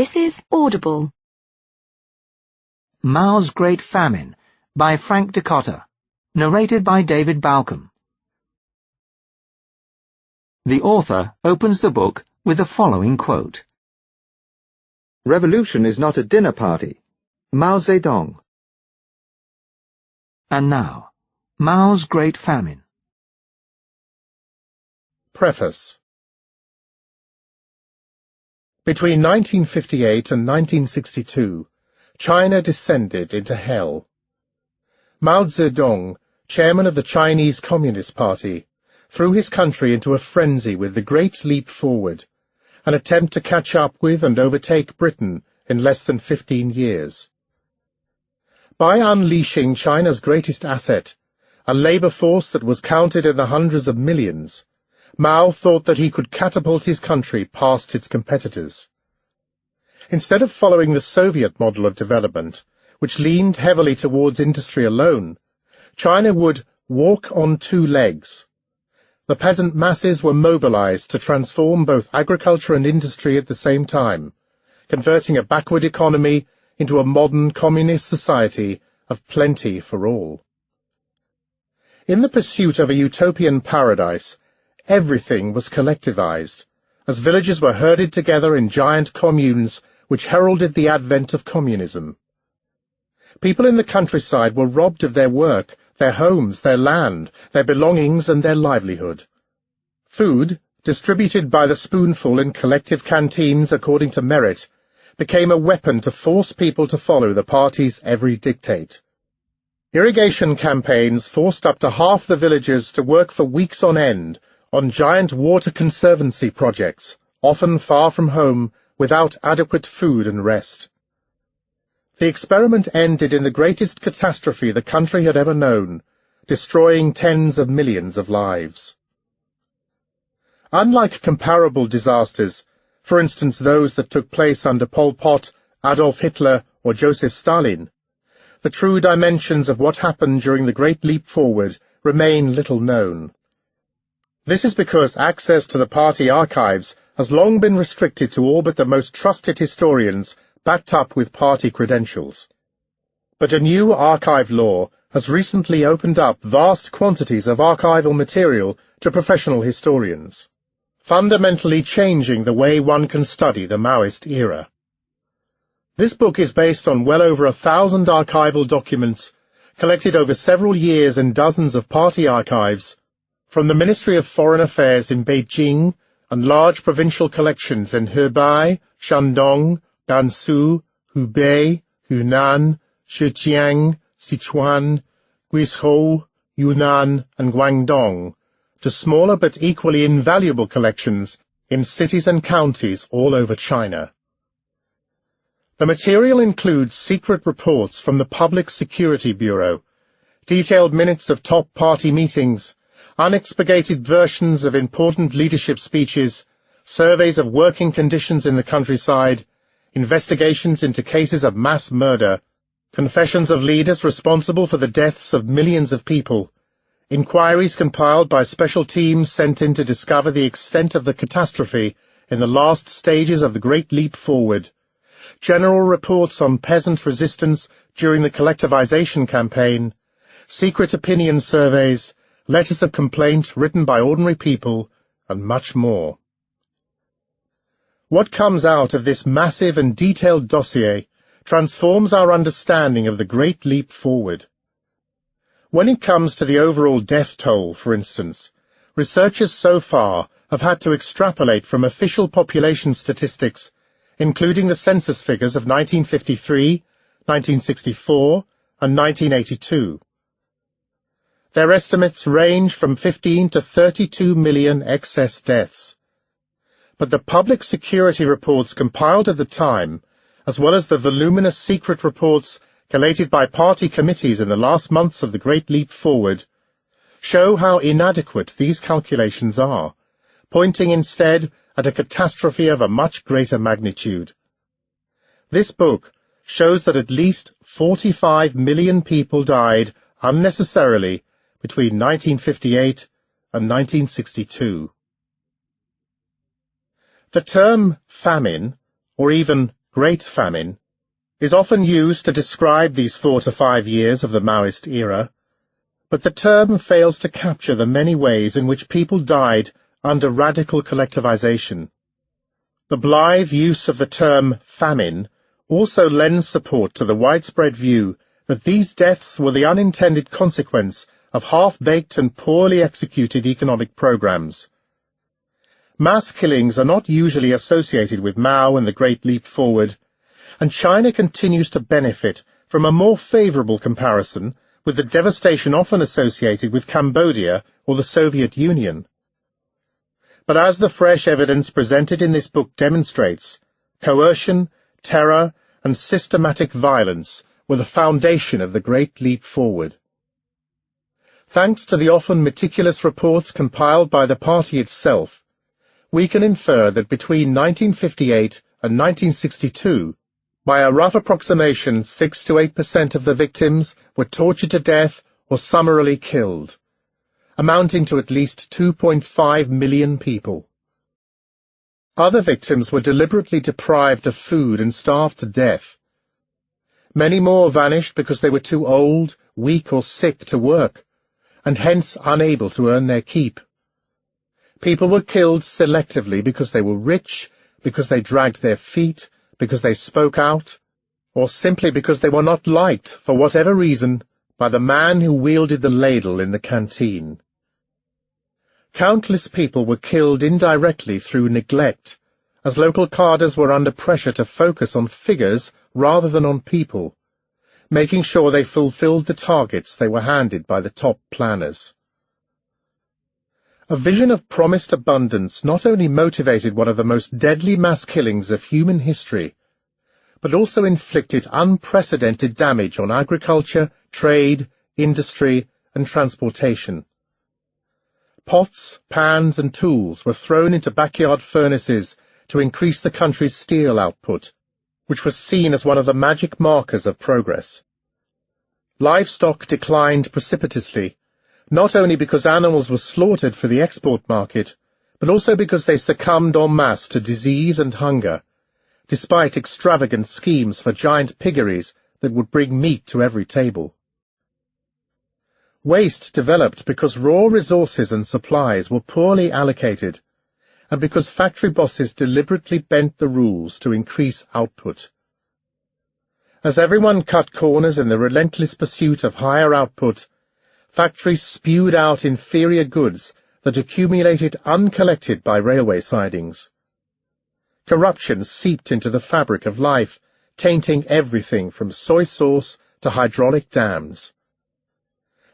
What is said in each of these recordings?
This is Audible. Mao's Great Famine by Frank Dicotta. Narrated by David Balcom. The author opens the book with the following quote. Revolution is not a dinner party. Mao Zedong. And now, Mao's Great Famine. Preface. Between 1958 and 1962, China descended into hell. Mao Zedong, chairman of the Chinese Communist Party, threw his country into a frenzy with the Great Leap Forward, an attempt to catch up with and overtake Britain in less than 15 years. By unleashing China's greatest asset, a labor force that was counted in the hundreds of millions, Mao thought that he could catapult his country past its competitors. Instead of following the Soviet model of development, which leaned heavily towards industry alone, China would walk on two legs. The peasant masses were mobilized to transform both agriculture and industry at the same time, converting a backward economy into a modern communist society of plenty for all. In the pursuit of a utopian paradise, everything was collectivized, as villages were herded together in giant communes which heralded the advent of communism. People in the countryside were robbed of their work, their homes, their land, their belongings, and their livelihood. Food, distributed by the spoonful in collective canteens according to merit, became a weapon to force people to follow the party's every dictate. Irrigation campaigns forced up to half the villagers to work for weeks on end on giant water conservancy projects, often far from home, without adequate food and rest. The experiment ended in the greatest catastrophe the country had ever known, destroying tens of millions of lives. Unlike comparable disasters, for instance those that took place under Pol Pot, Adolf Hitler, or Joseph Stalin, the true dimensions of what happened during the Great Leap Forward remain little known. This is because access to the party archives has long been restricted to all but the most trusted historians backed up with party credentials. But a new archive law has recently opened up vast quantities of archival material to professional historians, fundamentally changing the way one can study the Maoist era. This book is based on well over 1,000 archival documents collected over several years in dozens of party archives, from the Ministry of Foreign Affairs in Beijing and large provincial collections in Hebei, Shandong, Gansu, Hubei, Hunan, Zhejiang, Sichuan, Guizhou, Yunnan, and Guangdong, to smaller but equally invaluable collections in cities and counties all over China. The material includes secret reports from the Public Security Bureau, detailed minutes of top party meetings, unexpurgated versions of important leadership speeches, surveys of working conditions in the countryside, investigations into cases of mass murder, confessions of leaders responsible for the deaths of millions of people, inquiries compiled by special teams sent in to discover the extent of the catastrophe in the last stages of the Great Leap Forward, general reports on peasant resistance during the collectivization campaign, secret opinion surveys, letters of complaint written by ordinary people, and much more. What comes out of this massive and detailed dossier transforms our understanding of the Great Leap Forward. When it comes to the overall death toll, for instance, researchers so far have had to extrapolate from official population statistics, including the census figures of 1953, 1964, and 1982. Their estimates range from 15 to 32 million excess deaths. But the public security reports compiled at the time, as well as the voluminous secret reports collated by party committees in the last months of the Great Leap Forward, show how inadequate these calculations are, pointing instead at a catastrophe of a much greater magnitude. This book shows that at least 45 million people died unnecessarily between 1958 and 1962. The term famine, or even Great Famine, is often used to describe these 4 to 5 years of the Maoist era, but the term fails to capture the many ways in which people died under radical collectivization. The blithe use of the term famine also lends support to the widespread view that these deaths were the unintended consequence of half-baked and poorly executed economic programs. Mass killings are not usually associated with Mao and the Great Leap Forward, and China continues to benefit from a more favorable comparison with the devastation often associated with Cambodia or the Soviet Union. But as the fresh evidence presented in this book demonstrates, coercion, terror, and systematic violence were the foundation of the Great Leap Forward. Thanks to the often meticulous reports compiled by the party itself, we can infer that between 1958 and 1962, by a rough approximation, 6 to 8% of the victims were tortured to death or summarily killed, amounting to at least 2.5 million people. Other victims were deliberately deprived of food and starved to death. Many more vanished because they were too old, weak, or sick to work, and hence unable to earn their keep. People were killed selectively because they were rich, because they dragged their feet, because they spoke out, or simply because they were not liked, for whatever reason, by the man who wielded the ladle in the canteen. Countless people were killed indirectly through neglect, as local cadres were under pressure to focus on figures rather than on people, making sure they fulfilled the targets they were handed by the top planners. A vision of promised abundance not only motivated one of the most deadly mass killings of human history, but also inflicted unprecedented damage on agriculture, trade, industry, and transportation. Pots, pans, and tools were thrown into backyard furnaces to increase the country's steel output, which was seen as one of the magic markers of progress. Livestock declined precipitously, not only because animals were slaughtered for the export market, but also because they succumbed en masse to disease and hunger, despite extravagant schemes for giant piggeries that would bring meat to every table. Waste developed because raw resources and supplies were poorly allocated, and because factory bosses deliberately bent the rules to increase output. As everyone cut corners in the relentless pursuit of higher output, factories spewed out inferior goods that accumulated uncollected by railway sidings. Corruption seeped into the fabric of life, tainting everything from soy sauce to hydraulic dams.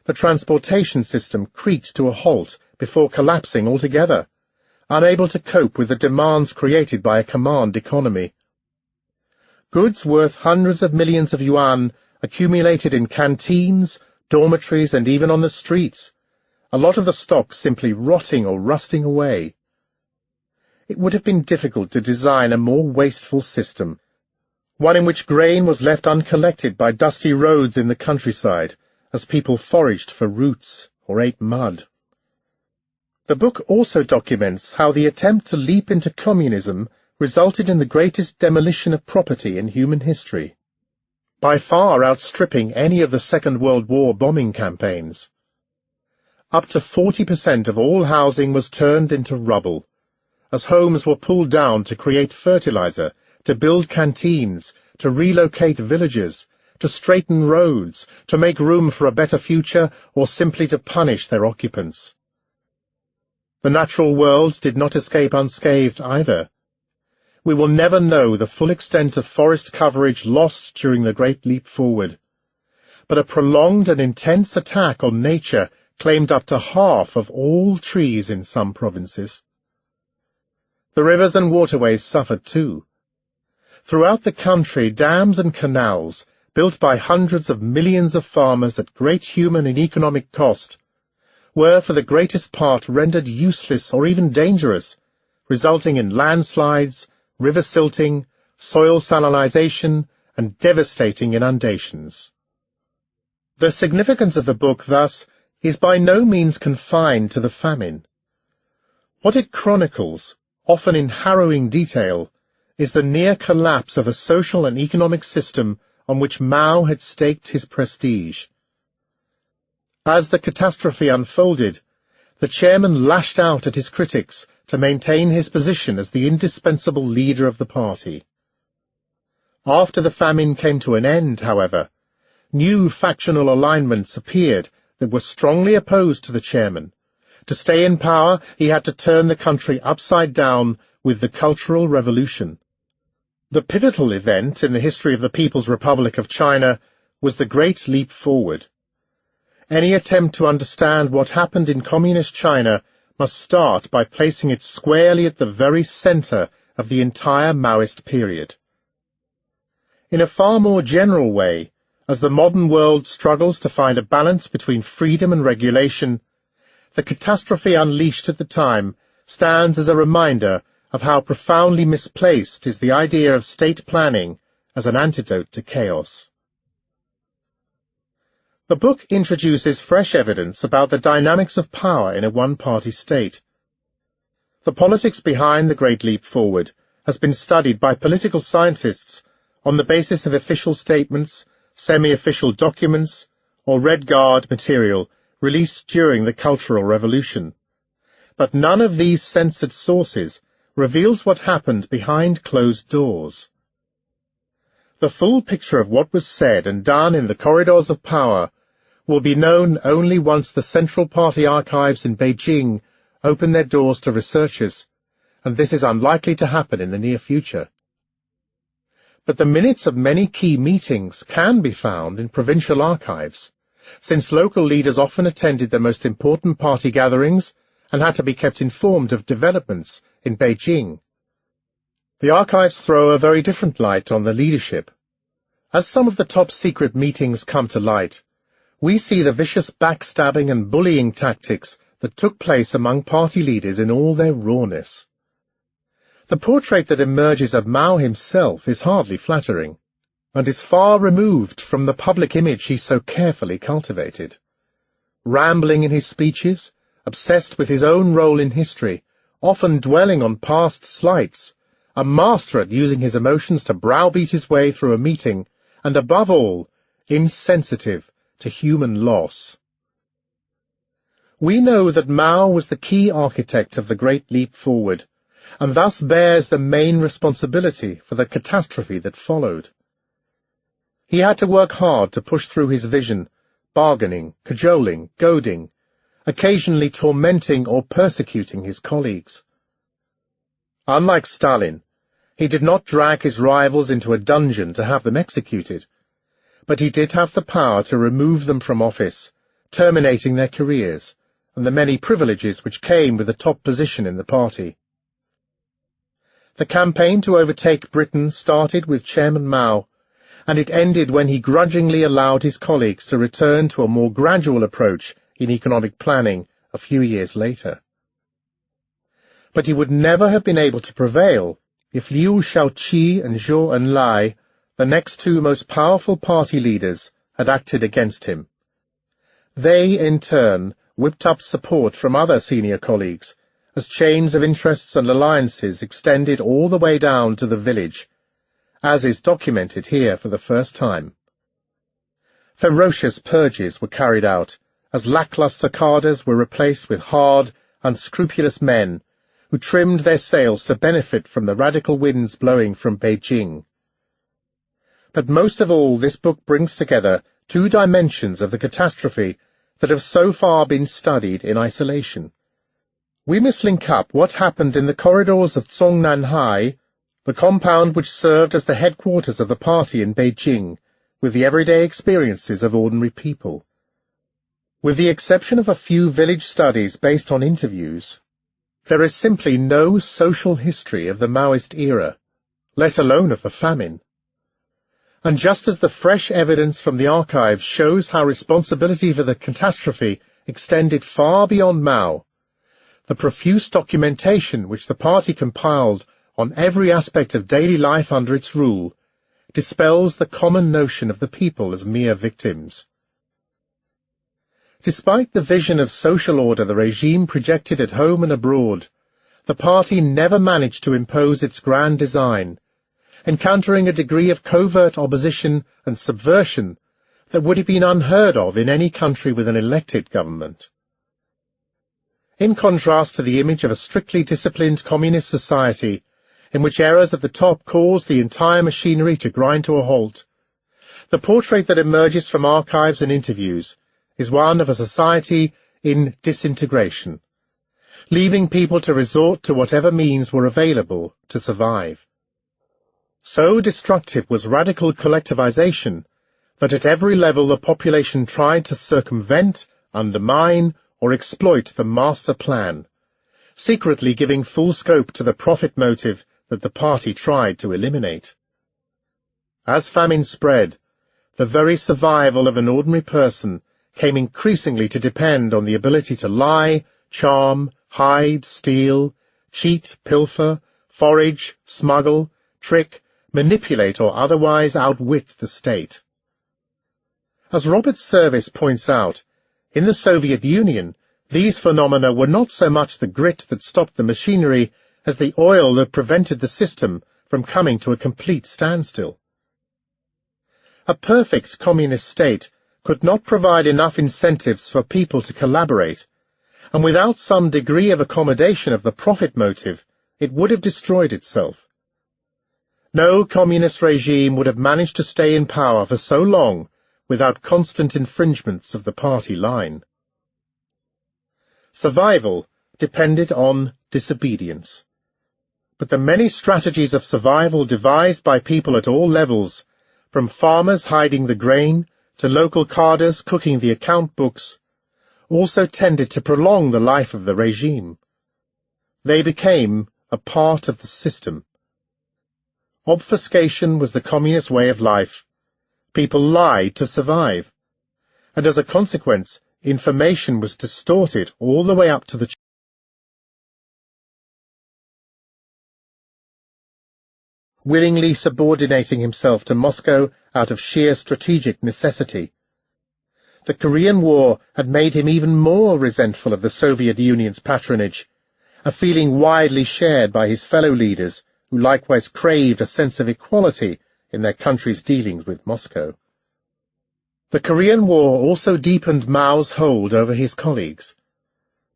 The transportation system creaked to a halt before collapsing altogether, unable to cope with the demands created by a command economy. Goods worth hundreds of millions of yuan accumulated in canteens, dormitories, and even on the streets, a lot of the stock simply rotting or rusting away. It would have been difficult to design a more wasteful system, one in which grain was left uncollected by dusty roads in the countryside as people foraged for roots or ate mud. The book also documents how the attempt to leap into communism resulted in the greatest demolition of property in human history, by far outstripping any of the Second World War bombing campaigns. Up to 40% of all housing was turned into rubble, as homes were pulled down to create fertilizer, to build canteens, to relocate villages, to straighten roads, to make room for a better future, or simply to punish their occupants. The natural world did not escape unscathed either. We will never know the full extent of forest coverage lost during the Great Leap Forward, but a prolonged and intense attack on nature claimed up to half of all trees in some provinces. The rivers and waterways suffered too. Throughout the country, dams and canals, built by hundreds of millions of farmers at great human and economic cost, were for the greatest part rendered useless or even dangerous, resulting in landslides, river silting, soil salinization, and devastating inundations. The significance of the book, thus, is by no means confined to the famine. What it chronicles, often in harrowing detail, is the near collapse of a social and economic system on which Mao had staked his prestige. As the catastrophe unfolded, the chairman lashed out at his critics to maintain his position as the indispensable leader of the party. After the famine came to an end, however, new factional alignments appeared that were strongly opposed to the chairman. To stay in power, he had to turn the country upside down with the Cultural Revolution. The pivotal event in the history of the People's Republic of China was the Great Leap Forward. Any attempt to understand what happened in Communist China must start by placing it squarely at the very center of the entire Maoist period. In a far more general way, as the modern world struggles to find a balance between freedom and regulation, the catastrophe unleashed at the time stands as a reminder of how profoundly misplaced is the idea of state planning as an antidote to chaos. The book introduces fresh evidence about the dynamics of power in a one-party state. The politics behind the Great Leap Forward has been studied by political scientists on the basis of official statements, semi-official documents, or Red Guard material released during the Cultural Revolution. But none of these censored sources reveals what happened behind closed doors. The full picture of what was said and done in the corridors of power will be known only once the Central Party archives in Beijing open their doors to researchers, and this is unlikely to happen in the near future. But the minutes of many key meetings can be found in provincial archives, since local leaders often attended the most important party gatherings and had to be kept informed of developments in Beijing. The archives throw a very different light on the leadership. As some of the top-secret meetings come to light, we see the vicious backstabbing and bullying tactics that took place among party leaders in all their rawness. The portrait that emerges of Mao himself is hardly flattering, and is far removed from the public image he so carefully cultivated. Rambling in his speeches, obsessed with his own role in history, often dwelling on past slights, a master at using his emotions to browbeat his way through a meeting, and above all, insensitive to human loss. We know that Mao was the key architect of the Great Leap Forward, and thus bears the main responsibility for the catastrophe that followed. He had to work hard to push through his vision, bargaining, cajoling, goading, occasionally tormenting or persecuting his colleagues. Unlike Stalin, he did not drag his rivals into a dungeon to have them executed, but he did have the power to remove them from office, terminating their careers and the many privileges which came with a top position in the party. The campaign to overtake Britain started with Chairman Mao, and it ended when he grudgingly allowed his colleagues to return to a more gradual approach in economic planning a few years later. But he would never have been able to prevail if Liu Shaoqi and Zhou Enlai, the next two most powerful party leaders, had acted against him. They, in turn, whipped up support from other senior colleagues, as chains of interests and alliances extended all the way down to the village, as is documented here for the first time. Ferocious purges were carried out, as lackluster cadres were replaced with hard, unscrupulous men who trimmed their sails to benefit from the radical winds blowing from Beijing. But most of all, this book brings together two dimensions of the catastrophe that have so far been studied in isolation. We must link up what happened in the corridors of Zongnanhai, the compound which served as the headquarters of the party in Beijing, with the everyday experiences of ordinary people. With the exception of a few village studies based on interviews, there is simply no social history of the Maoist era, let alone of the famine. And just as the fresh evidence from the archives shows how responsibility for the catastrophe extended far beyond Mao, the profuse documentation which the party compiled on every aspect of daily life under its rule dispels the common notion of the people as mere victims. Despite the vision of social order the regime projected at home and abroad, the party never managed to impose its grand design, encountering a degree of covert opposition and subversion that would have been unheard of in any country with an elected government. In contrast to the image of a strictly disciplined communist society in which errors at the top caused the entire machinery to grind to a halt, the portrait that emerges from archives and interviews is one of a society in disintegration, leaving people to resort to whatever means were available to survive. So destructive was radical collectivization that at every level the population tried to circumvent, undermine, or exploit the master plan, secretly giving full scope to the profit motive that the party tried to eliminate. As famine spread, the very survival of an ordinary person came increasingly to depend on the ability to lie, charm, hide, steal, cheat, pilfer, forage, smuggle, trick, manipulate, or otherwise outwit the state. As Robert Service points out, in the Soviet Union, these phenomena were not so much the grit that stopped the machinery as the oil that prevented the system from coming to a complete standstill. A perfect communist state could not provide enough incentives for people to collaborate, and without some degree of accommodation of the profit motive, it would have destroyed itself. No communist regime would have managed to stay in power for so long without constant infringements of the party line. Survival depended on disobedience. But the many strategies of survival devised by people at all levels, from farmers hiding the grain to local cadres cooking the account books, also tended to prolong the life of the regime. They became a part of the system. Obfuscation was the communist way of life. People lied to survive, and as a consequence, information was distorted all the way up to the willingly subordinating himself to Moscow out of sheer strategic necessity. The Korean War had made him even more resentful of the Soviet Union's patronage, a feeling widely shared by his fellow leaders, who likewise craved a sense of equality in their country's dealings with Moscow. The Korean War also deepened Mao's hold over his colleagues.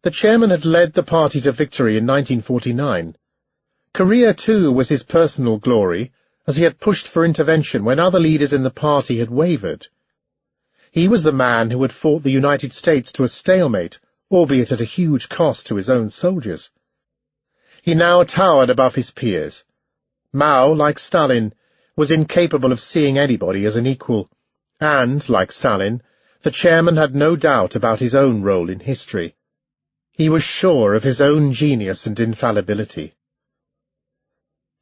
The chairman had led the party to victory in 1949. Korea, too, was his personal glory, as he had pushed for intervention when other leaders in the party had wavered. He was the man who had fought the United States to a stalemate, albeit at a huge cost to his own soldiers. He now towered above his peers. Mao, like Stalin, was incapable of seeing anybody as an equal, and, like Stalin, the chairman had no doubt about his own role in history. He was sure of his own genius and infallibility.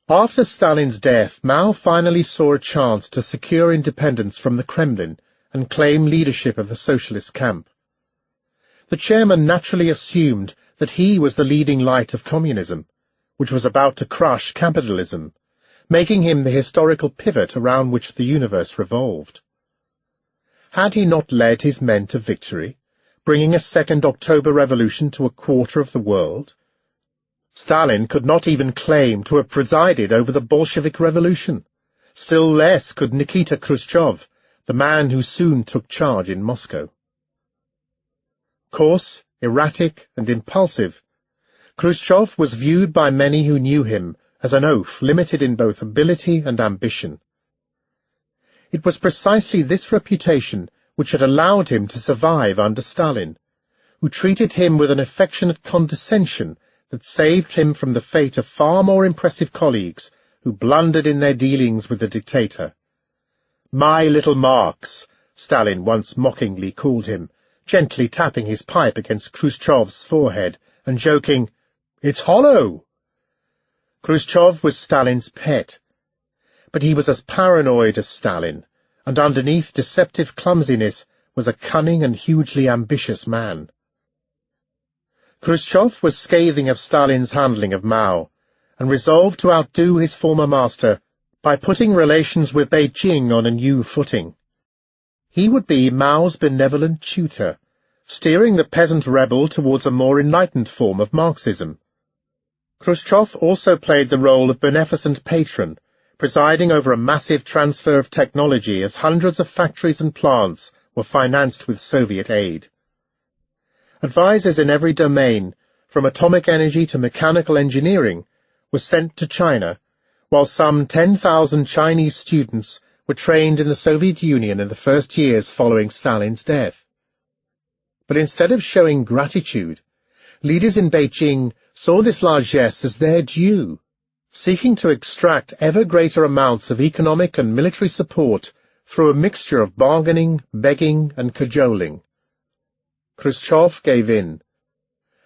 After Stalin's death, Mao finally saw a chance to secure independence from the Kremlin and claim leadership of the socialist camp. The chairman naturally assumed that he was the leading light of communism, which was about to crush capitalism, making him the historical pivot around which the universe revolved. Had he not led his men to victory, bringing a second October revolution to a quarter of the world? Stalin could not even claim to have presided over the Bolshevik Revolution. Still less could Nikita Khrushchev, the man who soon took charge in Moscow. Coarse, erratic, and impulsive, Khrushchev was viewed by many who knew him as an oaf limited in both ability and ambition. It was precisely this reputation which had allowed him to survive under Stalin, who treated him with an affectionate condescension that saved him from the fate of far more impressive colleagues who blundered in their dealings with the dictator. "My little Marx," Stalin once mockingly called him, gently tapping his pipe against Khrushchev's forehead and joking, "It's hollow." Khrushchev was Stalin's pet, but he was as paranoid as Stalin, and underneath deceptive clumsiness was a cunning and hugely ambitious man. Khrushchev was scathing of Stalin's handling of Mao, and resolved to outdo his former master by putting relations with Beijing on a new footing. He would be Mao's benevolent tutor, steering the peasant rebel towards a more enlightened form of Marxism. Khrushchev also played the role of beneficent patron, presiding over a massive transfer of technology as hundreds of factories and plants were financed with Soviet aid. Advisors in every domain, from atomic energy to mechanical engineering, were sent to China, while some 10,000 Chinese students were trained in the Soviet Union in the first years following Stalin's death. But instead of showing gratitude, leaders in Beijing saw this largesse as their due, seeking to extract ever greater amounts of economic and military support through a mixture of bargaining, begging, and cajoling. Khrushchev gave in.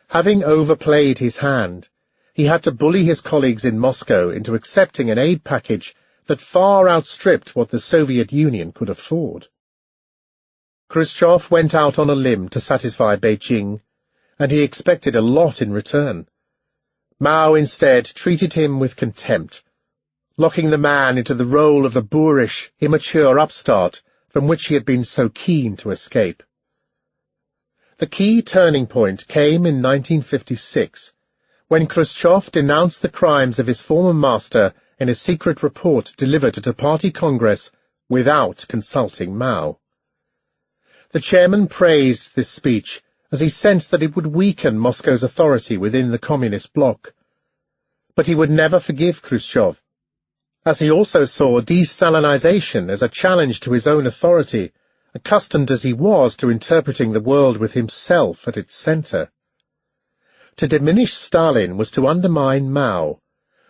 Having overplayed his hand, he had to bully his colleagues in Moscow into accepting an aid package that far outstripped what the Soviet Union could afford. Khrushchev went out on a limb to satisfy Beijing, and he expected a lot in return. Mao instead treated him with contempt, locking the man into the role of the boorish, immature upstart from which he had been so keen to escape. The key turning point came in 1956, when Khrushchev denounced the crimes of his former master in a secret report delivered at a party congress without consulting Mao. The chairman praised this speech as he sensed that it would weaken Moscow's authority within the communist bloc. But he would never forgive Khrushchev, as he also saw de-Stalinization as a challenge to his own authority, accustomed as he was to interpreting the world with himself at its center. To diminish Stalin was to undermine Mao,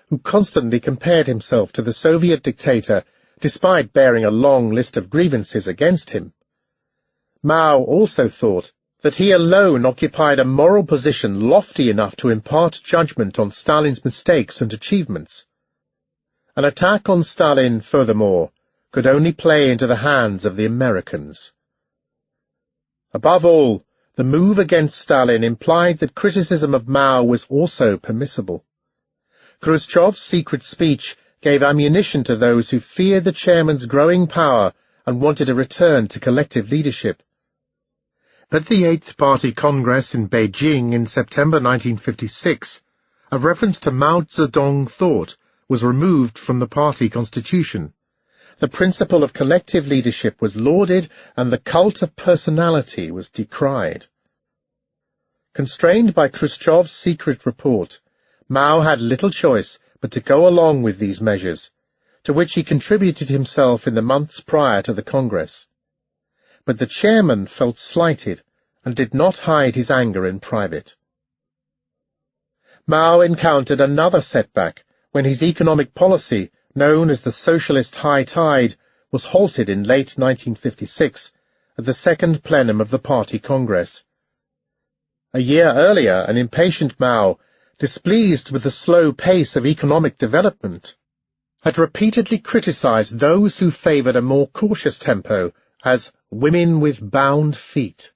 who constantly compared himself to the Soviet dictator despite bearing a long list of grievances against him. Mao also thought that he alone occupied a moral position lofty enough to impart judgment on Stalin's mistakes and achievements. An attack on Stalin, furthermore, could only play into the hands of the Americans. Above all, the move against Stalin implied that criticism of Mao was also permissible. Khrushchev's secret speech gave ammunition to those who feared the chairman's growing power and wanted a return to collective leadership. At the Eighth Party Congress in Beijing in September 1956, a reference to Mao Zedong thought was removed from the party constitution. The principle of collective leadership was lauded and the cult of personality was decried. Constrained by Khrushchev's secret report, Mao had little choice but to go along with these measures, to which he contributed himself in the months prior to the Congress. But the chairman felt slighted and did not hide his anger in private. Mao encountered another setback when his economic policy, known as the Socialist High Tide, was halted in late 1956 at the second plenum of the Party Congress. A year earlier, an impatient Mao, displeased with the slow pace of economic development, had repeatedly criticized those who favored a more cautious tempo as women with bound feet.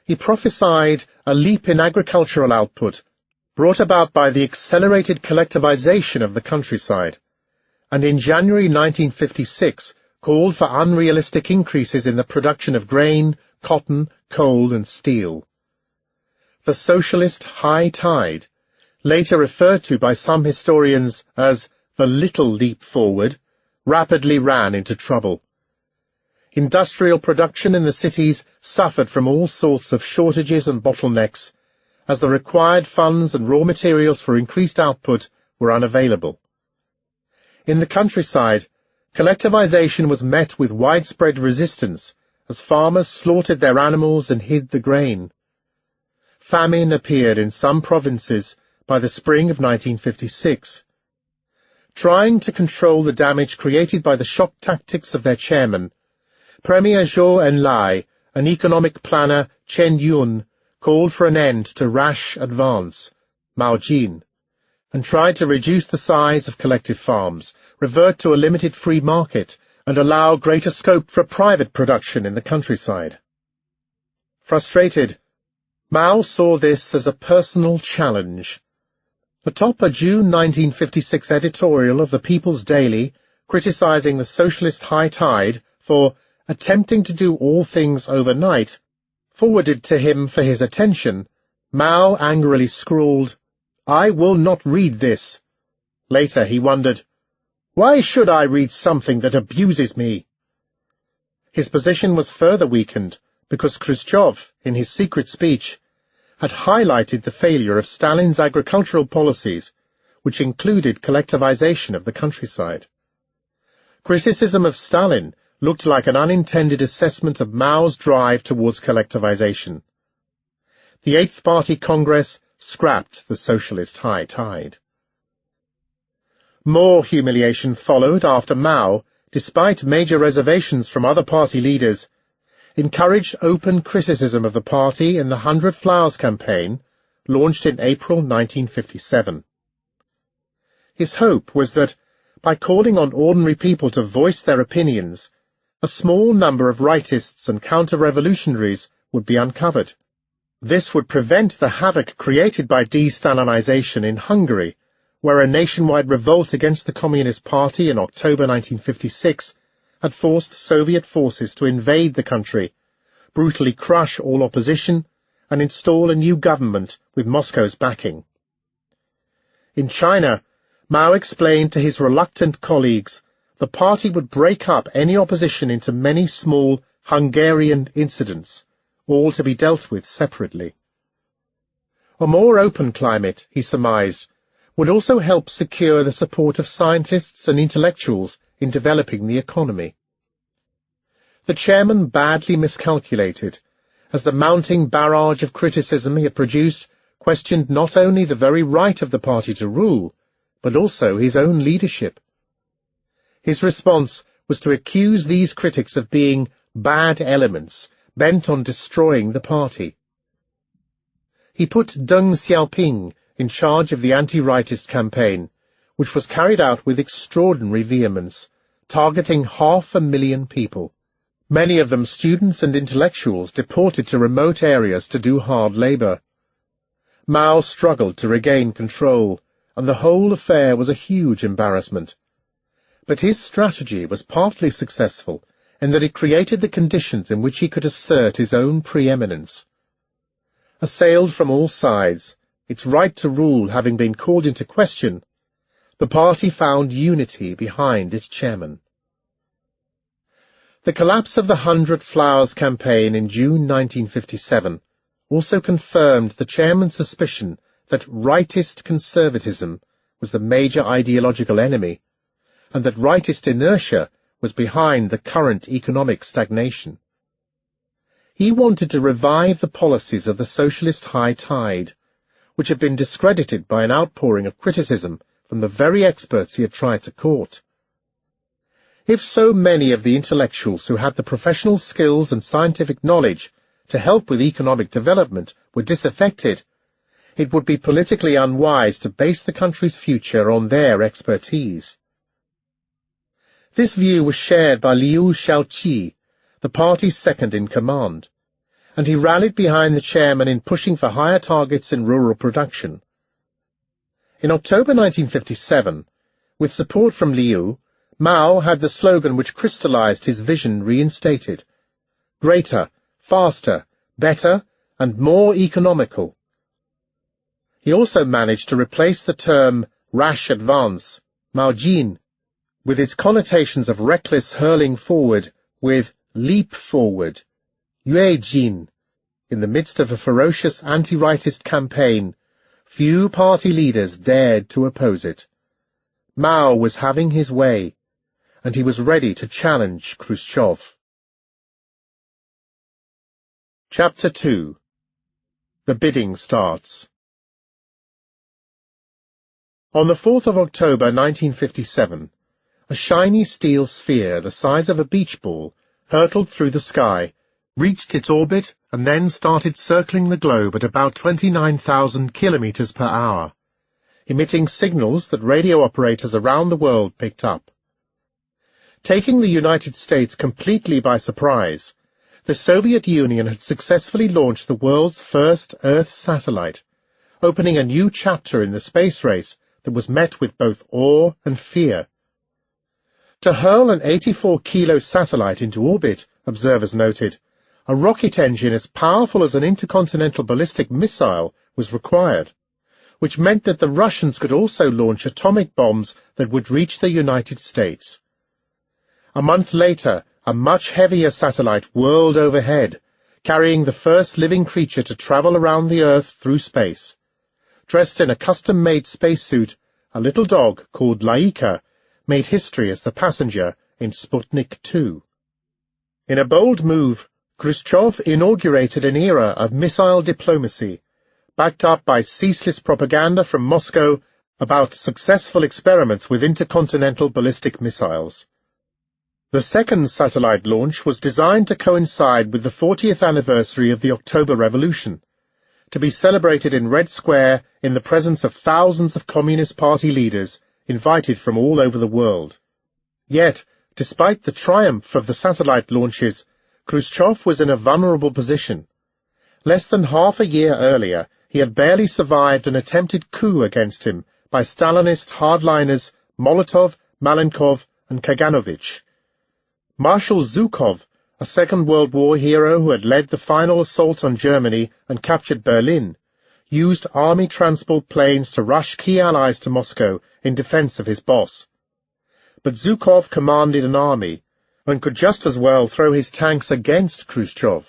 He prophesied a leap in agricultural output brought about by the accelerated collectivization of the countryside, and in January 1956 called for unrealistic increases in the production of grain, cotton, coal, and steel. The socialist high tide, later referred to by some historians as the little leap forward, rapidly ran into trouble. Industrial production in the cities suffered from all sorts of shortages and bottlenecks, as the required funds and raw materials for increased output were unavailable. In the countryside, collectivization was met with widespread resistance as farmers slaughtered their animals and hid the grain. Famine appeared in some provinces by the spring of 1956. Trying to control the damage created by the shock tactics of their chairman, Premier Zhou Enlai, an economic planner Chen Yun, called for an end to rash advance, Mao Jin, and tried to reduce the size of collective farms, revert to a limited free market, and allow greater scope for private production in the countryside. Frustrated, Mao saw this as a personal challenge. Atop a June 1956 editorial of the People's Daily criticizing the socialist high tide for attempting to do all things overnight, forwarded to him for his attention, Mao angrily scrawled, "I will not read this." Later he wondered, Why should I read something that abuses me? His position was further weakened because Khrushchev, in his secret speech, had highlighted the failure of Stalin's agricultural policies, which included collectivization of the countryside. Criticism of Stalin looked like an unintended assessment of Mao's drive towards collectivization. The Eighth Party Congress scrapped the socialist high tide. More humiliation followed after Mao, despite major reservations from other party leaders, encouraged open criticism of the party in the 100 Flowers campaign, launched in April 1957. His hope was that, by calling on ordinary people to voice their opinions, a small number of rightists and counter-revolutionaries would be uncovered. This would prevent the havoc created by de-Stalinization in Hungary, where a nationwide revolt against the Communist Party in October 1956 had forced Soviet forces to invade the country, brutally crush all opposition, and install a new government with Moscow's backing. In China, Mao explained to his reluctant colleagues the party would break up any opposition into many small Hungarian incidents, all to be dealt with separately. A more open climate, he surmised, would also help secure the support of scientists and intellectuals in developing the economy. The chairman badly miscalculated, as the mounting barrage of criticism he had produced questioned not only the very right of the party to rule, but also his own leadership. His response was to accuse these critics of being bad elements, bent on destroying the party. He put Deng Xiaoping in charge of the anti-rightist campaign, which was carried out with extraordinary vehemence, targeting 500,000 people, many of them students and intellectuals deported to remote areas to do hard labor. Mao struggled to regain control, and the whole affair was a huge embarrassment. But his strategy was partly successful in that it created the conditions in which he could assert his own preeminence. Assailed from all sides, its right to rule having been called into question, the party found unity behind its chairman. The collapse of the 100 Flowers campaign in June 1957 also confirmed the chairman's suspicion that rightist conservatism was the major ideological enemy, and that rightist inertia was behind the current economic stagnation. He wanted to revive the policies of the socialist high tide, which had been discredited by an outpouring of criticism from the very experts he had tried to court. If so many of the intellectuals who had the professional skills and scientific knowledge to help with economic development were disaffected, it would be politically unwise to base the country's future on their expertise. This view was shared by Liu Shaoqi, the party's second-in-command, and he rallied behind the chairman in pushing for higher targets in rural production. In October 1957, with support from Liu, Mao had the slogan which crystallized his vision reinstated: greater, faster, better, and more economical. He also managed to replace the term rash advance, Maojin, with its connotations of reckless hurling forward, with leap forward, Yuejin. In the midst of a ferocious anti-rightist campaign, few party leaders dared to oppose it. Mao was having his way, and he was ready to challenge Khrushchev. Chapter 2. The bidding starts. On the 4th of October 1957, a shiny steel sphere the size of a beach ball hurtled through the sky, reached its orbit, and then started circling the globe at about 29,000 kilometers per hour, emitting signals that radio operators around the world picked up. Taking the United States completely by surprise, the Soviet Union had successfully launched the world's first Earth satellite, opening a new chapter in the space race that was met with both awe and fear. To hurl an 84-kilo satellite into orbit, observers noted, a rocket engine as powerful as an intercontinental ballistic missile was required, which meant that the Russians could also launch atomic bombs that would reach the United States. A month later, a much heavier satellite whirled overhead, carrying the first living creature to travel around the Earth through space. Dressed in a custom-made spacesuit, a little dog called Laika made history as the passenger in Sputnik 2. In a bold move, Khrushchev inaugurated an era of missile diplomacy, backed up by ceaseless propaganda from Moscow about successful experiments with intercontinental ballistic missiles. The second satellite launch was designed to coincide with the 40th anniversary of the October Revolution, to be celebrated in Red Square in the presence of thousands of Communist Party leaders invited from all over the world. Yet, despite the triumph of the satellite launches, Khrushchev was in a vulnerable position. Less than half a year earlier, he had barely survived an attempted coup against him by Stalinist hardliners Molotov, Malenkov, and Kaganovich. Marshal Zhukov, a Second World War hero who had led the final assault on Germany and captured Berlin, used army transport planes to rush key allies to Moscow in defense of his boss. But Zhukov commanded an army and could just as well throw his tanks against Khrushchev.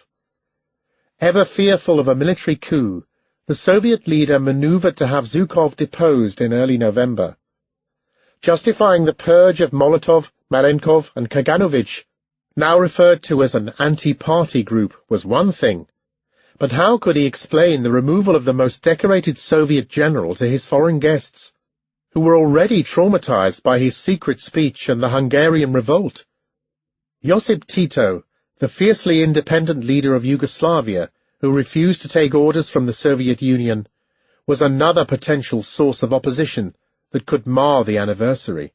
Ever fearful of a military coup, the Soviet leader maneuvered to have Zhukov deposed in early November. Justifying the purge of Molotov, Malenkov, and Kaganovich, now referred to as an anti-party group, was one thing, but how could he explain the removal of the most decorated Soviet general to his foreign guests, who were already traumatized by his secret speech and the Hungarian revolt? Josip Tito, the fiercely independent leader of Yugoslavia, who refused to take orders from the Soviet Union, was another potential source of opposition that could mar the anniversary.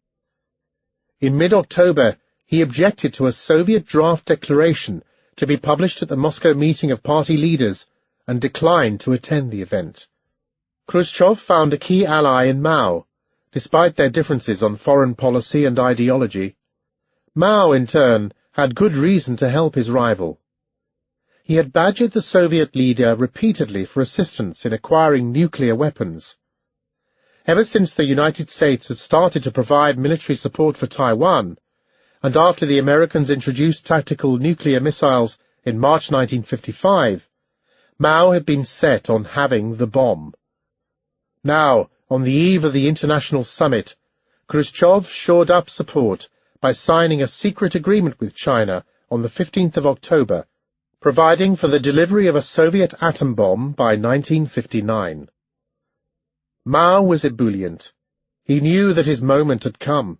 In mid-October, he objected to a Soviet draft declaration to be published at the Moscow meeting of party leaders and declined to attend the event. Khrushchev found a key ally in Mao, despite their differences on foreign policy and ideology. Mao, in turn, had good reason to help his rival. He had badgered the Soviet leader repeatedly for assistance in acquiring nuclear weapons. Ever since the United States had started to provide military support for Taiwan, and after the Americans introduced tactical nuclear missiles in March 1955, Mao had been set on having the bomb. Now, on the eve of the international summit, Khrushchev shored up support by signing a secret agreement with China on the 15th of October, providing for the delivery of a Soviet atom bomb by 1959. Mao was ebullient. He knew that his moment had come.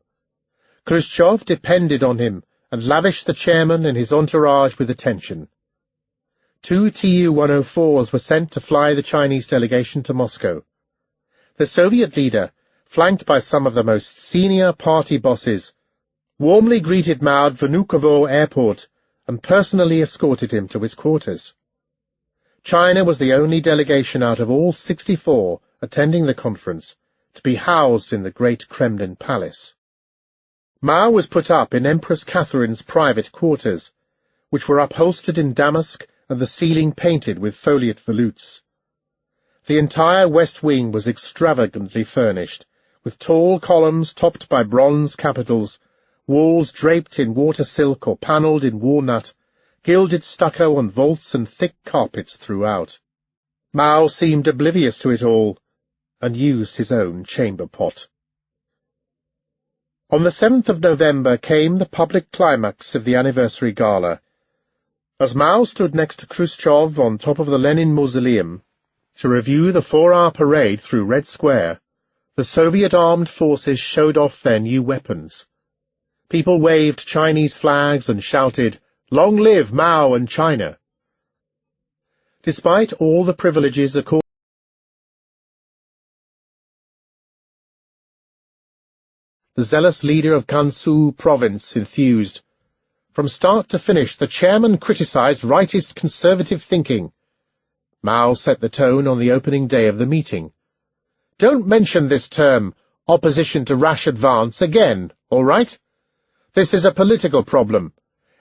Khrushchev depended on him and lavished the chairman and his entourage with attention. 2 Tu-104s were sent to fly the Chinese delegation to Moscow. The Soviet leader, flanked by some of the most senior party bosses, warmly greeted Mao at Vnukovo Airport and personally escorted him to his quarters. China was the only delegation out of all 64 attending the conference to be housed in the Great Kremlin Palace. Mao was put up in Empress Catherine's private quarters, which were upholstered in damask and the ceiling painted with foliate volutes. The entire west wing was extravagantly furnished, with tall columns topped by bronze capitals, walls draped in water silk or panelled in walnut, gilded stucco on vaults and thick carpets throughout. Mao seemed oblivious to it all, and used his own chamber pot. On the 7th of November came the public climax of the anniversary gala. As Mao stood next to Khrushchev on top of the Lenin Mausoleum to review the 4-hour parade through Red Square, the Soviet armed forces showed off their new weapons. People waved Chinese flags and shouted, "Long live Mao and China!" Despite all the privileges accorded, the zealous leader of Gansu province enthused. From start to finish, the chairman criticized rightist conservative thinking. Mao set the tone on the opening day of the meeting. "Don't mention this term, opposition to rash advance, again, all right? This is a political problem.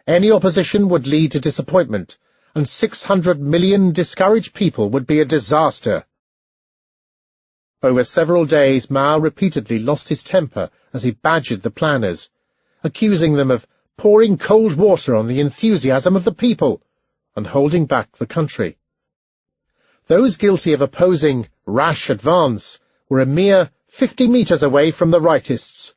Any opposition would lead to disappointment, and 600 million discouraged people would be a disaster." Over several days, Mao repeatedly lost his temper as he badgered the planners, accusing them of pouring cold water on the enthusiasm of the people and holding back the country. Those guilty of opposing rash advance were a mere 50 meters away from the rightists.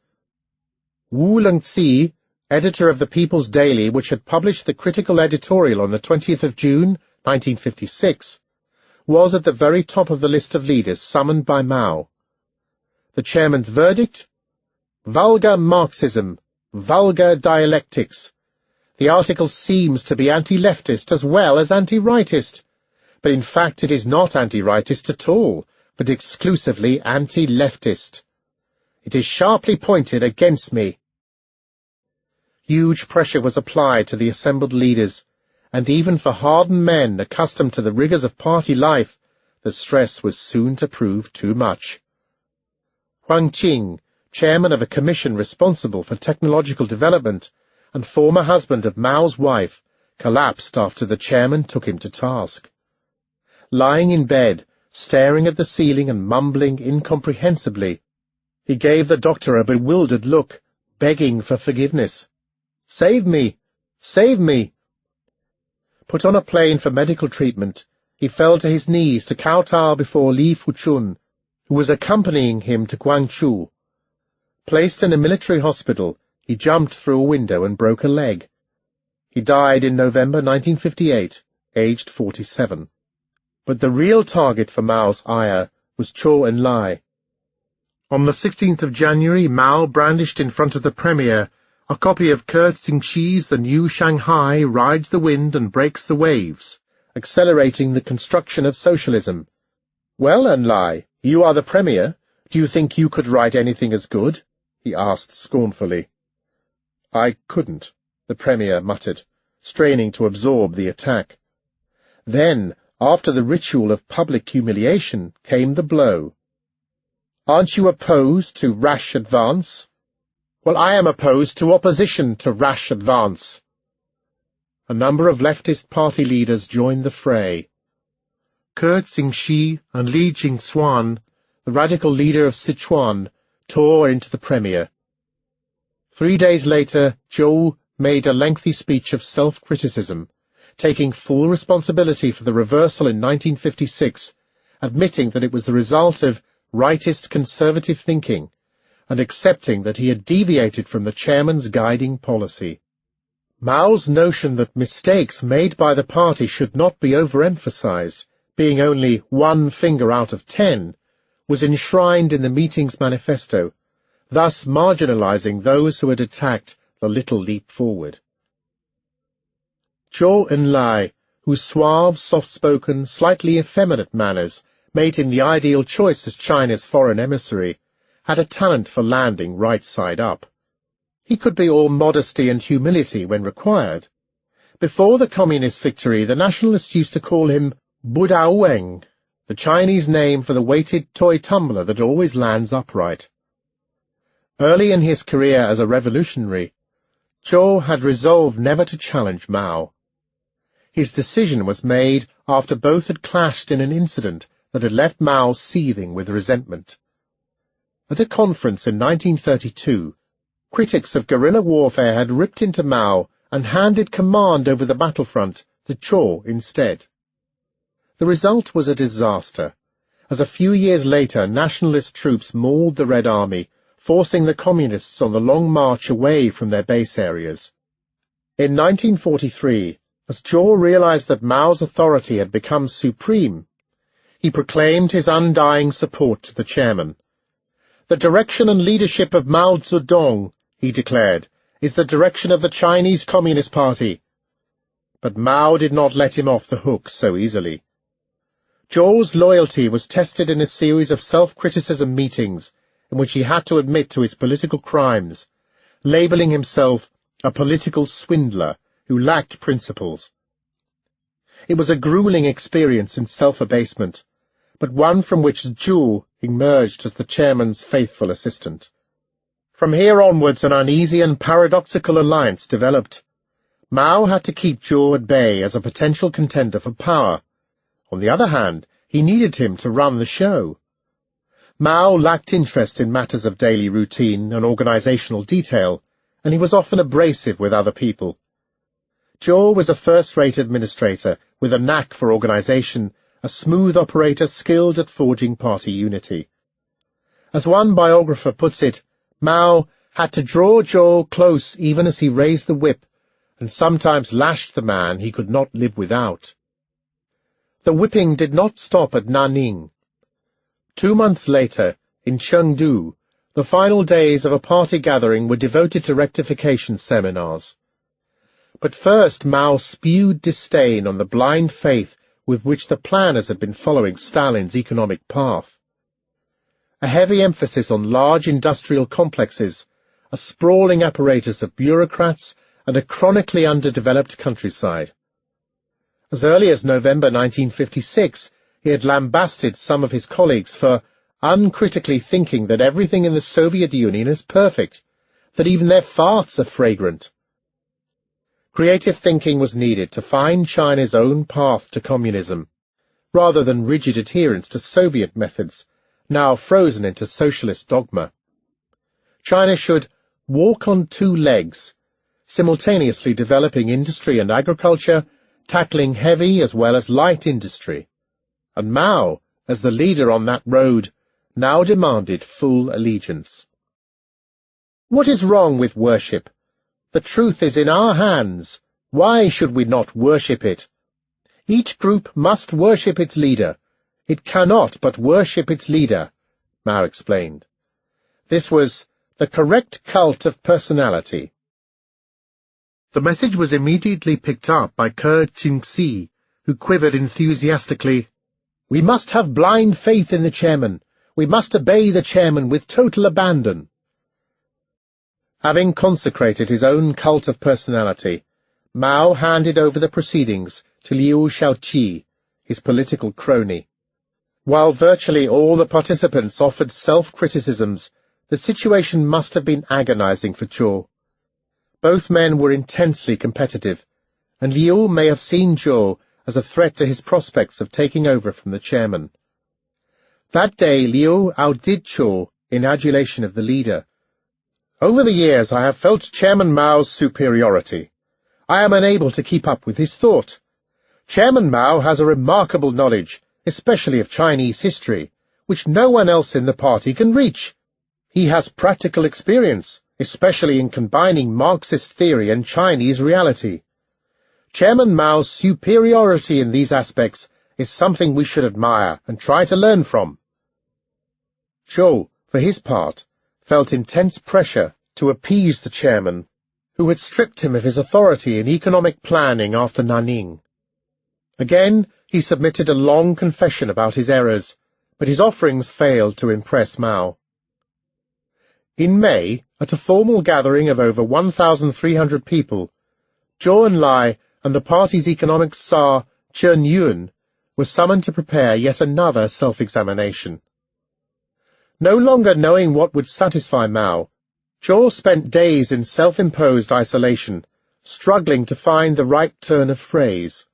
Wu Lengzi, editor of the People's Daily, which had published the critical editorial on the 20th of June, 1956, was at the very top of the list of leaders summoned by Mao. The chairman's verdict? Vulgar Marxism, vulgar dialectics. The article seems to be anti-leftist as well as anti-rightist, but in fact it is not anti-rightist at all, but exclusively anti-leftist. It is sharply pointed against me. Huge pressure was applied to the assembled leaders, and even for hardened men accustomed to the rigours of party life, the stress was soon to prove too much. Huang Qing, chairman of a commission responsible for technological development, and former husband of Mao's wife, collapsed after the chairman took him to task. Lying in bed, staring at the ceiling and mumbling incomprehensibly, he gave the doctor a bewildered look, begging for forgiveness. "Save me! Save me!" Put on a plane for medical treatment, he fell to his knees to kowtow before Li Fuchun, who was accompanying him to Guangzhou. Placed in a military hospital, he jumped through a window and broke a leg. He died in November 1958, aged 47. But the real target for Mao's ire was Zhou Enlai. On the 16th of January, Mao brandished in front of the Premier a copy of Kurt Xingxi's The New Shanghai Rides the Wind and Breaks the Waves, accelerating the construction of socialism. "Well, Enlai, you are the Premier. Do you think you could write anything as good?" he asked scornfully. "I couldn't," the Premier muttered, straining to absorb the attack. Then, after the ritual of public humiliation, came the blow. "Aren't you opposed to rash advance?" "Well, I am opposed to opposition to rash advance." A number of leftist party leaders joined the fray. Kurt Xingxi and Li Jingxuan, the radical leader of Sichuan, tore into the Premier. 3 days later, Zhou made a lengthy speech of self-criticism, taking full responsibility for the reversal in 1956, admitting that it was the result of rightist conservative thinking, and accepting that he had deviated from the chairman's guiding policy. Mao's notion that mistakes made by the party should not be overemphasized, being only 1 finger out of 10, was enshrined in the meeting's manifesto, thus marginalizing those who had attacked the little leap forward. Zhou Enlai, whose suave, soft-spoken, slightly effeminate manners made him the ideal choice as China's foreign emissary, had a talent for landing right side up. He could be all modesty and humility when required. Before the communist victory, the nationalists used to call him Buddha Weng, the Chinese name for the weighted toy tumbler that always lands upright. Early in his career as a revolutionary, Zhou had resolved never to challenge Mao. His decision was made after both had clashed in an incident that had left Mao seething with resentment. At a conference in 1932, critics of guerrilla warfare had ripped into Mao and handed command over the battlefront to Zhou instead. The result was a disaster, as a few years later nationalist troops mauled the Red Army, forcing the communists on the long march away from their base areas. In 1943, as Zhou realized that Mao's authority had become supreme, he proclaimed his undying support to the chairman. "The direction and leadership of Mao Zedong," he declared, "is the direction of the Chinese Communist Party." But Mao did not let him off the hook so easily. Zhou's loyalty was tested in a series of self-criticism meetings in which he had to admit to his political crimes, labeling himself a political swindler who lacked principles. It was a grueling experience in self-abasement, but one from which Zhu emerged as the chairman's faithful assistant. From here onwards an uneasy and paradoxical alliance developed. Mao had to keep Zhu at bay as a potential contender for power. On the other hand, he needed him to run the show. Mao lacked interest in matters of daily routine and organizational detail, and he was often abrasive with other people. Zhou was a first-rate administrator with a knack for organization, a smooth operator skilled at forging party unity. As one biographer puts it, Mao had to draw Zhou close even as he raised the whip, and sometimes lashed the man he could not live without. The whipping did not stop at Nanning. 2 months later, in Chengdu, the final days of a party gathering were devoted to rectification seminars. But first Mao spewed disdain on the blind faith with which the planners had been following Stalin's economic path. A heavy emphasis on large industrial complexes, a sprawling apparatus of bureaucrats, and a chronically underdeveloped countryside. As early as November 1956, he had lambasted some of his colleagues for uncritically thinking that everything in the Soviet Union is perfect, that even their farts are fragrant. Creative thinking was needed to find China's own path to communism, rather than rigid adherence to Soviet methods, now frozen into socialist dogma. China should walk on 2 legs, simultaneously developing industry and agriculture, tackling heavy as well as light industry. And Mao, as the leader on that road, now demanded full allegiance. What is wrong with worship? The truth is in our hands. Why should we not worship it? Each group must worship its leader. It cannot but worship its leader, Mao explained. This was the correct cult of personality. The message was immediately picked up by Ke Qingxi, who quivered enthusiastically. We must have blind faith in the chairman. We must obey the chairman with total abandon. Having consecrated his own cult of personality, Mao handed over the proceedings to Liu Shaoqi, his political crony. While virtually all the participants offered self-criticisms, the situation must have been agonizing for Zhou. Both men were intensely competitive, and Liu may have seen Zhou as a threat to his prospects of taking over from the chairman. That day Liu outdid Zhou in adulation of the leader. Over the years I have felt Chairman Mao's superiority. I am unable to keep up with his thought. Chairman Mao has a remarkable knowledge, especially of Chinese history, which no one else in the party can reach. He has practical experience, especially in combining Marxist theory and Chinese reality. Chairman Mao's superiority in these aspects is something we should admire and try to learn from. Zhou, for his part, felt intense pressure to appease the chairman, who had stripped him of his authority in economic planning after Nanning. Again, he submitted a long confession about his errors, but his offerings failed to impress Mao. In May, at a formal gathering of over 1,300 people, Zhou Enlai and the party's economic czar, Chen Yun, were summoned to prepare yet another self-examination. No longer knowing what would satisfy Mao, Zhou spent days in self-imposed isolation, struggling to find the right turn of phrase.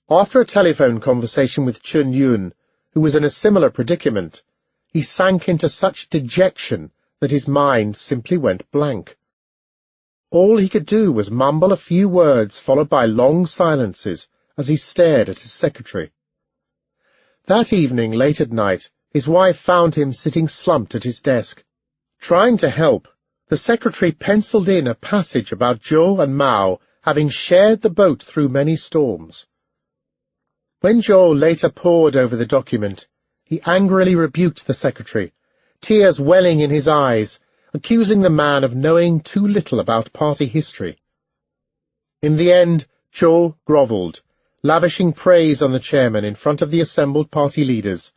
After a telephone conversation with Chen Yun, who was in a similar predicament, he sank into such dejection that his mind simply went blank. All he could do was mumble a few words followed by long silences as he stared at his secretary. That evening, late at night, his wife found him sitting slumped at his desk. Trying to help, the secretary penciled in a passage about Zhou and Mao having shared the boat through many storms. When Zhou later pored over the document, he angrily rebuked the secretary, tears welling in his eyes, accusing the man of knowing too little about party history. In the end, Zhou grovelled, lavishing praise on the chairman in front of the assembled party leaders,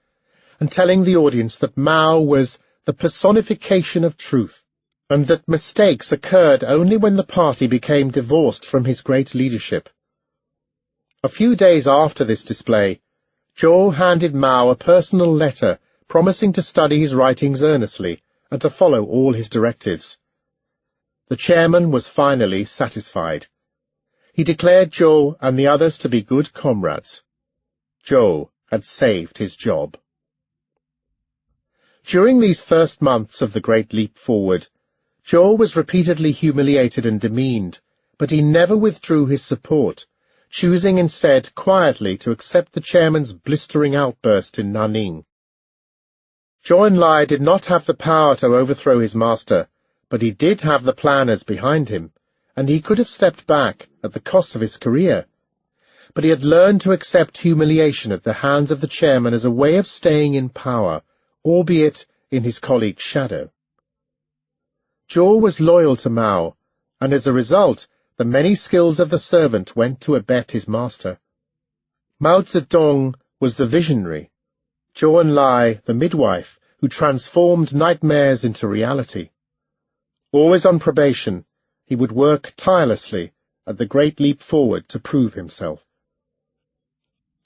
and telling the audience that Mao was the personification of truth, and that mistakes occurred only when the party became divorced from his great leadership. A few days after this display, Zhou handed Mao a personal letter promising to study his writings earnestly and to follow all his directives. The chairman was finally satisfied. He declared Zhou and the others to be good comrades. Zhou had saved his job. During these first months of the Great Leap Forward, Zhou was repeatedly humiliated and demeaned, but he never withdrew his support, choosing instead quietly to accept the chairman's blistering outburst in Nanning. Zhou Enlai did not have the power to overthrow his master, but he did have the planners behind him, and he could have stepped back at the cost of his career. But he had learned to accept humiliation at the hands of the chairman as a way of staying in power, albeit in his colleague's shadow. Zhou was loyal to Mao, and as a result, the many skills of the servant went to abet his master. Mao Tse-tung was the visionary, Zhou Enlai the midwife who transformed nightmares into reality. Always on probation, he would work tirelessly at the Great Leap Forward to prove himself.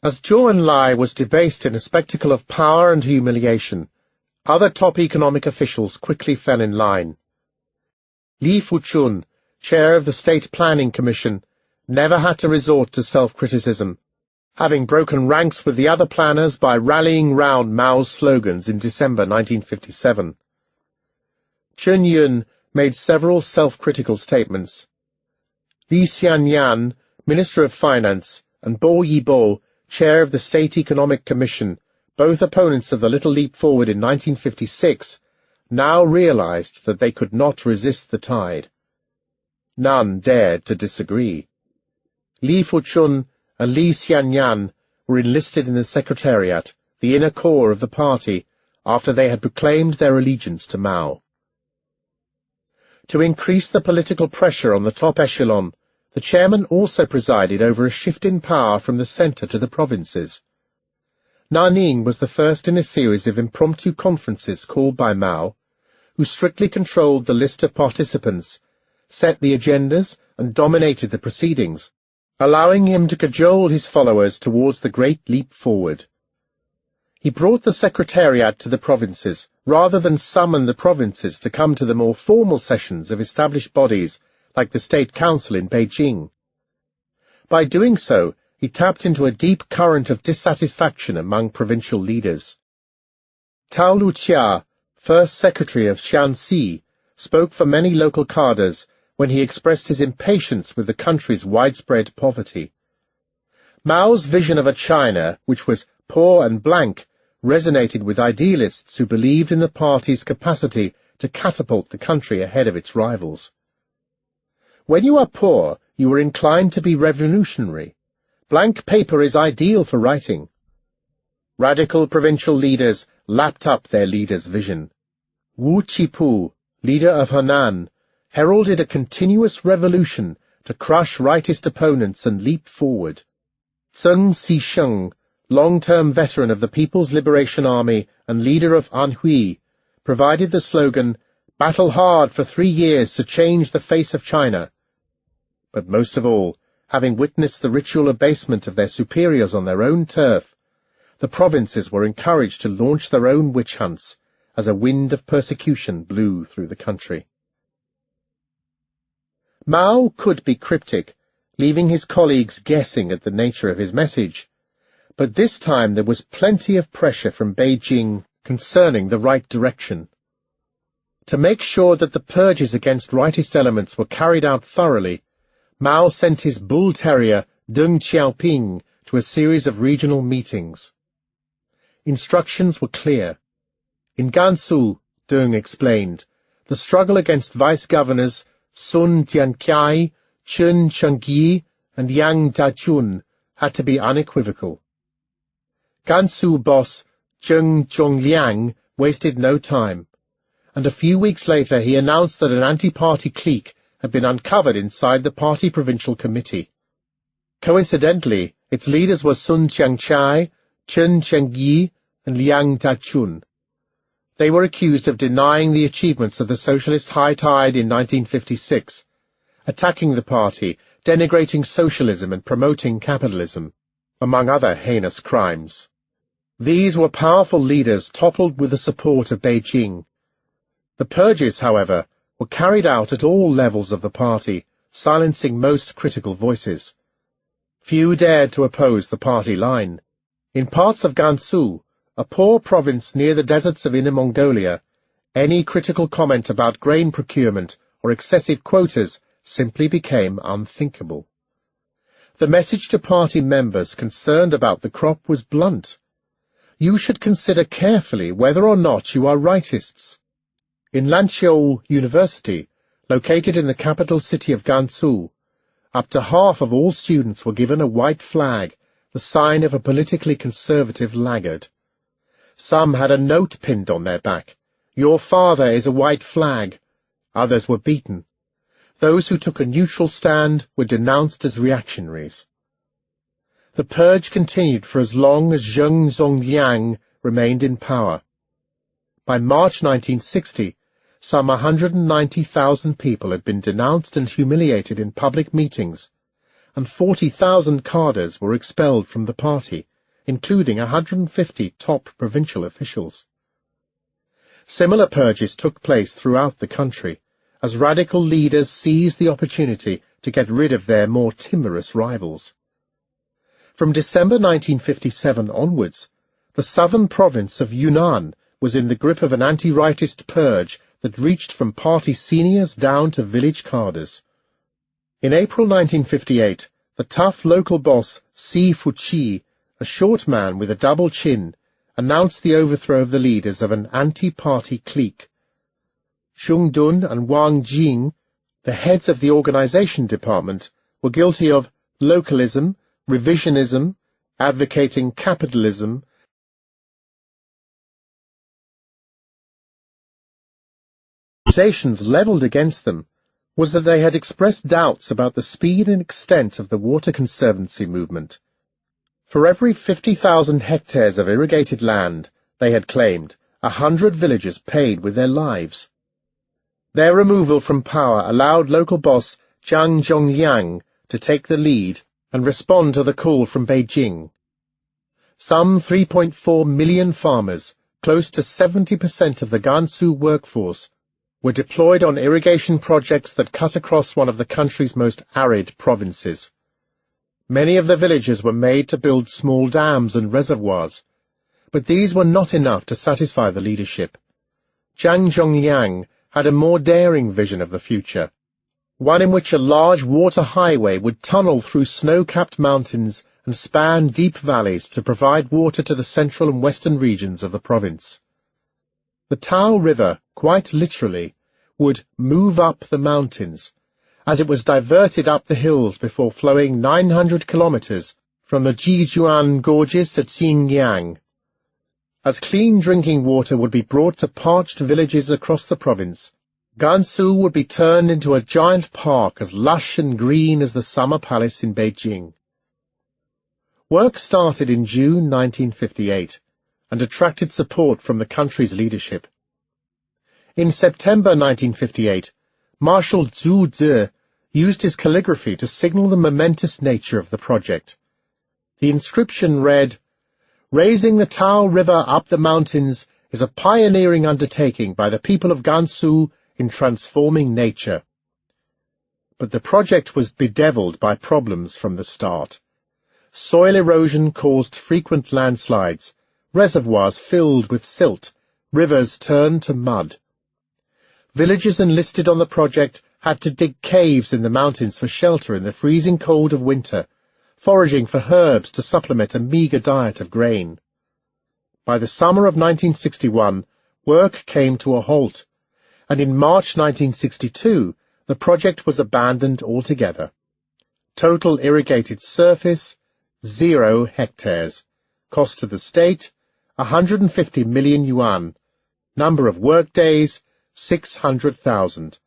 As Zhou Enlai was debased in a spectacle of power and humiliation, other top economic officials quickly fell in line. Li Fuchun, chair of the State Planning Commission, never had to resort to self-criticism, having broken ranks with the other planners by rallying round Mao's slogans in December 1957. Chen Yun made several self-critical statements. Li Xianyan, Minister of Finance, and Bo Yibo, chair of the State Economic Commission, both opponents of the Little Leap Forward in 1956, now realized that they could not resist the tide. None dared to disagree. Li Fuchun and Li Xianyan were enlisted in the Secretariat, the inner core of the party, after they had proclaimed their allegiance to Mao. To increase the political pressure on the top echelon, the chairman also presided over a shift in power from the centre to the provinces. Nanning was the first in a series of impromptu conferences called by Mao, who strictly controlled the list of participants, set the agendas, and dominated the proceedings, allowing him to cajole his followers towards the Great Leap Forward. He brought the Secretariat to the provinces, rather than summon the provinces to come to the more formal sessions of established bodies like the State Council in Beijing. By doing so, he tapped into a deep current of dissatisfaction among provincial leaders. Tao Luqia, first secretary of Shanxi, spoke for many local cadres when he expressed his impatience with the country's widespread poverty. Mao's vision of a China which was poor and blank resonated with idealists who believed in the party's capacity to catapult the country ahead of its rivals. When you are poor, you are inclined to be revolutionary. Blank paper is ideal for writing. Radical provincial leaders lapped up their leader's vision. Wu Qipu, leader of Henan, heralded a continuous revolution to crush rightist opponents and leap forward. Zheng Xisheng, long-term veteran of the People's Liberation Army and leader of Anhui, provided the slogan, "Battle hard for 3 years to change the face of China." But most of all, having witnessed the ritual abasement of their superiors on their own turf, the provinces were encouraged to launch their own witch hunts as a wind of persecution blew through the country. Mao could be cryptic, leaving his colleagues guessing at the nature of his message, but this time there was plenty of pressure from Beijing concerning the right direction. To make sure that the purges against rightist elements were carried out thoroughly, Mao sent his bull terrier Deng Xiaoping to a series of regional meetings. Instructions were clear. In Gansu, Deng explained, the struggle against vice-governors Sun Tianqiai, Chen Chengyi, and Yang Dajun had to be unequivocal. Gansu boss Zheng Zhongliang wasted no time, and a few weeks later he announced that an anti-party clique had been uncovered inside the party provincial committee. Coincidentally, its leaders were Sun Tianqiai, Chen Chengyi, and Liang Dajun. They were accused of denying the achievements of the socialist high tide in 1956, attacking the party, denigrating socialism and promoting capitalism, among other heinous crimes. These were powerful leaders toppled with the support of Beijing. The purges, however, were carried out at all levels of the party, silencing most critical voices. Few dared to oppose the party line. In parts of Gansu, a poor province near the deserts of Inner Mongolia, any critical comment about grain procurement or excessive quotas simply became unthinkable. The message to party members concerned about the crop was blunt. You should consider carefully whether or not you are rightists. In Lanqiao University, located in the capital city of Gansu, up to half of all students were given a white flag, the sign of a politically conservative laggard. Some had a note pinned on their back, "Your father is a white flag." Others were beaten. Those who took a neutral stand were denounced as reactionaries. The purge continued for as long as Zheng Zongliang remained in power. By March 1960, some 190,000 people had been denounced and humiliated in public meetings, and 40,000 cadres were expelled from the party, including 150 top provincial officials. Similar purges took place throughout the country, as radical leaders seized the opportunity to get rid of their more timorous rivals. From December 1957 onwards, the southern province of Yunnan was in the grip of an anti-rightist purge that reached from party seniors down to village cadres. In April 1958, the tough local boss Si Fuqi, a short man with a double chin, announced the overthrow of the leaders of an anti-party clique. Xung Dun and Wang Jing, the heads of the organization department, were guilty of localism, revisionism, advocating capitalism, accusations leveled against them was that they had expressed doubts about the speed and extent of the water conservancy movement. For every 50,000 hectares of irrigated land, they had claimed, 100 villagers paid with their lives. Their removal from power allowed local boss Zhang Zhongliang to take the lead and respond to the call from Beijing. Some 3.4 million farmers, close to 70% of the Gansu workforce, were deployed on irrigation projects that cut across one of the country's most arid provinces. Many of the villagers were made to build small dams and reservoirs, but these were not enough to satisfy the leadership. Zhang Zhongliang had a more daring vision of the future, one in which a large water highway would tunnel through snow-capped mountains and span deep valleys to provide water to the central and western regions of the province. The Tao River, quite literally, would move up the mountains, as it was diverted up the hills before flowing 900 kilometers from the Jijuan Gorges to Xinjiang. As clean drinking water would be brought to parched villages across the province, Gansu would be turned into a giant park as lush and green as the Summer Palace in Beijing. Work started in June 1958 and attracted support from the country's leadership. In September 1958, Marshal Zhu Zi used his calligraphy to signal the momentous nature of the project. The inscription read, "Raising the Tao River up the mountains is a pioneering undertaking by the people of Gansu in transforming nature." But the project was bedeviled by problems from the start. Soil erosion caused frequent landslides, reservoirs filled with silt, rivers turned to mud. Villagers enlisted on the project had to dig caves in the mountains for shelter in the freezing cold of winter, foraging for herbs to supplement a meagre diet of grain. By the summer of 1961, work came to a halt, and in March 1962, the project was abandoned altogether. Total irrigated surface, 0 hectares. Cost to the state, 150 million yuan. Number of work days, 600,000.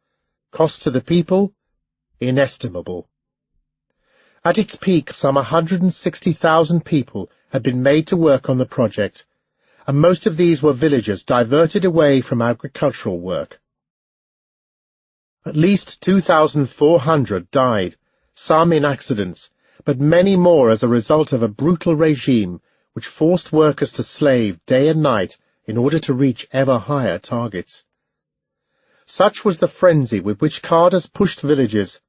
Cost to the people, inestimable. At its peak, some 160,000 people had been made to work on the project, and most of these were villagers diverted away from agricultural work. At least 2,400 died, some in accidents, but many more as a result of a brutal regime which forced workers to slave day and night in order to reach ever higher targets. Such was the frenzy with which cadres pushed villagers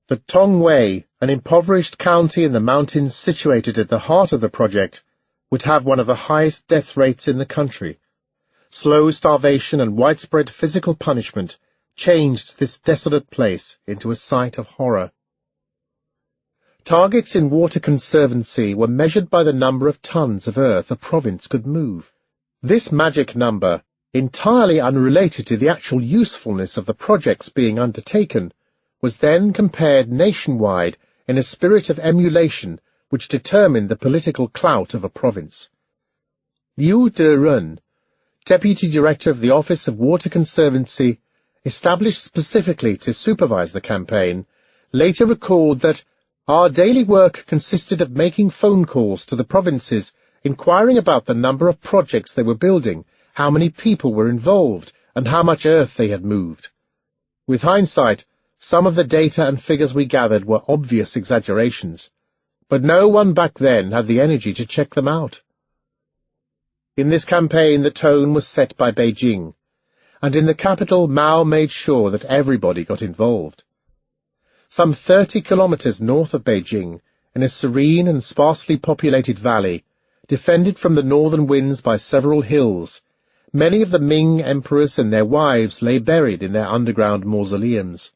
that Tongwei, an impoverished county in the mountains situated at the heart of the project, would have one of the highest death rates in the country. Slow starvation and widespread physical punishment changed this desolate place into a sight of horror. Targets in water conservancy were measured by the number of tons of earth a province could move. This magic number, entirely unrelated to the actual usefulness of the projects being undertaken, was then compared nationwide in a spirit of emulation which determined the political clout of a province. Liu De-run, Deputy Director of the Office of Water Conservancy, established specifically to supervise the campaign, later recalled that our daily work consisted of making phone calls to the provinces, inquiring about the number of projects they were building, how many people were involved, and how much earth they had moved. With hindsight, some of the data and figures we gathered were obvious exaggerations, but no one back then had the energy to check them out. In this campaign the tone was set by Beijing, and in the capital Mao made sure that everybody got involved. Some 30 kilometers north of Beijing, in a serene and sparsely populated valley, defended from the northern winds by several hills, many of the Ming emperors and their wives lay buried in their underground mausoleums.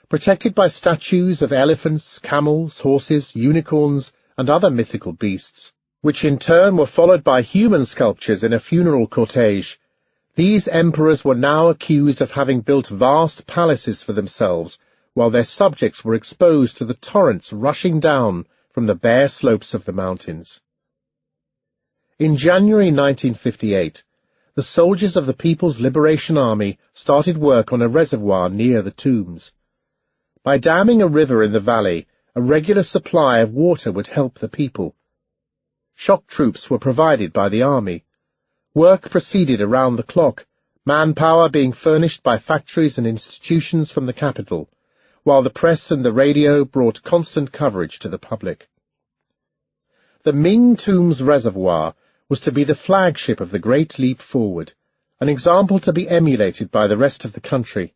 Protected by statues of elephants, camels, horses, unicorns, and other mythical beasts, which in turn were followed by human sculptures in a funeral cortege, these emperors were now accused of having built vast palaces for themselves, while their subjects were exposed to the torrents rushing down from the bare slopes of the mountains. In January 1958, the soldiers of the People's Liberation Army started work on a reservoir near the tombs. By damming a river in the valley, a regular supply of water would help the people. Shock troops were provided by the army. Work proceeded around the clock, manpower being furnished by factories and institutions from the capital, while the press and the radio brought constant coverage to the public. The Ming Tombs Reservoir was to be the flagship of the Great Leap Forward, an example to be emulated by the rest of the country.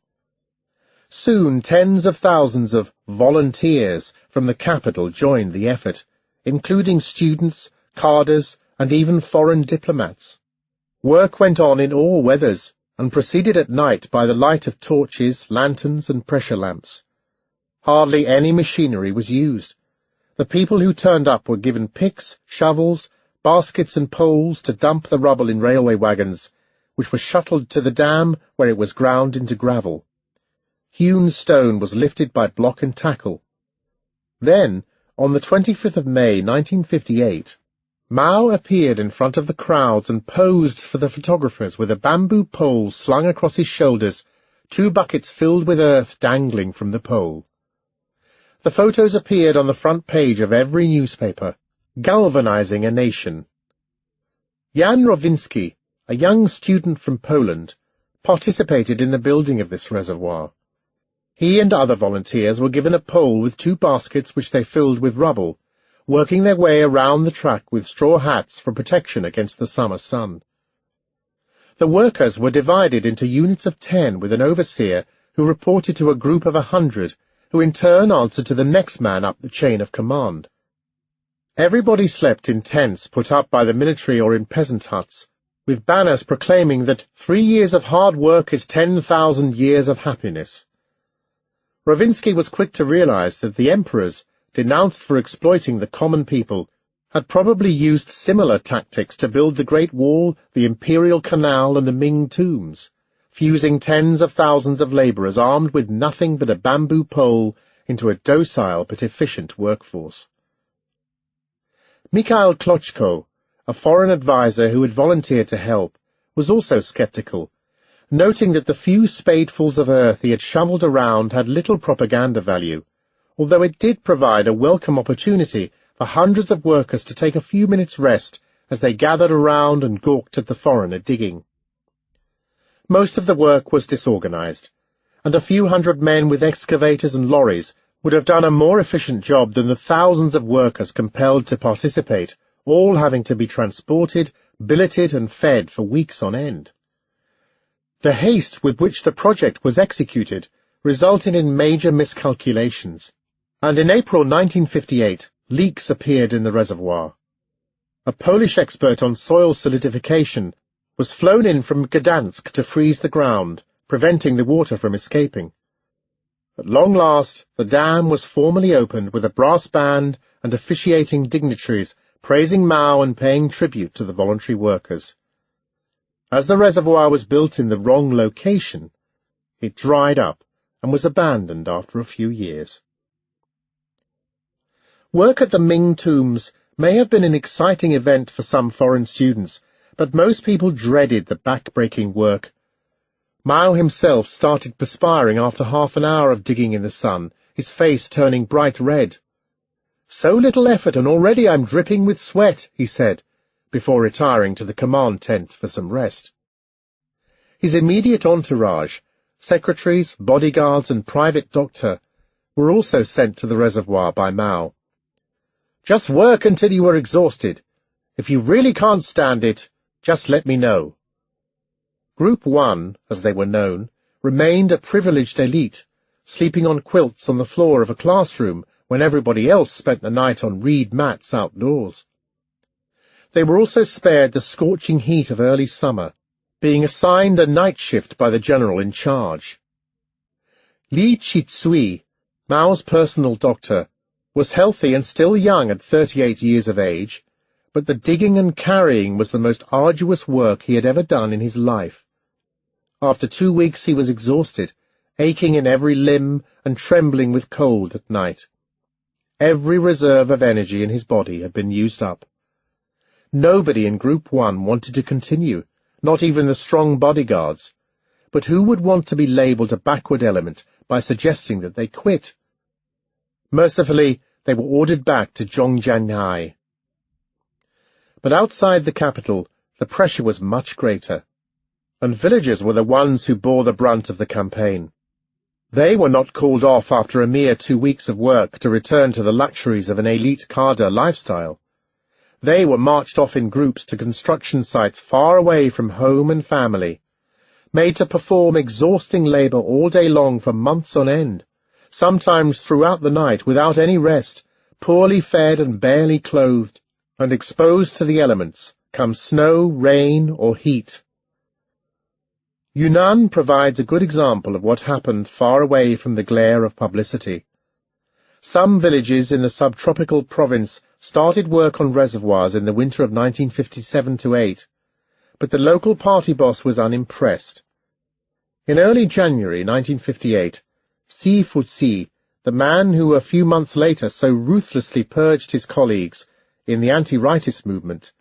Soon tens of thousands of volunteers from the capital joined the effort, including students, cadres, and even foreign diplomats. Work went on in all weathers, and proceeded at night by the light of torches, lanterns, and pressure lamps. Hardly any machinery was used. The people who turned up were given picks, shovels, baskets and poles to dump the rubble in railway wagons, which were shuttled to the dam where it was ground into gravel. Hewn stone was lifted by block and tackle. Then, on the 25th of May 1958, Mao appeared in front of the crowds and posed for the photographers with a bamboo pole slung across his shoulders, 2 buckets filled with earth dangling from the pole. The photos appeared on the front page of every newspaper, galvanizing a nation. Jan Rowiński, a young student from Poland, participated in the building of this reservoir. He and other volunteers were given a pole with 2 baskets which they filled with rubble, working their way around the track with straw hats for protection against the summer sun. The workers were divided into units of 10 with an overseer who reported to a group of 100, who in turn answered to the next man up the chain of command. Everybody slept in tents put up by the military or in peasant huts, with banners proclaiming that 3 years of hard work is 10,000 years of happiness. Rowiński was quick to realize that the emperors, denounced for exploiting the common people, had probably used similar tactics to build the Great Wall, the Imperial Canal, and the Ming tombs, fusing tens of thousands of laborers armed with nothing but a bamboo pole into a docile but efficient workforce. Mikhail Klochko, a foreign advisor who had volunteered to help, was also skeptical, noting that the few spadefuls of earth he had shoveled around had little propaganda value, although it did provide a welcome opportunity for hundreds of workers to take a few minutes' rest as they gathered around and gawked at the foreigner digging. Most of the work was disorganized, and a few hundred men with excavators and lorries would have done a more efficient job than the thousands of workers compelled to participate, all having to be transported, billeted, and fed for weeks on end. The haste with which the project was executed resulted in major miscalculations, and in April 1958 leaks appeared in the reservoir. a Polish expert on soil solidification, was flown in from Gdansk to freeze the ground, preventing the water from escaping. At long last, the dam was formally opened with a brass band and officiating dignitaries praising Mao and paying tribute to the voluntary workers. As the reservoir was built in the wrong location, it dried up and was abandoned after a few years. Work at the Ming tombs may have been an exciting event for some foreign students, but most people dreaded the back-breaking work. Mao himself started perspiring after half an hour of digging in the sun, his face turning bright red. "So little effort, and already I'm dripping with sweat," he said, before retiring to the command tent for some rest. His immediate entourage, secretaries, bodyguards, and private doctor, were also sent to the reservoir by Mao. "Just work until you are exhausted. If you really can't stand it, just let me know." Group 1, as they were known, remained a privileged elite, sleeping on quilts on the floor of a classroom when everybody else spent the night on reed mats outdoors. They were also spared the scorching heat of early summer, being assigned a night shift by the general in charge. Li Chitsui, Mao's personal doctor, was healthy and still young at 38 years of age, but the digging and carrying was the most arduous work he had ever done in his life. After 2 weeks he was exhausted, aching in every limb and trembling with cold at night. Every reserve of energy in his body had been used up. Nobody in Group 1 wanted to continue, not even the strong bodyguards. But who would want to be labelled a backward element by suggesting that they quit? Mercifully, they were ordered back to Zhongjianghai. But outside the capital, the pressure was much greater, and villagers were the ones who bore the brunt of the campaign. They were not called off after a mere 2 weeks of work to return to the luxuries of an elite cadre lifestyle. They were marched off in groups to construction sites far away from home and family, made to perform exhausting labour all day long for months on end, sometimes throughout the night without any rest, poorly fed and barely clothed, and exposed to the elements, come snow, rain, or heat. Yunnan provides a good example of what happened far away from the glare of publicity. Some villages in the subtropical province started work on reservoirs in the winter of 1957-8, but the local party boss was unimpressed. In early January 1958, Xi Fuzi, the man who a few months later so ruthlessly purged his colleagues in the anti-rightist movement,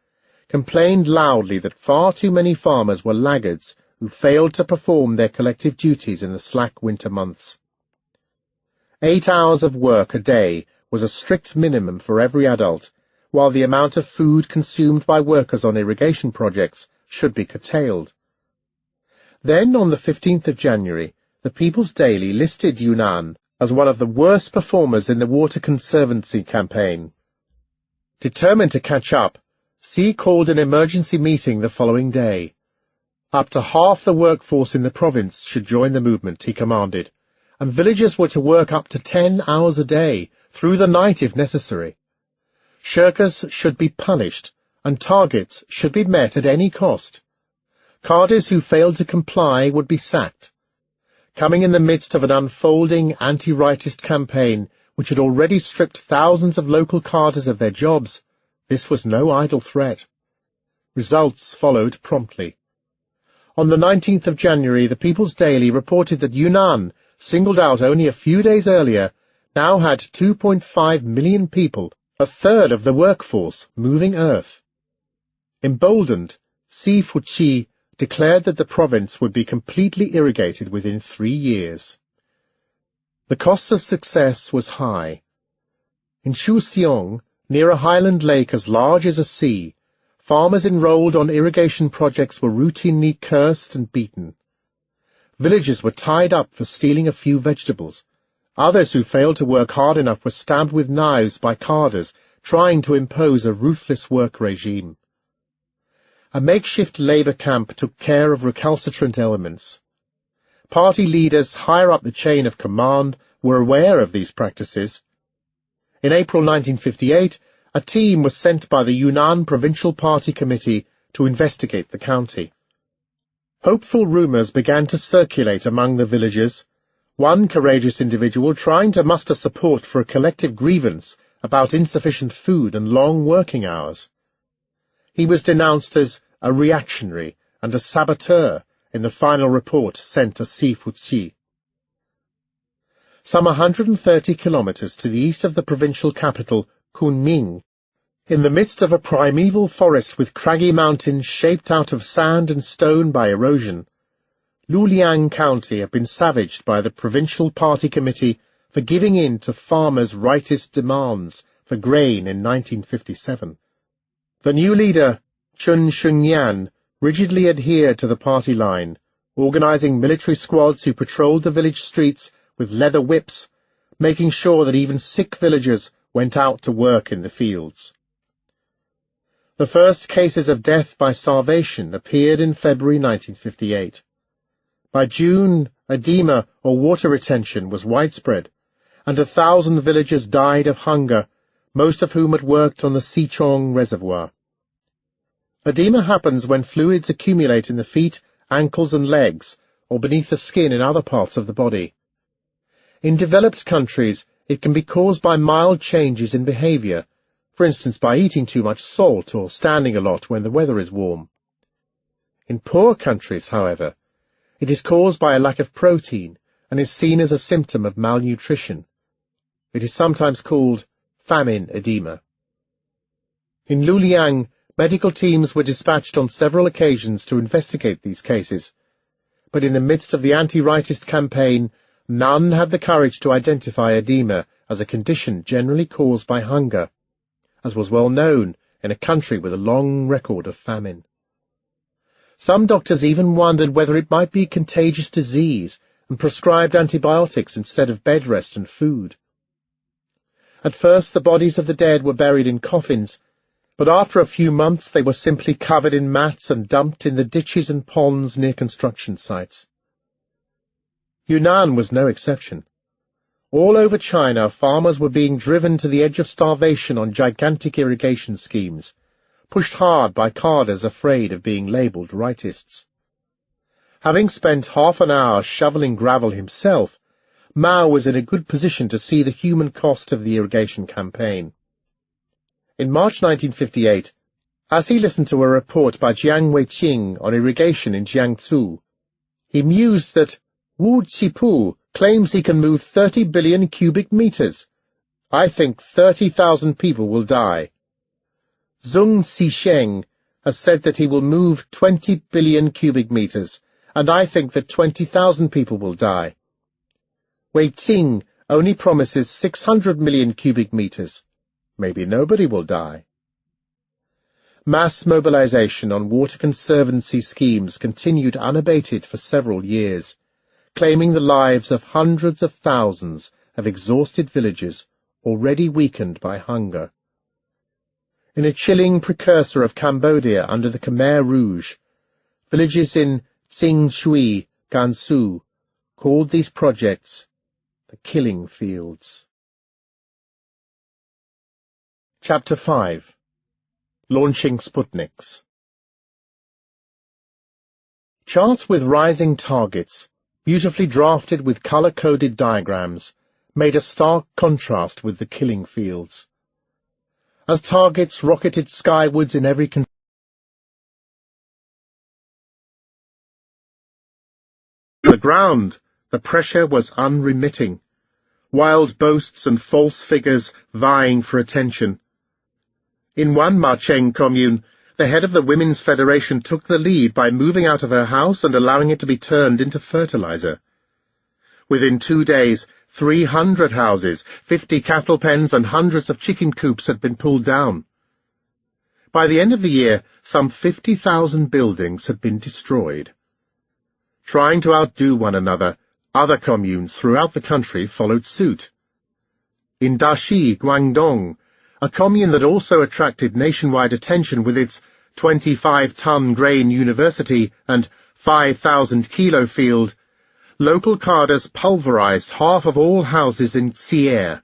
complained loudly that far too many farmers were laggards who failed to perform their collective duties in the slack winter months. 8 hours of work a day was a strict minimum for every adult, while the amount of food consumed by workers on irrigation projects should be curtailed. Then, on the 15th of January, the People's Daily listed Yunnan as one of the worst performers in the water conservancy campaign. Determined to catch up, Xi called an emergency meeting the following day. Up to half the workforce in the province should join the movement, he commanded, and villagers were to work up to 10 hours a day, through the night if necessary. Shirkers should be punished, and targets should be met at any cost. Cadres who failed to comply would be sacked. Coming in the midst of an unfolding anti-rightist campaign which had already stripped thousands of local cadres of their jobs, this was no idle threat. Results followed promptly. On the 19th of January, the People's Daily reported that Yunnan, singled out only a few days earlier, now had 2.5 million people, a third of the workforce, moving earth. Emboldened, Xi Fuzi declared that the province would be completely irrigated within 3 years. The cost of success was high. In Shuxiong, near a highland lake as large as a sea, farmers enrolled on irrigation projects were routinely cursed and beaten. Villagers were tied up for stealing a few vegetables. Others who failed to work hard enough were stabbed with knives by cadres trying to impose a ruthless work regime. A makeshift labour camp took care of recalcitrant elements. Party leaders higher up the chain of command were aware of these practices. In April 1958, a team was sent by the Yunnan Provincial Party Committee to investigate the county. Hopeful rumours began to circulate among the villagers, one courageous individual trying to muster support for a collective grievance about insufficient food and long working hours. He was denounced as a reactionary and a saboteur in the final report sent to Sifuji. Some 130 kilometres to the east of the provincial capital, Kunming, in the midst of a primeval forest with craggy mountains shaped out of sand and stone by erosion, Luliang County had been savaged by the Provincial Party Committee for giving in to farmers' rightist demands for grain in 1957. The new leader, Chun Shunyan, rigidly adhered to the party line, organising military squads who patrolled the village streets with leather whips, making sure that even sick villagers went out to work in the fields. The first cases of death by starvation appeared in February 1958. By June, edema or water retention was widespread, and 1,000 villagers died of hunger, most of whom had worked on the Tse-tung reservoir. Edema happens when fluids accumulate in the feet, ankles and legs, or beneath the skin in other parts of the body. In developed countries, it can be caused by mild changes in behaviour, for instance by eating too much salt or standing a lot when the weather is warm. In poor countries, however, it is caused by a lack of protein and is seen as a symptom of malnutrition. It is sometimes called famine edema. In Luliang, medical teams were dispatched on several occasions to investigate these cases, but in the midst of the anti-rightist campaign, none had the courage to identify edema as a condition generally caused by hunger, as was well known in a country with a long record of famine. Some doctors even wondered whether it might be a contagious disease and prescribed antibiotics instead of bed rest and food. At first the bodies of the dead were buried in coffins, but after a few months they were simply covered in mats and dumped in the ditches and ponds near construction sites. Yunnan was no exception. All over China, farmers were being driven to the edge of starvation on gigantic irrigation schemes, pushed hard by cadres afraid of being labelled rightists. Having spent half an hour shoveling gravel himself, Mao was in a good position to see the human cost of the irrigation campaign. In March 1958, as he listened to a report by Jiang Weiqing on irrigation in Jiangsu, he mused that Wu Qipu claims he can move 30 billion cubic meters. I think 30,000 people will die. Zhong Xisheng has said that he will move 20 billion cubic meters, and I think that 20,000 people will die. Wei Ting only promises 600 million cubic meters. Maybe nobody will die. Mass mobilization on water conservancy schemes continued unabated for several years, claiming the lives of hundreds of thousands of exhausted villagers already weakened by hunger. In a chilling precursor of Cambodia under the Khmer Rouge, villages in Tsingshui, Gansu, called these projects the killing fields. Chapter 5. Launching Sputniks. Charts with rising targets, beautifully drafted with colour-coded diagrams, made a stark contrast with the killing fields. As targets rocketed skywards in every the ground, the pressure was unremitting, wild boasts and false figures vying for attention. In one Macheng commune, the head of the Women's Federation took the lead by moving out of her house and allowing it to be turned into fertilizer. Within 2 days, 300 houses, 50 cattle pens and hundreds of chicken coops had been pulled down. By the end of the year, some 50,000 buildings had been destroyed. Trying to outdo one another, other communes throughout the country followed suit. In Dashi, Guangdong, a commune that also attracted nationwide attention with its 25-ton grain university and 5,000-kilo field, local cadres pulverized half of all houses in Xi'er.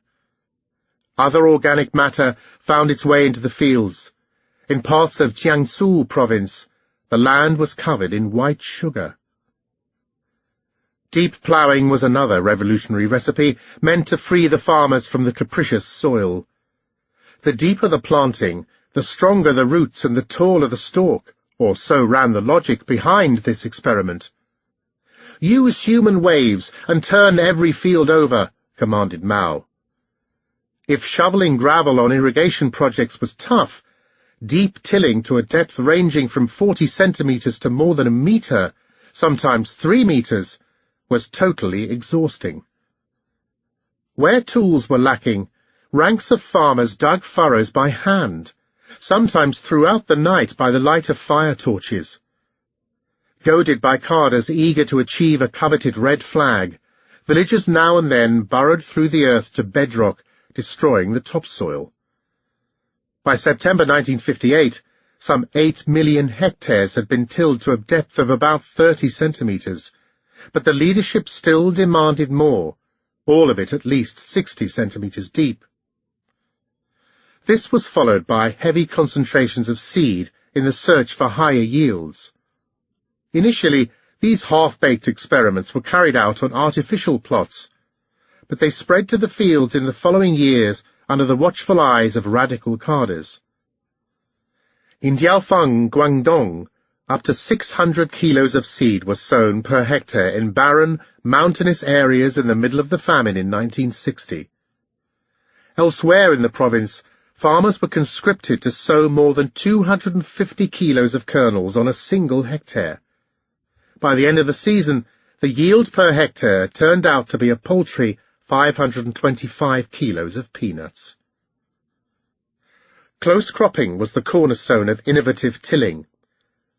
Other organic matter found its way into the fields. In parts of Jiangsu province, the land was covered in white sugar. Deep ploughing was another revolutionary recipe meant to free the farmers from the capricious soil. The deeper the planting, the stronger the roots and the taller the stalk, or so ran the logic behind this experiment. "Use human waves and turn every field over," commanded Mao. If shoveling gravel on irrigation projects was tough, deep tilling to a depth ranging from 40 centimeters to more than a meter, sometimes 3 meters, was totally exhausting. Where tools were lacking, ranks of farmers dug furrows by hand, sometimes throughout the night by the light of fire torches. Goaded by carders eager to achieve a coveted red flag, villagers now and then burrowed through the earth to bedrock, destroying the topsoil. By September 1958, some 8 million hectares had been tilled to a depth of about 30 centimeters, but the leadership still demanded more, all of it at least 60 centimeters deep. This was followed by heavy concentrations of seed in the search for higher yields. Initially, these half-baked experiments were carried out on artificial plots, but they spread to the fields in the following years under the watchful eyes of radical carders. In Jiaofeng, Guangdong, up to 600 kilos of seed was sown per hectare in barren, mountainous areas in the middle of the famine in 1960. Elsewhere in the province, farmers were conscripted to sow more than 250 kilos of kernels on a single hectare. By the end of the season, the yield per hectare turned out to be a paltry 525 kilos of peanuts. Close cropping was the cornerstone of innovative tilling.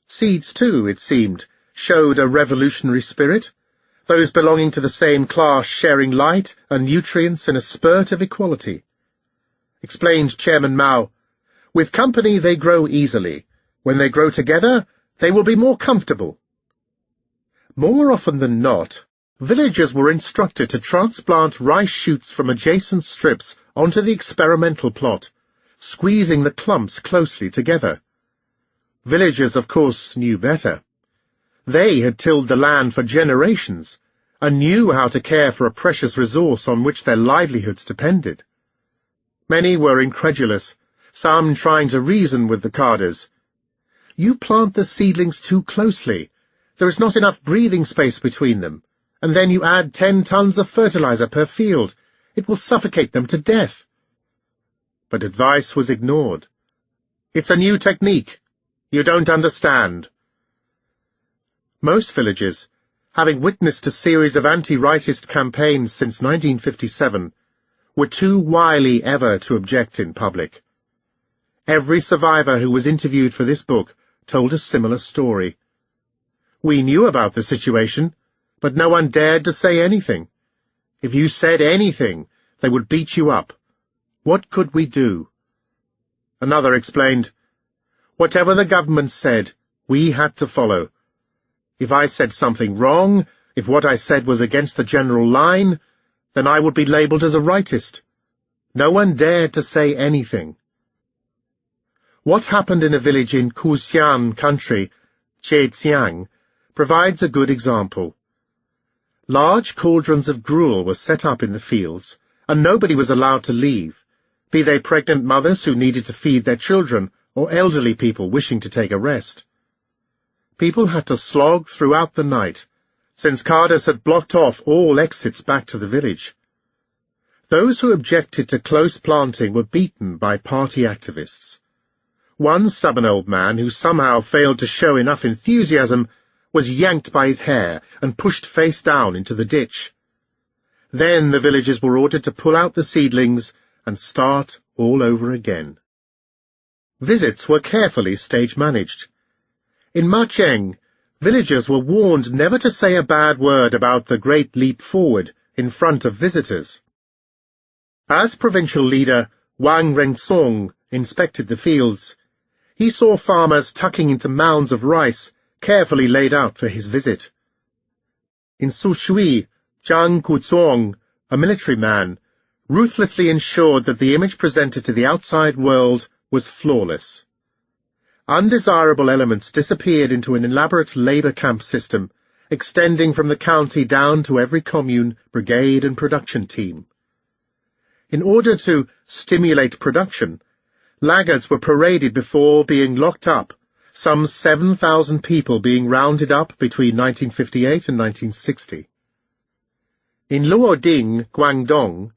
Seeds, too, it seemed, showed a revolutionary spirit, those belonging to the same class sharing light and nutrients in a spurt of equality. Explained Chairman Mao, "With company they grow easily. When they grow together, they will be more comfortable." More often than not, villagers were instructed to transplant rice shoots from adjacent strips onto the experimental plot, squeezing the clumps closely together. Villagers, of course, knew better. They had tilled the land for generations and knew how to care for a precious resource on which their livelihoods depended. Many were incredulous, some trying to reason with the carders. "You plant the seedlings too closely. There is not enough breathing space between them, and then you add 10 tons of fertilizer per field. It will suffocate them to death." But advice was ignored. "It's a new technique. You don't understand." Most villagers, having witnessed a series of anti-rightist campaigns since 1957, were too wily ever to object in public. Every survivor who was interviewed for this book told a similar story. "We knew about the situation, but no one dared to say anything. If you said anything, they would beat you up. What could we do?" Another explained, "Whatever the government said, we had to follow. If I said something wrong, if what I said was against the general line, then I would be labeled as a rightist. No one dared to say anything." What happened in a village in Kuxian country, Tse-tung, provides a good example. Large cauldrons of gruel were set up in the fields, and nobody was allowed to leave, be they pregnant mothers who needed to feed their children or elderly people wishing to take a rest. People had to slog throughout the night, since carders had blocked off all exits back to the village. Those who objected to close planting were beaten by party activists. One stubborn old man who somehow failed to show enough enthusiasm was yanked by his hair and pushed face down into the ditch. Then the villagers were ordered to pull out the seedlings and start all over again. Visits were carefully stage-managed. In Macheng, villagers were warned never to say a bad word about the Great Leap Forward in front of visitors. As provincial leader, Wang Rensong inspected the fields, he saw farmers tucking into mounds of rice carefully laid out for his visit. In Sushui, Zhang Guzong, a military man, ruthlessly ensured that the image presented to the outside world was flawless. Undesirable elements disappeared into an elaborate labour camp system, extending from the county down to every commune, brigade and production team. In order to stimulate production, laggards were paraded before being locked up, some 7,000 people being rounded up between 1958 and 1960. In Luoding, Guangdong,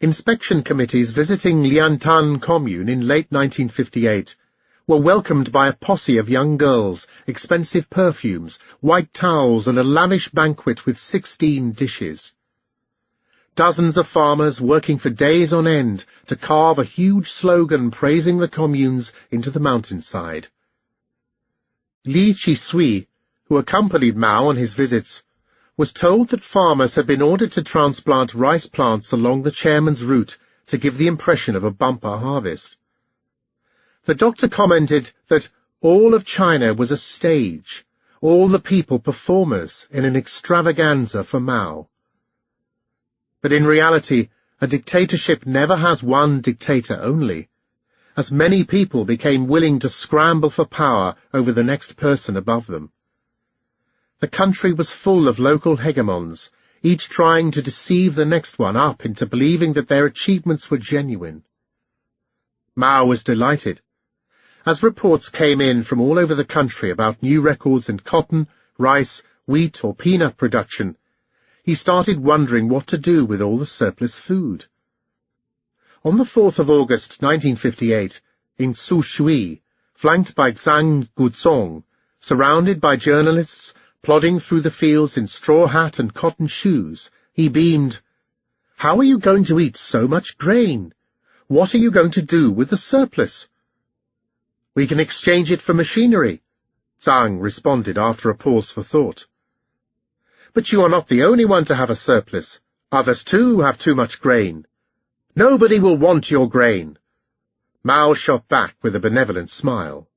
inspection committees visiting Liantan commune in late 1958 were welcomed by a posse of young girls, expensive perfumes, white towels, and a lavish banquet with 16 dishes. Dozens of farmers working for days on end to carve a huge slogan praising the communes into the mountainside. Li Qisui, who accompanied Mao on his visits, was told that farmers had been ordered to transplant rice plants along the chairman's route to give the impression of a bumper harvest. The doctor commented that all of China was a stage, all the people performers in an extravaganza for Mao. But in reality, a dictatorship never has one dictator only, as many people became willing to scramble for power over the next person above them. The country was full of local hegemons, each trying to deceive the next one up into believing that their achievements were genuine. Mao was delighted. As reports came in from all over the country about new records in cotton, rice, wheat, or peanut production, he started wondering what to do with all the surplus food. On the 4th of August 1958, in Sushui, flanked by Zhang Guzong, surrounded by journalists, plodding through the fields in straw hat and cotton shoes, he beamed, "How are you going to eat so much grain? What are you going to do with the surplus?" "We can exchange it for machinery," Zhang responded after a pause for thought. "But you are not the only one to have a surplus. Others, too, have too much grain. Nobody will want your grain." Mao shot back with a benevolent smile.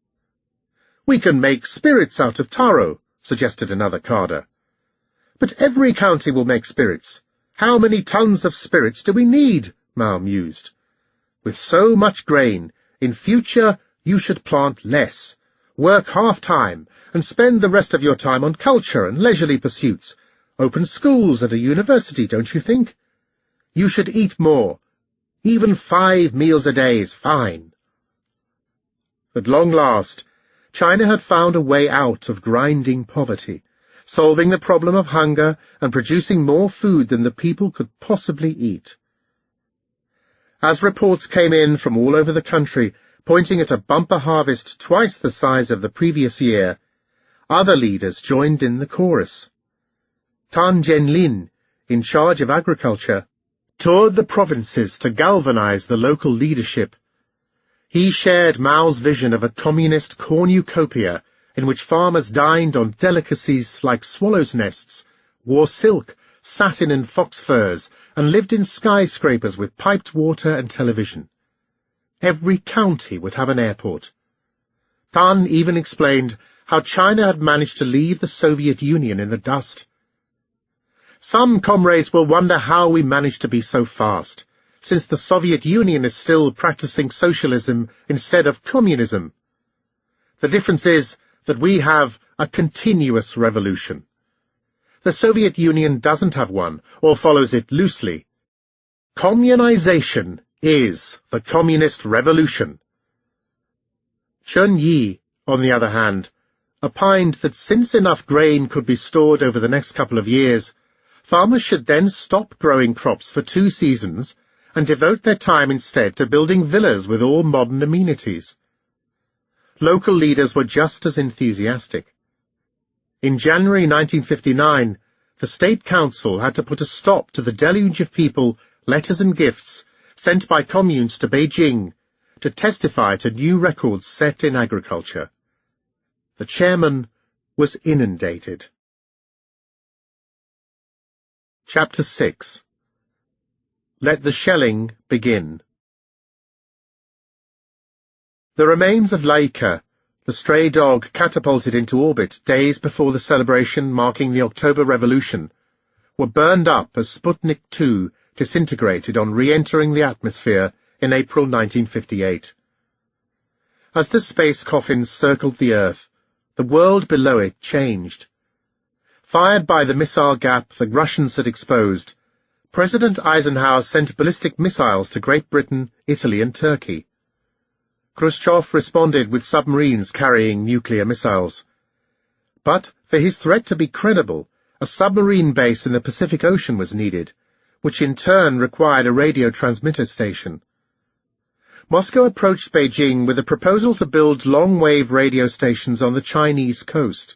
"We can make spirits out of taro," suggested another cadre. "But every county will make spirits. How many tons of spirits do we need?" Mao mused. "With so much grain, in future you should plant less, work half-time, and spend the rest of your time on culture and leisurely pursuits. Open schools and a university, don't you think? You should eat more. Even 5 meals a day is fine." At long last, China had found a way out of grinding poverty, solving the problem of hunger and producing more food than the people could possibly eat. As reports came in from all over the country, pointing at a bumper harvest twice the size of the previous year, other leaders joined in the chorus. Tan Jianlin, in charge of agriculture, toured the provinces to galvanize the local leadership. He shared Mao's vision of a communist cornucopia in which farmers dined on delicacies like swallows' nests, wore silk, satin and fox furs, and lived in skyscrapers with piped water and television. Every county would have an airport. Tan even explained how China had managed to leave the Soviet Union in the dust. "Some comrades will wonder how we managed to be so fast, since the Soviet Union is still practicing socialism instead of communism. The difference is that we have a continuous revolution. The Soviet Union doesn't have one, or follows it loosely. Communization is the communist revolution." Chen Yi, on the other hand, opined that since enough grain could be stored over the next couple of years, farmers should then stop growing crops for 2 seasons and devote their time instead to building villas with all modern amenities. Local leaders were just as enthusiastic. In January 1959, the State Council had to put a stop to the deluge of people, letters and gifts sent by communes to Beijing to testify to new records set in agriculture. The chairman was inundated. Chapter 6. Let the Shelling Begin. The remains of Laika, the stray dog catapulted into orbit days before the celebration marking the October Revolution, were burned up as Sputnik 2 disintegrated on re-entering the atmosphere in April 1958. As the space coffins circled the Earth, the world below it changed. Fired by the missile gap the Russians had exposed, President Eisenhower sent ballistic missiles to Great Britain, Italy, and Turkey. Khrushchev responded with submarines carrying nuclear missiles. But for his threat to be credible, a submarine base in the Pacific Ocean was needed, which in turn required a radio transmitter station. Moscow approached Beijing with a proposal to build long-wave radio stations on the Chinese coast,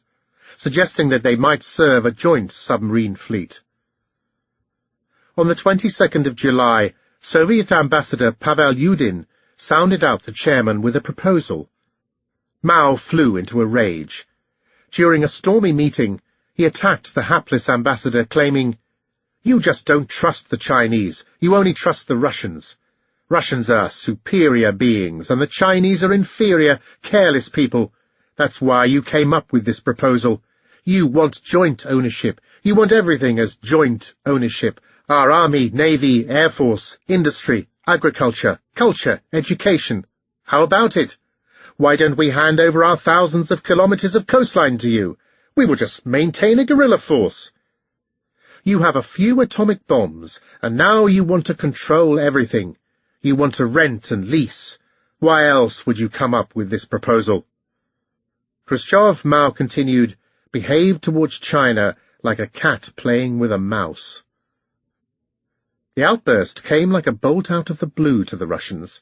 suggesting that they might serve a joint submarine fleet. On the 22nd of July, Soviet Ambassador Pavel Yudin sounded out the chairman with a proposal. Mao flew into a rage. During a stormy meeting, he attacked the hapless ambassador, claiming, "You just don't trust the Chinese, you only trust the Russians. Russians are superior beings, and the Chinese are inferior, careless people. That's why you came up with this proposal. You want joint ownership. You want everything as joint ownership. Our army, navy, air force, industry, agriculture, culture, education. How about it? Why don't we hand over our thousands of kilometers of coastline to you? We will just maintain a guerrilla force. You have a few atomic bombs, and now you want to control everything. You want to rent and lease. Why else would you come up with this proposal?" Khrushchev, Mao continued, behaved towards China like a cat playing with a mouse. The outburst came like a bolt out of the blue to the Russians.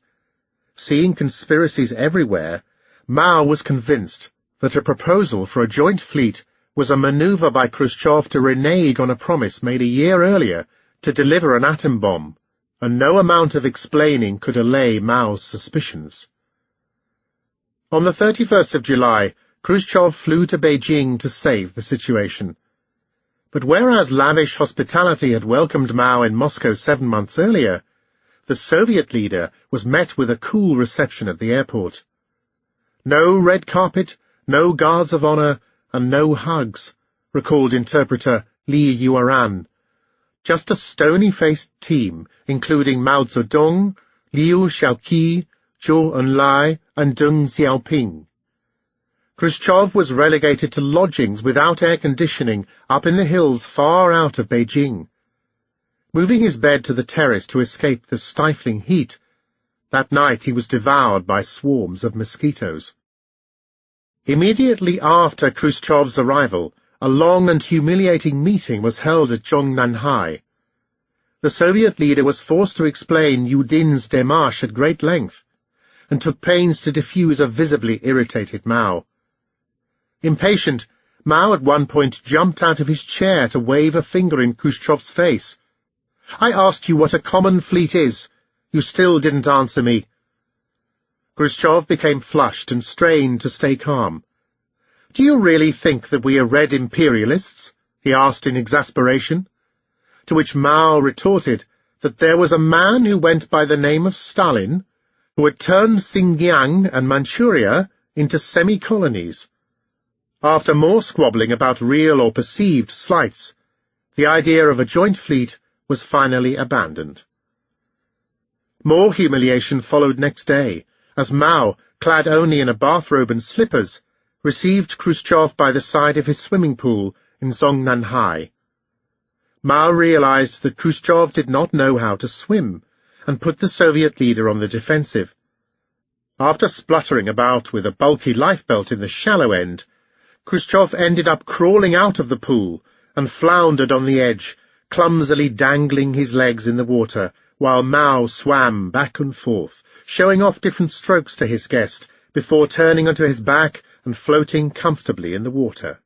Seeing conspiracies everywhere, Mao was convinced that a proposal for a joint fleet was a maneuver by Khrushchev to renege on a promise made a year earlier to deliver an atom bomb, and no amount of explaining could allay Mao's suspicions. On the 31st of July, Khrushchev flew to Beijing to save the situation. But whereas lavish hospitality had welcomed Mao in Moscow 7 months earlier, the Soviet leader was met with a cool reception at the airport. No red carpet, no guards of honor, and no hugs, recalled interpreter Li Yueran. Just a stony-faced team, including Mao Zedong, Liu Shaoqi, Zhou Enlai, and Deng Xiaoping. Khrushchev was relegated to lodgings without air conditioning up in the hills far out of Beijing. Moving his bed to the terrace to escape the stifling heat, that night he was devoured by swarms of mosquitoes. Immediately after Khrushchev's arrival, a long and humiliating meeting was held at Zhongnanhai. The Soviet leader was forced to explain Yudin's démarche at great length, and took pains to diffuse a visibly irritated Mao. Impatient, Mao at one point jumped out of his chair to wave a finger in Khrushchev's face. "I asked you what a common fleet is. You still didn't answer me." Khrushchev became flushed and strained to stay calm. "Do you really think that we are red imperialists?" he asked in exasperation, to which Mao retorted that there was a man who went by the name of Stalin who had turned Xinjiang and Manchuria into semi-colonies. After more squabbling about real or perceived slights, the idea of a joint fleet was finally abandoned. More humiliation followed next day, as Mao, clad only in a bathrobe and slippers, received Khrushchev by the side of his swimming pool in Zhongnanhai. Mao realized that Khrushchev did not know how to swim, and put the Soviet leader on the defensive. After spluttering about with a bulky lifebelt in the shallow end, Khrushchev ended up crawling out of the pool and floundered on the edge, clumsily dangling his legs in the water, while Mao swam back and forth, showing off different strokes to his guest, before turning onto his back and floating comfortably in the water.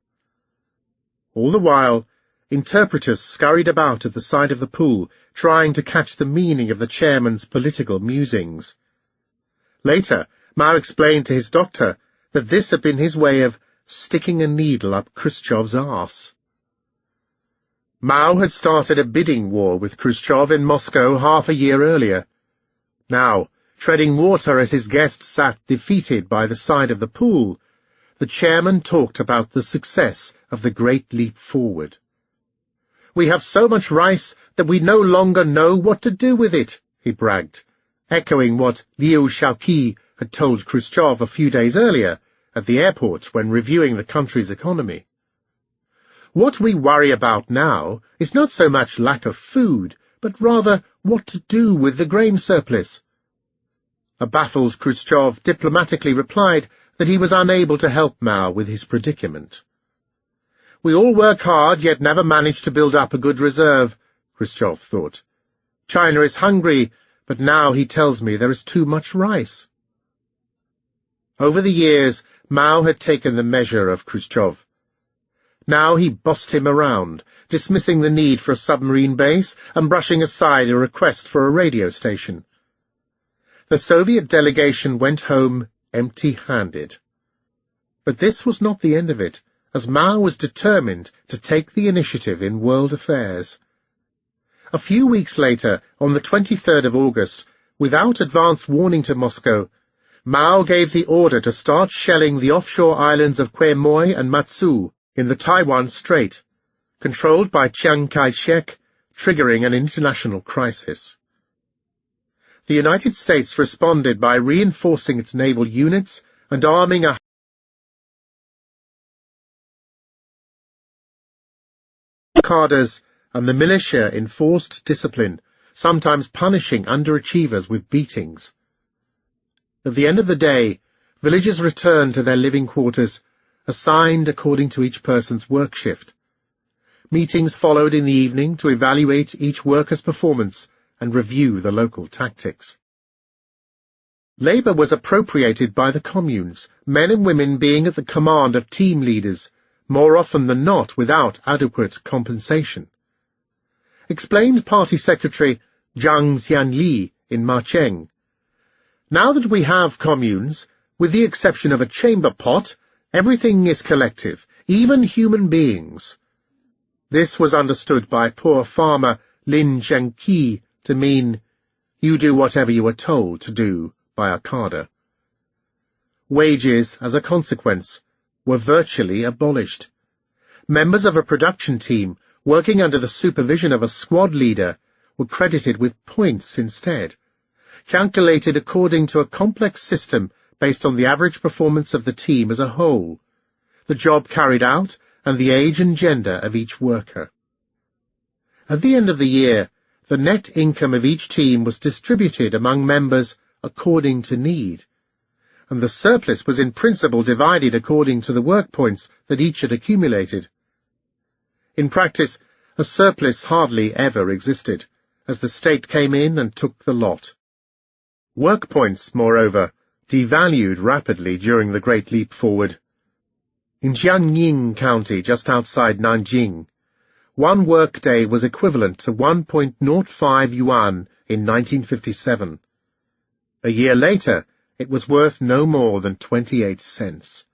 All the while, interpreters scurried about at the side of the pool, trying to catch the meaning of the chairman's political musings. Later, Mao explained to his doctor that this had been his way of sticking a needle up Khrushchev's arse. Mao had started a bidding war with Khrushchev in Moscow half a year earlier. Now, treading water as his guest sat defeated by the side of the pool, the chairman talked about the success of the Great Leap Forward. "We have so much rice that we no longer know what to do with it," he bragged, echoing what Liu Shaoqi had told Khrushchev a few days earlier at the airport when reviewing the country's economy. "What we worry about now is not so much lack of food, but rather what to do with the grain surplus." A baffled Khrushchev diplomatically replied that he was unable to help Mao with his predicament. "We all work hard, yet never manage to build up a good reserve," Khrushchev thought. "China is hungry, but now he tells me there is too much rice." Over the years, Mao had taken the measure of Khrushchev. Now he bossed him around, dismissing the need for a submarine base and brushing aside a request for a radio station. The Soviet delegation went home empty-handed. But this was not the end of it, as Mao was determined to take the initiative in world affairs. A few weeks later, on the 23rd of August, without advance warning to Moscow, Mao gave the order to start shelling the offshore islands of Quemoy and Matsu in the Taiwan Strait, controlled by Chiang Kai-shek, triggering an international crisis. The United States responded by reinforcing its naval units and arming a cadres, and the militia enforced discipline, sometimes punishing underachievers with beatings. At the end of the day, villagers returned to their living quarters, assigned according to each person's work shift. Meetings followed in the evening to evaluate each worker's performance and review the local tactics. Labour was appropriated by the communes, men and women being at the command of team leaders, more often than not without adequate compensation. Explained Party Secretary Zhang Xianli in Macheng, "Now that we have communes, with the exception of a chamber pot, everything is collective, even human beings." This was understood by poor farmer Lin Zhengqi to mean, "You do whatever you are told to do by a cadre." Wages, as a consequence, were virtually abolished. Members of a production team, working under the supervision of a squad leader, were credited with points instead, calculated according to a complex system based on the average performance of the team as a whole, the job carried out, and the age and gender of each worker. At the end of the year, the net income of each team was distributed among members according to need, and the surplus was in principle divided according to the work points that each had accumulated. In practice, a surplus hardly ever existed, as the state came in and took the lot. Work points, moreover, devalued rapidly during the Great Leap Forward. In Jiangning County, just outside Nanjing, one workday was equivalent to 1.05 yuan in 1957. A year later, it was worth no more than 28 cents.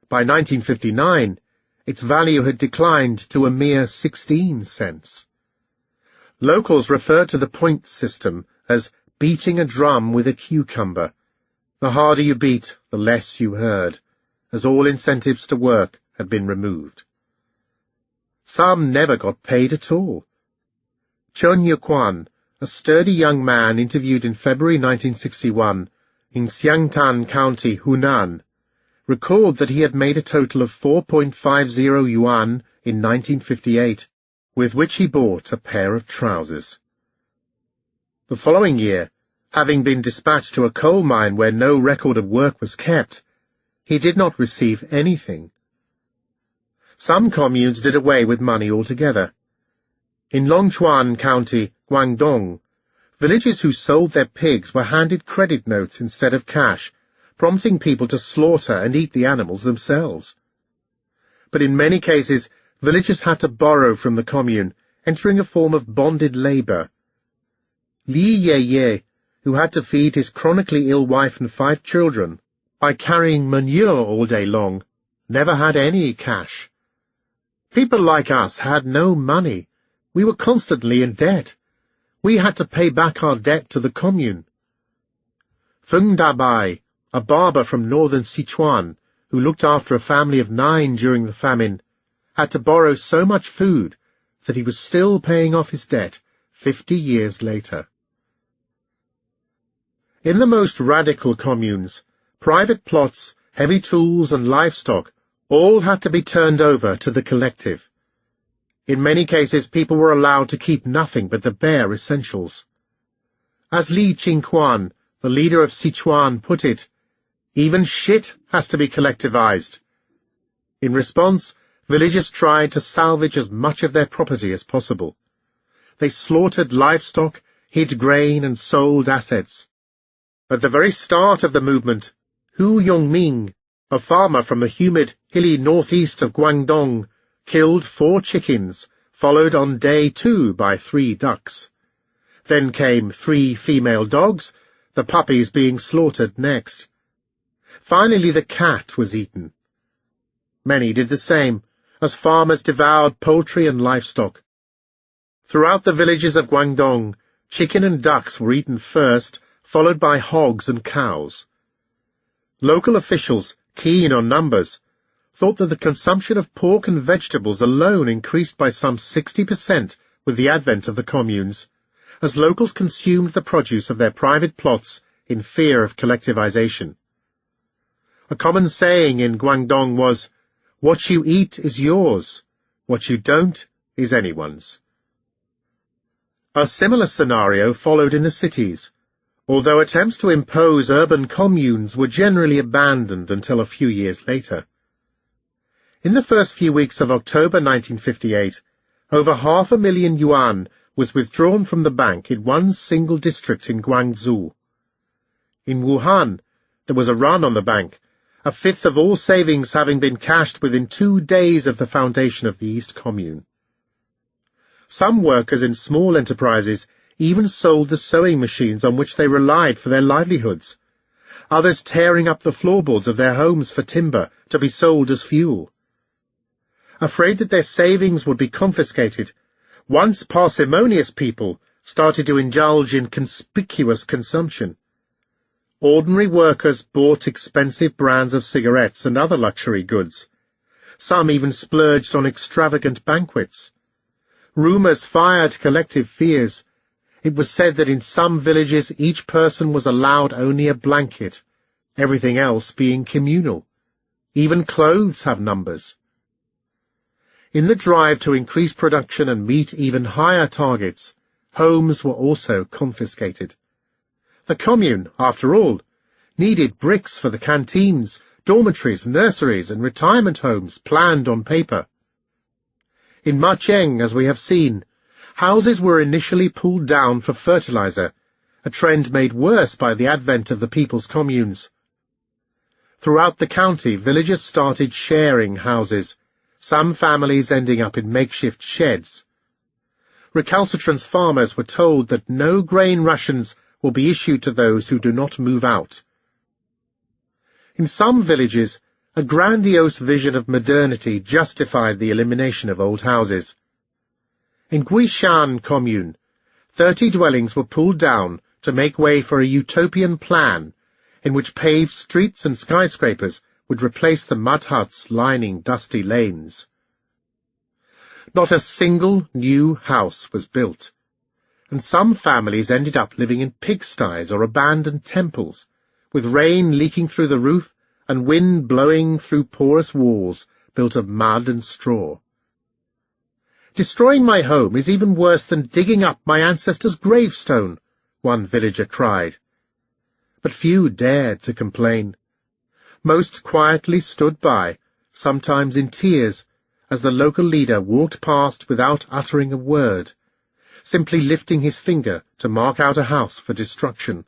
By 1959, its value had declined to a mere 16 cents. Locals referred to the point system as beating a drum with a cucumber. The harder you beat, the less you heard, as all incentives to work had been removed. Some never got paid at all. Chen Yuquan, a sturdy young man interviewed in February 1961 in Xiangtan County, Hunan, recalled that he had made a total of 4.50 yuan in 1958, with which he bought a pair of trousers. The following year, having been dispatched to a coal mine where no record of work was kept, he did not receive anything. Some communes did away with money altogether. In Longchuan County, Guangdong, villages who sold their pigs were handed credit notes instead of cash, prompting people to slaughter and eat the animals themselves. But in many cases, villagers had to borrow from the commune, entering a form of bonded labour. Li Yeye, who had to feed his chronically ill wife and 5 children by carrying manure all day long, never had any cash. People like us had no money. We were constantly in debt. We had to pay back our debt to the commune. Feng Dabai, a barber from northern Sichuan, who looked after a family of 9 during the famine, had to borrow so much food that he was still paying off his debt 50 years later. In the most radical communes, private plots, heavy tools and livestock all had to be turned over to the collective. In many cases, people were allowed to keep nothing but the bare essentials. As Li Qingquan, the leader of Sichuan, put it, "Even shit has to be collectivized." In response, villagers tried to salvage as much of their property as possible. They slaughtered livestock, hid grain, and sold assets. At the very start of the movement, Hu Yongming, a farmer from the humid, hilly northeast of Guangdong, killed 4 chickens, followed on day 2 by 3 ducks. Then came 3 female dogs, the puppies being slaughtered next. Finally the cat was eaten. Many did the same, as farmers devoured poultry and livestock. Throughout the villages of Guangdong, chicken and ducks were eaten first, followed by hogs and cows. Local officials, keen on numbers, thought that the consumption of pork and vegetables alone increased by some 60% with the advent of the communes, as locals consumed the produce of their private plots in fear of collectivization. A common saying in Guangdong was, "What you eat is yours, what you don't is anyone's." A similar scenario followed in the cities, although attempts to impose urban communes were generally abandoned until a few years later. In the first few weeks of October 1958, over 500,000 yuan was withdrawn from the bank in one single district in Guangzhou. In Wuhan, there was a run on the bank, a fifth of all savings having been cashed within 2 days of the foundation of the East Commune. Some workers in small enterprises even sold the sewing machines on which they relied for their livelihoods, others tearing up the floorboards of their homes for timber to be sold as fuel. Afraid that their savings would be confiscated, once parsimonious people started to indulge in conspicuous consumption. Ordinary workers bought expensive brands of cigarettes and other luxury goods. Some even splurged on extravagant banquets. Rumors fired collective fears. It was said that in some villages each person was allowed only a blanket, everything else being communal. Even clothes have numbers. In the drive to increase production and meet even higher targets, homes were also confiscated. The commune, after all, needed bricks for the canteens, dormitories, nurseries, and retirement homes planned on paper. In Macheng, as we have seen, houses were initially pulled down for fertilizer, a trend made worse by the advent of the people's communes. Throughout the county, villagers started sharing houses, some families ending up in makeshift sheds. Recalcitrant farmers were told that no grain rations will be issued to those who do not move out. In some villages, a grandiose vision of modernity justified the elimination of old houses. In Guishan commune, 30 dwellings were pulled down to make way for a utopian plan in which paved streets and skyscrapers would replace the mud huts lining dusty lanes. Not a single new house was built, and some families ended up living in pigsties or abandoned temples, with rain leaking through the roof and wind blowing through porous walls built of mud and straw. "Destroying my home is even worse than digging up my ancestor's gravestone," one villager cried. But few dared to complain. Most quietly stood by, sometimes in tears, as the local leader walked past without uttering a word, simply lifting his finger to mark out a house for destruction.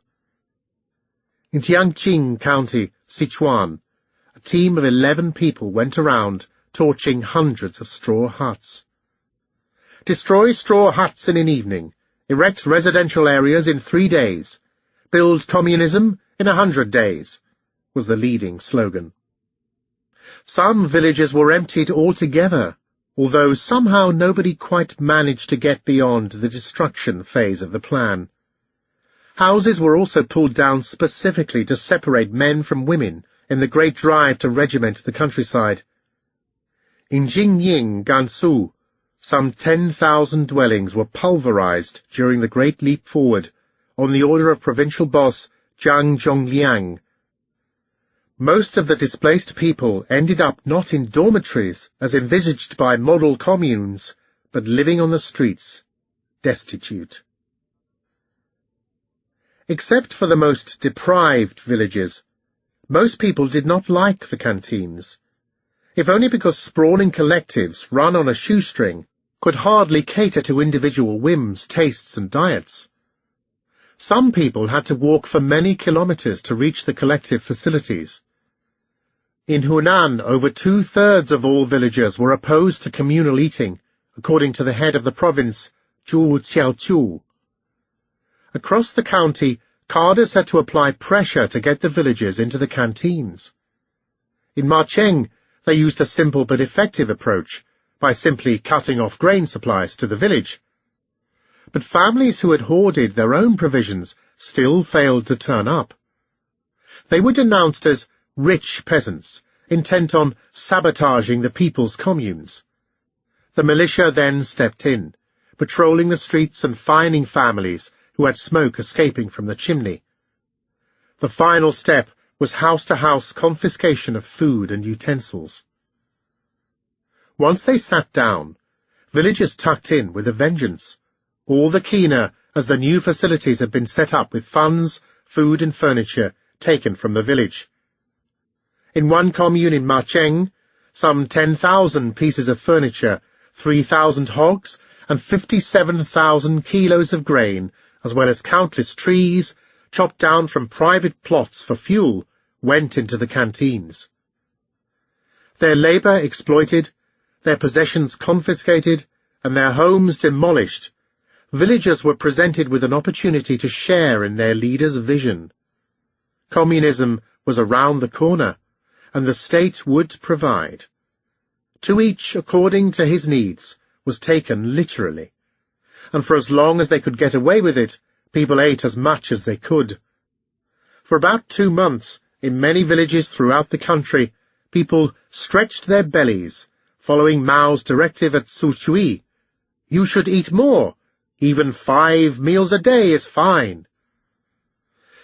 In Jiangxing County, Sichuan, a team of 11 people went around torching hundreds of straw huts. "Destroy straw huts in an evening, erect residential areas in 3 days, build communism in 100 days, was the leading slogan. Some villages were emptied altogether, although somehow nobody quite managed to get beyond the destruction phase of the plan. Houses were also pulled down specifically to separate men from women in the great drive to regiment the countryside. In Jingying, Gansu, some 10,000 dwellings were pulverized during the Great Leap Forward on the order of provincial boss Zhang Zhongliang. Most of the displaced people ended up not in dormitories as envisaged by model communes, but living on the streets, destitute. Except for the most deprived villages, most people did not like the canteens, if only because sprawling collectives run on a shoestring could hardly cater to individual whims, tastes, and diets. Some people had to walk for many kilometers to reach the collective facilities. In Hunan, over 2/3 of all villagers were opposed to communal eating, according to the head of the province, Zhu Qiaoqiu. Across the county, cadres had to apply pressure to get the villagers into the canteens. In Macheng, they used a simple but effective approach by simply cutting off grain supplies to the village. But families who had hoarded their own provisions still failed to turn up. They were denounced as rich peasants, intent on sabotaging the people's communes. The militia then stepped in, patrolling the streets and fining families who had smoke escaping from the chimney. The final step was house-to-house confiscation of food and utensils. Once they sat down, villagers tucked in with a vengeance, all the keener as the new facilities had been set up with funds, food and furniture taken from the village. In one commune in Macheng, some 10,000 pieces of furniture, 3,000 hogs, and 57,000 kilos of grain, as well as countless trees, chopped down from private plots for fuel, went into the canteens. Their labour exploited, their possessions confiscated, and their homes demolished, villagers were presented with an opportunity to share in their leader's vision. Communism was around the corner, and the state would provide. To each according to his needs was taken literally, and for as long as they could get away with it, people ate as much as they could. For about 2 months, in many villages throughout the country, people stretched their bellies, following Mao's directive at Sushui. You should eat more. Even 5 meals a day is fine.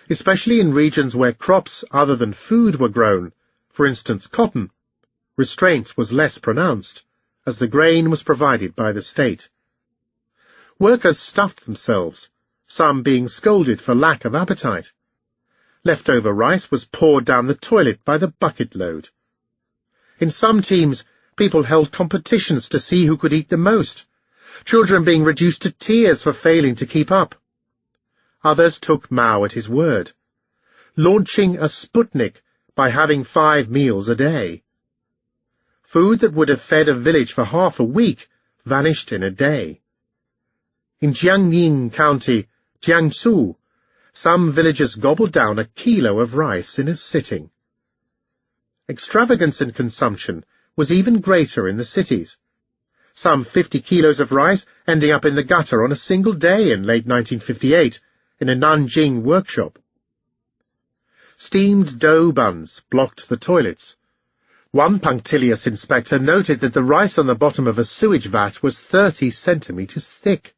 Especially in regions where crops other than food were grown, for instance cotton, restraint was less pronounced, as the grain was provided by the state. Workers stuffed themselves, some being scolded for lack of appetite. Leftover rice was poured down the toilet by the bucket load. In some teams, people held competitions to see who could eat the most, children being reduced to tears for failing to keep up. Others took Mao at his word, launching a Sputnik by having 5 meals a day. Food that would have fed a village for half a week vanished in a day. In Jiangning County, Jiangsu, some villagers gobbled down a kilo of rice in a sitting. Extravagance in consumption was even greater in the cities, some 50 kilos of rice ending up in the gutter on a single day in late 1958 in a Nanjing workshop. Steamed dough buns blocked the toilets. One punctilious inspector noted that the rice on the bottom of a sewage vat was 30 centimeters thick.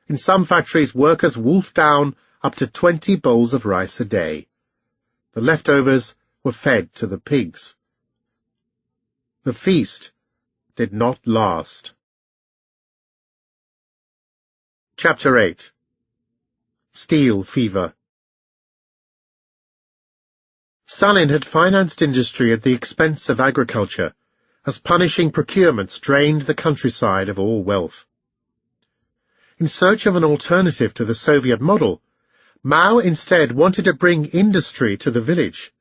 In some factories, workers wolfed down up to 20 bowls of rice a day. The leftovers were fed to the pigs. The feast did not last. Chapter 8. Steel Fever. Stalin had financed industry at the expense of agriculture, as punishing procurements drained the countryside of all wealth. In search of an alternative to the Soviet model, Mao instead wanted to bring industry to the village.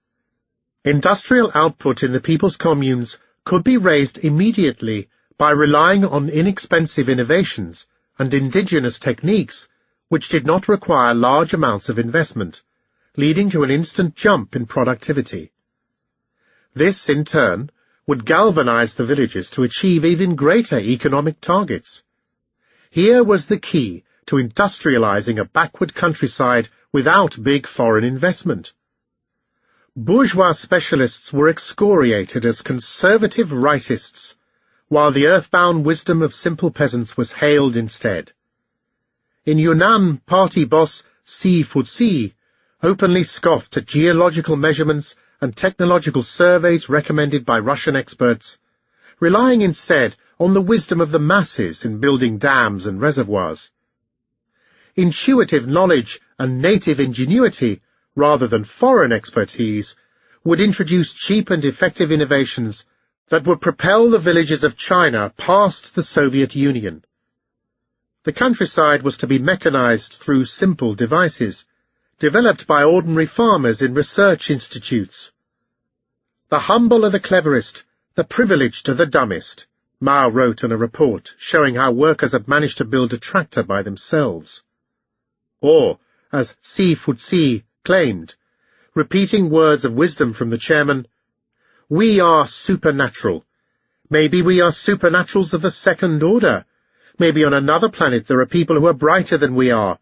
Industrial output in the people's communes could be raised immediately by relying on inexpensive innovations and indigenous techniques which did not require large amounts of investment, leading to an instant jump in productivity. This, in turn, would galvanize the villages to achieve even greater economic targets. Here was the key to industrializing a backward countryside without big foreign investment. Bourgeois specialists were excoriated as conservative rightists, while the earthbound wisdom of simple peasants was hailed instead. In Yunnan, party boss Tse-tung openly scoffed at geological measurements and technological surveys recommended by Russian experts, relying instead on the wisdom of the masses in building dams and reservoirs. Intuitive knowledge and native ingenuity, rather than foreign expertise, would introduce cheap and effective innovations that would propel the villages of China past the Soviet Union. The countryside was to be mechanized through simple devices, developed by ordinary farmers in research institutes. The humble are the cleverest, the privileged are the dumbest, Mao wrote in a report showing how workers had managed to build a tractor by themselves. Or, as Tse-tung claimed, repeating words of wisdom from the chairman, "We are supernatural. Maybe we are supernaturals of the second order. Maybe on another planet there are people who are brighter than we are,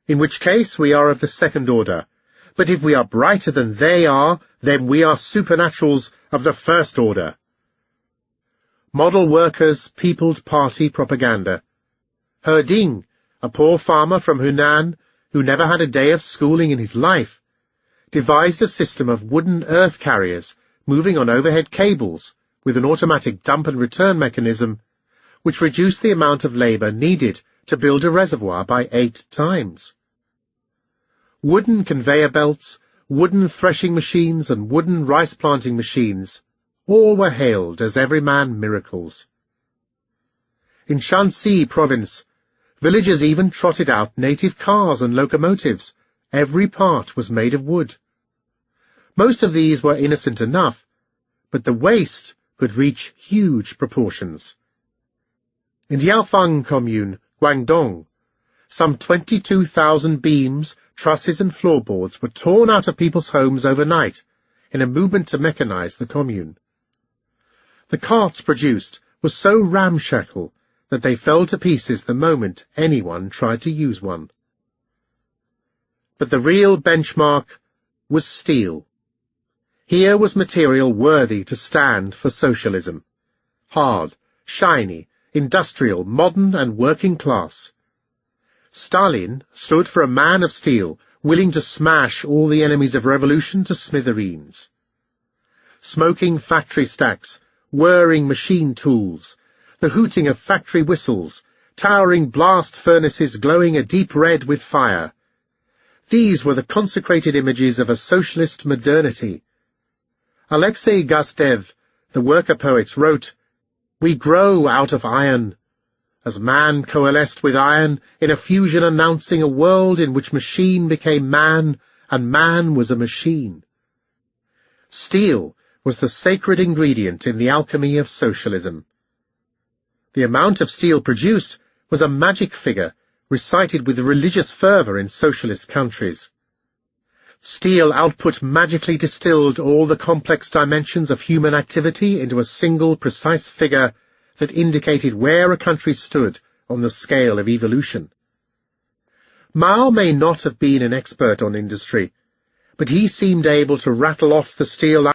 in which case we are of the second order. But if we are brighter than they are, then we are supernaturals of the first order." Model workers peopled party propaganda. He Ding, a poor farmer from Hunan, who never had a day of schooling in his life, devised a system of wooden earth carriers moving on overhead cables with an automatic dump and return mechanism, which reduced the amount of labor needed to build a reservoir by 8 times. Wooden conveyor belts, wooden threshing machines, and wooden rice planting machines all were hailed as everyman miracles. In Shanxi province, villagers even trotted out native cars and locomotives. Every part was made of wood. Most of these were innocent enough, but the waste could reach huge proportions. In Jiaofeng commune, Guangdong, some 22,000 beams, trusses and floorboards were torn out of people's homes overnight in a movement to mechanize the commune. The carts produced were so ramshackle that they fell to pieces the moment anyone tried to use one. But the real benchmark was steel. Here was material worthy to stand for socialism. Hard, shiny, industrial, modern and working class. Stalin stood for a man of steel, willing to smash all the enemies of revolution to smithereens. Smoking factory stacks, whirring machine tools, the hooting of factory whistles, towering blast furnaces glowing a deep red with fire. These were the consecrated images of a socialist modernity. Alexei Gazdev, the worker poet, wrote, "We grow out of iron," as man coalesced with iron in a fusion announcing a world in which machine became man and man was a machine. Steel was the sacred ingredient in the alchemy of socialism. The amount of steel produced was a magic figure recited with religious fervor in socialist countries. Steel output magically distilled all the complex dimensions of human activity into a single precise figure that indicated where a country stood on the scale of evolution. Mao may not have been an expert on industry, but he seemed able to rattle off the steel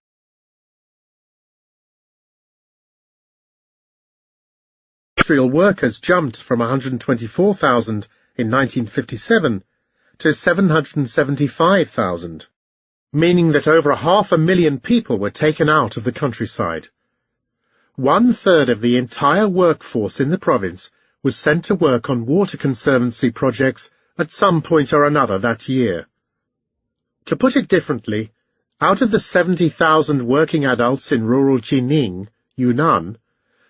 industrial workers jumped from 124,000 in 1957 to 775,000, meaning that over 500,000 people were taken out of the countryside. 1/3 of the entire workforce in the province was sent to work on water conservancy projects at some point or another that year. To put it differently, out of the 70,000 working adults in rural Jining, Yunnan,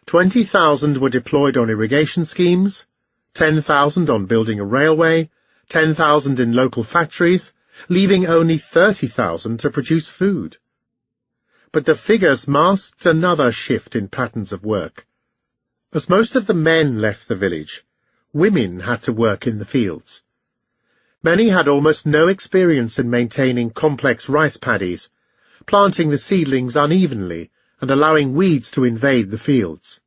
20,000 were deployed on irrigation schemes, 10,000 on building a railway, 10,000 in local factories, leaving only 30,000 to produce food. But the figures masked another shift in patterns of work. As most of the men left the village, women had to work in the fields. Many had almost no experience in maintaining complex rice paddies, planting the seedlings unevenly and allowing weeds to invade the fields.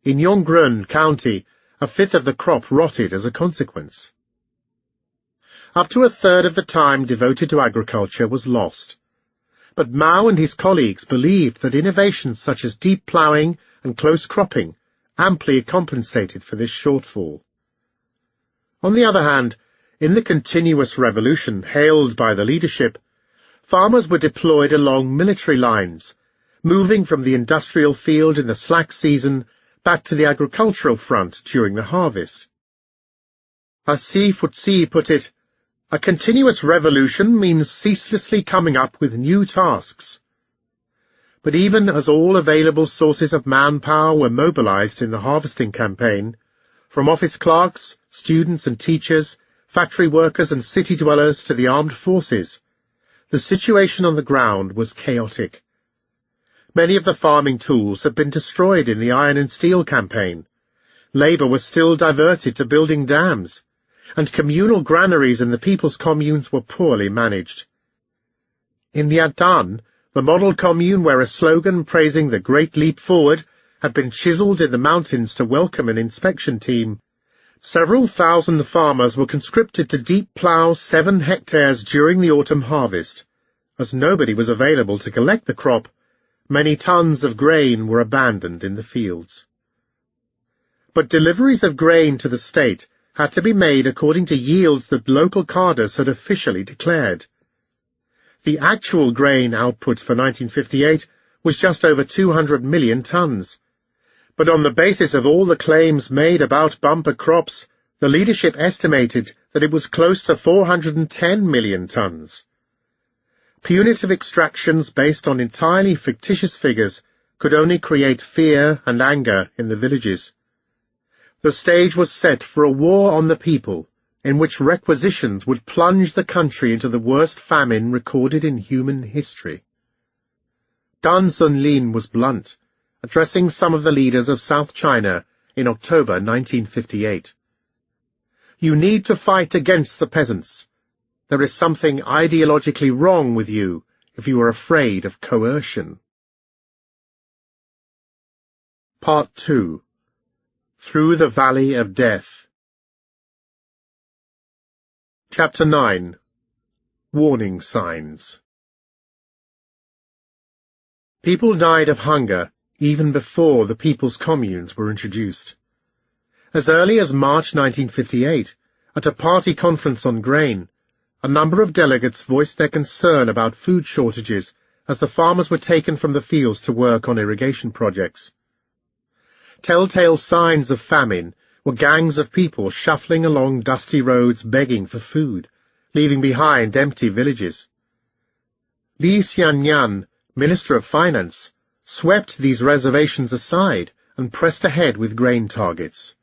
In Yonggrun County, 1/5 of the crop rotted as a consequence. Up to 1/3 of the time devoted to agriculture was lost. But Mao and his colleagues believed that innovations such as deep ploughing and close cropping amply compensated for this shortfall. On the other hand, in the continuous revolution hailed by the leadership, farmers were deployed along military lines, moving from the industrial field in the slack season back to the agricultural front during the harvest. As Si Futsi put it, a continuous revolution means ceaselessly coming up with new tasks. But even as all available sources of manpower were mobilized in the harvesting campaign, from office clerks, students and teachers, factory workers and city dwellers to the armed forces, the situation on the ground was chaotic. Many of the farming tools had been destroyed in the iron and steel campaign. Labour was still diverted to building dams, and communal granaries in the people's communes were poorly managed. In Liadan, the model commune where a slogan praising the Great Leap Forward had been chiselled in the mountains to welcome an inspection team, several thousand farmers were conscripted to deep plough 7 hectares during the autumn harvest. As nobody was available to collect the crop, many tons of grain were abandoned in the fields. But deliveries of grain to the state had to be made according to yields that local cadres had officially declared. The actual grain output for 1958 was just over 200 million tons, but on the basis of all the claims made about bumper crops, the leadership estimated that it was close to 410 million tons. Punitive extractions based on entirely fictitious figures could only create fear and anger in the villages. The stage was set for a war on the people, in which requisitions would plunge the country into the worst famine recorded in human history. Dan Sunlin was blunt, addressing some of the leaders of South China in October 1958. You need to fight against the peasants. There is something ideologically wrong with you if you are afraid of coercion. Part 2. Through the Valley of Death. Chapter 9. Warning Signs. People died of hunger even before the people's communes were introduced. As early as March 1958, at a party conference on grain, a number of delegates voiced their concern about food shortages as the farmers were taken from the fields to work on irrigation projects. Telltale signs of famine were gangs of people shuffling along dusty roads begging for food, leaving behind empty villages. Li Xianyan, Minister of Finance, swept these reservations aside and pressed ahead with grain targets.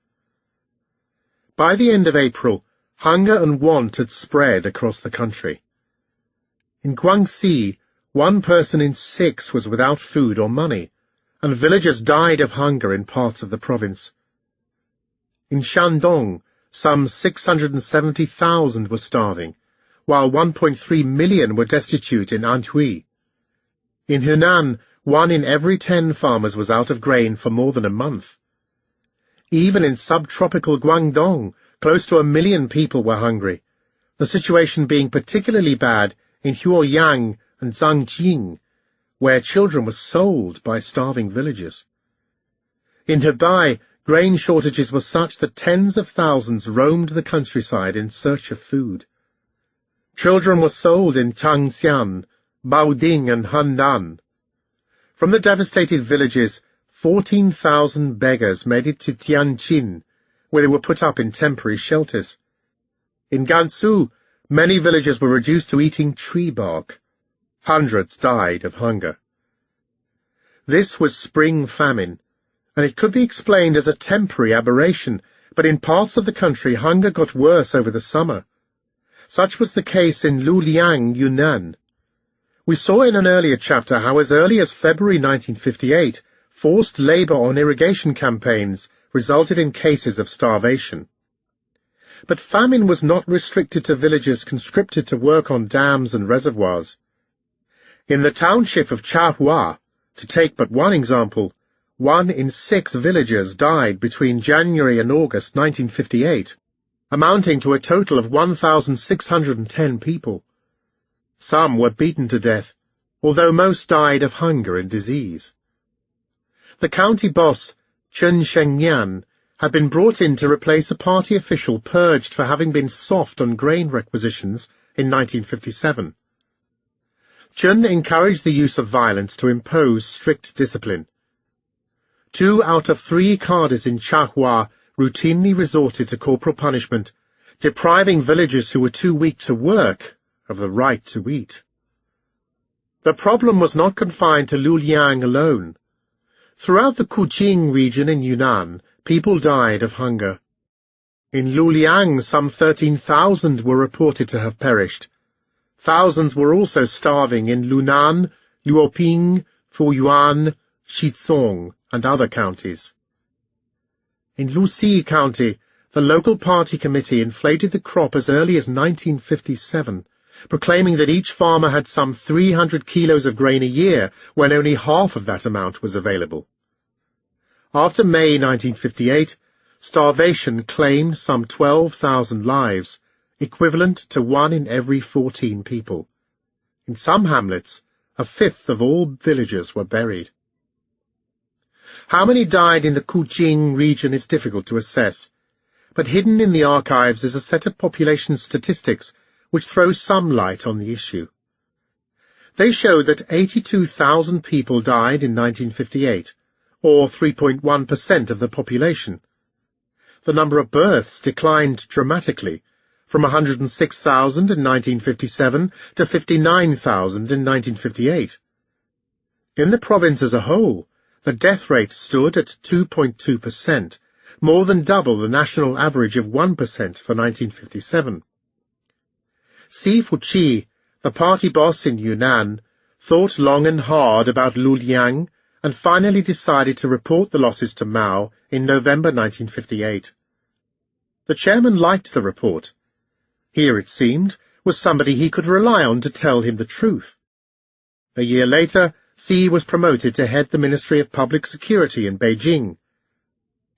By the end of April, hunger and want had spread across the country. In Guangxi, 1 person in 6 was without food or money, and villagers died of hunger in parts of the province. In Shandong, some 670,000 were starving, while 1.3 million were destitute in Anhui. In Hunan, 1 in every 10 farmers was out of grain for more than a month. Even in subtropical Guangdong, close to 1 million people were hungry, the situation being particularly bad in Huoyang and Zhangjing, where children were sold by starving villagers. In Hebei, grain shortages were such that tens of thousands roamed the countryside in search of food. Children were sold in Changxian, Baoding and Handan. From the devastated villages, 14,000 beggars made it to Tianjin, where they were put up in temporary shelters. In Gansu, many villagers were reduced to eating tree bark. Hundreds died of hunger. This was spring famine, and it could be explained as a temporary aberration, but in parts of the country hunger got worse over the summer. Such was the case in Luliang, Yunnan. We saw in an earlier chapter how as early as February 1958, forced labour on irrigation campaigns resulted in cases of starvation. But famine was not restricted to villagers conscripted to work on dams and reservoirs. In the township of Chahua, to take but one example, 1 in 6 villagers died between January and August 1958, amounting to a total of 1,610 people. Some were beaten to death, although most died of hunger and disease. The county boss, Chen Shengyan, had been brought in to replace a party official purged for having been soft on grain requisitions in 1957. Chen encouraged the use of violence to impose strict discipline. 2 out of 3 cadres in Chahua routinely resorted to corporal punishment, depriving villagers who were too weak to work of the right to eat. The problem was not confined to Luliang alone. Throughout the Kuching region in Yunnan, people died of hunger. In Luliang, some 13,000 were reported to have perished. Thousands were also starving in Lunan, Luoping, Fuyuan, Shizong, and other counties. In Luxi County, the local party committee inflated the crop as early as 1957, proclaiming that each farmer had some 300 kilos of grain a year, when only half of that amount was available. After May 1958, starvation claimed some 12,000 lives, equivalent to 1 in every 14 people. In some hamlets, 1/5 of all villagers were buried. How many died in the Kuching region is difficult to assess, but hidden in the archives is a set of population statistics which throws some light on the issue. They show that 82,000 people died in 1958, or 3.1% of the population. The number of births declined dramatically, from 106,000 in 1957 to 59,000 in 1958. In the province as a whole, the death rate stood at 2.2%, more than double the national average of 1% for 1957. Si Fuqi, the party boss in Yunnan, thought long and hard about Luliang and finally decided to report the losses to Mao in November 1958. The chairman liked the report. Here, it seemed, was somebody he could rely on to tell him the truth. A year later, Si was promoted to head the Ministry of Public Security in Beijing.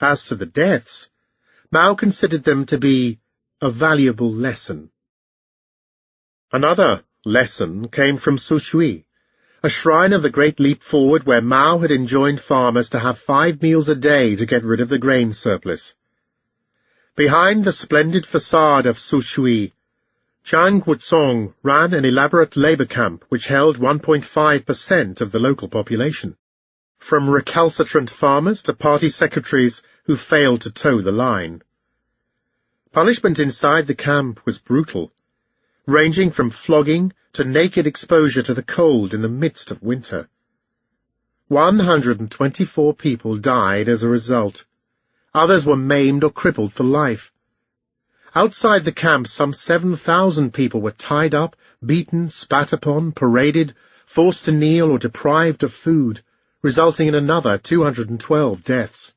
As to the deaths, Mao considered them to be a valuable lesson. Another lesson came from Sushui, a shrine of the Great Leap Forward where Mao had enjoined farmers to have 5 meals a day to get rid of the grain surplus. Behind the splendid facade of Sushui, Jiang Guozong ran an elaborate labor camp which held 1.5% of the local population, from recalcitrant farmers to party secretaries who failed to toe the line. Punishment inside the camp was brutal, ranging from flogging to naked exposure to the cold in the midst of winter. 124 people died as a result. Others were maimed or crippled for life. Outside the camp, some 7,000 people were tied up, beaten, spat upon, paraded, forced to kneel or deprived of food, resulting in another 212 deaths.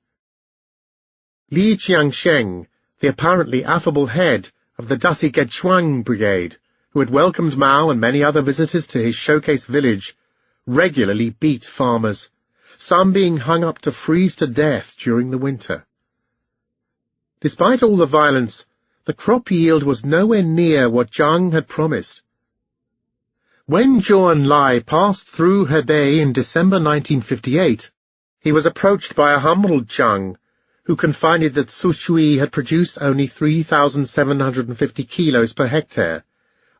Li Qiangsheng, the apparently affable head of the Dasi Gechuang Brigade, who had welcomed Mao and many other visitors to his showcase village, regularly beat farmers, some being hung up to freeze to death during the winter. Despite all the violence, the crop yield was nowhere near what Zhang had promised. When Zhou Enlai passed through Hebei in December 1958, he was approached by a humbled Zhang, who confided that Sushui had produced only 3,750 kilos per hectare,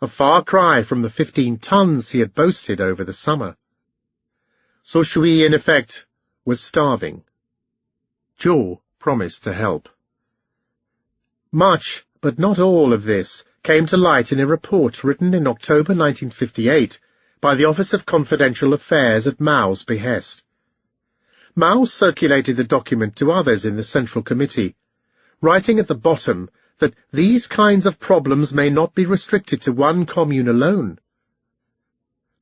a far cry from the 15 tons he had boasted over the summer. Sushui, in effect, was starving. Zhou promised to help. Much, but not all of this, came to light in a report written in October 1958 by the Office of Confidential Affairs at Mao's behest. Mao circulated the document to others in the Central Committee, writing at the bottom that these kinds of problems may not be restricted to one commune alone.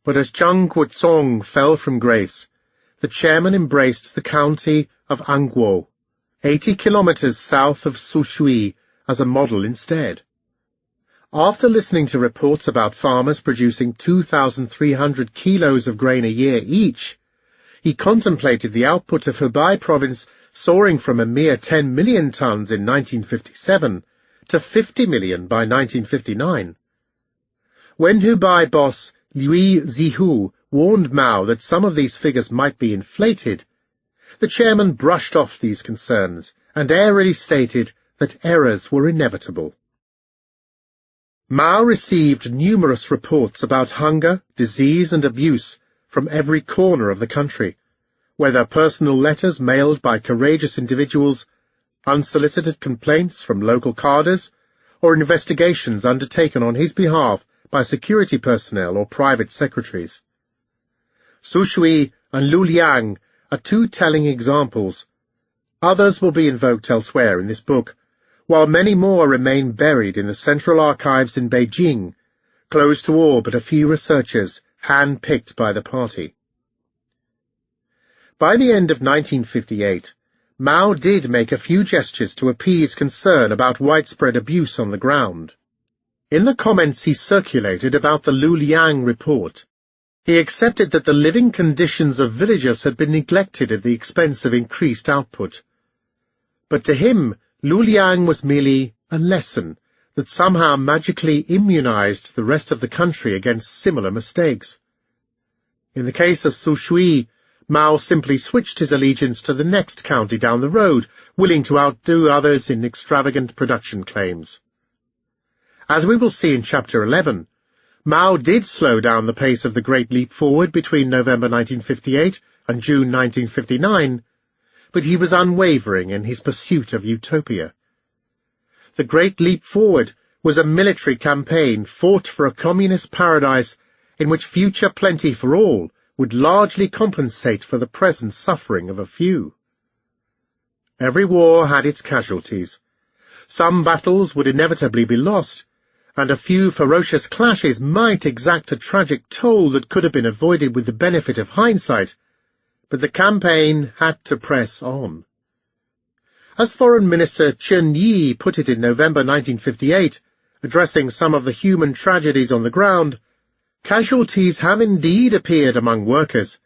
But as Jiang Guozong fell from grace, the chairman embraced the county of Anguo, 80 kilometers south of Sushui, as a model instead. After listening to reports about farmers producing 2,300 kilos of grain a year each, he contemplated the output of Hebei province soaring from a mere 10 million tons in 1957 to 50 million by 1959. When Hebei boss Liu Zihu warned Mao that some of these figures might be inflated, The chairman brushed off these concerns and airily stated that errors were inevitable. Mao received numerous reports about hunger, disease, and abuse from every corner of the country, whether personal letters mailed by courageous individuals, unsolicited complaints from local cadres, or investigations undertaken on his behalf by security personnel or private secretaries. Su Shui and Lu Liang are two telling examples. Others will be invoked elsewhere in this book, while many more remain buried in the central archives in Beijing, closed to all but a few researchers hand-picked by the party. By the end of 1958, Mao did make a few gestures to appease concern about widespread abuse on the ground. In the comments he circulated about the Lu Liang report, he accepted that the living conditions of villagers had been neglected at the expense of increased output. But to him, Lu Liang was merely a lesson that somehow magically immunized the rest of the country against similar mistakes. In the case of Su Shui, Mao simply switched his allegiance to the next county down the road, willing to outdo others in extravagant production claims. As we will see in Chapter 11, Mao did slow down the pace of the Great Leap Forward between November 1958 and June 1959, but he was unwavering in his pursuit of utopia. The Great Leap Forward was a military campaign fought for a communist paradise in which future plenty for all would largely compensate for the present suffering of a few. Every war had its casualties. Some battles would inevitably be lost, and a few ferocious clashes might exact a tragic toll that could have been avoided with the benefit of hindsight, but the campaign had to press on. As Foreign Minister Chen Yi put it in November 1958, addressing some of the human tragedies on the ground, casualties have indeed appeared among workers,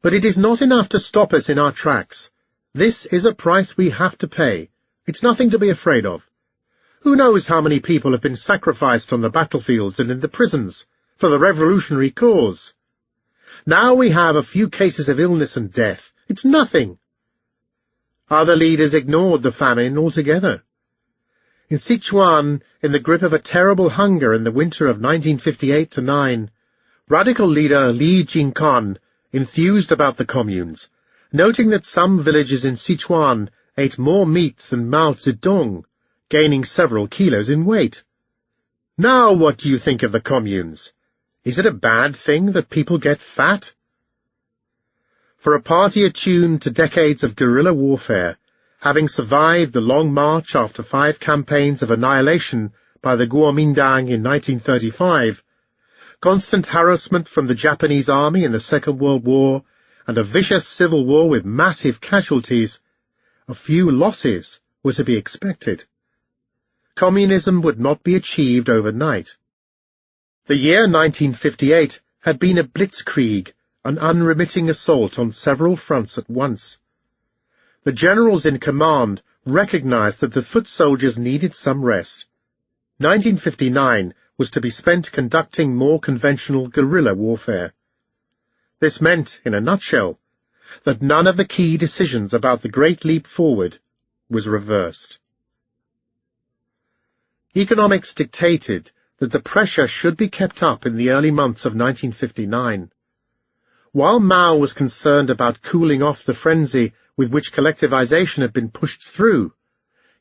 but it is not enough to stop us in our tracks. This is a price we have to pay. It's nothing to be afraid of. Who knows how many people have been sacrificed on the battlefields and in the prisons for the revolutionary cause? Now we have a few cases of illness and death. It's nothing. Other leaders ignored the famine altogether. In Sichuan, in the grip of a terrible hunger in the winter of 1958-9, radical leader Li Jingkan enthused about the communes, noting that some villages in Sichuan ate more meat than Mao Tse-tung, gaining several kilos in weight. Now what do you think of the communes? Is it a bad thing that people get fat? For a party attuned to decades of guerrilla warfare, having survived the long march after 5 campaigns of annihilation by the Kuomintang in 1935, constant harassment from the Japanese army in the Second World War, and a vicious civil war with massive casualties, a few losses were to be expected. Communism would not be achieved overnight. The year 1958 had been a blitzkrieg, an unremitting assault on several fronts at once. The generals in command recognized that the foot soldiers needed some rest. 1959 was to be spent conducting more conventional guerrilla warfare. This meant, in a nutshell, that none of the key decisions about the Great Leap Forward was reversed. Economics dictated that the pressure should be kept up in the early months of 1959. While Mao was concerned about cooling off the frenzy with which collectivization had been pushed through,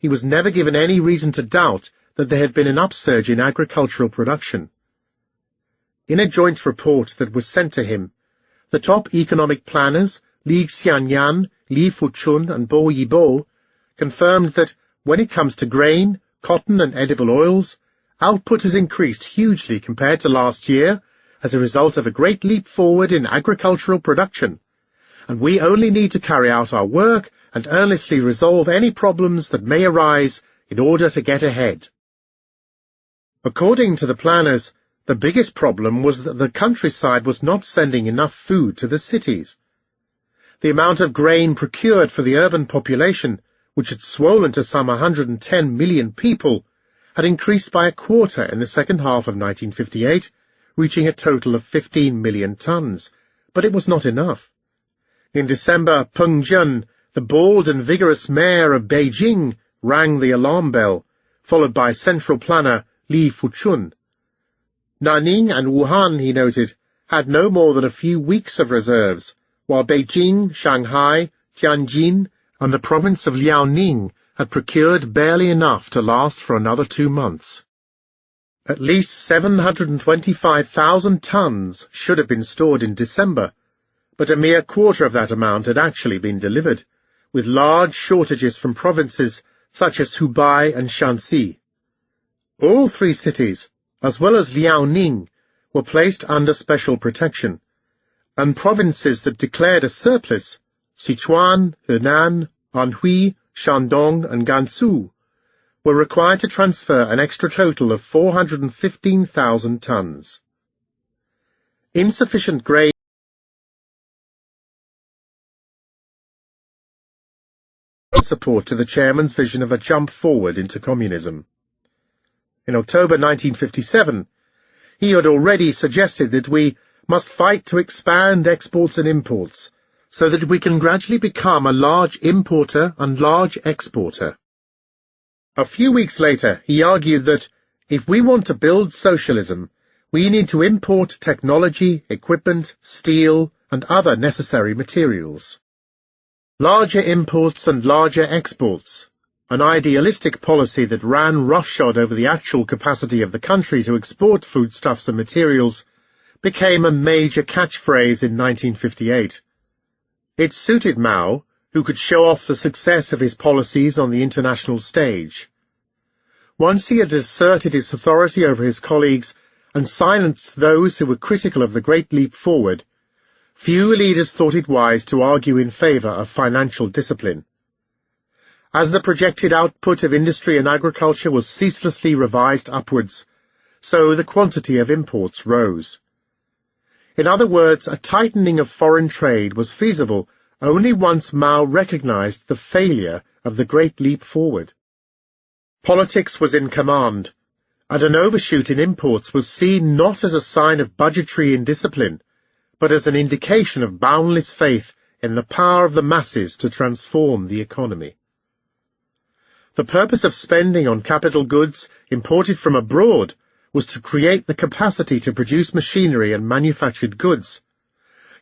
he was never given any reason to doubt that there had been an upsurge in agricultural production. In a joint report that was sent to him, the top economic planners, Li Xianyan, Li Fuchun, and Bo Yibo, confirmed that when it comes to grain, cotton, and edible oils, output has increased hugely compared to last year as a result of a great leap forward in agricultural production, and we only need to carry out our work and earnestly resolve any problems that may arise in order to get ahead. According to the planners, the biggest problem was that the countryside was not sending enough food to the cities. The amount of grain procured for the urban population, which had swollen to some 110 million people, had increased by a quarter in the second half of 1958, reaching a total of 15 million tons, but it was not enough. In December, Peng Jun, the bald and vigorous mayor of Beijing, rang the alarm bell, followed by central planner Li Fuchun. Nanning and Wuhan, he noted, had no more than a few weeks of reserves, while Beijing, Shanghai, Tianjin, and the province of Liaoning had procured barely enough to last for another 2 months. At least 725,000 tons should have been stored in December, but a mere quarter of that amount had actually been delivered, with large shortages from provinces such as Hubei and Shanxi. All 3 cities, as well as Liaoning, were placed under special protection, and provinces that declared a surplus, Sichuan, Henan, Anhui, Shandong, and Gansu, were required to transfer an extra total of 415,000 tons. Insufficient grain support to the chairman's vision of a jump forward into communism. In October 1957, he had already suggested that we must fight to expand exports and imports so that we can gradually become a large importer and large exporter. A few weeks later, he argued that if we want to build socialism, we need to import technology, equipment, steel, and other necessary materials. Larger imports and larger exports, an idealistic policy that ran roughshod over the actual capacity of the country to export foodstuffs and materials, became a major catchphrase in 1958. It suited Mao, who could show off the success of his policies on the international stage. Once he had asserted his authority over his colleagues and silenced those who were critical of the Great Leap Forward, few leaders thought it wise to argue in favor of financial discipline. As the projected output of industry and agriculture was ceaselessly revised upwards, so the quantity of imports rose. In other words, a tightening of foreign trade was feasible only once Mao recognized the failure of the Great Leap Forward. Politics was in command, and an overshoot in imports was seen not as a sign of budgetary indiscipline, but as an indication of boundless faith in the power of the masses to transform the economy. The purpose of spending on capital goods imported from abroad was to create the capacity to produce machinery and manufactured goods,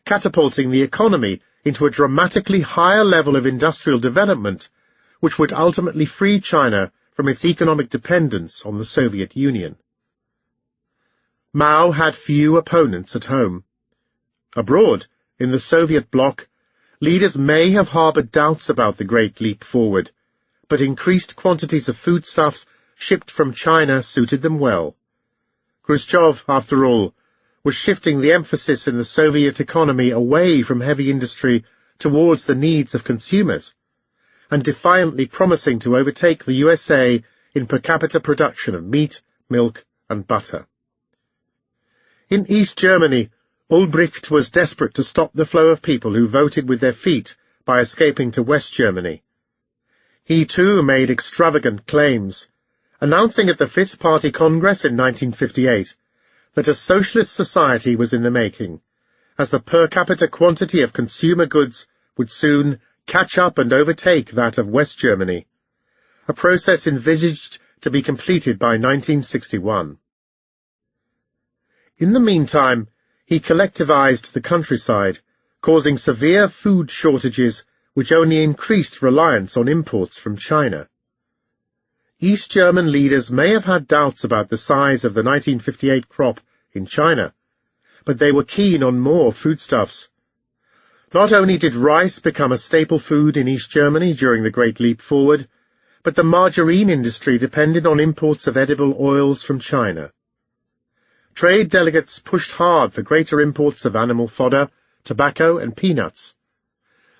catapulting the economy into a dramatically higher level of industrial development, which would ultimately free China from its economic dependence on the Soviet Union. Mao had few opponents at home. Abroad, in the Soviet bloc, leaders may have harbored doubts about the Great Leap Forward, but increased quantities of foodstuffs shipped from China suited them well. Khrushchev, after all, was shifting the emphasis in the Soviet economy away from heavy industry towards the needs of consumers, and defiantly promising to overtake the USA in per capita production of meat, milk, and butter. In East Germany, Ulbricht was desperate to stop the flow of people who voted with their feet by escaping to West Germany. He too made extravagant claims, announcing at the Fifth Party Congress in 1958 that a socialist society was in the making, as the per capita quantity of consumer goods would soon catch up and overtake that of West Germany, a process envisaged to be completed by 1961. In the meantime, he collectivized the countryside, causing severe food shortages which only increased reliance on imports from China. East German leaders may have had doubts about the size of the 1958 crop in China, but they were keen on more foodstuffs. Not only did rice become a staple food in East Germany during the Great Leap Forward, but the margarine industry depended on imports of edible oils from China. Trade delegates pushed hard for greater imports of animal fodder, tobacco, and peanuts.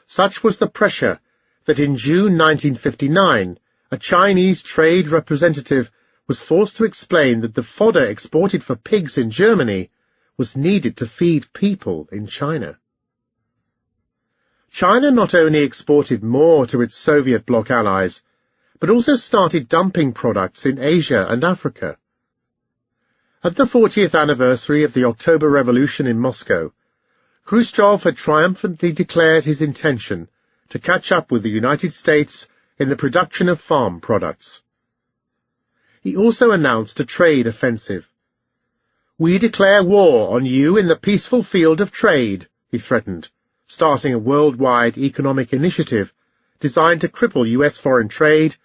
Such was the pressure that in June 1959, a Chinese trade representative was forced to explain that the fodder exported for pigs in Germany was needed to feed people in China. China not only exported more to its Soviet bloc allies, but also started dumping products in Asia and Africa. At the 40th anniversary of the October Revolution in Moscow, Khrushchev had triumphantly declared his intention to catch up with the United States in the production of farm products. He also announced a trade offensive. "We declare war on you in the peaceful field of trade," he threatened, starting a worldwide economic initiative designed to cripple U.S. foreign trade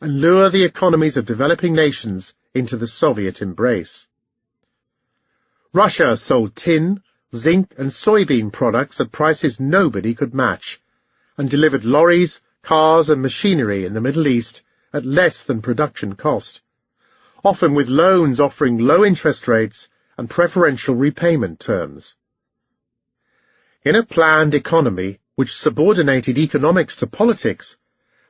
and lure the economies of developing nations into the Soviet embrace. Russia sold tin, zinc, and soybean products at prices nobody could match, and delivered lorries, cars, and machinery in the Middle East at less than production cost, often with loans offering low interest rates and preferential repayment terms. In a planned economy which subordinated economics to politics,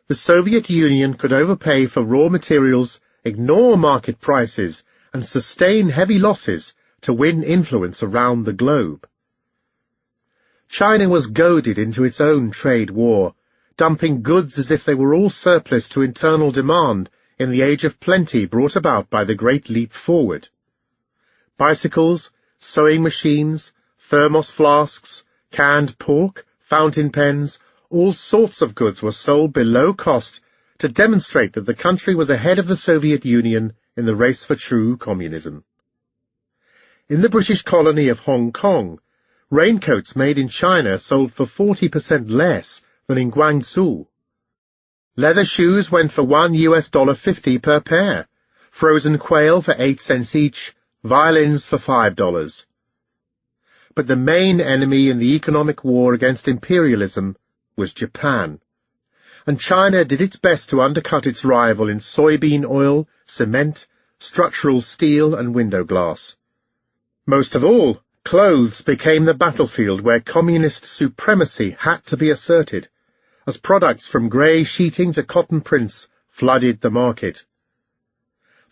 the Soviet Union could overpay for raw materials, ignore market prices, and sustain heavy losses to win influence around the globe. China was goaded into its own trade war, dumping goods as if they were all surplus to internal demand in the age of plenty brought about by the Great Leap Forward. Bicycles, sewing machines, thermos flasks, canned pork, fountain pens, all sorts of goods were sold below cost to demonstrate that the country was ahead of the Soviet Union in the race for true communism. In the British colony of Hong Kong, raincoats made in China sold for 40% less than in Guangzhou. Leather shoes went for $1.50 per pair, frozen quail for 8 cents each, violins for $5. But the main enemy in the economic war against imperialism was Japan, and China did its best to undercut its rival in soybean oil, cement, structural steel, and window glass. Most of all, clothes became the battlefield where communist supremacy had to be asserted, as products from grey sheeting to cotton prints flooded the market.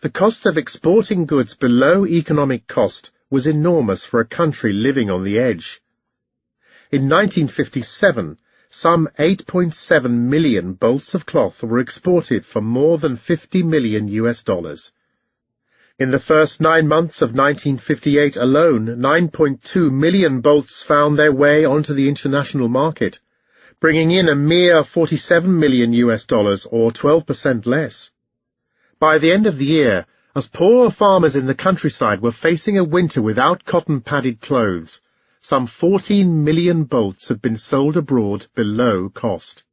The cost of exporting goods below economic cost was enormous for a country living on the edge. In 1957, some 8.7 million bolts of cloth were exported for more than $50 million. In the first 9 months of 1958 alone, 9.2 million bolts found their way onto the international market, bringing in a mere $47 million or 12% less. By the end of the year, as poor farmers in the countryside were facing a winter without cotton-padded clothes, some 14 million bolts had been sold abroad below cost.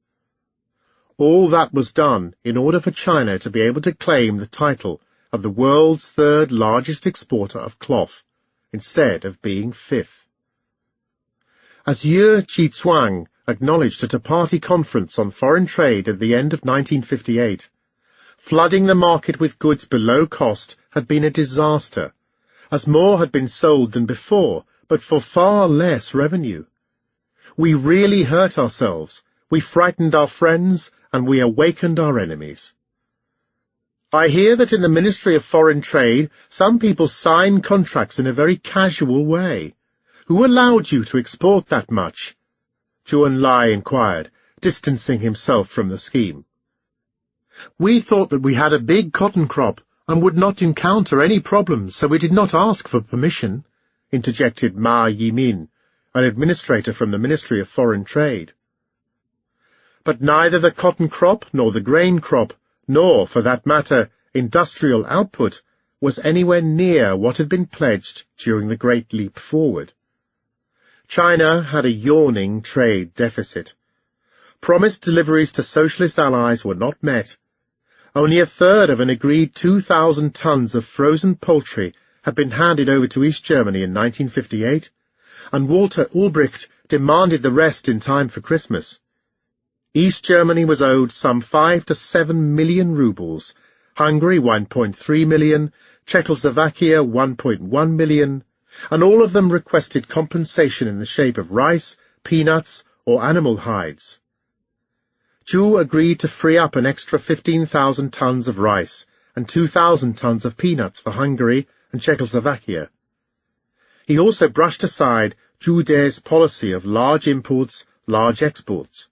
All that was done in order for China to be able to claim the title of the world's third largest exporter of cloth, instead of being fifth. As Ye Chi-tuang acknowledged at a party conference on foreign trade at the end of 1958, flooding the market with goods below cost had been a disaster, as more had been sold than before, but for far less revenue. We really hurt ourselves, we frightened our friends, and we awakened our enemies. I hear that in the Ministry of Foreign Trade some people sign contracts in a very casual way. Who allowed you to export that much? Zhou Enlai inquired, distancing himself from the scheme. We thought that we had a big cotton crop and would not encounter any problems, so we did not ask for permission, interjected Ma Yimin, an administrator from the Ministry of Foreign Trade. But neither the cotton crop nor the grain crop, nor, for that matter, industrial output, was anywhere near what had been pledged during the Great Leap Forward. China had a yawning trade deficit. Promised deliveries to socialist allies were not met. Only a third of an agreed 2,000 tons of frozen poultry had been handed over to East Germany in 1958, and Walter Ulbricht demanded the rest in time for Christmas. East Germany was owed some 5 to 7 million rubles, Hungary 1.3 million, Czechoslovakia 1.1 million, and all of them requested compensation in the shape of rice, peanuts, or animal hides. Zhu agreed to free up an extra 15,000 tons of rice and 2,000 tons of peanuts for Hungary and Czechoslovakia. He also brushed aside Zhu De's policy of large imports, large exports.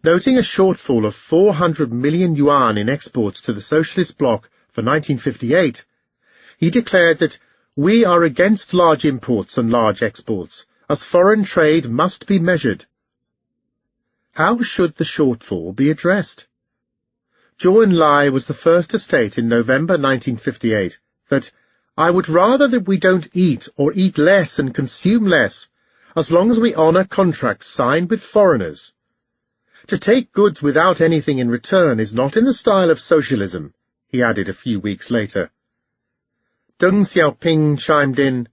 Noting a shortfall of 400 million yuan in exports to the Socialist bloc for 1958, he declared that we are against large imports and large exports, as foreign trade must be measured. How should the shortfall be addressed? Zhou Enlai was the first to state in November 1958 that "I would rather that we don't eat or eat less and consume less, as long as we honour contracts signed with foreigners. To take goods without anything in return is not in the style of socialism," he added a few weeks later. Deng Xiaoping chimed in,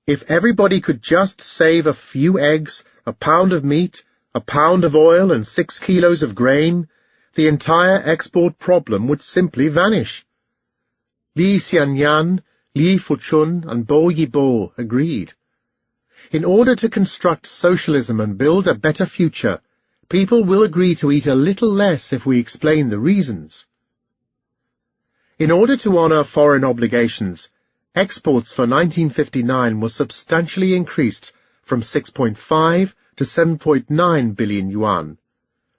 "If everybody could just save a few eggs, a pound of meat, a pound of oil and 6 kilos of grain, the entire export problem would simply vanish." Li Xianyan, Li Fuchun, and Bo Yibo agreed. In order to construct socialism and build a better future, people will agree to eat a little less if we explain the reasons. In order to honour foreign obligations, exports for 1959 were substantially increased from 6.5 to 7.9 billion yuan,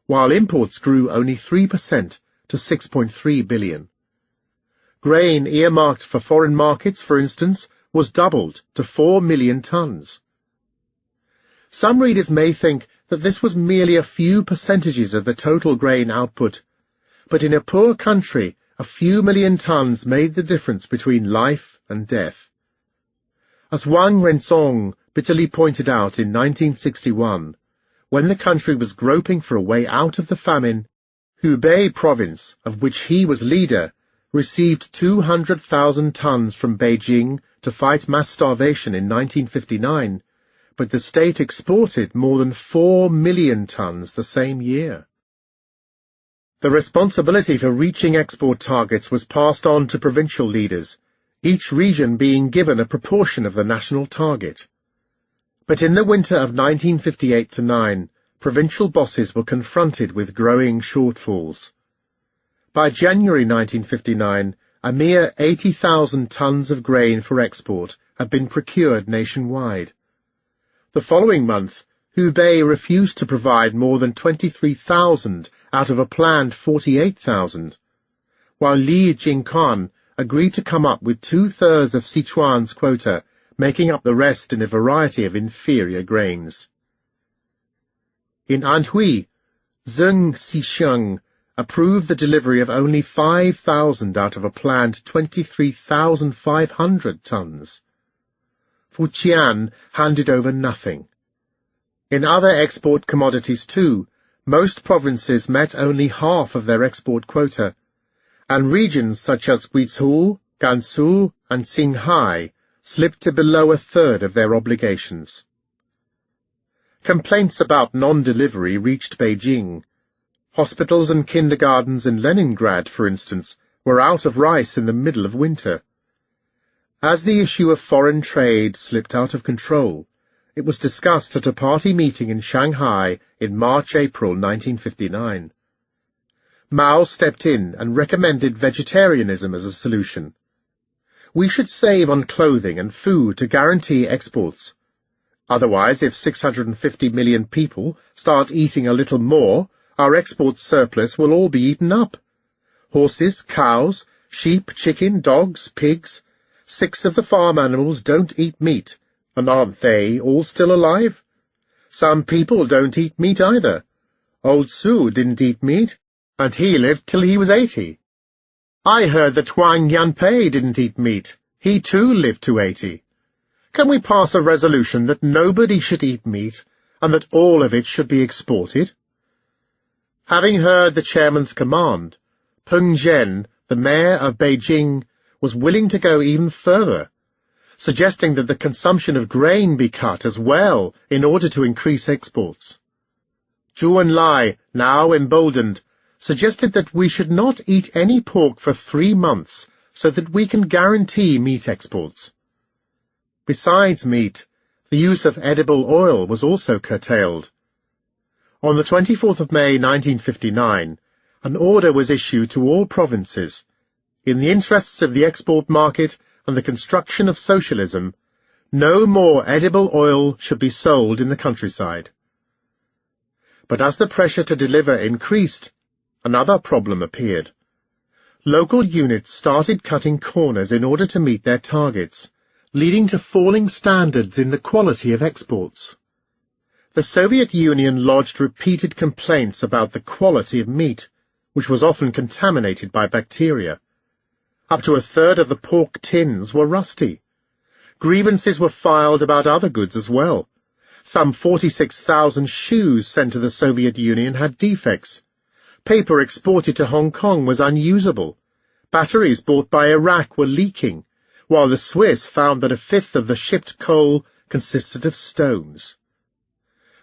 while imports grew only 3% to 6.3 billion. Grain earmarked for foreign markets, for instance, was doubled to 4 million tons. Some readers may think that this was merely a few percentages of the total grain output, but in a poor country, a few million tons made the difference between life and death. As Wang Renzong bitterly pointed out in 1961, when the country was groping for a way out of the famine, Hubei province, of which he was leader, received 200,000 tons from Beijing to fight mass starvation in 1959, but the state exported more than 4 million tons the same year. The responsibility for reaching export targets was passed on to provincial leaders, each region being given a proportion of the national target. But in the winter of 1958-9, provincial bosses were confronted with growing shortfalls. By January 1959, a mere 80,000 tons of grain for export had been procured nationwide. The following month, Hubei refused to provide more than 23,000 out of a planned 48,000, while Li Jingquan agreed to come up with 2/3 of Sichuan's quota, making up the rest in a variety of inferior grains. In Anhui, Zheng Xixiang approved the delivery of only 5,000 out of a planned 23,500 tons. Fujian handed over nothing. In other export commodities too, most provinces met only half of their export quota, and regions such as Guizhou, Gansu, and Qinghai slipped to below 1/3 of their obligations. Complaints about non-delivery reached Beijing. Hospitals and kindergartens in Leningrad, for instance, were out of rice in the middle of winter. As the issue of foreign trade slipped out of control, it was discussed at a party meeting in Shanghai in March-April 1959. Mao stepped in and recommended vegetarianism as a solution. We should save on clothing and food to guarantee exports. Otherwise, if 650 million people start eating a little more, our export surplus will all be eaten up. Horses, cows, sheep, chicken, dogs, pigs. 6 of the farm animals don't eat meat, and aren't they all still alive? Some people don't eat meat either. Old Su didn't eat meat, and he lived till he was 80. I heard that Huang Yanpei didn't eat meat. He too lived to 80. Can we pass a resolution that nobody should eat meat, and that all of it should be exported? Having heard the chairman's command, Peng Zhen, the mayor of Beijing, was willing to go even further, suggesting that the consumption of grain be cut as well in order to increase exports. Zhou Enlai, now emboldened, suggested that we should not eat any pork for 3 months so that we can guarantee meat exports. Besides meat, the use of edible oil was also curtailed. On the 24th of May 1959, an order was issued to all provinces. In the interests of the export market and the construction of socialism, no more edible oil should be sold in the countryside. But as the pressure to deliver increased, another problem appeared. Local units started cutting corners in order to meet their targets, leading to falling standards in the quality of exports. The Soviet Union lodged repeated complaints about the quality of meat, which was often contaminated by bacteria. Up to a third of the pork tins were rusty. Grievances were filed about other goods as well. Some 46,000 shoes sent to the Soviet Union had defects. Paper exported to Hong Kong was unusable. Batteries bought by Iraq were leaking, while the Swiss found that a fifth of the shipped coal consisted of stones.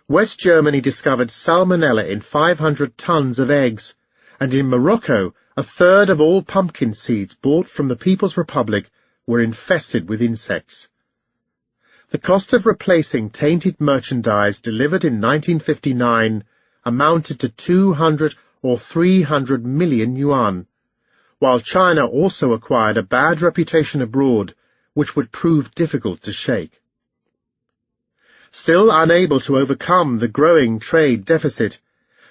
West Germany discovered salmonella in 500 tons of eggs, and in Morocco a third of all pumpkin seeds bought from the People's Republic were infested with insects. The cost of replacing tainted merchandise delivered in 1959 amounted to 200 or 300 million yuan, while China also acquired a bad reputation abroad, which would prove difficult to shake. Still unable to overcome the growing trade deficit,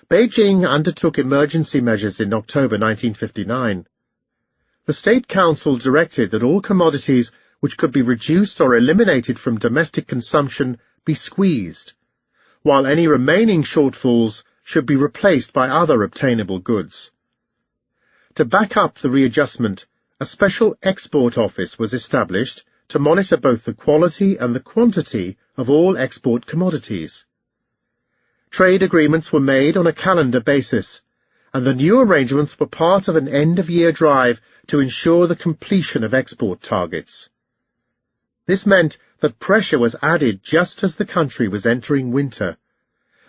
Beijing undertook emergency measures in October 1959. The State Council directed that all commodities which could be reduced or eliminated from domestic consumption be squeezed, while any remaining shortfalls should be replaced by other obtainable goods. To back up the readjustment, a special export office was established to monitor both the quality and the quantity of all export commodities. Trade agreements were made on a calendar basis, and the new arrangements were part of an end-of-year drive to ensure the completion of export targets. This meant that pressure was added just as the country was entering winter.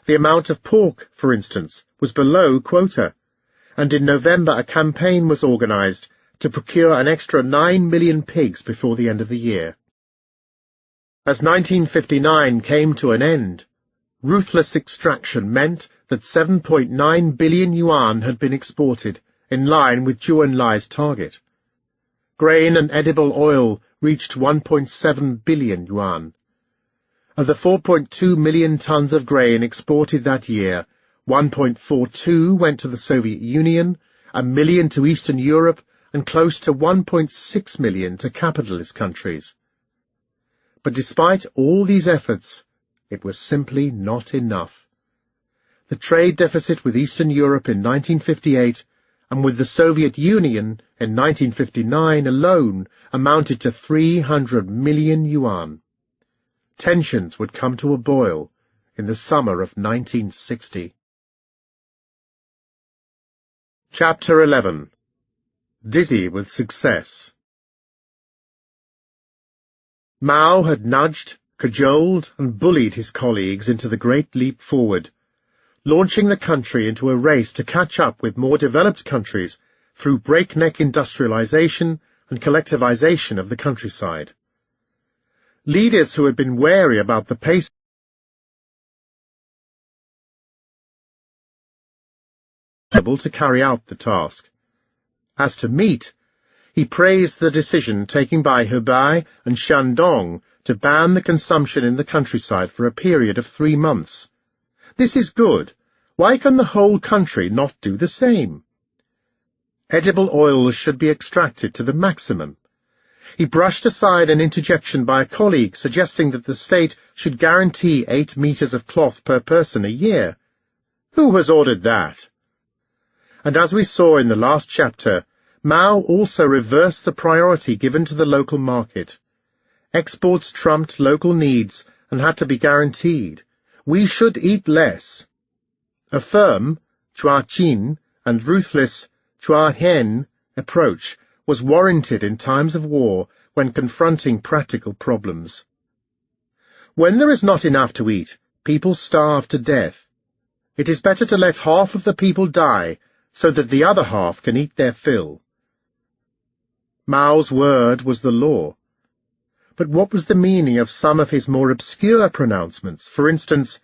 The amount of pork, for instance, was below quota, and in November a campaign was organized to procure an extra 9 million pigs before the end of the year. As 1959 came to an end, ruthless extraction meant that 7.9 billion yuan had been exported, in line with Zhou Enlai's target. Grain and edible oil reached 1.7 billion yuan. Of the 4.2 million tons of grain exported that year, 1.42 went to the Soviet Union, 1 million to Eastern Europe, and close to 1.6 million to capitalist countries. But despite all these efforts, it was simply not enough. The trade deficit with Eastern Europe in 1958 and with the Soviet Union in 1959 alone amounted to 300 million yuan. Tensions would come to a boil in the summer of 1960. Chapter 11. Dizzy with Success. Mao had nudged, cajoled, and bullied his colleagues into the great leap forward, launching the country into a race to catch up with more developed countries through breakneck industrialization and collectivization of the countryside. Leaders who had been wary about the pace were able to carry out the task. As to meat, he praised the decision taken by Hebei and Shandong to ban the consumption in the countryside for a period of 3 months. This is good. Why can the whole country not do the same? Edible oils should be extracted to the maximum. He brushed aside an interjection by a colleague suggesting that the state should guarantee 8 meters of cloth per person a year. Who has ordered that? And as we saw in the last chapter, Mao also reversed the priority given to the local market. Exports trumped local needs and had to be guaranteed. We should eat less. A firm, Chua-chin, and ruthless Chua-hen approach was warranted in times of war when confronting practical problems. When there is not enough to eat, people starve to death. It is better to let half of the people die so that the other half can eat their fill. Mao's word was the law. But what was the meaning of some of his more obscure pronouncements? For instance,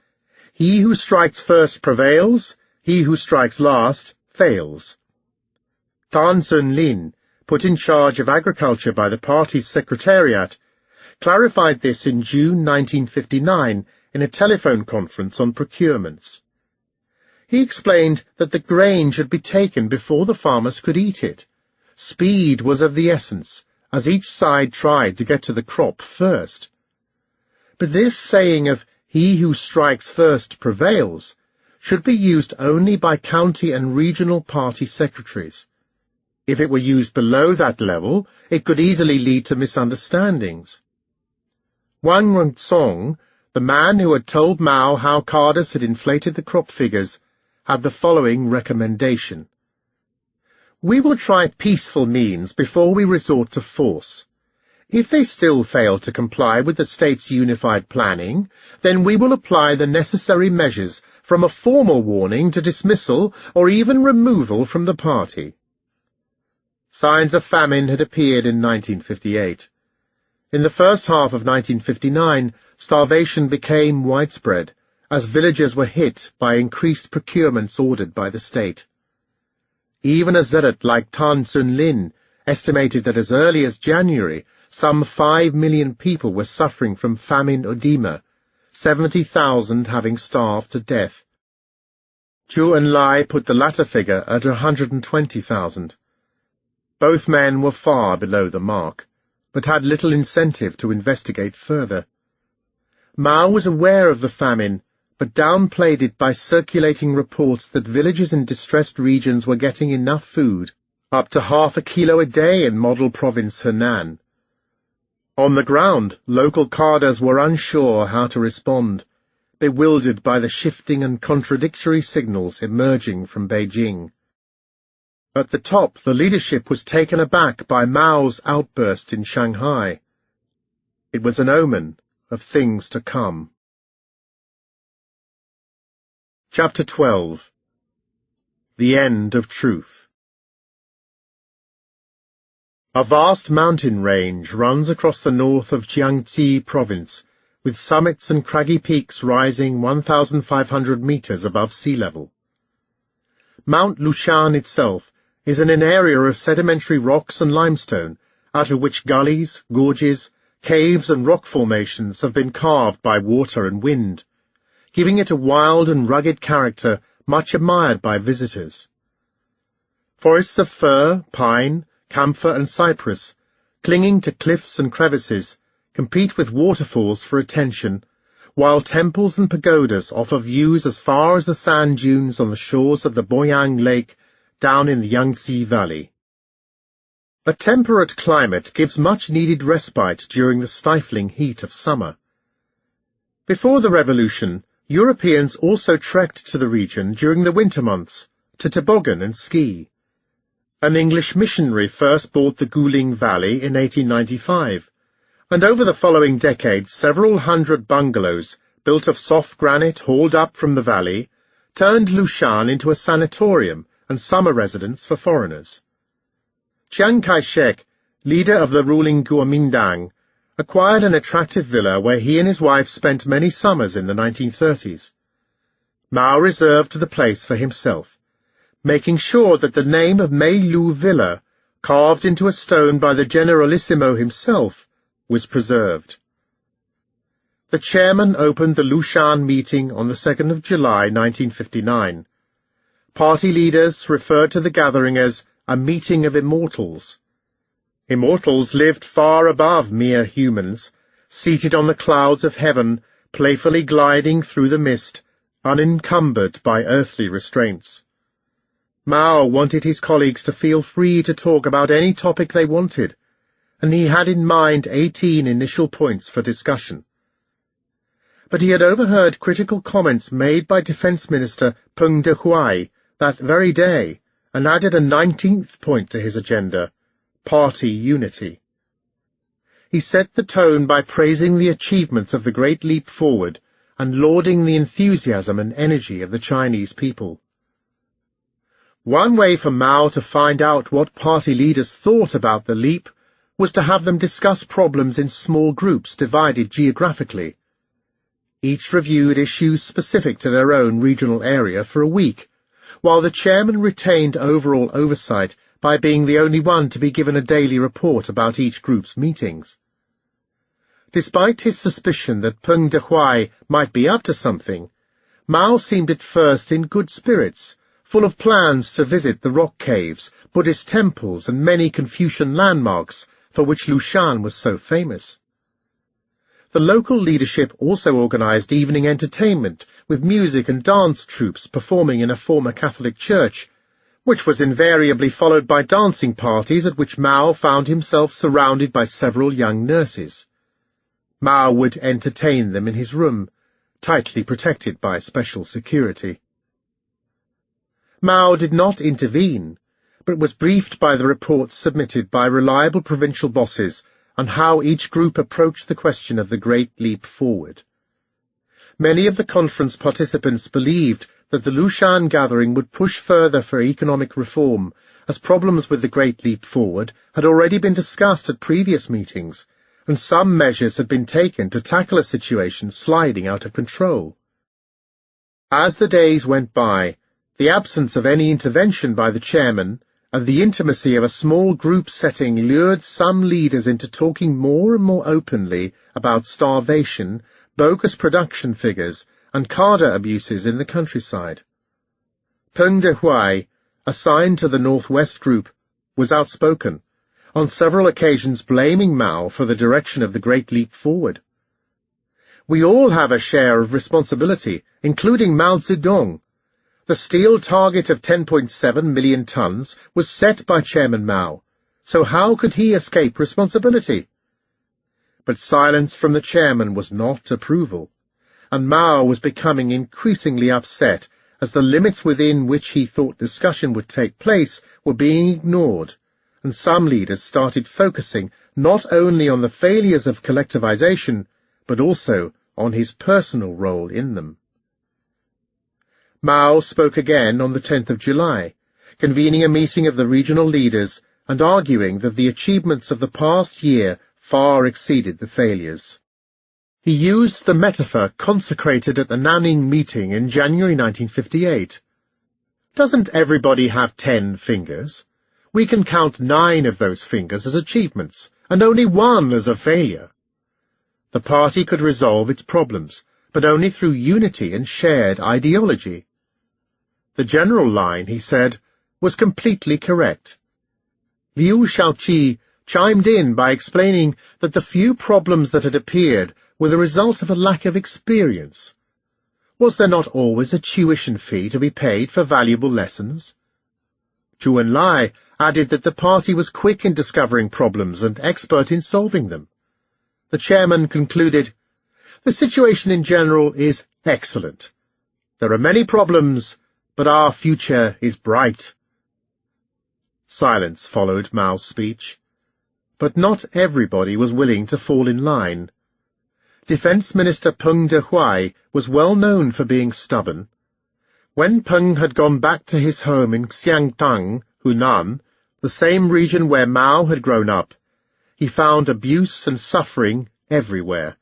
he who strikes first prevails, he who strikes last fails. Tan Sun-lin, put in charge of agriculture by the party's secretariat, clarified this in June 1959 in a telephone conference on procurements. He explained that the grain should be taken before the farmers could eat it. Speed was of the essence, as each side tried to get to the crop first. But this saying of "he who strikes first prevails" should be used only by county and regional party secretaries. If it were used below that level, it could easily lead to misunderstandings. Wang Rensong, the man who had told Mao how Cardus had inflated the crop figures, had the following recommendation. "We will try peaceful means before we resort to force. If they still fail to comply with the state's unified planning, then we will apply the necessary measures, from a formal warning to dismissal or even removal from the party." Signs of famine had appeared in 1958. In the first half of 1959, starvation became widespread, as villages were hit by increased procurements ordered by the state. Even a zealot like Tan Sun-lin estimated that as early as January, some 5 million people were suffering from famine edema, 70,000 having starved to death. Zhou Enlai put the latter figure at 120,000. Both men were far below the mark, but had little incentive to investigate further. Mao was aware of the famine, but downplayed it by circulating reports that villages in distressed regions were getting enough food, up to ½ kilo a day in model province Henan. On the ground, local cadres were unsure how to respond, bewildered by the shifting and contradictory signals emerging from Beijing. At the top, the leadership was taken aback by Mao's outburst in Shanghai. It was an omen of things to come. Chapter 12. The End of Truth. A vast mountain range runs across the north of Jiangxi province, with summits and craggy peaks rising 1,500 meters above sea level. Mount Lushan itself is in an area of sedimentary rocks and limestone, out of which gullies, gorges, caves and rock formations have been carved by water and wind, giving it a wild and rugged character much admired by visitors. Forests of fir, pine, camphor and cypress, clinging to cliffs and crevices, compete with waterfalls for attention, while temples and pagodas offer views as far as the sand dunes on the shores of the Boyang Lake down in the Yangtze Valley. A temperate climate gives much-needed respite during the stifling heat of summer. Before the Revolution, Europeans also trekked to the region during the winter months, to toboggan and ski. An English missionary first bought the Guling Valley in 1895, and over the following decade several hundred bungalows, built of soft granite hauled up from the valley, turned Lushan into a sanatorium and summer residence for foreigners. Chiang Kai-shek, leader of the ruling Kuomintang, acquired an attractive villa where he and his wife spent many summers in the 1930s. Mao reserved the place for himself, making sure that the name of Mei Lu Villa, carved into a stone by the Generalissimo himself, was preserved. The chairman opened the Lushan meeting on the 2nd of July 1959. Party leaders referred to the gathering as a meeting of immortals. Immortals lived far above mere humans, seated on the clouds of heaven, playfully gliding through the mist, unencumbered by earthly restraints. Mao wanted his colleagues to feel free to talk about any topic they wanted, and he had in mind 18 initial points for discussion. But he had overheard critical comments made by Defense Minister Peng Dehuai that very day, and added a 19th point to his agenda: party unity. He set the tone by praising the achievements of the Great Leap Forward and lauding the enthusiasm and energy of the Chinese people. One way for Mao to find out what party leaders thought about the leap was to have them discuss problems in small groups divided geographically. Each reviewed issues specific to their own regional area for a week, while the chairman retained overall oversight by being the only one to be given a daily report about each group's meetings. Despite his suspicion that Peng Dehuai might be up to something, Mao seemed at first in good spirits, full of plans to visit the rock caves, Buddhist temples, and many Confucian landmarks for which Lushan was so famous. The local leadership also organized evening entertainment with music and dance troupes performing in a former Catholic church, which was invariably followed by dancing parties at which Mao found himself surrounded by several young nurses. Mao would entertain them in his room, tightly protected by special security. Mao did not intervene, but was briefed by the reports submitted by reliable provincial bosses on how each group approached the question of the Great Leap Forward. Many of the conference participants believed that the Lushan gathering would push further for economic reform, as problems with the Great Leap Forward had already been discussed at previous meetings, and some measures had been taken to tackle a situation sliding out of control. As the days went by, the absence of any intervention by the chairman and the intimacy of a small group setting lured some leaders into talking more and more openly about starvation, bogus production figures, and cadre abuses in the countryside. Peng Dehuai, assigned to the Northwest Group, was outspoken, on several occasions blaming Mao for the direction of the Great Leap Forward. "We all have a share of responsibility, including Mao Tse-tung. The steel target of 10.7 million tons was set by Chairman Mao, so how could he escape responsibility?" But silence from the chairman was not approval, and Mao was becoming increasingly upset as the limits within which he thought discussion would take place were being ignored, and some leaders started focusing not only on the failures of collectivization, but also on his personal role in them. Mao spoke again on the 10th of July, convening a meeting of the regional leaders and arguing that the achievements of the past year far exceeded the failures. He used the metaphor consecrated at the Nanning meeting in January 1958. "Doesn't everybody have 10 fingers? We can count 9 of those fingers as achievements, and only 1 as a failure." The party could resolve its problems, but only through unity and shared ideology. The general line, he said, was completely correct. Liu Shaoqi chimed in by explaining that the few problems that had appeared were the result of a lack of experience. Was there not always a tuition fee to be paid for valuable lessons? Zhu Enlai added that the party was quick in discovering problems and expert in solving them. The chairman concluded, "The situation in general is excellent. There are many problems, but our future is bright." Silence followed Mao's speech, but not everybody was willing to fall in line. Defense Minister Peng Dehuai was well known for being stubborn. When Peng had gone back to his home in Xiangdang, Hunan, the same region where Mao had grown up, he found abuse and suffering everywhere,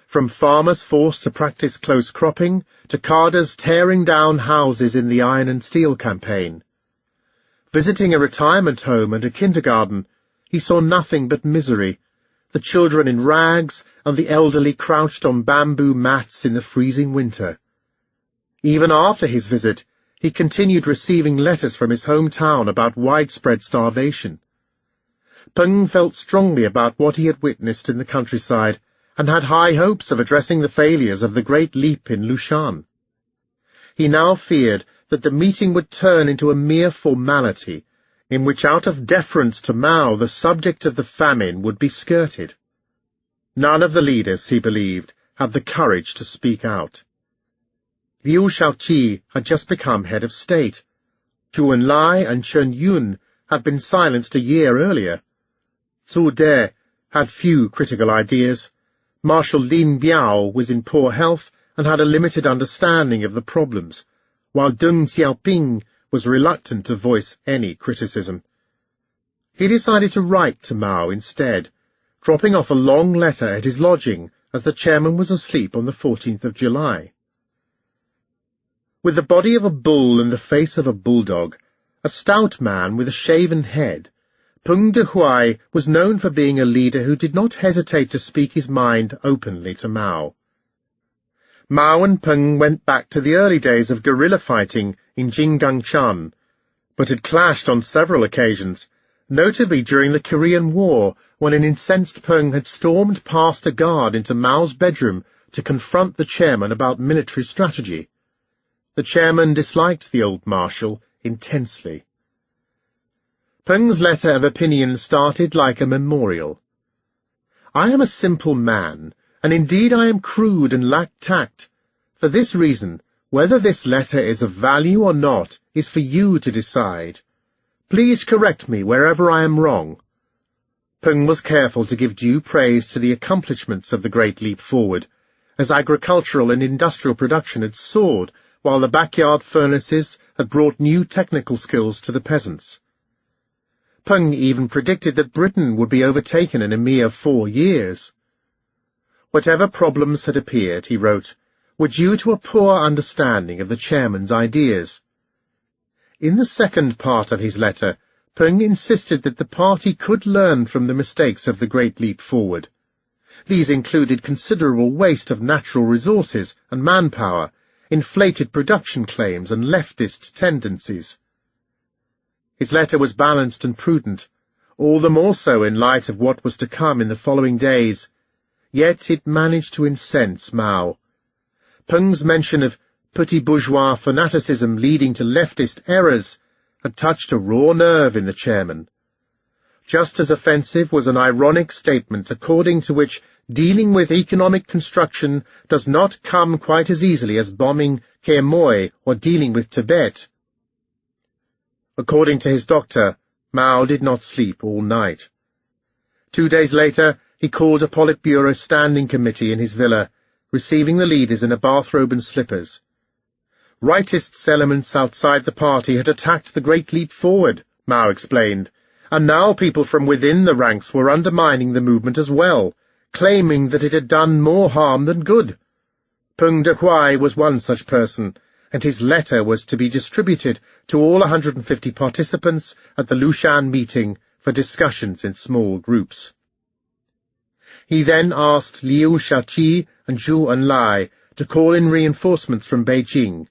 from farmers forced to practice close cropping to cadres tearing down houses in the Iron and Steel campaign. Visiting a retirement home and a kindergarten, he saw nothing but misery, the children in rags and the elderly crouched on bamboo mats in the freezing winter. Even after his visit, he continued receiving letters from his hometown about widespread starvation. Peng felt strongly about what he had witnessed in the countryside and had high hopes of addressing the failures of the Great Leap in Lushan. He now feared that the meeting would turn into a mere formality, in which out of deference to Mao the subject of the famine would be skirted. None of the leaders, he believed, had the courage to speak out. Liu Shaoqi had just become head of state. Zhu Enlai and Chen Yun had been silenced a year earlier. Zhu De had few critical ideas. Marshal Lin Biao was in poor health and had a limited understanding of the problems, while Deng Xiaoping was reluctant to voice any criticism. He decided to write to Mao instead, dropping off a long letter at his lodging as the chairman was asleep on the 14th of July. With the body of a bull and the face of a bulldog, a stout man with a shaven head, Peng Dehuai was known for being a leader who did not hesitate to speak his mind openly to Mao. Mao and Peng went back to the early days of guerrilla fighting in Jinggangshan, but had clashed on several occasions, notably during the Korean War, when an incensed Peng had stormed past a guard into Mao's bedroom to confront the chairman about military strategy. The chairman disliked the old marshal intensely. Peng's letter of opinion started like a memorial. I am a simple man, and indeed I am crude and lack tact. For this reason, whether this letter is of value or not is for you to decide. Please correct me wherever I am wrong. Peng was careful to give due praise to the accomplishments of the Great Leap Forward, as agricultural and industrial production had soared, while the backyard furnaces had brought new technical skills to the peasants. Peng even predicted that Britain would be overtaken in a mere 4 years. Whatever problems had appeared, he wrote, were due to a poor understanding of the chairman's ideas. In the second part of his letter, Peng insisted that the party could learn from the mistakes of the Great Leap Forward. These included considerable waste of natural resources and manpower, inflated production claims and leftist tendencies. His letter was balanced and prudent, all the more so in light of what was to come in the following days, yet it managed to incense Mao. Peng's mention of petit bourgeois fanaticism leading to leftist errors had touched a raw nerve in the chairman. Just as offensive was an ironic statement according to which dealing with economic construction does not come quite as easily as bombing Khmer Moi or dealing with Tibet. According to his doctor, Mao did not sleep all night. 2 days later, he called a Politburo standing committee in his villa, receiving the leaders in a bathrobe and slippers. Rightist elements outside the party had attacked the Great Leap Forward, Mao explained, and now people from within the ranks were undermining the movement as well, claiming that it had done more harm than good. Peng Dehuai was one such person, and his letter was to be distributed to all 150 participants at the Lushan meeting for discussions in small groups. He then asked Liu Shaoqi and Zhu Enlai to call in reinforcements from Beijing.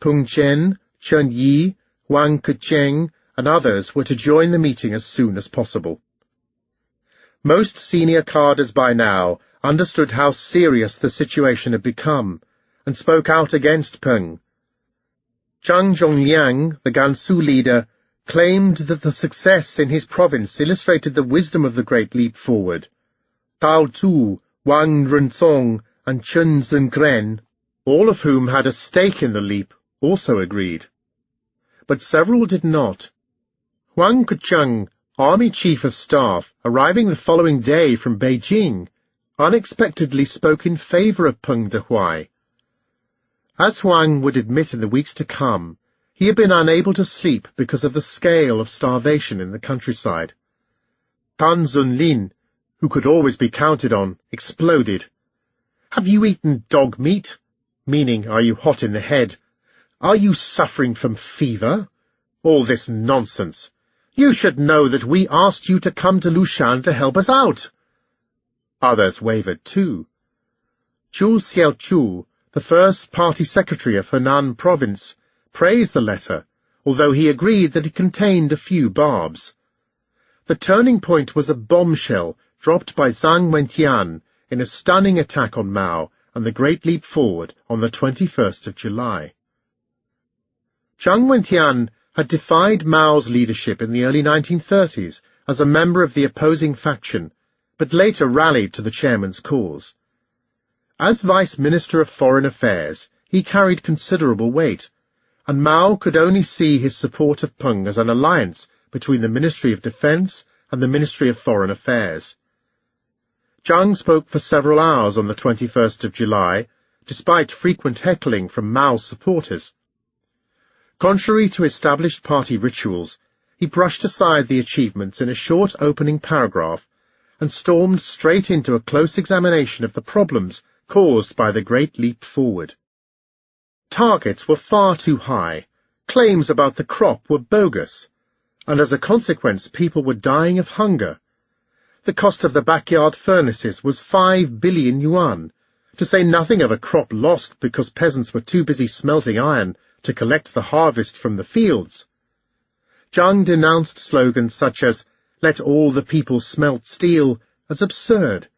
Peng Chen, Chen Yi, Wang Kecheng, and others were to join the meeting as soon as possible. Most senior cadres by now understood how serious the situation had become, and spoke out against Peng. Zhang Zhongliang, the Gansu leader, claimed that the success in his province illustrated the wisdom of the Great Leap Forward. Tao Zhu, Wang Renzong, and Chen Zengren, all of whom had a stake in the leap, also agreed. But several did not. Wang Kecheng, Army Chief of Staff, arriving the following day from Beijing, unexpectedly spoke in favor of Peng Dehuai. As Huang would admit in the weeks to come, he had been unable to sleep because of the scale of starvation in the countryside. Tan Zunlin, who could always be counted on, exploded. "Have you eaten dog meat? Meaning, are you hot in the head? Are you suffering from fever? All this nonsense. You should know that we asked you to come to Lushan to help us out." Others wavered too. Zhu Xiaochu, the first party secretary of Henan province, praised the letter, although he agreed that it contained a few barbs. The turning point was a bombshell dropped by Zhang Wentian in a stunning attack on Mao and the Great Leap Forward on the 21st of July. Zhang Wentian had defied Mao's leadership in the early 1930s as a member of the opposing faction, but later rallied to the chairman's cause. As Vice Minister of Foreign Affairs, he carried considerable weight, and Mao could only see his support of Peng as an alliance between the Ministry of Defense and the Ministry of Foreign Affairs. Zhang spoke for several hours on the 21st of July, despite frequent heckling from Mao's supporters. Contrary to established party rituals, he brushed aside the achievements in a short opening paragraph and stormed straight into a close examination of the problems caused by the Great Leap Forward. Targets were far too high, claims about the crop were bogus, and as a consequence people were dying of hunger. The cost of the backyard furnaces was 5 billion yuan, to say nothing of a crop lost because peasants were too busy smelting iron to collect the harvest from the fields. Zhang denounced slogans such as "Let all the people smelt steel" as absurd.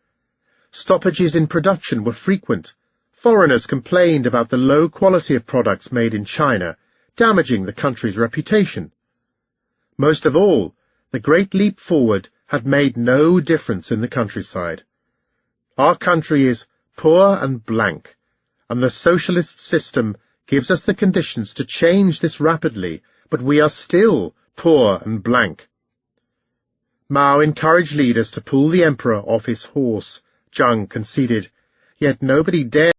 Stoppages in production were frequent. Foreigners complained about the low quality of products made in China, damaging the country's reputation. Most of all, the Great Leap Forward had made no difference in the countryside. Our country is poor and blank, and the socialist system gives us the conditions to change this rapidly, but we are still poor and blank. Mao encouraged leaders to pull the emperor off his horse, Zhang conceded, yet nobody dared.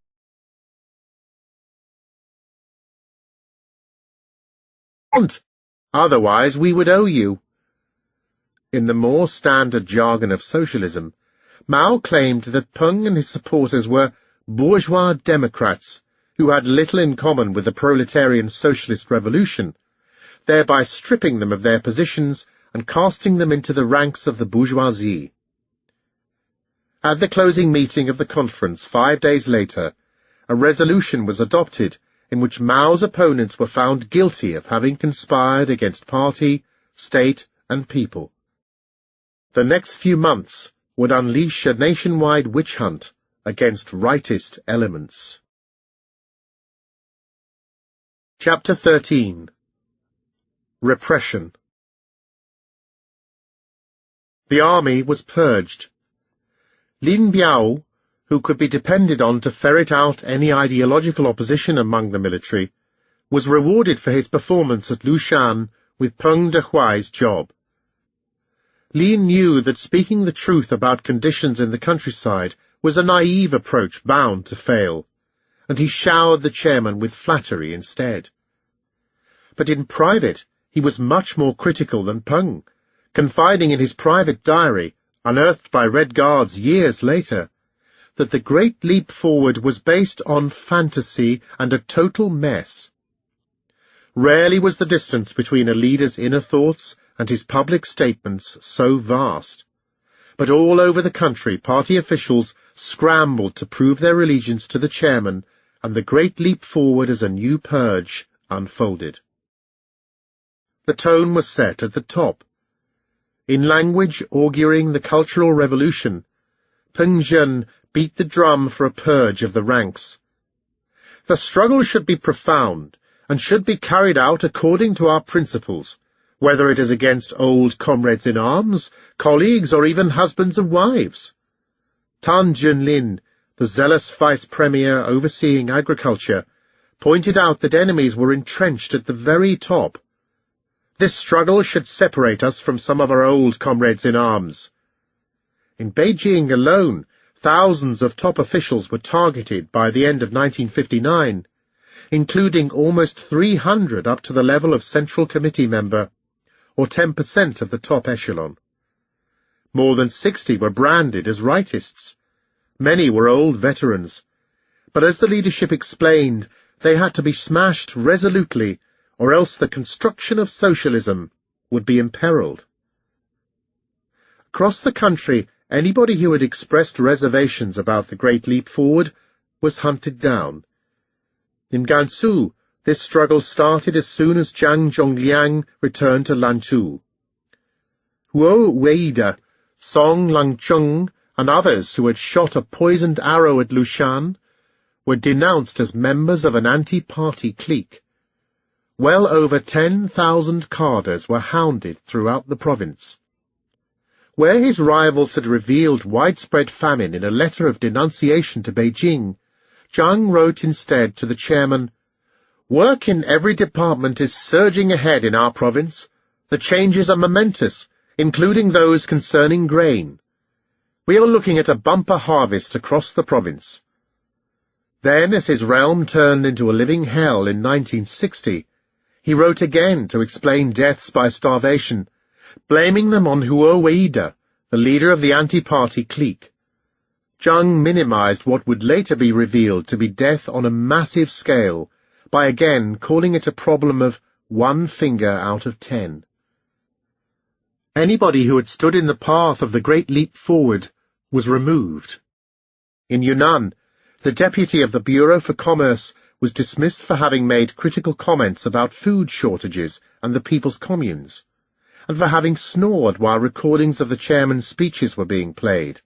Otherwise we would owe you. In the more standard jargon of socialism, Mao claimed that Peng and his supporters were bourgeois democrats who had little in common with the proletarian socialist revolution, thereby stripping them of their positions and casting them into the ranks of the bourgeoisie. At the closing meeting of the conference 5 days later, a resolution was adopted in which Mao's opponents were found guilty of having conspired against party, state, and people. The next few months would unleash a nationwide witch hunt against rightist elements. Chapter 13. Repression. The army was purged. Lin Biao, who could be depended on to ferret out any ideological opposition among the military, was rewarded for his performance at Lushan with Peng Dehuai's job. Lin knew that speaking the truth about conditions in the countryside was a naive approach bound to fail, and he showered the chairman with flattery instead. But in private he was much more critical than Peng, confiding in his private diary, unearthed by Red Guards years later, that the Great Leap Forward was based on fantasy and a total mess. Rarely was the distance between a leader's inner thoughts and his public statements so vast. But all over the country party officials scrambled to prove their allegiance to the chairman, and the Great Leap Forward as a new purge unfolded. The tone was set at the top. In language auguring the Cultural Revolution, Peng Zhen beat the drum for a purge of the ranks. The struggle should be profound, and should be carried out according to our principles, whether it is against old comrades in arms, colleagues, or even husbands and wives. Tan Junlin, the zealous vice-premier overseeing agriculture, pointed out that enemies were entrenched at the very top. This struggle should separate us from some of our old comrades in arms. In Beijing alone, thousands of top officials were targeted by the end of 1959, including almost 300 up to the level of Central Committee member, or 10% of the top echelon. More than 60 were branded as rightists. Many were old veterans, but as the leadership explained, they had to be smashed resolutely, or else the construction of socialism would be imperiled. Across the country, anybody who had expressed reservations about the Great Leap Forward was hunted down. In Gansu, this struggle started as soon as Zhang Zhongliang returned to Lanzhou. Huo Weida, Song Langcheng, and others who had shot a poisoned arrow at Lushan were denounced as members of an anti-party clique. Well over 10,000 cadres were hounded throughout the province. Where his rivals had revealed widespread famine in a letter of denunciation to Beijing, Zhang wrote instead to the chairman, "Work in every department is surging ahead in our province. The changes are momentous, including those concerning grain. We are looking at a bumper harvest across the province." Then, as his realm turned into a living hell in 1960, he wrote again to explain deaths by starvation, blaming them on Huo Weida, the leader of the anti-party clique. Zhang minimized what would later be revealed to be death on a massive scale by again calling it a problem of 1 finger out of 10. Anybody who had stood in the path of the Great Leap Forward was removed. In Yunnan, the deputy of the Bureau for Commerce was dismissed for having made critical comments about food shortages and the people's communes, and for having snored while recordings of the chairman's speeches were being played.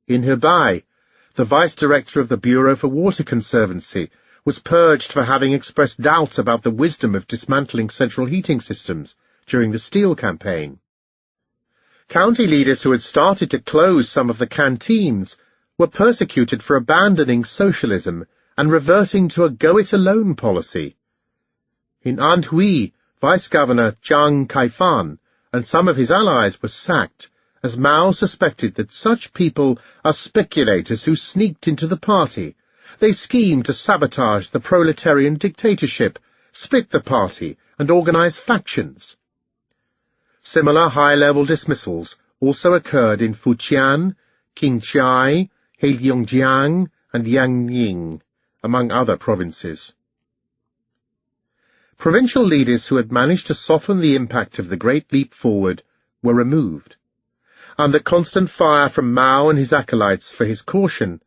In Hebei, the vice-director of the Bureau for Water Conservancy was purged for having expressed doubts about the wisdom of dismantling central heating systems during the steel campaign. County leaders who had started to close some of the canteens were persecuted for abandoning socialism and reverting to a go-it-alone policy. In Anhui, Vice-Governor Zhang Kaifan and some of his allies were sacked, as Mao suspected that such people are speculators who sneaked into the party. They schemed to sabotage the proletarian dictatorship, split the party, and organize factions. Similar high-level dismissals also occurred in Fujian, Qinghai, Heilongjiang, and Yangying, among other provinces. Provincial leaders who had managed to soften the impact of the Great Leap Forward were removed. Under constant fire from Mao and his acolytes for his caution,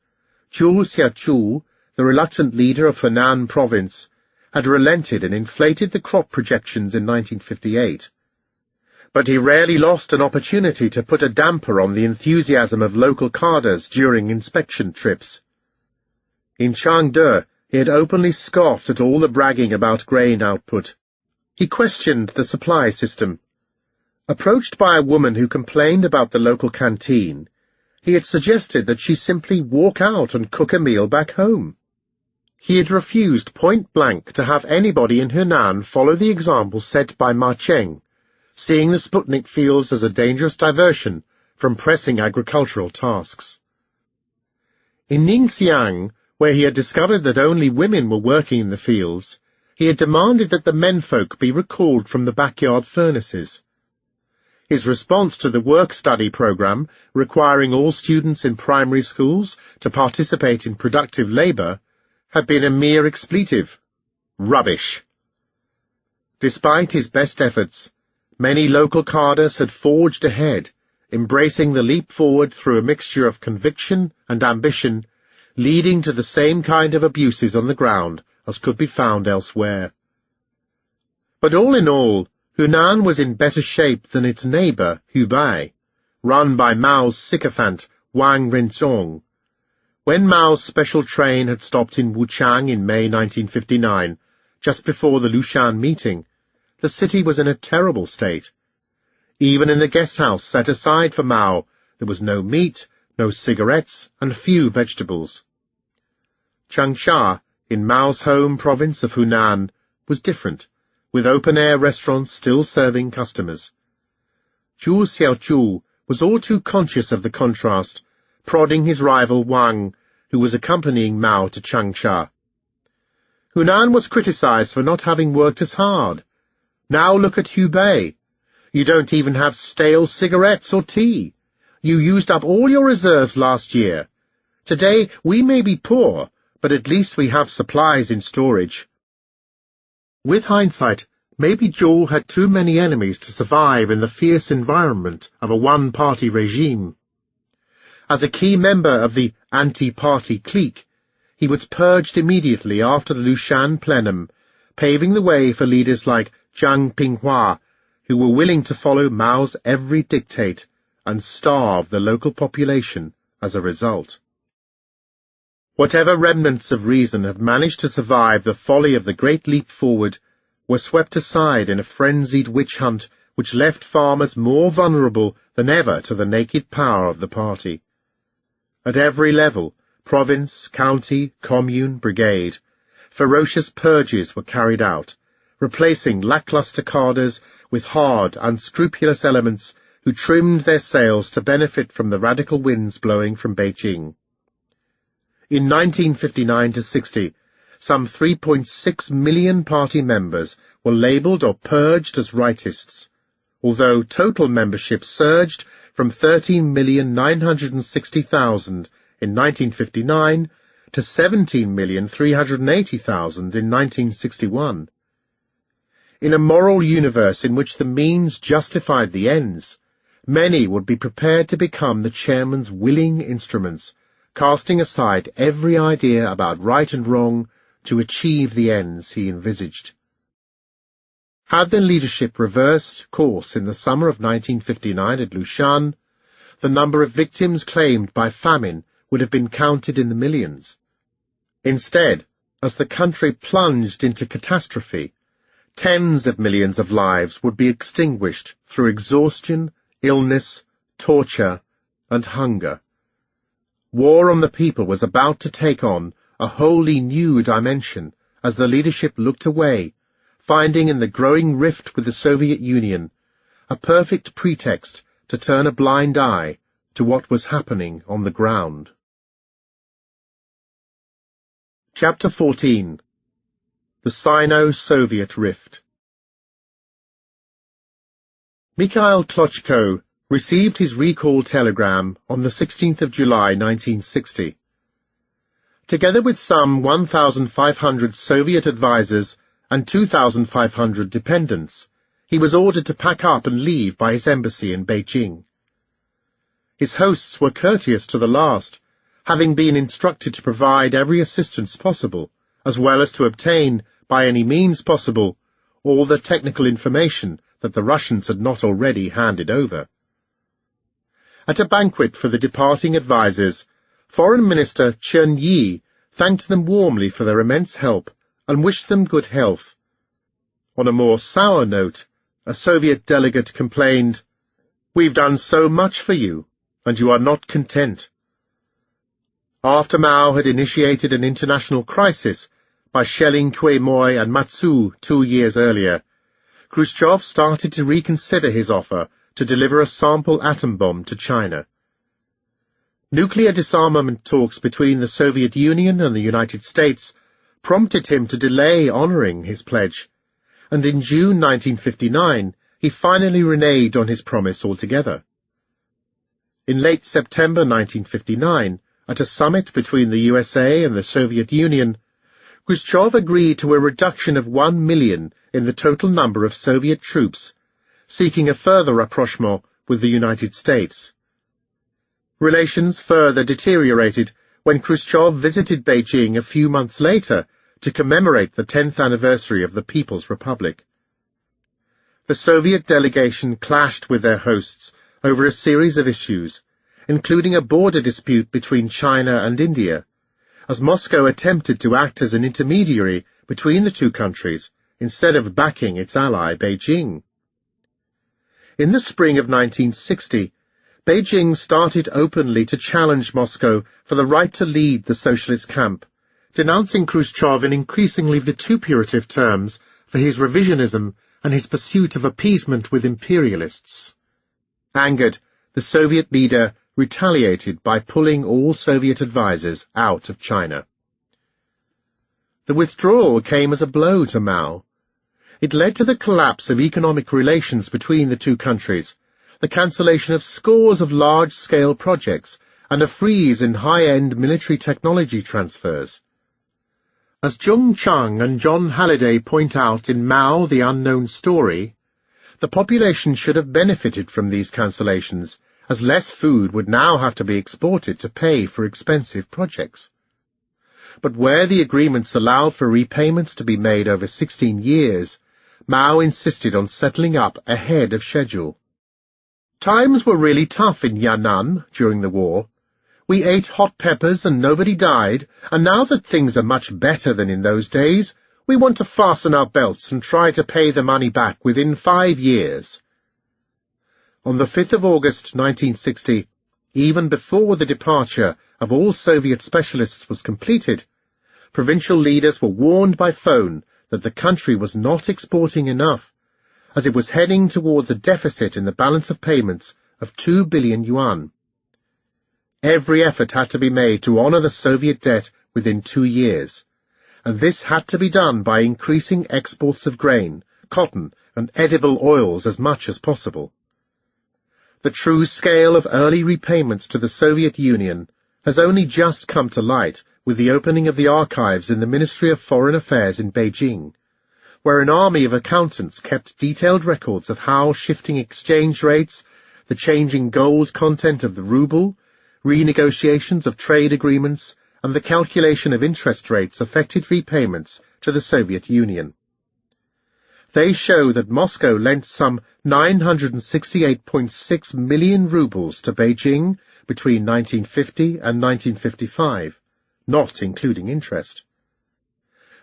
Zhu Xiaochu, the reluctant leader of Henan province, had relented and inflated the crop projections in 1958. But he rarely lost an opportunity to put a damper on the enthusiasm of local cadres during inspection trips. In Changde, he had openly scoffed at all the bragging about grain output. He questioned the supply system. Approached by a woman who complained about the local canteen, he had suggested that she simply walk out and cook a meal back home. He had refused point-blank to have anybody in Henan follow the example set by Ma Cheng, seeing the Sputnik fields as a dangerous diversion from pressing agricultural tasks. In Ningxiang, where he had discovered that only women were working in the fields, he had demanded that the menfolk be recalled from the backyard furnaces. His response to the work-study program, requiring all students in primary schools to participate in productive labor, had been a mere expletive. Rubbish. Despite his best efforts, many local cadres had forged ahead, embracing the leap forward through a mixture of conviction and ambition, leading to the same kind of abuses on the ground as could be found elsewhere. But all in all, Hunan was in better shape than its neighbor, Hubei, run by Mao's sycophant Wang Renzong. When Mao's special train had stopped in Wuchang in May 1959, just before the Lushan meeting, the city was in a terrible state. Even in the guest house set aside for Mao, there was no meat, no cigarettes, and few vegetables. Changsha, in Mao's home province of Hunan, was different, with open-air restaurants still serving customers. Zhu Xiaochu was all too conscious of the contrast, prodding his rival Wang, who was accompanying Mao to Changsha. Hunan was criticized for not having worked as hard. Now look at Hubei. You don't even have stale cigarettes or tea. You used up all your reserves last year. Today we may be poor, but at least we have supplies in storage. With hindsight, maybe Zhou had too many enemies to survive in the fierce environment of a one-party regime. As a key member of the anti-party clique, he was purged immediately after the Lushan plenum, paving the way for leaders like Jiang Pinghua, who were willing to follow Mao's every dictate and starve the local population as a result. Whatever remnants of reason had managed to survive the folly of the Great Leap Forward were swept aside in a frenzied witch hunt which left farmers more vulnerable than ever to the naked power of the party. At every level, province, county, commune, brigade, ferocious purges were carried out, replacing lackluster cadres with hard, unscrupulous elements who trimmed their sails to benefit from the radical winds blowing from Beijing. In 1959-60, some 3.6 million party members were labelled or purged as rightists, although total membership surged from 13,960,000 in 1959 to 17,380,000 in 1961. In a moral universe in which the means justified the ends, many would be prepared to become the chairman's willing instruments, casting aside every idea about right and wrong, to achieve the ends he envisaged. Had their leadership reversed course in the summer of 1959 at Lushan, the number of victims claimed by famine would have been counted in the millions. Instead, as the country plunged into catastrophe, tens of millions of lives would be extinguished through exhaustion, illness, torture, and hunger. War on the people was about to take on a wholly new dimension as the leadership looked away, finding in the growing rift with the Soviet Union a perfect pretext to turn a blind eye to what was happening on the ground. Chapter 14. The Sino-Soviet Rift. Mikhail Klochko received his recall telegram on the 16th of July 1960. Together with some 1,500 Soviet advisers and 2,500 dependents, he was ordered to pack up and leave by his embassy in Beijing. His hosts were courteous to the last, having been instructed to provide every assistance possible, as well as to obtain, by any means possible, all the technical information that the Russians had not already handed over. At a banquet for the departing advisers, Foreign Minister Chen Yi thanked them warmly for their immense help and wished them good health. On a more sour note, a Soviet delegate complained, "We've done so much for you, and you are not content." After Mao had initiated an international crisis by shelling Quemoy and Matsu 2 years earlier, Khrushchev started to reconsider his offer to deliver a sample atom bomb to China. Nuclear disarmament talks between the Soviet Union and the United States prompted him to delay honoring his pledge, and in June 1959 he finally reneged on his promise altogether. In late September 1959, at a summit between the USA and the Soviet Union, Khrushchev agreed to a reduction of 1 million in the total number of Soviet troops, seeking a further rapprochement with the United States. Relations further deteriorated when Khrushchev visited Beijing a few months later to commemorate the 10th anniversary of the People's Republic. The Soviet delegation clashed with their hosts over a series of issues, including a border dispute between China and India, as Moscow attempted to act as an intermediary between the two countries instead of backing its ally Beijing. In the spring of 1960, Beijing started openly to challenge Moscow for the right to lead the socialist camp, denouncing Khrushchev in increasingly vituperative terms for his revisionism and his pursuit of appeasement with imperialists. Angered, the Soviet leader retaliated by pulling all Soviet advisers out of China. The withdrawal came as a blow to Mao. It led to the collapse of economic relations between the two countries, the cancellation of scores of large-scale projects, and a freeze in high-end military technology transfers. As Jung Chang and John Halliday point out in Mao, the Unknown Story, the population should have benefited from these cancellations, as less food would now have to be exported to pay for expensive projects. But where the agreements allowed for repayments to be made over 16 years, Mao insisted on settling up ahead of schedule. Times were really tough in Yan'an during the war. We ate hot peppers and nobody died, and now that things are much better than in those days, we want to fasten our belts and try to pay the money back within 5 years. On the 5th of August 1960, even before the departure of all Soviet specialists was completed, provincial leaders were warned by phone that the country was not exporting enough, as it was heading towards a deficit in the balance of payments of 2 billion yuan. Every effort had to be made to honor the Soviet debt within 2 years, and this had to be done by increasing exports of grain, cotton, and edible oils as much as possible. The true scale of early repayments to the Soviet Union has only just come to light with the opening of the archives in the Ministry of Foreign Affairs in Beijing, where an army of accountants kept detailed records of how shifting exchange rates, the changing gold content of the ruble, renegotiations of trade agreements, and the calculation of interest rates affected repayments to the Soviet Union. They show that Moscow lent some 968.6 million rubles to Beijing between 1950 and 1955, not including interest.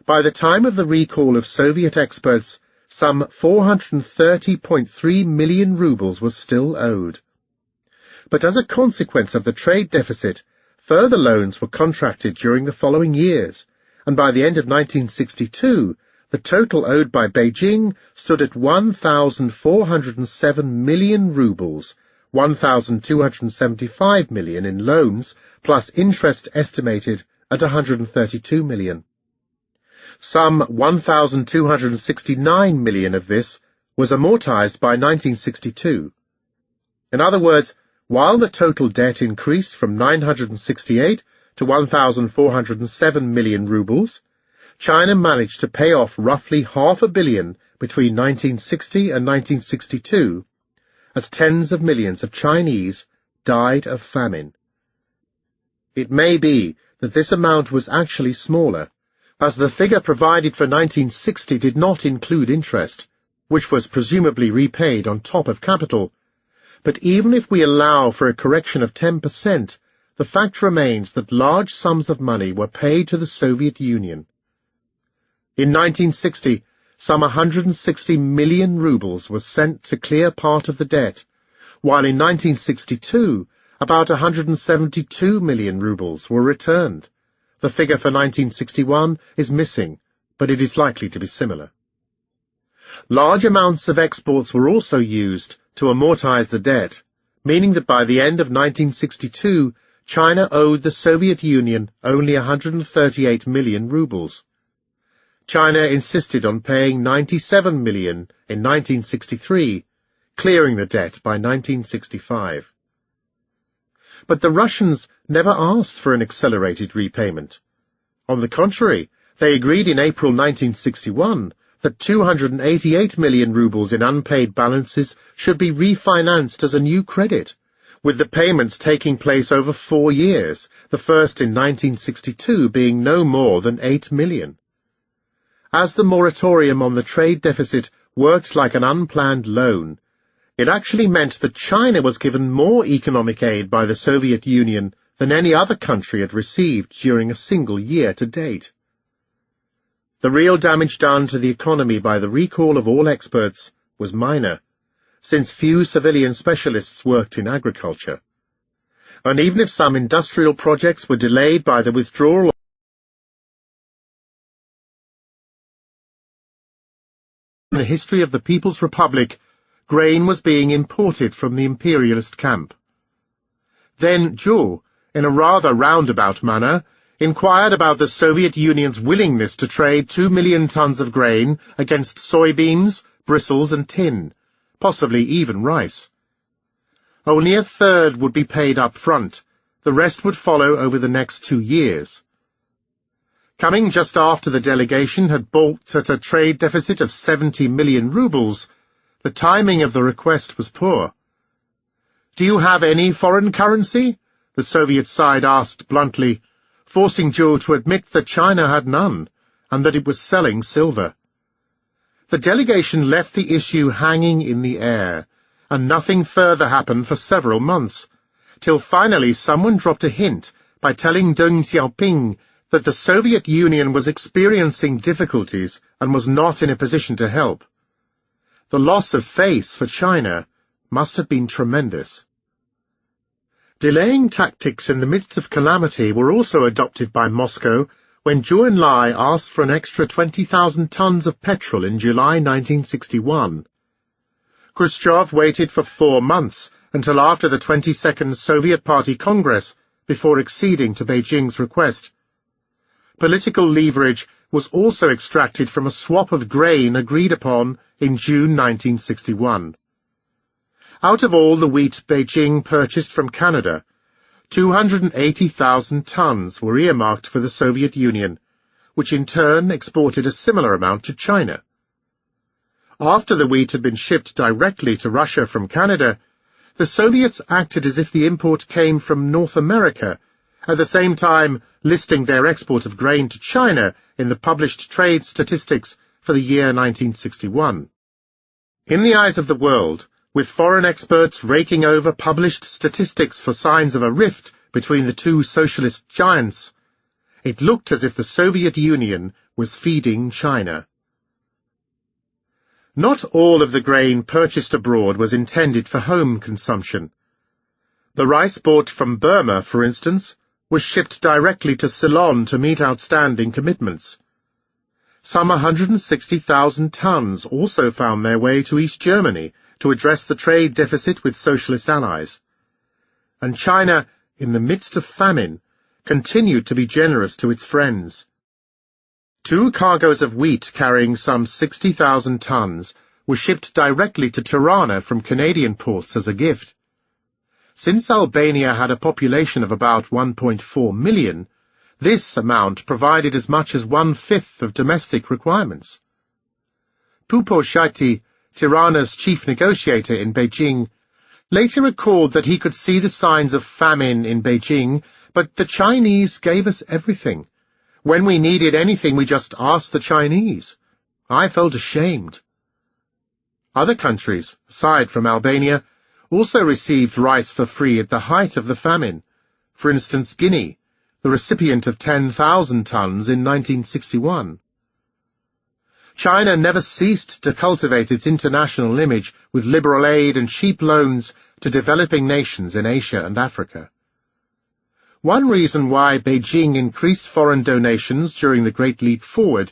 By the time of the recall of Soviet experts, some 430.3 million rubles was still owed. But as a consequence of the trade deficit, further loans were contracted during the following years, and by the end of 1962, the total owed by Beijing stood at 1,407 million rubles, 1,275 million in loans, plus interest estimated at 132 million. Some 1,269 million of this was amortized by 1962. In other words, while the total debt increased from 968 to 1,407 million rubles, China managed to pay off roughly $500 million between 1960 and 1962, as tens of millions of Chinese died of famine. It may be that this amount was actually smaller, as the figure provided for 1960 did not include interest, which was presumably repaid on top of capital. But even if we allow for a correction of 10%, the fact remains that large sums of money were paid to the Soviet Union. In 1960, some 160 million rubles was sent to clear part of the debt, while in 1962, about 172 million rubles were returned. The figure for 1961 is missing, but it is likely to be similar. Large amounts of exports were also used to amortize the debt, meaning that by the end of 1962, China owed the Soviet Union only 138 million rubles. China insisted on paying 97 million in 1963, clearing the debt by 1965. But the Russians never asked for an accelerated repayment. On the contrary, they agreed in April 1961 that 288 million rubles in unpaid balances should be refinanced as a new credit, with the payments taking place over 4 years, the first in 1962 being no more than 8 million. As the moratorium on the trade deficit worked like an unplanned loan, it actually meant that China was given more economic aid by the Soviet Union than any other country had received during a single year to date. The real damage done to the economy by the recall of all experts was minor, since few civilian specialists worked in agriculture. And even if some industrial projects were delayed by the withdrawal in the history of the People's Republic, grain was being imported from the imperialist camp. Then Zhou, in a rather roundabout manner, inquired about the Soviet Union's willingness to trade 2 million tons of grain against soybeans, bristles, and tin, possibly even rice. Only a third would be paid up front. The rest would follow over the next 2 years. Coming just after the delegation had balked at a trade deficit of 70 million rubles, the timing of the request was poor. "Do you have any foreign currency?" the Soviet side asked bluntly, forcing Zhou to admit that China had none, and that it was selling silver. The delegation left the issue hanging in the air, and nothing further happened for several months, till finally someone dropped a hint by telling Deng Xiaoping that the Soviet Union was experiencing difficulties and was not in a position to help. The loss of face for China must have been tremendous. Delaying tactics in the midst of calamity were also adopted by Moscow when Zhou Enlai asked for an extra 20,000 tons of petrol in July 1961. Khrushchev waited for 4 months until after the 22nd Soviet Party Congress before acceding to Beijing's request. Political leverage was also extracted from a swap of grain agreed upon in June 1961. Out of all the wheat Beijing purchased from Canada, 280,000 tons were earmarked for the Soviet Union, which in turn exported a similar amount to China. After the wheat had been shipped directly to Russia from Canada, the Soviets acted as if the import came from North America, at the same time listing their export of grain to China in the published trade statistics for the year 1961. In the eyes of the world, with foreign experts raking over published statistics for signs of a rift between the two socialist giants, it looked as if the Soviet Union was feeding China. Not all of the grain purchased abroad was intended for home consumption. The rice bought from Burma, for instance, was shipped directly to Ceylon to meet outstanding commitments. Some 160,000 tons also found their way to East Germany to address the trade deficit with socialist allies. And China, in the midst of famine, continued to be generous to its friends. 2 cargoes of wheat carrying some 60,000 tons were shipped directly to Tirana from Canadian ports as a gift. Since Albania had a population of about 1.4 million, this amount provided as much as 1/5 of domestic requirements. Pupo Shati, Tirana's chief negotiator in Beijing, later recalled that he could see the signs of famine in Beijing, but the Chinese gave us everything. When we needed anything, we just asked the Chinese. I felt ashamed. Other countries, aside from Albania, also received rice for free at the height of the famine. For instance, Guinea, the recipient of 10,000 tons in 1961. China never ceased to cultivate its international image with liberal aid and cheap loans to developing nations in Asia and Africa. One reason why Beijing increased foreign donations during the Great Leap Forward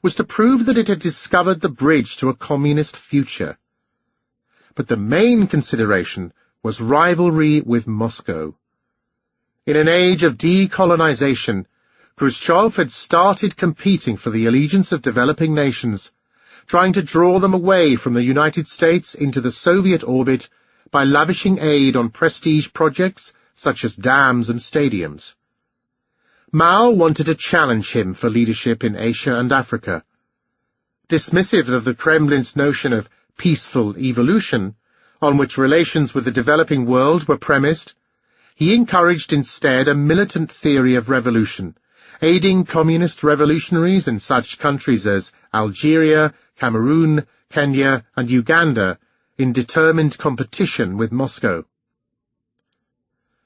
was to prove that it had discovered the bridge to a communist future. But the main consideration was rivalry with Moscow. In an age of decolonization, Khrushchev had started competing for the allegiance of developing nations, trying to draw them away from the United States into the Soviet orbit by lavishing aid on prestige projects such as dams and stadiums. Mao wanted to challenge him for leadership in Asia and Africa. Dismissive of the Kremlin's notion of peaceful evolution, on which relations with the developing world were premised, he encouraged instead a militant theory of revolution, aiding communist revolutionaries in such countries as Algeria, Cameroon, Kenya, and Uganda in determined competition with Moscow.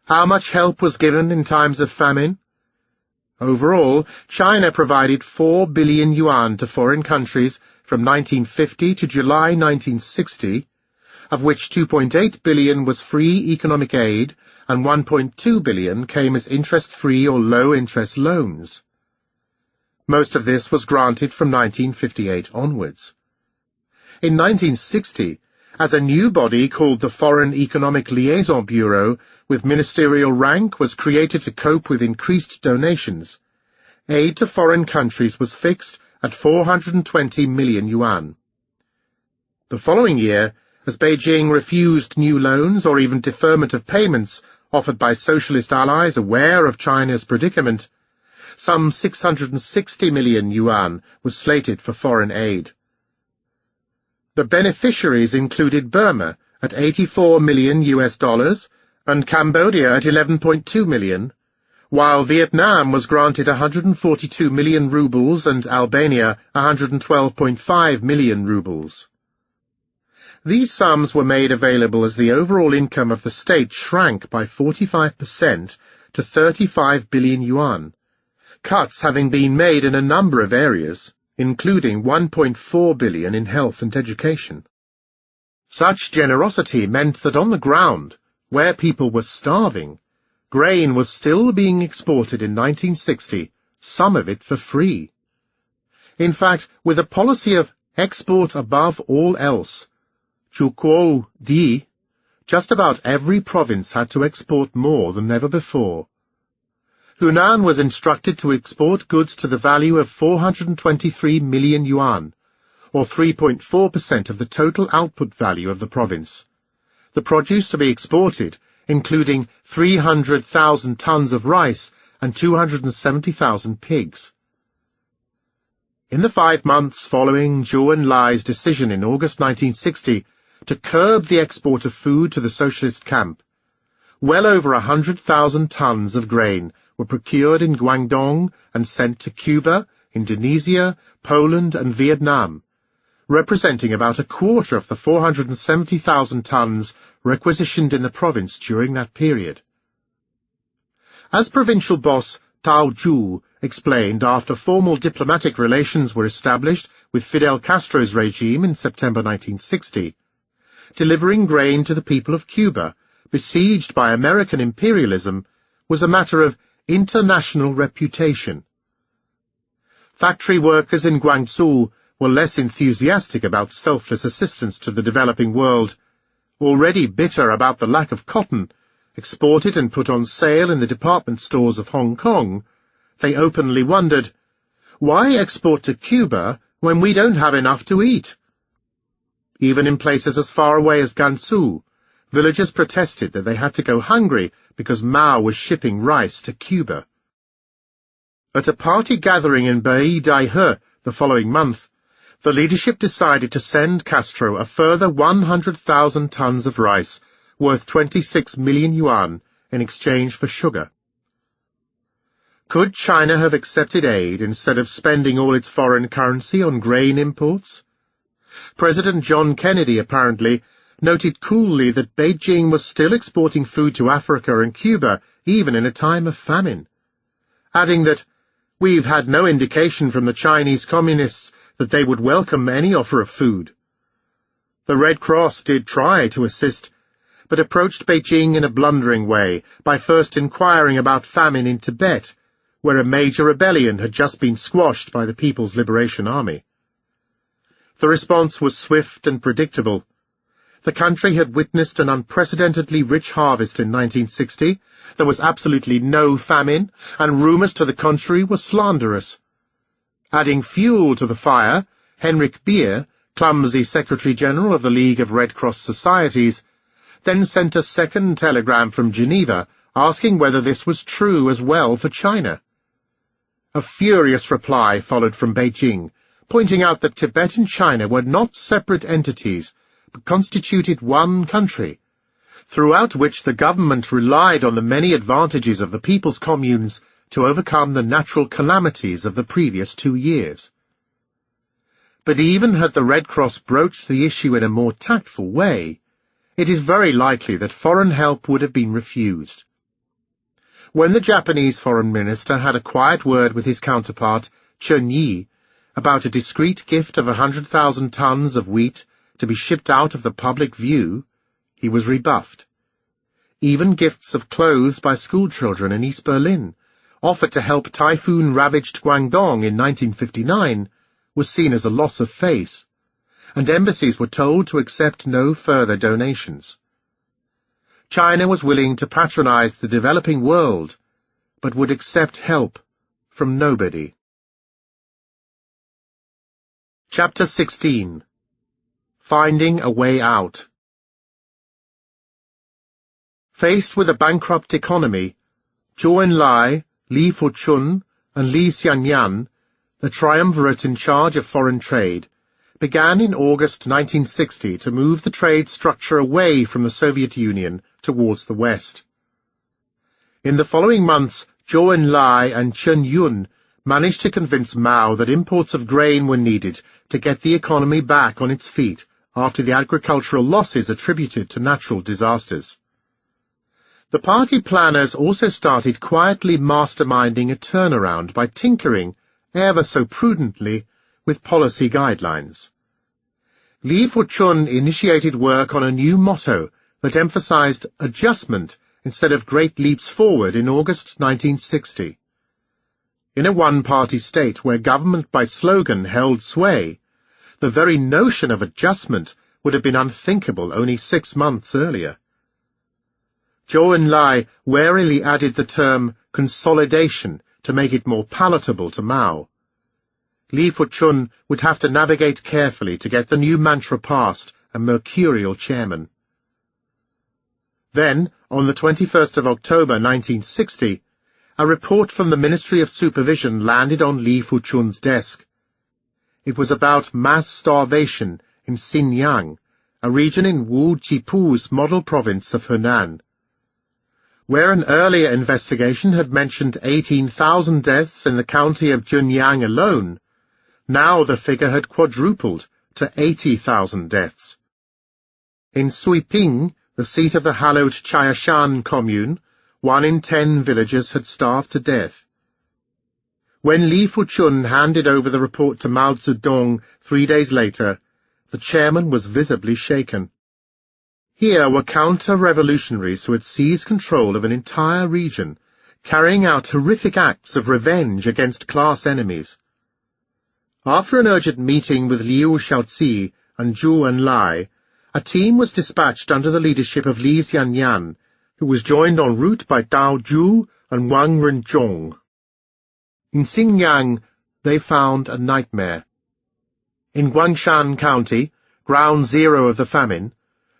How much help was given in times of famine? Overall, China provided 4 billion yuan to foreign countries from 1950 to July 1960, of which 2.8 billion was free economic aid and 1.2 billion came as interest-free or low-interest loans. Most of this was granted from 1958 onwards. In 1960, as a new body called the Foreign Economic Liaison Bureau, with ministerial rank, was created to cope with increased donations, aid to foreign countries was fixed at 420 million yuan. The following year, as Beijing refused new loans or even deferment of payments offered by socialist allies aware of China's predicament, some 660 million yuan was slated for foreign aid. The beneficiaries included Burma at $84 million and Cambodia at 11.2 million, while Vietnam was granted 142 million rubles and Albania 112.5 million rubles. These sums were made available as the overall income of the state shrank by 45% to 35 billion yuan, cuts having been made in a number of areas, including 1.4 billion in health and education. Such generosity meant that on the ground, where people were starving, grain was still being exported in 1960, some of it for free. In fact, with a policy of export above all else, Chukuo Di, just about every province had to export more than ever before. Hunan was instructed to export goods to the value of 423 million yuan, or 3.4% of the total output value of the province. The produce to be exported, including 300,000 tons of rice and 270,000 pigs. In the 5 months following Zhou Enlai's decision in August 1960 to curb the export of food to the socialist camp, well over 100,000 tons of grain were procured in Guangdong and sent to Cuba, Indonesia, Poland and Vietnam, representing about a quarter of the 470,000 tons requisitioned in the province during that period. As provincial boss Tao Zhu explained after formal diplomatic relations were established with Fidel Castro's regime in September 1960, delivering grain to the people of Cuba, besieged by American imperialism, was a matter of international reputation. Factory workers in Guangzhou were less enthusiastic about selfless assistance to the developing world. Already bitter about the lack of cotton, exported and put on sale in the department stores of Hong Kong, they openly wondered, why export to Cuba when we don't have enough to eat? Even in places as far away as Gansu, villagers protested that they had to go hungry because Mao was shipping rice to Cuba. At a party gathering in Bai-Dai-he the following month, the leadership decided to send Castro a further 100,000 tons of rice, worth 26 million yuan, in exchange for sugar. Could China have accepted aid instead of spending all its foreign currency on grain imports? President John Kennedy, apparently, noted coolly that Beijing was still exporting food to Africa and Cuba, even in a time of famine, adding that, "We've had no indication from the Chinese Communists that they would welcome any offer of food." The Red Cross did try to assist, but approached Beijing in a blundering way by first inquiring about famine in Tibet, where a major rebellion had just been squashed by the People's Liberation Army. The response was swift and predictable. The country had witnessed an unprecedentedly rich harvest in 1960, there was absolutely no famine, and rumours to the contrary were slanderous. Adding fuel to the fire, Henrik Beer, clumsy Secretary-General of the League of Red Cross Societies, then sent a second telegram from Geneva asking whether this was true as well for China. A furious reply followed from Beijing, pointing out that Tibet and China were not separate entities, but constituted one country, throughout which the government relied on the many advantages of the people's communes to overcome the natural calamities of the previous 2 years. But even had the Red Cross broached the issue in a more tactful way, it is very likely that foreign help would have been refused. When the Japanese foreign minister had a quiet word with his counterpart, Chen Yi, about a discreet gift of 100,000 tons of wheat to be shipped out of the public view, he was rebuffed. Even gifts of clothes by schoolchildren in East Berlin, offered to help typhoon-ravaged Guangdong in 1959, was seen as a loss of face, and embassies were told to accept no further donations. China was willing to patronize the developing world, but would accept help from nobody. Chapter 16. Finding a Way Out. Faced with a bankrupt economy, Zhou Enlai, Li Fuchun, and Li Xianyan, the triumvirate in charge of foreign trade, began in August 1960 to move the trade structure away from the Soviet Union towards the West. In the following months, Zhou Enlai and Chen Yun managed to convince Mao that imports of grain were needed to get the economy back on its feet after the agricultural losses attributed to natural disasters. The party planners also started quietly masterminding a turnaround by tinkering, ever so prudently, with policy guidelines. Li Fuchun initiated work on a new motto that emphasized adjustment instead of great leaps forward in August 1960. In a one-party state where government by slogan held sway, the very notion of adjustment would have been unthinkable only 6 months earlier. Zhou Enlai warily added the term consolidation to make it more palatable to Mao. Li Fuchun would have to navigate carefully to get the new mantra past a mercurial chairman. Then, on the 21st of October 1960, a report from the Ministry of Supervision landed on Li Fuchun's desk. It was about mass starvation in Xinjiang, a region in Wu Jipu's model province of Henan. Where an earlier investigation had mentioned 18,000 deaths in the county of Junyang alone, now the figure had quadrupled to 80,000 deaths. In Suiping, the seat of the hallowed Chaishan commune, 1 in 10 villagers had starved to death. When Li Fuchun handed over the report to Mao Zedong 3 days later, the chairman was visibly shaken. Here were counter-revolutionaries who had seized control of an entire region, carrying out horrific acts of revenge against class enemies. After an urgent meeting with Liu Shaozi and Zhu Enlai, a team was dispatched under the leadership of Li Xianyan, who was joined en route by Dao Zhu and Wang Renzhong. In Xinjiang, they found a nightmare. In Guangshan County, ground zero of the famine,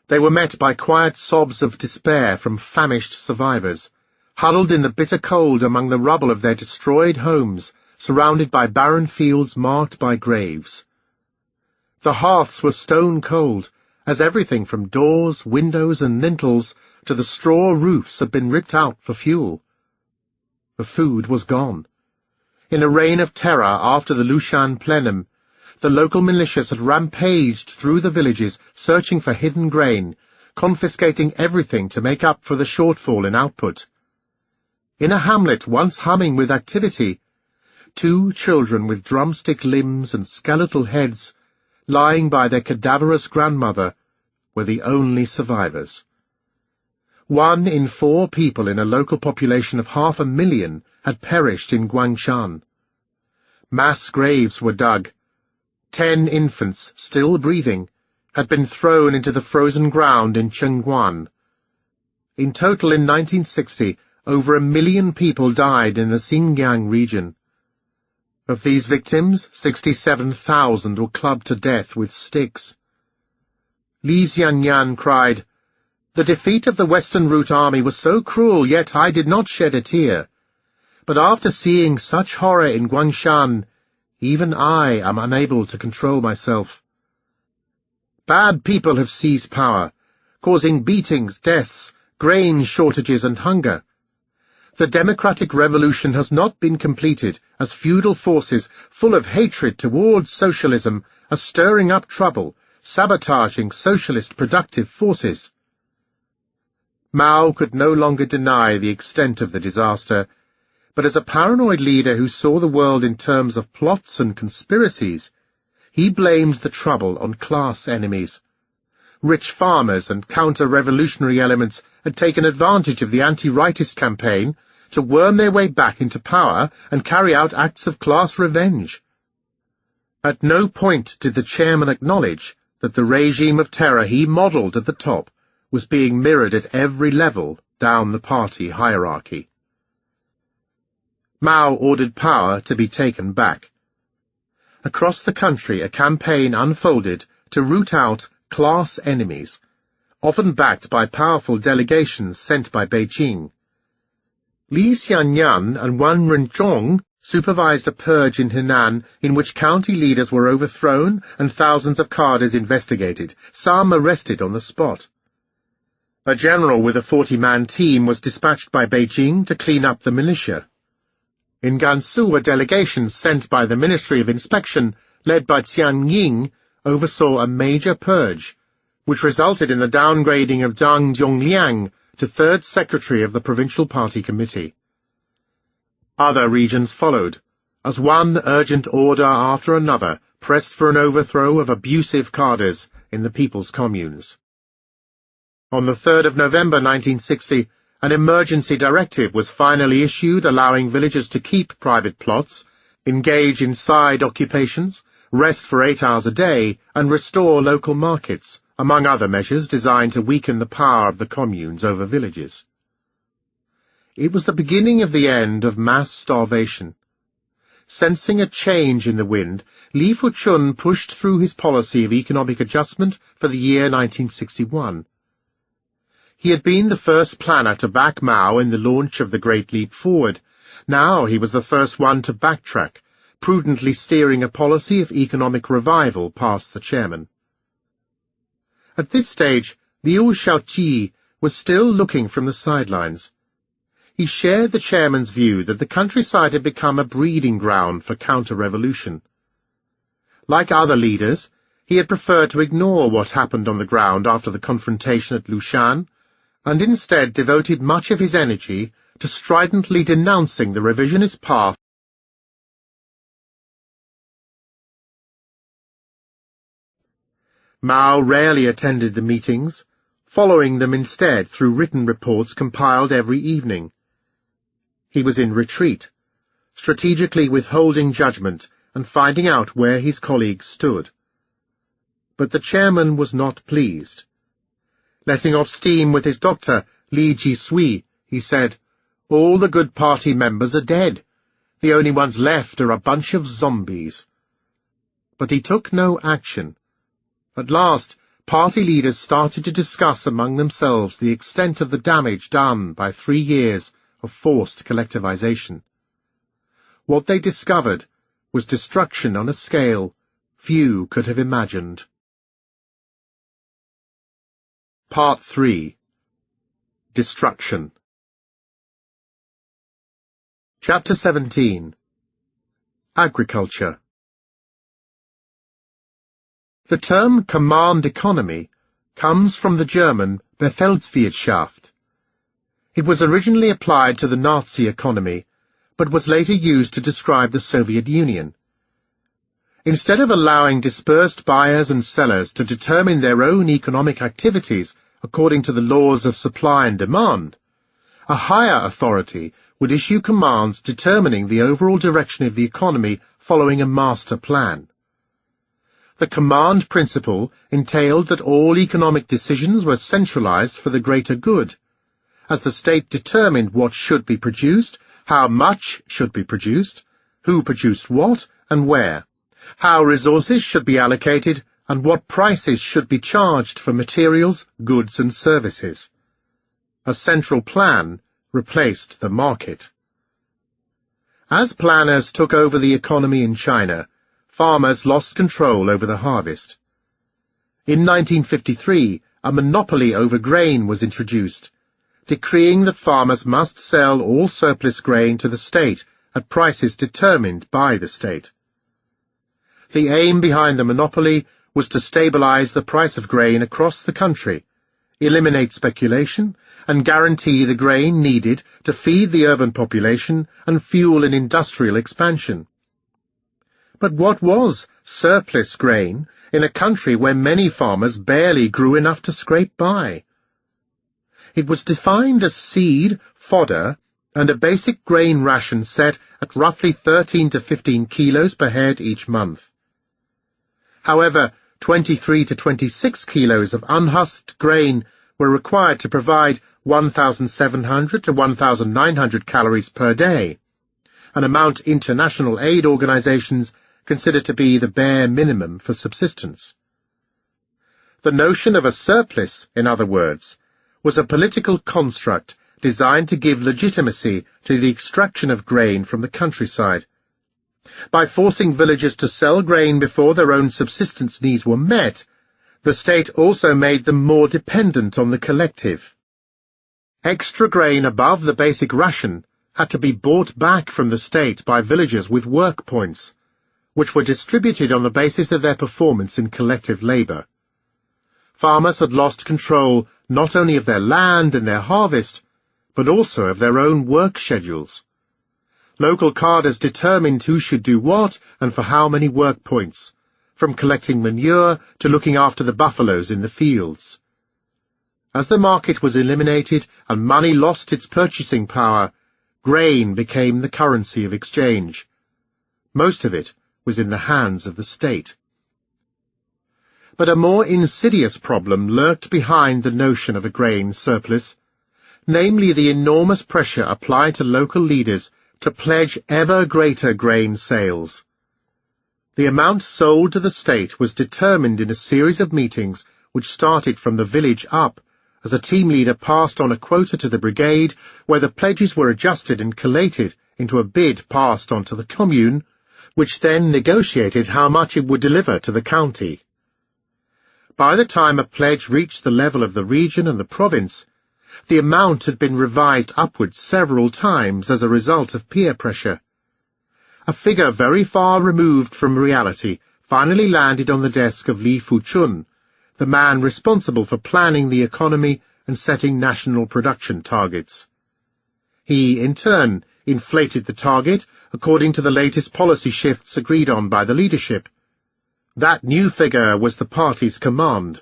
they were met by quiet sobs of despair from famished survivors, huddled in the bitter cold among the rubble of their destroyed homes, surrounded by barren fields marked by graves. The hearths were stone cold, as everything from doors, windows, and lintels to the straw roofs had been ripped out for fuel. The food was gone. In a reign of terror after the Lushan plenum, the local militias had rampaged through the villages searching for hidden grain, confiscating everything to make up for the shortfall in output. In a hamlet once humming with activity, 2 children with drumstick limbs and skeletal heads, lying by their cadaverous grandmother, were the only survivors. 1 in 4 people in a local population of 500,000 had perished in Guangshan. Mass graves were dug. 10 infants, still breathing, had been thrown into the frozen ground in Chengguan. In total in 1960, over 1 million people died in the Xinjiang region. Of these victims, 67,000 were clubbed to death with sticks. Li Xianyan cried, "The defeat of the Western Route Army was so cruel, yet I did not shed a tear. But after seeing such horror in Guangshan, even I am unable to control myself. Bad people have seized power, causing beatings, deaths, grain shortages, and hunger. The democratic revolution has not been completed, as feudal forces, full of hatred towards socialism, are stirring up trouble, sabotaging socialist productive forces." Mao could no longer deny the extent of the disaster, but as a paranoid leader who saw the world in terms of plots and conspiracies, he blamed the trouble on class enemies. Rich farmers and counter-revolutionary elements had taken advantage of the anti-rightist campaign to worm their way back into power and carry out acts of class revenge. At no point did the chairman acknowledge that the regime of terror he modelled at the top was being mirrored at every level down the party hierarchy. Mao ordered power to be taken back. Across the country, a campaign unfolded to root out class enemies, often backed by powerful delegations sent by Beijing. Li Xianyan and Wang Renzhong supervised a purge in Henan in which county leaders were overthrown and thousands of cadres investigated, some arrested on the spot. A general with a 40-man team was dispatched by Beijing to clean up the militia. In Gansu, a delegation sent by the Ministry of Inspection, led by Qian Ying, oversaw a major purge, which resulted in the downgrading of Zhang Zhongliang to 3rd Secretary of the Provincial Party Committee. Other regions followed, as one urgent order after another pressed for an overthrow of abusive cadres in the people's communes. On the 3rd of November 1960, an emergency directive was finally issued allowing villagers to keep private plots, engage in side occupations, rest for 8 hours a day, and restore local markets, among other measures designed to weaken the power of the communes over villages. It was the beginning of the end of mass starvation. Sensing a change in the wind, Li Fuchun pushed through his policy of economic adjustment for the year 1961. He had been the first planner to back Mao in the launch of the Great Leap Forward. Now he was the first one to backtrack, prudently steering a policy of economic revival past the chairman. At this stage, Liu Shaoqi was still looking from the sidelines. he shared the chairman's view that the countryside had become a breeding ground for counter-revolution. Like other leaders, he had preferred to ignore what happened on the ground after the confrontation at Lushan, and instead devoted much of his energy to stridently denouncing the revisionist path. Mao rarely attended the meetings, following them instead through written reports compiled every evening. He was in retreat, strategically withholding judgment and finding out where his colleagues stood. But the chairman was not pleased. Letting off steam with his doctor, Li Jisui, he said, "All the good party members are dead. The only ones left are a bunch of zombies." But he took no action. At last, party leaders started to discuss among themselves the extent of the damage done by 3 years of forced collectivization. What they discovered was destruction on a scale few could have imagined. Part 3. Destruction. Chapter 17. Agriculture. The term command economy comes from the German Befehlswirtschaft. It was originally applied to the Nazi economy, but was later used to describe the Soviet Union. Instead of allowing dispersed buyers and sellers to determine their own economic activities according to the laws of supply and demand, a higher authority would issue commands determining the overall direction of the economy following a master plan. The command principle entailed that all economic decisions were centralized for the greater good, as the state determined what should be produced, how much should be produced, who produced what and where, how resources should be allocated, and what prices should be charged for materials, goods and services. A central plan replaced the market. As planners took over the economy in China, farmers lost control over the harvest. In 1953, a monopoly over grain was introduced, decreeing that farmers must sell all surplus grain to the state at prices determined by the state. The aim behind the monopoly was to stabilize the price of grain across the country, eliminate speculation, and guarantee the grain needed to feed the urban population and fuel an industrial expansion. But what was surplus grain in a country where many farmers barely grew enough to scrape by? It was defined as seed, fodder, and a basic grain ration set at roughly 13 to 15 kilos per head each month. However, 23 to 26 kilos of unhusked grain were required to provide 1,700 to 1,900 calories per day, an amount international aid organizations consider to be the bare minimum for subsistence. The notion of a surplus, in other words, was a political construct designed to give legitimacy to the extraction of grain from the countryside. By forcing villagers to sell grain before their own subsistence needs were met, the state also made them more dependent on the collective. Extra grain above the basic ration had to be bought back from the state by villagers with work points, which were distributed on the basis of their performance in collective labor. Farmers had lost control not only of their land and their harvest, but also of their own work schedules. Local cadres determined who should do what and for how many work points, from collecting manure to looking after the buffaloes in the fields. As the market was eliminated and money lost its purchasing power, grain became the currency of exchange. Most of it was in the hands of the state. But a more insidious problem lurked behind the notion of a grain surplus, namely the enormous pressure applied to local leaders to pledge ever greater grain sales. The amount sold to the state was determined in a series of meetings which started from the village up, as a team leader passed on a quota to the brigade, where the pledges were adjusted and collated into a bid passed on to the commune, which then negotiated how much it would deliver to the county. By the time a pledge reached the level of the region and the province, The amount had been revised upwards several times as a result of peer pressure. A figure very far removed from reality finally landed on the desk of Li Fuchun, the man responsible for planning the economy and setting national production targets. He, in turn, inflated the target according to the latest policy shifts agreed on by the leadership. That new figure was the party's command.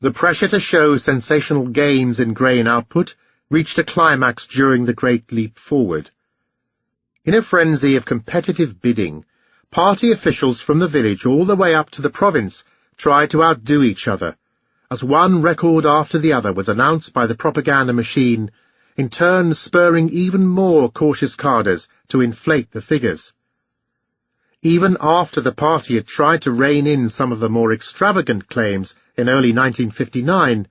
The pressure to show sensational gains in grain output reached a climax during the Great Leap Forward. In a frenzy of competitive bidding, party officials from the village all the way up to the province tried to outdo each other, as one record after the other was announced by the propaganda machine, in turn spurring even more cautious cadres to inflate the figures. Even after the party had tried to rein in some of the more extravagant claims in early 1959,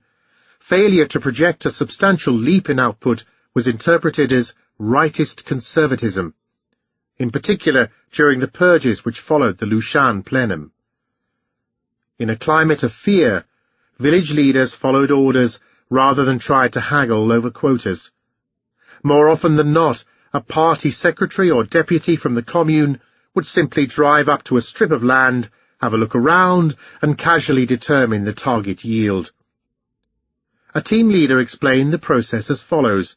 failure to project a substantial leap in output was interpreted as rightist conservatism, in particular during the purges which followed the Lushan plenum. In a climate of fear, village leaders followed orders rather than tried to haggle over quotas. More often than not, a party secretary or deputy from the commune would simply drive up to a strip of land, have a look around, and casually determine the target yield. A team leader explained the process as follows.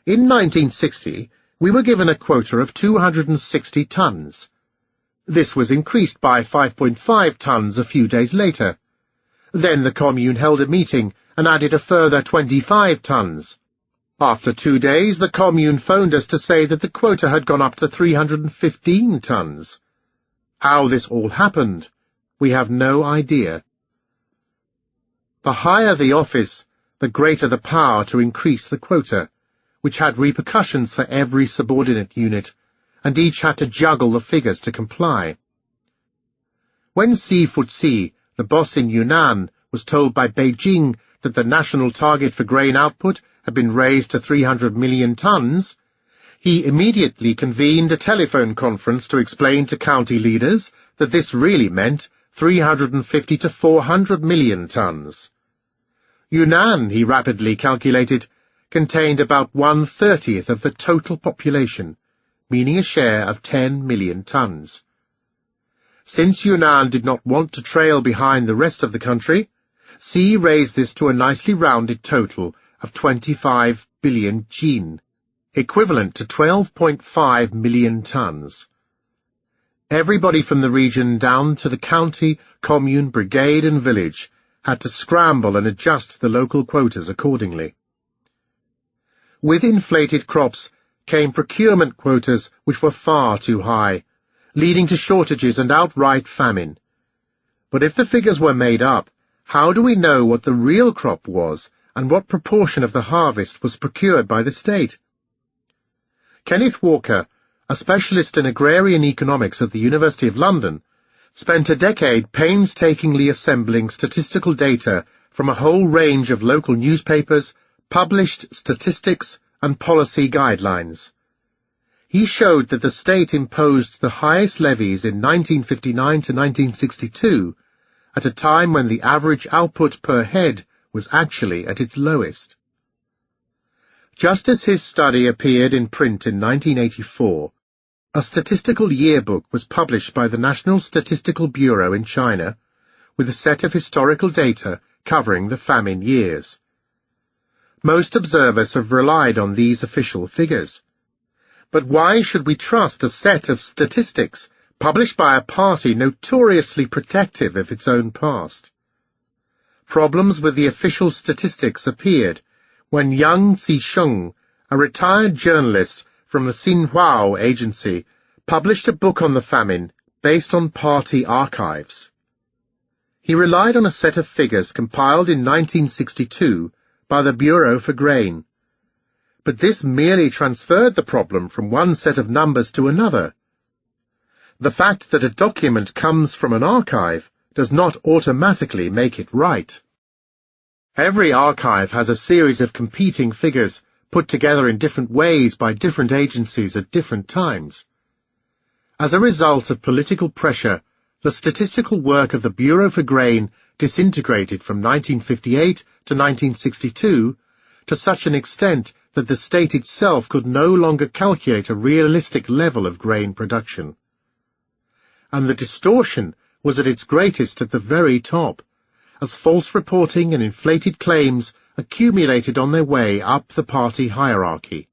In 1960, we were given a quota of 260 tons. This was increased by 5.5 tons a few days later. Then the commune held a meeting and added a further 25 tons. After 2 days, the commune phoned us to say that the quota had gone up to 315 tons. How this all happened, we have no idea. The higher the office, the greater the power to increase the quota, which had repercussions for every subordinate unit, and each had to juggle the figures to comply. When Si Futsi, the boss in Yunnan, was told by Beijing that the national target for grain output had been raised to 300 million tons, he immediately convened a telephone conference to explain to county leaders that this really meant 350 to 400 million tons. Yunnan, he rapidly calculated, contained about 1/30th of the total population, meaning a share of 10 million tons. Since Yunnan did not want to trail behind the rest of the country, Xi raised this to a nicely rounded total of 25 billion jin, equivalent to 12.5 million tons. Everybody from the region down to the county, commune, brigade and village had to scramble and adjust the local quotas accordingly. With inflated crops came procurement quotas which were far too high, leading to shortages and outright famine. But if the figures were made up, how do we know what the real crop was and what proportion of the harvest was procured by the state? Kenneth Walker, a specialist in agrarian economics at the University of London, spent a decade painstakingly assembling statistical data from a whole range of local newspapers, published statistics, and policy guidelines. He showed that the state imposed the highest levies in 1959 to 1962, at a time when the average output per head was actually at its lowest. Just as his study appeared in print in 1984, a statistical yearbook was published by the National Statistical Bureau in China, with a set of historical data covering the famine years. Most observers have relied on these official figures. But why should we trust a set of statistics published by a party notoriously protective of its own past? Problems with the official statistics appeared when young Tse-tung, a retired journalist from the Xinhua agency, published a book on the famine based on party archives. He relied on a set of figures compiled in 1962 by the Bureau for Grain. But this merely transferred the problem from one set of numbers to another. The fact that a document comes from an archive does not automatically make it right. Every archive has a series of competing figures put together in different ways by different agencies at different times. As a result of political pressure, the statistical work of the Bureau for Grain disintegrated from 1958 to 1962 to such an extent that the state itself could no longer calculate a realistic level of grain production. And the distortion was at its greatest at the very top, as false reporting and inflated claims accumulated on their way up the party hierarchy.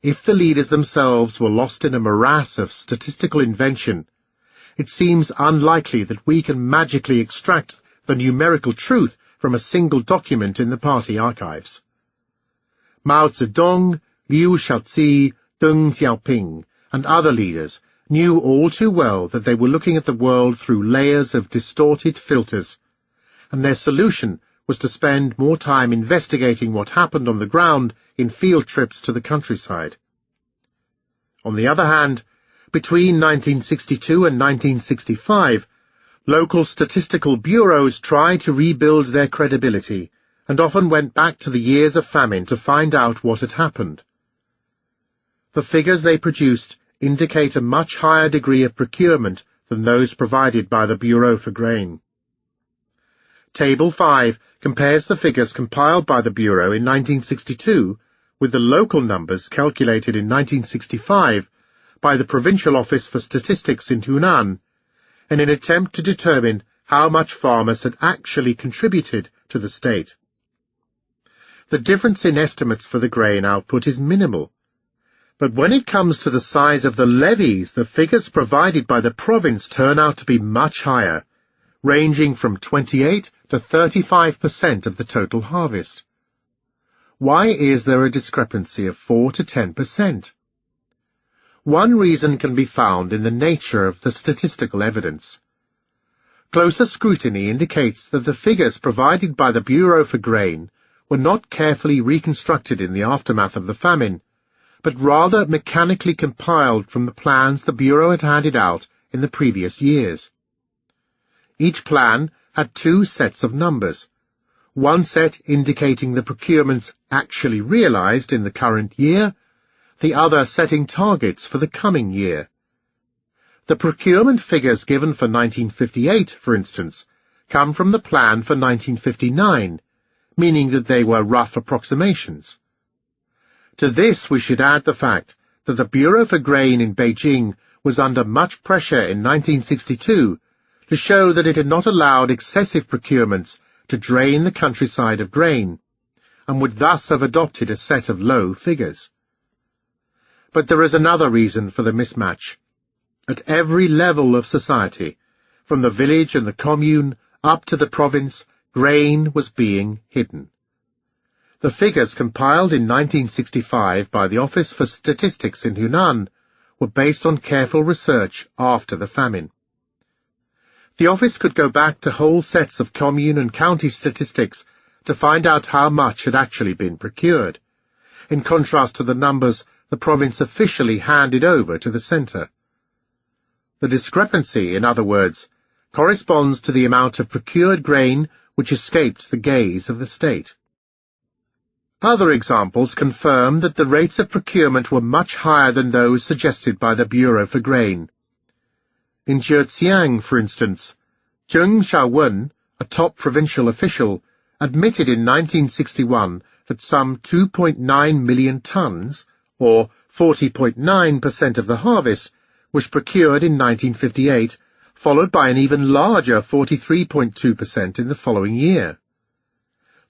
If the leaders themselves were lost in a morass of statistical invention, it seems unlikely that we can magically extract the numerical truth from a single document in the party archives. Mao Zedong, Liu Shaoqi, Deng Xiaoping, and other leaders knew all too well that they were looking at the world through layers of distorted filters, and their solution was to spend more time investigating what happened on the ground in field trips to the countryside. On the other hand, between 1962 and 1965, local statistical bureaus tried to rebuild their credibility and often went back to the years of famine to find out what had happened. The figures they produced indicate a much higher degree of procurement than those provided by the Bureau for Grain. Table 5 compares the figures compiled by the Bureau in 1962 with the local numbers calculated in 1965 by the Provincial Office for Statistics in Hunan, in an attempt to determine how much farmers had actually contributed to the state. The difference in estimates for the grain output is minimal, but when it comes to the size of the levies, the figures provided by the province turn out to be much higher, ranging from 28 to 35% of the total harvest. Why is there a discrepancy of 4 to 10%? One reason can be found in the nature of the statistical evidence. Closer scrutiny indicates that the figures provided by the Bureau for Grain were not carefully reconstructed in the aftermath of the famine, but rather mechanically compiled from the plans the Bureau had handed out in the previous years. Each plan had two sets of numbers, one set indicating the procurements actually realized in the current year, the other setting targets for the coming year. The procurement figures given for 1958, for instance, come from the plan for 1959, meaning that they were rough approximations. To this we should add the fact that the Bureau for Grain in Beijing was under much pressure in 1962 to show that it had not allowed excessive procurements to drain the countryside of grain, and would thus have adopted a set of low figures. But there is another reason for the mismatch. At every level of society, from the village and the commune up to the province, grain was being hidden. The figures compiled in 1965 by the Office for Statistics in Hunan were based on careful research after the famine. The office could go back to whole sets of commune and county statistics to find out how much had actually been procured, in contrast to the numbers the province officially handed over to the centre. The discrepancy, in other words, corresponds to the amount of procured grain which escaped the gaze of the state. Other examples confirm that the rates of procurement were much higher than those suggested by the Bureau for Grain. In Zhejiang, for instance, Zheng Xiaowen, a top provincial official, admitted in 1961 that some 2.9 million tons, or 40.9% of the harvest, was procured in 1958, followed by an even larger 43.2% in the following year.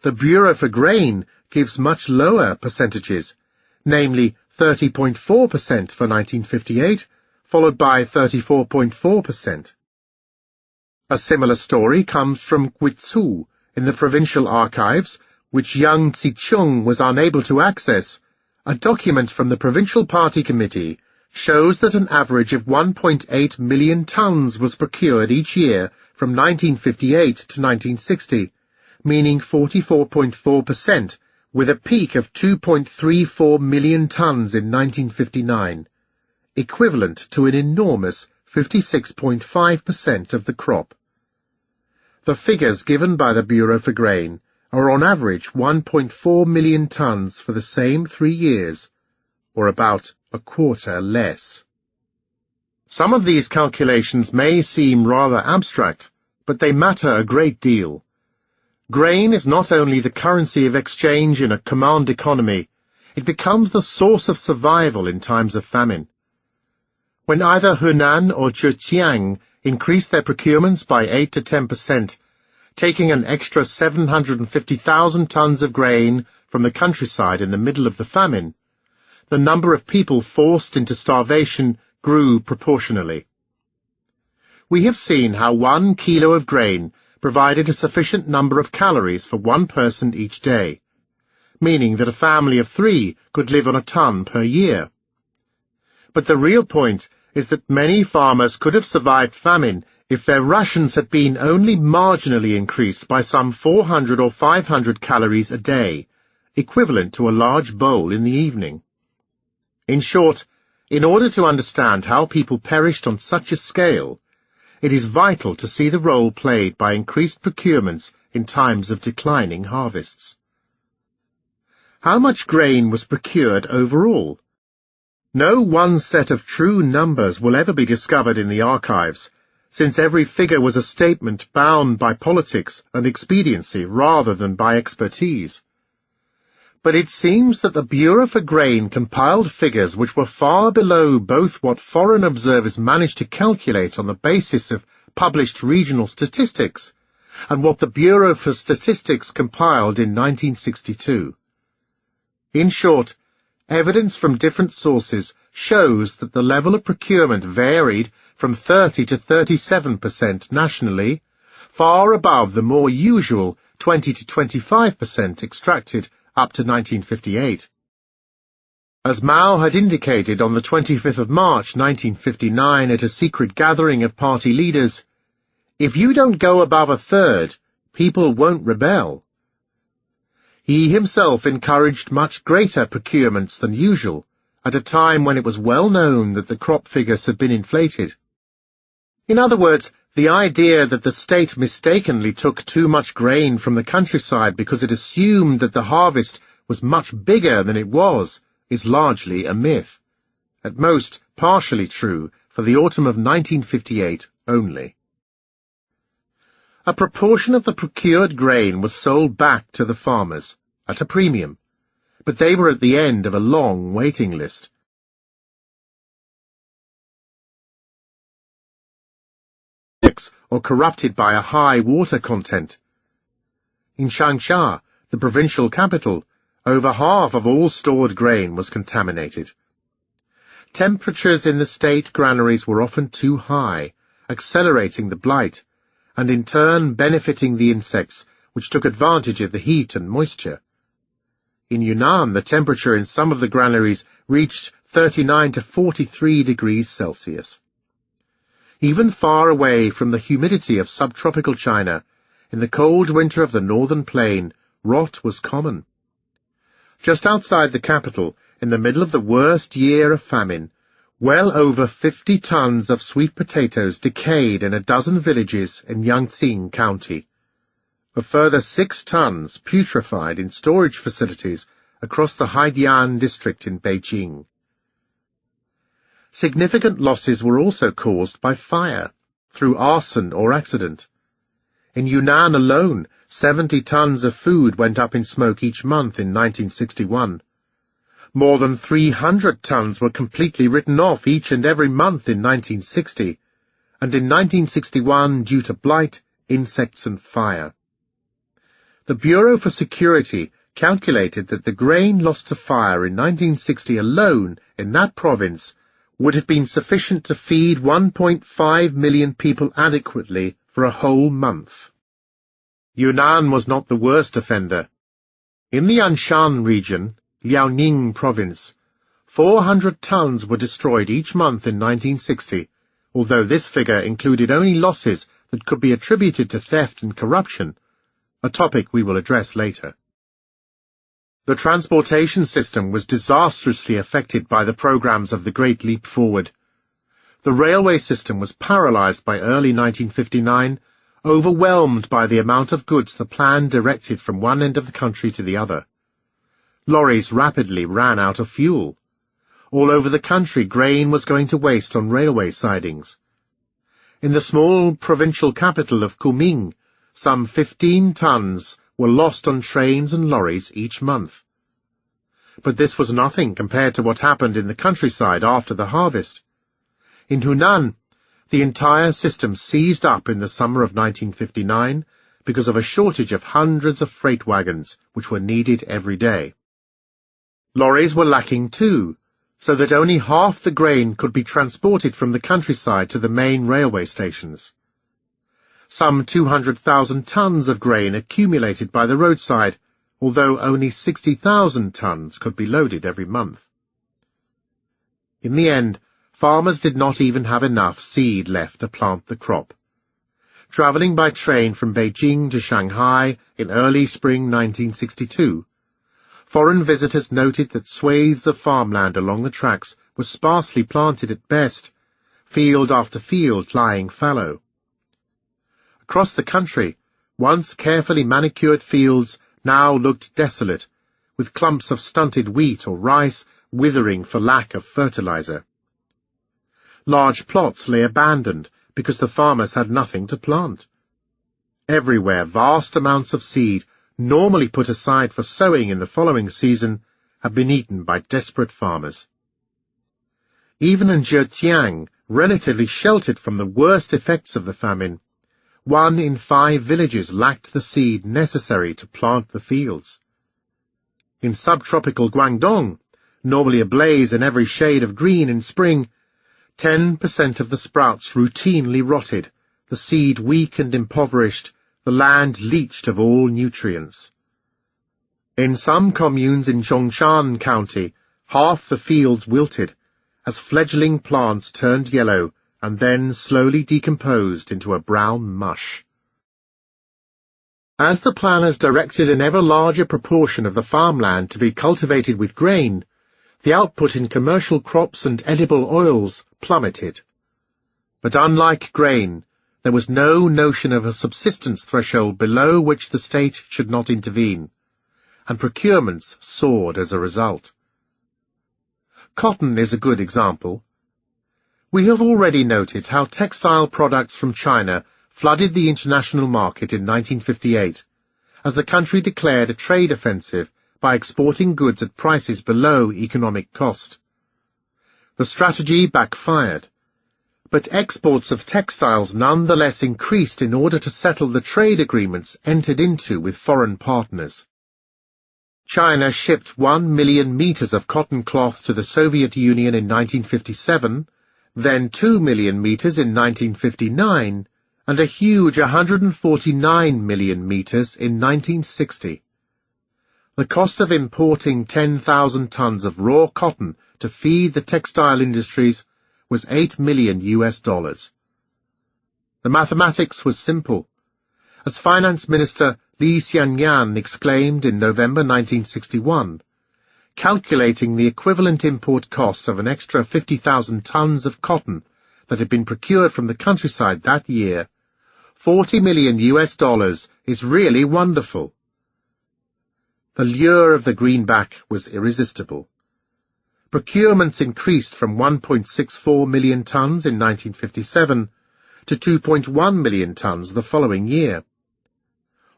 The Bureau for Grain gives much lower percentages, namely 30.4% for 1958, followed by 34.4%. A similar story comes from Guizhou in the provincial archives, which young Tse-tung was unable to access. A document from the Provincial Party Committee shows that an average of 1.8 million tons was procured each year from 1958 to 1960, meaning 44.4%, with a peak of 2.34 million tons in 1959, equivalent to an enormous 56.5% of the crop. The figures given by the Bureau for Grain are on average 1.4 million tons for the same 3 years, or about a quarter less. Some of these calculations may seem rather abstract, but they matter a great deal. Grain is not only the currency of exchange in a command economy, it becomes the source of survival in times of famine. When either Hunan or Zhejiang increased their procurements by 8 to 10%, taking an extra 750,000 tons of grain from the countryside in the middle of the famine, the number of people forced into starvation grew proportionally. We have seen how 1 kilo of grain provided a sufficient number of calories for one person each day, meaning that a family of 3 could live on a ton per year. But the real point is that many farmers could have survived famine if their rations had been only marginally increased by some 400 or 500 calories a day, equivalent to a large bowl in the evening. In short, in order to understand how people perished on such a scale, it is vital to see the role played by increased procurements in times of declining harvests. How much grain was procured overall? No one set of true numbers will ever be discovered in the archives, since every figure was a statement bound by politics and expediency rather than by expertise. But it seems that the Bureau for Grain compiled figures which were far below both what foreign observers managed to calculate on the basis of published regional statistics and what the Bureau for Statistics compiled in 1962. In short, evidence from different sources shows that the level of procurement varied from 30 to 37% nationally, far above the more usual 20 to 25% extracted up to 1958. As Mao had indicated on the 25th of March 1959 at a secret gathering of party leaders, if you don't go above a third, people won't rebel. He himself encouraged much greater procurements than usual, at a time when it was well known that the crop figures had been inflated. In other words, the idea that the state mistakenly took too much grain from the countryside because it assumed that the harvest was much bigger than it was is largely a myth, at most partially true for the autumn of 1958 only. A proportion of the procured grain was sold back to the farmers, at a premium, but they were at the end of a long waiting list. Or corrupted by a high water content. In Changsha, the provincial capital, over half of all stored grain was contaminated. Temperatures in the state granaries were often too high, accelerating the blight, and in turn benefiting the insects which took advantage of the heat and moisture. In Yunnan, the temperature in some of the granaries reached 39 to 43 degrees Celsius. Even far away from the humidity of subtropical China, in the cold winter of the northern plain, rot was common. Just outside the capital, in the middle of the worst year of famine, well over 50 tons of sweet potatoes decayed in a dozen villages in Yangtze County. A further 6 tons putrefied in storage facilities across the Haidian district in Beijing. Significant losses were also caused by fire, through arson or accident. In Yunnan alone, 70 tons of food went up in smoke each month in 1961. More than 300 tons were completely written off each and every month in 1960, and in 1961 due to blight, insects and fire. The Bureau for Security calculated that the grain lost to fire in 1960 alone in that province would have been sufficient to feed 1.5 million people adequately for a whole month. Yunnan was not the worst offender. In the Anshan region, Liaoning province, 400 tons were destroyed each month in 1960, although this figure included only losses that could be attributed to theft and corruption, a topic we will address later. The transportation system was disastrously affected by the programs of the Great Leap Forward. The railway system was paralyzed by early 1959, overwhelmed by the amount of goods the plan directed from one end of the country to the other. Lorries rapidly ran out of fuel. All over the country, grain was going to waste on railway sidings. In the small provincial capital of Kunming, some 15 tons were lost on trains and lorries each month. But this was nothing compared to what happened in the countryside after the harvest. In Hunan, the entire system seized up in the summer of 1959 because of a shortage of hundreds of freight wagons which were needed every day. Lorries were lacking too, so that only half the grain could be transported from the countryside to the main railway stations. Some 200,000 tons of grain accumulated by the roadside, although only 60,000 tons could be loaded every month. In the end, farmers did not even have enough seed left to plant the crop. Travelling by train from Beijing to Shanghai in early spring 1962, foreign visitors noted that swathes of farmland along the tracks were sparsely planted at best, field after field lying fallow. Across the country, once carefully manicured fields now looked desolate, with clumps of stunted wheat or rice withering for lack of fertilizer. Large plots lay abandoned because the farmers had nothing to plant. Everywhere vast amounts of seed, normally put aside for sowing in the following season, had been eaten by desperate farmers. Even in Zhejiang, relatively sheltered from the worst effects of the famine, 1 in 5 villages lacked the seed necessary to plant the fields. In subtropical Guangdong, normally ablaze in every shade of green in spring, 10% of the sprouts routinely rotted, the seed weak and impoverished, the land leached of all nutrients. In some communes in Zhongshan County, half the fields wilted, as fledgling plants turned yellow and then slowly decomposed into a brown mush. As the planners directed an ever larger proportion of the farmland to be cultivated with grain, the output in commercial crops and edible oils plummeted. But unlike grain, there was no notion of a subsistence threshold below which the state should not intervene, and procurements soared as a result. Cotton is a good example. We have already noted how textile products from China flooded the international market in 1958, as the country declared a trade offensive by exporting goods at prices below economic cost. The strategy backfired, but exports of textiles nonetheless increased in order to settle the trade agreements entered into with foreign partners. China shipped 1 million meters of cotton cloth to the Soviet Union in 1957, then 2 million meters in 1959, and a huge 149 million meters in 1960. The cost of importing 10,000 tons of raw cotton to feed the textile industries was $8 million. The mathematics was simple. As Finance Minister Li Xianyan exclaimed in November 1961, calculating the equivalent import cost of an extra 50,000 tons of cotton that had been procured from the countryside that year, $40 million is really wonderful. The lure of the greenback was irresistible. Procurements increased from 1.64 million tons in 1957 to 2.1 million tons the following year.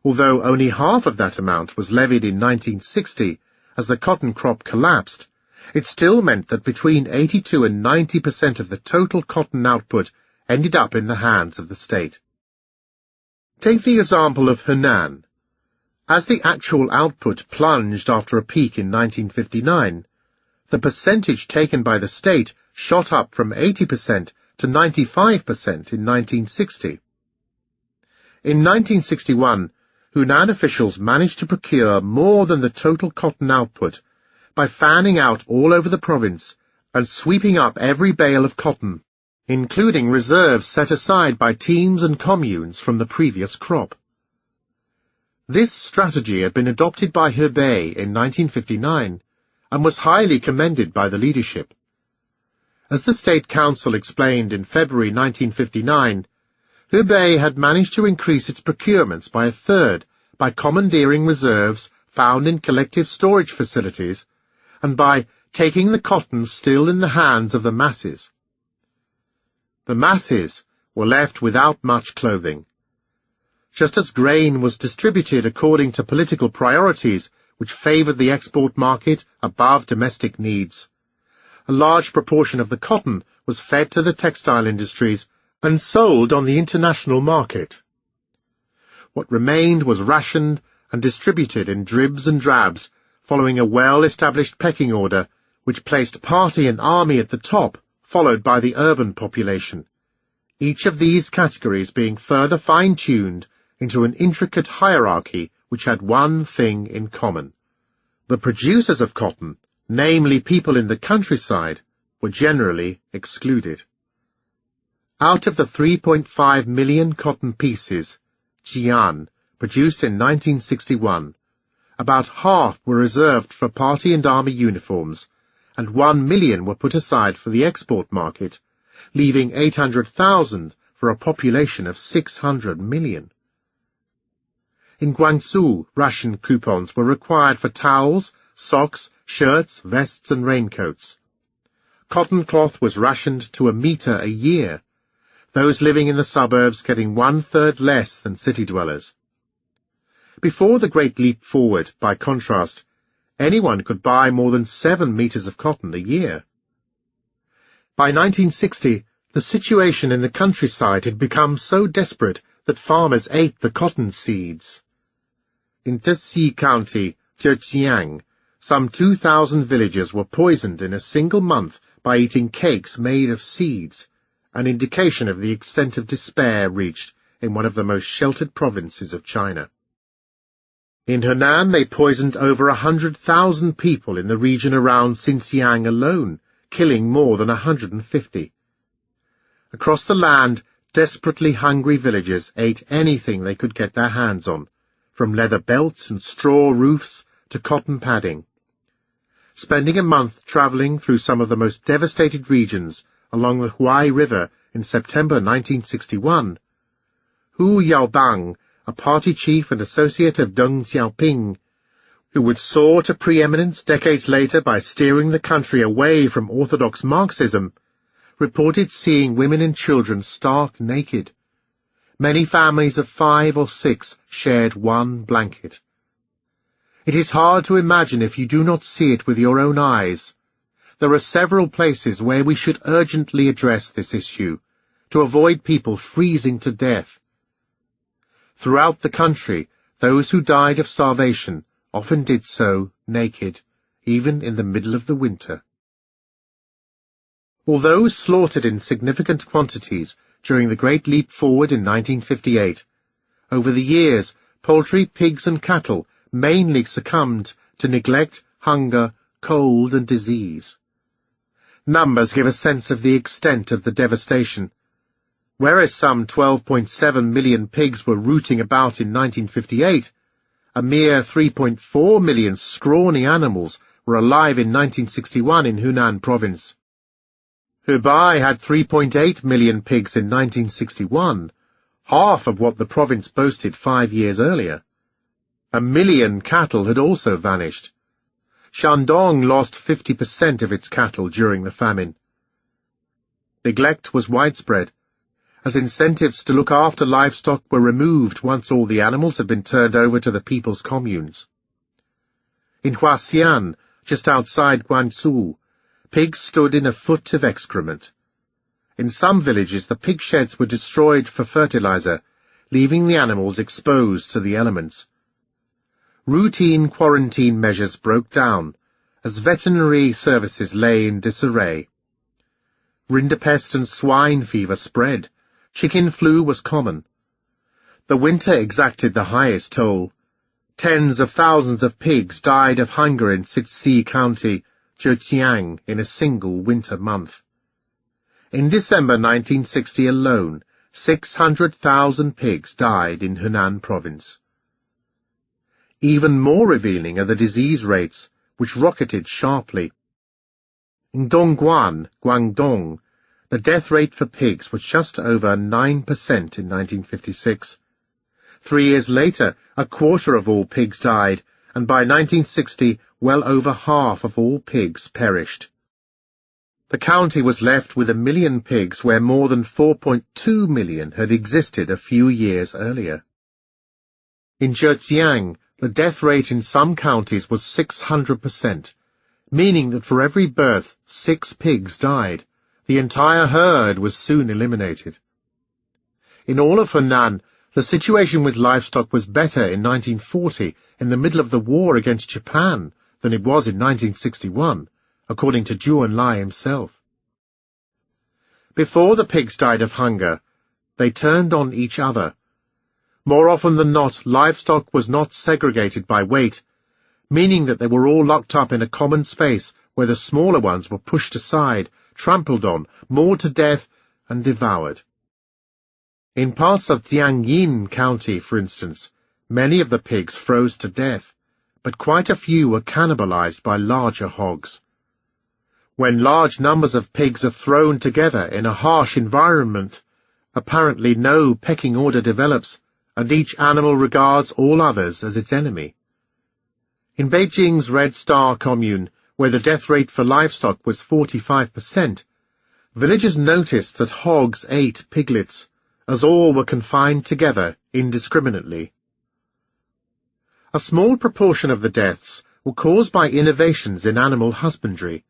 Although only half of that amount was levied in 1960 as the cotton crop collapsed, it still meant that between 82 and 90% of the total cotton output ended up in the hands of the state. Take the example of Hunan. As the actual output plunged after a peak in 1959, the percentage taken by the state shot up from 80% to 95% in 1960. In 1961, Hunan officials managed to procure more than the total cotton output by fanning out all over the province and sweeping up every bale of cotton, including reserves set aside by teams and communes from the previous crop. This strategy had been adopted by Hebei in 1959 and was highly commended by the leadership. As the State Council explained in February 1959, Hebei had managed to increase its procurements by a third by commandeering reserves found in collective storage facilities and by taking the cotton still in the hands of the masses. The masses were left without much clothing. Just as grain was distributed according to political priorities which favored the export market above domestic needs, a large proportion of the cotton was fed to the textile industries and sold on the international market. What remained was rationed and distributed in dribs and drabs, following a well-established pecking order which placed party and army at the top, followed by the urban population, each of these categories being further fine-tuned into an intricate hierarchy which had one thing in common. The producers of cotton, namely people in the countryside, were generally excluded. Out of the 3.5 million cotton pieces, jian, produced in 1961, about half were reserved for party and army uniforms, and 1 million were put aside for the export market, leaving 800,000 for a population of 600 million. In Guangzhou, ration coupons were required for towels, socks, shirts, vests, and raincoats. Cotton cloth was rationed to 1 meter a year, those living in the suburbs getting 1/3 less than city dwellers. Before the Great Leap Forward, by contrast, anyone could buy more than 7 meters of cotton a year. By 1960, the situation in the countryside had become so desperate that farmers ate the cotton seeds. In Tse County, Zhejiang, some 2,000 villagers were poisoned in a single month by eating cakes made of seeds, an indication of the extent of despair reached in one of the most sheltered provinces of China. In Hunan, they poisoned over 100,000 people in the region around Xinjiang alone, killing more than 150. Across the land, desperately hungry villagers ate anything they could get their hands on, from leather belts and straw roofs to cotton padding. Spending a month traveling through some of the most devastated regions along the Huai River in September 1961, Hu Yaobang, a party chief and associate of Deng Xiaoping, who would soar to preeminence decades later by steering the country away from orthodox Marxism, reported seeing women and children stark naked. Many families of 5 or 6 shared one blanket. It is hard to imagine if you do not see it with your own eyes. There are several places where we should urgently address this issue, to avoid people freezing to death. Throughout the country, those who died of starvation often did so naked, even in the middle of the winter. Although slaughtered in significant quantities during the Great Leap Forward in 1958, over the years, poultry, pigs, and cattle mainly succumbed to neglect, hunger, cold, and disease. Numbers give a sense of the extent of the devastation. Whereas some 12.7 million pigs were rooting about in 1958, a mere 3.4 million scrawny animals were alive in 1961 in Hunan province. Hubei had 3.8 million pigs in 1961, half of what the province boasted 5 years earlier. 1 million cattle had also vanished. Shandong lost 50% of its cattle during the famine. Neglect was widespread, as incentives to look after livestock were removed once all the animals had been turned over to the people's communes. In Huaxian, just outside Guangzhou, pigs stood in a foot of excrement. In some villages, the pig sheds were destroyed for fertilizer, leaving the animals exposed to the elements. Routine quarantine measures broke down, as veterinary services lay in disarray. Rinderpest and swine fever spread. Chicken flu was common. The winter exacted the highest toll. Tens of thousands of pigs died of hunger in Tse County, Zhejiang, in a single winter month. In December 1960 alone, 600,000 pigs died in Hunan province. Even more revealing are the disease rates, which rocketed sharply. In Dongguan, Guangdong, the death rate for pigs was just over 9% in 1956. 3 years later, a quarter of all pigs died, and by 1960, well over half of all pigs perished. The county was left with 1 million pigs where more than 4.2 million had existed a few years earlier. In Zhejiang, the death rate in some counties was 600%, meaning that for every birth 6 pigs died. The entire herd was soon eliminated. In all of Henan, the situation with livestock was better in 1940, in the middle of the war against Japan, than it was in 1961, according to Zhou Enlai himself. Before the pigs died of hunger, they turned on each other. More often than not, livestock was not segregated by weight, meaning that they were all locked up in a common space where the smaller ones were pushed aside, trampled on, mauled to death, and devoured. In parts of Jiangyin County, for instance, many of the pigs froze to death, but quite a few were cannibalized by larger hogs. When large numbers of pigs are thrown together in a harsh environment, apparently no pecking order develops, and each animal regards all others as its enemy. In Beijing's Red Star commune, where the death rate for livestock was 45%, villagers noticed that hogs ate piglets, as all were confined together indiscriminately. A small proportion of the deaths were caused by innovations in animal husbandry.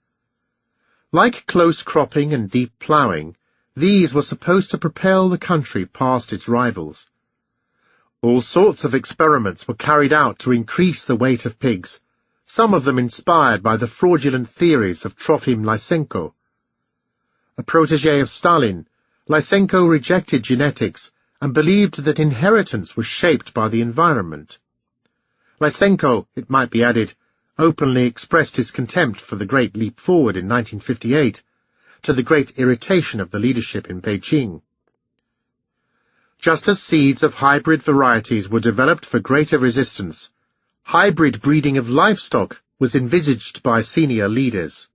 Like close cropping and deep ploughing, these were supposed to propel the country past its rivals. All sorts of experiments were carried out to increase the weight of pigs, some of them inspired by the fraudulent theories of Trofim Lysenko. A protégé of Stalin, Lysenko rejected genetics and believed that inheritance was shaped by the environment. Lysenko, it might be added, openly expressed his contempt for the Great Leap Forward in 1958, to the great irritation of the leadership in Beijing. Just as seeds of hybrid varieties were developed for greater resistance, hybrid breeding of livestock was envisaged by senior leaders.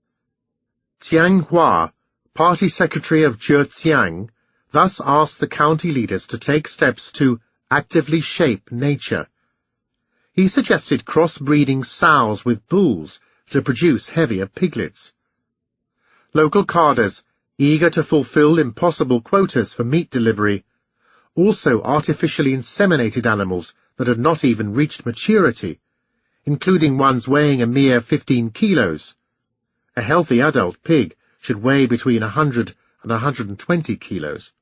Jiang Hua, party secretary of Zhejiang, thus asked the county leaders to take steps to actively shape nature. He suggested cross-breeding sows with bulls to produce heavier piglets. Local cadres, eager to fulfill impossible quotas for meat delivery, also artificially inseminated animals that had not even reached maturity, including ones weighing a mere 15 kilos. A healthy adult pig should weigh between 100 and 120 kilos.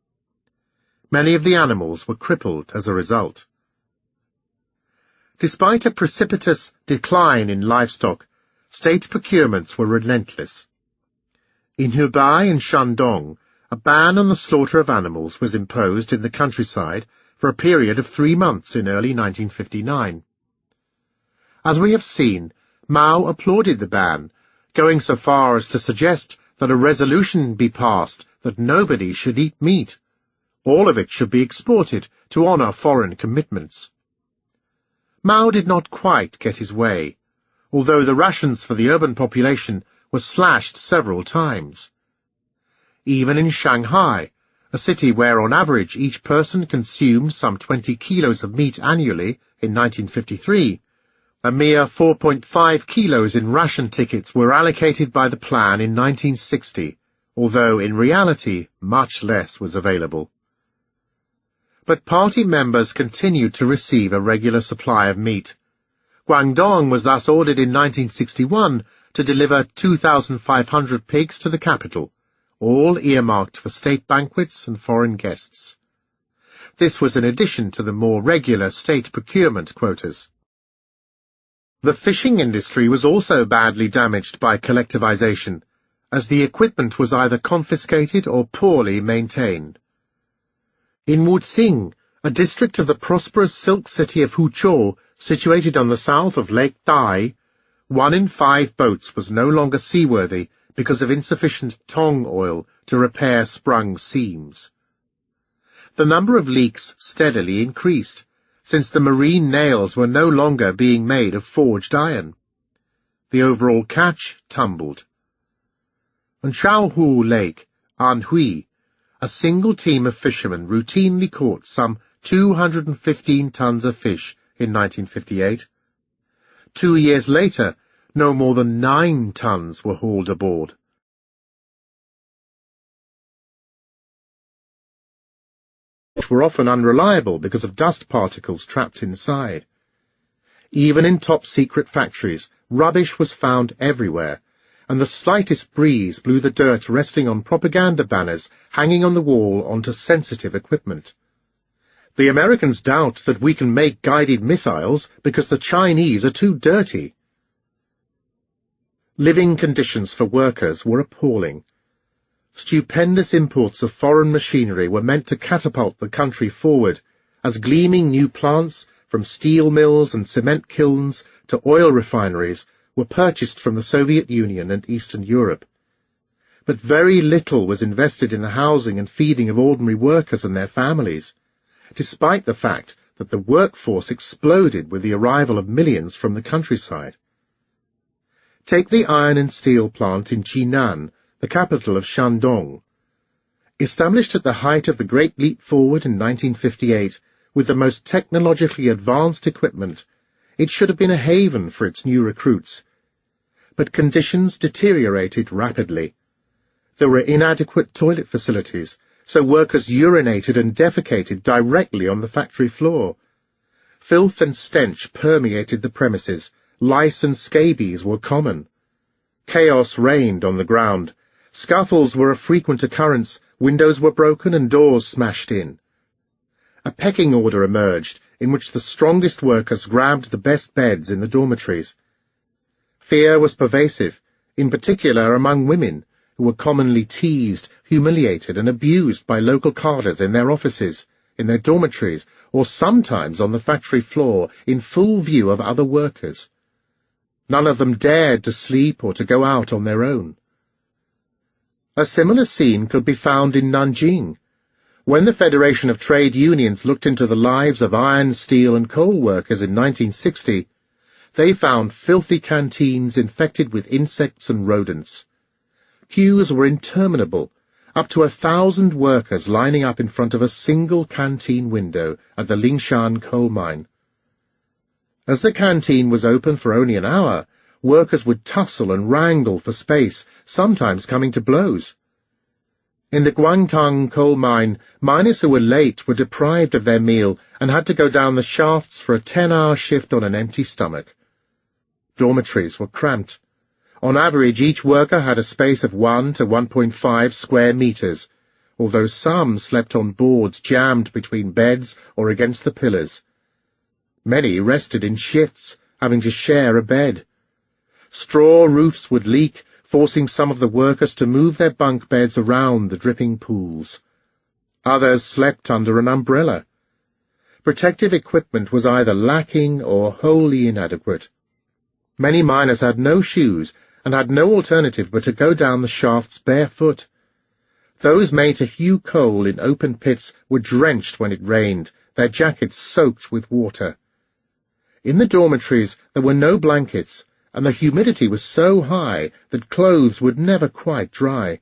Many of the animals were crippled as a result. Despite a precipitous decline in livestock, state procurements were relentless. In Hubei and Shandong, a ban on the slaughter of animals was imposed in the countryside for a period of 3 months in early 1959. As we have seen, Mao applauded the ban, going so far as to suggest that a resolution be passed that nobody should eat meat. All of it should be exported to honor foreign commitments. Mao did not quite get his way, although the rations for the urban population were slashed several times. Even in Shanghai, a city where on average each person consumed some 20 kilos of meat annually in 1953, a mere 4.5 kilos in ration tickets were allocated by the plan in 1960, although in reality much less was available. But party members continued to receive a regular supply of meat. Guangdong was thus ordered in 1961 to deliver 2,500 pigs to the capital, all earmarked for state banquets and foreign guests. This was in addition to the more regular state procurement quotas. The fishing industry was also badly damaged by collectivization, as the equipment was either confiscated or poorly maintained. In Wuxing, a district of the prosperous silk city of Huzhou, situated on the south of Lake Dai, 1 in 5 boats was no longer seaworthy because of insufficient tong oil to repair sprung seams. The number of leaks steadily increased, since the marine nails were no longer being made of forged iron. The overall catch tumbled. On Shaohu Lake, Anhui, a single team of fishermen routinely caught some 215 tons of fish in 1958. 2 years later, no more than 9 tons were hauled aboard. were often unreliable because of dust particles trapped inside. Even in top-secret factories, rubbish was found everywhere, and the slightest breeze blew the dirt resting on propaganda banners hanging on the wall onto sensitive equipment. The Americans doubt that we can make guided missiles because the Chinese are too dirty. Living conditions for workers were appalling. Stupendous imports of foreign machinery were meant to catapult the country forward, as gleaming new plants, from steel mills and cement kilns to oil refineries, were purchased from the Soviet Union and Eastern Europe. But very little was invested in the housing and feeding of ordinary workers and their families, despite the fact that the workforce exploded with the arrival of millions from the countryside. Take the iron and steel plant in Jinan, the capital of Shandong. Established at the height of the Great Leap Forward in 1958, with the most technologically advanced equipment, it should have been a haven for its new recruits. But conditions deteriorated rapidly. There were inadequate toilet facilities, so workers urinated and defecated directly on the factory floor. Filth and stench permeated the premises. Lice and scabies were common. Chaos reigned on the ground. Scuffles were a frequent occurrence, windows were broken and doors smashed in. A pecking order emerged, in which the strongest workers grabbed the best beds in the dormitories. Fear was pervasive, in particular among women, who were commonly teased, humiliated, and abused by local cadres in their offices, in their dormitories, or sometimes on the factory floor, in full view of other workers. None of them dared to sleep or to go out on their own. A similar scene could be found in Nanjing. When the Federation of Trade Unions looked into the lives of iron, steel, and coal workers in 1960, they found filthy canteens infected with insects and rodents. Queues were interminable, up to 1,000 workers lining up in front of a single canteen window at the Lingshan coal mine. As the canteen was open for only an hour, workers would tussle and wrangle for space, sometimes coming to blows. In the Guangtang coal mine, miners who were late were deprived of their meal and had to go down the shafts for a 10-hour shift on an empty stomach. Dormitories were cramped. On average, each worker had a space of 1 to 1.5 square meters, although some slept on boards jammed between beds or against the pillars. Many rested in shifts, having to share a bed. Straw roofs would leak, forcing some of the workers to move their bunk beds around the dripping pools. Others slept under an umbrella. Protective equipment was either lacking or wholly inadequate. Many miners had no shoes and had no alternative but to go down the shafts barefoot. Those made to hew coal in open pits were drenched when it rained, their jackets soaked with water. In the dormitories there were no blankets, and the humidity was so high that clothes would never quite dry.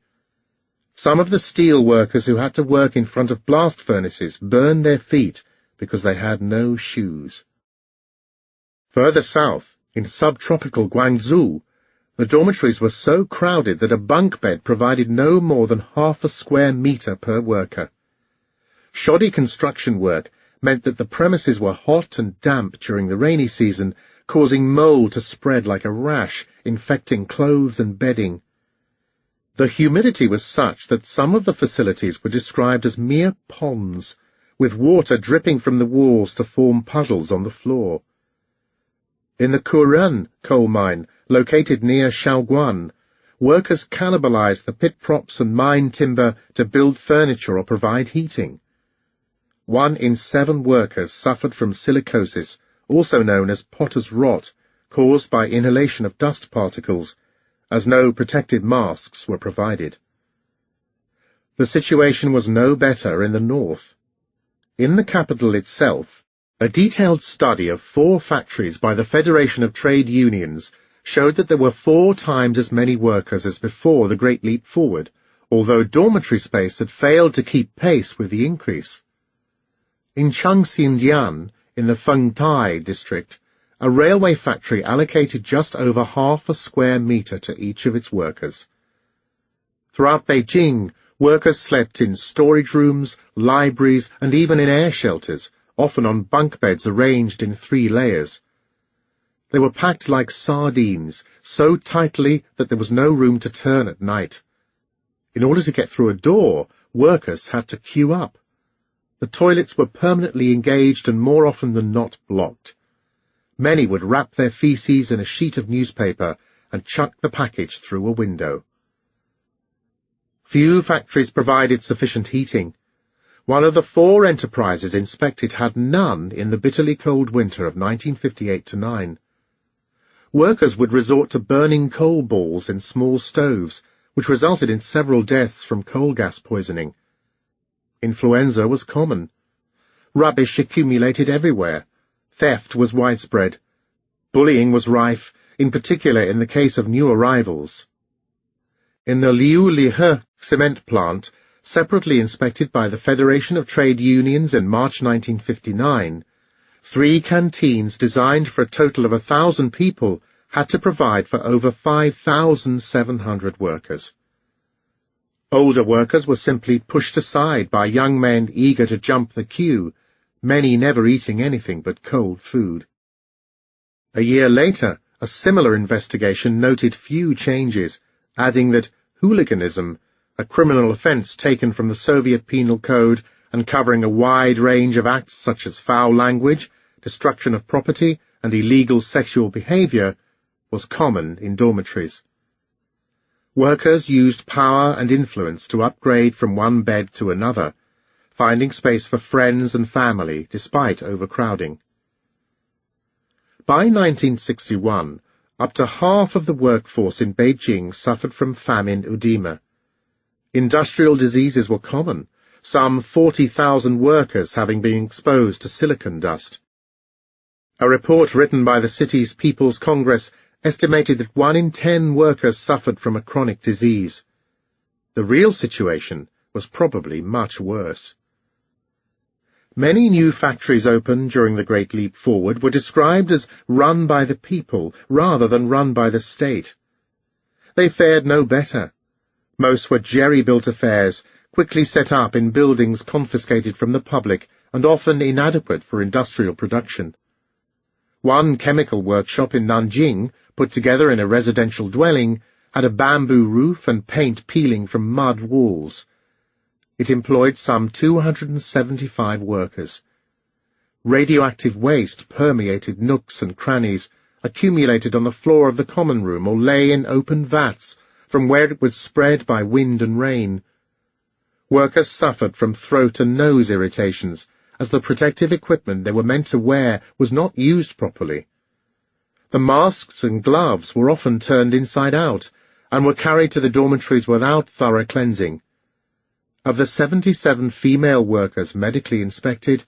Some of the steel workers who had to work in front of blast furnaces burned their feet because they had no shoes. Further south, in subtropical Guangzhou, the dormitories were so crowded that a bunk bed provided no more than half a square meter per worker. Shoddy construction work meant that the premises were hot and damp during the rainy season, causing mold to spread like a rash, infecting clothes and bedding. The humidity was such that some of the facilities were described as mere ponds, with water dripping from the walls to form puddles on the floor. In the Kuren coal mine, located near Shaoguan, workers cannibalized the pit props and mine timber to build furniture or provide heating. 1 in 7 workers suffered from silicosis, also known as potter's rot, caused by inhalation of dust particles, as no protective masks were provided. The situation was no better in the north. In the capital itself, a detailed study of 4 factories by the Federation of Trade Unions showed that there were 4 times as many workers as before the Great Leap Forward, although dormitory space had failed to keep pace with the increase. In Changxindian, in the Fengtai district, a railway factory allocated just over half a square meter to each of its workers. Throughout Beijing, Workers slept in storage rooms, libraries, and even in air shelters, often on bunk beds arranged in 3 layers. They were packed like sardines, so tightly that there was no room to turn at night. In order to get through a door, workers had to queue up. The toilets were permanently engaged and more often than not blocked. Many would wrap their feces in a sheet of newspaper and chuck the package through a window. Few factories provided sufficient heating. One of the 4 enterprises inspected had none in the bitterly cold winter of 1958-9. Workers would resort to burning coal balls in small stoves, which resulted in several deaths from coal gas poisoning. Influenza was common. Rubbish accumulated everywhere. Theft was widespread. Bullying was rife, in particular in the case of new arrivals. In the Liu Lihe cement plant, separately inspected by the Federation of Trade Unions in March 1959, 3 canteens designed for a total of 1,000 people had to provide for over 5,700 workers. Older workers were simply pushed aside by young men eager to jump the queue, many never eating anything but cold food. A year later, a similar investigation noted few changes, adding that hooliganism, a criminal offence taken from the Soviet Penal Code and covering a wide range of acts such as foul language, destruction of property, and illegal sexual behaviour, was common in dormitories. Workers used power and influence to upgrade from one bed to another, finding space for friends and family despite overcrowding. By 1961, up to half of the workforce in Beijing suffered from famine edema. Industrial diseases were common, some 40,000 workers having been exposed to silicon dust. A report written by the city's People's Congress estimated that 1 in 10 workers suffered from a chronic disease. The real situation was probably much worse. Many new factories opened during the Great Leap Forward were described as run by the people rather than run by the state. They fared no better. Most were jerry-built affairs, quickly set up in buildings confiscated from the public and often inadequate for industrial production. One chemical workshop in Nanjing, put together in a residential dwelling, had a bamboo roof and paint peeling from mud walls. It employed some 275 workers. Radioactive waste permeated nooks and crannies, accumulated on the floor of the common room or lay in open vats, from where it would spread by wind and rain. Workers suffered from throat and nose irritations, as the protective equipment they were meant to wear was not used properly. The masks and gloves were often turned inside out, and were carried to the dormitories without thorough cleansing. Of the 77 female workers medically inspected,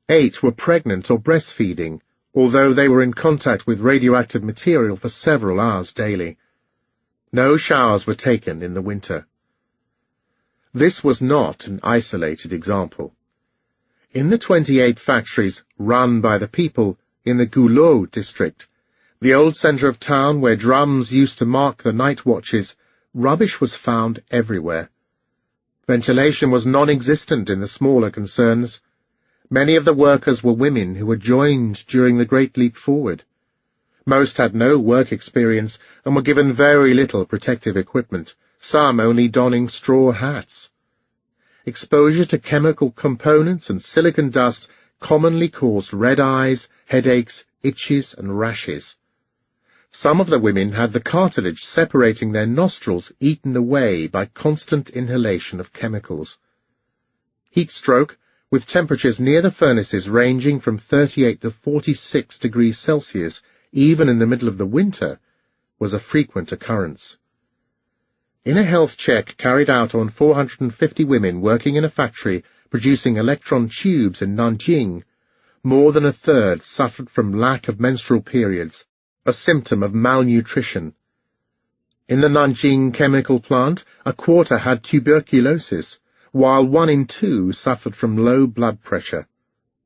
8 were pregnant or breastfeeding, although they were in contact with radioactive material for several hours daily. No showers were taken in the winter. This was not an isolated example. In the 28 factories run by the people in the Gulou district, the old centre of town where drums used to mark the night watches, rubbish was found everywhere. Ventilation was non-existent in the smaller concerns. Many of the workers were women who were joined during the Great Leap Forward. Most had no work experience and were given very little protective equipment, some only donning straw hats. Exposure to chemical components and silicon dust commonly caused red eyes, headaches, itches, and rashes. Some of the women had the cartilage separating their nostrils eaten away by constant inhalation of chemicals. Heat stroke, with temperatures near the furnaces ranging from 38 to 46 degrees Celsius, even in the middle of the winter, was a frequent occurrence. In a health check carried out on 450 women working in a factory producing electron tubes in Nanjing, more than a third suffered from lack of menstrual periods, a symptom of malnutrition. In the Nanjing chemical plant, a quarter had tuberculosis, while 1 in 2 suffered from low blood pressure.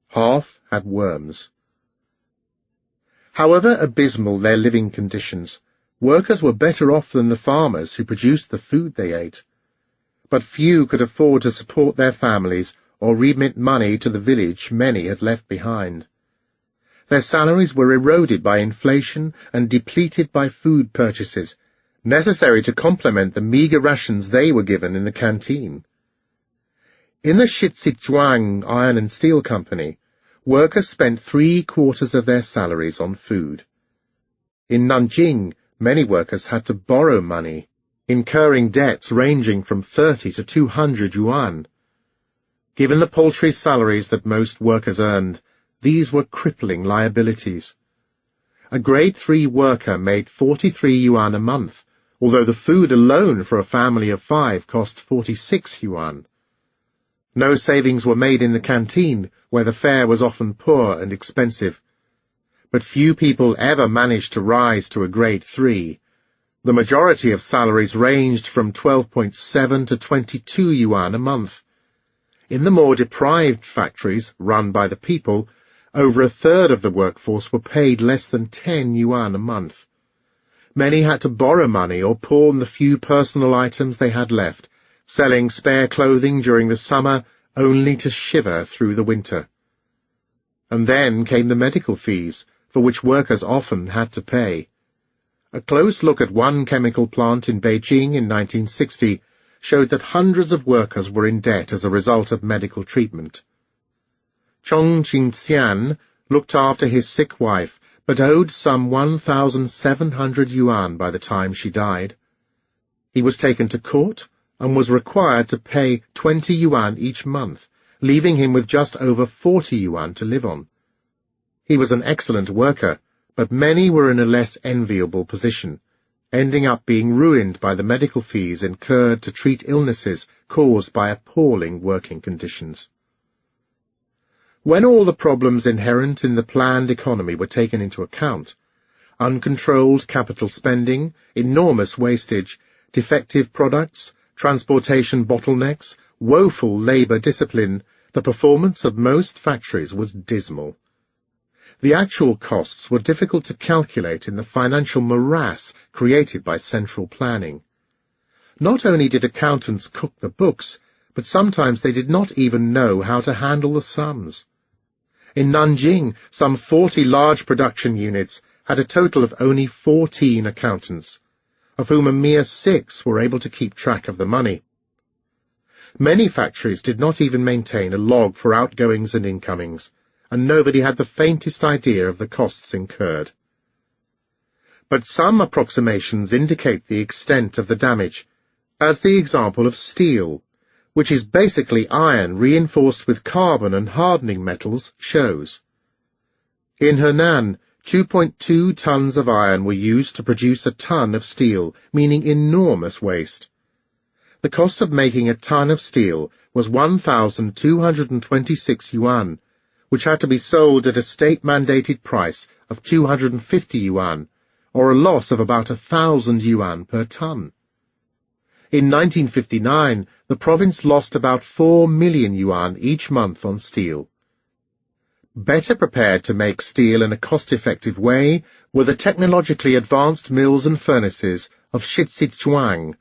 Half had worms. However abysmal their living conditions, workers were better off than the farmers who produced the food they ate. but few could afford to support their families or remit money to the village many had left behind. Their salaries were eroded by inflation and depleted by food purchases, necessary to complement the meagre rations they were given in the canteen. In the Tse-tung Iron and Steel Company, workers spent 3/4 of their salaries on food. In Nanjing, many workers had to borrow money, incurring debts ranging from 30 to 200 yuan. Given the paltry salaries that most workers earned, these were crippling liabilities. A Grade 3 worker made 43 yuan a month, although the food alone for a family of 5 cost 46 yuan. No savings were made in the canteen, where the fare was often poor and expensive. But few people ever managed to rise to a Grade 3. The majority of salaries ranged from 12.7 to 22 yuan a month. In the more deprived factories, run by the people, over a third of the workforce were paid less than 10 yuan a month. Many had to borrow money or pawn the few personal items they had left, selling spare clothing during the summer only to shiver through the winter. And then came the medical fees, for which workers often had to pay. A close look at one chemical plant in Beijing in 1960 showed that hundreds of workers were in debt as a result of medical treatment. Chong Qingxian looked after his sick wife, but owed some 1,700 yuan by the time she died. He was taken to court and was required to pay 20 yuan each month, leaving him with just over 40 yuan to live on. He was an excellent worker, but many were in a less enviable position, ending up being ruined by the medical fees incurred to treat illnesses caused by appalling working conditions. When all the problems inherent in the planned economy were taken into account, uncontrolled capital spending, enormous wastage, defective products, transportation bottlenecks, woeful labour discipline, the performance of most factories was dismal. The actual costs were difficult to calculate in the financial morass created by central planning. Not only did accountants cook the books, but sometimes they did not even know how to handle the sums. In Nanjing, some 40 large production units had a total of only 14 accountants, of whom a mere 6 were able to keep track of the money. Many factories did not even maintain a log for outgoings and incomings, and nobody had the faintest idea of the costs incurred. But some approximations indicate the extent of the damage, as the example of steel, which is basically iron reinforced with carbon and hardening metals, shows. In Henan, 2.2 tons of iron were used to produce a ton of steel, meaning enormous waste. The cost of making a ton of steel was 1,226 yuan, which had to be sold at a state-mandated price of 250 yuan, or a loss of about 1,000 yuan per ton. In 1959, the province lost about 4 million yuan each month on steel. Better prepared to make steel in a cost-effective way were the technologically advanced mills and furnaces of Tse-tung.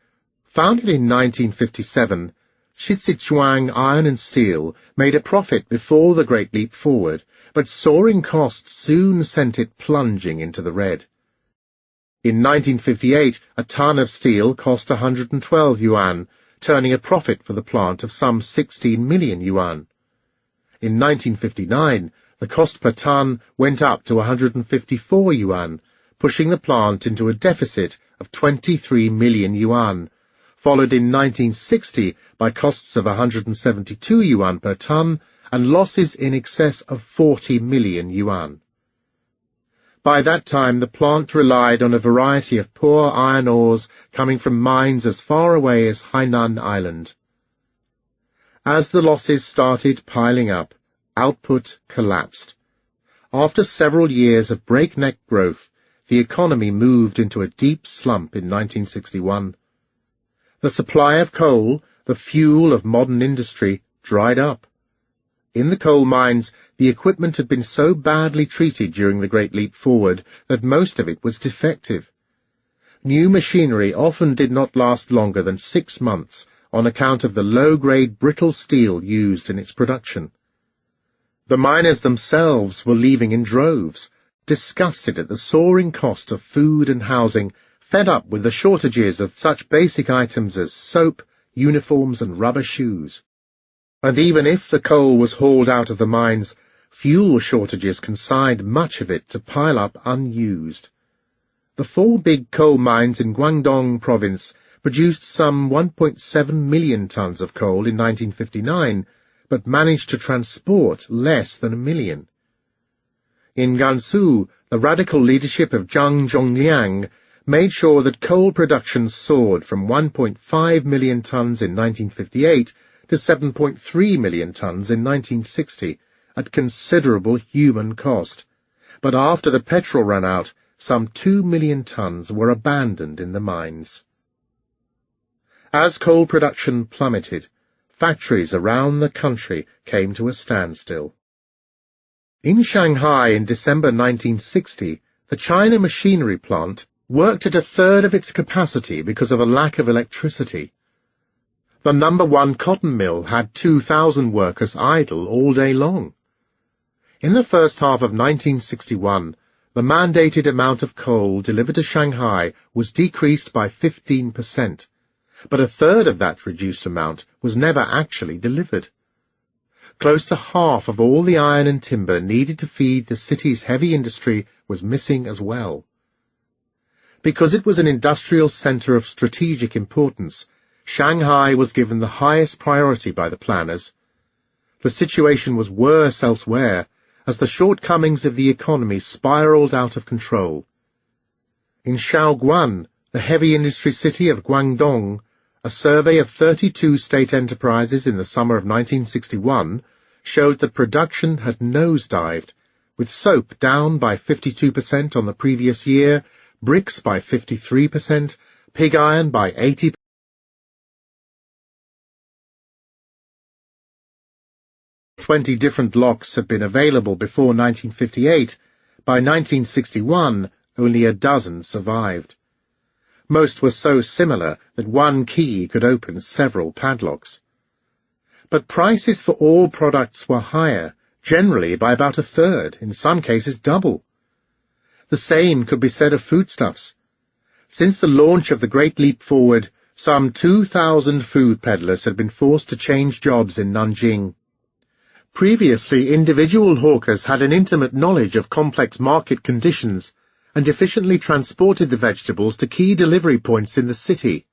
Founded in 1957, Tse-tung Iron and Steel made a profit before the Great Leap Forward, but soaring costs soon sent it plunging into the red. In 1958, a ton of steel cost 112 yuan, turning a profit for the plant of some 16 million yuan. In 1959, the cost per ton went up to 154 yuan, pushing the plant into a deficit of 23 million yuan, followed in 1960 by costs of 172 yuan per ton and losses in excess of 40 million yuan. By that time, the plant relied on a variety of poor iron ores coming from mines as far away as Hainan Island. As the losses started piling up, output collapsed. After several years of breakneck growth, the economy moved into a deep slump in 1961. The supply of coal, the fuel of modern industry, dried up. In the coal mines, the equipment had been so badly treated during the Great Leap Forward that most of it was defective. New machinery often did not last longer than 6 months, on account of the low-grade brittle steel used in its production. The miners themselves were leaving in droves, disgusted at the soaring cost of food and housing, fed up with the shortages of such basic items as soap, uniforms, and rubber shoes. And even if the coal was hauled out of the mines, fuel shortages consigned much of it to pile up unused. The 4 big coal mines in Guangdong province produced some 1.7 million tons of coal in 1959, but managed to transport less than 1 million. In Gansu, the radical leadership of Zhang Zhongliang made sure that coal production soared from 1.5 million tons in 1958 to 7.3 million tons in 1960, at considerable human cost. But after the petrol ran out, some 2 million tons were abandoned in the mines. As coal production plummeted, factories around the country came to a standstill. In Shanghai in December 1960, the China machinery plant worked at 1/3 of its capacity because of a lack of electricity. The No. 1 cotton mill had 2,000 workers idle all day long. In the first half of 1961, the mandated amount of coal delivered to Shanghai was decreased by 15%, but 1/3 of that reduced amount was never actually delivered. Close to half of all the iron and timber needed to feed the city's heavy industry was missing as well. Because it was an industrial center of strategic importance, Shanghai was given the highest priority by the planners. The situation was worse elsewhere, as the shortcomings of the economy spiraled out of control. In Shaoguan, the heavy industry city of Guangdong, a survey of 32 state enterprises in the summer of 1961 showed that production had nosedived, with soap down by 52% on the previous year, bricks by 53%, pig iron by 80%. Twenty different locks had been available before 1958. By 1961, only a dozen survived. Most were so similar that one key could open several padlocks. But prices for all products were higher, generally by about 1/3, in some cases double. The same could be said of foodstuffs. Since the launch of the Great Leap Forward, some 2,000 food peddlers had been forced to change jobs in Nanjing. Previously, individual hawkers had an intimate knowledge of complex market conditions and efficiently transported the vegetables to key delivery points in the city.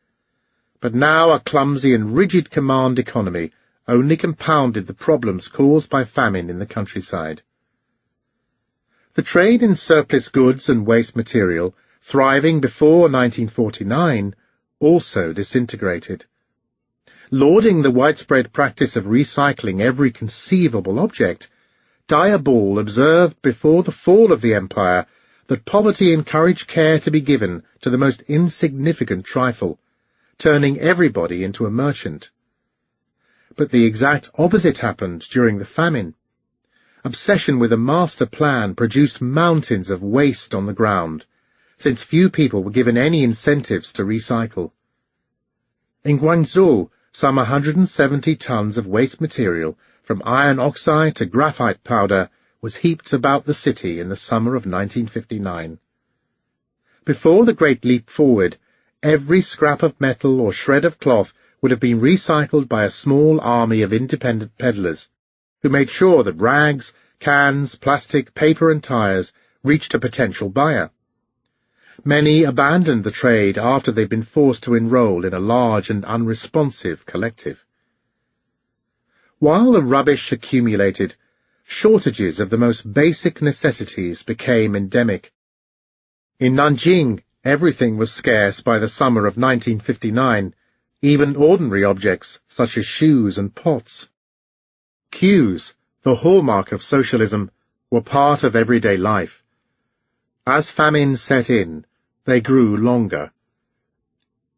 But now a clumsy and rigid command economy only compounded the problems caused by famine in the countryside. The trade in surplus goods and waste material, thriving before 1949, also disintegrated. Lauding the widespread practice of recycling every conceivable object, Diabol observed before the fall of the empire that poverty encouraged care to be given to the most insignificant trifle, turning everybody into a merchant. But the exact opposite happened during the famine. Obsession with a master plan produced mountains of waste on the ground, since few people were given any incentives to recycle. In Guangzhou, some 170 tons of waste material, from iron oxide to graphite powder, was heaped about the city in the summer of 1959. Before the Great Leap Forward, every scrap of metal or shred of cloth would have been recycled by a small army of independent peddlers, who made sure that rags, cans, plastic, paper and tires reached a potential buyer. Many abandoned the trade after they'd been forced to enroll in a large and unresponsive collective. While the rubbish accumulated, shortages of the most basic necessities became endemic. In Nanjing, everything was scarce by the summer of 1959, even ordinary objects such as shoes and pots. Queues, the hallmark of socialism, were part of everyday life. As famine set in, they grew longer.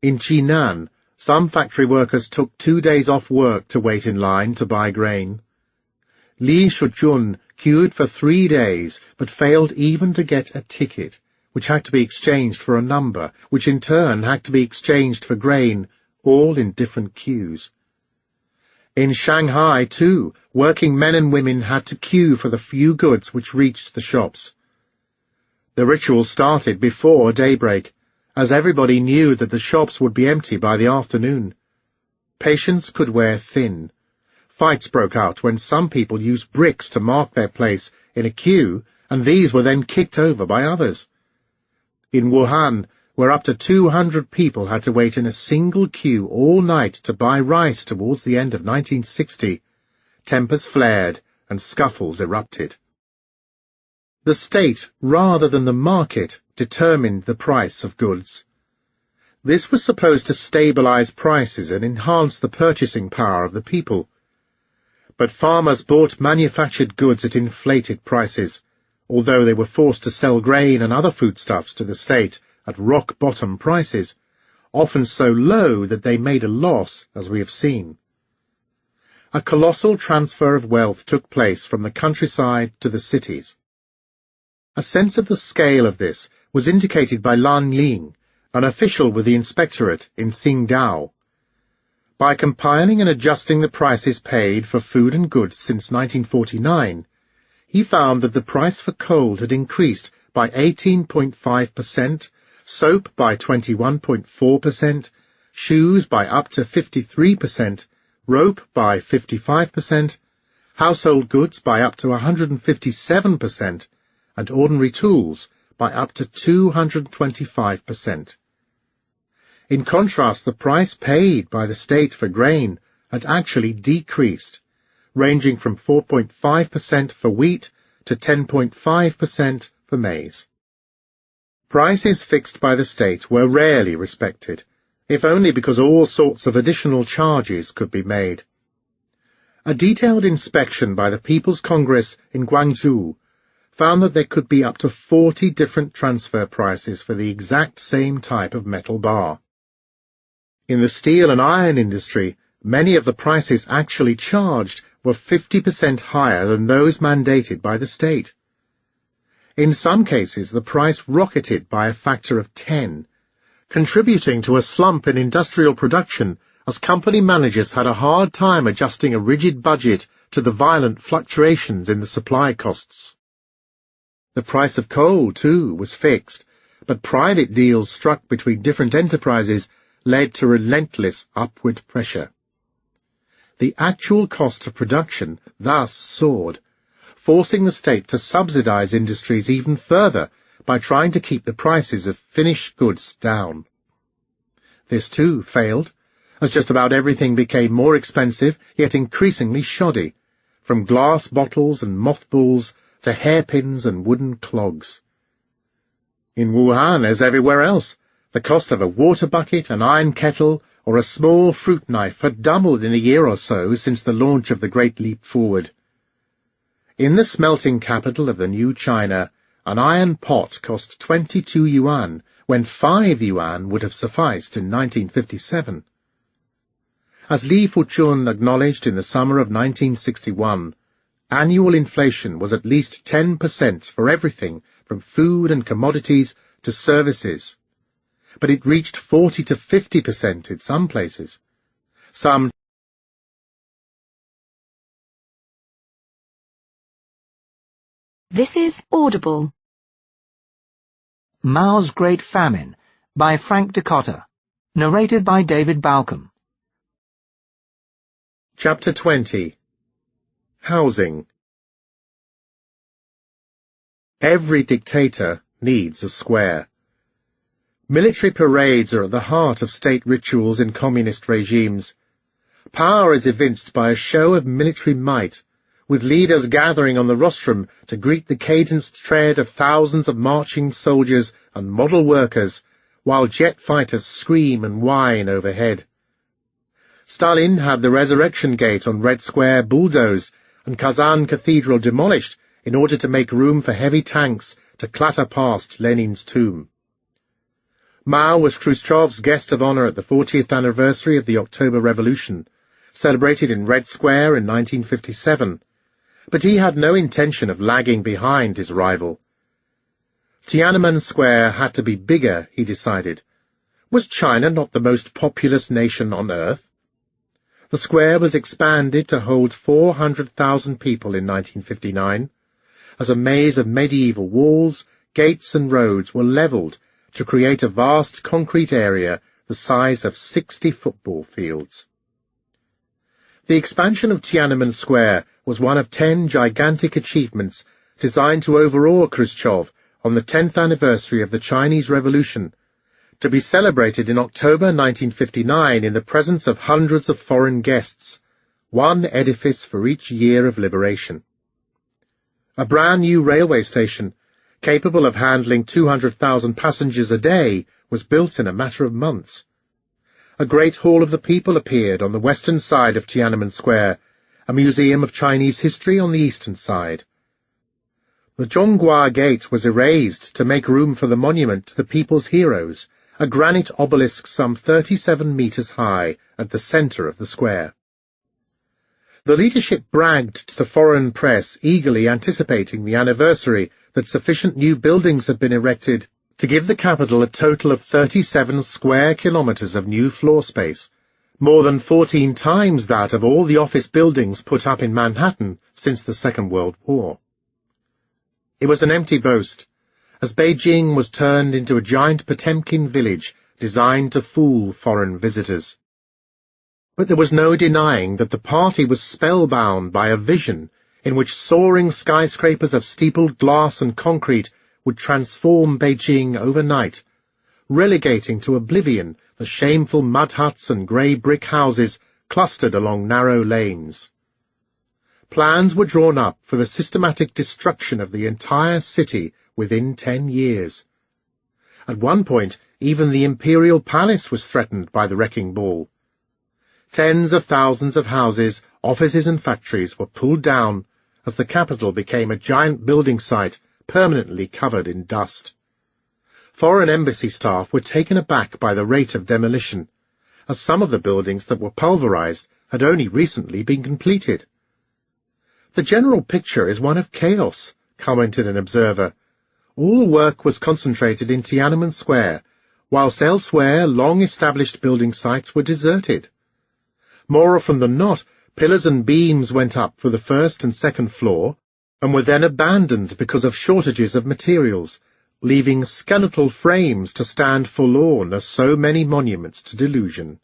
In Jinan, some factory workers took 2 days off work to wait in line to buy grain. Li Shujun queued for 3 days, but failed even to get a ticket, which had to be exchanged for a number, which in turn had to be exchanged for grain, all in different queues. In Shanghai, too, working men and women had to queue for the few goods which reached the shops. The ritual started before daybreak, as everybody knew that the shops would be empty by the afternoon. Patience could wear thin. Fights broke out when some people used bricks to mark their place in a queue, and these were then kicked over by others. In Wuhan, where up to 200 people had to wait in a single queue all night to buy rice towards the end of 1960, tempers flared and scuffles erupted. The state, rather than the market, determined the price of goods. This was supposed to stabilize prices and enhance the purchasing power of the people. But farmers bought manufactured goods at inflated prices, although they were forced to sell grain and other foodstuffs to the state at rock-bottom prices, often so low that they made a loss, as we have seen. A colossal transfer of wealth took place from the countryside to the cities. A sense of the scale of this was indicated by Lan Ling, an official with the inspectorate in Tsingtao. By compiling and adjusting the prices paid for food and goods since 1949, he found that the price for coal had increased by 18.5%, soap by 21.4%, shoes by up to 53%, rope by 55%, household goods by up to 157%, and ordinary tools by up to 225%. In contrast, the price paid by the state for grain had actually decreased, ranging from 4.5% for wheat to 10.5% for maize. Prices fixed by the state were rarely respected, if only because all sorts of additional charges could be made. A detailed inspection by the People's Congress in Guangzhou found that there could be up to 40 different transfer prices for the exact same type of metal bar. In the steel and iron industry, many of the prices actually charged were 50% higher than those mandated by the state. In some cases, the price rocketed by a factor of 10, contributing to a slump in industrial production as company managers had a hard time adjusting a rigid budget to the violent fluctuations in the supply costs. The price of coal, too, was fixed, but private deals struck between different enterprises led to relentless upward pressure. The actual cost of production thus soared, forcing the state to subsidize industries even further by trying to keep the prices of finished goods down. This, too, failed, as just about everything became more expensive, yet increasingly shoddy, from glass bottles and mothballs to hairpins and wooden clogs. In Wuhan, as everywhere else, the cost of a water bucket, an iron kettle, or a small fruit knife had doubled in a year or so since the launch of the Great Leap Forward. In the smelting capital of the new China, an iron pot cost 22 yuan, when 5 yuan would have sufficed in 1957. As Li Fuchun acknowledged in the summer of 1961, annual inflation was at least 10% for everything from food and commodities to services, but it reached 40 to 50% in some places. This is Audible. Mao's Great Famine by Frank Decotta. Narrated by David Balcombe. Chapter 20. Housing. Every dictator needs a square. Military parades are at the heart of state rituals in communist regimes. Power is evinced by a show of military might, with leaders gathering on the rostrum to greet the cadenced tread of thousands of marching soldiers and model workers, while jet fighters scream and whine overhead. Stalin had the Resurrection Gate on Red Square bulldozed and Kazan Cathedral demolished in order to make room for heavy tanks to clatter past Lenin's tomb. Mao was Khrushchev's guest of honor at the 40th anniversary of the October Revolution, celebrated in Red Square in 1957, but he had no intention of lagging behind his rival. Tiananmen Square had to be bigger, he decided. Was China not the most populous nation on earth? The square was expanded to hold 400,000 people in 1959, as a maze of medieval walls, gates and roads were levelled to create a vast concrete area the size of 60 football fields. The expansion of Tiananmen Square was one of 10 gigantic achievements designed to overawe Khrushchev on the 10th anniversary of the Chinese Revolution, to be celebrated in October 1959 in the presence of hundreds of foreign guests, one edifice for each year of liberation. A brand new railway station, capable of handling 200,000 passengers a day, was built in a matter of months. A great Hall of the People appeared on the western side of Tiananmen Square, a museum of Chinese history on the eastern side. The Zhonghua Gate was erased to make room for the monument to the people's heroes, a granite obelisk some 37 meters high at the center of the square. The leadership bragged to the foreign press, eagerly anticipating the anniversary, that sufficient new buildings had been erected to give the capital a total of 37 square kilometers of new floor space, more than 14 times that of all the office buildings put up in Manhattan since the Second World War. It was an empty boast, as Beijing was turned into a giant Potemkin village designed to fool foreign visitors. But there was no denying that the party was spellbound by a vision in which soaring skyscrapers of steepled glass and concrete would transform Beijing overnight, relegating to oblivion the shameful mud huts and grey brick houses clustered along narrow lanes. Plans were drawn up for the systematic destruction of the entire city within 10 years. At one point, even the imperial palace was threatened by the wrecking ball. Tens of thousands of houses, offices and factories were pulled down as the capital became a giant building site permanently covered in dust. Foreign embassy staff were taken aback by the rate of demolition, as some of the buildings that were pulverized had only recently been completed. "The general picture is one of chaos," commented an observer. All work was concentrated in Tiananmen Square, whilst elsewhere long-established building sites were deserted. More often than not, pillars and beams went up for the first and second floor, and were then abandoned because of shortages of materials, leaving skeletal frames to stand forlorn as so many monuments to delusion.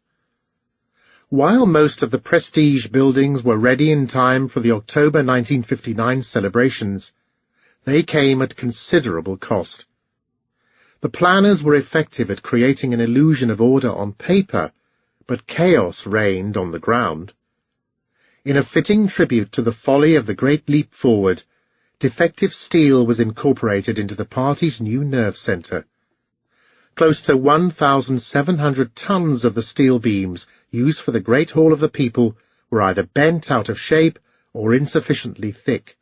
While most of the prestige buildings were ready in time for the October 1959 celebrations, they came at considerable cost. The planners were effective at creating an illusion of order on paper, but chaos reigned on the ground. In a fitting tribute to the folly of the Great Leap Forward, defective steel was incorporated into the party's new nerve centre. Close to 1,700 tons of the steel beams used for the Great Hall of the People were either bent out of shape or insufficiently thick.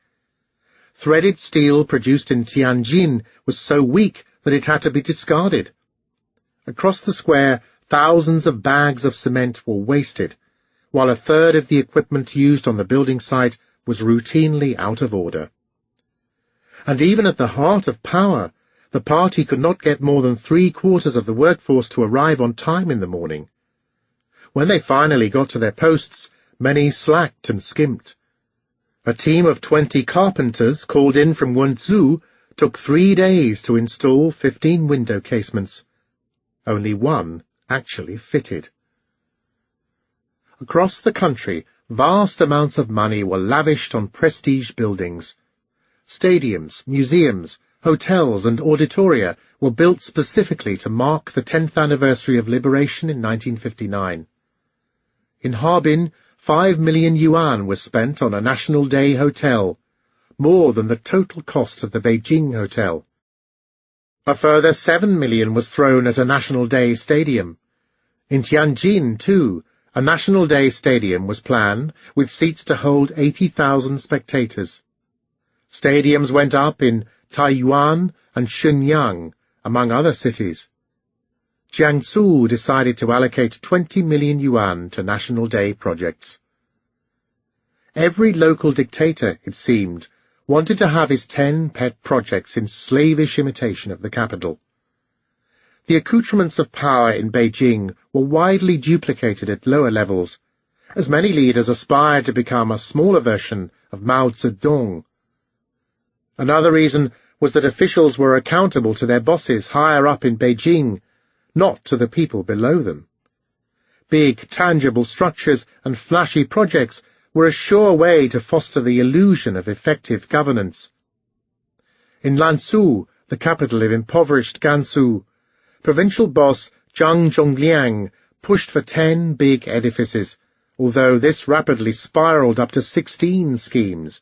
Threaded steel produced in Tianjin was so weak that it had to be discarded. Across the square, thousands of bags of cement were wasted, while a third of the equipment used on the building site was routinely out of order. And even at the heart of power, the party could not get more than 3/4 of the workforce to arrive on time in the morning. When they finally got to their posts, many slacked and skimped. A team of 20 carpenters called in from Wenzhou took 3 days to install 15 window casements. Only one actually fitted. Across the country, vast amounts of money were lavished on prestige buildings. Stadiums, museums, hotels and auditoria were built specifically to mark the 10th anniversary of liberation in 1959. In Harbin, 5 million yuan was spent on a National Day hotel, more than the total cost of the Beijing hotel. A further 7 million was thrown at a National Day stadium. In Tianjin, too, a National Day stadium was planned, with seats to hold 80,000 spectators. Stadiums went up in Taiyuan and Shenyang, among other cities. Jiangsu decided to allocate 20 million yuan to National Day projects. Every local dictator, it seemed, wanted to have his 10 pet projects in slavish imitation of the capital. The accoutrements of power in Beijing were widely duplicated at lower levels, as many leaders aspired to become a smaller version of Mao Tse-tung. Another reason was that officials were accountable to their bosses higher up in Beijing, not to the people below them. Big, tangible structures and flashy projects were a sure way to foster the illusion of effective governance. In Lanzhou, the capital of impoverished Gansu, provincial boss Zhang Zhongliang pushed for 10 big edifices, although this rapidly spiraled up to 16 schemes,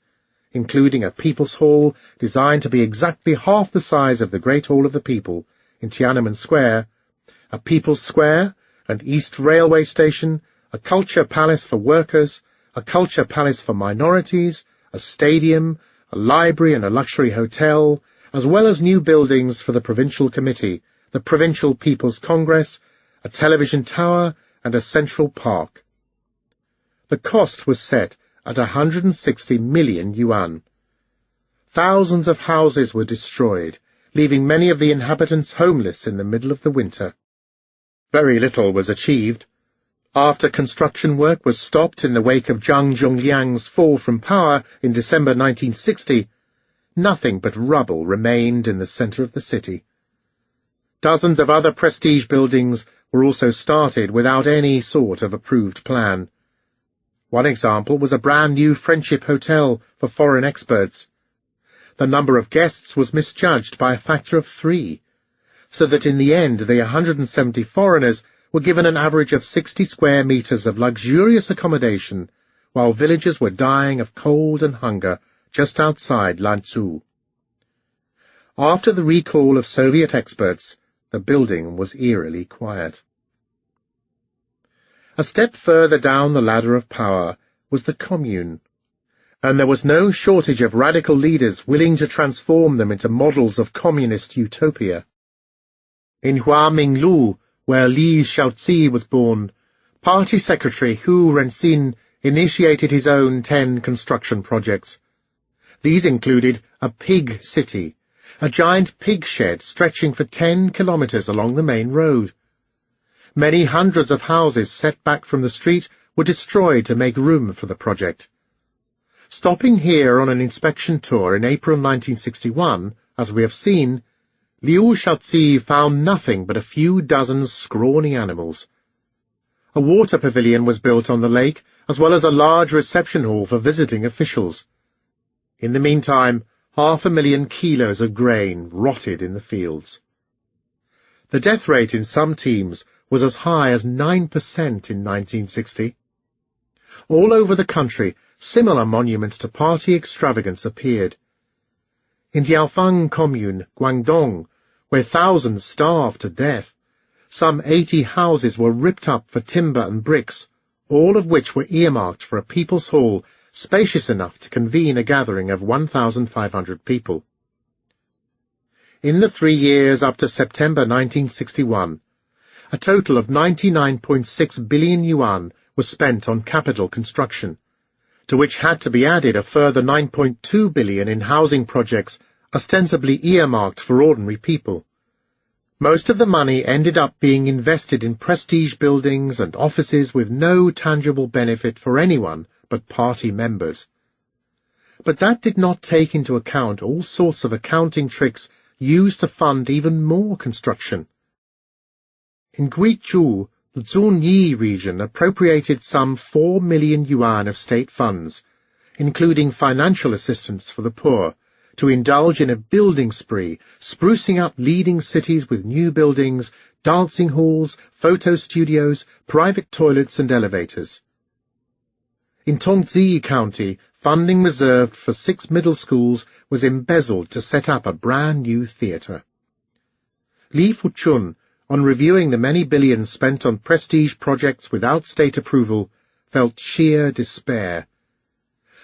including a People's Hall designed to be exactly half the size of the Great Hall of the People in Tiananmen Square, a People's Square, an East Railway Station, a Culture Palace for workers, a Culture Palace for minorities, a stadium, a library and a luxury hotel, as well as new buildings for the Provincial Committee, the Provincial People's Congress, a television tower, and a central park. The cost was set at 160 million yuan. Thousands of houses were destroyed, leaving many of the inhabitants homeless in the middle of the winter. Very little was achieved. After construction work was stopped in the wake of Zhang Zhongliang's fall from power in December 1960, nothing but rubble remained in the center of the city. Dozens of other prestige buildings were also started without any sort of approved plan. One example was a brand-new Friendship Hotel for foreign experts. The number of guests was misjudged by a factor of 3, so that in the end the 170 foreigners were given an average of 60 square meters of luxurious accommodation, while villagers were dying of cold and hunger just outside Lanzhou. After the recall of Soviet experts, the building was eerily quiet. A step further down the ladder of power was the Commune, and there was no shortage of radical leaders willing to transform them into models of communist utopia. In Huaminglu, where Li Shaozi was born, Party Secretary Hu Renxin initiated his own 10 construction projects. These included a pig city, a giant pig shed stretching for 10 kilometers along the main road. Many hundreds of houses set back from the street were destroyed to make room for the project. Stopping here on an inspection tour in April 1961, as we have seen, Liu Shaozi found nothing but a few dozen scrawny animals. A water pavilion was built on the lake, as well as a large reception hall for visiting officials. In the meantime, 500,000 kilos of grain rotted in the fields. The death rate in some teams was as high as 9% in 1960. All over the country, similar monuments to party extravagance appeared. In Jiaofang Commune, Guangdong, where thousands starved to death, some 80 houses were ripped up for timber and bricks, all of which were earmarked for a People's Hall spacious enough to convene a gathering of 1,500 people. In the 3 years up to September 1961, a total of 99.6 billion yuan was spent on capital construction, to which had to be added a further 9.2 billion in housing projects ostensibly earmarked for ordinary people. Most of the money ended up being invested in prestige buildings and offices with no tangible benefit for anyone but party members. But that did not take into account all sorts of accounting tricks used to fund even more construction. In Guizhou, the Zunyi region appropriated some 4 million yuan of state funds, including financial assistance for the poor, to indulge in a building spree, sprucing up leading cities with new buildings, dancing halls, photo studios, private toilets and elevators. In Tongzi County, funding reserved for 6 middle schools was embezzled to set up a brand-new theatre. Li Fuchun, on reviewing the many billions spent on prestige projects without state approval, felt sheer despair.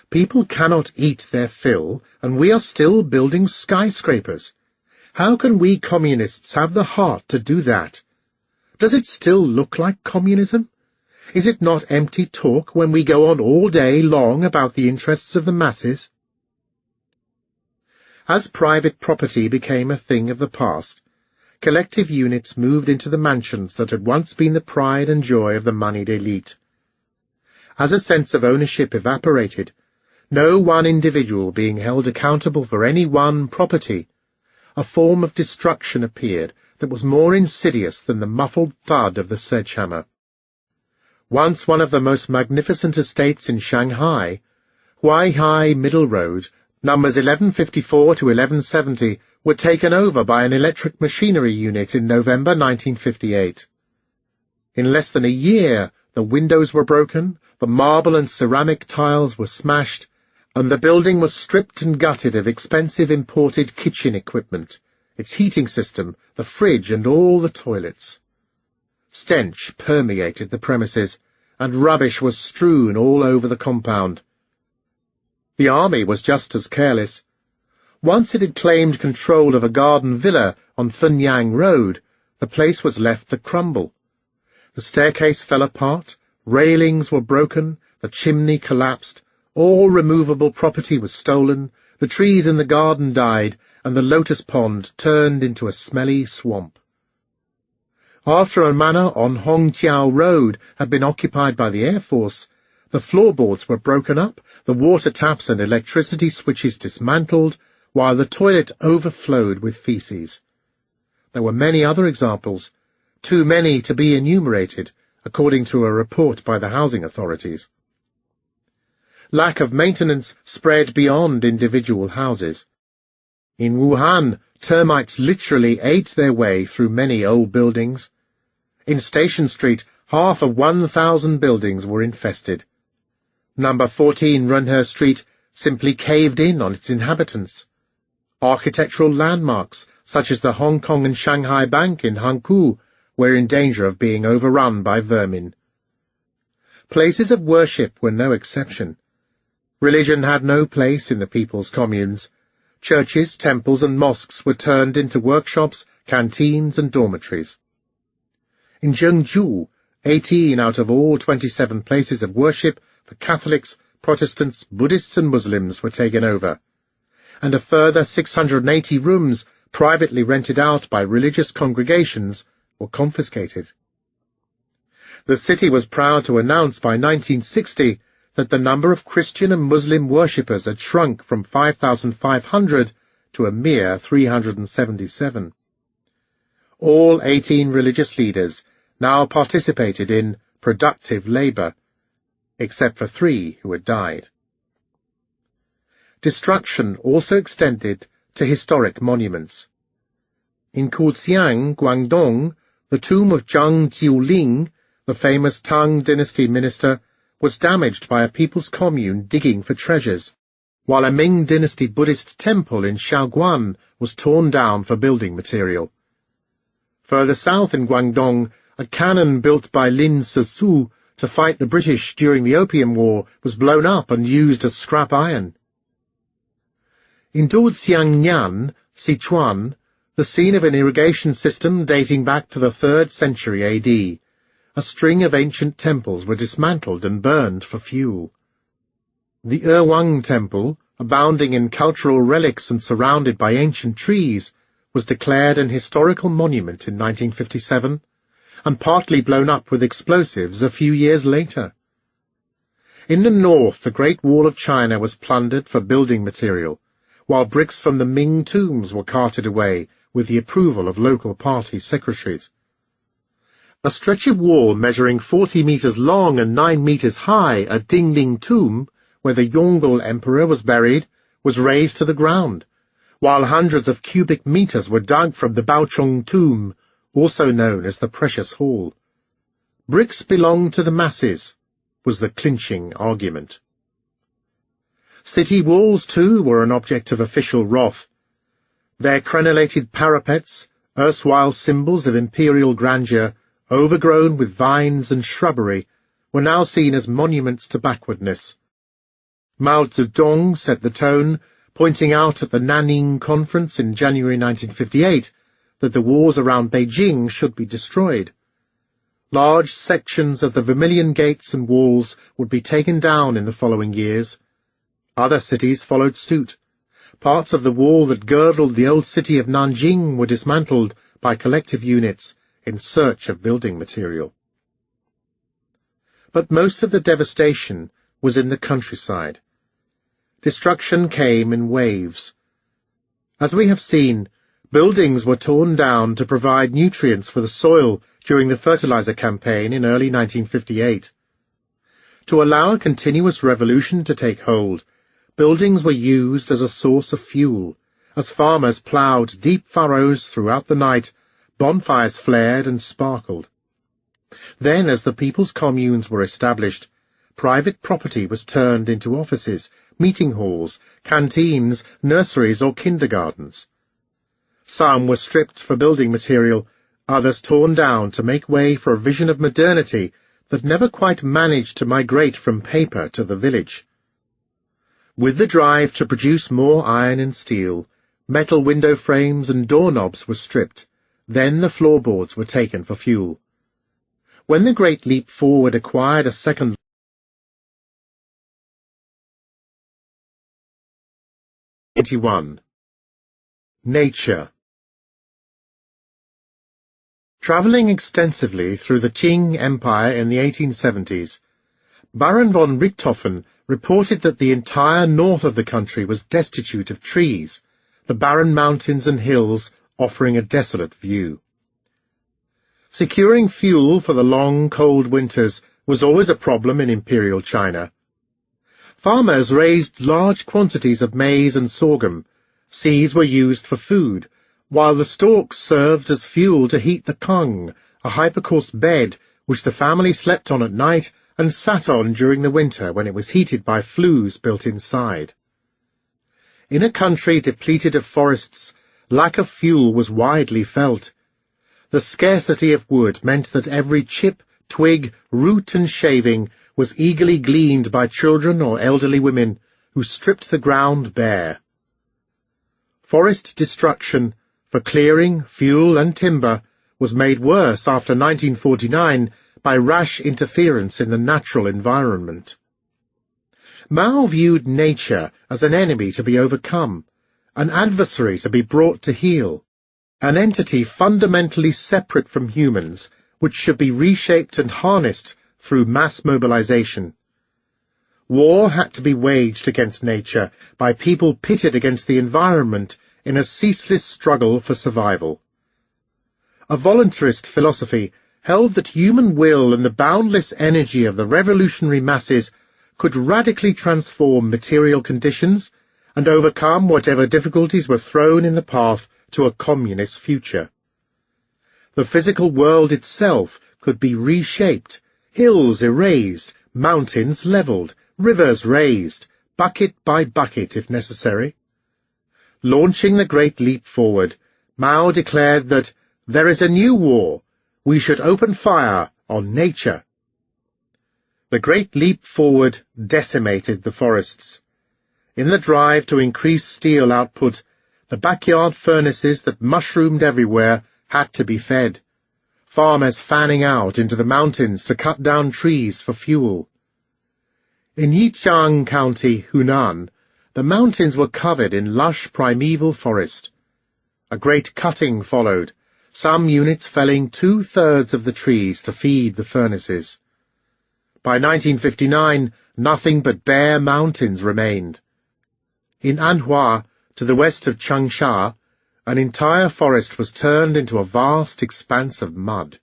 People cannot eat their fill, and we are still building skyscrapers. How can we communists have the heart to do that? Does it still look like communism? Is it not empty talk when we go on all day long about the interests of the masses? As private property became a thing of the past, collective units moved into the mansions that had once been the pride and joy of the moneyed elite. As a sense of ownership evaporated, no one individual being held accountable for any one property, a form of destruction appeared that was more insidious than the muffled thud of the sledgehammer. Once one of the most magnificent estates in Shanghai, Huaihai Middle Road, numbers 1154 to 1170, were taken over by an electric machinery unit in November 1958. In less than a year, the windows were broken, the marble and ceramic tiles were smashed, and the building was stripped and gutted of expensive imported kitchen equipment, its heating system, the fridge, and all the toilets. Stench permeated the premises, and rubbish was strewn all over the compound. The army was just as careless. Once it had claimed control of a garden villa on Fenyang Road, the place was left to crumble. The staircase fell apart, railings were broken, the chimney collapsed, all removable property was stolen, the trees in the garden died, and the lotus pond turned into a smelly swamp. After a manor on Hongqiao Road had been occupied by the Air Force, the floorboards were broken up, the water taps and electricity switches dismantled, while the toilet overflowed with feces. There were many other examples, too many to be enumerated, according to a report by the housing authorities. Lack of maintenance spread beyond individual houses. In Wuhan, termites literally ate their way through many old buildings. In Station Street, half of 1,000 buildings were infested. Number 14 Runhe Street simply caved in on its inhabitants. Architectural landmarks, such as the Hong Kong and Shanghai Bank in Hankou, were in danger of being overrun by vermin. Places of worship were no exception. Religion had no place in the people's communes. Churches, temples, and mosques were turned into workshops, canteens, and dormitories. In Zhengzhou, 18 out of all 27 places of worship for Catholics, Protestants, Buddhists, and Muslims were taken over, and a further 680 rooms privately rented out by religious congregations were confiscated. The city was proud to announce by 1960 that the number of Christian and Muslim worshippers had shrunk from 5,500 to a mere 377. All 18 religious leaders now participated in productive labor, except for 3 who had died. Destruction also extended to historic monuments. In Kuxiang, Guangdong, the tomb of Zhang Jiuling, the famous Tang dynasty minister, was damaged by a people's commune digging for treasures, while a Ming dynasty Buddhist temple in Shaoguan was torn down for building material. Further south in Guangdong, a cannon built by Lin Sisu to fight the British during the Opium War was blown up and used as scrap iron. In Duxiangnan, Sichuan, the scene of an irrigation system dating back to the 3rd century AD, a string of ancient temples were dismantled and burned for fuel. The Erwang Temple, abounding in cultural relics and surrounded by ancient trees, was declared an historical monument in 1957, and partly blown up with explosives a few years later. In the north, the Great Wall of China was plundered for building material, while bricks from the Ming tombs were carted away with the approval of local party secretaries. A stretch of wall measuring 40 meters long and 9 meters high at Dingling Tomb, where the Yongle Emperor was buried, was razed to the ground, while hundreds of cubic meters were dug from the Baochong Tomb, also known as the Precious Hall. Bricks belong to the masses, was the clinching argument. City walls, too, were an object of official wrath. Their crenellated parapets, erstwhile symbols of imperial grandeur, overgrown with vines and shrubbery, were now seen as monuments to backwardness. Mao Zedong set the tone, pointing out at the Nanning Conference in January 1958 that the walls around Beijing should be destroyed. Large sections of the Vermilion gates and walls would be taken down in the following years. Other cities followed suit. Parts of the wall that girdled the old city of Nanjing were dismantled, by collective units in search of building material. But most of the devastation was in the countryside. Destruction came in waves. As we have seen, buildings were torn down to provide nutrients for the soil during the fertilizer campaign in early 1958. To allow a continuous revolution to take hold, buildings were used as a source of fuel. As farmers ploughed deep furrows throughout the night, bonfires flared and sparkled. Then, as the people's communes were established, private property was turned into offices, meeting halls, canteens, nurseries, or kindergartens. Some were stripped for building material, others torn down to make way for a vision of modernity that never quite managed to migrate from paper to the village. With the drive to produce more iron and steel, metal window frames and doorknobs were stripped. Then the floorboards were taken for fuel. When the Great Leap Forward acquired a second Nature. Travelling extensively through the Qing Empire in the 1870s, Baron von Richthofen reported that the entire north of the country was destitute of trees, the barren mountains and hills offering a desolate view. Securing fuel for the long, cold winters was always a problem in Imperial China. Farmers raised large quantities of maize and sorghum. Seeds were used for food, while the stalks served as fuel to heat the kung, a hypercoarse bed which the family slept on at night and sat on during the winter when it was heated by flues built inside. In a country depleted of forests, lack of fuel was widely felt. The scarcity of wood meant that every chip, twig, root and shaving was eagerly gleaned by children or elderly women who stripped the ground bare. Forest destruction for clearing, fuel and timber was made worse after 1949 by rash interference in the natural environment. Mao viewed nature as an enemy to be overcome, an adversary to be brought to heel, an entity fundamentally separate from humans, which should be reshaped and harnessed through mass mobilization. War had to be waged against nature by people pitted against the environment in a ceaseless struggle for survival. A voluntarist philosophy held that human will and the boundless energy of the revolutionary masses could radically transform material conditions and overcome whatever difficulties were thrown in the path to a communist future. The physical world itself could be reshaped, hills erased, mountains levelled, rivers raised, bucket by bucket if necessary. Launching the Great Leap Forward, Mao declared that there is a new war. We should open fire on nature. The Great Leap Forward decimated the forests. In the drive to increase steel output, the backyard furnaces that mushroomed everywhere had to be fed, farmers fanning out into the mountains to cut down trees for fuel. In Yijiang County, Hunan, the mountains were covered in lush primeval forest. A great cutting followed, some units felling 2/3 of the trees to feed the furnaces. By 1959, nothing but bare mountains remained. In Anhua, to the west of Changsha, an entire forest was turned into a vast expanse of mud.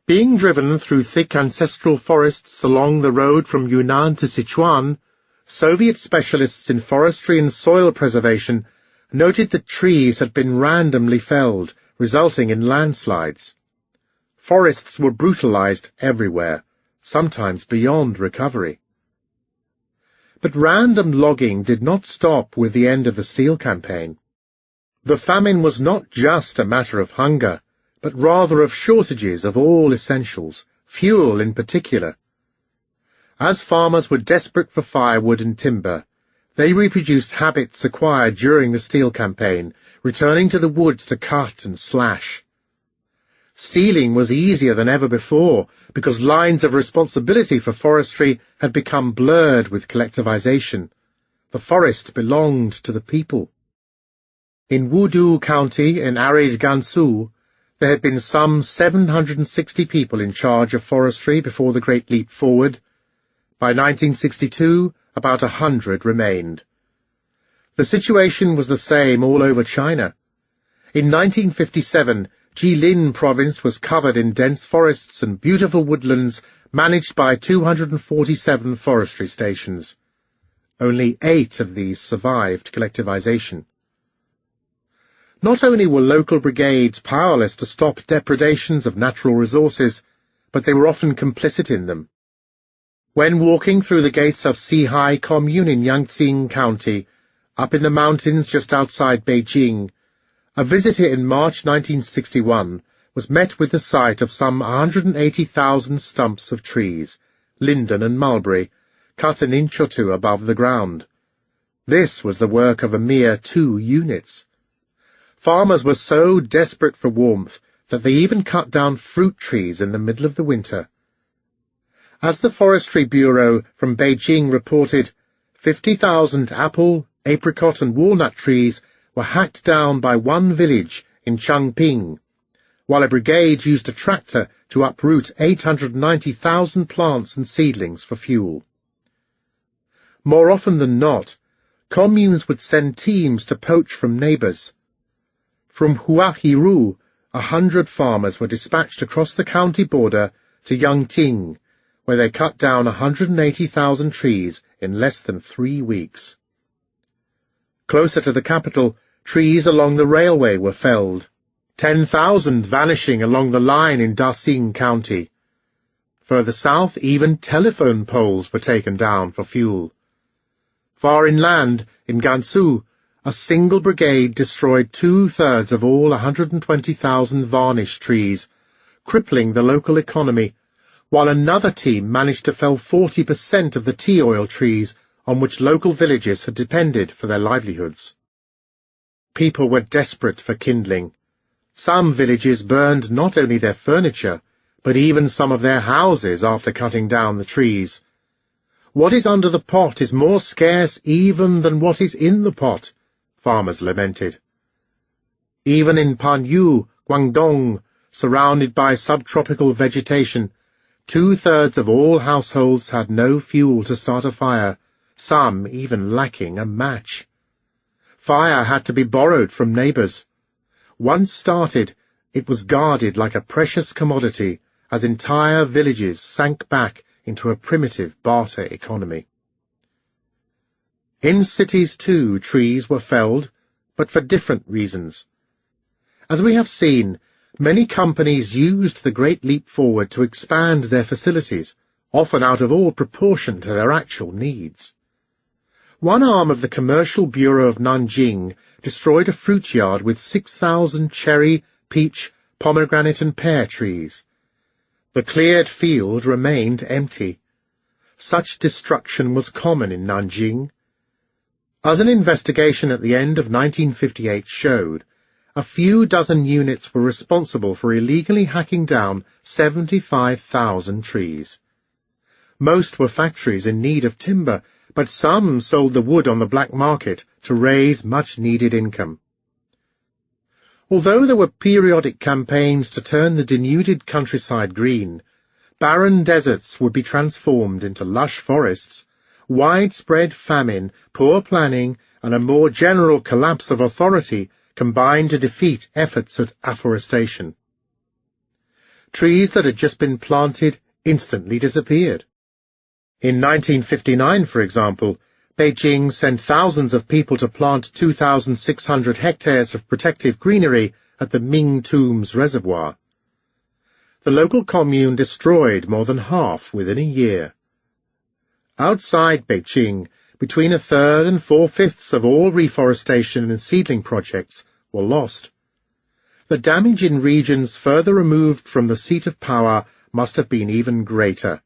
Being driven through thick ancestral forests along the road from Yunnan to Sichuan, Soviet specialists in forestry and soil preservation noted that trees had been randomly felled, resulting in landslides. Forests were brutalized everywhere, sometimes beyond recovery. But random logging did not stop with the end of the steel campaign. The famine was not just a matter of hunger, but rather of shortages of all essentials, fuel in particular. As farmers were desperate for firewood and timber, they reproduced habits acquired during the steel campaign, returning to the woods to cut and slash. Stealing was easier than ever before, because lines of responsibility for forestry had become blurred with collectivization. The forest belonged to the people. In Wudu County in arid Gansu, there had been some 760 people in charge of forestry before the Great Leap Forward. By 1962, about 100 remained. The situation was the same all over China. In 1957, Jilin province was covered in dense forests and beautiful woodlands managed by 247 forestry stations. Only 8 of these survived collectivization. Not only were local brigades powerless to stop depredations of natural resources, but they were often complicit in them. When walking through the gates of Sihai Commune in Yangtze County, up in the mountains just outside Beijing, a visitor in March 1961 was met with the sight of some 180,000 stumps of trees, linden and mulberry, cut an inch or two above the ground. This was the work of a mere 2 units. Farmers were so desperate for warmth that they even cut down fruit trees in the middle of the winter. As the Forestry Bureau from Beijing reported, 50,000 apple, apricot and walnut trees were hacked down by one village in Changping, while a brigade used a tractor to uproot 890,000 plants and seedlings for fuel. More often than not, communes would send teams to poach from neighbours. From Huahiru, 100 farmers were dispatched across the county border to Yangting, where they cut down 180,000 trees in less than 3 weeks. Closer to the capital, trees along the railway were felled, 10,000 vanishing along the line in Daxing County. Further south, even telephone poles were taken down for fuel. Far inland, in Gansu, a single brigade destroyed 2/3 of all 120,000 varnish trees, crippling the local economy, while another team managed to fell 40% of the tea oil trees on which local villages had depended for their livelihoods. People were desperate for kindling. Some villages burned not only their furniture, but even some of their houses after cutting down the trees. What is under the pot is more scarce even than what is in the pot, farmers lamented. Even in Panyu, Guangdong, surrounded by subtropical vegetation, 2/3 of all households had no fuel to start a fire, some even lacking a match. Fire had to be borrowed from neighbours. Once started, it was guarded like a precious commodity as entire villages sank back into a primitive barter economy. In cities, too, trees were felled, but for different reasons. As we have seen, many companies used the Great Leap Forward to expand their facilities, often out of all proportion to their actual needs. One arm of the Commercial Bureau of Nanjing destroyed a fruit yard with 6,000 cherry, peach, pomegranate and pear trees. The cleared field remained empty. Such destruction was common in Nanjing. As an investigation at the end of 1958 showed, a few dozen units were responsible for illegally hacking down 75,000 trees. Most were factories in need of timber, but some sold the wood on the black market to raise much-needed income. Although there were periodic campaigns to turn the denuded countryside green, barren deserts would be transformed into lush forests. Widespread famine, poor planning, and a more general collapse of authority combined to defeat efforts at afforestation. Trees that had just been planted instantly disappeared. In 1959, for example, Beijing sent thousands of people to plant 2,600 hectares of protective greenery at the Ming Tombs Reservoir. The local commune destroyed more than half within a year. Outside Beijing, between 1/3 and 4/5 of all reforestation and seedling projects were lost. The damage in regions further removed from the seat of power must have been even greater.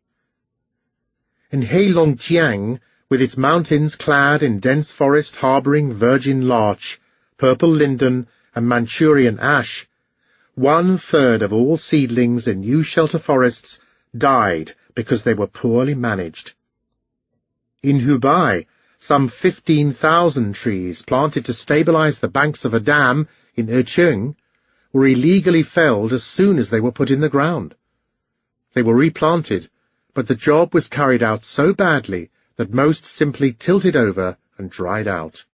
In Heilongjiang, with its mountains clad in dense forest harbouring virgin larch, purple linden, and Manchurian ash, 1/3 of all seedlings in new shelter forests died because they were poorly managed. In Hubei, some 15,000 trees planted to stabilize the banks of a dam in Tse-tung were illegally felled as soon as they were put in the ground. They were replanted, but the job was carried out so badly that most simply tilted over and dried out.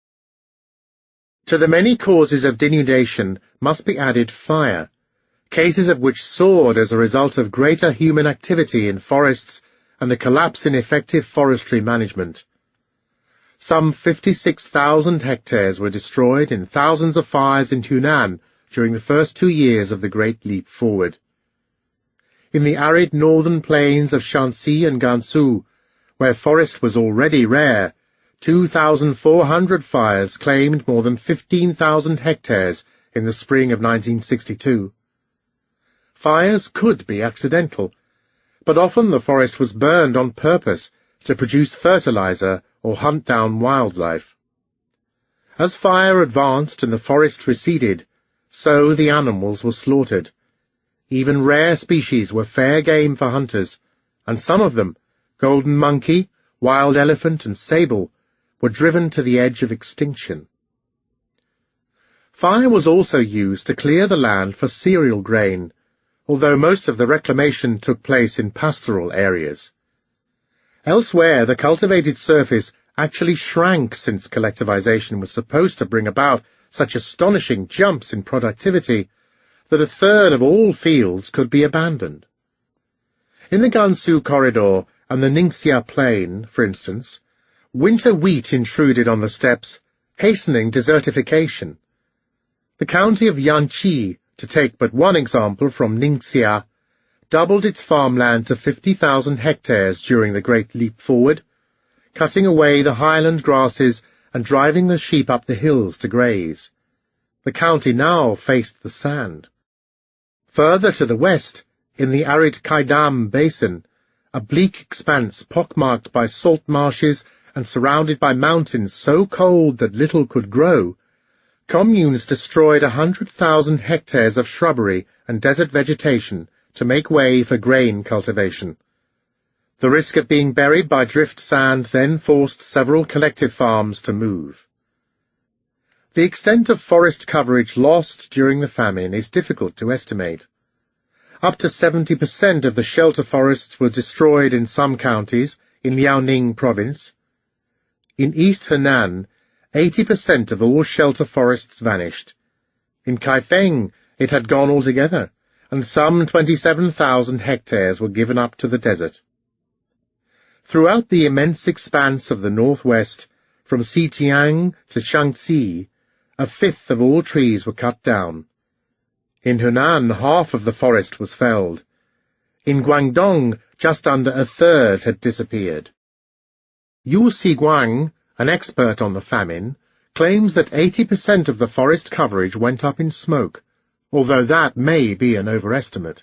To the many causes of denudation must be added fire, cases of which soared as a result of greater human activity in forests and a collapse in effective forestry management. Some 56,000 hectares were destroyed in thousands of fires in Hunan during the first 2 years of the Great Leap Forward. In the arid northern plains of Shanxi and Gansu, where forest was already rare, 2,400 fires claimed more than 15,000 hectares in the spring of 1962. Fires could be accidental, but often the forest was burned on purpose to produce fertilizer or hunt down wildlife. As fire advanced and the forest receded, so the animals were slaughtered. Even rare species were fair game for hunters, and some of them, golden monkey, wild elephant, and sable, were driven to the edge of extinction. Fire was also used to clear the land for cereal grain, although most of the reclamation took place in pastoral areas. Elsewhere, the cultivated surface actually shrank since collectivization was supposed to bring about such astonishing jumps in productivity that a third of all fields could be abandoned. In the Gansu corridor and the Ningxia plain, for instance, winter wheat intruded on the steppes, hastening desertification. The county of Yanqi, to take but one example from Ningxia, doubled its farmland to 50,000 hectares during the Great Leap Forward, cutting away the highland grasses and driving the sheep up the hills to graze. The county now faced the sand. Further to the west, in the arid Kaidam basin, a bleak expanse pockmarked by salt marshes and surrounded by mountains so cold that little could grow, communes destroyed 100,000 hectares of shrubbery and desert vegetation to make way for grain cultivation. The risk of being buried by drift sand then forced several collective farms to move. The extent of forest coverage lost during the famine is difficult to estimate. Up to 70% of the shelter forests were destroyed in some counties in Liaoning province. In East Henan, 80% of all shelter forests vanished. In Kaifeng, it had gone altogether, and some 27,000 hectares were given up to the desert. Throughout the immense expanse of the northwest, from Xitian to Shaanxi, a fifth of all trees were cut down. In Hunan, half of the forest was felled. In Guangdong, just under a third had disappeared. Yu Xiguang, an expert on the famine, claims that 80% of the forest coverage went up in smoke, although that may be an overestimate.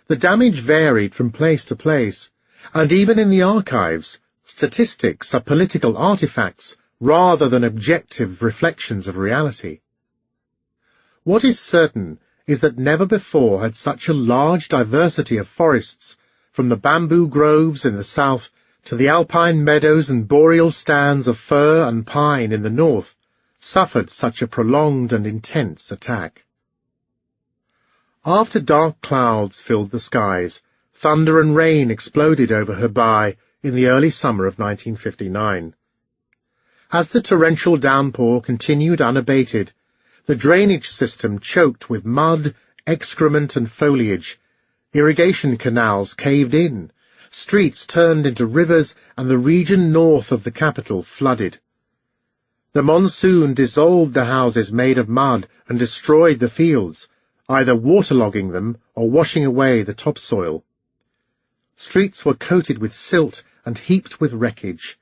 The damage varied from place to place, and even in the archives, statistics are political artifacts rather than objective reflections of reality. What is certain is that never before had such a large diversity of forests, from the bamboo groves in the south to the alpine meadows and boreal stands of fir and pine in the north, suffered such a prolonged and intense attack. After dark clouds filled the skies, thunder and rain exploded over Hebei in the early summer of 1959. As the torrential downpour continued unabated, the drainage system choked with mud, excrement, and foliage. Irrigation canals caved in, streets turned into rivers, and the region north of the capital flooded. The monsoon dissolved the houses made of mud and destroyed the fields, either waterlogging them or washing away the topsoil. Streets were coated with silt and heaped with wreckage.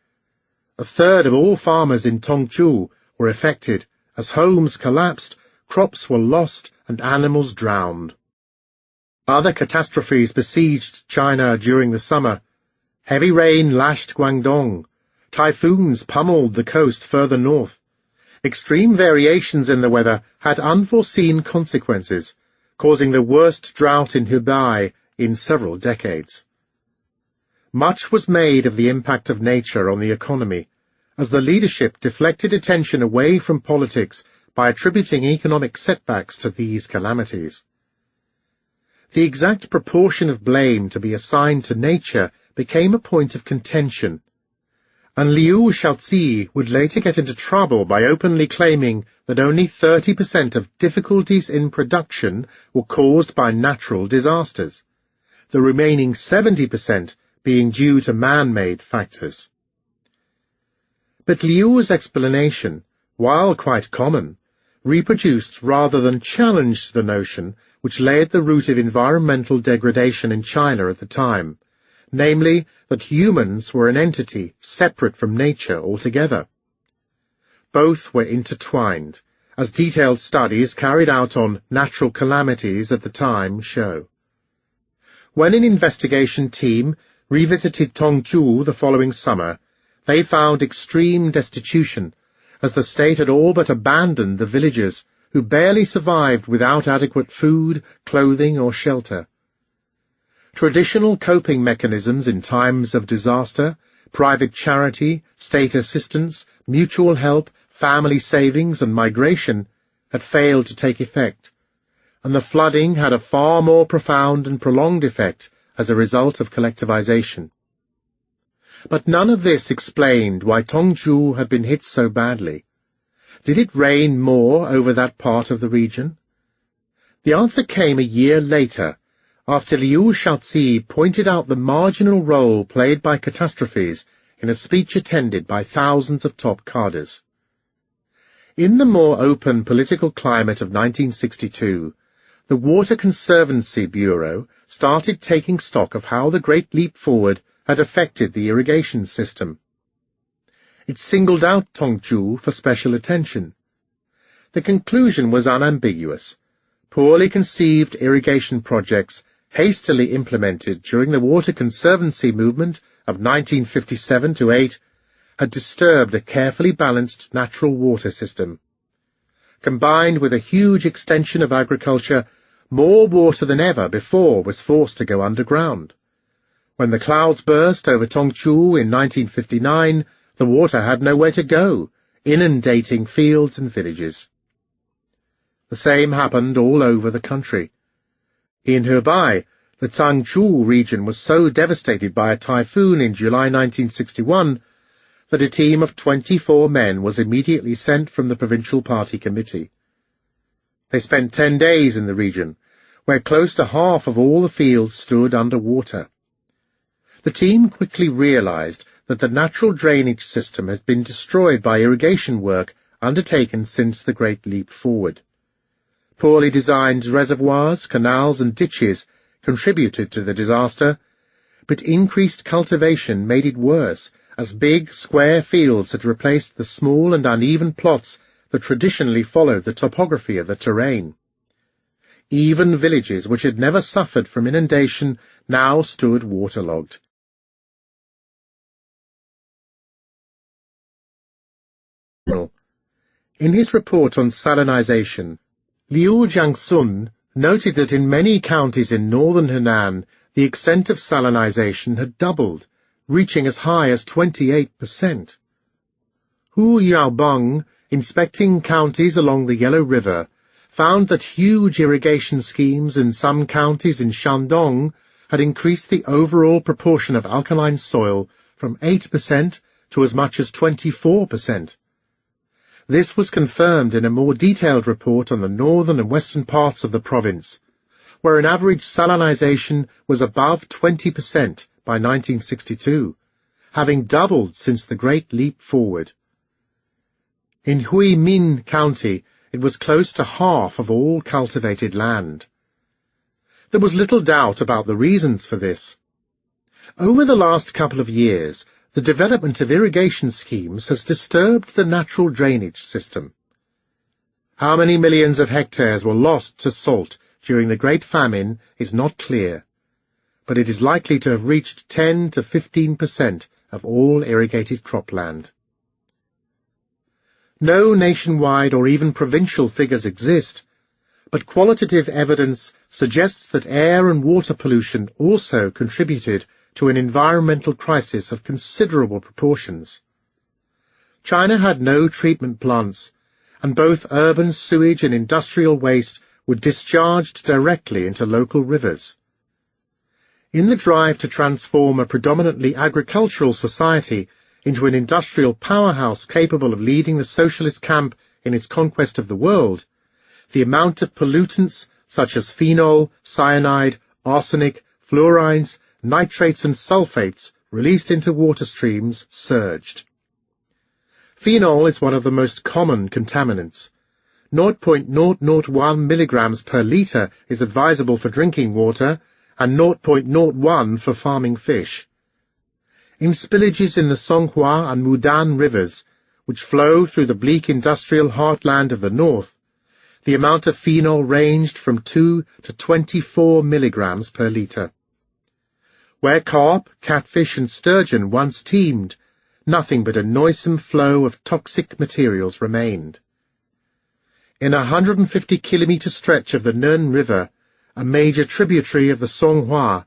A third of all farmers in Tongzhou were affected. As homes collapsed, crops were lost, and animals drowned. Other catastrophes besieged China during the summer. Heavy rain lashed Guangdong. Typhoons pummeled the coast further north. Extreme variations in the weather had unforeseen consequences, causing the worst drought in Hebei in several decades. Much was made of the impact of nature on the economy, as the leadership deflected attention away from politics by attributing economic setbacks to these calamities. The exact proportion of blame to be assigned to nature became a point of contention, and Liu Shaozi would later get into trouble by openly claiming that only 30% of difficulties in production were caused by natural disasters, the remaining 70% being due to man-made factors. But Liu's explanation, while quite common, reproduced rather than challenged the notion which lay at the root of environmental degradation in China at the time, namely that humans were an entity separate from nature altogether. Both were intertwined, as detailed studies carried out on natural calamities at the time show. When an investigation team revisited Tongzhou the following summer, they found extreme destitution, as the state had all but abandoned the villagers, who barely survived without adequate food, clothing, or shelter. Traditional coping mechanisms in times of disaster, private charity, state assistance, mutual help, family savings, and migration had failed to take effect, and the flooding had a far more profound and prolonged effect as a result of collectivization. But none of this explained why Tongzhou had been hit so badly. Did it rain more over that part of the region? The answer came a year later, after Liu Shaozi pointed out the marginal role played by catastrophes in a speech attended by thousands of top cadres. In the more open political climate of 1962, the Water Conservancy Bureau started taking stock of how the Great Leap Forward had affected the irrigation system. It singled out Tongzhou for special attention. The conclusion was unambiguous. Poorly conceived irrigation projects hastily implemented during the Water Conservancy movement of 1957-8 had disturbed a carefully balanced natural water system. Combined with a huge extension of agriculture, more water than ever before was forced to go underground. When the clouds burst over Tongzhou in 1959, the water had nowhere to go, inundating fields and villages. The same happened all over the country. In Hebei, the Tangzhou region was so devastated by a typhoon in July 1961 that a team of 24 men was immediately sent from the provincial party committee. They spent 10 days in the region, where close to half of all the fields stood under water. The team quickly realized that the natural drainage system has been destroyed by irrigation work undertaken since the Great Leap Forward. Poorly designed reservoirs, canals, and ditches contributed to the disaster, but increased cultivation made it worse, as big, square fields had replaced the small and uneven plots that traditionally followed the topography of the terrain. Even villages which had never suffered from inundation now stood waterlogged. In his report on salinization, Liu Jiangsun noted that in many counties in northern Henan, the extent of salinization had doubled, reaching as high as 28%. Hu Yaobang, inspecting counties along the Yellow River, found that huge irrigation schemes in some counties in Shandong had increased the overall proportion of alkaline soil from 8% to as much as 24%. This was confirmed in a more detailed report on the northern and western parts of the province, where an average salinization was above 20% by 1962, having doubled since the Great Leap Forward. In Huimin County, it was close to half of all cultivated land. There was little doubt about the reasons for this. Over the last couple of years, the development of irrigation schemes has disturbed the natural drainage system. How many millions of hectares were lost to salt during the Great Famine is not clear, but it is likely to have reached 10 to 15% of all irrigated cropland. No nationwide or even provincial figures exist, but qualitative evidence suggests that air and water pollution also contributed to an environmental crisis of considerable proportions. China had no treatment plants, and both urban sewage and industrial waste were discharged directly into local rivers. In the drive to transform a predominantly agricultural society into an industrial powerhouse capable of leading the socialist camp in its conquest of the world, the amount of pollutants such as phenol, cyanide, arsenic, fluorides, nitrates and sulfates released into water streams surged. Phenol is one of the most common contaminants. 0.001 milligrams per litre is advisable for drinking water and 0.01 for farming fish. In spillages in the Songhua and Mudan rivers, which flow through the bleak industrial heartland of the north, the amount of phenol ranged from 2 to 24 milligrams per litre. Where carp, catfish and sturgeon once teemed, nothing but a noisome flow of toxic materials remained. In a 150-kilometre stretch of the Nen River, a major tributary of the Songhua,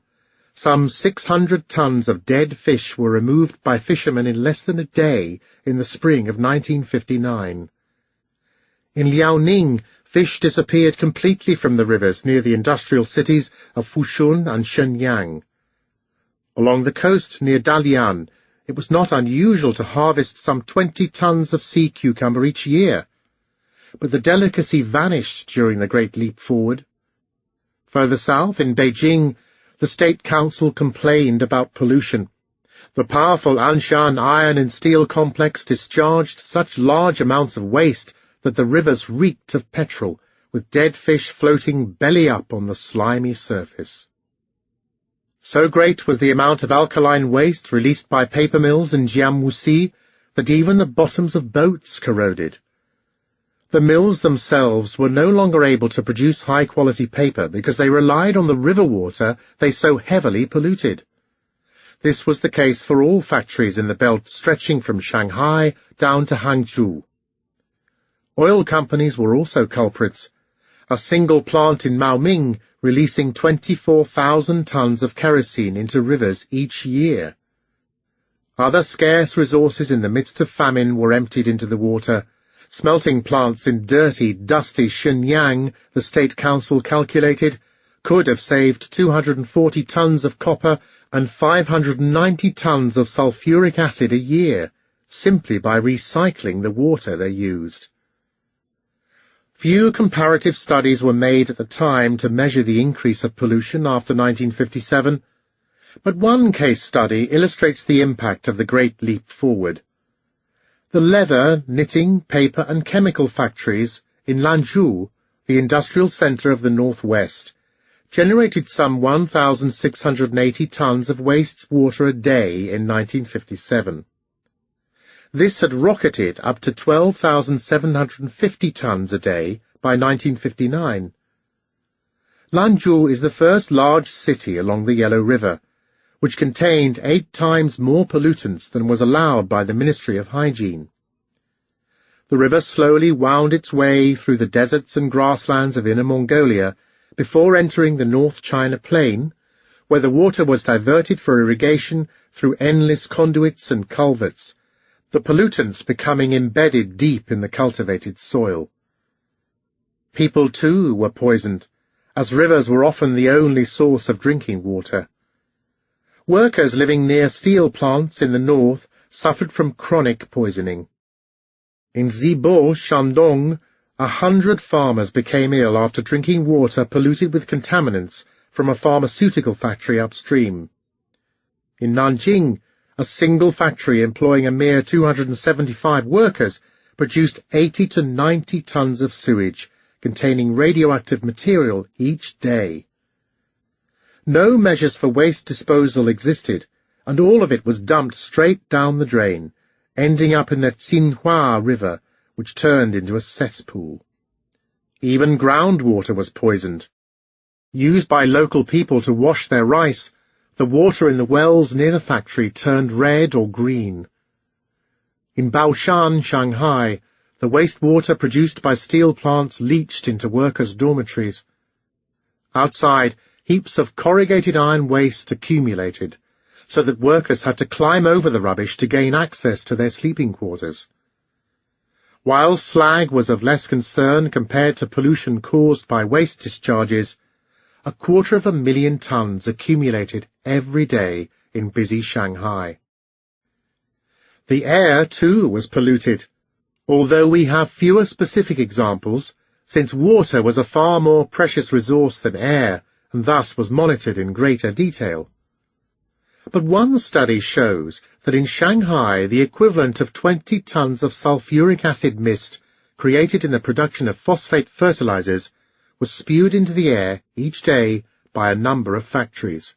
some 600 tons of dead fish were removed by fishermen in less than a day in the spring of 1959. In Liaoning, fish disappeared completely from the rivers near the industrial cities of Fushun and Shenyang. Along the coast near Dalian, it was not unusual to harvest some 20 tons of sea cucumber each year, but the delicacy vanished during the Great Leap Forward. Further south, in Beijing, the State Council complained about pollution. The powerful Anshan iron and steel complex discharged such large amounts of waste that the rivers reeked of petrol, with dead fish floating belly up on the slimy surface. So great was the amount of alkaline waste released by paper mills in Jiamusi that even the bottoms of boats corroded. The mills themselves were no longer able to produce high-quality paper because they relied on the river water they so heavily polluted. This was the case for all factories in the belt stretching from Shanghai down to Hangzhou. Oil companies were also culprits, a single plant in Maoming releasing 24,000 tons of kerosene into rivers each year. Other scarce resources in the midst of famine were emptied into the water. Smelting plants in dirty, dusty Shenyang, the State Council calculated, could have saved 240 tons of copper and 590 tons of sulfuric acid a year, simply by recycling the water they used. Few comparative studies were made at the time to measure the increase of pollution after 1957, but one case study illustrates the impact of the Great Leap Forward. The leather, knitting, paper and chemical factories in Lanzhou, the industrial centre of the northwest, generated some 1,680 tons of wastewater a day in 1957. This had rocketed up to 12,750 tons a day by 1959. Lanzhou is the first large city along the Yellow River, which contained 8 times more pollutants than was allowed by the Ministry of Hygiene. The river slowly wound its way through the deserts and grasslands of Inner Mongolia before entering the North China Plain, where the water was diverted for irrigation through endless conduits and culverts, the pollutants becoming embedded deep in the cultivated soil. People, too, were poisoned, as rivers were often the only source of drinking water. Workers living near steel plants in the north suffered from chronic poisoning. In Zibo, Shandong, 100 farmers became ill after drinking water polluted with contaminants from a pharmaceutical factory upstream. In Nanjing, a single factory employing a mere 275 workers produced 80 to 90 tons of sewage containing radioactive material each day. No measures for waste disposal existed, and all of it was dumped straight down the drain, ending up in the Tsinghua River, which turned into a cesspool. Even groundwater was poisoned. Used by local people to wash their rice, the water in the wells near the factory turned red or green. In Baoshan, Shanghai, the wastewater produced by steel plants leached into workers' dormitories. Outside, heaps of corrugated iron waste accumulated, so that workers had to climb over the rubbish to gain access to their sleeping quarters. While slag was of less concern compared to pollution caused by waste discharges, 250,000 tons accumulated every day in busy Shanghai. The air, too, was polluted, although we have fewer specific examples, since water was a far more precious resource than air, and thus was monitored in greater detail. But one study shows that in Shanghai the equivalent of 20 tons of sulfuric acid mist created in the production of phosphate fertilizers was spewed into the air each day by a number of factories.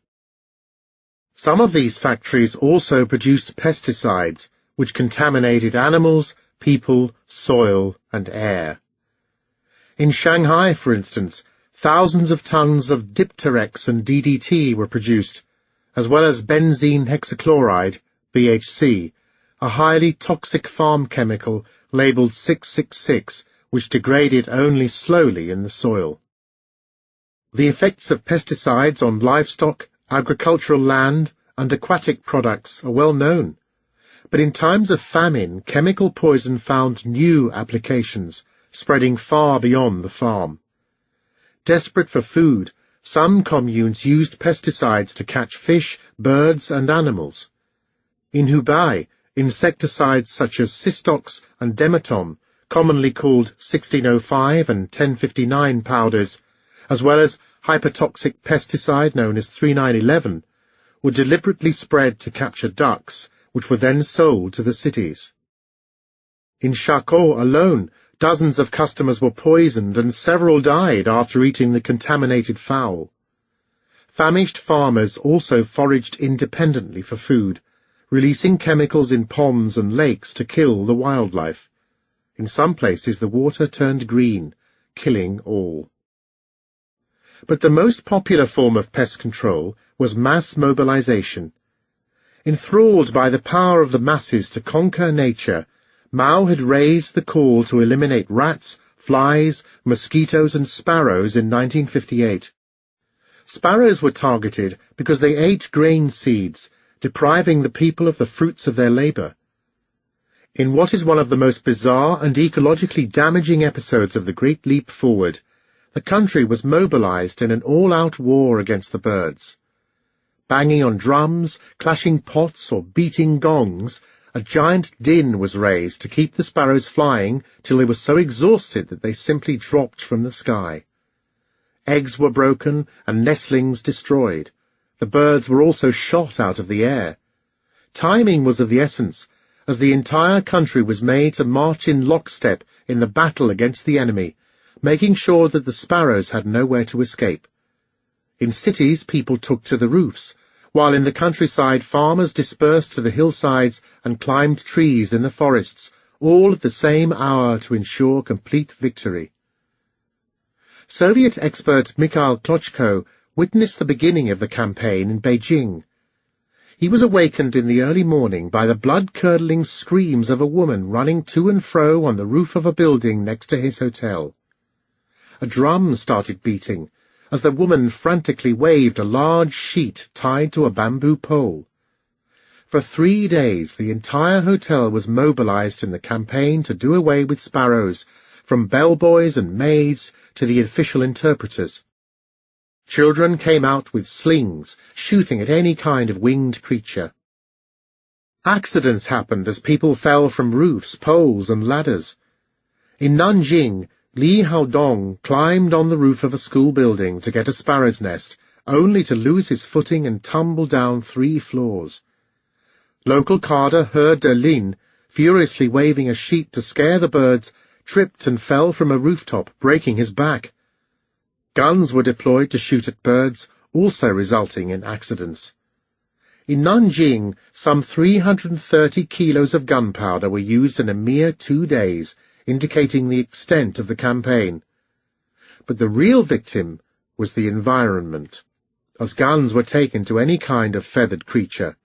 Some of these factories also produced pesticides, which contaminated animals, people, soil, and air. In Shanghai, for instance, thousands of tons of Dipterex and DDT were produced, as well as benzene hexachloride, BHC, a highly toxic farm chemical labeled 666, which degraded only slowly in the soil. The effects of pesticides on livestock, agricultural land, and aquatic products are well known, but in times of famine, chemical poison found new applications, spreading far beyond the farm. Desperate for food, some communes used pesticides to catch fish, birds, and animals. In Hubei, insecticides such as Cistox and Dematon, commonly called 1605 and 1059 powders, as well as hypertoxic pesticide known as 3911, were deliberately spread to capture ducks, which were then sold to the cities. In Shako alone, dozens of customers were poisoned and several died after eating the contaminated fowl. Famished farmers also foraged independently for food, releasing chemicals in ponds and lakes to kill the wildlife. In some places the water turned green, killing all. But the most popular form of pest control was mass mobilization. Enthralled by the power of the masses to conquer nature, Mao had raised the call to eliminate rats, flies, mosquitoes, and sparrows in 1958. Sparrows were targeted because they ate grain seeds, depriving the people of the fruits of their labor. In what is one of the most bizarre and ecologically damaging episodes of the Great Leap Forward, the country was mobilized in an all-out war against the birds. Banging on drums, clashing pots, or beating gongs, a giant din was raised to keep the sparrows flying till they were so exhausted that they simply dropped from the sky. Eggs were broken and nestlings destroyed. The birds were also shot out of the air. Timing was of the essence, as the entire country was made to march in lockstep in the battle against the enemy, making sure that the sparrows had nowhere to escape. In cities, people took to the roofs, while in the countryside farmers dispersed to the hillsides and climbed trees in the forests, all at the same hour to ensure complete victory. Soviet expert Mikhail Klochko witnessed the beginning of the campaign in Beijing. He was awakened in the early morning by the blood-curdling screams of a woman running to and fro on the roof of a building next to his hotel. A drum started beating, as the woman frantically waved a large sheet tied to a bamboo pole. For 3 days the entire hotel was mobilized in the campaign to do away with sparrows, from bellboys and maids to the official interpreters. Children came out with slings, shooting at any kind of winged creature. Accidents happened as people fell from roofs, poles, and ladders. In Nanjing, Li Haodong climbed on the roof of a school building to get a sparrow's nest, only to lose his footing and tumble down 3 floors. Local carder He De-lin, furiously waving a sheet to scare the birds, tripped and fell from a rooftop, breaking his back. Guns were deployed to shoot at birds, also resulting in accidents. In Nanjing, some 330 kilos of gunpowder were used in a mere 2 days, indicating the extent of the campaign. But the real victim was the environment, as guns were taken to any kind of feathered creature.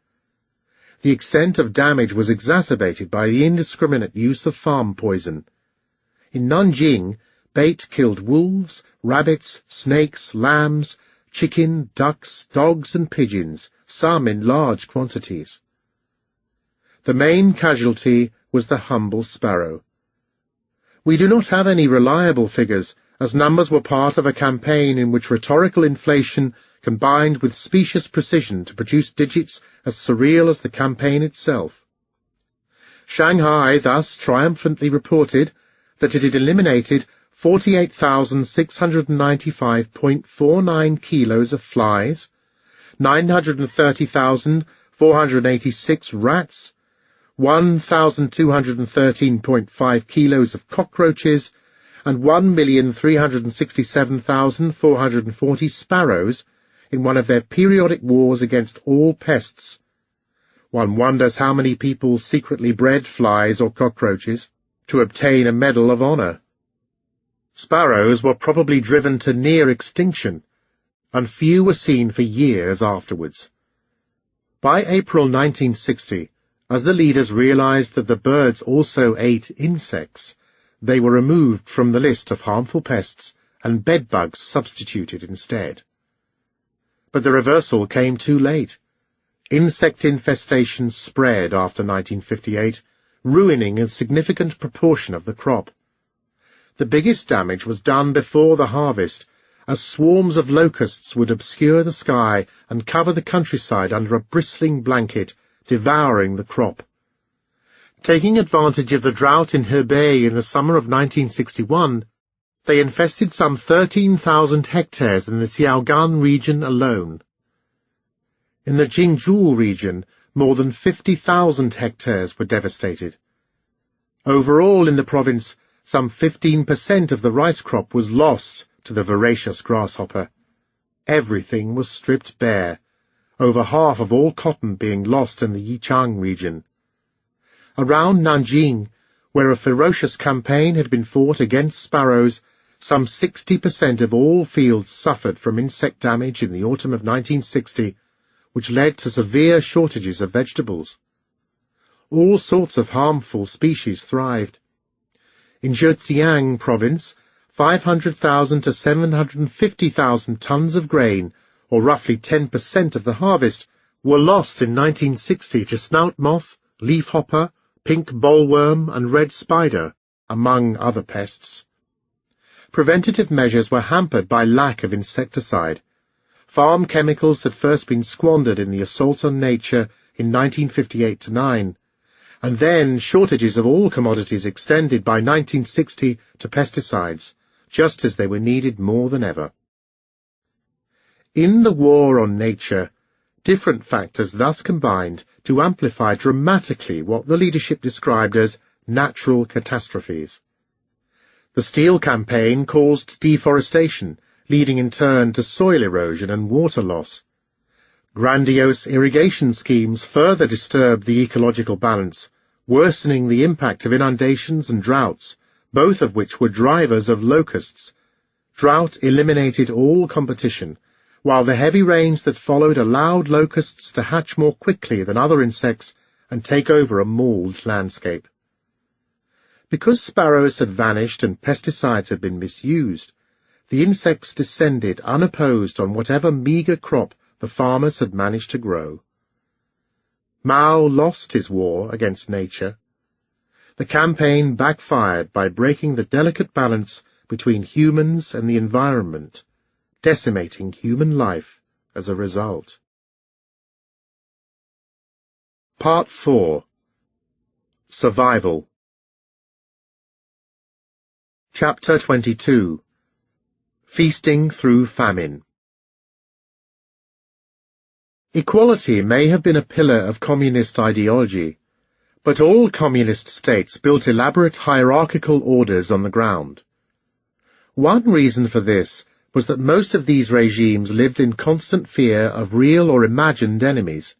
The extent of damage was exacerbated by the indiscriminate use of farm poison. In Nanjing, bait killed wolves, rabbits, snakes, lambs, chicken, ducks, dogs, and pigeons, some in large quantities. The main casualty was the humble sparrow. We do not have any reliable figures, as numbers were part of a campaign in which rhetorical inflation combined with specious precision to produce digits as surreal as the campaign itself. Shanghai thus triumphantly reported that it had eliminated 48,695.49 kilos of flies, 930,486 rats, 1,213.5 kilos of cockroaches, and 1,367,440 sparrows in one of their periodic wars against all pests. One wonders how many people secretly bred flies or cockroaches to obtain a Medal of Honor. Sparrows were probably driven to near extinction, and few were seen for years afterwards. By April 1960, as the leaders realized that the birds also ate insects, they were removed from the list of harmful pests and bedbugs substituted instead. But the reversal came too late. Insect infestation spread after 1958, ruining a significant proportion of the crop. The biggest damage was done before the harvest, as swarms of locusts would obscure the sky and cover the countryside under a bristling blanket, devouring the crop. Taking advantage of the drought in Hebei in the summer of 1961, they infested some 13,000 hectares in the Xiaogan region alone. In the Jingzhou region, more than 50,000 hectares were devastated. Overall in the province, some 15% of the rice crop was lost to the voracious grasshopper. Everything was stripped bare, over half of all cotton being lost in the Yichang region. Around Nanjing, where a ferocious campaign had been fought against sparrows, some 60% of all fields suffered from insect damage in the autumn of 1960, which led to severe shortages of vegetables. All sorts of harmful species thrived. In Zhejiang province, 500,000 to 750,000 tons of grain, or roughly 10% of the harvest, were lost in 1960 to snout moth, leafhopper, pink bollworm, and red spider, among other pests. Preventative measures were hampered by lack of insecticide. Farm chemicals had first been squandered in the assault on nature in 1958-9, and then shortages of all commodities extended by 1960 to pesticides, just as they were needed more than ever. In the war on nature, different factors thus combined to amplify dramatically what the leadership described as natural catastrophes. The steel campaign caused deforestation, leading in turn to soil erosion and water loss. Grandiose irrigation schemes further disturbed the ecological balance, worsening the impact of inundations and droughts, both of which were drivers of locusts. Drought eliminated all competition, while the heavy rains that followed allowed locusts to hatch more quickly than other insects and take over a mauled landscape. Because sparrows had vanished and pesticides had been misused, the insects descended unopposed on whatever meagre crop the farmers had managed to grow. Mao lost his war against nature. The campaign backfired by breaking the delicate balance between humans and the environment, decimating human life as a result. Part 4. Survival. Chapter 22. Feasting through Famine. Equality may have been a pillar of communist ideology, but all communist states built elaborate hierarchical orders on the ground. One reason for this was that most of these regimes lived in constant fear of real or imagined enemies,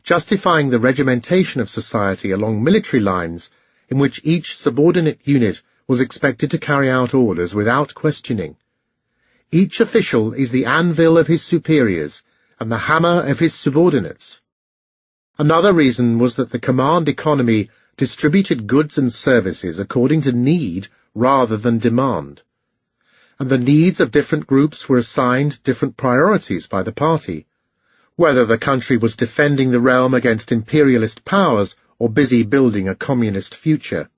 justifying the regimentation of society along military lines in which each subordinate unit was expected to carry out orders without questioning. Each official is the anvil of his superiors and the hammer of his subordinates. Another reason was that the command economy distributed goods and services according to need rather than demand, and the needs of different groups were assigned different priorities by the party, whether the country was defending the realm against imperialist powers or busy building a communist future.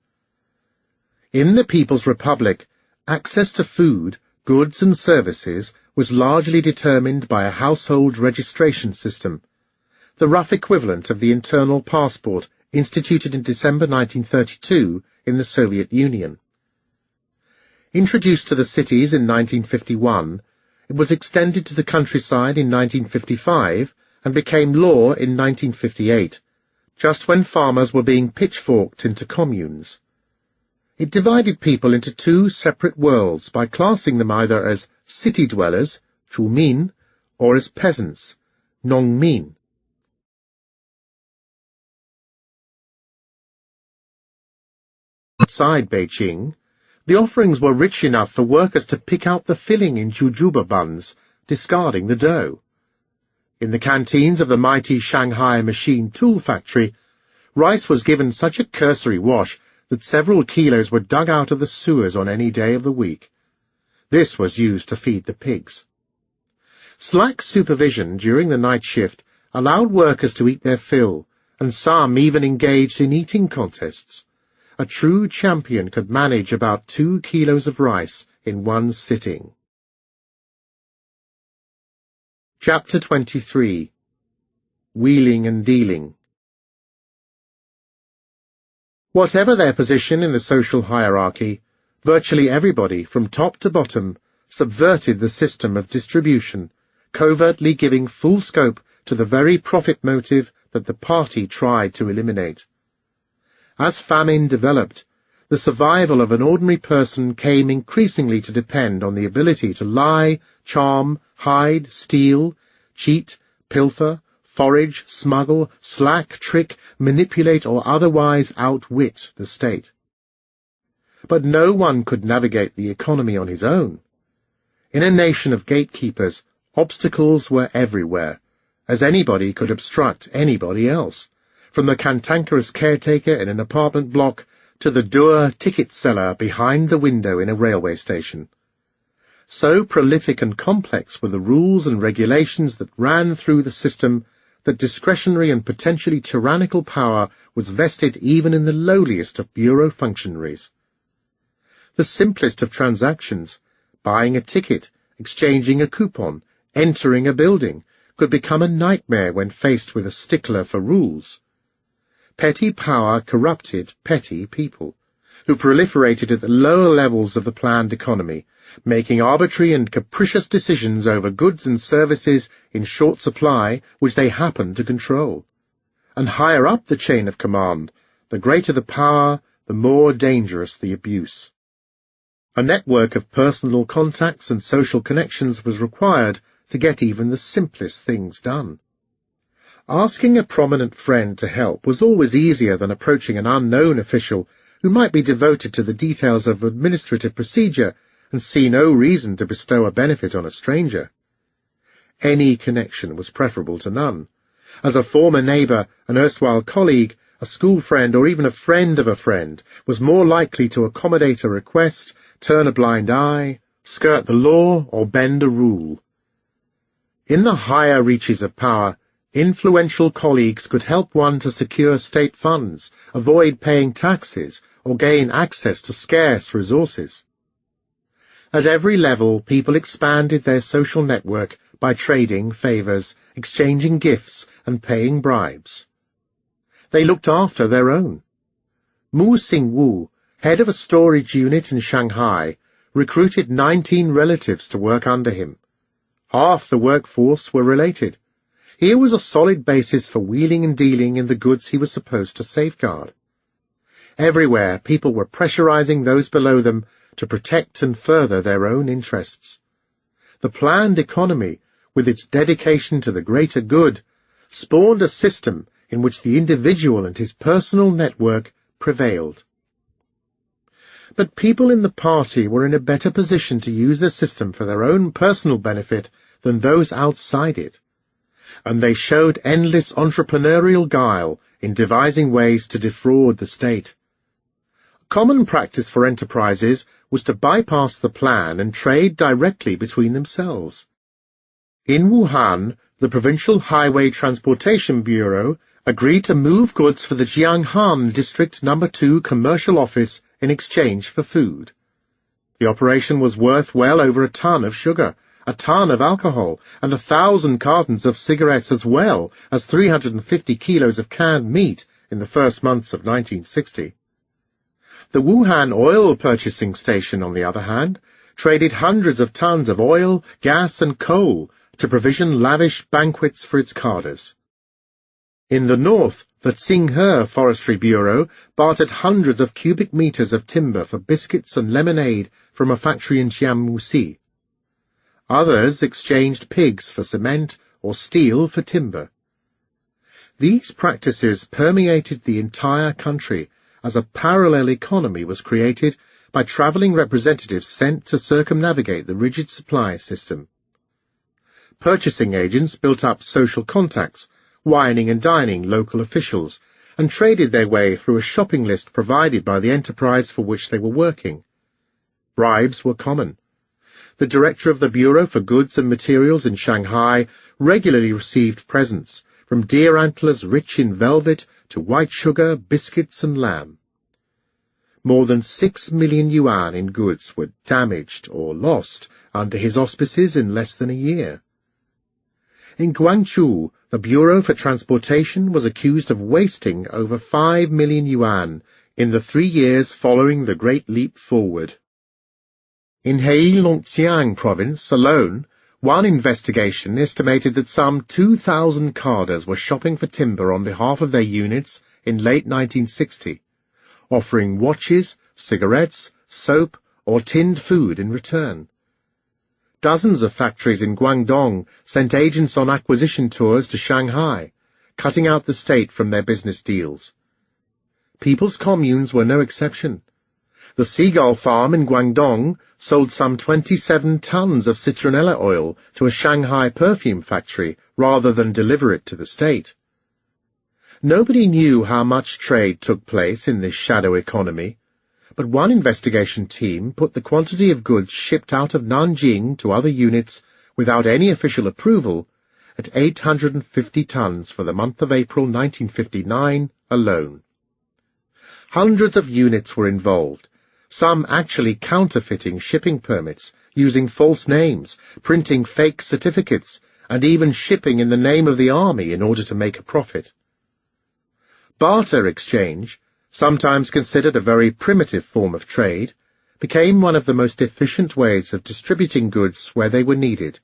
In the People's Republic, access to food, goods and services was largely determined by a household registration system, the rough equivalent of the internal passport instituted in December 1932 in the Soviet Union. Introduced to the cities in 1951, it was extended to the countryside in 1955 and became law in 1958, just when farmers were being pitchforked into communes. It divided people into two separate worlds by classing them either as city dwellers, Chumin, or as peasants, Nongmin. Outside Beijing, the offerings were rich enough for workers to pick out the filling in jujube buns, discarding the dough. In the canteens of the mighty Shanghai machine tool factory, rice was given such a cursory wash that several kilos were dug out of the sewers on any day of the week. This was used to feed the pigs. Slack supervision during the night shift allowed workers to eat their fill, and some even engaged in eating contests. A true champion could manage about 2 kilos of rice in one sitting. Chapter 23. Wheeling and Dealing. Whatever their position in the social hierarchy, virtually everybody, from top to bottom, subverted the system of distribution, covertly giving full scope to the very profit motive that the party tried to eliminate. As famine developed, the survival of an ordinary person came increasingly to depend on the ability to lie, charm, hide, steal, cheat, pilfer, forage, smuggle, slack, trick, manipulate, or otherwise outwit the state. But no one could navigate the economy on his own. In a nation of gatekeepers, obstacles were everywhere, as anybody could obstruct anybody else, from the cantankerous caretaker in an apartment block to the dour ticket seller behind the window in a railway station. So prolific and complex were the rules and regulations that ran through the system that discretionary and potentially tyrannical power was vested even in the lowliest of bureau functionaries. The simplest of transactions, buying a ticket, exchanging a coupon, entering a building, could become a nightmare when faced with a stickler for rules. Petty power corrupted petty people, who proliferated at the lower levels of the planned economy, making arbitrary and capricious decisions over goods and services in short supply which they happened to control. And higher up the chain of command, the greater the power, the more dangerous the abuse. A network of personal contacts and social connections was required to get even the simplest things done. Asking a prominent friend to help was always easier than approaching an unknown official who might be devoted to the details of administrative procedure and see no reason to bestow a benefit on a stranger. Any connection was preferable to none. As a former neighbour, an erstwhile colleague, a school friend, or even a friend of a friend was more likely to accommodate a request, turn a blind eye, skirt the law, or bend a rule. In the higher reaches of power, influential colleagues could help one to secure state funds, avoid paying taxes, or gain access to scarce resources. At every level, people expanded their social network by trading favours, exchanging gifts, and paying bribes. They looked after their own. Mu Xingwu, head of a storage unit in Shanghai, recruited 19 relatives to work under him. Half the workforce were related. Here was a solid basis for wheeling and dealing in the goods he was supposed to safeguard. Everywhere, people were pressurizing those below them to protect and further their own interests. The planned economy, with its dedication to the greater good, spawned a system in which the individual and his personal network prevailed. But people in the party were in a better position to use the system for their own personal benefit than those outside it, and they showed endless entrepreneurial guile in devising ways to defraud the state. Common practice for enterprises was to bypass the plan and trade directly between themselves. In Wuhan, the Provincial Highway Transportation Bureau agreed to move goods for the Jianghan District No. 2 Commercial Office in exchange for food. The operation was worth well over a ton of sugar, a ton of alcohol, and 1,000 cartons of cigarettes, as well as 350 kilos of canned meat in the first months of 1960. The Wuhan oil purchasing station, on the other hand, traded hundreds of tons of oil, gas, and coal to provision lavish banquets for its cadres. In the north, the Tsinghe Forestry Bureau bartered hundreds of cubic meters of timber for biscuits and lemonade from a factory in Jiangmusi. Others exchanged pigs for cement or steel for timber. These practices permeated the entire country as a parallel economy was created by travelling representatives sent to circumnavigate the rigid supply system. Purchasing agents built up social contacts, wining and dining local officials, and traded their way through a shopping list provided by the enterprise for which they were working. Bribes were common. The director of the Bureau for Goods and Materials in Shanghai regularly received presents, from deer antlers rich in velvet to white sugar, biscuits, and lamb. More than 6 million yuan in goods were damaged or lost under his auspices in less than a year. In Guangzhou, the Bureau for Transportation was accused of wasting over 5 million yuan in the 3 years following the Great Leap Forward. In Heilongjiang province alone, one investigation estimated that some 2,000 cadres were shopping for timber on behalf of their units in late 1960, offering watches, cigarettes, soap, or tinned food in return. Dozens of factories in Guangdong sent agents on acquisition tours to Shanghai, cutting out the state from their business deals. People's communes were no exception. The Seagull Farm in Guangdong sold some 27 tons of citronella oil to a Shanghai perfume factory rather than deliver it to the state. Nobody knew how much trade took place in this shadow economy, but one investigation team put the quantity of goods shipped out of Nanjing to other units without any official approval at 850 tons for the month of April 1959 alone. Hundreds of units were involved, some actually counterfeiting shipping permits, using false names, printing fake certificates, and even shipping in the name of the army in order to make a profit. Barter exchange, sometimes considered a very primitive form of trade, became one of the most efficient ways of distributing goods where they were needed.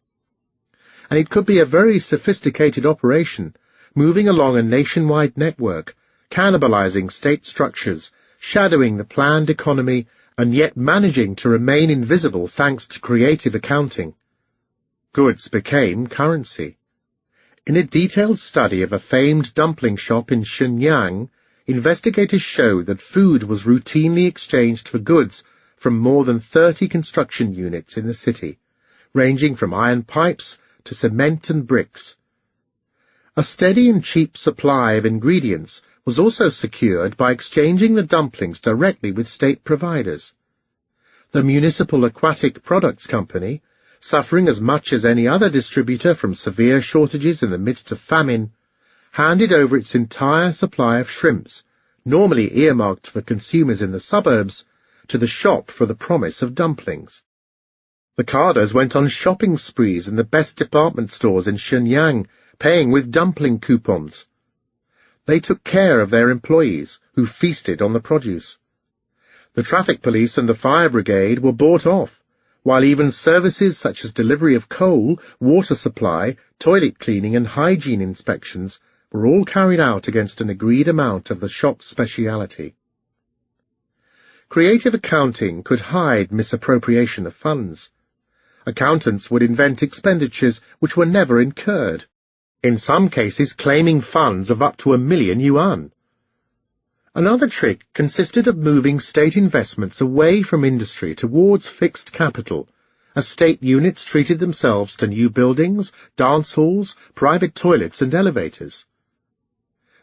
And it could be a very sophisticated operation, moving along a nationwide network, cannibalizing state structures, shadowing the planned economy, and yet managing to remain invisible thanks to creative accounting. Goods became currency. In a detailed study of a famed dumpling shop in Shenyang, investigators showed that food was routinely exchanged for goods from more than 30 construction units in the city, ranging from iron pipes to cement and bricks. A steady and cheap supply of ingredients was also secured by exchanging the dumplings directly with state providers. The Municipal Aquatic Products Company, suffering as much as any other distributor from severe shortages in the midst of famine, handed over its entire supply of shrimps, normally earmarked for consumers in the suburbs, to the shop for the promise of dumplings. The cadres went on shopping sprees in the best department stores in Shenyang, paying with dumpling coupons. They took care of their employees, who feasted on the produce. The traffic police and the fire brigade were bought off, while even services such as delivery of coal, water supply, toilet cleaning and hygiene inspections were all carried out against an agreed amount of the shop's speciality. Creative accounting could hide misappropriation of funds. Accountants would invent expenditures which were never incurred, in some cases claiming funds of up to 1 million yuan. Another trick consisted of moving state investments away from industry towards fixed capital, as state units treated themselves to new buildings, dance halls, private toilets and elevators.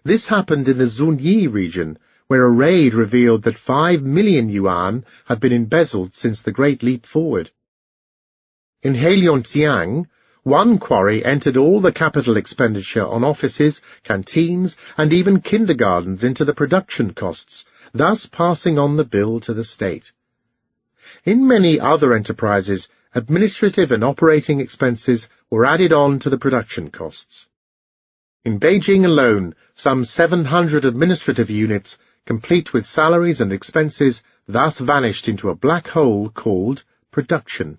This happened in the Zunyi region, where a raid revealed that 5 million yuan had been embezzled since the Great Leap Forward. In Heilongjiang, one quarry entered all the capital expenditure on offices, canteens, and even kindergartens into the production costs, thus passing on the bill to the state. In many other enterprises, administrative and operating expenses were added on to the production costs. In Beijing alone, some 700 administrative units, complete with salaries and expenses, thus vanished into a black hole called production.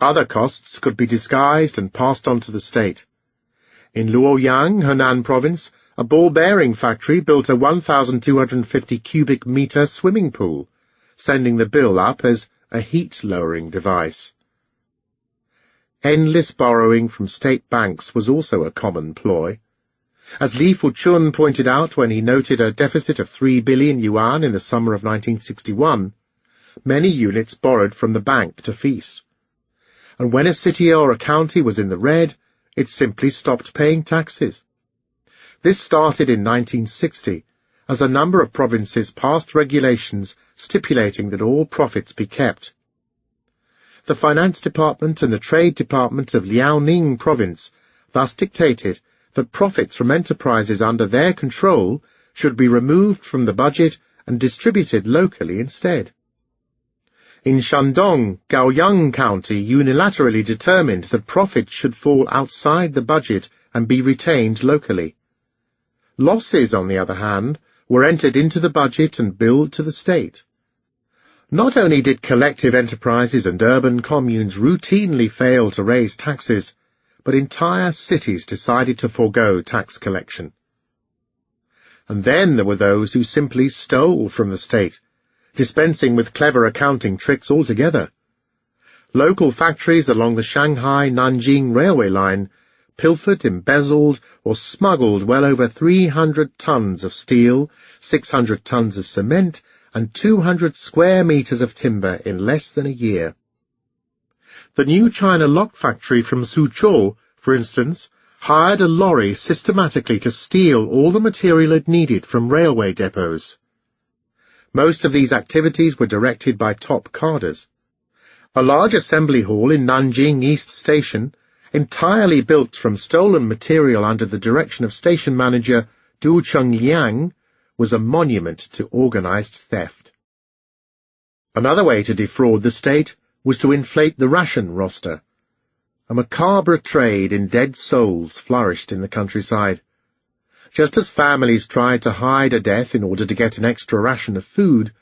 Other costs could be disguised and passed on to the state. In Luoyang, Henan province, a ball-bearing factory built a 1,250 cubic meter swimming pool, sending the bill up as a heat-lowering device. Endless borrowing from state banks was also a common ploy. As Li Fuchun pointed out when he noted a deficit of 3 billion yuan in the summer of 1961, many units borrowed from the bank to feast. And when a city or a county was in the red, it simply stopped paying taxes. This started in 1960, as a number of provinces passed regulations stipulating that all profits be kept. The Finance Department and the Trade Department of Liaoning Province thus dictated that profits from enterprises under their control should be removed from the budget and distributed locally instead. In Shandong, Gaoyang County unilaterally determined that profits should fall outside the budget and be retained locally. Losses, on the other hand, were entered into the budget and billed to the state. Not only did collective enterprises and urban communes routinely fail to raise taxes, but entire cities decided to forego tax collection. And then there were those who simply stole from the state, dispensing with clever accounting tricks altogether. Local factories along the Shanghai-Nanjing railway line pilfered, embezzled, or smuggled well over 300 tons of steel, 600 tons of cement, and 200 square meters of timber in less than a year. The new China lock factory from Suzhou, for instance, hired a lorry systematically to steal all the material it needed from railway depots. Most of these activities were directed by top cadres. A large assembly hall in Nanjing East Station, entirely built from stolen material under the direction of station manager Du Chengliang, was a monument to organized theft. Another way to defraud the state was to inflate the ration roster. A macabre trade in dead souls flourished in the countryside. Just as families tried to hide a death in order to get an extra ration of food,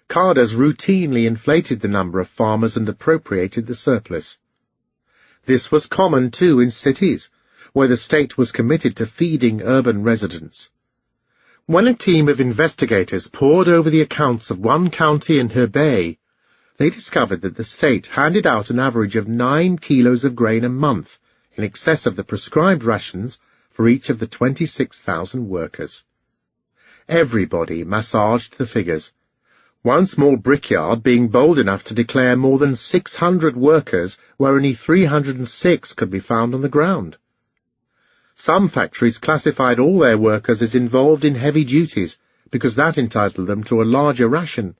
cadres routinely inflated the number of farmers and appropriated the surplus. This was common, too, in cities, where the state was committed to feeding urban residents. When a team of investigators pored over the accounts of one county in Hebei, they discovered that the state handed out an average of 9 kilos of grain a month, in excess of the prescribed rations for each of the 26,000 workers. Everybody massaged the figures, one small brickyard being bold enough to declare more than 600 workers where only 306 could be found on the ground. Some factories classified all their workers as involved in heavy duties because that entitled them to a larger ration,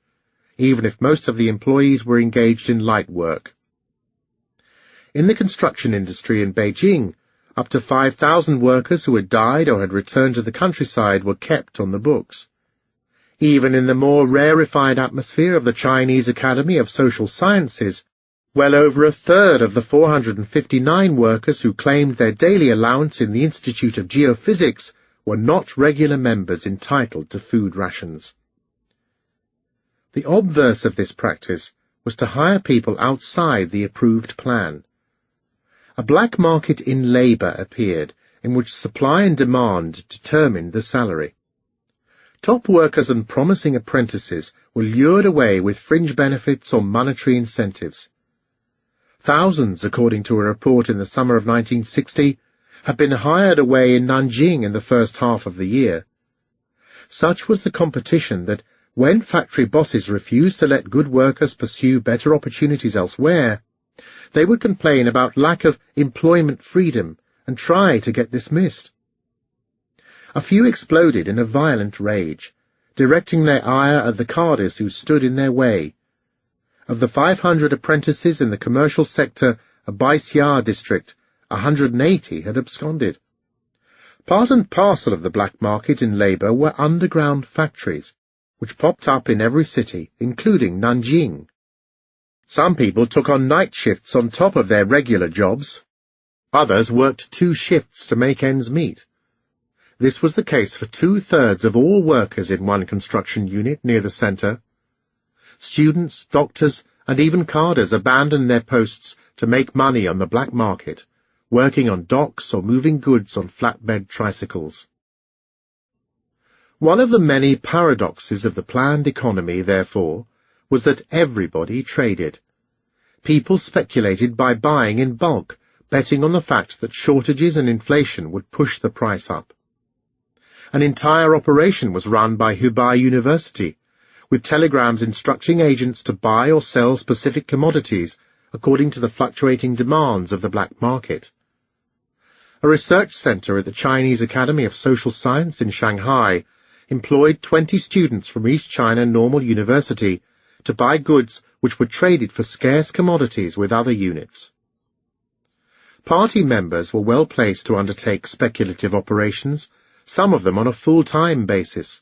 even if most of the employees were engaged in light work. In the construction industry in Beijing, up to 5,000 workers who had died or had returned to the countryside were kept on the books. Even in the more rarefied atmosphere of the Chinese Academy of Social Sciences, well over a third of the 459 workers who claimed their daily allowance in the Institute of Geophysics were not regular members entitled to food rations. The obverse of this practice was to hire people outside the approved plan. A black market in labour appeared, in which supply and demand determined the salary. Top workers and promising apprentices were lured away with fringe benefits or monetary incentives. Thousands, according to a report in the summer of 1960, had been hired away in Nanjing in the first half of the year. Such was the competition that, when factory bosses refused to let good workers pursue better opportunities elsewhere, they would complain about lack of employment freedom and try to get dismissed. A few exploded in a violent rage, directing their ire at the cadres who stood in their way. Of the 500 apprentices in the commercial sector of Baixia district, 180 had absconded. Part and parcel of the black market in labour were underground factories, which popped up in every city, including Nanjing. Some people took on night shifts on top of their regular jobs. Others worked 2 shifts to make ends meet. This was the case for 2/3 of all workers in one construction unit near the centre. Students, doctors, and even carders abandoned their posts to make money on the black market, working on docks or moving goods on flatbed tricycles. One of the many paradoxes of the planned economy, therefore, was that everybody traded. People speculated by buying in bulk, betting on the fact that shortages and inflation would push the price up. An entire operation was run by Hubei University, with telegrams instructing agents to buy or sell specific commodities according to the fluctuating demands of the black market. A research center at the Chinese Academy of Social Science in Shanghai employed 20 students from East China Normal University to buy goods which were traded for scarce commodities with other units. Party members were well placed to undertake speculative operations, some of them on a full-time basis.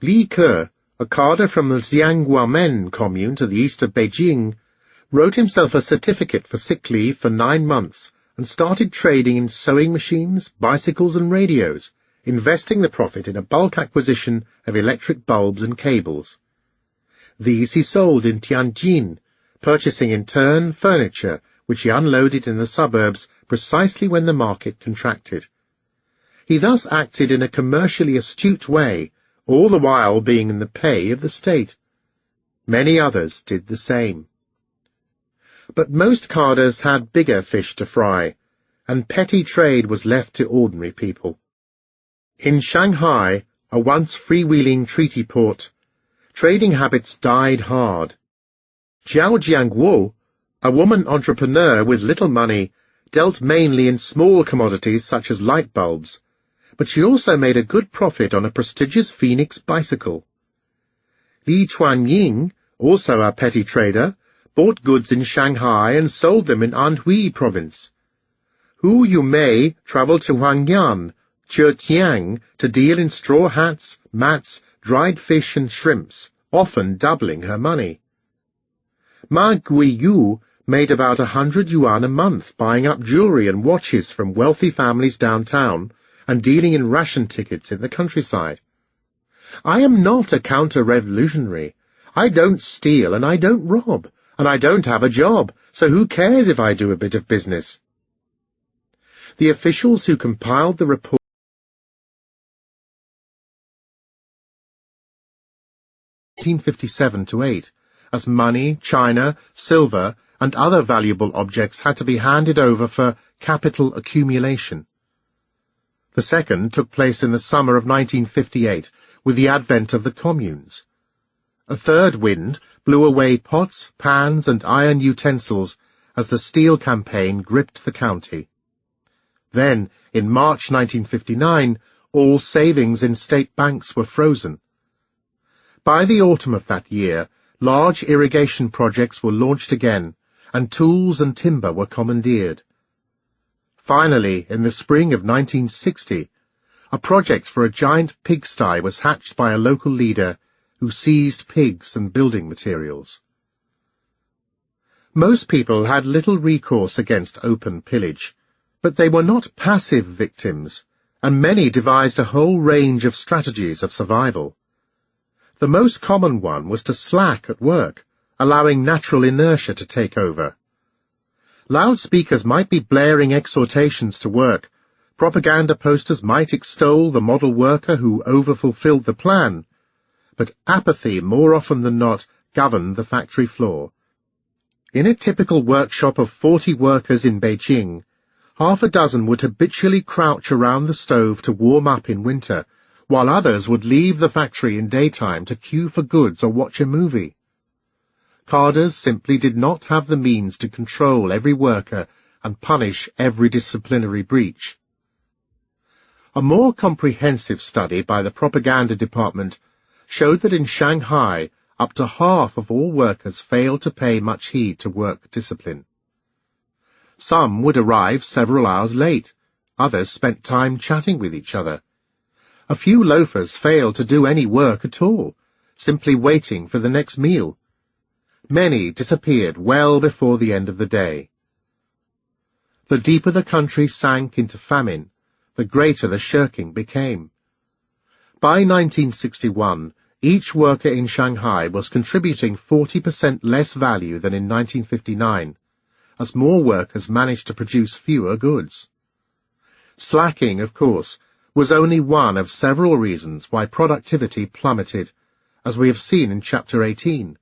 Li Ke, a carder from the Jiangguamen commune to the east of Beijing, wrote himself a certificate for sick leave for 9 months and started trading in sewing machines, bicycles and radios, investing the profit in a bulk acquisition of electric bulbs and cables. These he sold in Tianjin, purchasing in turn furniture, which he unloaded in the suburbs precisely when the market contracted. He thus acted in a commercially astute way, all the while being in the pay of the state. Many others did the same. But most carders had bigger fish to fry, and petty trade was left to ordinary people. In Shanghai, a once freewheeling treaty port, trading habits died hard. Zhao Jiangwo, a woman entrepreneur with little money, dealt mainly in small commodities such as light bulbs, but she also made a good profit on a prestigious Phoenix bicycle. Li Chuanying, also a petty trader, bought goods in Shanghai and sold them in Anhui province. Hu Yumei travelled to Huangyan, Zhejiang, to deal in straw hats, mats, dried fish and shrimps, often doubling her money. Ma Guiyu made about 100 yuan a month buying up jewelry and watches from wealthy families downtown and dealing in ration tickets in the countryside. I am not a counter-revolutionary. I don't steal and I don't rob, and I don't have a job, so who cares if I do a bit of business? The officials who compiled the report 1857-8, as money, china, silver, and other valuable objects had to be handed over for capital accumulation. The second took place in the summer of 1958, with the advent of the communes. A third wind blew away pots, pans, and iron utensils as the steel campaign gripped the county. Then, in March 1959, all savings in state banks were frozen. By the autumn of that year, large irrigation projects were launched again, and tools and timber were commandeered. Finally, in the spring of 1960, a project for a giant pigsty was hatched by a local leader who seized pigs and building materials. Most people had little recourse against open pillage, but they were not passive victims, and many devised a whole range of strategies of survival. The most common one was to slack at work, allowing natural inertia to take over. Loudspeakers might be blaring exhortations to work, propaganda posters might extol the model worker who overfulfilled the plan, but apathy more often than not governed the factory floor. In a typical workshop of 40 workers in Beijing, half a dozen would habitually crouch around the stove to warm up in winter, while others would leave the factory in daytime to queue for goods or watch a movie. Carders simply did not have the means to control every worker and punish every disciplinary breach. A more comprehensive study by the propaganda department showed that in Shanghai, up to half of all workers failed to pay much heed to work discipline. Some would arrive several hours late, others spent time chatting with each other. A few loafers failed to do any work at all, simply waiting for the next meal. Many disappeared well before the end of the day. The deeper the country sank into famine, the greater the shirking became. By 1961, each worker in Shanghai was contributing 40% less value than in 1959, as more workers managed to produce fewer goods. Slacking, of course, was only one of several reasons why productivity plummeted, as we have seen in Chapter 18.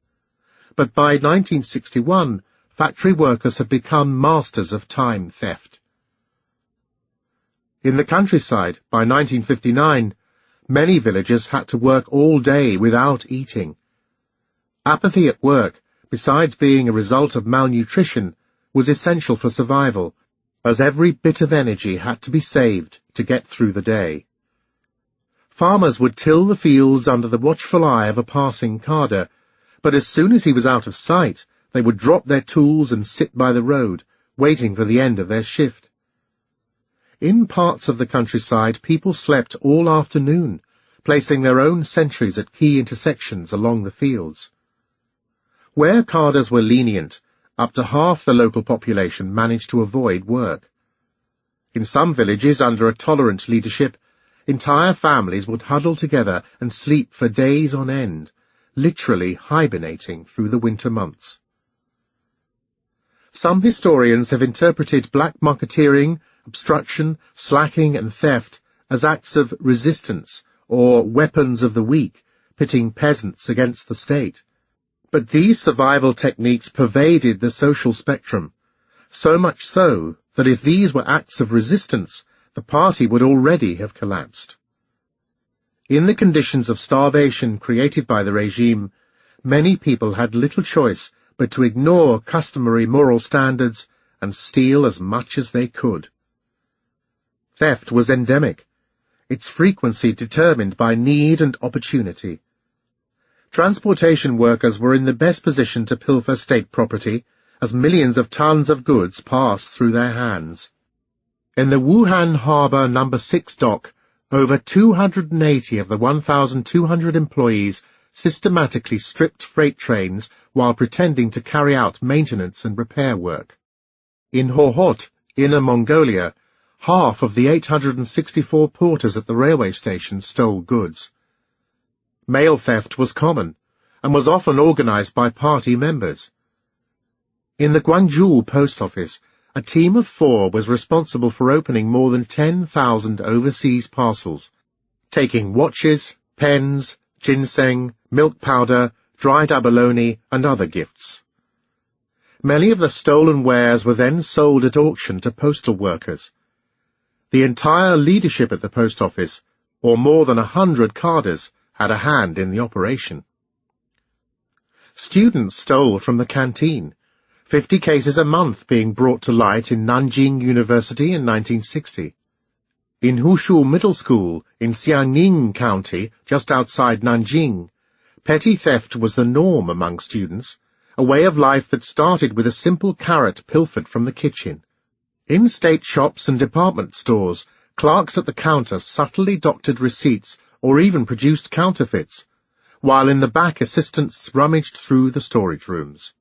But by 1961, factory workers had become masters of time theft. In the countryside, by 1959, many villagers had to work all day without eating. Apathy at work, besides being a result of malnutrition, was essential for survival, as every bit of energy had to be saved to get through the day. Farmers would till the fields under the watchful eye of a passing carder, but as soon as he was out of sight, they would drop their tools and sit by the road, waiting for the end of their shift. In parts of the countryside, people slept all afternoon, placing their own sentries at key intersections along the fields. Where carders were lenient, up to half the local population managed to avoid work. In some villages under a tolerant leadership, entire families would huddle together and sleep for days on end, literally hibernating through the winter months. Some historians have interpreted black marketeering, obstruction, slacking, and theft as acts of resistance or weapons of the weak, pitting peasants against the state. But these survival techniques pervaded the social spectrum, so much so that if these were acts of resistance, the party would already have collapsed. In the conditions of starvation created by the regime, many people had little choice but to ignore customary moral standards and steal as much as they could. Theft was endemic, its frequency determined by need and opportunity. Transportation workers were in the best position to pilfer state property, as millions of tons of goods passed through their hands. In the Wuhan Harbor No. 6 dock, over 280 of the 1,200 employees systematically stripped freight trains while pretending to carry out maintenance and repair work. In Hohhot, Inner Mongolia, half of the 864 porters at the railway station stole goods. Mail theft was common, and was often organized by party members. In the Guangzhou post office, a team of 4 was responsible for opening more than 10,000 overseas parcels, taking watches, pens, ginseng, milk powder, dried abalone, and other gifts. Many of the stolen wares were then sold at auction to postal workers. The entire leadership at the post office, or more than 100 carders, had a hand in the operation. Students stole from the canteen, 50 cases a month being brought to light in Nanjing University in 1960. In Hushu Middle School in Xiangning County, just outside Nanjing, petty theft was the norm among students, a way of life that started with a simple carrot pilfered from the kitchen. In state shops and department stores, clerks at the counter subtly doctored receipts or even produced counterfeits, while in the back assistants rummaged through the storage rooms.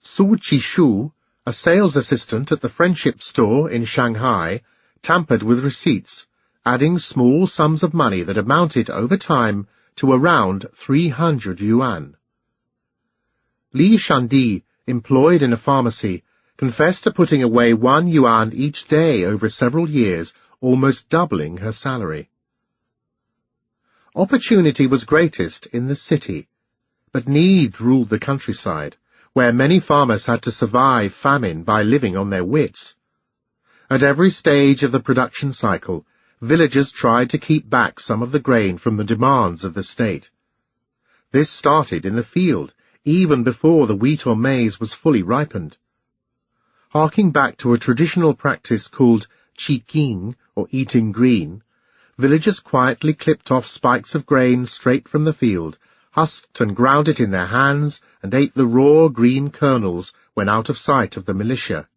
Su Qishu, a sales assistant at the Friendship store in Shanghai, tampered with receipts, adding small sums of money that amounted over time to around 300 yuan. Li Shandi, employed in a pharmacy, confessed to putting away 1 yuan each day over several years, almost doubling her salary. Opportunity was greatest in the city, but need ruled the countryside, where many farmers had to survive famine by living on their wits. At every stage of the production cycle, villagers tried to keep back some of the grain from the demands of the state. This started in the field, even before the wheat or maize was fully ripened. Harking back to a traditional practice called qiging, or eating green, villagers quietly clipped off spikes of grain straight from the field, husked and ground it in their hands, and ate the raw green kernels when out of sight of the militia.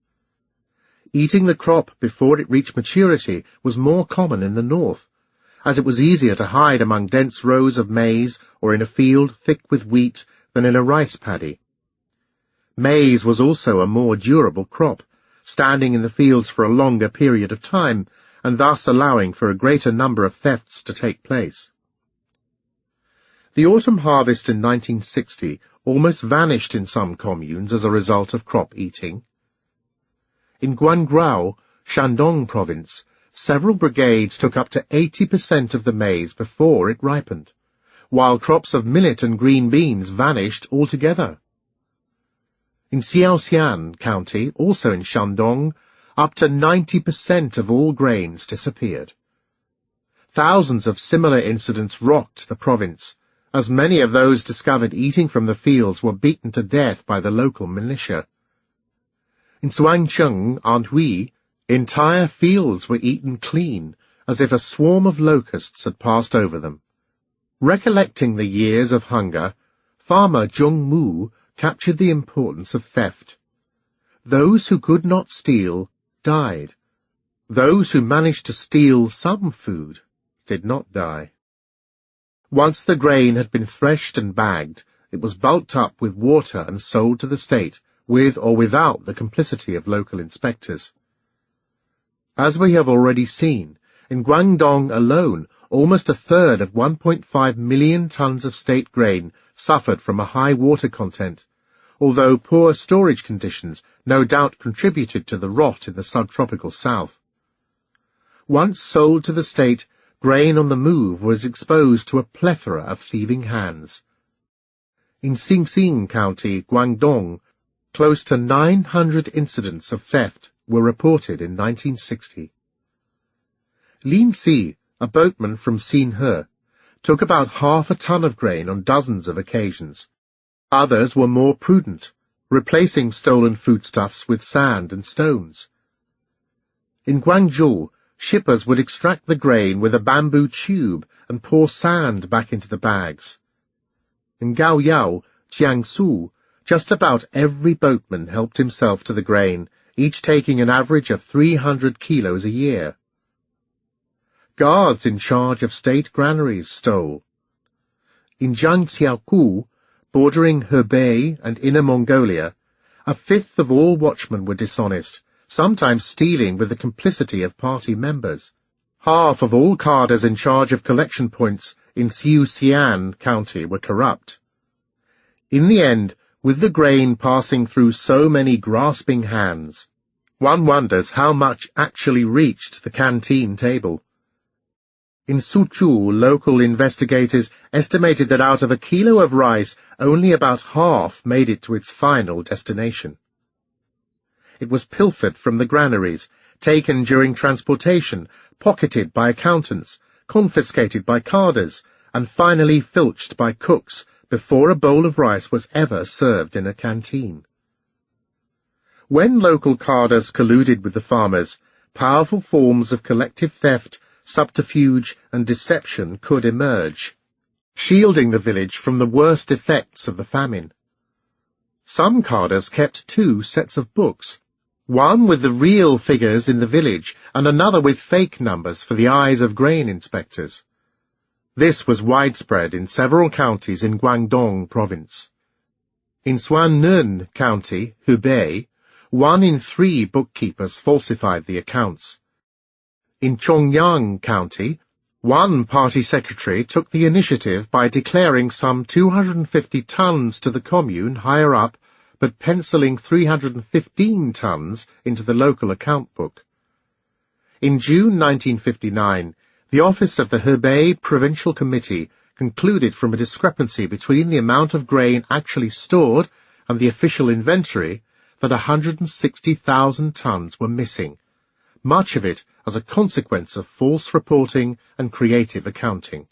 Eating the crop before it reached maturity was more common in the north, as it was easier to hide among dense rows of maize or in a field thick with wheat than in a rice paddy. Maize was also a more durable crop, standing in the fields for a longer period of time, and thus allowing for a greater number of thefts to take place. The autumn harvest in 1960 almost vanished in some communes as a result of crop eating. In Guangzhou, Shandong province, several brigades took up to 80% of the maize before it ripened, while crops of millet and green beans vanished altogether. In Xiaoxian County, also in Shandong, up to 90% of all grains disappeared. Thousands of similar incidents rocked the province, as many of those discovered eating from the fields were beaten to death by the local militia. In Zhuangcheng, Anhui, entire fields were eaten clean, as if a swarm of locusts had passed over them. Recollecting the years of hunger, farmer Zhong Mu captured the importance of theft. Those who could not steal died. Those who managed to steal some food did not die. Once the grain had been threshed and bagged, it was bulked up with water and sold to the state, with or without the complicity of local inspectors. As we have already seen, in Guangdong alone, almost a third of 1.5 million tons of state grain suffered from a high water content, although poor storage conditions no doubt contributed to the rot in the subtropical south. Once sold to the state, grain on the move was exposed to a plethora of thieving hands. In Xinxing County, Guangdong, close to 900 incidents of theft were reported in 1960. Lin Si, a boatman from Xinhe, took about half a ton of grain on dozens of occasions. Others were more prudent, replacing stolen foodstuffs with sand and stones. In Guangzhou, shippers would extract the grain with a bamboo tube and pour sand back into the bags. In Gaoyao, Jiangsu, just about every boatman helped himself to the grain, each taking an average of 300 kilos a year. Guards in charge of state granaries stole. In Jiangxiaoku, bordering Hebei and Inner Mongolia, a fifth of all watchmen were dishonest, sometimes stealing with the complicity of party members. Half of all cadres in charge of collection points in Xiuxian County were corrupt. In the end, with the grain passing through so many grasping hands, one wonders how much actually reached the canteen table. In Suzhou, local investigators estimated that out of a kilo of rice, only about half made it to its final destination. It was pilfered from the granaries, taken during transportation, pocketed by accountants, confiscated by cadres, and finally filched by cooks before a bowl of rice was ever served in a canteen. When local cadres colluded with the farmers, powerful forms of collective theft, subterfuge, and deception could emerge, shielding the village from the worst effects of the famine. Some cadres kept 2 sets of books, one with the real figures in the village and another with fake numbers for the eyes of grain inspectors. This was widespread in several counties in Guangdong province. In Suannun County, Hebei, 1 in 3 bookkeepers falsified the accounts. In Chongyang County, 1 party secretary took the initiative by declaring some 250 tons to the commune higher up, but penciling 315 tons into the local account book. In June 1959, the office of the Hebei Provincial Committee concluded from a discrepancy between the amount of grain actually stored and the official inventory that 160,000 tons were missing, much of it as a consequence of false reporting and creative accounting.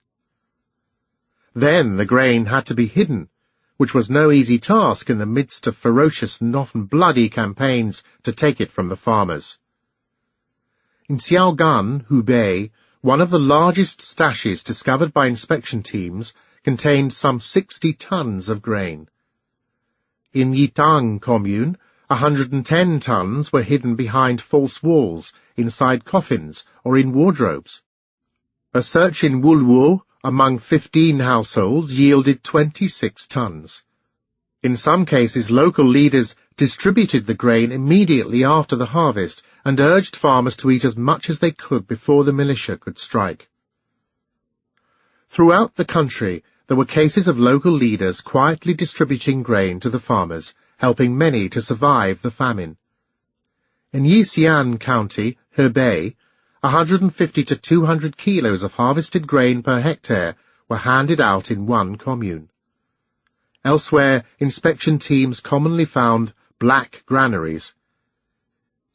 Then the grain had to be hidden, which was no easy task in the midst of ferocious and often bloody campaigns to take it from the farmers. In Xiaogan, Hubei, one of the largest stashes discovered by inspection teams contained some 60 tons of grain. In Yitang commune, 110 tons were hidden behind false walls, inside coffins, or in wardrobes. A search in Wulwo among 15 households yielded 26 tons. In some cases, local leaders distributed the grain immediately after the harvest and urged farmers to eat as much as they could before the militia could strike. Throughout the country, there were cases of local leaders quietly distributing grain to the farmers, helping many to survive the famine. In Yixian County, Hebei, 150 to 200 kilos of harvested grain per hectare were handed out in one commune. Elsewhere, inspection teams commonly found black granaries.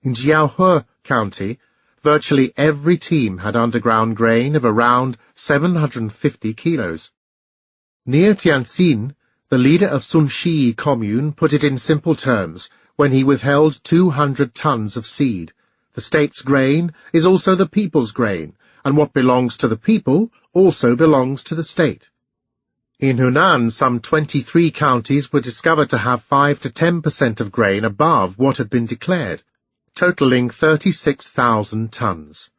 In Jiaohe County, virtually every team had underground grain of around 750 kilos. Near Tianjin, the leader of Sunxi commune put it in simple terms when he withheld 200 tons of seed. The state's grain is also the people's grain, and what belongs to the people also belongs to the state. In Hunan, some 23 counties were discovered to have 5 to 10% of grain above what had been declared, totaling 36,000 tons.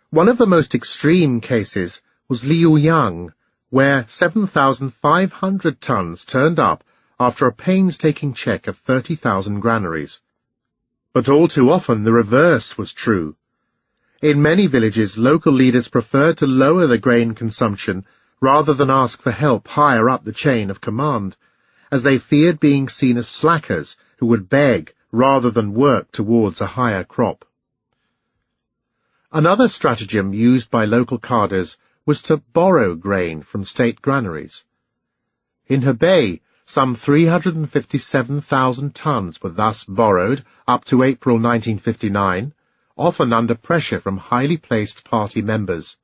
One of the most extreme cases was Liuyang, where 7,500 tons turned up after a painstaking check of 30,000 granaries. But all too often the reverse was true. In many villages, local leaders preferred to lower the grain consumption rather than ask for help higher up the chain of command, as they feared being seen as slackers who would beg rather than work towards a higher crop. Another stratagem used by local cadres was to borrow grain from state granaries. In Hebei, some 357,000 tons were thus borrowed up to April 1959, often under pressure from highly placed party members.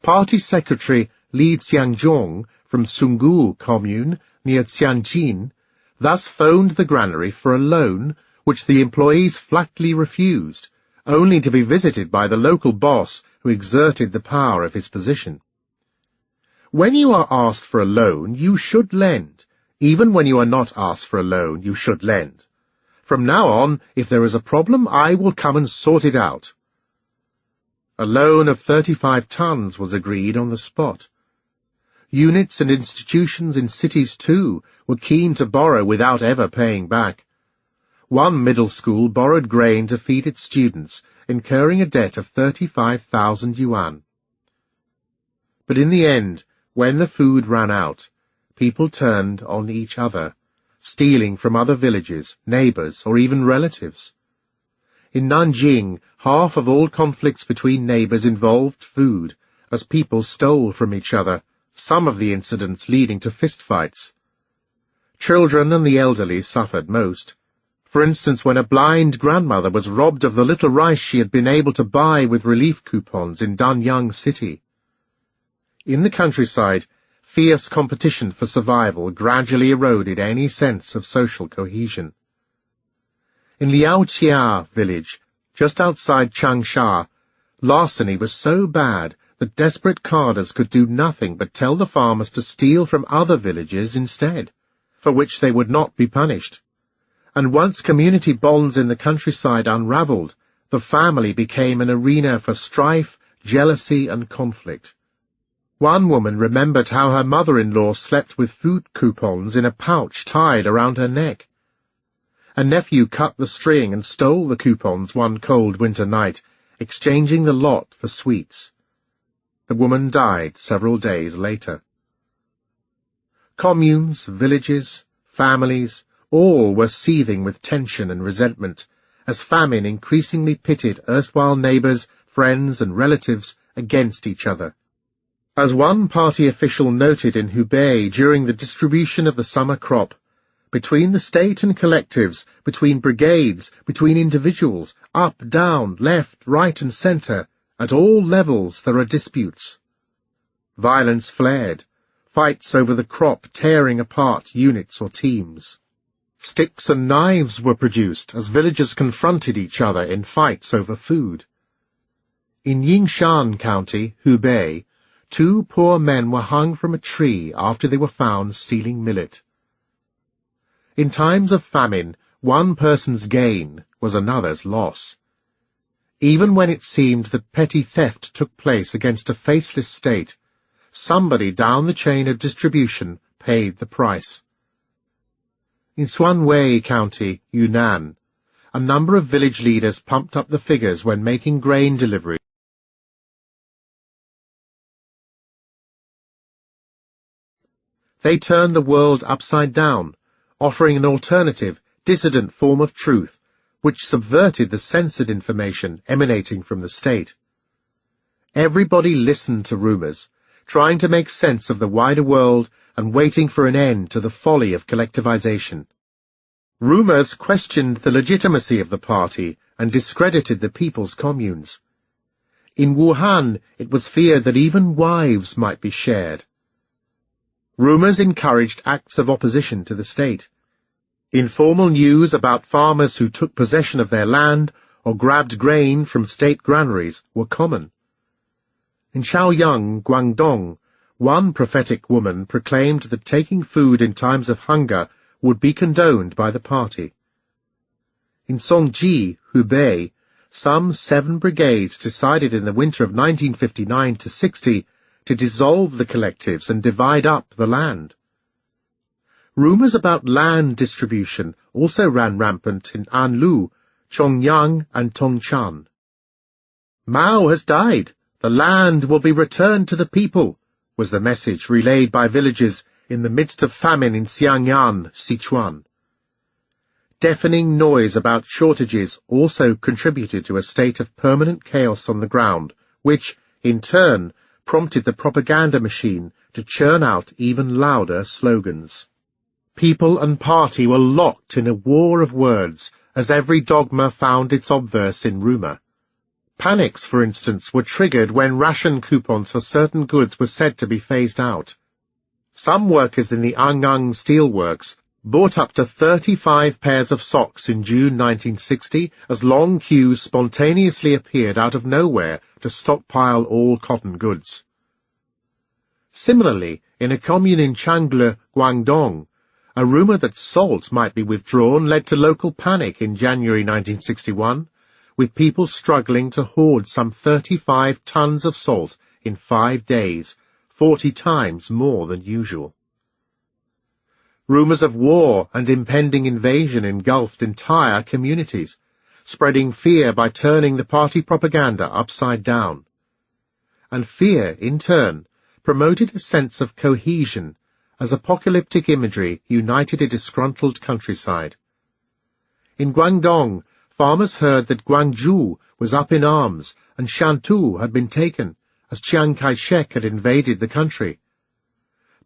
Party Secretary Li Xiangjong from Sungu commune near Tianjin thus phoned the granary for a loan, which the employees flatly refused, only to be visited by the local boss who exerted the power of his position. When you are asked for a loan, you should lend. Even when you are not asked for a loan, you should lend. From now on, if there is a problem, I will come and sort it out. A loan of 35 tons was agreed on the spot. Units and institutions in cities, too, were keen to borrow without ever paying back. One middle school borrowed grain to feed its students, incurring a debt of 35,000 yuan. But in the end, when the food ran out, people turned on each other, stealing from other villages, neighbors, or even relatives. In Nanjing, half of all conflicts between neighbors involved food, as people stole from each other, some of the incidents leading to fistfights. Children and the elderly suffered most. For instance, when a blind grandmother was robbed of the little rice she had been able to buy with relief coupons in Danyang City. In the countryside, fierce competition for survival gradually eroded any sense of social cohesion. In Liaoqia village, just outside Changsha, larceny was so bad that desperate cadres could do nothing but tell the farmers to steal from other villages instead, for which they would not be punished. And once community bonds in the countryside unravelled, the family became an arena for strife, jealousy, and conflict. One woman remembered how her mother-in-law slept with food coupons in a pouch tied around her neck. A nephew cut the string and stole the coupons one cold winter night, exchanging the lot for sweets. The woman died several days later. Communes, villages, families, all were seething with tension and resentment, as famine increasingly pitted erstwhile neighbors, friends, and relatives against each other. As one party official noted in Hubei during the distribution of the summer crop, between the state and collectives, between brigades, between individuals, up, down, left, right, and centre, at all levels there are disputes. Violence flared, fights over the crop tearing apart units or teams. Sticks and knives were produced as villagers confronted each other in fights over food. In Yingshan County, Hubei, 2 poor men were hung from a tree after they were found stealing millet. In times of famine, one person's gain was another's loss. Even when it seemed that petty theft took place against a faceless state, somebody down the chain of distribution paid the price. In Xuanwei County, Yunnan, a number of village leaders pumped up the figures when making grain delivery. They turned the world upside down, offering an alternative, dissident form of truth, which subverted the censored information emanating from the state. Everybody listened to rumors, trying to make sense of the wider world and waiting for an end to the folly of collectivization. Rumors questioned the legitimacy of the party and discredited the people's communes. In Wuhan, it was feared that even wives might be shared. Rumors encouraged acts of opposition to the state. Informal news about farmers who took possession of their land or grabbed grain from state granaries were common. In Shaoyang, Guangdong, one prophetic woman proclaimed that taking food in times of hunger would be condoned by the party. In Songji, Hubei, some 7 brigades decided in the winter of 1959-60 to dissolve the collectives and divide up the land. Rumors about land distribution also ran rampant in Anlu, Chongyang, and Tongshan. Mao has died. The land will be returned to the people, was the message relayed by villagers in the midst of famine in Xiangyan, Sichuan. Deafening noise about shortages also contributed to a state of permanent chaos on the ground, which, in turn, prompted the propaganda machine to churn out even louder slogans. People and party were locked in a war of words, as every dogma found its obverse in rumor. Panics, for instance, were triggered when ration coupons for certain goods were said to be phased out. Some workers in the Angang steelworks bought up to 35 pairs of socks in June 1960 as long queues spontaneously appeared out of nowhere to stockpile all cotton goods. Similarly, in a commune in Changle, Guangdong, a rumor that salt might be withdrawn led to local panic in January 1961, with people struggling to hoard some 35 tons of salt in 5 days, 40 times more than usual. Rumors of war and impending invasion engulfed entire communities, spreading fear by turning the party propaganda upside down. And fear, in turn, promoted a sense of cohesion as apocalyptic imagery united a disgruntled countryside. In Guangdong, farmers heard that Guangzhou was up in arms and Shantou had been taken, as Chiang Kai-shek had invaded the country.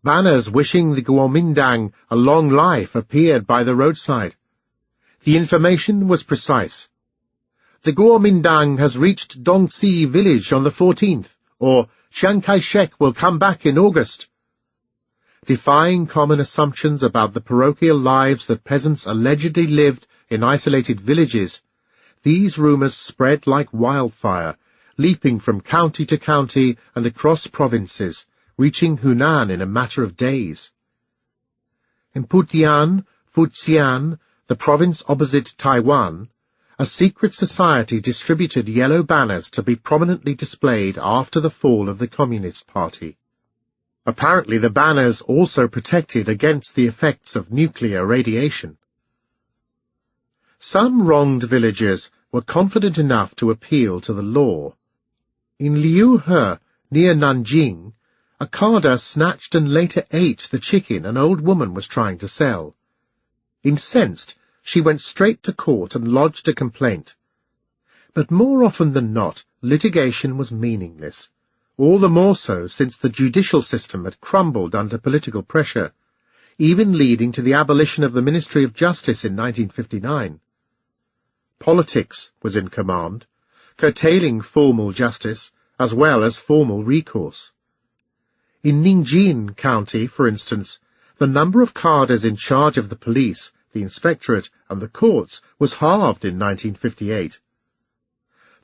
Banners wishing the Kuomintang a long life appeared by the roadside. The information was precise. The Kuomintang has reached Dongxi village on the 14th, or Chiang Kai-shek will come back in August. Defying common assumptions about the parochial lives that peasants allegedly lived in isolated villages, these rumors spread like wildfire, leaping from county to county and across provinces, reaching Hunan in a matter of days. In Putian, Fujian, the province opposite Taiwan, a secret society distributed yellow banners to be prominently displayed after the fall of the Communist Party. Apparently the banners also protected against the effects of nuclear radiation. Some wronged villagers were confident enough to appeal to the law. In Liuhe, near Nanjing, a carder snatched and later ate the chicken an old woman was trying to sell. Incensed, she went straight to court and lodged a complaint. But more often than not, litigation was meaningless, all the more so since the judicial system had crumbled under political pressure, even leading to the abolition of the Ministry of Justice in 1959. Politics was in command, curtailing formal justice as well as formal recourse. In Ningjin County, for instance, the number of carders in charge of the police, the inspectorate, and the courts was halved in 1958.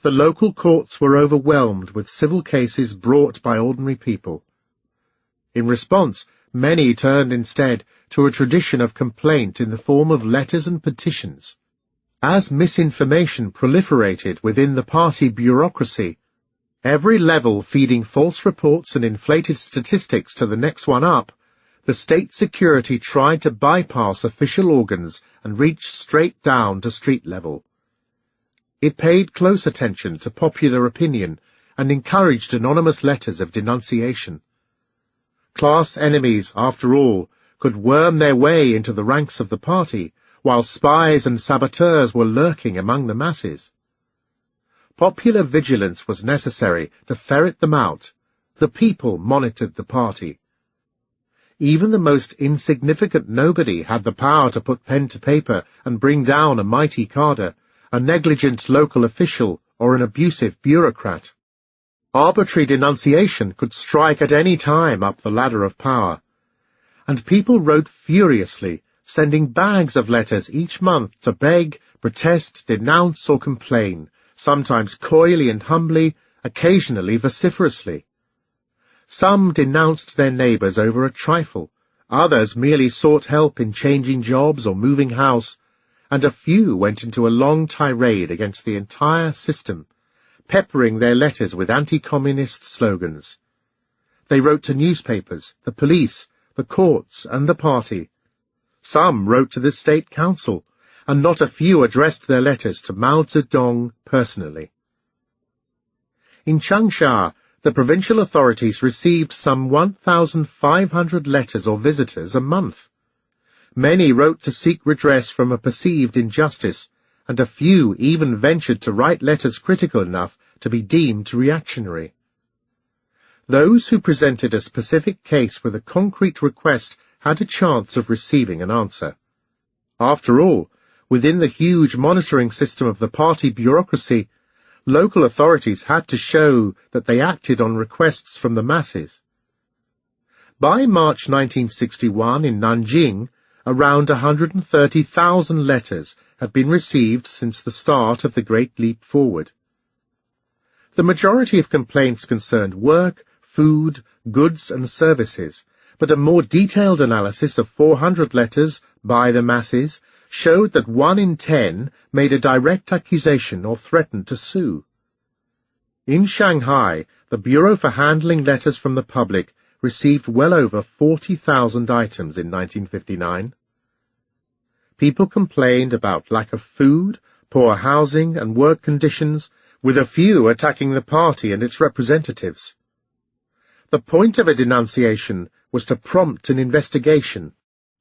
The local courts were overwhelmed with civil cases brought by ordinary people. In response, many turned instead to a tradition of complaint in the form of letters and petitions. As misinformation proliferated within the party bureaucracy, every level feeding false reports and inflated statistics to the next one up, the state security tried to bypass official organs and reach straight down to street level. It paid close attention to popular opinion and encouraged anonymous letters of denunciation. Class enemies, after all, could worm their way into the ranks of the party, while spies and saboteurs were lurking among the masses. Popular vigilance was necessary to ferret them out. The people monitored the party. Even the most insignificant nobody had the power to put pen to paper and bring down a mighty cadre, a negligent local official, or an abusive bureaucrat. Arbitrary denunciation could strike at any time up the ladder of power, and people wrote furiously, sending bags of letters each month to beg, protest, denounce, or complain, sometimes coyly and humbly, occasionally vociferously. Some denounced their neighbours over a trifle, others merely sought help in changing jobs or moving house, and a few went into a long tirade against the entire system, peppering their letters with anti-communist slogans. They wrote to newspapers, the police, the courts, and the party. Some wrote to the State Council, and not a few addressed their letters to Mao Tse-tung personally. In Changsha, the provincial authorities received some 1,500 letters or visitors a month. Many wrote to seek redress from a perceived injustice, and a few even ventured to write letters critical enough to be deemed reactionary. Those who presented a specific case with a concrete request had a chance of receiving an answer. After all, within the huge monitoring system of the party bureaucracy, local authorities had to show that they acted on requests from the masses. By March 1961 in Nanjing, around 130,000 letters had been received since the start of the Great Leap Forward. The majority of complaints concerned work, food, goods and services, but a more detailed analysis of 400 letters by the masses showed that 1 in 10 made a direct accusation or threatened to sue. In Shanghai, the Bureau for Handling Letters from the Public received well over 40,000 items in 1959. People complained about lack of food, poor housing and work conditions, with a few attacking the party and its representatives. The point of a denunciation was to prompt an investigation,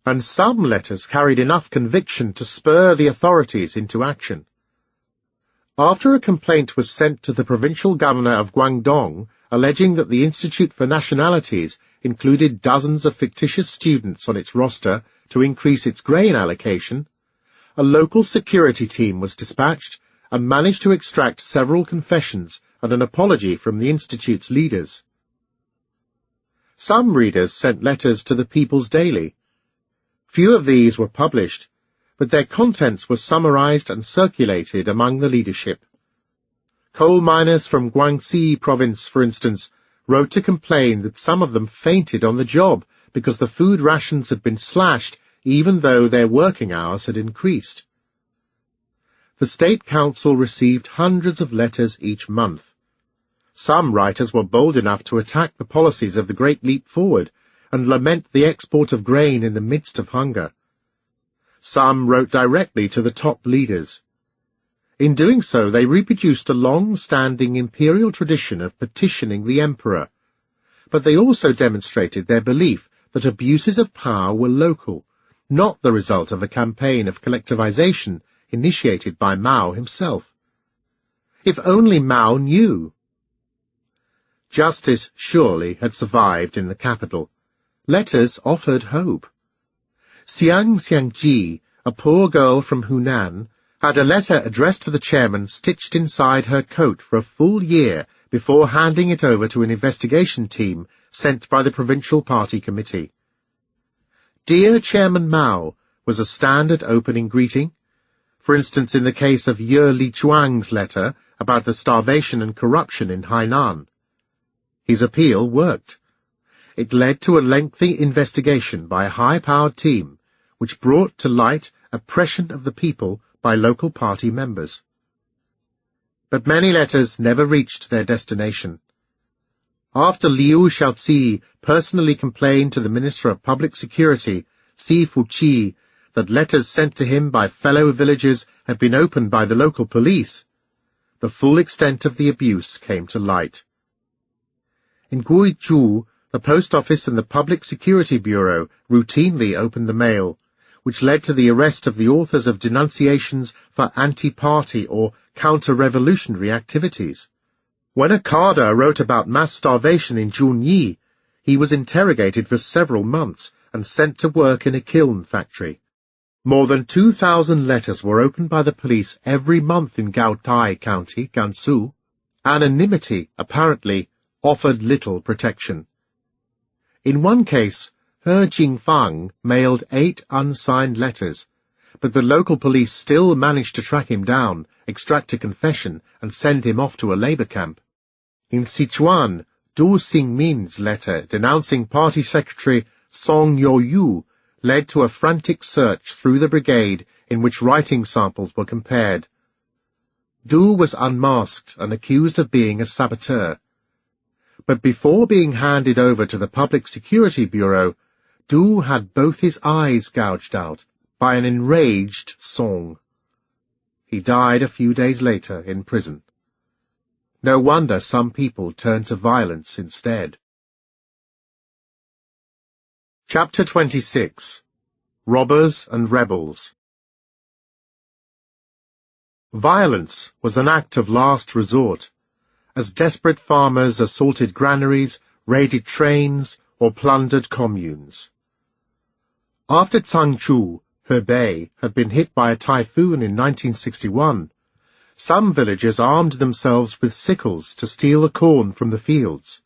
and some letters carried enough conviction to spur the authorities into action. After a complaint was sent to the provincial governor of Guangdong alleging that the Institute for Nationalities included dozens of fictitious students on its roster to increase its grain allocation, a local security team was dispatched and managed to extract several confessions and an apology from the Institute's leaders. Some readers sent letters to the People's Daily. Few of these were published, but their contents were summarized and circulated among the leadership. Coal miners from Guangxi province, for instance, wrote to complain that some of them fainted on the job because the food rations had been slashed even though their working hours had increased. The State Council received hundreds of letters each month. Some writers were bold enough to attack the policies of the Great Leap Forward and lament the export of grain in the midst of hunger. Some wrote directly to the top leaders. In doing so, they reproduced a long-standing imperial tradition of petitioning the emperor, but they also demonstrated their belief that abuses of power were local, not the result of a campaign of collectivization initiated by Mao himself. If only Mao knew. Justice surely had survived in the capital. Letters offered hope. Xiang Xiangji, a poor girl from Hunan, had a letter addressed to the chairman stitched inside her coat for a full year before handing it over to an investigation team sent by the provincial party committee. Dear Chairman Mao was a standard opening greeting. For instance, in the case of Ye Lichuang's letter about the starvation and corruption in Hainan. His appeal worked. It led to a lengthy investigation by a high-powered team, which brought to light oppression of the people by local party members. But many letters never reached their destination. After Liu Shaozi personally complained to the Minister of Public Security, Si Fuqi, that letters sent to him by fellow villagers had been opened by the local police, the full extent of the abuse came to light. In Guizhou, the Post Office and the Public Security Bureau routinely opened the mail, which led to the arrest of the authors of denunciations for anti-party or counter-revolutionary activities. When a carder wrote about mass starvation in Junyi, he was interrogated for several months and sent to work in a kiln factory. More than 2,000 letters were opened by the police every month in Gaotai County, Gansu. Anonymity, apparently, offered little protection. In one case, He Jingfang mailed 8 unsigned letters, but the local police still managed to track him down, extract a confession, and send him off to a labor camp. In Sichuan, Du Xingmin's letter denouncing Party Secretary Song Youyu led to a frantic search through the brigade in which writing samples were compared. Du was unmasked and accused of being a saboteur. But before being handed over to the Public Security Bureau, Du had both his eyes gouged out by an enraged Song. He died a few days later in prison. No wonder some people turned to violence instead. Chapter 26. Robbers and Rebels. Violence was an act of last resort, as desperate farmers assaulted granaries, raided trains, or plundered communes. After Changzhou, Hebei, had been hit by a typhoon in 1961, some villagers armed themselves with sickles to steal the corn from the fields.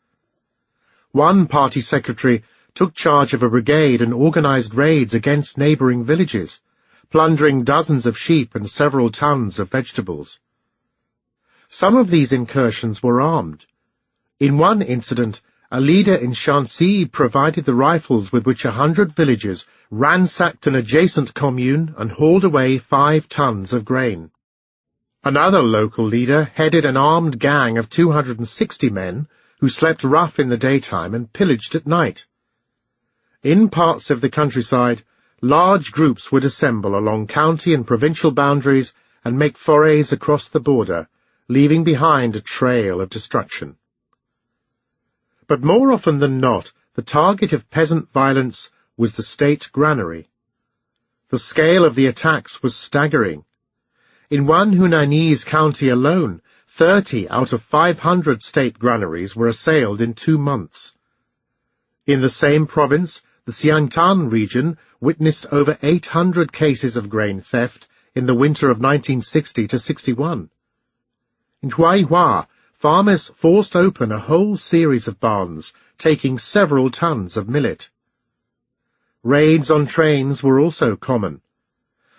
One party secretary took charge of a brigade and organized raids against neighboring villages, plundering dozens of sheep and several tons of vegetables. Some of these incursions were armed. In one incident, a leader in Shanxi provided the rifles with which 100 villagers ransacked an adjacent commune and hauled away 5 tons of grain. Another local leader headed an armed gang of 260 men who slept rough in the daytime and pillaged at night. In parts of the countryside, large groups would assemble along county and provincial boundaries and make forays across the border, leaving behind a trail of destruction. But more often than not, the target of peasant violence was the state granary. The scale of the attacks was staggering. In one Hunainese county alone, 30 out of 500 state granaries were assailed in 2 months. In the same province, the Xiangtan region witnessed over 800 cases of grain theft in the winter of 1960-61. In Huaihua, farmers forced open a whole series of barns, taking several tons of millet. Raids on trains were also common.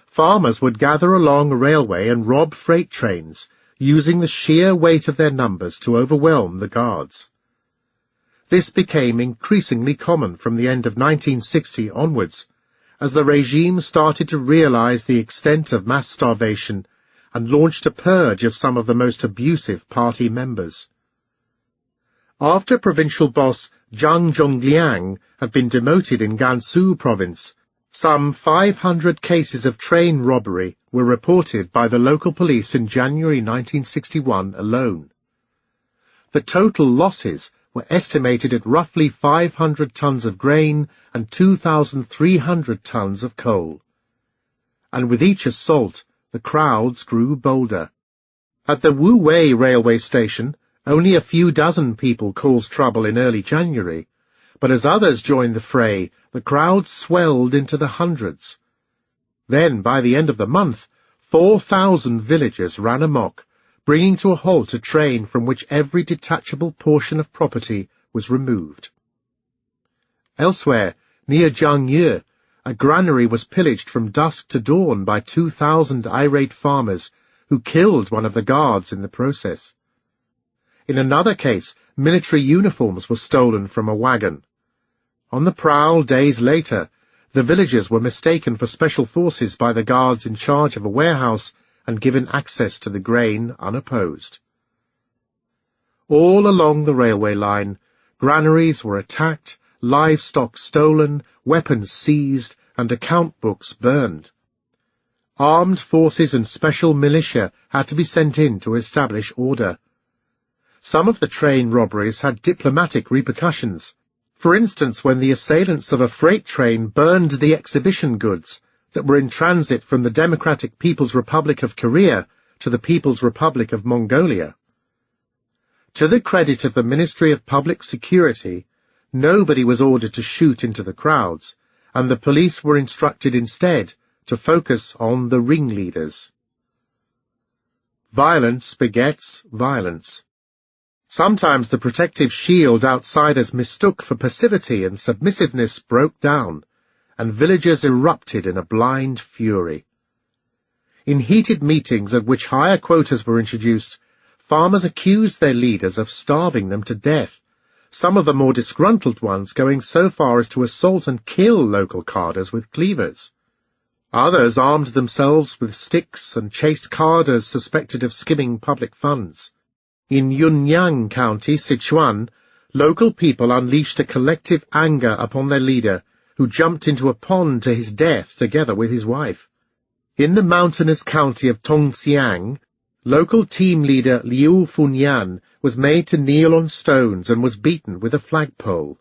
Farmers would gather along a railway and rob freight trains, using the sheer weight of their numbers to overwhelm the guards. This became increasingly common from the end of 1960 onwards, as the regime started to realize the extent of mass starvation and launched a purge of some of the most abusive party members. After provincial boss Zhang Zhongliang had been demoted in Gansu province, some 500 cases of train robbery were reported by the local police in January 1961 alone. The total losses were estimated at roughly 500 tons of grain and 2,300 tons of coal. And with each assault, the crowds grew bolder. At the Wu Wei railway station, only a few dozen people caused trouble in early January, but as others joined the fray, the crowds swelled into the hundreds. Then, by the end of the month, 4,000 villagers ran amok, bringing to a halt a train from which every detachable portion of property was removed. Elsewhere, near Zhangye, a granary was pillaged from dusk to dawn by 2,000 irate farmers who killed one of the guards in the process. In another case, military uniforms were stolen from a wagon. On the prowl days later, The villagers were mistaken for special forces by the guards in charge of a warehouse and given access to the grain unopposed. All along the railway line, granaries were attacked, livestock stolen, weapons seized, and account books burned. Armed forces and special militia had to be sent in to establish order. Some of the train robberies had diplomatic repercussions. For instance, when the assailants of a freight train burned the exhibition goods that were in transit from the Democratic People's Republic of Korea to the People's Republic of Mongolia. To the credit of the Ministry of Public Security, nobody was ordered to shoot into the crowds, and the police were instructed instead to focus on the ringleaders. Violence begets violence. Sometimes the protective shield outsiders mistook for passivity and submissiveness broke down, and villagers erupted in a blind fury. In heated meetings at which higher quotas were introduced, farmers accused their leaders of starving them to death, some of the more disgruntled ones going so far as to assault and kill local cadres with cleavers. Others armed themselves with sticks and chased cadres suspected of skimming public funds. In Yunnan County, Sichuan, local people unleashed a collective anger upon their leader, who jumped into a pond to his death together with his wife. In the mountainous county of Tongxiang, local team leader Liu Funyan was made to kneel on stones and was beaten with a flagpole.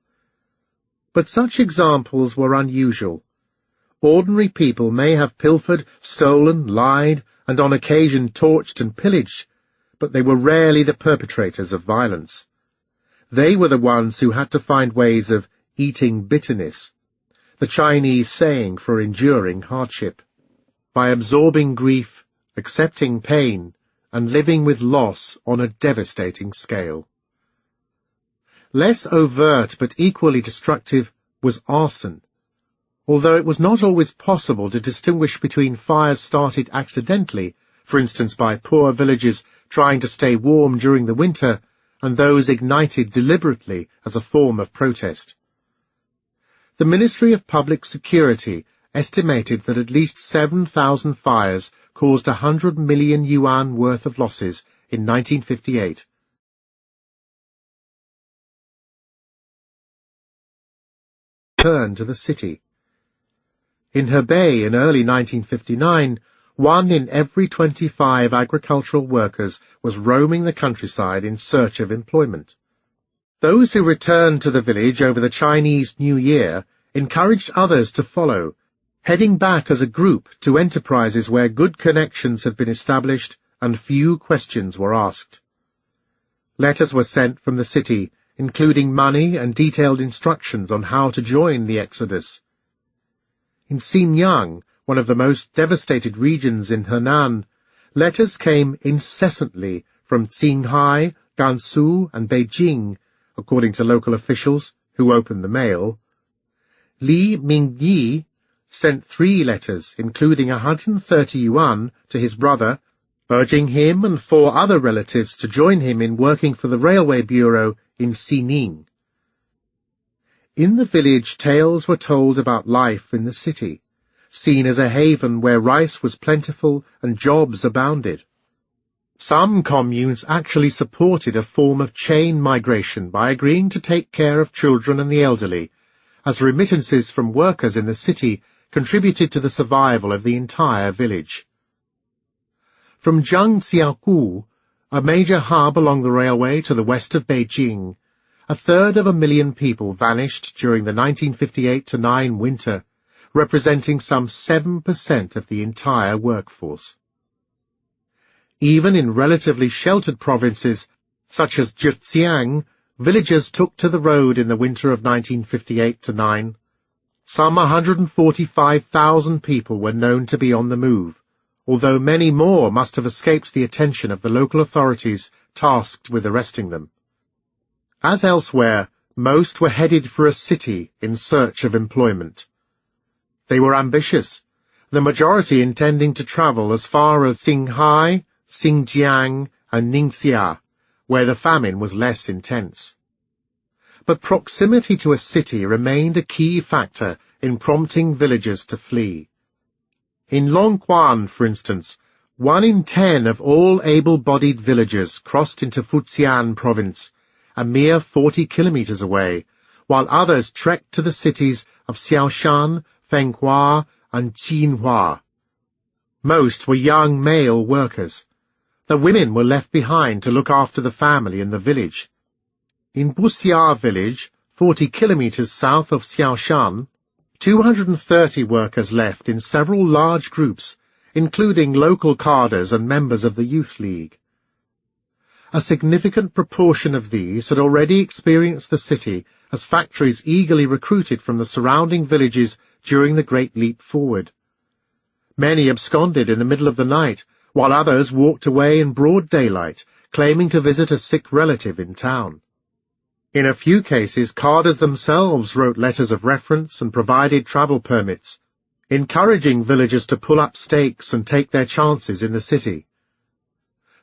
But such examples were unusual. Ordinary people may have pilfered, stolen, lied, and on occasion torched and pillaged, but they were rarely the perpetrators of violence. They were the ones who had to find ways of eating bitterness, the Chinese saying for enduring hardship, by absorbing grief, accepting pain, and living with loss on a devastating scale. Less overt but equally destructive was arson, although it was not always possible to distinguish between fires started accidentally, for instance by poor villagers trying to stay warm during the winter, and those ignited deliberately as a form of protest. The Ministry of Public Security estimated that at least 7,000 fires caused 100 million yuan worth of losses in 1958. Turn to the city. In Hebei in early 1959, 1 in every 25 agricultural workers was roaming the countryside in search of employment. Those who returned to the village over the Chinese New Year encouraged others to follow, heading back as a group to enterprises where good connections had been established and few questions were asked. Letters were sent from the city, including money and detailed instructions on how to join the exodus. In Xinjiang, one of the most devastated regions in Henan, letters came incessantly from Qinghai, Gansu, and Beijing, according to local officials who opened the mail. Li Mingyi sent 3 letters, including 130 yuan, to his brother, urging him and 4 other relatives to join him in working for the Railway Bureau in Xining. In the village, tales were told about life in the city, seen as a haven where rice was plentiful and jobs abounded. Some communes actually supported a form of chain migration by agreeing to take care of children and the elderly, as remittances from workers in the city contributed to the survival of the entire village. From Zhangjiakou, a major hub along the railway to the west of Beijing, 1/3 people vanished during the 1958-9 winter, representing some 7% of the entire workforce. Even in relatively sheltered provinces, such as Zhejiang, villagers took to the road in the winter of 1958-9. Some 145,000 people were known to be on the move, although many more must have escaped the attention of the local authorities tasked with arresting them. As elsewhere, most were headed for a city in search of employment. They were ambitious, the majority intending to travel as far as Qinghai, Xinjiang, and Ningxia, where the famine was less intense. But proximity to a city remained a key factor in prompting villagers to flee. In Longquan, for instance, 1 in 10 of all able-bodied villagers crossed into Fujian province, a mere 40 kilometers away, while others trekked to the cities of Xiaoshan, Fenghua, and Jinhua. Most were young male workers. The women were left behind to look after the family in the village. In Buxia village, 40 kilometers south of Xiaoshan, 230 workers left in several large groups, including local cadres and members of the Youth League. A significant proportion of these had already experienced the city as factories eagerly recruited from the surrounding villages during the Great Leap Forward. Many absconded in the middle of the night, while others walked away in broad daylight, claiming to visit a sick relative in town. In a few cases, cadres themselves wrote letters of reference and provided travel permits, encouraging villagers to pull up stakes and take their chances in the city.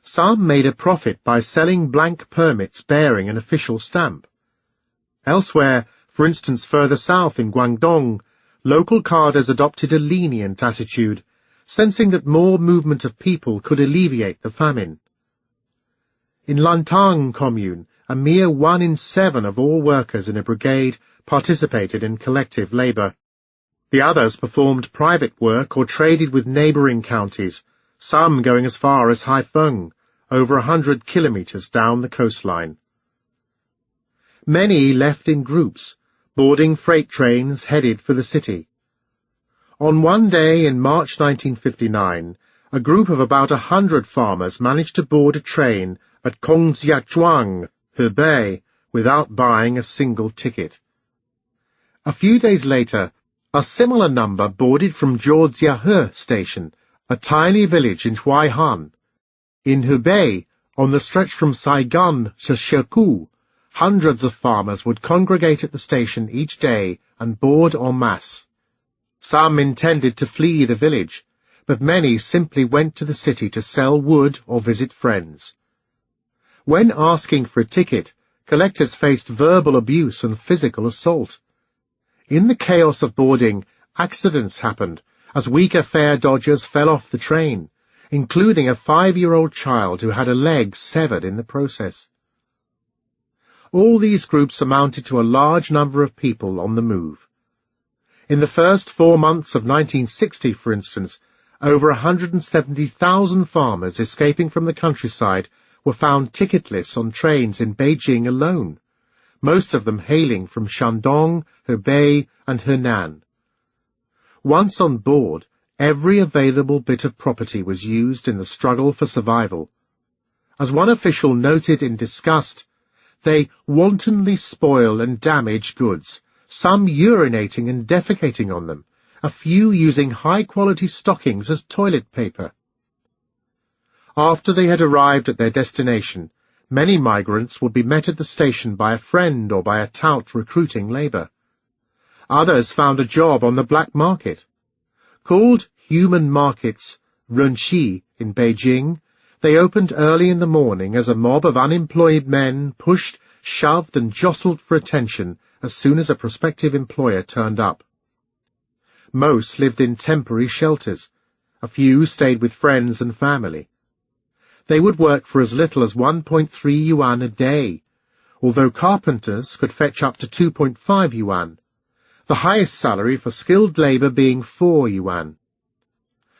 Some made a profit by selling blank permits bearing an official stamp. Elsewhere, for instance further south in Guangdong, local cadres adopted a lenient attitude, sensing that more movement of people could alleviate the famine. In Lantang commune, a mere 1 in 7 of all workers in a brigade participated in collective labour. The others performed private work or traded with neighbouring counties, some going as far as Haifeng, over 100 kilometres down the coastline. Many left in groups, boarding freight trains headed for the city. On one day in March 1959, a group of about 100 farmers managed to board a train at Kongjiazhuang, Hebei, without buying a single ticket. A few days later, a similar number boarded from Zhuojiahe station, a tiny village in Huaihan. In Hebei, on the stretch from Saigon to Shekou, hundreds of farmers would congregate at the station each day and board en masse. Some intended to flee the village, but many simply went to the city to sell wood or visit friends. When asking for a ticket, collectors faced verbal abuse and physical assault. In the chaos of boarding, accidents happened, as weaker fare dodgers fell off the train, including a 5-year-old child who had a leg severed in the process. All these groups amounted to a large number of people on the move. In the first 4 months of 1960, for instance, over 170,000 farmers escaping from the countryside were found ticketless on trains in Beijing alone, most of them hailing from Shandong, Hebei, and Henan. Once on board, every available bit of property was used in the struggle for survival. As one official noted in disgust, they wantonly spoil and damage goods, some urinating and defecating on them, a few using high-quality stockings as toilet paper. After they had arrived at their destination, many migrants would be met at the station by a friend or by a tout recruiting labour. Others found a job on the black market. Called human markets, renqi, in Beijing, they opened early in the morning as a mob of unemployed men pushed, shoved and jostled for attention as soon as a prospective employer turned up. Most lived in temporary shelters. A few stayed with friends and family. They would work for as little as 1.3 yuan a day, although carpenters could fetch up to 2.5 yuan, the highest salary for skilled labour being 4 yuan.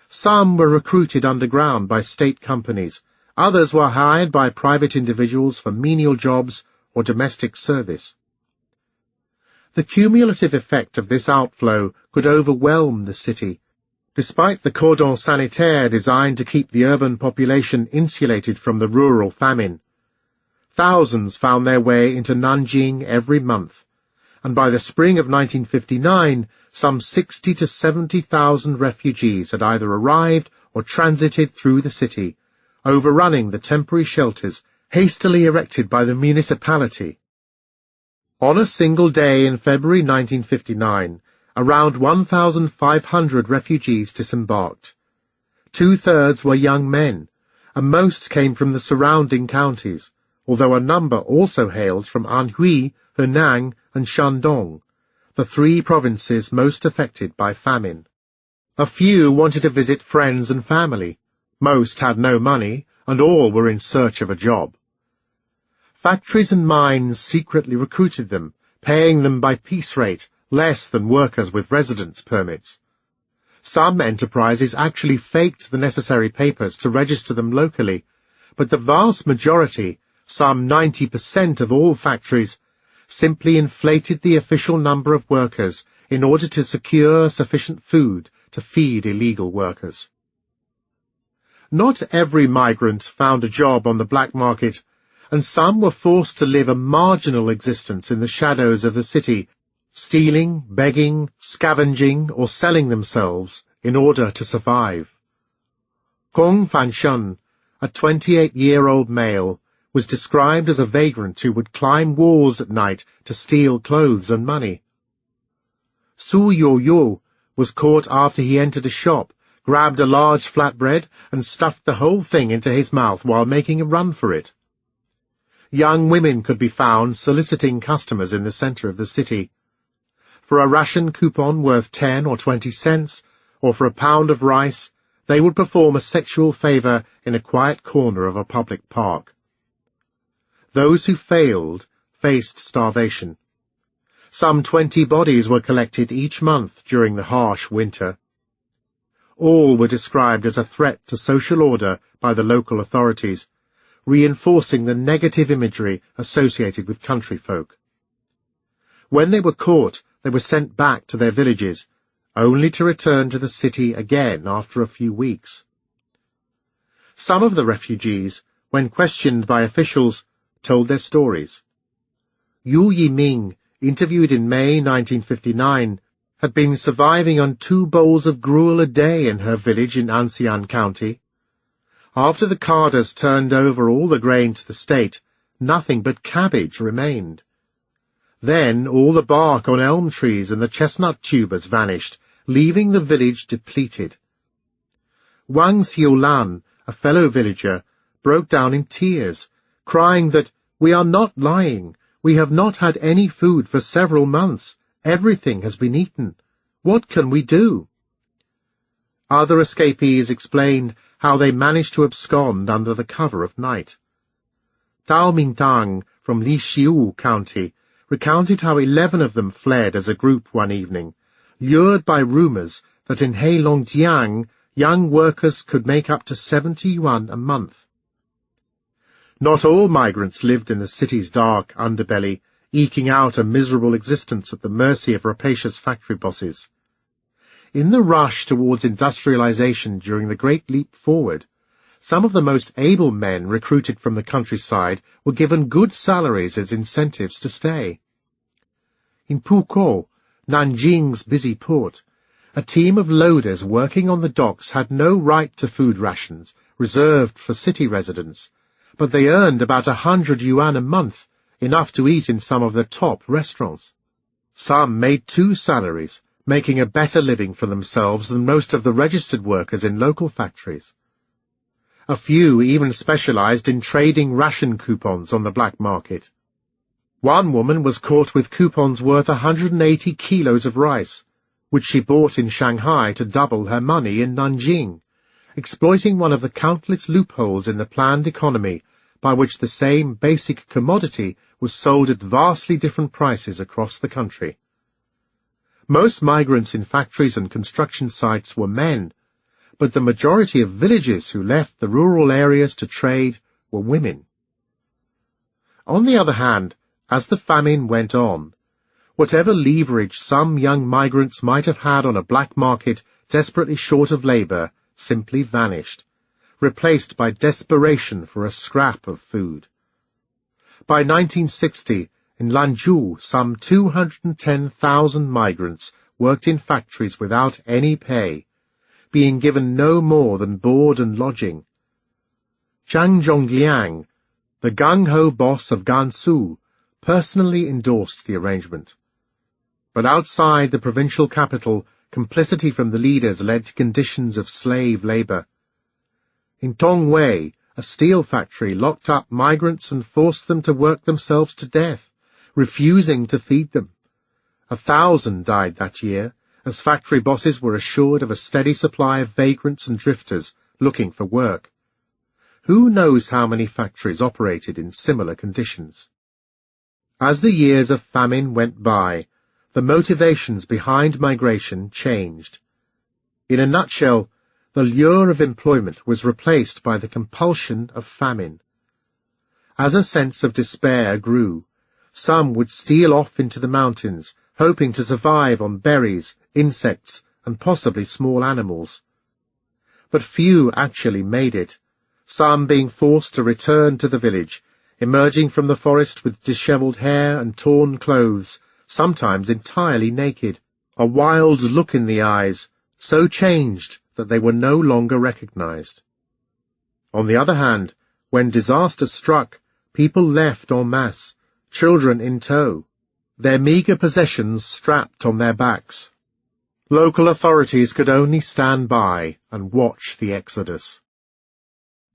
Some were recruited underground by state companies, others were hired by private individuals for menial jobs or domestic service. The cumulative effect of this outflow could overwhelm the city, despite the cordon sanitaire designed to keep the urban population insulated from the rural famine. Thousands found their way into Nanjing every month, and by the spring of 1959, some 60 to 70,000 refugees had either arrived or transited through the city, overrunning the temporary shelters hastily erected by the municipality. On a single day in February 1959, around 1,500 refugees disembarked. 2/3 were young men, and most came from the surrounding counties, although a number also hailed from Anhui, Henan, and Shandong, the 3 provinces most affected by famine. A few wanted to visit friends and family. Most had no money, and all were in search of a job. Factories and mines secretly recruited them, paying them by piece rate, less than workers with residence permits. Some enterprises actually faked the necessary papers to register them locally, but the vast majority, some 90% of all factories, simply inflated the official number of workers in order to secure sufficient food to feed illegal workers. Not every migrant found a job on the black market, and some were forced to live a marginal existence in the shadows of the city, stealing, begging, scavenging, or selling themselves in order to survive. Gong Fanshun, a 28-year-old male, was described as a vagrant who would climb walls at night to steal clothes and money. Su Yo-yo was caught after he entered a shop, grabbed a large flatbread, and stuffed the whole thing into his mouth while making a run for it. Young women could be found soliciting customers in the center of the city. For a ration coupon worth 10 or 20 cents, or for a pound of rice, they would perform a sexual favor in a quiet corner of a public park. Those who failed faced starvation. Some 20 bodies were collected each month during the harsh winter. All were described as a threat to social order by the local authorities, reinforcing the negative imagery associated with country folk. When they were caught, they were sent back to their villages, only to return to the city again after a few weeks. Some of the refugees, when questioned by officials, told their stories. Yu Yiming, interviewed in May 1959, had been surviving on 2 bowls of gruel a day in her village in Anxian County. After the Carders turned over all the grain to the state, nothing but cabbage remained. Then all the bark on elm trees and the chestnut tubers vanished, leaving the village depleted. Wang Xiulan, a fellow villager, broke down in tears, crying that, "We are not lying. We have not had any food for several months. Everything has been eaten. What can we do?" Other escapees explained how they managed to abscond under the cover of night. Tao Mingtang from Lixiu County recounted how 11 of them fled as a group one evening, lured by rumors that in Heilongjiang young workers could make up to 70 yuan a month. Not all migrants lived in the city's dark underbelly, eking out a miserable existence at the mercy of rapacious factory bosses. In the rush towards industrialization during the Great Leap Forward, some of the most able men recruited from the countryside were given good salaries as incentives to stay. In Pukou, Nanjing's busy port, a team of loaders working on the docks had no right to food rations reserved for city residents, but they earned about 100 yuan a month, enough to eat in some of the top restaurants. Some made 2 salaries, making a better living for themselves than most of the registered workers in local factories. A few even specialized in trading ration coupons on the black market. One woman was caught with coupons worth 180 kilos of rice, which she bought in Shanghai to double her money in Nanjing, exploiting one of the countless loopholes in the planned economy by which the same basic commodity was sold at vastly different prices across the country. Most migrants in factories and construction sites were men, but the majority of villagers who left the rural areas to trade were women. On the other hand, as the famine went on, whatever leverage some young migrants might have had on a black market desperately short of labor simply vanished, replaced by desperation for a scrap of food. By 1960, in Lanzhou, some 210,000 migrants worked in factories without any pay, being given no more than board and lodging. Zhang Zhongliang, the gung-ho boss of Gansu, personally endorsed the arrangement. But outside the provincial capital, complicity from the leaders led to conditions of slave labor. In Tongwei, a steel factory locked up migrants and forced them to work themselves to death, refusing to feed them. 1,000 died that year, as factory bosses were assured of a steady supply of vagrants and drifters looking for work. Who knows how many factories operated in similar conditions? As the years of famine went by, the motivations behind migration changed. In a nutshell, the lure of employment was replaced by the compulsion of famine. As a sense of despair grew, some would steal off into the mountains, hoping to survive on berries, insects, and possibly small animals. But few actually made it, some being forced to return to the village, emerging from the forest with dishevelled hair and torn clothes, sometimes entirely naked, a wild look in the eyes, so changed that they were no longer recognized. On the other hand, when disaster struck, people left en masse, children in tow, their meagre possessions strapped on their backs. Local authorities could only stand by and watch the exodus.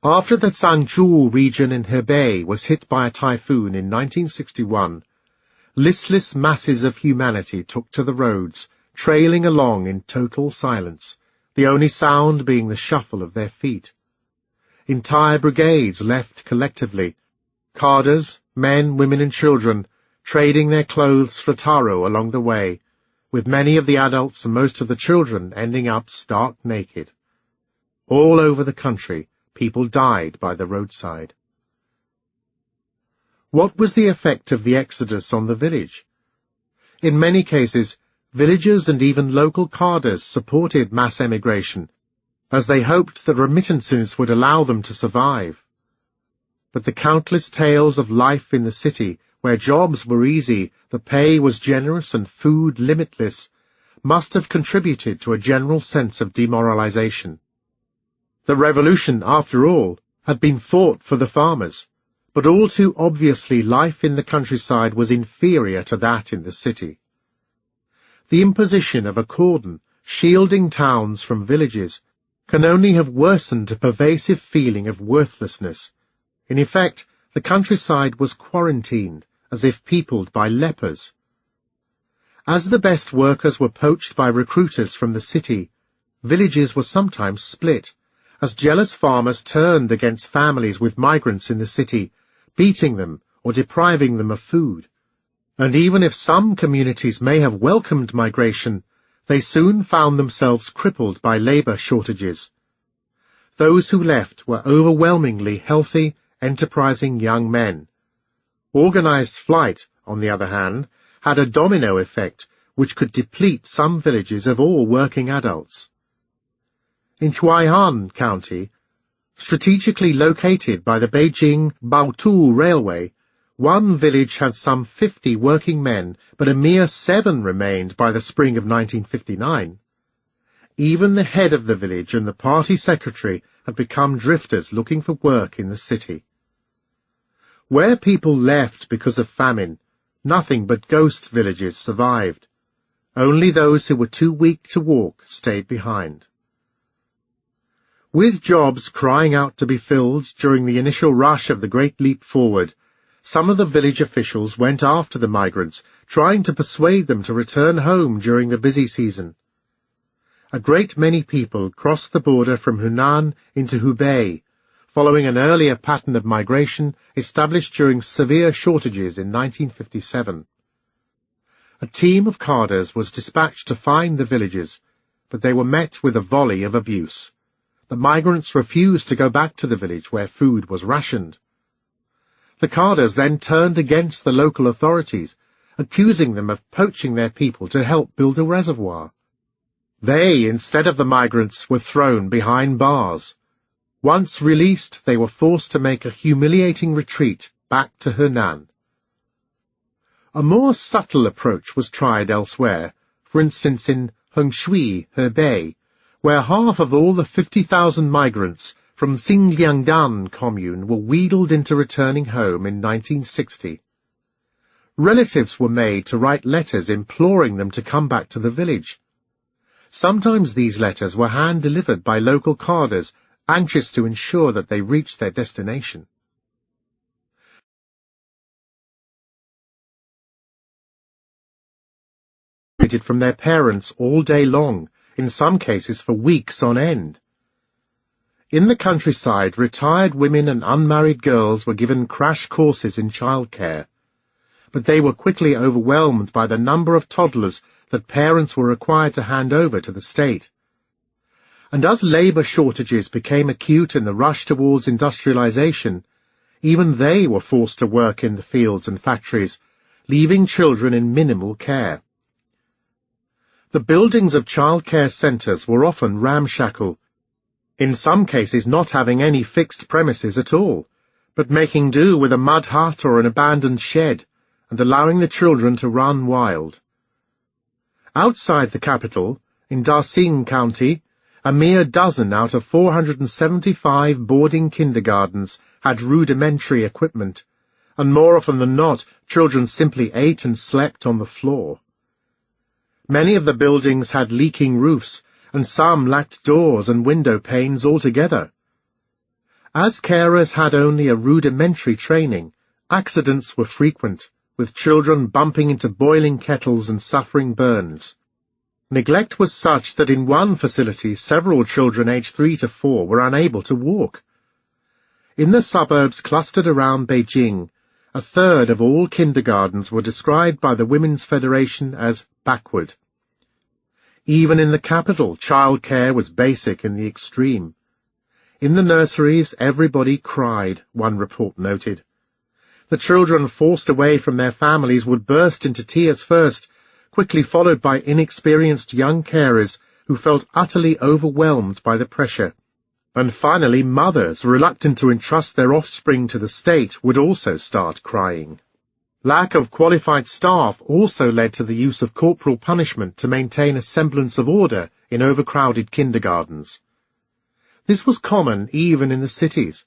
After the Tse-tung region in Hebei was hit by a typhoon in 1961, listless masses of humanity took to the roads, trailing along in total silence, the only sound being the shuffle of their feet. Entire brigades left collectively, carders, men, women and children, trading their clothes for taro along the way, with many of the adults and most of the children ending up stark naked. All over the country, people died by the roadside. What was the effect of the exodus on the village? In many cases, villagers and even local carders supported mass emigration, as they hoped that remittances would allow them to survive. But the countless tales of life in the city, where jobs were easy, the pay was generous and food limitless, must have contributed to a general sense of demoralization. The revolution, after all, had been fought for the farmers, but all too obviously life in the countryside was inferior to that in the city. The imposition of a cordon, shielding towns from villages, can only have worsened a pervasive feeling of worthlessness. In effect, the countryside was quarantined, as if peopled by lepers. As the best workers were poached by recruiters from the city, villages were sometimes split, as jealous farmers turned against families with migrants in the city, beating them or depriving them of food. And even if some communities may have welcomed migration, they soon found themselves crippled by labor shortages. Those who left were overwhelmingly healthy, enterprising young men. Organized flight, on the other hand, had a domino effect which could deplete some villages of all working adults. In Huai'an County, strategically located by the Beijing-Baotou Railway, one village had some 50 working men, but a mere 7 remained by the spring of 1959. Even the head of the village and the party secretary had become drifters looking for work in the city. Where people left because of famine, nothing but ghost villages survived. Only those who were too weak to walk stayed behind. With jobs crying out to be filled during the initial rush of the Great Leap Forward, some of the village officials went after the migrants, trying to persuade them to return home during the busy season. A great many people crossed the border from Hunan into Hubei, following an earlier pattern of migration established during severe shortages in 1957. A team of carders was dispatched to find the villagers, but they were met with a volley of abuse. The migrants refused to go back to the village where food was rationed. The carders then turned against the local authorities, accusing them of poaching their people to help build a reservoir. They, instead of the migrants, were thrown behind bars. Once released, they were forced to make a humiliating retreat back to Henan. A more subtle approach was tried elsewhere, for instance in Hengshui, Hebei, where half of all the 50,000 migrants from Xinjiangdan commune were wheedled into returning home in 1960. Relatives were made to write letters imploring them to come back to the village. Sometimes these letters were hand-delivered by local carders, anxious to ensure that they reached their destination. separated from their parents all day long, in some cases for weeks on end. In the countryside, retired women and unmarried girls were given crash courses in childcare, but they were quickly overwhelmed by the number of toddlers that parents were required to hand over to the state. And as labour shortages became acute in the rush towards industrialization, even they were forced to work in the fields and factories, leaving children in minimal care. The buildings of childcare centres were often ramshackle, in some cases not having any fixed premises at all, but making do with a mud hut or an abandoned shed, and allowing the children to run wild. Outside the capital, in Tse-tung County, a mere dozen out of 475 boarding kindergartens had rudimentary equipment, and more often than not, children simply ate and slept on the floor. Many of the buildings had leaking roofs, and some lacked doors and window panes altogether. As carers had only a rudimentary training, accidents were frequent, with children bumping into boiling kettles and suffering burns. Neglect was such that in one facility several children aged 3 to 4 were unable to walk. In the suburbs clustered around Beijing, a third of all kindergartens were described by the Women's Federation as backward. Even in the capital, childcare was basic in the extreme. In the nurseries, everybody cried, one report noted. The children forced away from their families would burst into tears first, quickly followed by inexperienced young carers who felt utterly overwhelmed by the pressure. And finally, mothers, reluctant to entrust their offspring to the state, would also start crying. Lack of qualified staff also led to the use of corporal punishment to maintain a semblance of order in overcrowded kindergartens. This was common even in the cities,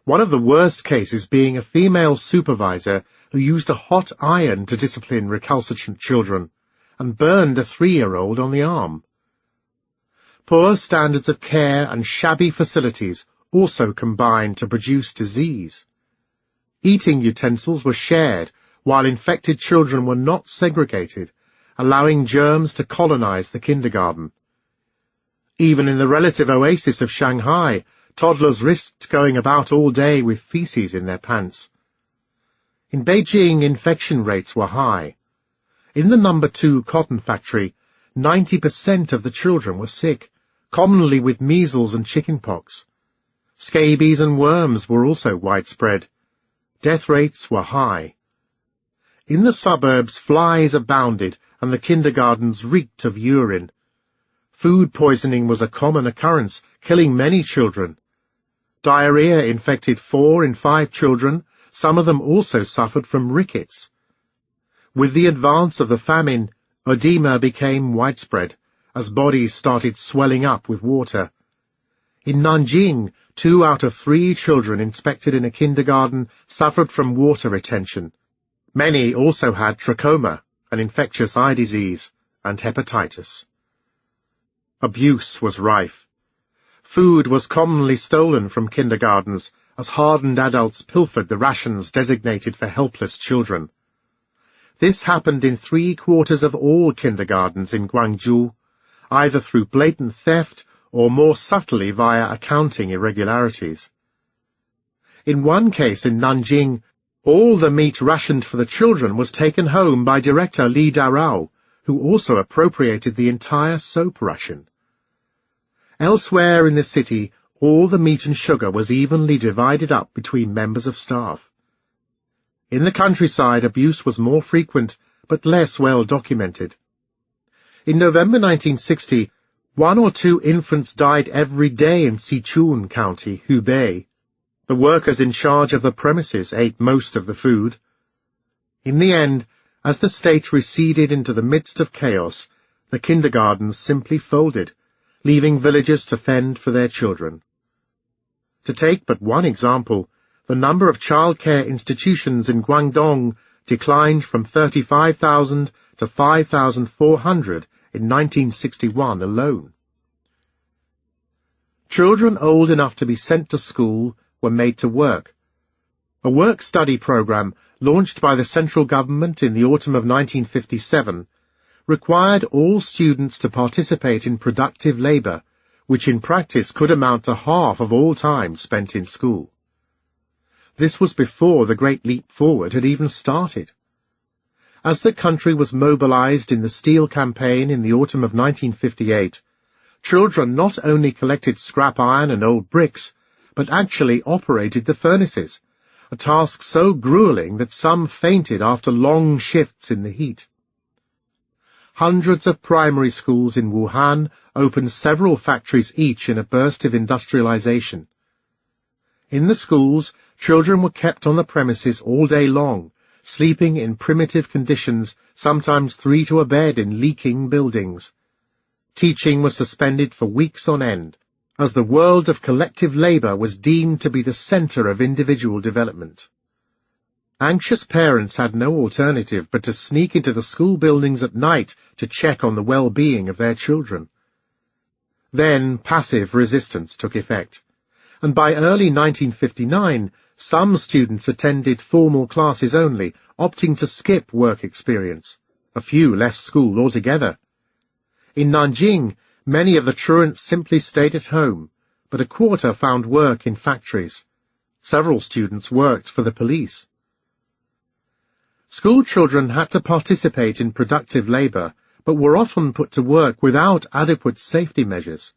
one of the worst cases being a female supervisor who used a hot iron to discipline recalcitrant children, and burned a 3-year-old on the arm. Poor standards of care and shabby facilities also combined to produce disease. Eating utensils were shared, while infected children were not segregated, allowing germs to colonize the kindergarten. Even in the relative oasis of Shanghai, toddlers risked going about all day with feces in their pants. In Beijing, infection rates were high. In the No. 2 cotton factory, 90% of the children were sick, commonly with measles and chickenpox. Scabies and worms were also widespread. Death rates were high. In the suburbs, flies abounded, and the kindergartens reeked of urine. Food poisoning was a common occurrence, killing many children. Diarrhea infected 4 in 5 children. Some of them also suffered from rickets. With the advance of the famine, edema became widespread, as bodies started swelling up with water. In Nanjing, 2 out of 3 children inspected in a kindergarten suffered from water retention. Many also had trachoma, an infectious eye disease, and hepatitis. Abuse was rife. Food was commonly stolen from kindergartens, as hardened adults pilfered the rations designated for helpless children. This happened in 3/4 of all kindergartens in Guangzhou, either through blatant theft or more subtly via accounting irregularities. In one case in Nanjing, all the meat rationed for the children was taken home by Director Li Darao, who also appropriated the entire soap ration. Elsewhere in the city, all the meat and sugar was evenly divided up between members of staff. In the countryside, abuse was more frequent, but less well documented. In November 1960, 1 or 2 infants died every day in Tse-tung County, Hubei. The workers in charge of the premises ate most of the food. In the end, as the state receded into the midst of chaos, the kindergartens simply folded, leaving villagers to fend for their children. To take but one example, the number of childcare institutions in Guangdong declined from 35,000 to 5,400 in 1961 alone. Children old enough to be sent to school were made to work. A work-study program launched by the central government in the autumn of 1957 required all students to participate in productive labour, which in practice could amount to half of all time spent in school. This was before the Great Leap Forward had even started. As the country was mobilized in the steel campaign in the autumn of 1958, children not only collected scrap iron and old bricks, but actually operated the furnaces, a task so grueling that some fainted after long shifts in the heat. Hundreds of primary schools in Wuhan opened several factories each in a burst of industrialization. In the schools, children were kept on the premises all day long, sleeping in primitive conditions, sometimes 3 to a bed in leaking buildings. Teaching was suspended for weeks on end, as the world of collective labour was deemed to be the centre of individual development. Anxious parents had no alternative but to sneak into the school buildings at night to check on the well-being of their children. Then passive resistance took effect, and by early 1959, some students attended formal classes only, opting to skip work experience. A few left school altogether. In Nanjing, many of the truants simply stayed at home, but a quarter found work in factories. Several students worked for the police. School children had to participate in productive labour, but were often put to work without adequate safety measures.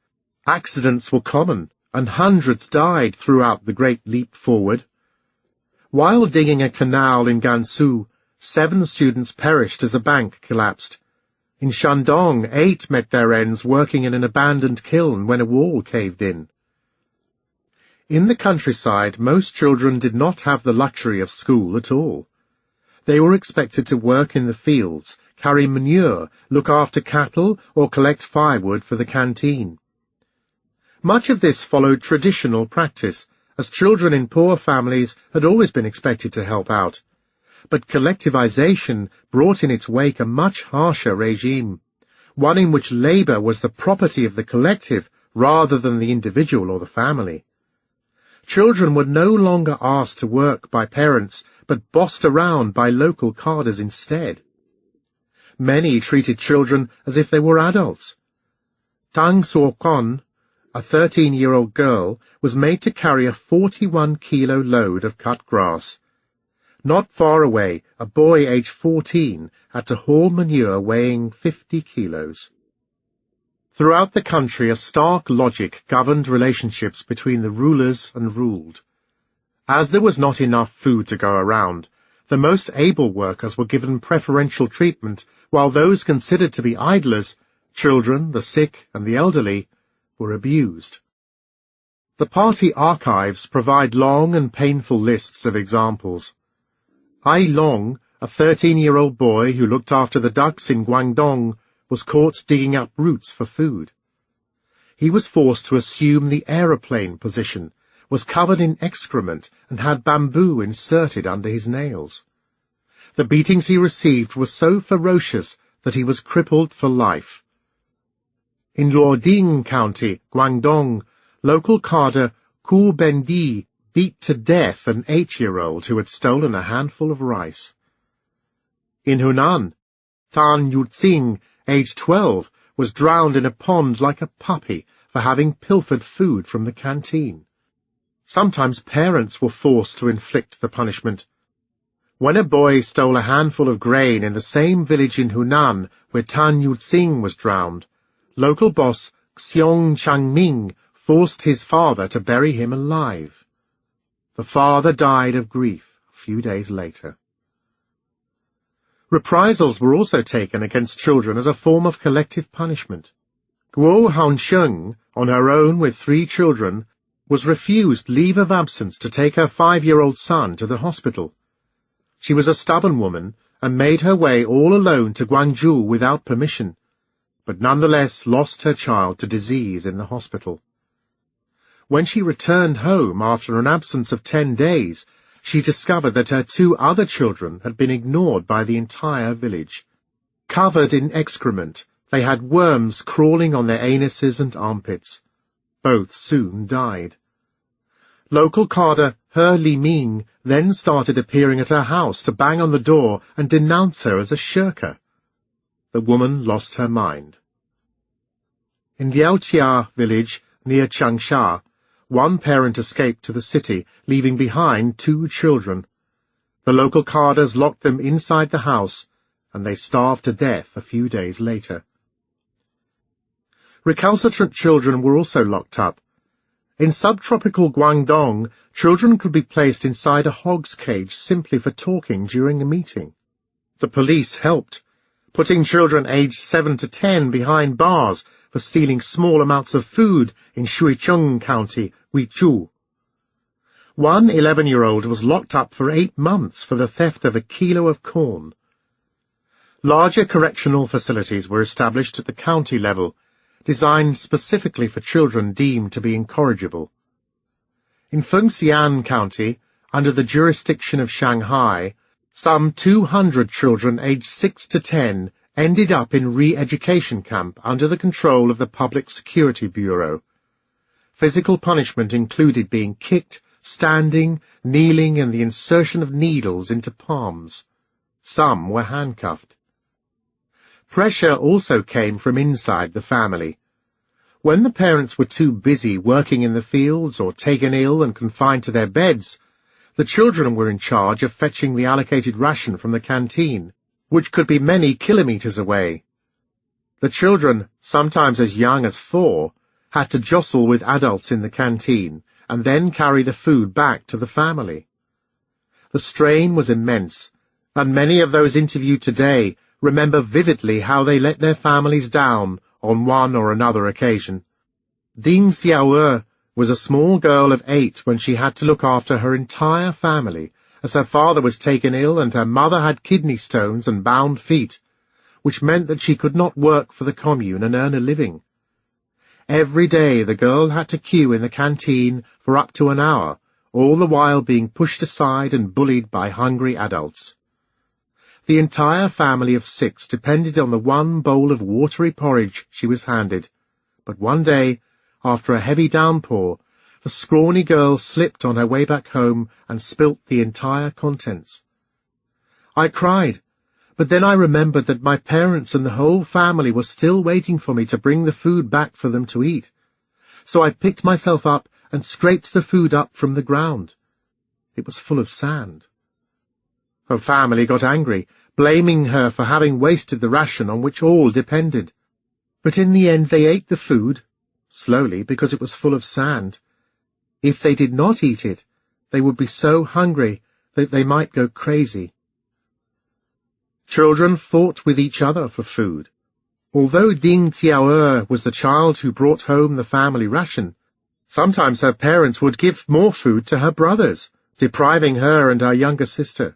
Accidents were common, and hundreds died throughout the Great Leap Forward. While digging a canal in Gansu, 7 students perished as a bank collapsed. In Shandong, 8 met their ends working in an abandoned kiln when a wall caved in. In the countryside, most children did not have the luxury of school at all. They were expected to work in the fields, carry manure, look after cattle, or collect firewood for the canteen. Much of this followed traditional practice, as children in poor families had always been expected to help out. But collectivization brought in its wake a much harsher regime, one in which labour was the property of the collective rather than the individual or the family. Children were no longer asked to work by parents, but bossed around by local cadres instead. Many treated children as if they were adults. Tang So-kon, a 13-year-old girl, was made to carry a 41-kilo load of cut grass. Not far away, a boy aged 14 had to haul manure weighing 50 kilos. Throughout the country, a stark logic governed relationships between the rulers and ruled. As there was not enough food to go around, the most able workers were given preferential treatment, while those considered to be idlers, children, the sick, and the elderly, were abused. The party archives provide long and painful lists of examples. Ai Long, a 13-year-old boy who looked after the ducks in Guangdong, was caught digging up roots for food. He was forced to assume the aeroplane position, was covered in excrement, and had bamboo inserted under his nails. The beatings he received were so ferocious that he was crippled for life. In Luoding County, Guangdong, local cadre Ku Bendi beat to death an 8-year-old who had stolen a handful of rice. In Hunan, Tan Yuxing, aged 12, was drowned in a pond like a puppy for having pilfered food from the canteen. Sometimes parents were forced to inflict the punishment. When a boy stole a handful of grain in the same village in Hunan where Tan Yuxing was drowned, local boss Xiong Changming forced his father to bury him alive. The father died of grief a few days later. Reprisals were also taken against children as a form of collective punishment. Guo Haonsheng, on her own with 3 children, was refused leave of absence to take her 5-year-old son to the hospital. She was a stubborn woman and made her way all alone to Guangzhou without permission, but nonetheless lost her child to disease in the hospital. When she returned home after an absence of 10 days, she discovered that her 2 other children had been ignored by the entire village. Covered in excrement, they had worms crawling on their anuses and armpits. Both soon died. Local cadre He Li-ming then started appearing at her house to bang on the door and denounce her as a shirker. the woman lost her mind. In Liaotia village near Changsha, one parent escaped to the city, leaving behind 2 children. The local carders locked them inside the house, and they starved to death a few days later. Recalcitrant children were also locked up. In subtropical Guangdong, children could be placed inside a hog's cage simply for talking during a meeting. The police helped, putting children aged 7 to 10 behind bars for stealing small amounts of food in Tse-tung County, Guizhou. One 11-year-old was locked up for 8 months for the theft of a kilo of corn. Larger correctional facilities were established at the county level, designed specifically for children deemed to be incorrigible. In Fengxian County, under the jurisdiction of Shanghai, some 200 children aged 6 to 10 ended up in re-education camp under the control of the Public Security Bureau. Physical punishment included being kicked, standing, kneeling, and the insertion of needles into palms. Some were handcuffed. Pressure also came from inside the family. When the parents were too busy working in the fields or taken ill and confined to their beds, the children were in charge of fetching the allocated ration from the canteen, which could be many kilometers away. The children, sometimes as young as 4, had to jostle with adults in the canteen and then carry the food back to the family. The strain was immense, and many of those interviewed today remember vividly how they let their families down on one or another occasion. Ding Xiao'e was a small girl of 8 when she had to look after her entire family, as her father was taken ill and her mother had kidney stones and bound feet, which meant that she could not work for the commune and earn a living. Every day the girl had to queue in the canteen for up to an hour, all the while being pushed aside and bullied by hungry adults. The entire family of 6 depended on the one bowl of watery porridge she was handed, but one day, after a heavy downpour, the scrawny girl slipped on her way back home and spilt the entire contents. I cried, but then I remembered that my parents and the whole family were still waiting for me to bring the food back for them to eat. So I picked myself up and scraped the food up from the ground. It was full of sand. Her family got angry, blaming her for having wasted the ration on which all depended. But in the end they ate the food, slowly because it was full of sand. If they did not eat it, they would be so hungry that they might go crazy. Children fought with each other for food. Although Ding Xiao'e was the child who brought home the family ration, sometimes her parents would give more food to her brothers, depriving her and her younger sister.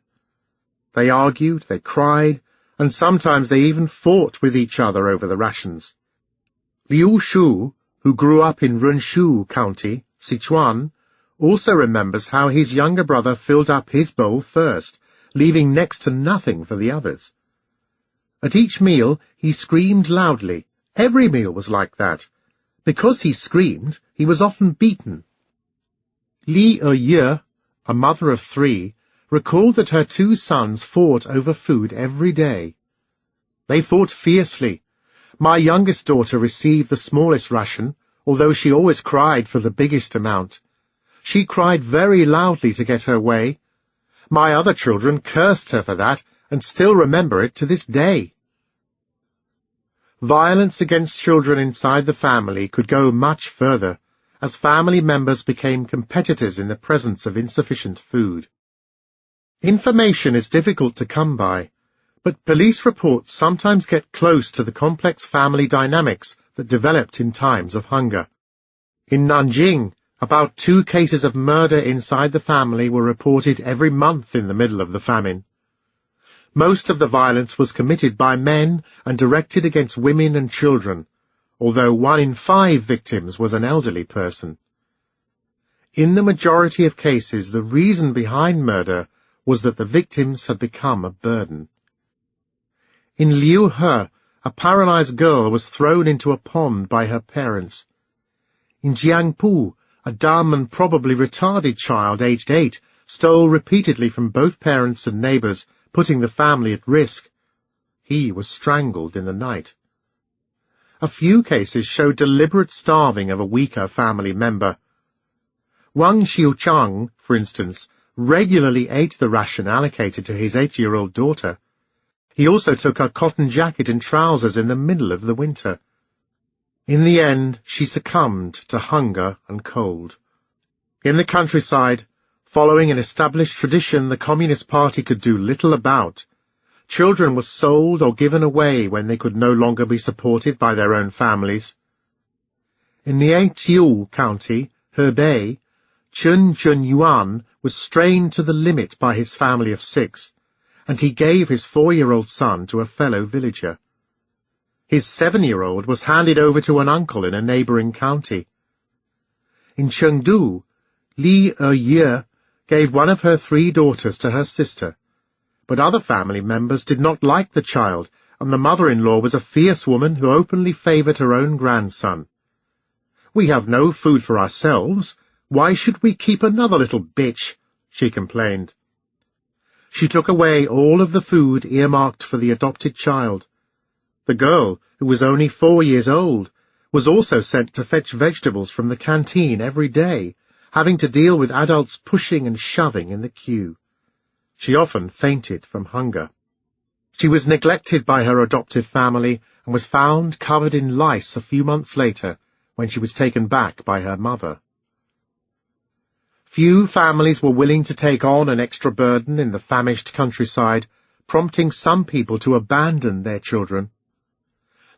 They argued, they cried, and sometimes they even fought with each other over the rations. Liu Shu, who grew up in Runshu County, Sichuan, also remembers how his younger brother filled up his bowl first, leaving next to nothing for the others. At each meal, he screamed loudly. Every meal was like that. Because he screamed, he was often beaten. Li Ye, a mother of 3, recalled that her 2 sons fought over food every day. They fought fiercely. My youngest daughter received the smallest ration, although she always cried for the biggest amount. She cried very loudly to get her way. My other children cursed her for that and still remember it to this day. Violence against children inside the family could go much further, as family members became competitors in the presence of insufficient food. Information is difficult to come by, but police reports sometimes get close to the complex family dynamics that developed in times of hunger. In Nanjing, about 2 cases of murder inside the family were reported every month in the middle of the famine. Most of the violence was committed by men and directed against women and children, although 1 in 5 victims was an elderly person. In the majority of cases, the reason behind murder was that the victims had become a burden. In Liuhe, a paralyzed girl was thrown into a pond by her parents. In Jiangpu, a dumb and probably retarded child aged 8 stole repeatedly from both parents and neighbors, putting the family at risk. he was strangled in the night. A few cases showed deliberate starving of a weaker family member. Wang Xiuchang, for instance, regularly ate the ration allocated to his 8-year-old daughter. He also took her cotton jacket and trousers in the middle of the winter. In the end, she succumbed to hunger and cold. In the countryside, following an established tradition the Communist Party could do little about, children were sold or given away when they could no longer be supported by their own families. In Nianqiu County, Hebei, Chen Junyuan was strained to the limit by his family of 6, and he gave his 4-year-old son to a fellow villager. His 7-year-old was handed over to an uncle in a neighboring county. In Chengdu, Li Ye gave one of her 3 daughters to her sister, but other family members did not like the child, and the mother-in-law was a fierce woman who openly favored her own grandson. "We have no food for ourselves. Why should we keep another little bitch?" she complained. She took away all of the food earmarked for the adopted child. The girl, who was only 4 years old, was also sent to fetch vegetables from the canteen every day, having to deal with adults pushing and shoving in the queue. She often fainted from hunger. She was neglected by her adoptive family and was found covered in lice a few months later when she was taken back by her mother. Few families were willing to take on an extra burden in the famished countryside, prompting some people to abandon their children.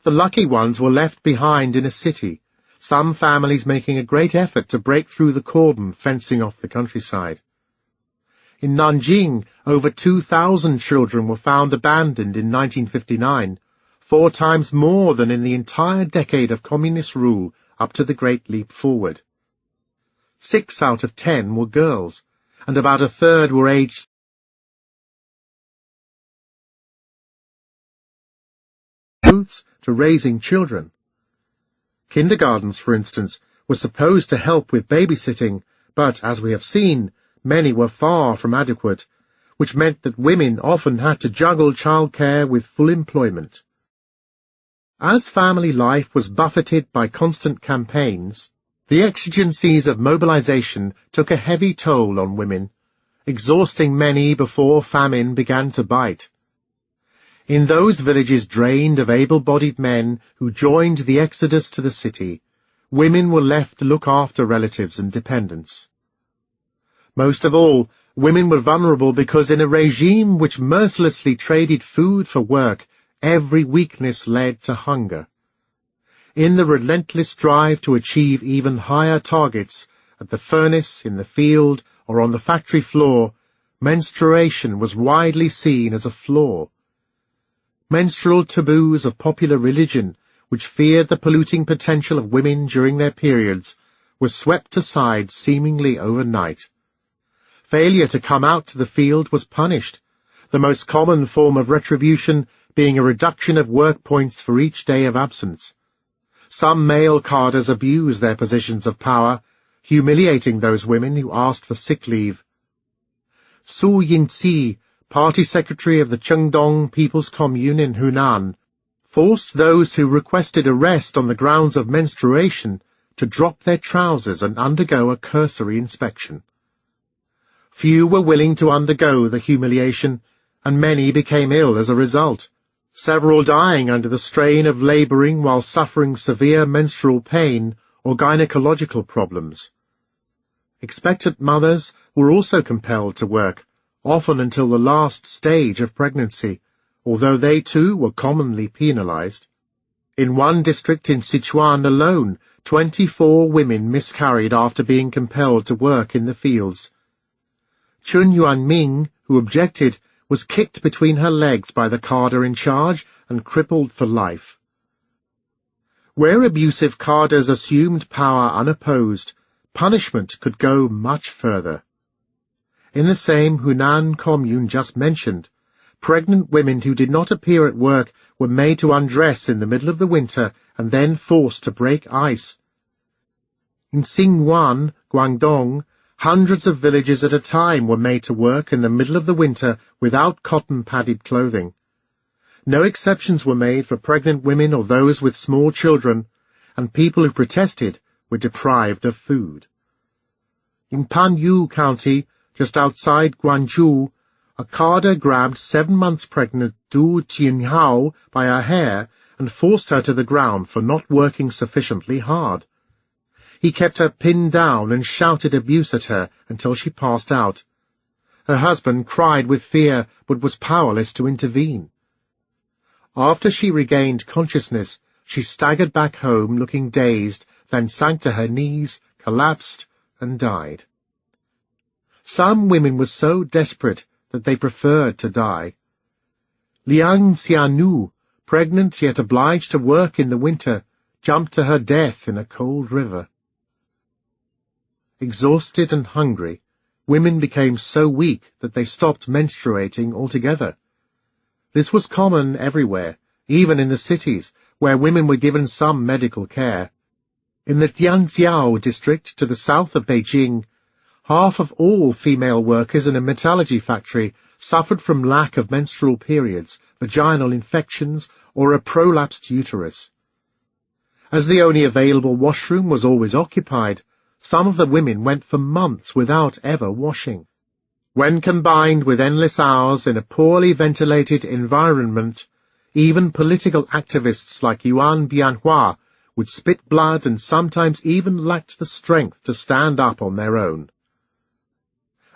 The lucky ones were left behind in a city, some families making a great effort to break through the cordon fencing off the countryside. In Nanjing, over 2,000 children were found abandoned in 1959, 4 times more than in the entire decade of communist rule up to the Great Leap Forward. 6 out of 10 were girls, and about a third were aged to raising children. Kindergartens, for instance, were supposed to help with babysitting, but, as we have seen, many were far from adequate, which meant that women often had to juggle childcare with full employment. As family life was buffeted by constant campaigns, the exigencies of mobilization took a heavy toll on women, exhausting many before famine began to bite. In those villages drained of able-bodied men who joined the exodus to the city, women were left to look after relatives and dependents. Most of all, women were vulnerable because in a regime which mercilessly traded food for work, every weakness led to hunger. In the relentless drive to achieve even higher targets, at the furnace, in the field, or on the factory floor, menstruation was widely seen as a flaw. Menstrual taboos of popular religion, which feared the polluting potential of women during their periods, were swept aside seemingly overnight. Failure to come out to the field was punished, the most common form of retribution being a reduction of work points for each day of absence. Some male cadres abused their positions of power, humiliating those women who asked for sick leave. Su Yinzi, party secretary of the Chengdong People's Commune in Hunan, forced those who requested a rest on the grounds of menstruation to drop their trousers and undergo a cursory inspection. Few were willing to undergo the humiliation, and many became ill as a result, several dying under the strain of laboring while suffering severe menstrual pain or gynecological problems. Expectant mothers were also compelled to work, often until the last stage of pregnancy, although they too were commonly penalized. In one district in Sichuan alone, 24 women miscarried after being compelled to work in the fields. Chun Yuanming, who objected, was kicked between her legs by the cadre in charge and crippled for life. Where abusive cadres assumed power unopposed, punishment could go much further. In the same Hunan commune just mentioned, pregnant women who did not appear at work were made to undress in the middle of the winter and then forced to break ice. In Xingyuan, Guangdong, hundreds of villages at a time were made to work in the middle of the winter without cotton-padded clothing. No exceptions were made for pregnant women or those with small children, and people who protested were deprived of food. In Panyu County, just outside Guangzhou, a carder grabbed 7 months pregnant Du Jianhao by her hair and forced her to the ground for not working sufficiently hard. He kept her pinned down and shouted abuse at her until she passed out. Her husband cried with fear but was powerless to intervene. After she regained consciousness, she staggered back home looking dazed, then sank to her knees, collapsed, and died. Some women were so desperate that they preferred to die. Liang Xianu, pregnant yet obliged to work in the winter, jumped to her death in a cold river. Exhausted and hungry, women became so weak that they stopped menstruating altogether. This was common everywhere, even in the cities, where women were given some medical care. In the Tianjiao district to the south of Beijing, half of all female workers in a metallurgy factory suffered from lack of menstrual periods, vaginal infections, or a prolapsed uterus. As the only available washroom was always occupied, some of the women went for months without ever washing. When combined with endless hours in a poorly ventilated environment, even political activists like Yuan Bianhua would spit blood and sometimes even lacked the strength to stand up on their own.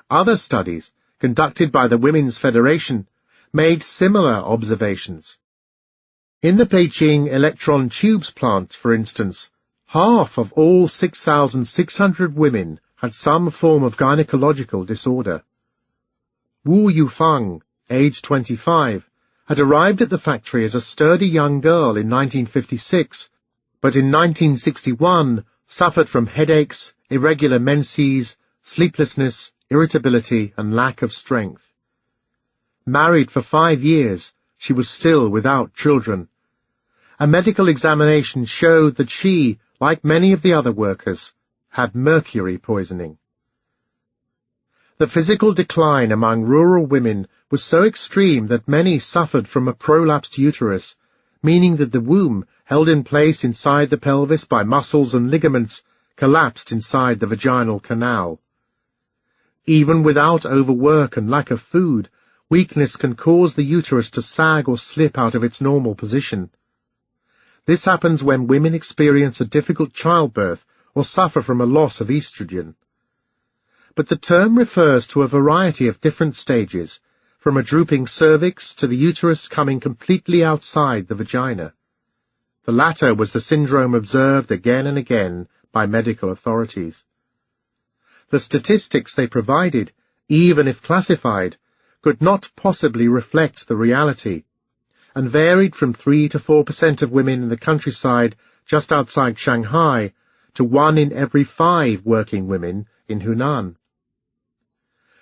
Other studies, conducted by the Women's Federation, made similar observations. In the Beijing electron tubes plant, for instance, half of all 6,600 women had some form of gynecological disorder. Wu Yufang, aged 25, had arrived at the factory as a sturdy young girl in 1956, but in 1961 suffered from headaches, irregular menses, sleeplessness, irritability, and lack of strength. Married for 5 years, she was still without children. A medical examination showed that she, like many of the other workers, had mercury poisoning. The physical decline among rural women was so extreme that many suffered from a prolapsed uterus, meaning that the womb, held in place inside the pelvis by muscles and ligaments, collapsed inside the vaginal canal. Even without overwork and lack of food, weakness can cause the uterus to sag or slip out of its normal position. This happens when women experience a difficult childbirth or suffer from a loss of estrogen. But the term refers to a variety of different stages, from a drooping cervix to the uterus coming completely outside the vagina. The latter was the syndrome observed again and again by medical authorities. The statistics they provided, even if classified, could not possibly reflect the reality, and varied from 3 to 4% of women in the countryside just outside Shanghai to 1 in every 5 working women in Hunan.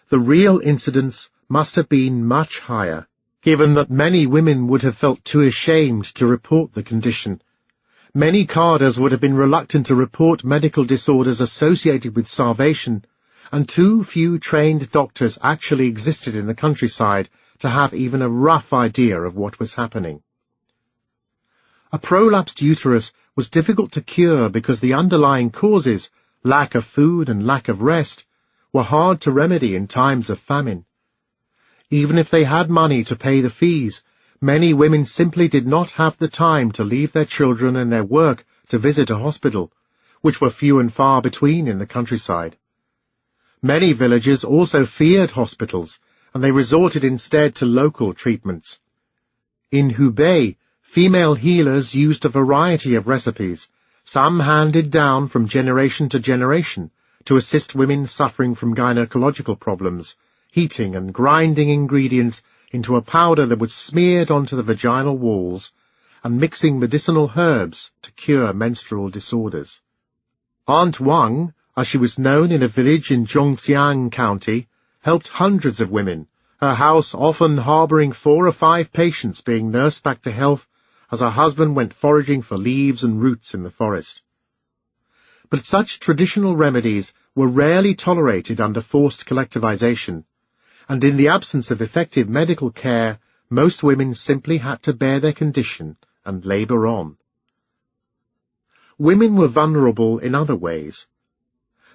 The real incidence must have been much higher, given that many women would have felt too ashamed to report the condition. Many carders would have been reluctant to report medical disorders associated with starvation, and too few trained doctors actually existed in the countryside to have even a rough idea of what was happening. A prolapsed uterus was difficult to cure because the underlying causes, lack of food and lack of rest, were hard to remedy in times of famine. Even if they had money to pay the fees, many women simply did not have the time to leave their children and their work to visit a hospital, which were few and far between in the countryside. Many villagers also feared hospitals, and they resorted instead to local treatments. In Hubei, female healers used a variety of recipes, some handed down from generation to generation, to assist women suffering from gynecological problems, heating and grinding ingredients into a powder that was smeared onto the vaginal walls, and mixing medicinal herbs to cure menstrual disorders. Aunt Wang, as she was known in a village in Zhongxiang County, helped hundreds of women, her house often harboring 4 or 5 patients being nursed back to health as her husband went foraging for leaves and roots in the forest. But such traditional remedies were rarely tolerated under forced collectivization, and in the absence of effective medical care, most women simply had to bear their condition and labour on. Women were vulnerable in other ways.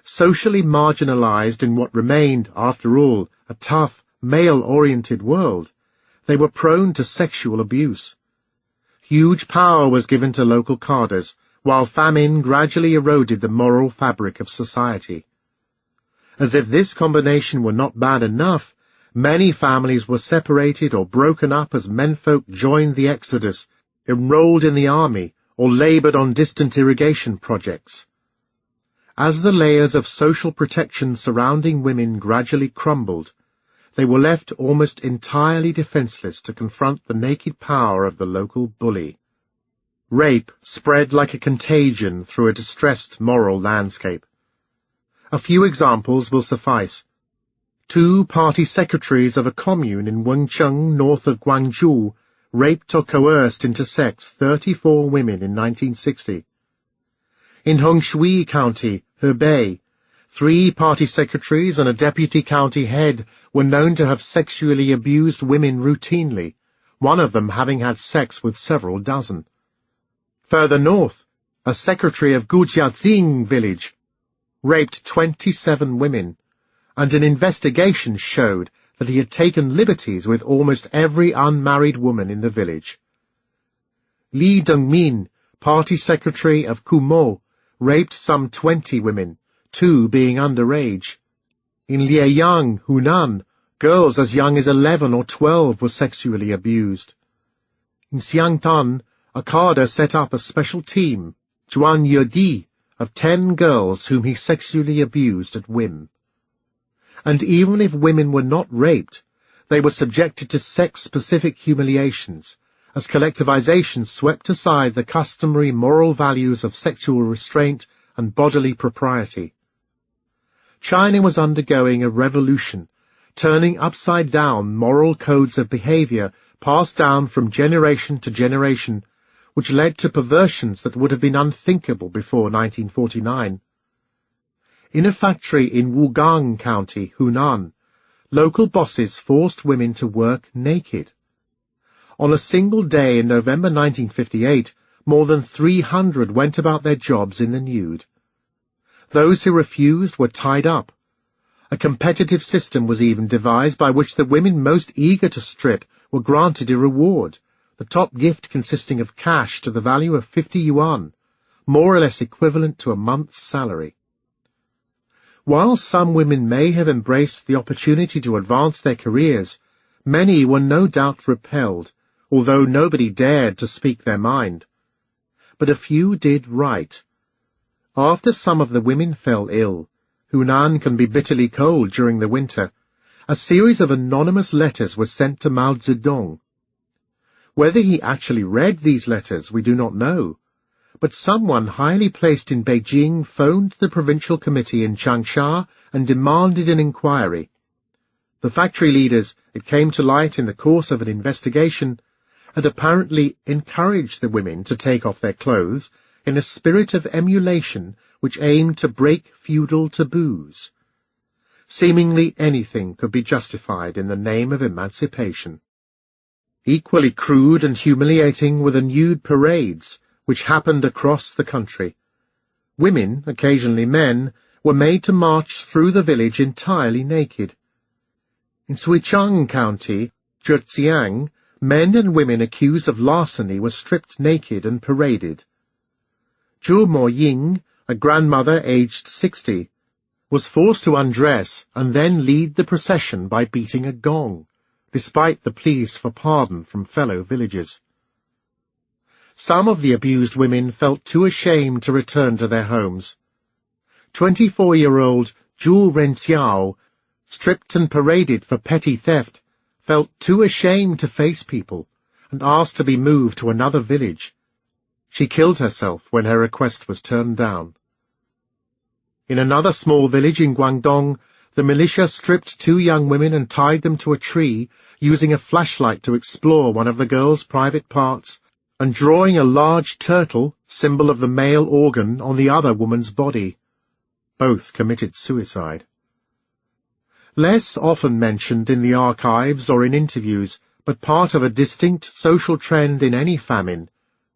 Socially marginalised in what remained, after all, a tough, male-oriented world, they were prone to sexual abuse. Huge power was given to local cadres, while famine gradually eroded the moral fabric of society. As if this combination were not bad enough, many families were separated or broken up as menfolk joined the exodus, enrolled in the army, or laboured on distant irrigation projects. As the layers of social protection surrounding women gradually crumbled, they were left almost entirely defenceless to confront the naked power of the local bully. Rape spread like a contagion through a distressed moral landscape. A few examples will suffice. 2 party secretaries of a commune in Wencheng, north of Guangzhou, raped or coerced into sex 34 women in 1960. In Hongshui County, Hebei, 3 party secretaries and a deputy county head were known to have sexually abused women routinely, one of them having had sex with several dozen. Further north, a secretary of Gujiazing village raped 27 women, and an investigation showed that he had taken liberties with almost every unmarried woman in the village. Li Dengmin, party secretary of Kumo, raped some 20 women, 2 being underage. In Lieyang, Hunan, girls as young as 11 or 12 were sexually abused. In Xiangtan, a cadre set up a special team, Zhuan Yedi, of 10 girls whom he sexually abused at whim. And even if women were not raped, they were subjected to sex-specific humiliations, as collectivization swept aside the customary moral values of sexual restraint and bodily propriety. China was undergoing a revolution, turning upside down moral codes of behavior passed down from generation to generation, which led to perversions that would have been unthinkable before 1949. In a factory in Wugang County, Hunan, local bosses forced women to work naked. On a single day in November 1958, more than 300 went about their jobs in the nude. Those who refused were tied up. A competitive system was even devised by which the women most eager to strip were granted a reward, the top gift consisting of cash to the value of 50 yuan, more or less equivalent to a month's salary. While some women may have embraced the opportunity to advance their careers, many were no doubt repelled, although nobody dared to speak their mind. But a few did write. After some of the women fell ill, Hunan can be bitterly cold during the winter, a series of anonymous letters was sent to Mao Zedong. Whether he actually read these letters we do not know, but someone highly placed in Beijing phoned the provincial committee in Changsha and demanded an inquiry. The factory leaders, it came to light in the course of an investigation, had apparently encouraged the women to take off their clothes in a spirit of emulation which aimed to break feudal taboos. Seemingly anything could be justified in the name of emancipation. Equally crude and humiliating were the nude parades, which happened across the country. Women, occasionally men, were made to march through the village entirely naked. In Suichang County, Zhejiang, men and women accused of larceny were stripped naked and paraded. Zhu Moying, a grandmother aged 60, was forced to undress and then lead the procession by beating a gong, despite the pleas for pardon from fellow villagers. Some of the abused women felt too ashamed to return to their homes. 24-year-old Zhu Renxiao, stripped and paraded for petty theft, felt too ashamed to face people and asked to be moved to another village. She killed herself when her request was turned down. In another small village in Guangdong, the militia stripped 2 young women and tied them to a tree, using a flashlight to explore one of the girl's private parts, and drawing a large turtle, symbol of the male organ, on the other woman's body. Both committed suicide. Less often mentioned in the archives or in interviews, But part of a distinct social trend in any famine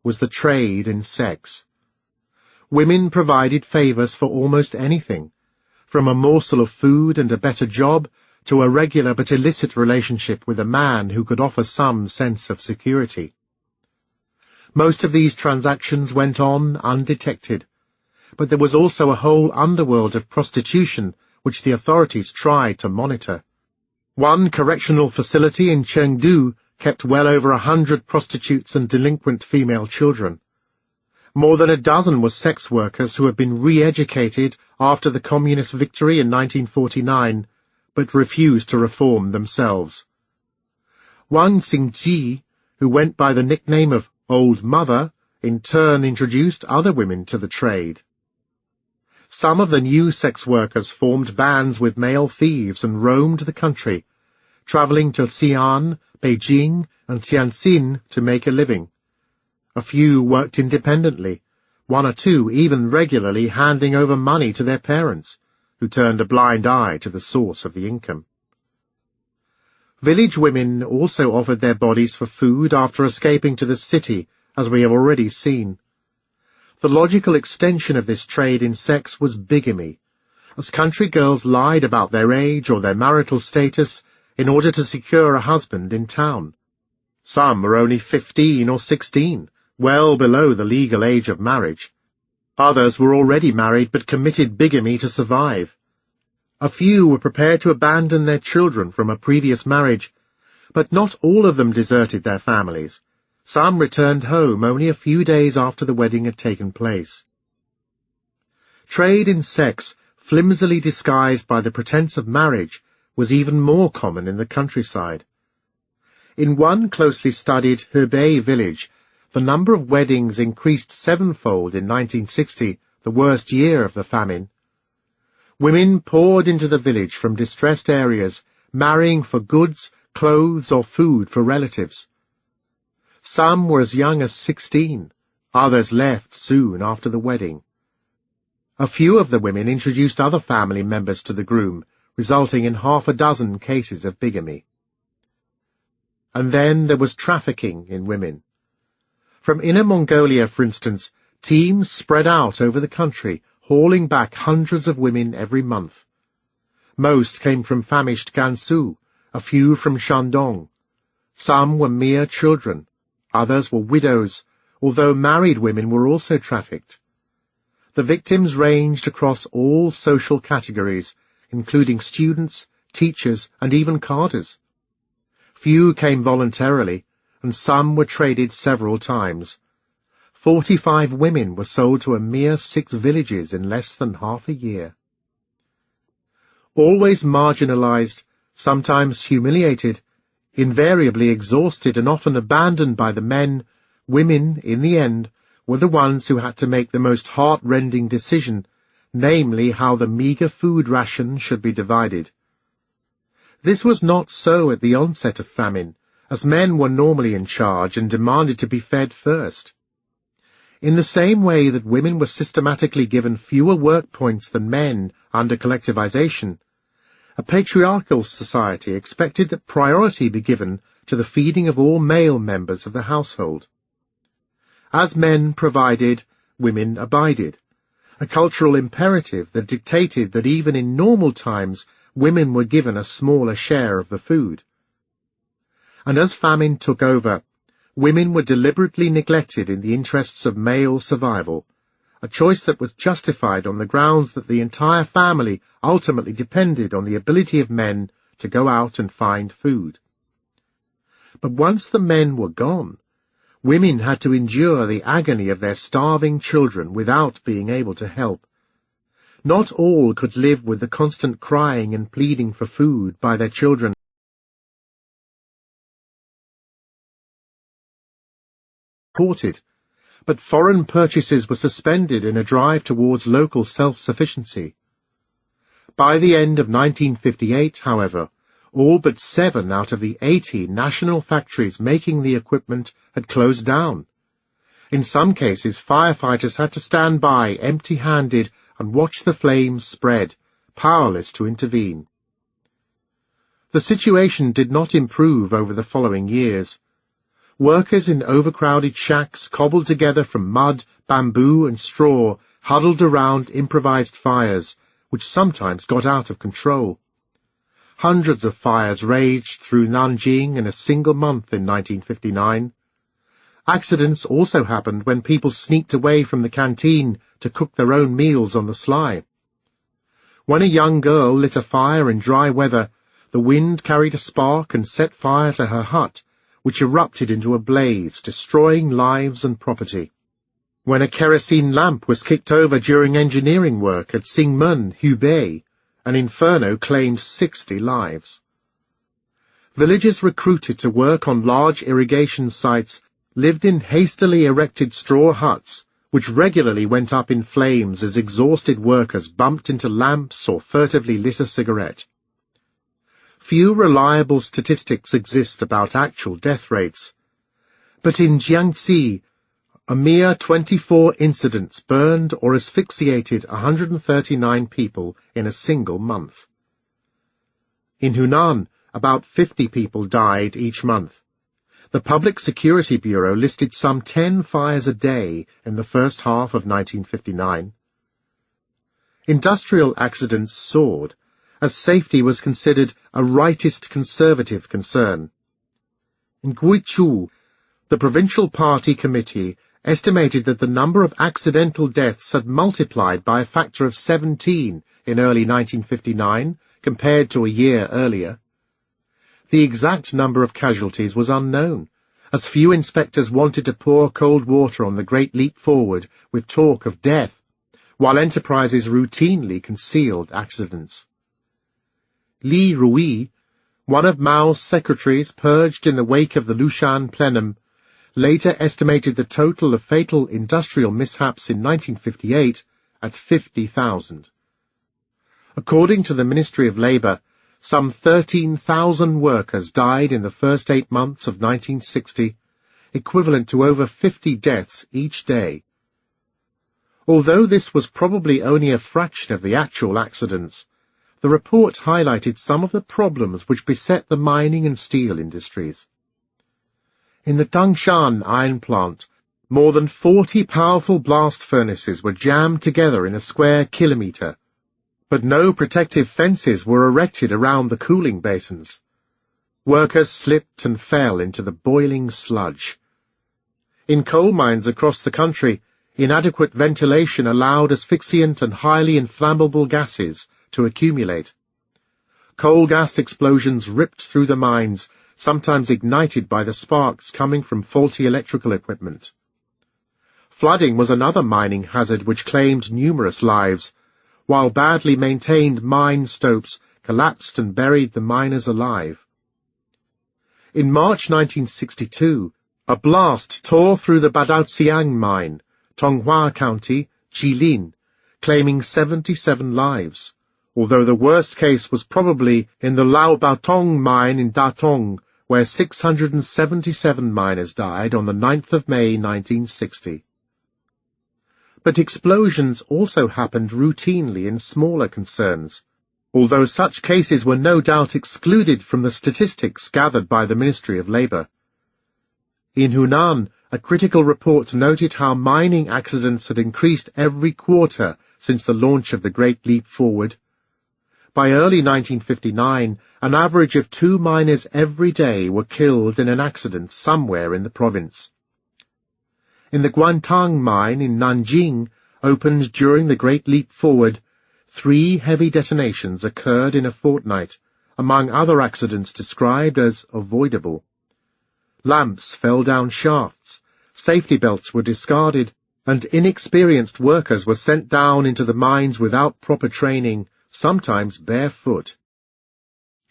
was the trade in sex. Women provided favours for almost anything, from a morsel of food and a better job to a regular but illicit relationship with a man who could offer some sense of security. Most of these transactions went on undetected, but there was also a whole underworld of prostitution which the authorities tried to monitor. One correctional facility in Chengdu kept well over 100 prostitutes and delinquent female children. More than a dozen were sex workers who had been re-educated after the communist victory in 1949, but refused to reform themselves. Wang Xingji, who went by the nickname of Old Mother, in turn introduced other women to the trade. Some of the new sex workers formed bands with male thieves and roamed the country, travelling to Xi'an, Beijing, and Tianjin to make a living. A few worked independently, one or two even regularly handing over money to their parents, who turned a blind eye to the source of the income. Village women also offered their bodies for food after escaping to the city, as we have already seen. The logical extension of this trade in sex was bigamy, as country girls lied about their age or their marital status in order to secure a husband in town. Some were only 15 or 16, well below the legal age of marriage. Others were already married but committed bigamy to survive. A few were prepared to abandon their children from a previous marriage, but not all of them deserted their families. Some returned home only a few days after the wedding had taken place. Trade in sex, flimsily disguised by the pretense of marriage, was even more common in the countryside. In one closely studied Hebei village, the number of weddings increased sevenfold in 1960, the worst year of the famine. Women poured into the village from distressed areas, marrying for goods, clothes, or food for relatives. Some were as young as 16, others left soon after the wedding. A few of the women introduced other family members to the groom, resulting in half a dozen cases of bigamy. And then there was trafficking in women. From Inner Mongolia, for instance, teams spread out over the country, hauling back hundreds of women every month. Most came from famished Gansu, a few from Shandong. Some were mere children, others were widows, although married women were also trafficked. The victims ranged across all social categories, including students, teachers, and even carders. Few came voluntarily, and some were traded several times. 45 women were sold to a mere 6 villages in less than half a year. Always marginalized, sometimes humiliated, invariably exhausted and often abandoned by the men, women, in the end, were the ones who had to make the most heart-rending decision, namely how the meagre food ration should be divided. This was not so at the onset of famine, as men were normally in charge and demanded to be fed first. In the same way that women were systematically given fewer work points than men under collectivization, a patriarchal society expected that priority be given to the feeding of all male members of the household. As men provided, women abided, a cultural imperative that dictated that even in normal times women were given a smaller share of the food. And as famine took over, women were deliberately neglected in the interests of male survival, a choice that was justified on the grounds that the entire family ultimately depended on the ability of men to go out and find food. But once the men were gone, women had to endure the agony of their starving children without being able to help. Not all could live with the constant crying and pleading for food by their children. But foreign purchases were suspended in a drive towards local self-sufficiency. By the end of 1958, however, all but 7 out of the 80 national factories making the equipment had closed down. In some cases, firefighters had to stand by empty-handed and watch the flames spread, powerless to intervene. The situation did not improve over the following years. Workers in overcrowded shacks cobbled together from mud, bamboo, and straw huddled around improvised fires, which sometimes got out of control. Hundreds of fires raged through Nanjing in a single month in 1959. Accidents also happened when people sneaked away from the canteen to cook their own meals on the sly. When a young girl lit a fire in dry weather, the wind carried a spark and set fire to her hut, which erupted into a blaze, destroying lives and property. When a kerosene lamp was kicked over during engineering work at Xingmen, Hubei, an inferno claimed 60 lives. Villagers recruited to work on large irrigation sites lived in hastily erected straw huts, which regularly went up in flames as exhausted workers bumped into lamps or furtively lit a cigarette. Few reliable statistics exist about actual death rates, but in Jiangxi, a mere 24 incidents burned or asphyxiated 139 people in a single month. In Hunan, about 50 people died each month. The Public Security Bureau listed some 10 fires a day in the first half of 1959. Industrial accidents soared, as safety was considered a rightist conservative concern. In Guizhou, the Provincial Party Committee estimated that the number of accidental deaths had multiplied by a factor of 17 in early 1959 compared to a year earlier. The exact number of casualties was unknown, as few inspectors wanted to pour cold water on the Great Leap Forward with talk of death, while enterprises routinely concealed accidents. Li Rui, one of Mao's secretaries purged in the wake of the Lushan plenum, later estimated the total of fatal industrial mishaps in 1958 at 50,000. According to the Ministry of Labour, some 13,000 workers died in the first 8 months of 1960, equivalent to over 50 deaths each day. Although this was probably only a fraction of the actual accidents, the report highlighted some of the problems which beset the mining and steel industries. In the Tangshan iron plant, more than 40 powerful blast furnaces were jammed together in a square kilometre, but no protective fences were erected around the cooling basins. Workers slipped and fell into the boiling sludge. In coal mines across the country, inadequate ventilation allowed asphyxiant and highly inflammable gases to accumulate. Coal gas explosions ripped through the mines, sometimes ignited by the sparks coming from faulty electrical equipment. Flooding was another mining hazard which claimed numerous lives, while badly maintained mine stopes collapsed and buried the miners alive. In March 1962, a blast tore through the Badaoxiang mine, Tonghua County, Jilin, claiming 77 lives, although the worst case was probably in the Laobaotong mine in Datong, where 677 miners died on the 9th of May 1960. But explosions also happened routinely in smaller concerns, although such cases were no doubt excluded from the statistics gathered by the Ministry of Labour. In Hunan, a critical report noted how mining accidents had increased every quarter since the launch of the Great Leap Forward. By early 1959, an average of 2 miners every day were killed in an accident somewhere in the province. In the Guantang mine in Nanjing, opened during the Great Leap Forward, 3 heavy detonations occurred in a fortnight, among other accidents described as avoidable. Lamps fell down shafts, safety belts were discarded, and inexperienced workers were sent down into the mines without proper training, sometimes barefoot.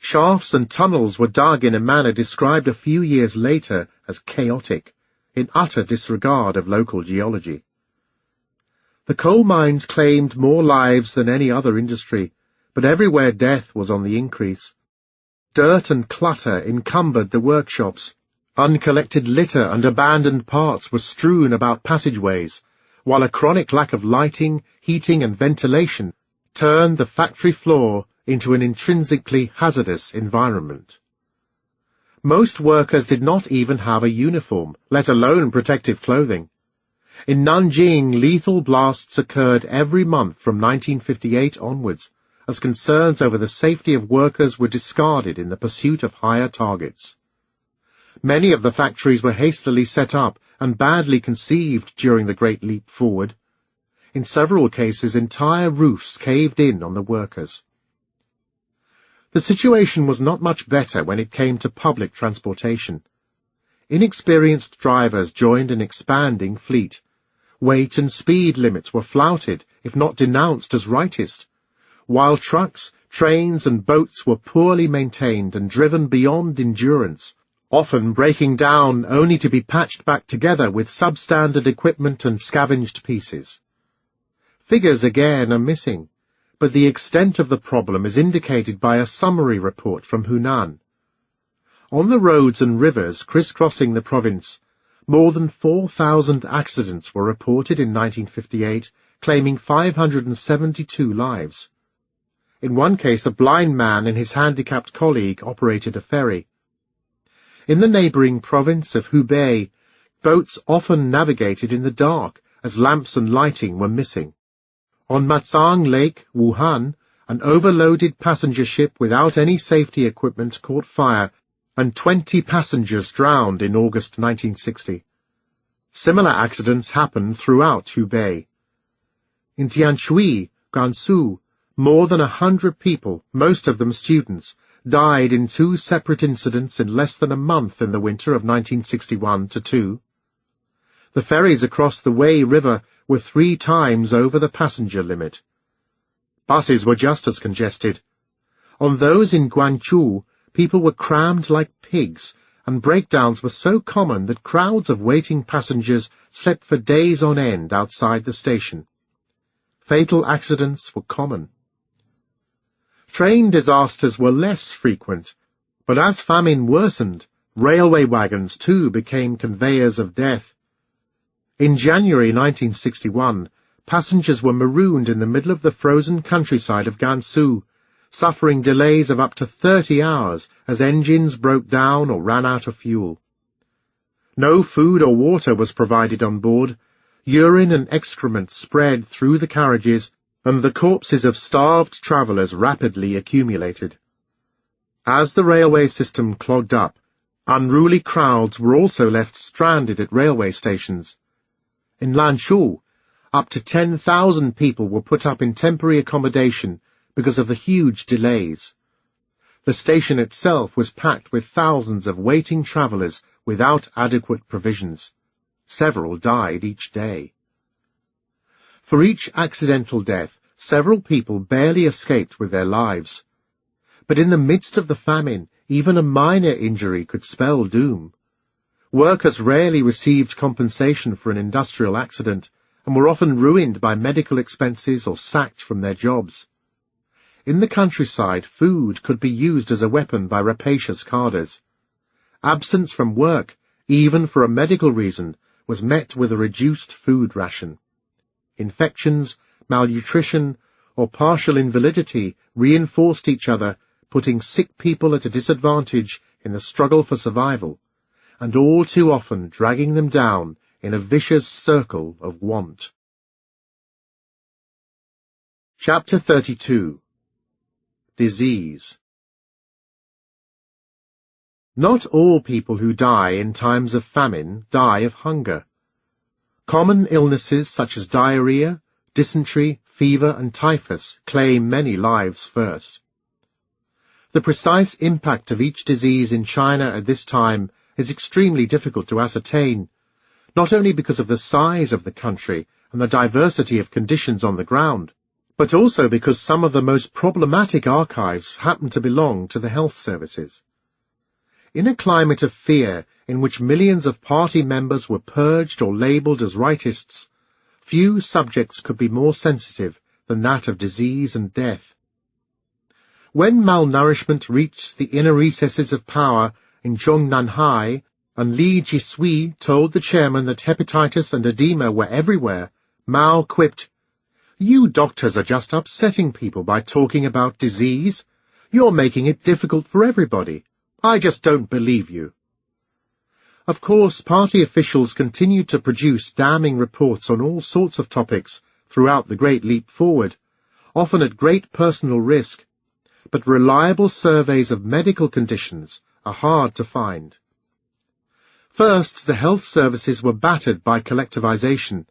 Shafts and tunnels were dug in a manner described a few years later as chaotic, in utter disregard of local geology. The coal mines claimed more lives than any other industry, but everywhere death was on the increase. Dirt and clutter encumbered the workshops. Uncollected litter and abandoned parts were strewn about passageways, while a chronic lack of lighting, heating and ventilation turned the factory floor into an intrinsically hazardous environment. Most workers did not even have a uniform, let alone protective clothing. In Nanjing, lethal blasts occurred every month from 1958 onwards, as concerns over the safety of workers were discarded in the pursuit of higher targets. Many of the factories were hastily set up and badly conceived during the Great Leap Forward. In several cases, entire roofs caved in on the workers. The situation was not much better when it came to public transportation. Inexperienced drivers joined an expanding fleet. Weight and speed limits were flouted, if not denounced as rightist, while trucks, trains and boats were poorly maintained and driven beyond endurance, often breaking down only to be patched back together with substandard equipment and scavenged pieces. Figures again are missing, but the extent of the problem is indicated by a summary report from Hunan. On the roads and rivers crisscrossing the province, more than 4,000 accidents were reported in 1958, claiming 572 lives. In one case, a blind man and his handicapped colleague operated a ferry. In the neighbouring province of Hubei, boats often navigated in the dark, as lamps and lighting were missing. On Matsang Lake, Wuhan, an overloaded passenger ship without any safety equipment caught fire, and 20 passengers drowned in August 1960. Similar accidents happened throughout Hubei. In Tianshui, Gansu, more than 100 people, most of them students, died in 2 separate incidents in less than a month in the winter of 1961-2. The ferries across the Wei River were 3 times over the passenger limit. Buses were just as congested. On those in Guangzhou, people were crammed like pigs, and breakdowns were so common that crowds of waiting passengers slept for days on end outside the station. Fatal accidents were common. Train disasters were less frequent, but as famine worsened, railway wagons too became conveyors of death. In January 1961, passengers were marooned in the middle of the frozen countryside of Gansu, suffering delays of up to 30 hours as engines broke down or ran out of fuel. No food or water was provided on board. Urine and excrement spread through the carriages, and the corpses of starved travellers rapidly accumulated. As the railway system clogged up, unruly crowds were also left stranded at railway stations. In Lanzhou, up to 10,000 people were put up in temporary accommodation because of the huge delays. The station itself was packed with thousands of waiting travellers without adequate provisions. Several died each day. For each accidental death, several people barely escaped with their lives. But in the midst of the famine, even a minor injury could spell doom. Workers rarely received compensation for an industrial accident, and were often ruined by medical expenses or sacked from their jobs. In the countryside, food could be used as a weapon by rapacious cadres. Absence from work, even for a medical reason, was met with a reduced food ration. Infections, malnutrition, or partial invalidity reinforced each other, putting sick people at a disadvantage in the struggle for survival, and all too often dragging them down in a vicious circle of want. Chapter 32. Disease. Not all people who die in times of famine die of hunger. Common illnesses such as diarrhea, dysentery, fever, and typhus claim many lives first. The precise impact of each disease in China at this time is extremely difficult to ascertain, not only because of the size of the country and the diversity of conditions on the ground, but also because some of the most problematic archives happen to belong to the health services. In a climate of fear in which millions of party members were purged or labelled as rightists, few subjects could be more sensitive than that of disease and death. When malnourishment reached the inner recesses of power in Zhongnanhai, and Li Jisui told the chairman that hepatitis and edema were everywhere, Mao quipped, You doctors are just upsetting people by talking about disease. You're making it difficult for everybody. I just don't believe you." Of course, party officials continued to produce damning reports on all sorts of topics throughout the Great Leap Forward, often at great personal risk, but reliable surveys of medical conditions are hard to find. First, the health services were battered by collectivization.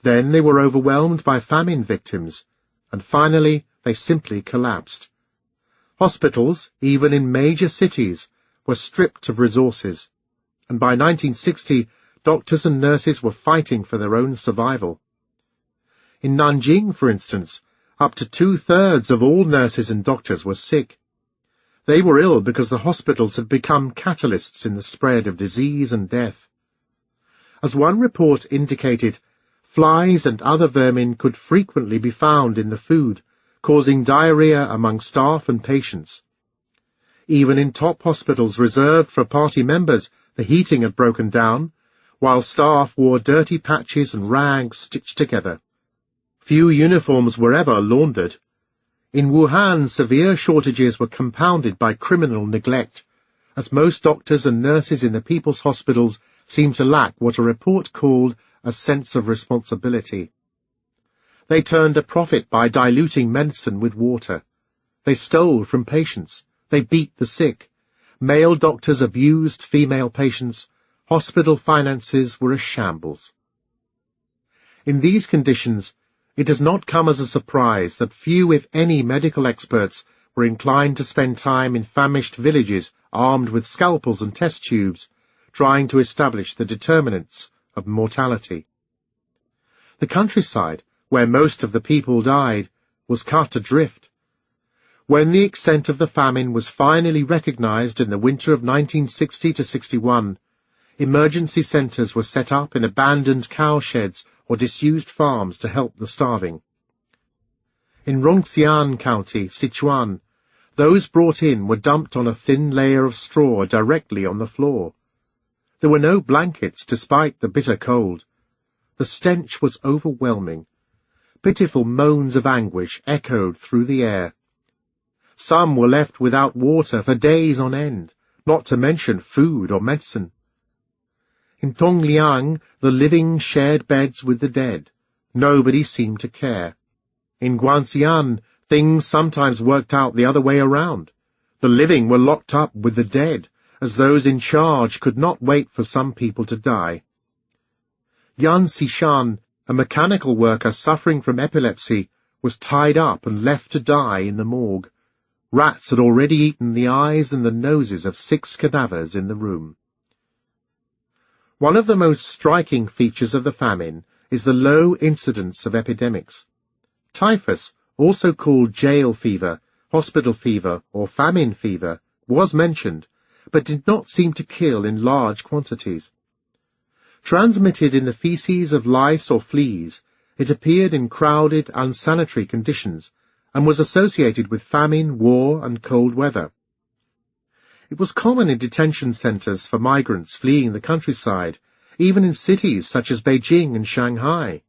Then they were overwhelmed by famine victims, and finally they simply collapsed. Hospitals, even in major cities, were stripped of resources, and by 1960 doctors and nurses were fighting for their own survival. In Nanjing, for instance, up to 2/3 of all nurses and doctors were sick. They were ill because the hospitals had become catalysts in the spread of disease and death. As one report indicated, flies and other vermin could frequently be found in the food, causing diarrhea among staff and patients. Even in top hospitals reserved for party members, the heating had broken down, while staff wore dirty patches and rags stitched together. Few uniforms were ever laundered. In Wuhan, severe shortages were compounded by criminal neglect, as most doctors and nurses in the people's hospitals seemed to lack what a report called a sense of responsibility. They turned a profit by diluting medicine with water. They stole from patients. They beat the sick. Male doctors abused female patients. Hospital finances were a shambles. In these conditions, it does not come as a surprise that few, if any, medical experts were inclined to spend time in famished villages armed with scalpels and test tubes, trying to establish the determinants of mortality. The countryside, where most of the people died, was cut adrift. When the extent of the famine was finally recognized in the winter of 1960-61, emergency centers were set up in abandoned cowsheds or disused farms to help the starving. In Rongxian County, Sichuan, those brought in were dumped on a thin layer of straw directly on the floor. There were no blankets despite the bitter cold. The stench was overwhelming. Pitiful moans of anguish echoed through the air. Some were left without water for days on end, not to mention food or medicine. In Tongliang, the living shared beds with the dead. Nobody seemed to care. In Guangxian, things sometimes worked out the other way around. The living were locked up with the dead, as those in charge could not wait for some people to die. Yan Xishan, a mechanical worker suffering from epilepsy, was tied up and left to die in the morgue. Rats had already eaten the eyes and the noses of 6 cadavers in the room. One of the most striking features of the famine is the low incidence of epidemics. Typhus, also called jail fever, hospital fever, or famine fever, was mentioned, but did not seem to kill in large quantities. Transmitted in the feces of lice or fleas, it appeared in crowded, unsanitary conditions, and was associated with famine, war, and cold weather. It was common in detention centers for migrants fleeing the countryside, even in cities such as Beijing and Shanghai.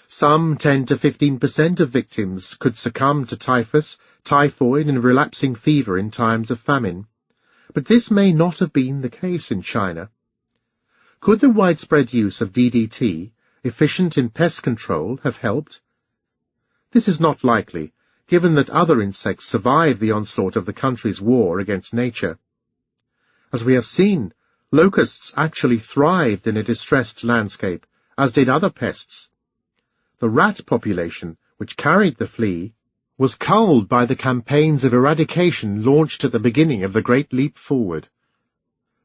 Some 10 to 15% of victims could succumb to typhus, typhoid, and relapsing fever in times of famine, but this may not have been the case in China. Could the widespread use of DDT, efficient in pest control, have helped? This is not likely, given that other insects survived the onslaught of the country's war against nature. As we have seen, locusts actually thrived in a distressed landscape, as did other pests. The rat population, which carried the flea, was culled by the campaigns of eradication launched at the beginning of the Great Leap Forward.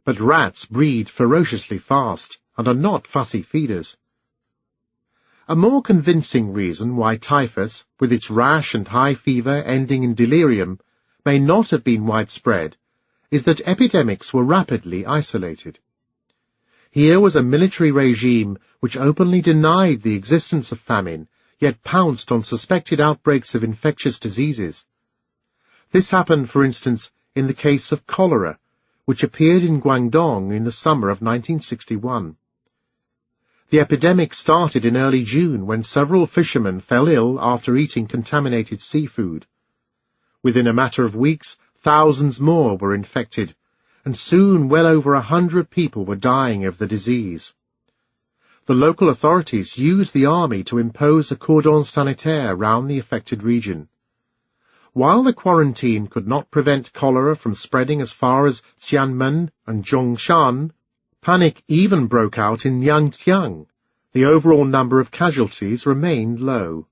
But rats breed ferociously fast and are not fussy feeders. A more convincing reason why typhus, with its rash and high fever ending in delirium, may not have been widespread, is that epidemics were rapidly isolated. Here was a military regime which openly denied the existence of famine, yet pounced on suspected outbreaks of infectious diseases. This happened, for instance, in the case of cholera, which appeared in Guangdong in the summer of 1961. The epidemic started in early June when several fishermen fell ill after eating contaminated seafood. Within a matter of weeks, thousands more were infected, and soon well over 100 people were dying of the disease. The local authorities used the army to impose a cordon sanitaire round the affected region. While the quarantine could not prevent cholera from spreading as far as Xianmen and Zhongshan, panic even broke out in Yangjiang. The overall number of casualties remained low.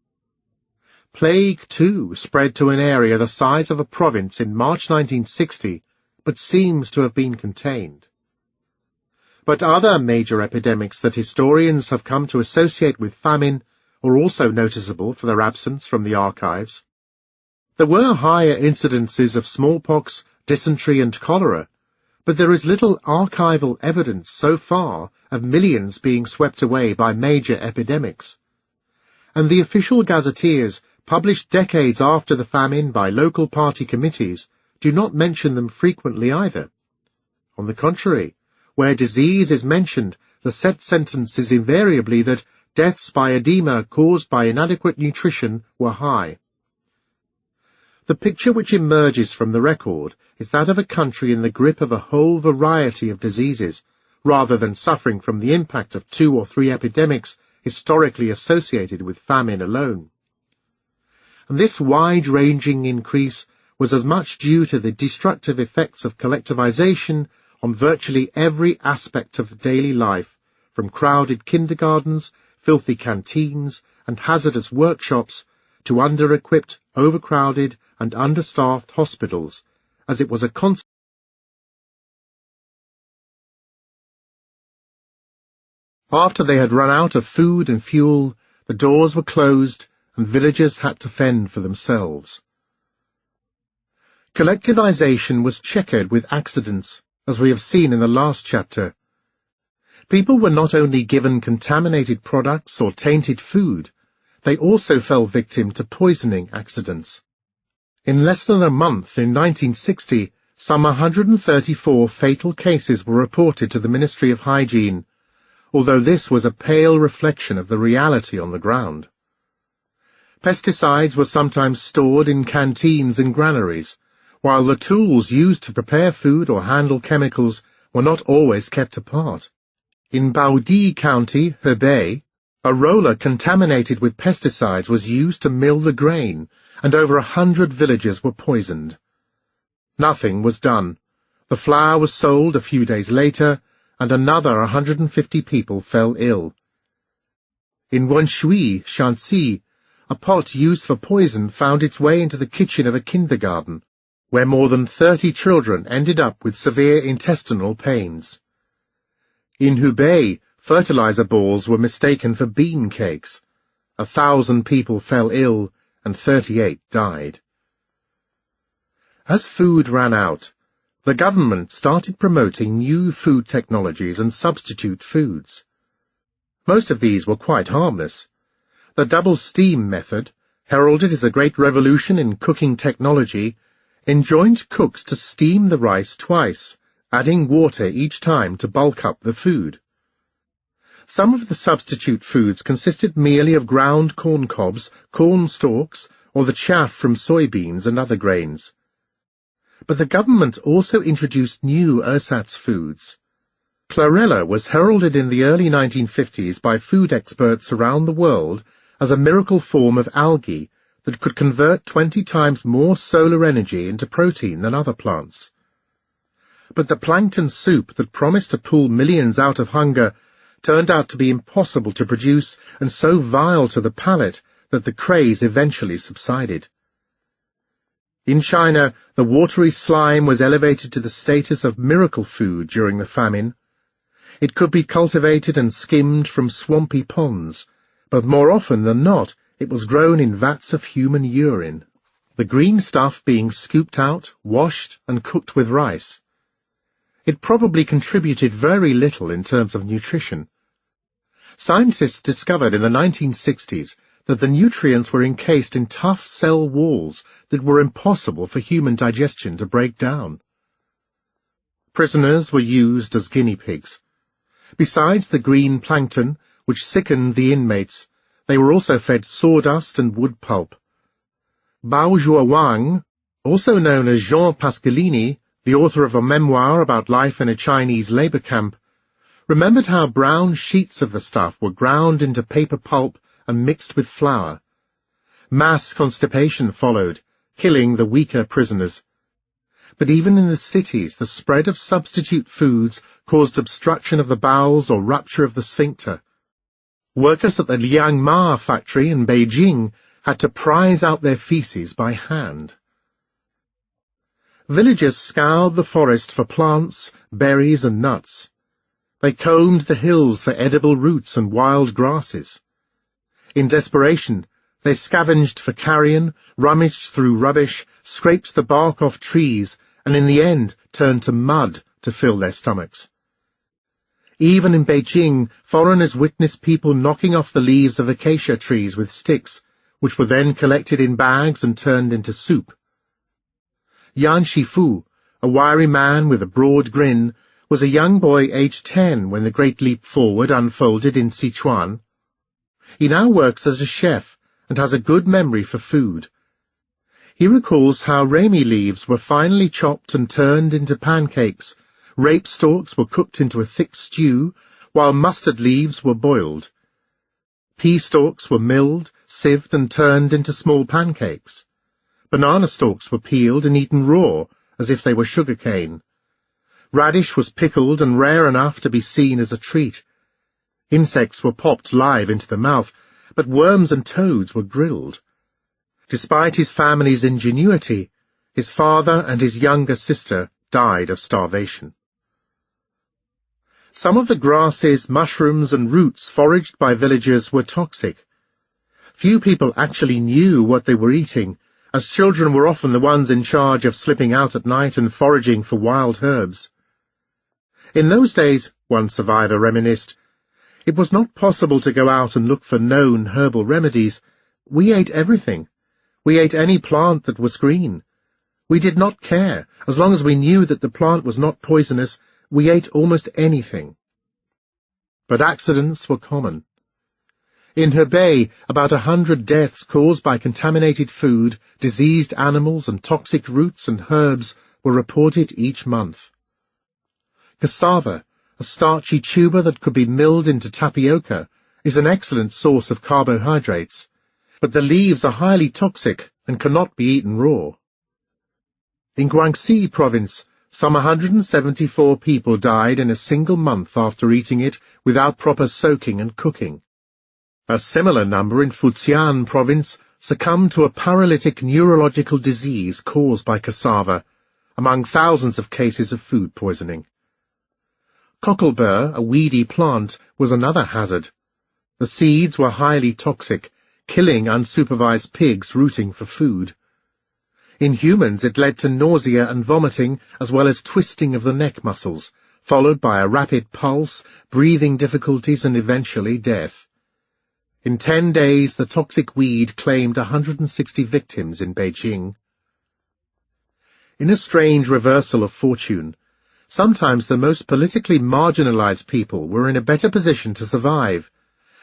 Plague, too, spread to an area the size of a province in March 1960, but seems to have been contained. But other major epidemics that historians have come to associate with famine are also noticeable for their absence from the archives. There were higher incidences of smallpox, dysentery and cholera, but there is little archival evidence so far of millions being swept away by major epidemics. And the official gazetteers, published decades after the famine by local party committees, do not mention them frequently either. On the contrary, where disease is mentioned, the set sentence is invariably that deaths by edema caused by inadequate nutrition were high. The picture which emerges from the record is that of a country in the grip of a whole variety of diseases, rather than suffering from the impact of 2 or 3 epidemics historically associated with famine alone. And this wide-ranging increase was as much due to the destructive effects of collectivization on virtually every aspect of daily life, from crowded kindergartens, filthy canteens, and hazardous workshops, to under-equipped, overcrowded, and understaffed hospitals, as it was a constant. After they had run out of food and fuel, the doors were closed, and villagers had to fend for themselves. Collectivization was checkered with accidents, as we have seen in the last chapter. People were not only given contaminated products or tainted food, they also fell victim to poisoning accidents. In less than a month in 1960, some 134 fatal cases were reported to the Ministry of Hygiene, although this was a pale reflection of the reality on the ground. Pesticides were sometimes stored in canteens and granaries, while the tools used to prepare food or handle chemicals were not always kept apart. In Baodi County, Hebei, a roller contaminated with pesticides was used to mill the grain, and over 100 villagers were poisoned. Nothing was done. The flour was sold a few days later, and another 150 people fell ill. In Wenshui, Shanxi, a pot used for poison found its way into the kitchen of a kindergarten, where more than 30 children ended up with severe intestinal pains. In Hubei, fertilizer balls were mistaken for bean cakes. 1,000 people fell ill, and 38 died. As food ran out, the government started promoting new food technologies and substitute foods. Most of these were quite harmless. The double steam method, heralded as a great revolution in cooking technology, enjoined cooks to steam the rice twice, adding water each time to bulk up the food. Some of the substitute foods consisted merely of ground corn cobs, corn stalks, or the chaff from soybeans and other grains. But the government also introduced new ersatz foods. Chlorella was heralded in the early 1950s by food experts around the world as a miracle form of algae that could convert 20 times more solar energy into protein than other plants. But the plankton soup that promised to pull millions out of hunger turned out to be impossible to produce and so vile to the palate that the craze eventually subsided. In China, the watery slime was elevated to the status of miracle food during the famine. It could be cultivated and skimmed from swampy ponds, but more often than not, it was grown in vats of human urine, the green stuff being scooped out, washed, and cooked with rice. It probably contributed very little in terms of nutrition. Scientists discovered in the 1960s that the nutrients were encased in tough cell walls that were impossible for human digestion to break down. Prisoners were used as guinea pigs. Besides the green plankton, which sickened the inmates. They were also fed sawdust and wood pulp. Bao Zhuowang, also known as Jean Pasqualini, the author of a memoir about life in a Chinese labor camp, remembered how brown sheets of the stuff were ground into paper pulp and mixed with flour. Mass constipation followed, killing the weaker prisoners. But even in the cities, the spread of substitute foods caused obstruction of the bowels or rupture of the sphincter. Workers at the Liangma factory in Beijing had to prize out their feces by hand. Villagers scoured the forest for plants, berries, and nuts. They combed the hills for edible roots and wild grasses. In desperation, they scavenged for carrion, rummaged through rubbish, scraped the bark off trees, and in the end turned to mud to fill their stomachs. Even in Beijing, foreigners witnessed people knocking off the leaves of acacia trees with sticks, which were then collected in bags and turned into soup. Yan Shifu, a wiry man with a broad grin, was a young boy aged 10 when the Great Leap Forward unfolded in Sichuan. He now works as a chef and has a good memory for food. He recalls how rami leaves were finely chopped and turned into pancakes, rape stalks were cooked into a thick stew, while mustard leaves were boiled. Pea stalks were milled, sieved, and turned into small pancakes. Banana stalks were peeled and eaten raw, as if they were sugar cane. Radish was pickled and rare enough to be seen as a treat. Insects were popped live into the mouth, but worms and toads were grilled. Despite his family's ingenuity, his father and his younger sister died of starvation. Some of the grasses, mushrooms, and roots foraged by villagers were toxic. Few people actually knew what they were eating, as children were often the ones in charge of slipping out at night and foraging for wild herbs. In those days, one survivor reminisced, it was not possible to go out and look for known herbal remedies. We ate everything. We ate any plant that was green. We did not care. As long as we knew that the plant was not poisonous, we ate almost anything. But accidents were common. In Hebei, about 100 deaths caused by contaminated food, diseased animals, and toxic roots and herbs were reported each month. Cassava, a starchy tuber that could be milled into tapioca, is an excellent source of carbohydrates, but the leaves are highly toxic and cannot be eaten raw. In Guangxi province, some 174 people died in a single month after eating it without proper soaking and cooking. A similar number in Fujian province succumbed to a paralytic neurological disease caused by cassava, among thousands of cases of food poisoning. Cocklebur, a weedy plant, was another hazard. The seeds were highly toxic, killing unsupervised pigs rooting for food. In humans it led to nausea and vomiting, as well as twisting of the neck muscles, followed by a rapid pulse, breathing difficulties, and eventually death. In 10 days the toxic weed claimed 160 victims in Beijing. In a strange reversal of fortune, sometimes the most politically marginalized people were in a better position to survive,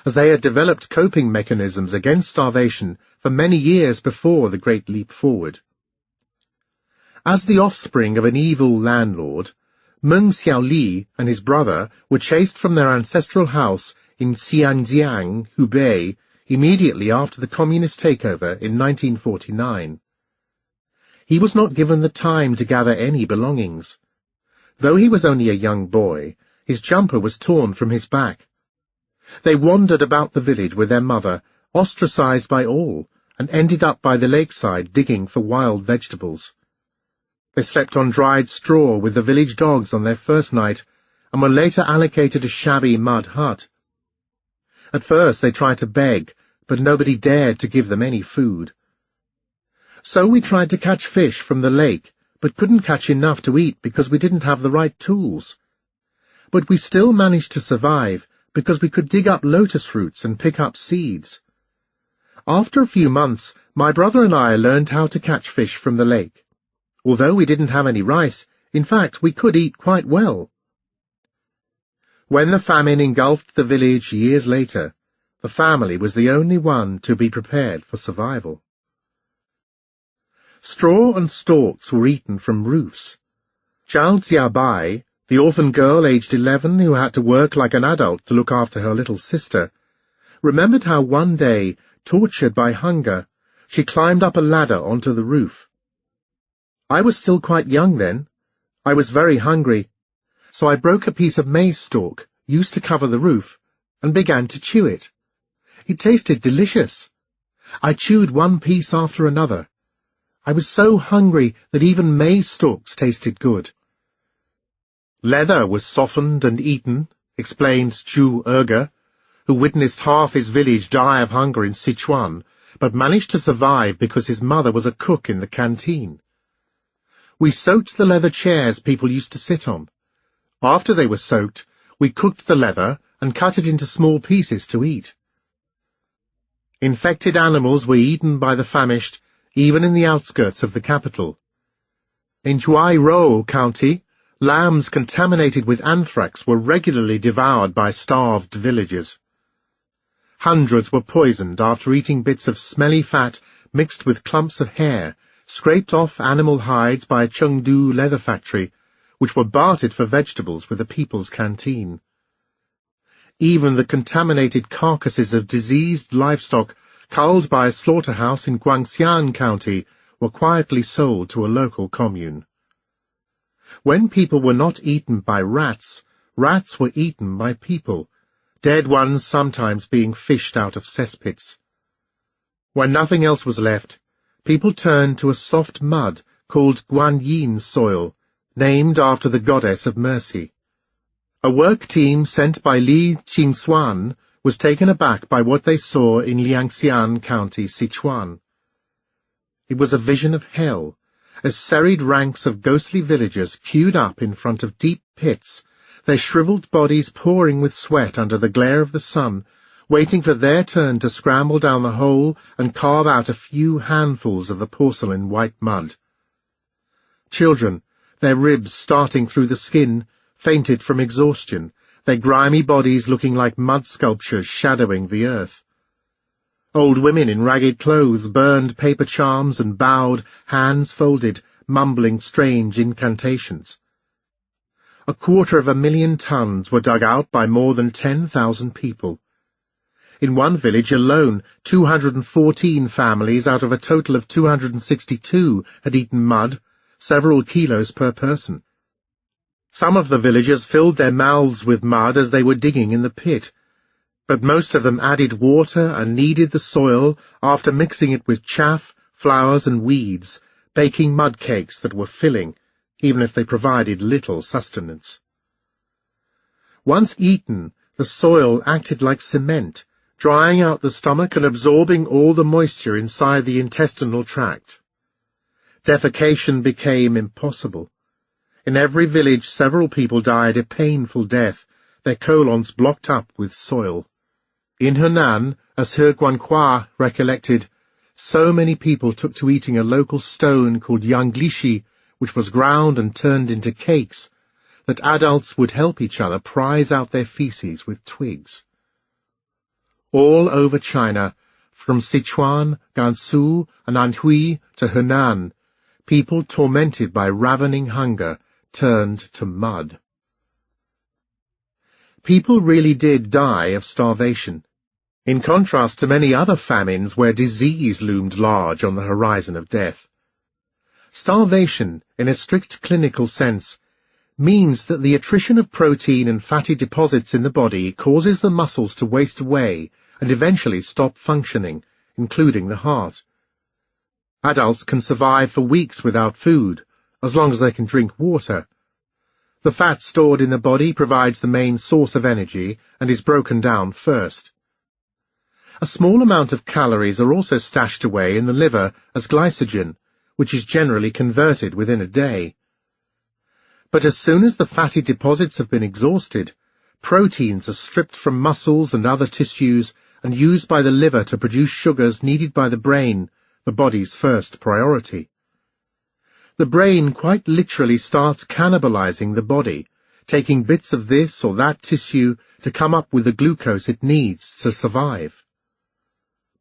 as they had developed coping mechanisms against starvation for many years before the Great Leap Forward. As the offspring of an evil landlord, Meng Xiaoli and his brother were chased from their ancestral house in Xianjiang, Hubei, immediately after the communist takeover in 1949. He was not given the time to gather any belongings. Though he was only a young boy, his jumper was torn from his back. They wandered about the village with their mother, ostracized by all, and ended up by the lakeside digging for wild vegetables. They slept on dried straw with the village dogs on their first night, and were later allocated a shabby mud hut. At first they tried to beg, but nobody dared to give them any food. So we tried to catch fish from the lake, but couldn't catch enough to eat because we didn't have the right tools. But we still managed to survive because we could dig up lotus roots and pick up seeds. After a few months, my brother and I learned how to catch fish from the lake. Although we didn't have any rice, in fact, we could eat quite well. When the famine engulfed the village years later, the family was the only one to be prepared for survival. Straw and stalks were eaten from roofs. Zhao Jiabai, the orphan girl aged 11 who had to work like an adult to look after her little sister, remembered how one day, tortured by hunger, she climbed up a ladder onto the roof. I was still quite young then. I was very hungry, so I broke a piece of maize stalk used to cover the roof and began to chew it. It tasted delicious. I chewed one piece after another. I was so hungry that even maize stalks tasted good. Leather was softened and eaten, explained Zhu Erge, who witnessed half his village die of hunger in Sichuan, but managed to survive because his mother was a cook in the canteen. We soaked the leather chairs people used to sit on. After they were soaked, we cooked the leather and cut it into small pieces to eat. Infected animals were eaten by the famished, even in the outskirts of the capital. In Huairou County, lambs contaminated with anthrax were regularly devoured by starved villagers. Hundreds were poisoned after eating bits of smelly fat mixed with clumps of hair, scraped off animal hides by a Chengdu leather factory, which were bartered for vegetables with the people's canteen. Even the contaminated carcasses of diseased livestock culled by a slaughterhouse in Guangxian County were quietly sold to a local commune. When people were not eaten by rats, rats were eaten by people, dead ones sometimes being fished out of cesspits. When nothing else was left, people turned to a soft mud called Guanyin soil, named after the goddess of mercy. A work team sent by Li Qingxuan was taken aback by what they saw in Liangxian County, Sichuan. It was a vision of hell, as serried ranks of ghostly villagers queued up in front of deep pits, their shriveled bodies pouring with sweat under the glare of the sun, waiting for their turn to scramble down the hole and carve out a few handfuls of the porcelain white mud. Children, their ribs starting through the skin, fainted from exhaustion, their grimy bodies looking like mud sculptures shadowing the earth. Old women in ragged clothes burned paper charms and bowed, hands folded, mumbling strange incantations. 250,000 tons were dug out by more than 10,000 people. In one village alone, 214 families out of a total of 262 had eaten mud, several kilos per person. Some of the villagers filled their mouths with mud as they were digging in the pit, but most of them added water and kneaded the soil after mixing it with chaff, flowers, and weeds, baking mud cakes that were filling, even if they provided little sustenance. Once eaten, the soil acted like cement, drying out the stomach and absorbing all the moisture inside the intestinal tract. Defecation became impossible. In every village, several people died a painful death, their colons blocked up with soil. In Henan, as He Guanhua recollected, so many people took to eating a local stone called yanglishi, which was ground and turned into cakes, that adults would help each other prize out their feces with twigs. All over China, from Sichuan, Gansu, and Anhui to Henan, people tormented by ravening hunger turned to mud. People really did die of starvation, in contrast to many other famines where disease loomed large on the horizon of death. Starvation, in a strict clinical sense, means that the attrition of protein and fatty deposits in the body causes the muscles to waste away and eventually stop functioning, including the heart. Adults can survive for weeks without food, as long as they can drink water. The fat stored in the body provides the main source of energy and is broken down first. A small amount of calories are also stashed away in the liver as glycogen, which is generally converted within a day. But as soon as the fatty deposits have been exhausted, proteins are stripped from muscles and other tissues and used by the liver to produce sugars needed by the brain, the body's first priority. The brain quite literally starts cannibalizing the body, taking bits of this or that tissue to come up with the glucose it needs to survive.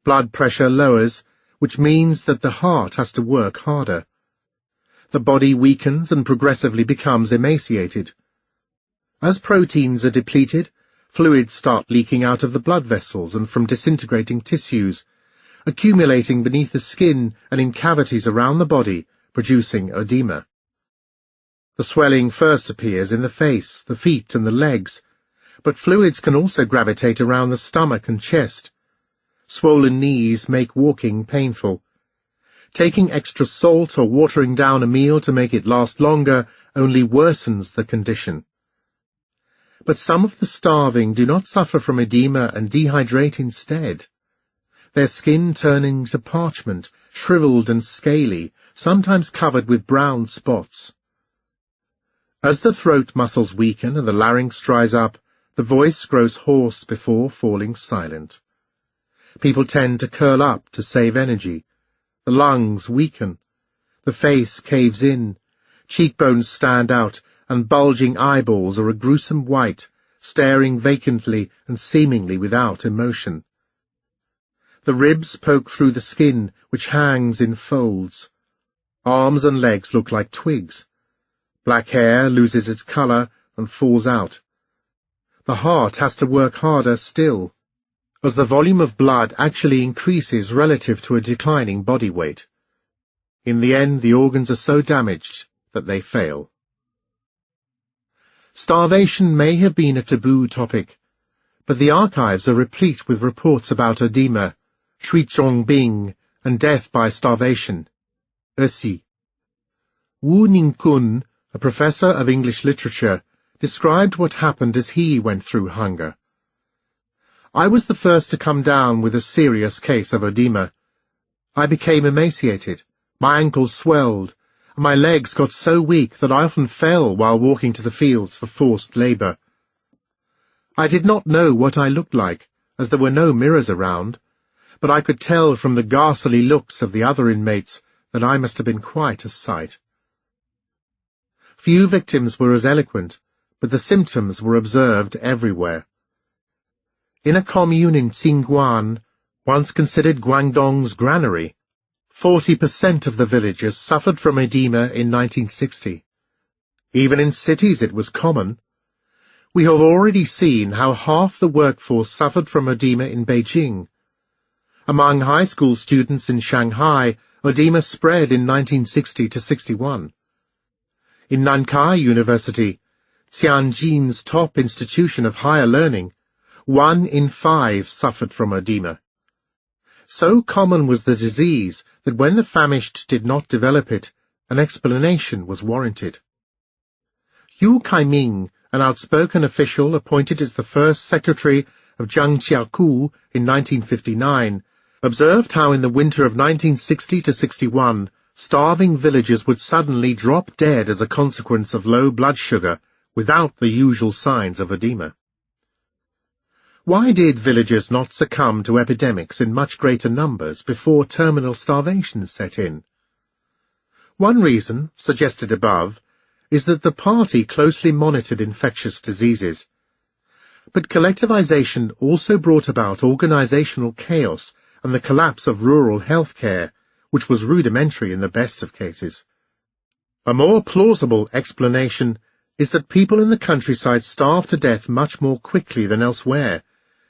Blood pressure lowers, which means that the heart has to work harder. The body weakens and progressively becomes emaciated. As proteins are depleted, fluids start leaking out of the blood vessels and from disintegrating tissues, accumulating beneath the skin and in cavities around the body, producing edema. The swelling first appears in the face, the feet, and the legs, but fluids can also gravitate around the stomach and chest. Swollen knees make walking painful. Taking extra salt or watering down a meal to make it last longer only worsens the condition. But some of the starving do not suffer from edema and dehydrate instead. Their skin turning to parchment, shriveled and scaly, sometimes covered with brown spots. As the throat muscles weaken and the larynx dries up, the voice grows hoarse before falling silent. People tend to curl up to save energy. The lungs weaken. The face caves in. Cheekbones stand out, and bulging eyeballs are a gruesome white, staring vacantly and seemingly without emotion. The ribs poke through the skin, which hangs in folds. Arms and legs look like twigs. Black hair loses its colour and falls out. The heart has to work harder still, as the volume of blood actually increases relative to a declining body weight. In the end, the organs are so damaged that they fail. Starvation may have been a taboo topic, but the archives are replete with reports about edema, shuizhongbing, and death by starvation. Wu Ningkun, a professor of English literature, described what happened as he went through hunger. I was the first to come down with a serious case of edema. I became emaciated, my ankles swelled, and my legs got so weak that I often fell while walking to the fields for forced labour. I did not know what I looked like, as there were no mirrors around, but I could tell from the ghastly looks of the other inmates that I must have been quite a sight. Few victims were as eloquent, but the symptoms were observed everywhere. In a commune in Qingguan, once considered Guangdong's granary, 40% of the villagers suffered from edema in 1960. Even in cities it was common. We have already seen how half the workforce suffered from edema in Beijing. Among high school students in Shanghai, edema spread in 1960 to 61. In Nankai University, Tianjin's top institution of higher learning, 1 in 5 suffered from edema. So common was the disease that when the famished did not develop it, an explanation was warranted. Yu Kaiming, an outspoken official appointed as the first secretary of Jiangqiaku in 1959, observed how in the winter of 1960 to 61, starving villagers would suddenly drop dead as a consequence of low blood sugar without the usual signs of edema. Why did villagers not succumb to epidemics in much greater numbers before terminal starvation set in? One reason, suggested above, is that the party closely monitored infectious diseases. But collectivization also brought about organizational chaos and the collapse of rural health care, which was rudimentary in the best of cases. A more plausible explanation is that people in the countryside starved to death much more quickly than elsewhere,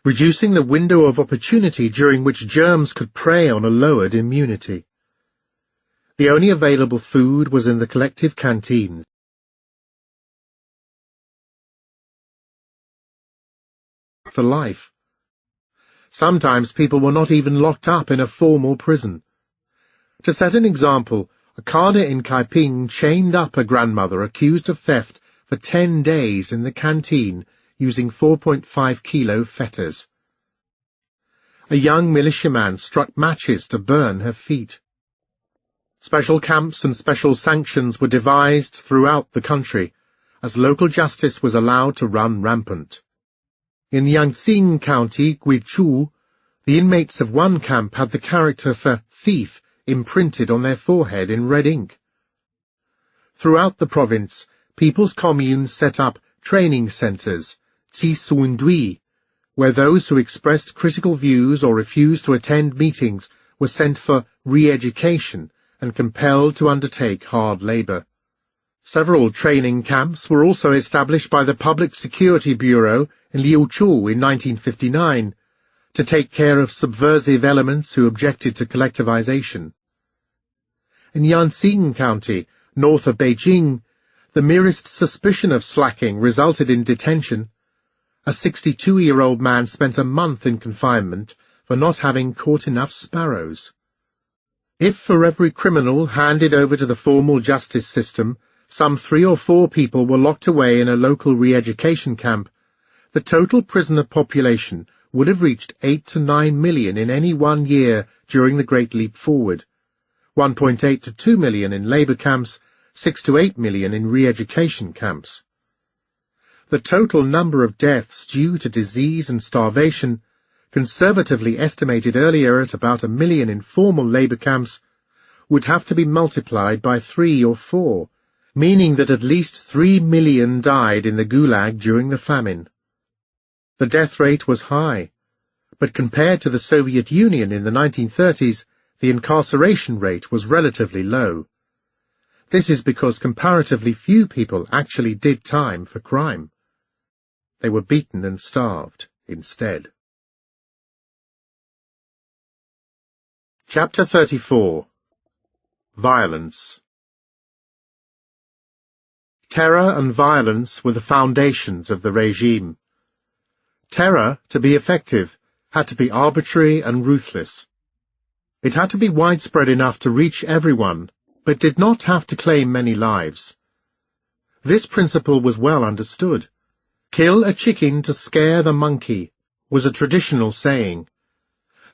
reducing the window of opportunity during which germs could prey on a lowered immunity. The only available food was in the collective canteens. For life. Sometimes people were not even locked up in a formal prison. To set an example, a carder in Kaiping chained up a grandmother accused of theft for 10 days in the canteen using 4.5-kilo fetters. A young militiaman struck matches to burn her feet. Special camps and special sanctions were devised throughout the country, as local justice was allowed to run rampant. In Yangqing County, Guizhou, the inmates of one camp had the character for thief imprinted on their forehead in red ink. Throughout the province, people's communes set up training centres, Tse-tung, where those who expressed critical views or refused to attend meetings were sent for re-education and compelled to undertake hard labour. Several training camps were also established by the Public Security Bureau in Liuchu in 1959 to take care of subversive elements who objected to collectivization. In Yanqing County, north of Beijing, the merest suspicion of slacking resulted in detention. A 62-year-old man spent a month in confinement for not having caught enough sparrows. If for every criminal handed over to the formal justice system, some 3 or 4 people were locked away in a local re-education camp, the total prisoner population would have reached 8 to 9 million in any one year during the Great Leap Forward, 1.8 to 2 million in labour camps, 6 to 8 million in re-education camps. The total number of deaths due to disease and starvation, conservatively estimated earlier at about 1 million in formal labour camps, would have to be multiplied by 3 or 4, meaning that at least 3 million died in the Gulag during the famine. The death rate was high, but compared to the Soviet Union in the 1930s, the incarceration rate was relatively low. This is because comparatively few people actually did time for crime. They were beaten and starved instead. Chapter 34. Violence. Terror and violence were the foundations of the regime. Terror, to be effective, had to be arbitrary and ruthless. It had to be widespread enough to reach everyone, but did not have to claim many lives. This principle was well understood. Kill a chicken to scare the monkey was a traditional saying.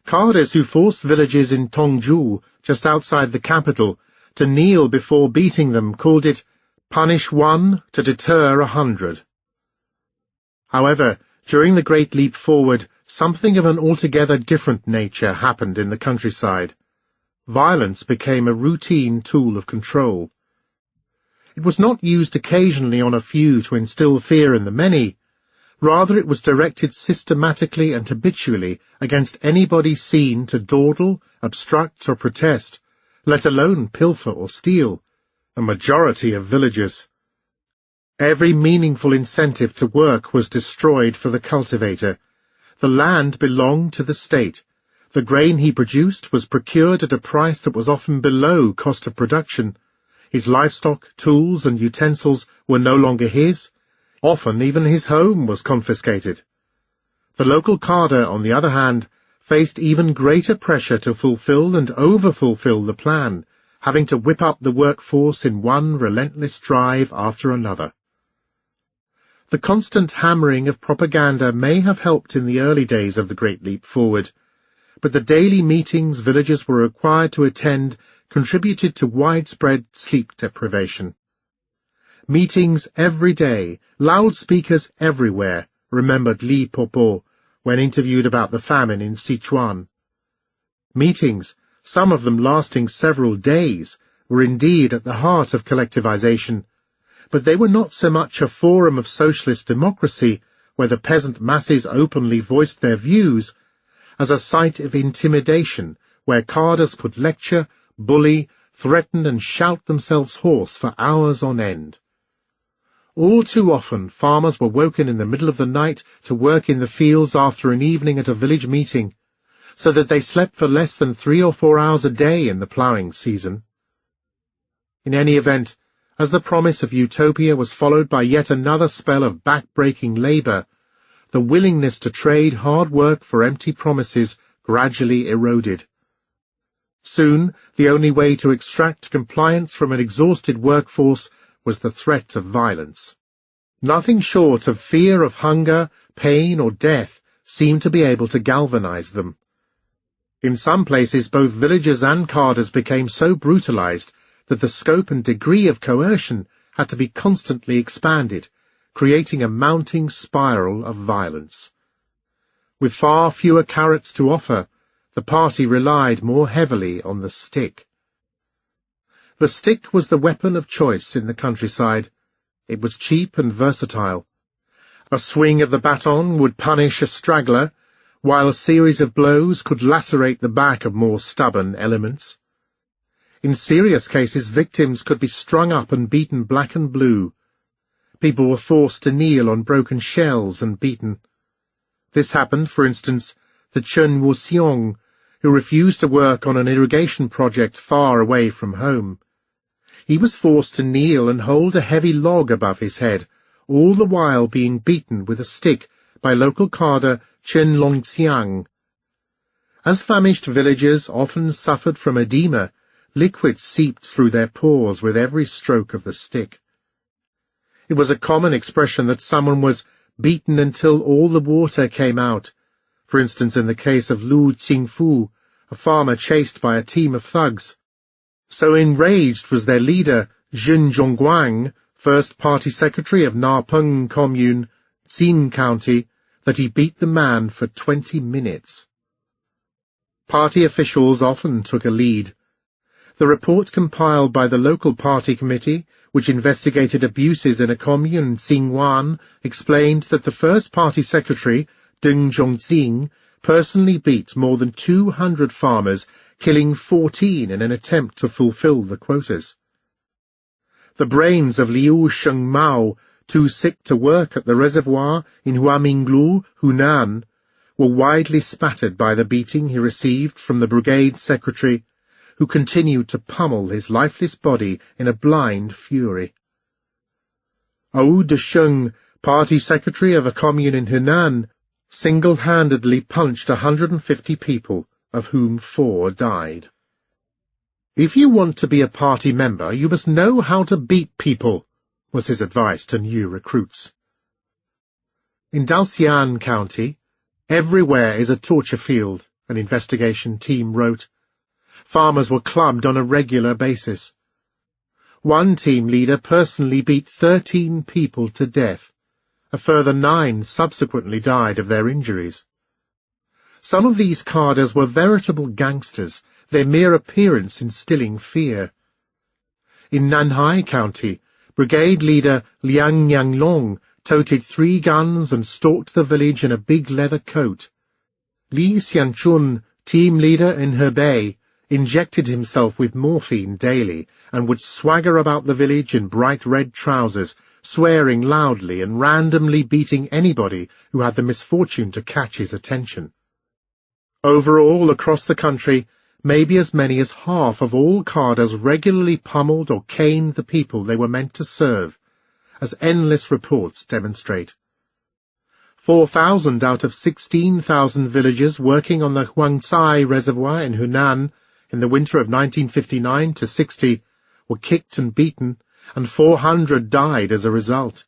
Cadres who forced villages in Tongju, just outside the capital, to kneel before beating them called it punish 1 to deter 100. However, during the Great Leap Forward, something of an altogether different nature happened in the countryside. Violence became a routine tool of control. It was not used occasionally on a few to instill fear in the many. Rather, it was directed systematically and habitually against anybody seen to dawdle, obstruct, or protest, let alone pilfer or steal, a majority of villagers. Every meaningful incentive to work was destroyed for the cultivator. The land belonged to the state. The grain he produced was procured at a price that was often below cost of production. His livestock, tools, and utensils were no longer his. Often even his home was confiscated. The local cadre, on the other hand, faced even greater pressure to fulfill and over-fulfill the plan, having to whip up the workforce in one relentless drive after another. The constant hammering of propaganda may have helped in the early days of the Great Leap Forward, but the daily meetings villagers were required to attend contributed to widespread sleep deprivation. Meetings every day, loudspeakers everywhere, remembered Li Popo when interviewed about the famine in Sichuan. Meetings, some of them lasting several days, were indeed at the heart of collectivization, but they were not so much a forum of socialist democracy where the peasant masses openly voiced their views, as a site of intimidation where cadres could lecture, bully, threaten and shout themselves hoarse for hours on end. All too often farmers were woken in the middle of the night to work in the fields after an evening at a village meeting, so that they slept for less than 3 or 4 hours a day in the ploughing season. In any event, as the promise of utopia was followed by yet another spell of back-breaking labour, the willingness to trade hard work for empty promises gradually eroded. Soon, the only way to extract compliance from an exhausted workforce was the threat of violence. Nothing short of fear of hunger, pain, or death seemed to be able to galvanize them. In some places, both villagers and cadres became so brutalized that the scope and degree of coercion had to be constantly expanded, creating a mounting spiral of violence. With far fewer carrots to offer, the party relied more heavily on the stick. The stick was the weapon of choice in the countryside. It was cheap and versatile, A swing of the baton would punish a straggler, while a series of blows could lacerate the back of more stubborn elements. In serious cases, victims could be strung up and beaten black and blue. People were forced to kneel on broken shells and beaten. This happened, for instance, to Chen Wuxiong, who refused to work on an irrigation project far away from home. He was forced to kneel and hold a heavy log above his head, all the while being beaten with a stick by local carder Chen Longxiang. As famished villagers often suffered from edema, liquid seeped through their pores with every stroke of the stick. It was a common expression that someone was beaten until all the water came out, for instance in the case of Lu Qingfu, a farmer chased by a team of thugs. So enraged was their leader, Jun Zhongguang, first party secretary of Napeng Commune, Xin County, that he beat the man for 20 minutes. Party officials often took a lead. The report compiled by the local party committee, which investigated abuses in a commune, Xingwan, explained that the first party secretary, Deng Zhongxing, personally beat more than 200 farmers, killing 14 in an attempt to fulfill the quotas. The brains of Liu Shengmao, too sick to work at the reservoir in Huaminglu, Hunan, were widely spattered by the beating he received from the brigade secretary, who continued to pummel his lifeless body in a blind fury. Au Desheng, party secretary of a commune in Hunan, single-handedly punched 150 people, of whom 4 died. "If you want to be a party member, you must know how to beat people," was his advice to new recruits. In Daoxian County, everywhere is a torture field, an investigation team wrote. Farmers were clubbed on a regular basis. One team leader personally beat 13 people to death. A further 9 subsequently died of their injuries. Some of these carders were veritable gangsters, their mere appearance instilling fear. In Nanhai County, brigade leader Liang Yanglong toted 3 guns and stalked the village in a big leather coat. Li Xianchun, team leader in Hebei, injected himself with morphine daily and would swagger about the village in bright red trousers, swearing loudly and randomly beating anybody who had the misfortune to catch his attention. Overall, across the country, maybe as many as half of all carders regularly pummeled or caned the people they were meant to serve, as endless reports demonstrate. 4,000 out of 16,000 villagers working on the Huangcai Reservoir in Hunan in the winter of 1959-60 were kicked and beaten, and 400 died as a result.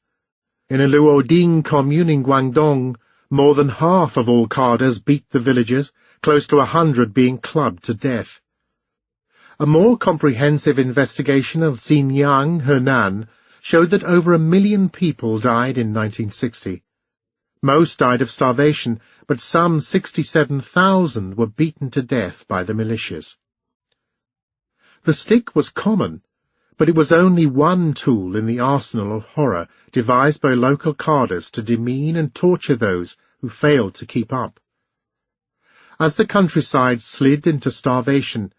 In a Luoding commune in Guangdong, more than half of all carders beat the villagers, close to 100 being clubbed to death. A more comprehensive investigation of Xinyang, Henan, showed that over 1 million people died in 1960. Most died of starvation, but some 67,000 were beaten to death by the militias. The stick was common, but it was only one tool in the arsenal of horror devised by local carders to demean and torture those who failed to keep up. As the countryside slid into starvation,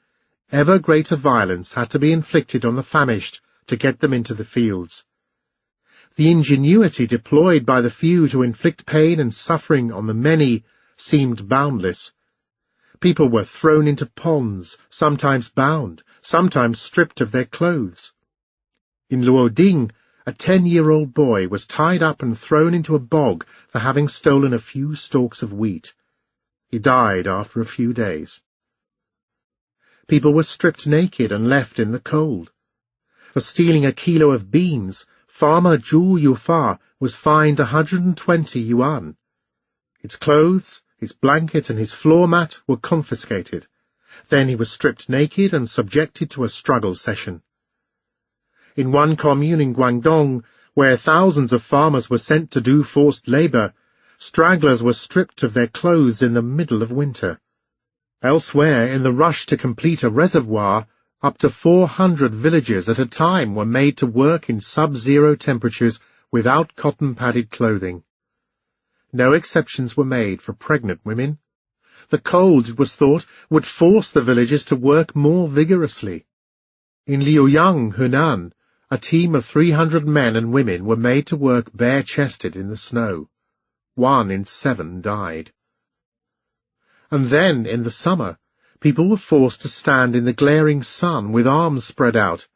ever greater violence had to be inflicted on the famished to get them into the fields. The ingenuity deployed by the few to inflict pain and suffering on the many seemed boundless. People were thrown into ponds, sometimes bound, sometimes stripped of their clothes. In Luoding, a 10-year-old boy was tied up and thrown into a bog for having stolen a few stalks of wheat. He died after a few days. People were stripped naked and left in the cold. For stealing a kilo of beans, farmer Zhu Yufa was fined 120 yuan. His clothes, his blanket and his floor mat were confiscated. Then he was stripped naked and subjected to a struggle session. In one commune in Guangdong, where thousands of farmers were sent to do forced labor, stragglers were stripped of their clothes in the middle of winter. Elsewhere, in the rush to complete a reservoir, up to 400 villagers at a time were made to work in sub-zero temperatures without cotton-padded clothing. No exceptions were made for pregnant women. The cold, it was thought, would force the villagers to work more vigorously. In Liuyang, Hunan, a team of 300 men and women were made to work bare-chested in the snow. 1 in 7 died. And then, in the summer, people were forced to stand in the glaring sun with arms spread out.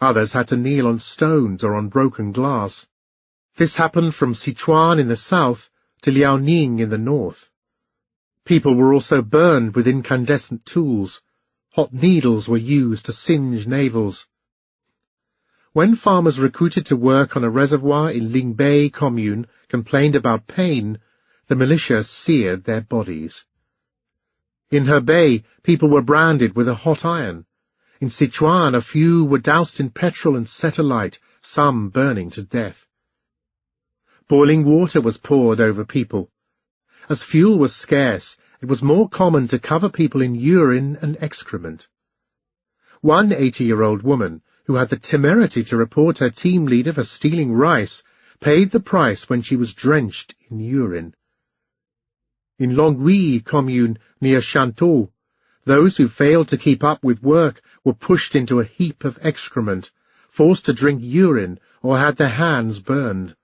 Others had to kneel on stones or on broken glass. This happened from Sichuan in the south to Liaoning in the north. People were also burned with incandescent tools. Hot needles were used to singe navels. When farmers recruited to work on a reservoir in Lingbei commune complained about pain, the militia seared their bodies. In Hebei, people were branded with a hot iron. In Sichuan, a few were doused in petrol and set alight, some burning to death. Boiling water was poured over people. As fuel was scarce, it was more common to cover people in urine and excrement. One 80-year-old woman, who had the temerity to report her team leader for stealing rice, paid the price when she was drenched in urine. In Longwy commune near Shantou, those who failed to keep up with work were pushed into a heap of excrement, forced to drink urine, or had their hands burned.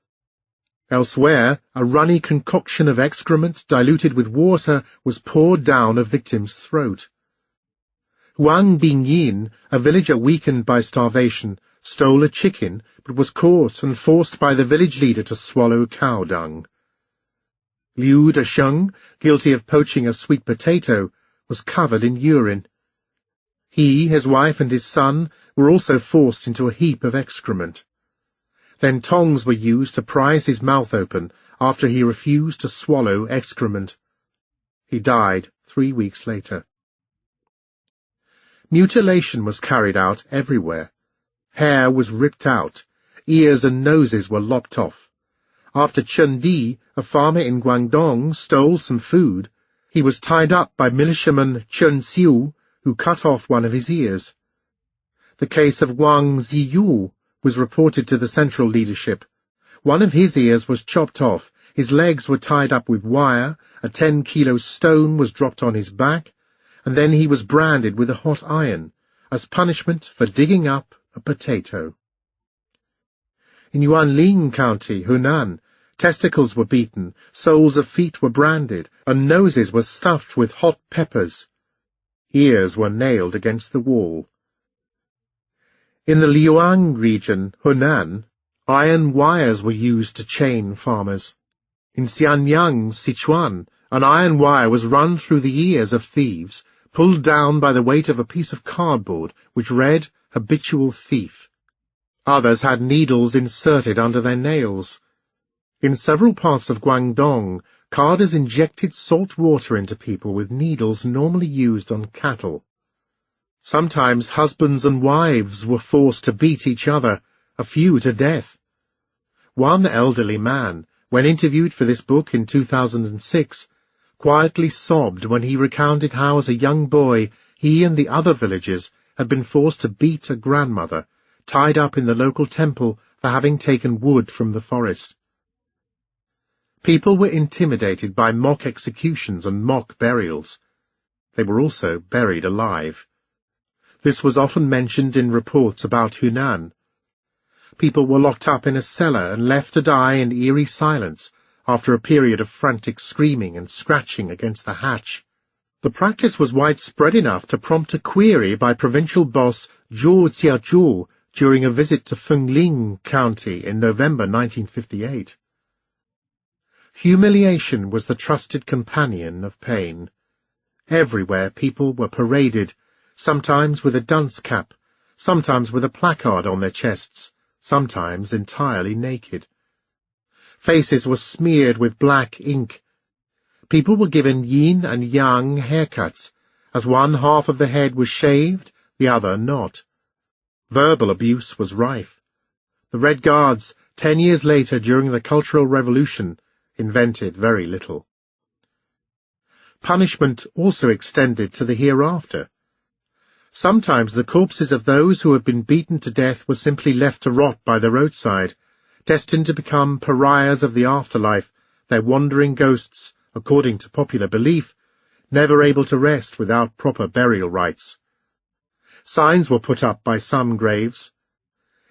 Elsewhere, a runny concoction of excrement diluted with water was poured down a victim's throat. Wang Bingyin, a villager weakened by starvation, stole a chicken, but was caught and forced by the village leader to swallow cow dung. Liu Desheng, guilty of poaching a sweet potato, was covered in urine. He, his wife, and his son were also forced into a heap of excrement. Then tongs were used to prise his mouth open after he refused to swallow excrement. He died 3 weeks later. Mutilation was carried out everywhere. Hair was ripped out. Ears and noses were lopped off. After Chen Di, a farmer in Guangdong, stole some food, he was tied up by militiaman Chen Xiu, who cut off one of his ears. The case of Wang Ziyu was reported to the central leadership. One of his ears was chopped off, his legs were tied up with wire, a 10-kilo stone was dropped on his back, and then he was branded with a hot iron, as punishment for digging up a potato. In Yuanling County, Hunan, testicles were beaten, soles of feet were branded, and noses were stuffed with hot peppers. Ears were nailed against the wall. In the Liuang region, Hunan, iron wires were used to chain farmers. In Xianyang, Sichuan, an iron wire was run through the ears of thieves, pulled down by the weight of a piece of cardboard which read, "Habitual Thief." Others had needles inserted under their nails. In several parts of Guangdong, carders injected salt water into people with needles normally used on cattle. Sometimes husbands and wives were forced to beat each other, a few to death. One elderly man, when interviewed for this book in 2006, quietly sobbed when he recounted how as a young boy he and the other villagers had been forced to beat a grandmother, tied up in the local temple for having taken wood from the forest. People were intimidated by mock executions and mock burials. They were also buried alive. This was often mentioned in reports about Hunan. People were locked up in a cellar and left to die in eerie silence after a period of frantic screaming and scratching against the hatch. The practice was widespread enough to prompt a query by provincial boss Zhou Jiazhu during a visit to Fengling County in November 1958. Humiliation was the trusted companion of pain. Everywhere people were paraded, sometimes with a dunce cap, sometimes with a placard on their chests, sometimes entirely naked. Faces were smeared with black ink. People were given yin and yang haircuts, as one half of the head was shaved, the other not. Verbal abuse was rife. The Red Guards, 10 years later during the Cultural Revolution, invented very little. Punishment also extended to the hereafter. Sometimes the corpses of those who had been beaten to death were simply left to rot by the roadside, destined to become pariahs of the afterlife their wandering ghosts, according to popular belief, never able to rest without proper burial rites. Signs were put up by some graves.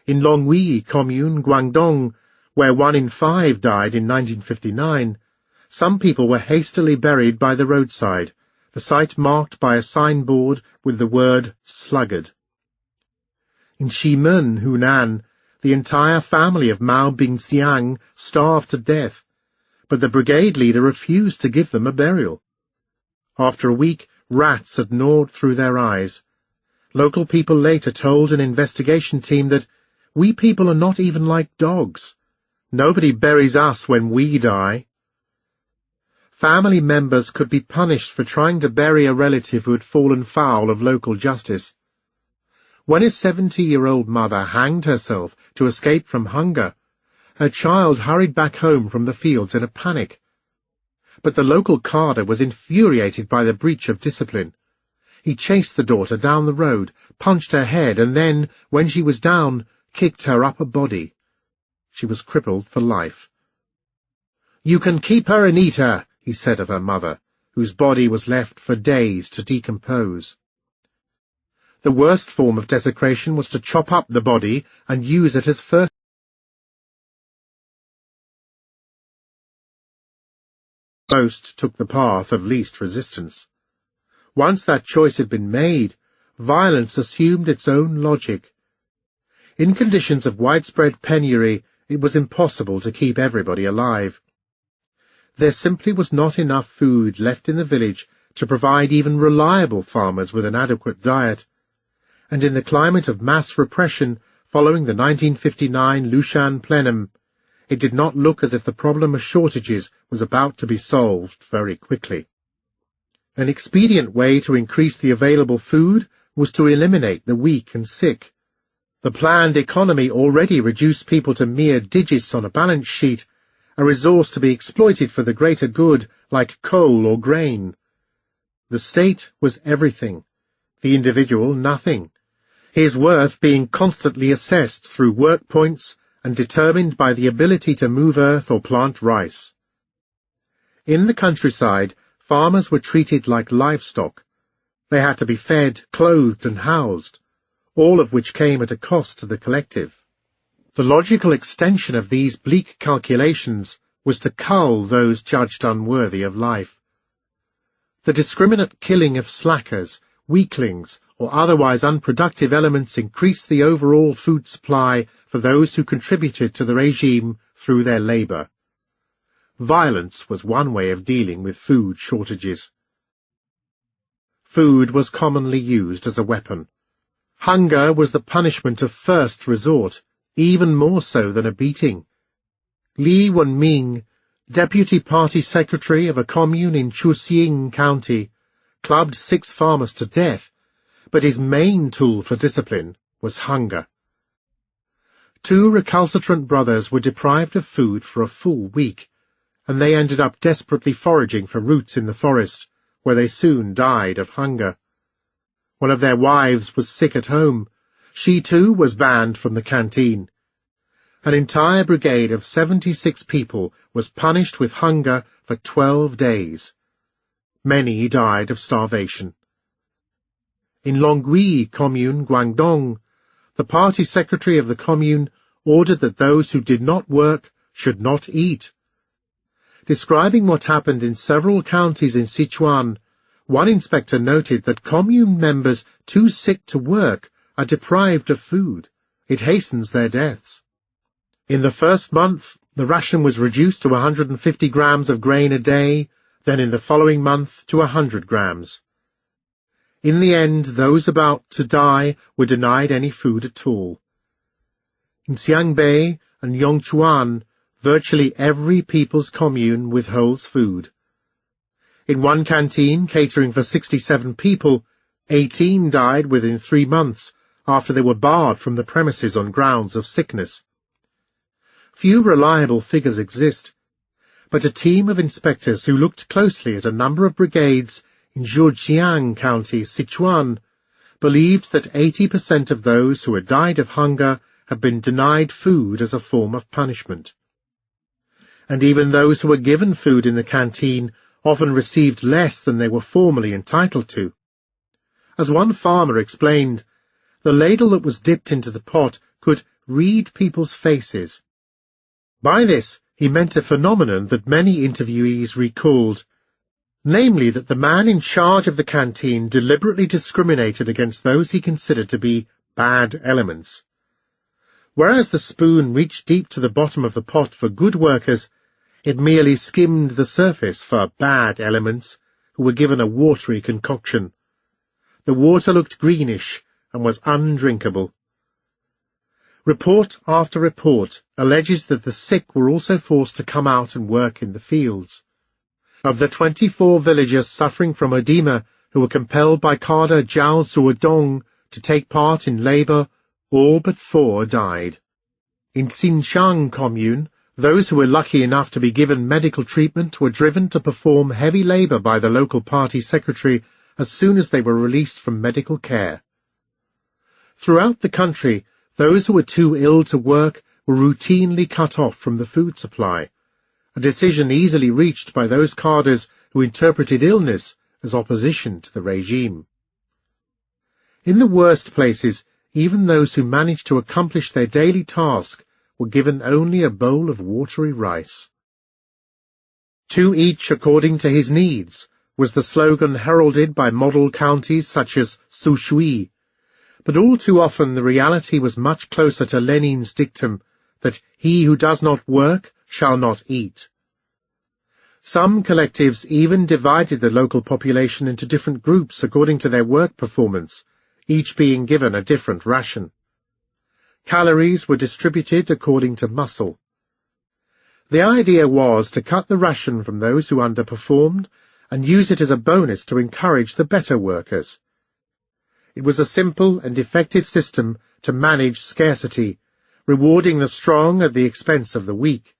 In Longwy Commune, Guangdong, where 1 in 5 died in 1959, some people were hastily buried by the roadside, the site marked by a signboard with the word sluggard. In Ximen, Hunan, the entire family of Mao Bingxiang starved to death, but the brigade leader refused to give them a burial. After a week, rats had gnawed through their eyes. Local people later told an investigation team that, "We people are not even like dogs. Nobody buries us when we die." Family members could be punished for trying to bury a relative who had fallen foul of local justice. When a 70-year-old mother hanged herself to escape from hunger, her child hurried back home from the fields in a panic. But the local carder was infuriated by the breach of discipline. He chased the daughter down the road, punched her head, and then, when she was down, kicked her upper body. She was crippled for life. "You can keep her and eat her," he said of her mother, whose body was left for days to decompose. The worst form of desecration was to chop up the body and use it as fertilizer. Most took the path of least resistance. Once that choice had been made, violence assumed its own logic. In conditions of widespread penury, it was impossible to keep everybody alive. There simply was not enough food left in the village to provide even reliable farmers with an adequate diet, and in the climate of mass repression following the 1959 Lushan plenum, it did not look as if the problem of shortages was about to be solved very quickly. An expedient way to increase the available food was to eliminate the weak and sick. The planned economy already reduced people to mere digits on a balance sheet, a resource to be exploited for the greater good, like coal or grain. The state was everything, the individual nothing, his worth being constantly assessed through work points and determined by the ability to move earth or plant rice. In the countryside, farmers were treated like livestock. They had to be fed, clothed, and housed, all of which came at a cost to the collective. The logical extension of these bleak calculations was to cull those judged unworthy of life. The discriminate killing of slackers, weaklings, or otherwise unproductive elements increased the overall food supply for those who contributed to the regime through their labor. Violence was one way of dealing with food shortages. Food was commonly used as a weapon. Hunger was the punishment of first resort, even more so than a beating. Li Wenming, deputy party secretary of a commune in Chuxing County, clubbed 6 farmers to death, but his main tool for discipline was hunger. 2 recalcitrant brothers were deprived of food for a full week, and they ended up desperately foraging for roots in the forest, where they soon died of hunger. One of their wives was sick at home. She too was banned from the canteen. An entire brigade of 76 people was punished with hunger for 12 days. Many died of starvation. In Longwy Commune, Guangdong, the party secretary of the commune ordered that those who did not work should not eat. Describing what happened in several counties in Sichuan, one inspector noted that commune members too sick to work are deprived of food. It hastens their deaths. In the first month, the ration was reduced to 150 grams of grain a day, then in the following month to 100 grams. In the end, those about to die were denied any food at all. In Xiangbei and Yongchuan, virtually every people's commune withholds food. In one canteen, catering for 67 people, 18 died within 3 months after they were barred from the premises on grounds of sickness. Few reliable figures exist, but a team of inspectors who looked closely at a number of brigades in Zhejiang County, Sichuan, believed that 80% of those who had died of hunger had been denied food as a form of punishment. and even those who were given food in the canteen often received less than they were formally entitled to. As one farmer explained, the ladle that was dipped into the pot could read people's faces. By this, he meant a phenomenon that many interviewees recalled, namely that the man in charge of the canteen deliberately discriminated against those he considered to be bad elements. Whereas the spoon reached deep to the bottom of the pot for good workers, it merely skimmed the surface for bad elements who were given a watery concoction. The water looked greenish and was undrinkable. Report after report alleges that the sick were also forced to come out and work in the fields. Of the 24 villagers suffering from edema who were compelled by Kader Jiao Zuodong to take part in labour, all but 4 died. In Xinjiang commune, those who were lucky enough to be given medical treatment were driven to perform heavy labour by the local party secretary as soon as they were released from medical care. Throughout the country, those who were too ill to work were routinely cut off from the food supply, a decision easily reached by those cadres who interpreted illness as opposition to the regime. In the worst places, even those who managed to accomplish their daily task were given only a bowl of watery rice. "To each according to his needs" was the slogan heralded by model counties such as Sushui, but all too often the reality was much closer to Lenin's dictum that he who does not work shall not eat. Some collectives even divided the local population into different groups according to their work performance, each being given a different ration. Calories were distributed according to muscle. The idea was to cut the ration from those who underperformed and use it as a bonus to encourage the better workers. It was a simple and effective system to manage scarcity, rewarding the strong at the expense of the weak.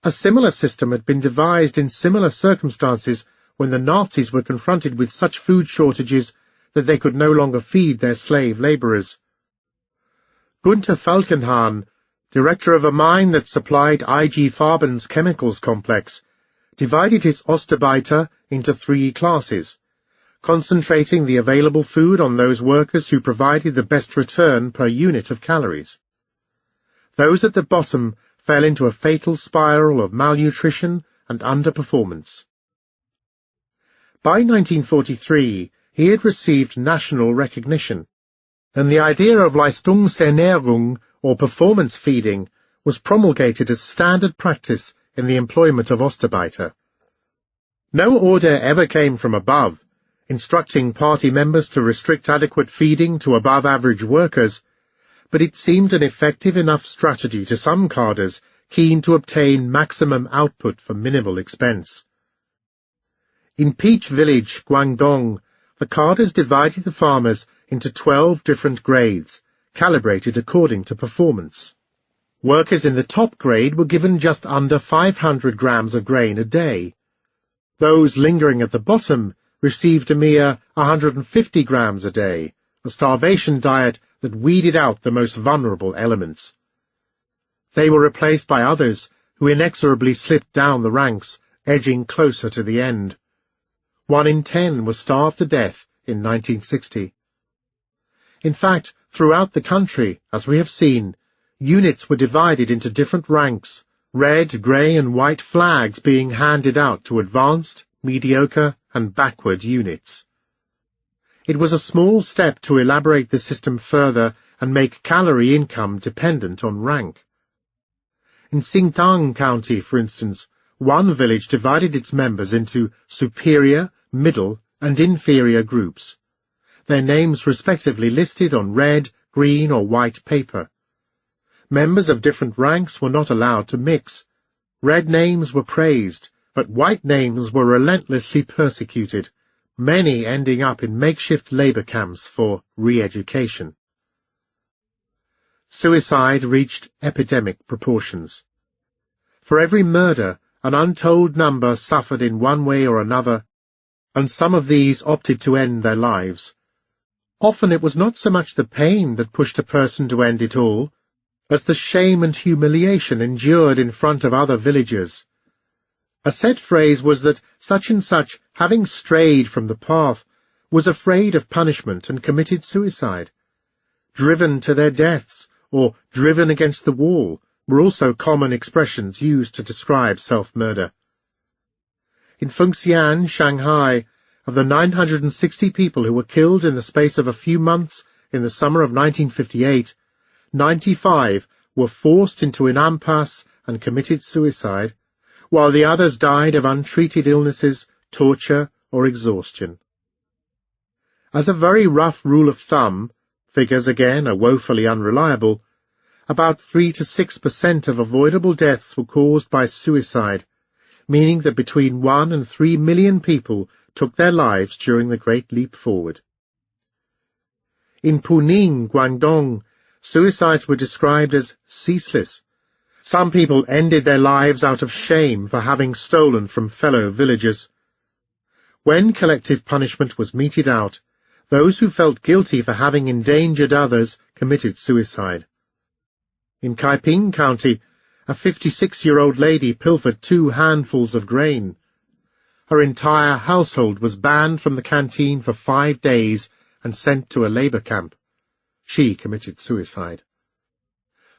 A similar system had been devised in similar circumstances when the Nazis were confronted with such food shortages that they could no longer feed their slave labourers. Gunther Falkenhahn, director of a mine that supplied IG Farben's chemicals complex, divided his Ostarbeiter into 3 classes, concentrating the available food on those workers who provided the best return per unit of calories. Those at the bottom fell into a fatal spiral of malnutrition and underperformance. By 1943, he had received national recognition, and the idea of Leistungsernährung, or performance feeding, was promulgated as standard practice in the employment of Ostarbeiter. No order ever came from above, instructing party members to restrict adequate feeding to above-average workers, but it seemed an effective enough strategy to some cadres keen to obtain maximum output for minimal expense. In Peach Village, Guangdong, the cadres divided the farmers into 12 different grades, calibrated according to performance. Workers in the top grade were given just under 500 grams of grain a day. Those lingering at the bottom received a mere 150 grams a day, a starvation diet that weeded out the most vulnerable elements. They were replaced by others who inexorably slipped down the ranks, edging closer to the end. 1 in 10 was starved to death in 1960. In fact, throughout the country, as we have seen, units were divided into different ranks, red, grey and white flags being handed out to advanced, mediocre and backward units. It was a small step to elaborate the system further and make calorie income dependent on rank. In Tse-tung County, for instance, one village divided its members into superior, middle and inferior groups, their names respectively listed on red, green or white paper. Members of different ranks were not allowed to mix. Red names were praised, but white names were relentlessly persecuted, many ending up in makeshift labour camps for re-education. Suicide reached epidemic proportions. For every murder, an untold number suffered in one way or another, and some of these opted to end their lives. Often it was not so much the pain that pushed a person to end it all, as the shame and humiliation endured in front of other villagers. A set phrase was that such and such, having strayed from the path, was afraid of punishment and committed suicide. Driven to their deaths, or driven against the wall, were also common expressions used to describe self-murder. In Fengxian, Shanghai, of the 960 people who were killed in the space of a few months in the summer of 1958, 95 were forced into an impasse and committed suicide, while the others died of untreated illnesses, torture, or exhaustion. As a very rough rule of thumb, figures again are woefully unreliable, about 3 to 6% of avoidable deaths were caused by suicide, meaning that between 1 and 3 million people took their lives during the Great Leap Forward. In Puning, Guangdong, suicides were described as ceaseless. Some people ended their lives out of shame for having stolen from fellow villagers. When collective punishment was meted out, those who felt guilty for having endangered others committed suicide. In Kaiping County, a 56-year-old lady pilfered 2 handfuls of grain. Her entire household was banned from the canteen for 5 days and sent to a labor camp. She committed suicide.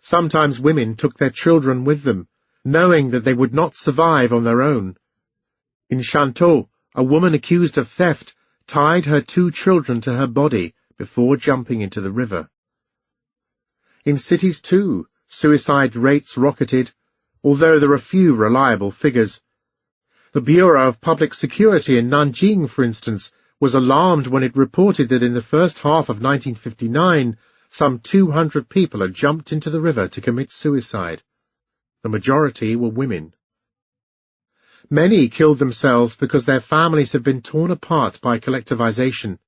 Sometimes women took their children with them, knowing that they would not survive on their own. In Shantou, a woman accused of theft tied her 2 children to her body before jumping into the river. In cities, too, suicide rates rocketed, although there are few reliable figures. The Bureau of Public Security in Nanjing, for instance, was alarmed when it reported that in the first half of 1959, some 200 people had jumped into the river to commit suicide. The majority were women. Many killed themselves because their families had been torn apart by collectivization.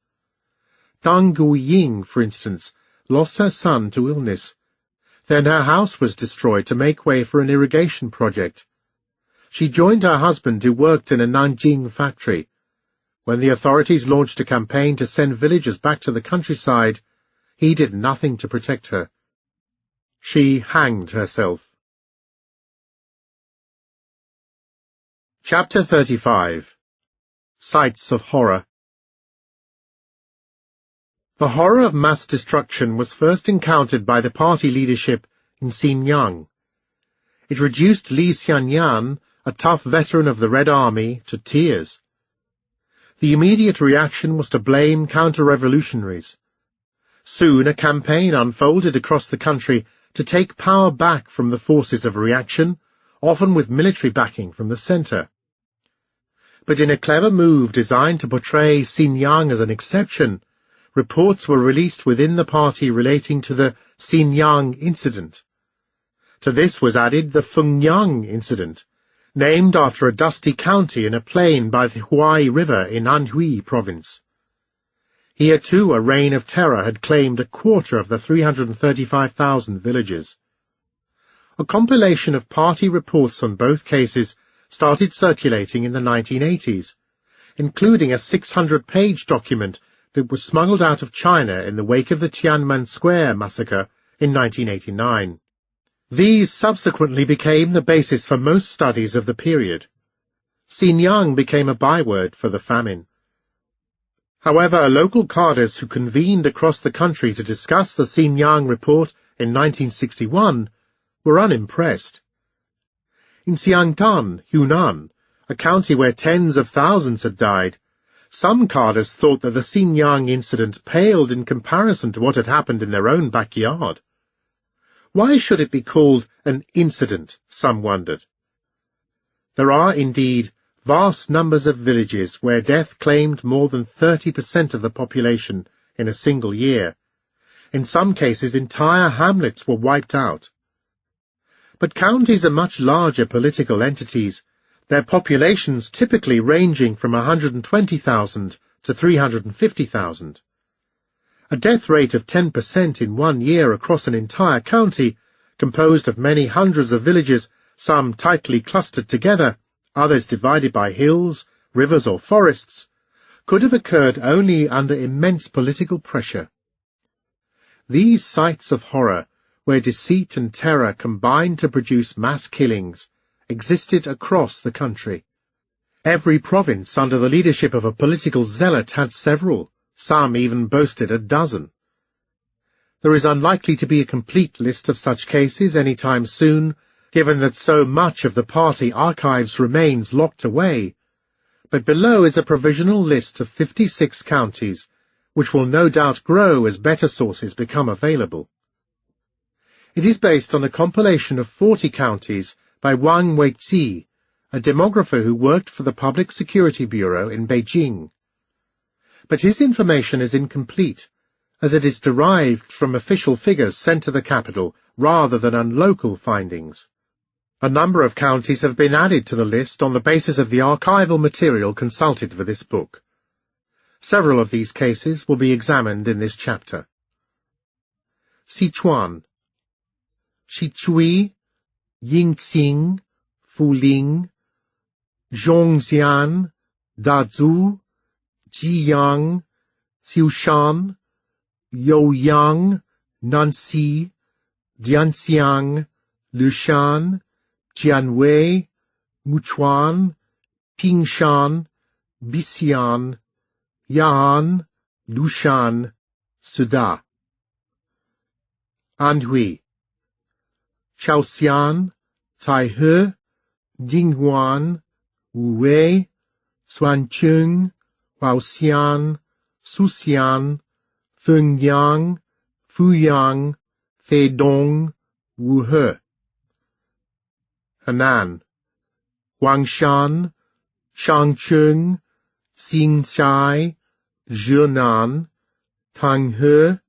Dang Guiying, for instance, lost her son to illness. Then her house was destroyed to make way for an irrigation project. She joined her husband, who worked in a Nanjing factory. When the authorities launched a campaign to send villagers back to the countryside, he did nothing to protect her. She hanged herself. Chapter 35. Sights of Horror. The horror of mass destruction was first encountered by the party leadership in Xinjiang. It reduced Li Xianyan, a tough veteran of the Red Army, to tears. The immediate reaction was to blame counter-revolutionaries. Soon a campaign unfolded across the country to take power back from the forces of reaction, often with military backing from the center. But in a clever move designed to portray Xinjiang as an exception, reports were released within the party relating to the Xinjiang incident. To this was added the Fengyang incident, named after a dusty county in a plain by the Huai River in Anhui province. Here, too, a reign of terror had claimed a quarter of the 335,000 villagers. A compilation of party reports on both cases started circulating in the 1980s, including a 600-page document that was smuggled out of China in the wake of the Tiananmen Square massacre in 1989. These subsequently became the basis for most studies of the period. Xinjiang became a byword for the famine. However, local cadres who convened across the country to discuss the Xinjiang report in 1961 were unimpressed. In Xiangtan, Hunan, a county where tens of thousands had died, some cadres thought that the Xinjiang incident paled in comparison to what had happened in their own backyard. Why should it be called an incident, some wondered. There are, indeed, vast numbers of villages where death claimed more than 30% of the population in a single year. In some cases, entire hamlets were wiped out. But counties are much larger political entities, their populations typically ranging from 120,000 to 350,000. A death rate of 10% in 1 year across an entire county, composed of many hundreds of villages, some tightly clustered together, others divided by hills, rivers or forests, could have occurred only under immense political pressure. These sights of horror where deceit and terror combined to produce mass killings, existed across the country. Every province under the leadership of a political zealot had several, some even boasted a dozen. There is unlikely to be a complete list of such cases any time soon, given that so much of the party archives remains locked away, but below is a provisional list of 56 counties, which will no doubt grow as better sources become available. It is based on a compilation of 40 counties by Wang Weiqi, a demographer who worked for the Public Security Bureau in Beijing. But his information is incomplete, as it is derived from official figures sent to the capital rather than on local findings. A number of counties have been added to the list on the basis of the archival material consulted for this book. Several of these cases will be examined in this chapter. Sichuan, Shichui, Yingqing, Fuling, Zhongxian, Dazhu, Jiyang, Xiushan, Youyang, Nancy, Jianxiang, Lushan, Jianwei, Muchuan, Pingshan, Bixian, Yan, Lushan, Suda. Anhui, Chaoxian, Taihe, Jinghuan, Wuwei, Suancheng, Huaoxian, Suxian, Fengyang, Fuyang, Feidong, Wuhe. Henan, Huangshan, Changcheng, Xinshai, Zhenan, Tanghe,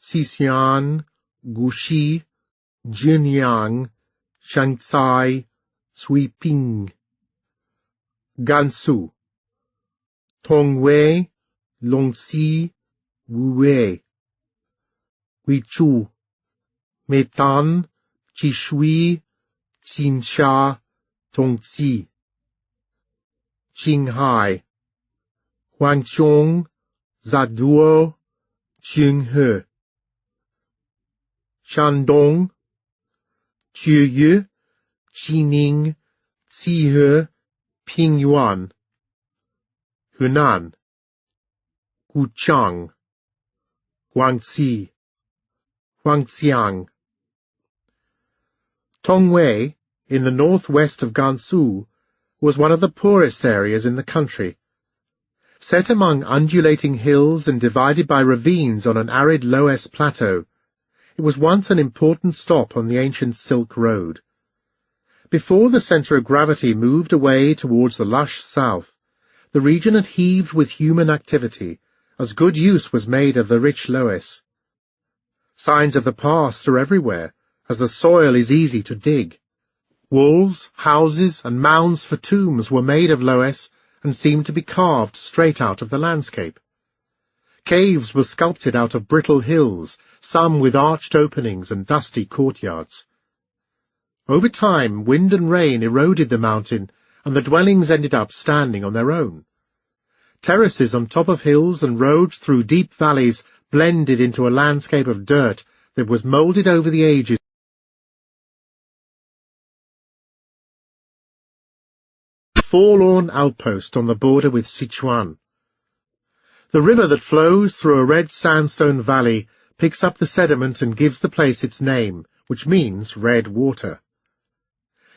Xixian, Guxi, Jinyang, Shanxai, Suiping. Gansu, Tongwei, Longxi, Wuwei. Huizhou, Medan, Chishui, Xinsha, Tongxi. Qinghai, Huangchong, Zaduo, Jinghe. Shandong, Juyue, Jining, Zihe, Pingyuan. Hunan, Guchang, Guangxi, Huangxiang. Tongwei, in the northwest of Gansu, was one of the poorest areas in the country. Set among undulating hills and divided by ravines on an arid Loess plateau, it was once an important stop on the ancient Silk Road. Before the centre of gravity moved away towards the lush south, the region had heaved with human activity, as good use was made of the rich Loess. Signs of the past are everywhere, as the soil is easy to dig. Walls, houses, and mounds for tombs were made of Loess and seemed to be carved straight out of the landscape. Caves were sculpted out of brittle hills, some with arched openings and dusty courtyards. Over time, wind and rain eroded the mountain, and the dwellings ended up standing on their own. Terraces on top of hills and roads through deep valleys blended into a landscape of dirt that was moulded over the ages. Forlorn outpost on the border with Sichuan. The river that flows through a red sandstone valley picks up the sediment and gives the place its name, which means red water.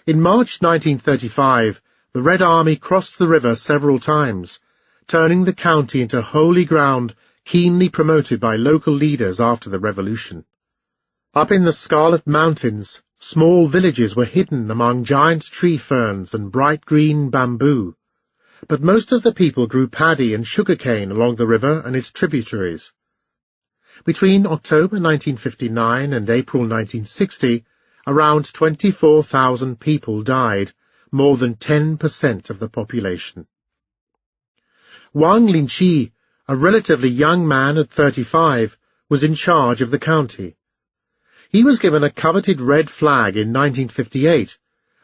In March 1935, the Red Army crossed the river several times, turning the county into holy ground keenly promoted by local leaders after the revolution. Up in the Scarlet Mountains, small villages were hidden among giant tree ferns and bright green bamboo, but most of the people grew paddy and sugarcane along the river and its tributaries. Between October 1959 and April 1960, around 24,000 people died, more than 10% of the population. Wang Linqi, a relatively young man at 35, was in charge of the county. He was given a coveted red flag in 1958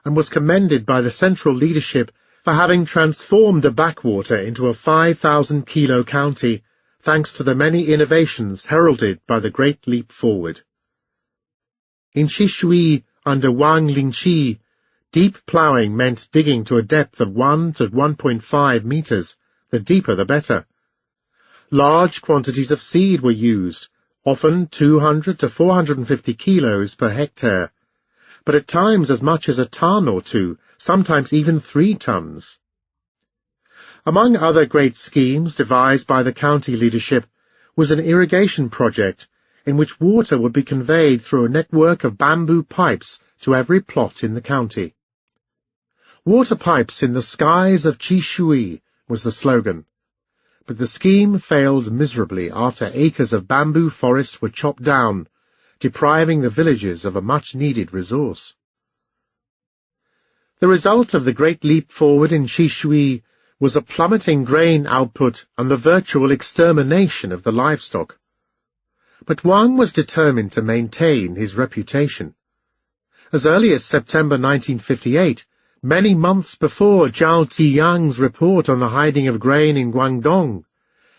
and was commended by the central leadership for having transformed a backwater into a 5,000-kilo county, thanks to the many innovations heralded by the Great Leap Forward. In Shishui under Wang Lingqi, deep ploughing meant digging to a depth of 1 to 1.5 meters, the deeper the better. Large quantities of seed were used, often 200 to 450 kilos per hectare, but at times as much as a ton or two, sometimes even 3 tons. Among other great schemes devised by the county leadership was an irrigation project in which water would be conveyed through a network of bamboo pipes to every plot in the county. Water pipes in the skies of Qishui was the slogan, but the scheme failed miserably after acres of bamboo forest were chopped down, depriving the villages of a much-needed resource. The result of the great leap forward in Qishui was a plummeting grain output and the virtual extermination of the livestock. But Wang was determined to maintain his reputation. As early as September 1958, many months before Zhao Ziyang's report on the hiding of grain in Guangdong,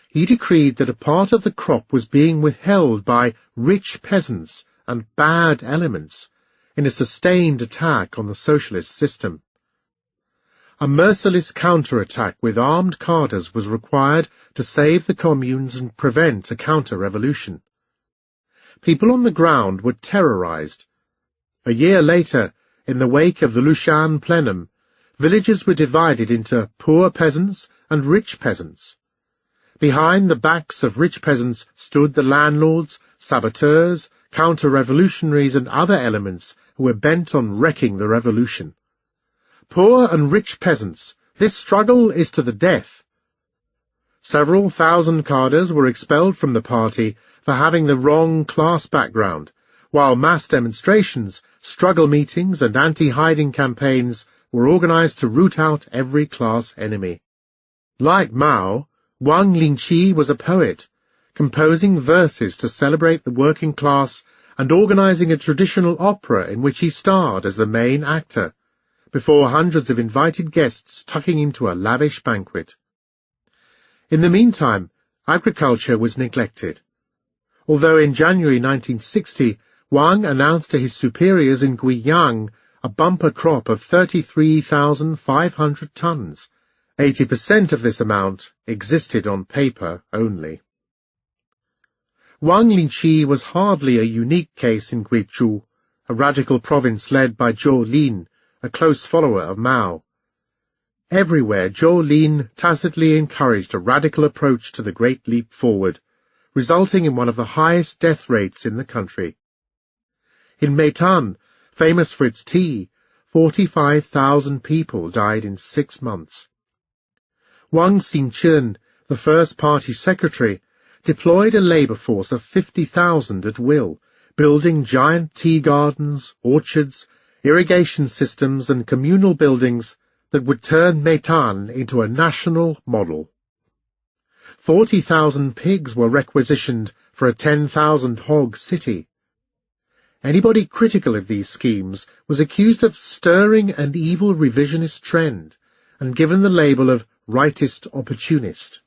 he decreed that a part of the crop was being withheld by rich peasants and bad elements in a sustained attack on the socialist system. A merciless counterattack with armed cadres was required to save the communes and prevent a counter-revolution. People on the ground were terrorized. A year later, in the wake of the Lushan plenum, villages were divided into poor peasants and rich peasants. Behind the backs of rich peasants stood the landlords, saboteurs, counter-revolutionaries and other elements who were bent on wrecking the revolution. Poor and rich peasants, this struggle is to the death. Several thousand cadres were expelled from the party for having the wrong class background, while mass demonstrations, struggle meetings and anti-hiding campaigns were organized to root out every class enemy. Like Mao, Wang Lingqi was a poet, composing verses to celebrate the working class and organizing a traditional opera in which he starred as the main actor, before hundreds of invited guests tucking him to a lavish banquet. In the meantime, agriculture was neglected. Although in January 1960, Wang announced to his superiors in Guiyang a bumper crop of 33,500 tons, 80% of this amount existed on paper only. Wang Lingqi was hardly a unique case in Guizhou, a radical province led by Zhou Lin, a close follower of Mao. Everywhere Zhou Lin tacitly encouraged a radical approach to the Great Leap Forward, resulting in one of the highest death rates in the country. In Meituan, famous for its tea, 45,000 people died in 6 months. Wang Xingchen, the first party secretary, deployed a labor force of 50,000 at will, building giant tea gardens, orchards, irrigation systems and communal buildings that would turn Meituan into a national model. 40,000 pigs were requisitioned for a 10,000-hog city. Anybody critical of these schemes was accused of stirring an evil revisionist trend and given the label of rightist opportunist.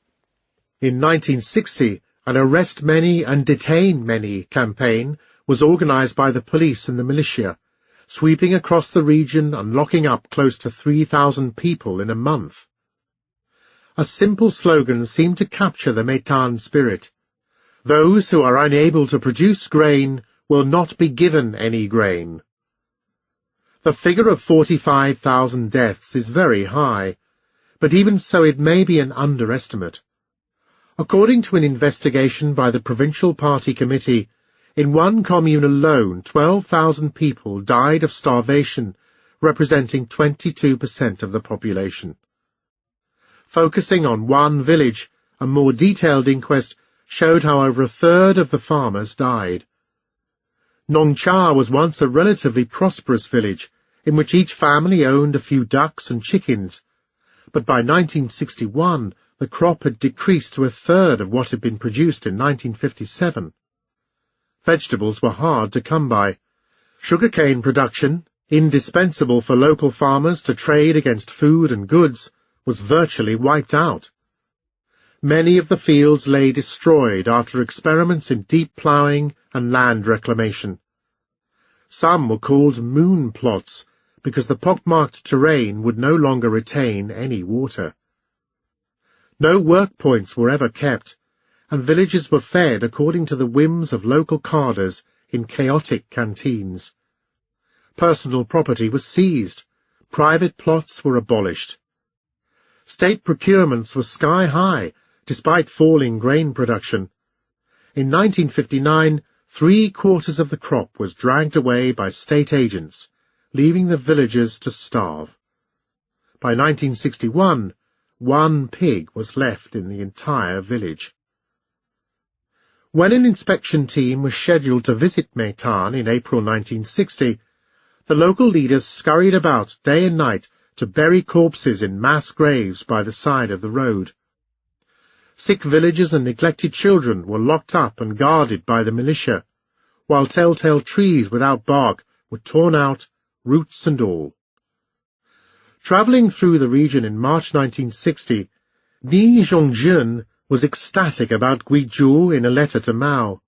In 1960, an arrest many and detain many campaign was organized by the police and the militia, sweeping across the region and locking up close to 3,000 people in a month. A simple slogan seemed to capture the Meituan spirit. Those who are unable to produce grain will not be given any grain. The figure of 45,000 deaths is very high, but even so it may be an underestimate. According to an investigation by the Provincial Party Committee, in one commune alone 12,000 people died of starvation, representing 22% of the population. Focusing on one village, a more detailed inquest showed how over a third of the farmers died. Nongcha was once a relatively prosperous village, in which each family owned a few ducks and chickens, but by 1961 the crop had decreased to a third of what had been produced in 1957. Vegetables were hard to come by. Sugarcane production, indispensable for local farmers to trade against food and goods, was virtually wiped out. Many of the fields lay destroyed after experiments in deep ploughing and land reclamation. Some were called moon plots, because the pockmarked terrain would no longer retain any water. No work points were ever kept, and villages were fed according to the whims of local carders in chaotic canteens. Personal property was seized, private plots were abolished. State procurements were sky-high, despite falling grain production. In 1959, 3/4 of the crop was dragged away by state agents, leaving the villagers to starve. By 1961, 1 pig was left in the entire village. When an inspection team was scheduled to visit Tse-tung in April 1960, the local leaders scurried about day and night to bury corpses in mass graves by the side of the road. Sick villagers and neglected children were locked up and guarded by the militia, while telltale trees without bark were torn out, roots and all. Travelling through the region in March 1960, Ni Zhongjun was ecstatic about Guizhou in a letter to Mao.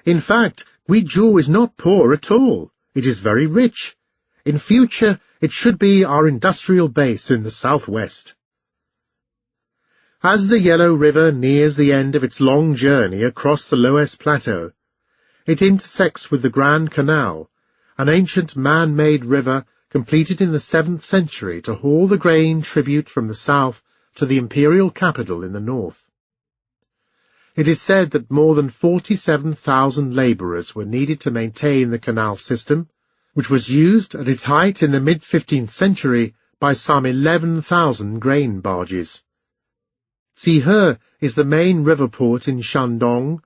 In fact, Guizhou is not poor at all. It is very rich. In future, it should be our industrial base in the southwest. As the Yellow River nears the end of its long journey across the Loess Plateau, it intersects with the Grand Canal, an ancient man-made river completed in the 7th century to haul the grain tribute from the south to the imperial capital in the north. It is said that more than 47,000 labourers were needed to maintain the canal system, which was used at its height in the mid-15th century by some 11,000 grain barges. Tse-tung is the main river port in Shandong,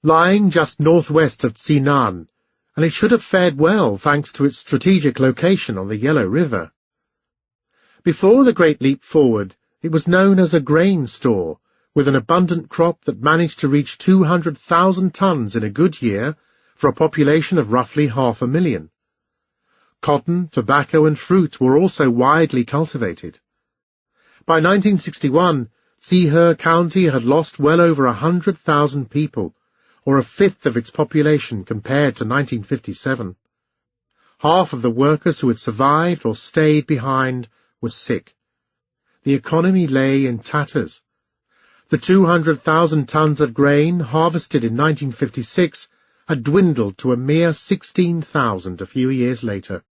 lying just northwest of Xinan, and it should have fared well thanks to its strategic location on the Yellow River. Before the Great Leap Forward, it was known as a grain store, with an abundant crop that managed to reach 200,000 tons in a good year for a population of roughly 500,000. Cotton, tobacco and fruit were also widely cultivated. By 1961, Tse-tung County had lost well over 100,000 people, or a fifth of its population compared to 1957. Half of the workers who had survived or stayed behind were sick. The economy lay in tatters. The 200,000 tons of grain harvested in 1956 had dwindled to a mere 16,000 a few years later.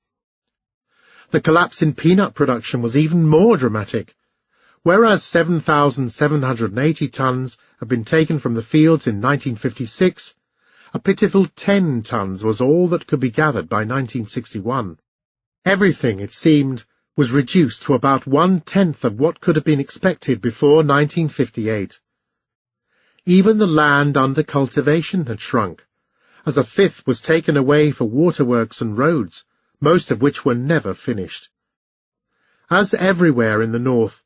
The collapse in peanut production was even more dramatic. Whereas 7,780 tons had been taken from the fields in 1956, a pitiful 10 tons was all that could be gathered by 1961. Everything, it seemed, was reduced to about 1/10 of what could have been expected before 1958. Even the land under cultivation had shrunk, as a fifth was taken away for waterworks and roads, most of which were never finished. As everywhere in the north,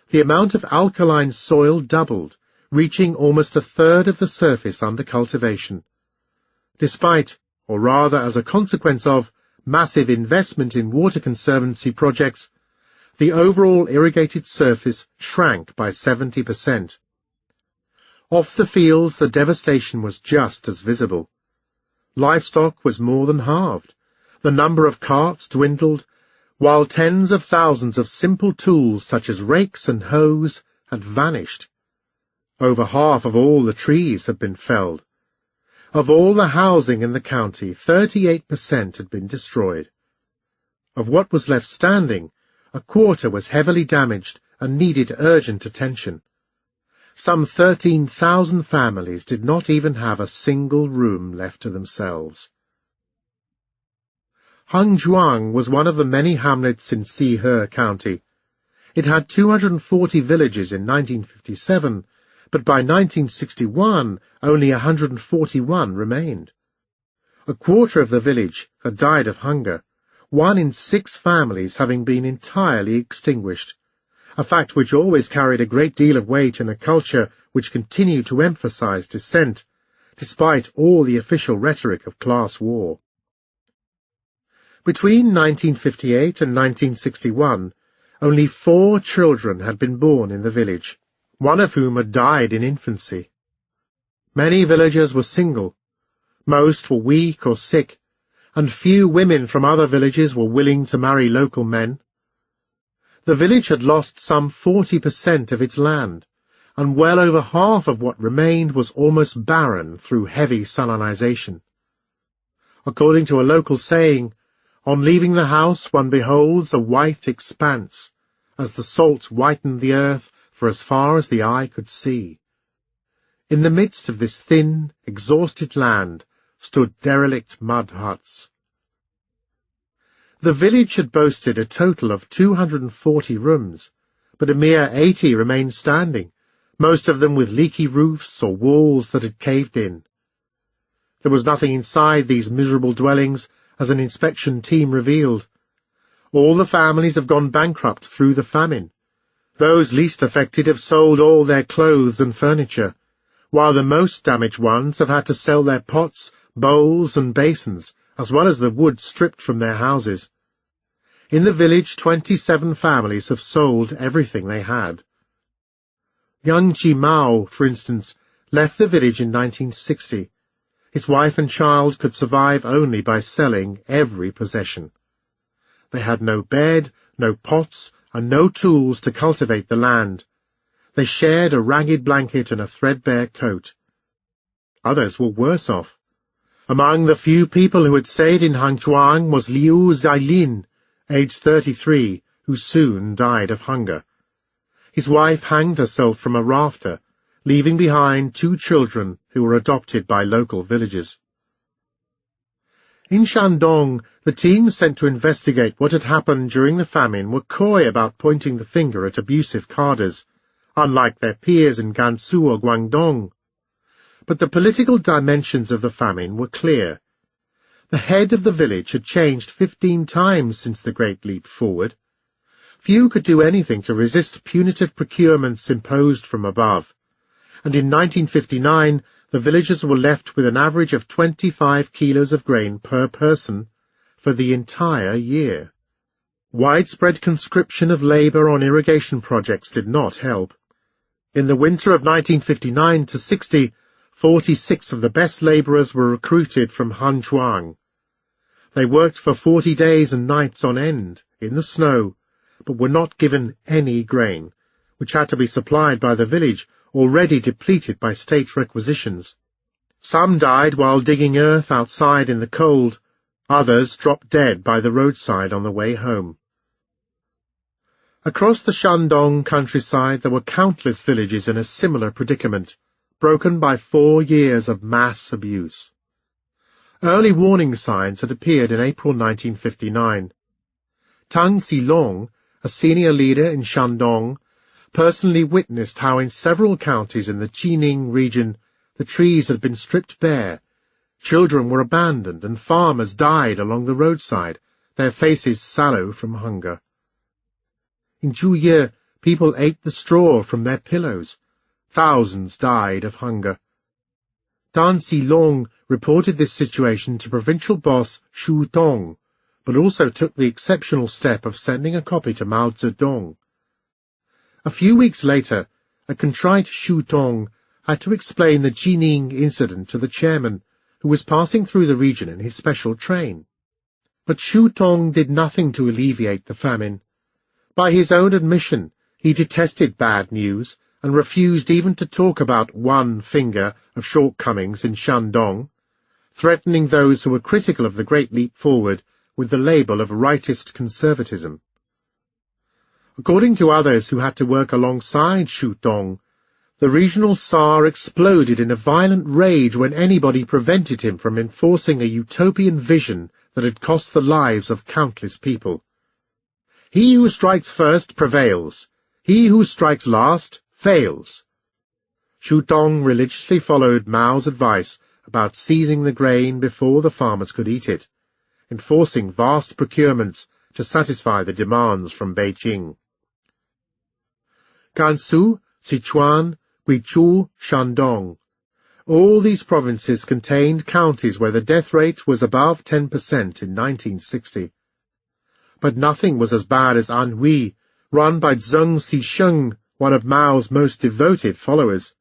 the amount of alkaline soil doubled, reaching almost a third of the surface under cultivation. Despite, or rather as a consequence of, massive investment in water conservancy projects, the overall irrigated surface shrank by 70%. Off the fields, the devastation was just as visible. Livestock was more than halved, the number of carts dwindled, while tens of thousands of simple tools such as rakes and hoes had vanished. Over half of all the trees had been felled. Of all the housing in the county, 38% had been destroyed. Of what was left standing, a quarter was heavily damaged and needed urgent attention. Some 13,000 families did not even have a single room left to themselves. Hengzhuang was one of the many hamlets in Tse-tung County. It had 240 villages in 1957, but by 1961 only 141 remained. A quarter of the village had died of hunger, 1 in 6 families having been entirely extinguished, a fact which always carried a great deal of weight in a culture which continued to emphasize dissent, despite all the official rhetoric of class war. Between 1958 and 1961, only 4 children had been born in the village, one of whom had died in infancy. Many villagers were single. Most were weak or sick, and few women from other villages were willing to marry local men. The village had lost some 40% of its land, and well over half of what remained was almost barren through heavy salinization. According to a local saying, on leaving the house one beholds a white expanse, as the salt whitened the earth for as far as the eye could see. In the midst of this thin, exhausted land stood derelict mud huts. The village had boasted a total of 240 rooms, but a mere 80 remained standing, most of them with leaky roofs or walls that had caved in. There was nothing inside these miserable dwellings, as an inspection team revealed. All the families have gone bankrupt through the famine. Those least affected have sold all their clothes and furniture, while the most damaged ones have had to sell their pots, bowls, and basins, as well as the wood stripped from their houses. In the village, 27 families have sold everything they had. Young Chi Mao, for instance, left the village in 1960. His wife and child could survive only by selling every possession. They had no bed, no pots, and no tools to cultivate the land. They shared a ragged blanket and a threadbare coat. Others were worse off. Among the few people who had stayed in Hangchuang was Liu Zailin, aged 33, who soon died of hunger. His wife hanged herself from a rafter, leaving behind 2 children who were adopted by local villagers. In Shandong, the team sent to investigate what had happened during the famine were coy about pointing the finger at abusive cadres, unlike their peers in Gansu or Guangdong. But the political dimensions of the famine were clear. The head of the village had changed 15 times since the Great Leap Forward. Few could do anything to resist punitive procurements imposed from above, and in 1959 the villagers were left with an average of 25 kilos of grain per person for the entire year. Widespread conscription of labour on irrigation projects did not help. In the winter of 1959 to 60, 46 of the best labourers were recruited from Hangchuang. They worked for 40 days and nights on end, in the snow, but were not given any grain, which had to be supplied by the village, already depleted by state requisitions. Some died while digging earth outside in the cold, others dropped dead by the roadside on the way home. Across the Shandong countryside there were countless villages in a similar predicament, broken by 4 years of mass abuse. Early warning signs had appeared in April 1959. Tang Xilong, a senior leader in Shandong, personally witnessed how in several counties in the Jining region the trees had been stripped bare, children were abandoned, and farmers died along the roadside, their faces sallow from hunger. In Zhuye, people ate the straw from their pillows. Thousands died of hunger. Tang Xilong reported this situation to provincial boss Tse-tung, but also took the exceptional step of sending a copy to Mao Zedong. A few weeks later, a contrite Tse-tung had to explain the Jining incident to the chairman, who was passing through the region in his special train. But Tse-tung did nothing to alleviate the famine. By his own admission, he detested bad news and refused even to talk about one finger of shortcomings in Shandong, threatening those who were critical of the Great Leap Forward with the label of rightist conservatism. According to others who had to work alongside Tse-tung, the regional Tsar exploded in a violent rage when anybody prevented him from enforcing a utopian vision that had cost the lives of countless people. He who strikes first prevails. He who strikes last fails. Tse-tung religiously followed Mao's advice about seizing the grain before the farmers could eat it, enforcing vast procurements to satisfy the demands from Beijing. Gansu, Sichuan, Guizhou, Shandong. All these provinces contained counties where the death rate was above 10% in 1960. But nothing was as bad as Anhui, run by Zheng Xisheng, one of Mao's most devoted followers.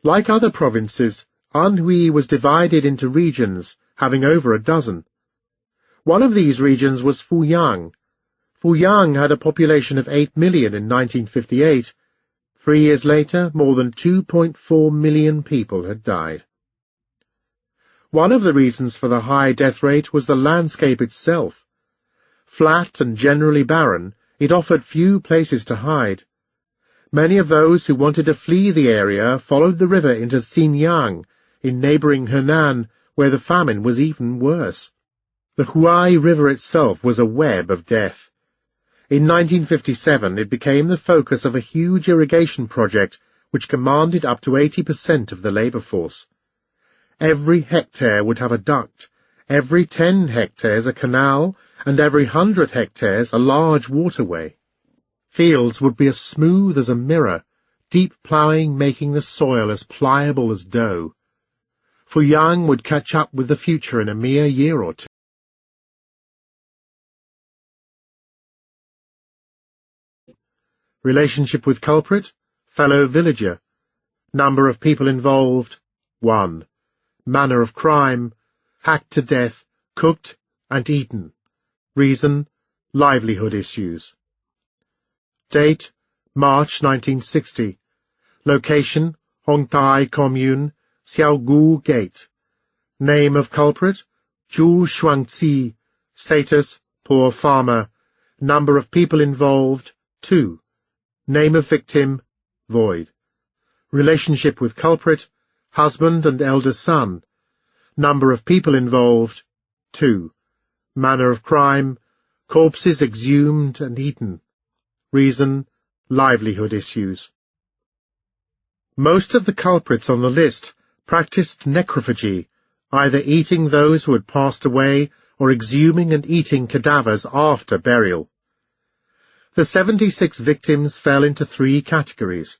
Like other provinces, Anhui was divided into regions, having over a dozen, One of these regions was Fuyang. Fuyang had a population of 8 million in 1958. 3 years later, more than 2.4 million people had died. One of the reasons for the high death rate was the landscape itself. Flat and generally barren, it offered few places to hide. Many of those who wanted to flee the area followed the river into Xinjiang, in neighboring Henan, where the famine was even worse. The Huai River itself was a web of death. In 1957 it became the focus of a huge irrigation project which commanded up to 80% of the labour force. Every hectare would have a duct, every 10 hectares a canal, and every 100 hectares a large waterway. Fields would be as smooth as a mirror, deep ploughing making the soil as pliable as dough. Fuyang would catch up with the future in a mere year or two. Relationship with culprit, fellow villager. Number of people involved, 1. Manner of crime, hacked to death, cooked and eaten. Reason, livelihood issues. Date, March 1960. Location, Hongtai Commune, Xiaogu Gate. Name of culprit, Zhu Shuangzi. Status, poor farmer. Number of people involved, 2. Name of victim, void. Relationship with culprit, husband and elder son. Number of people involved, 2. Manner of crime, corpses exhumed and eaten. Reason, livelihood issues. Most of the culprits on the list practiced necrophagy, either eating those who had passed away or exhuming and eating cadavers after burial. The 76 victims fell into 3 categories: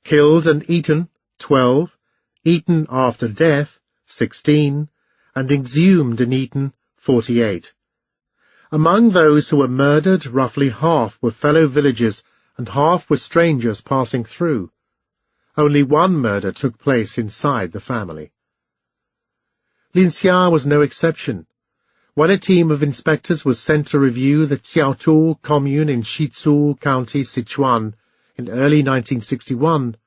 killed and eaten, 12, eaten after death, 16, and exhumed and eaten, 48. Among those who were murdered, roughly half were fellow villagers and half were strangers passing through. Only one murder took place inside the family. Linxia was no exception. When a team of inspectors was sent to review the Tse-tung commune in Shizu County, Sichuan, in early 1961,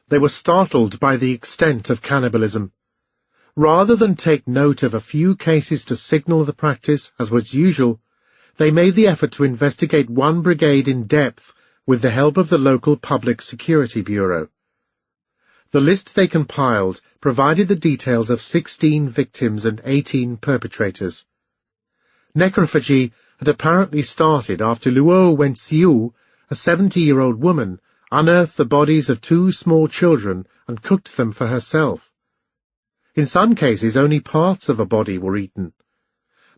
they were startled by the extent of cannibalism. Rather than take note of a few cases to signal the practice, as was usual, they made the effort to investigate one brigade in depth with the help of the local Public Security Bureau. The list they compiled provided the details of 16 victims and 18 perpetrators. Necrophagy had apparently started after Luo Wenxiu, a 70-year-old woman, unearthed the bodies of 2 small children and cooked them for herself. In some cases, only parts of a body were eaten.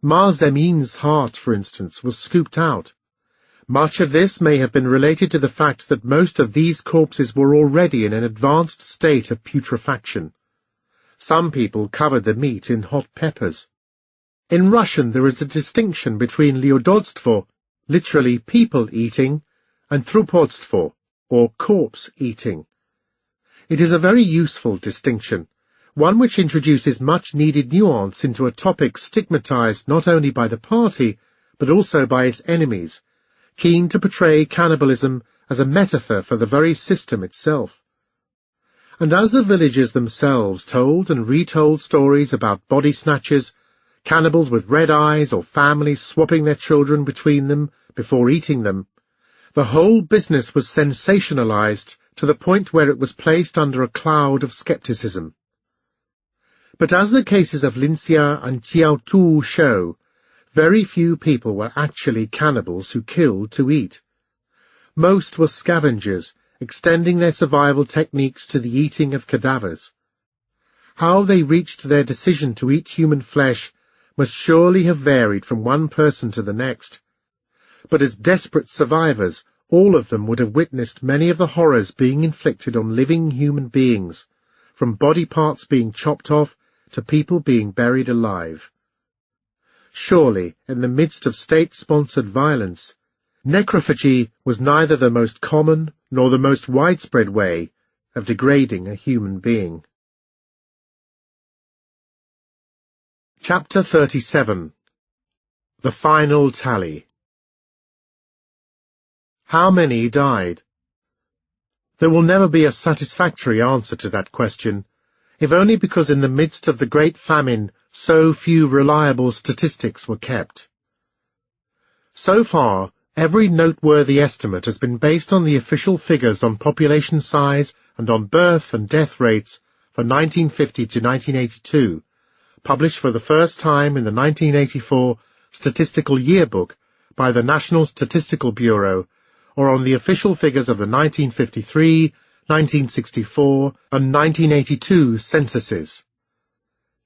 Ma Zemin's heart, for instance, was scooped out. Much of this may have been related to the fact that most of these corpses were already in an advanced state of putrefaction. Some people covered the meat in hot peppers. In Russian there is a distinction between liudodstvo, literally people-eating, and trupodstvo, or corpse-eating. It is a very useful distinction, one which introduces much-needed nuance into a topic stigmatized not only by the party, but also by its enemies, keen to portray cannibalism as a metaphor for the very system itself. And as the villagers themselves told and retold stories about body snatchers, cannibals with red eyes, or families swapping their children between them before eating them, the whole business was sensationalized to the point where it was placed under a cloud of skepticism. But as the cases of Linxia and Jiaotu show, very few people were actually cannibals who killed to eat. Most were scavengers, extending their survival techniques to the eating of cadavers. How they reached their decision to eat human flesh must surely have varied from one person to the next. But as desperate survivors, all of them would have witnessed many of the horrors being inflicted on living human beings, from body parts being chopped off to people being buried alive. Surely, in the midst of state-sponsored violence, necrophagy was neither the most common nor the most widespread way of degrading a human being. Chapter 37. The final tally. How many died? There will never be a satisfactory answer to that question, if only because in the midst of the Great Famine so few reliable statistics were kept. So far, every noteworthy estimate has been based on the official figures on population size and on birth and death rates for 1950 to 1982, published for the first time in the 1984 Statistical Yearbook by the National Statistical Bureau, or on the official figures of the 1953, 1964, and 1982 censuses.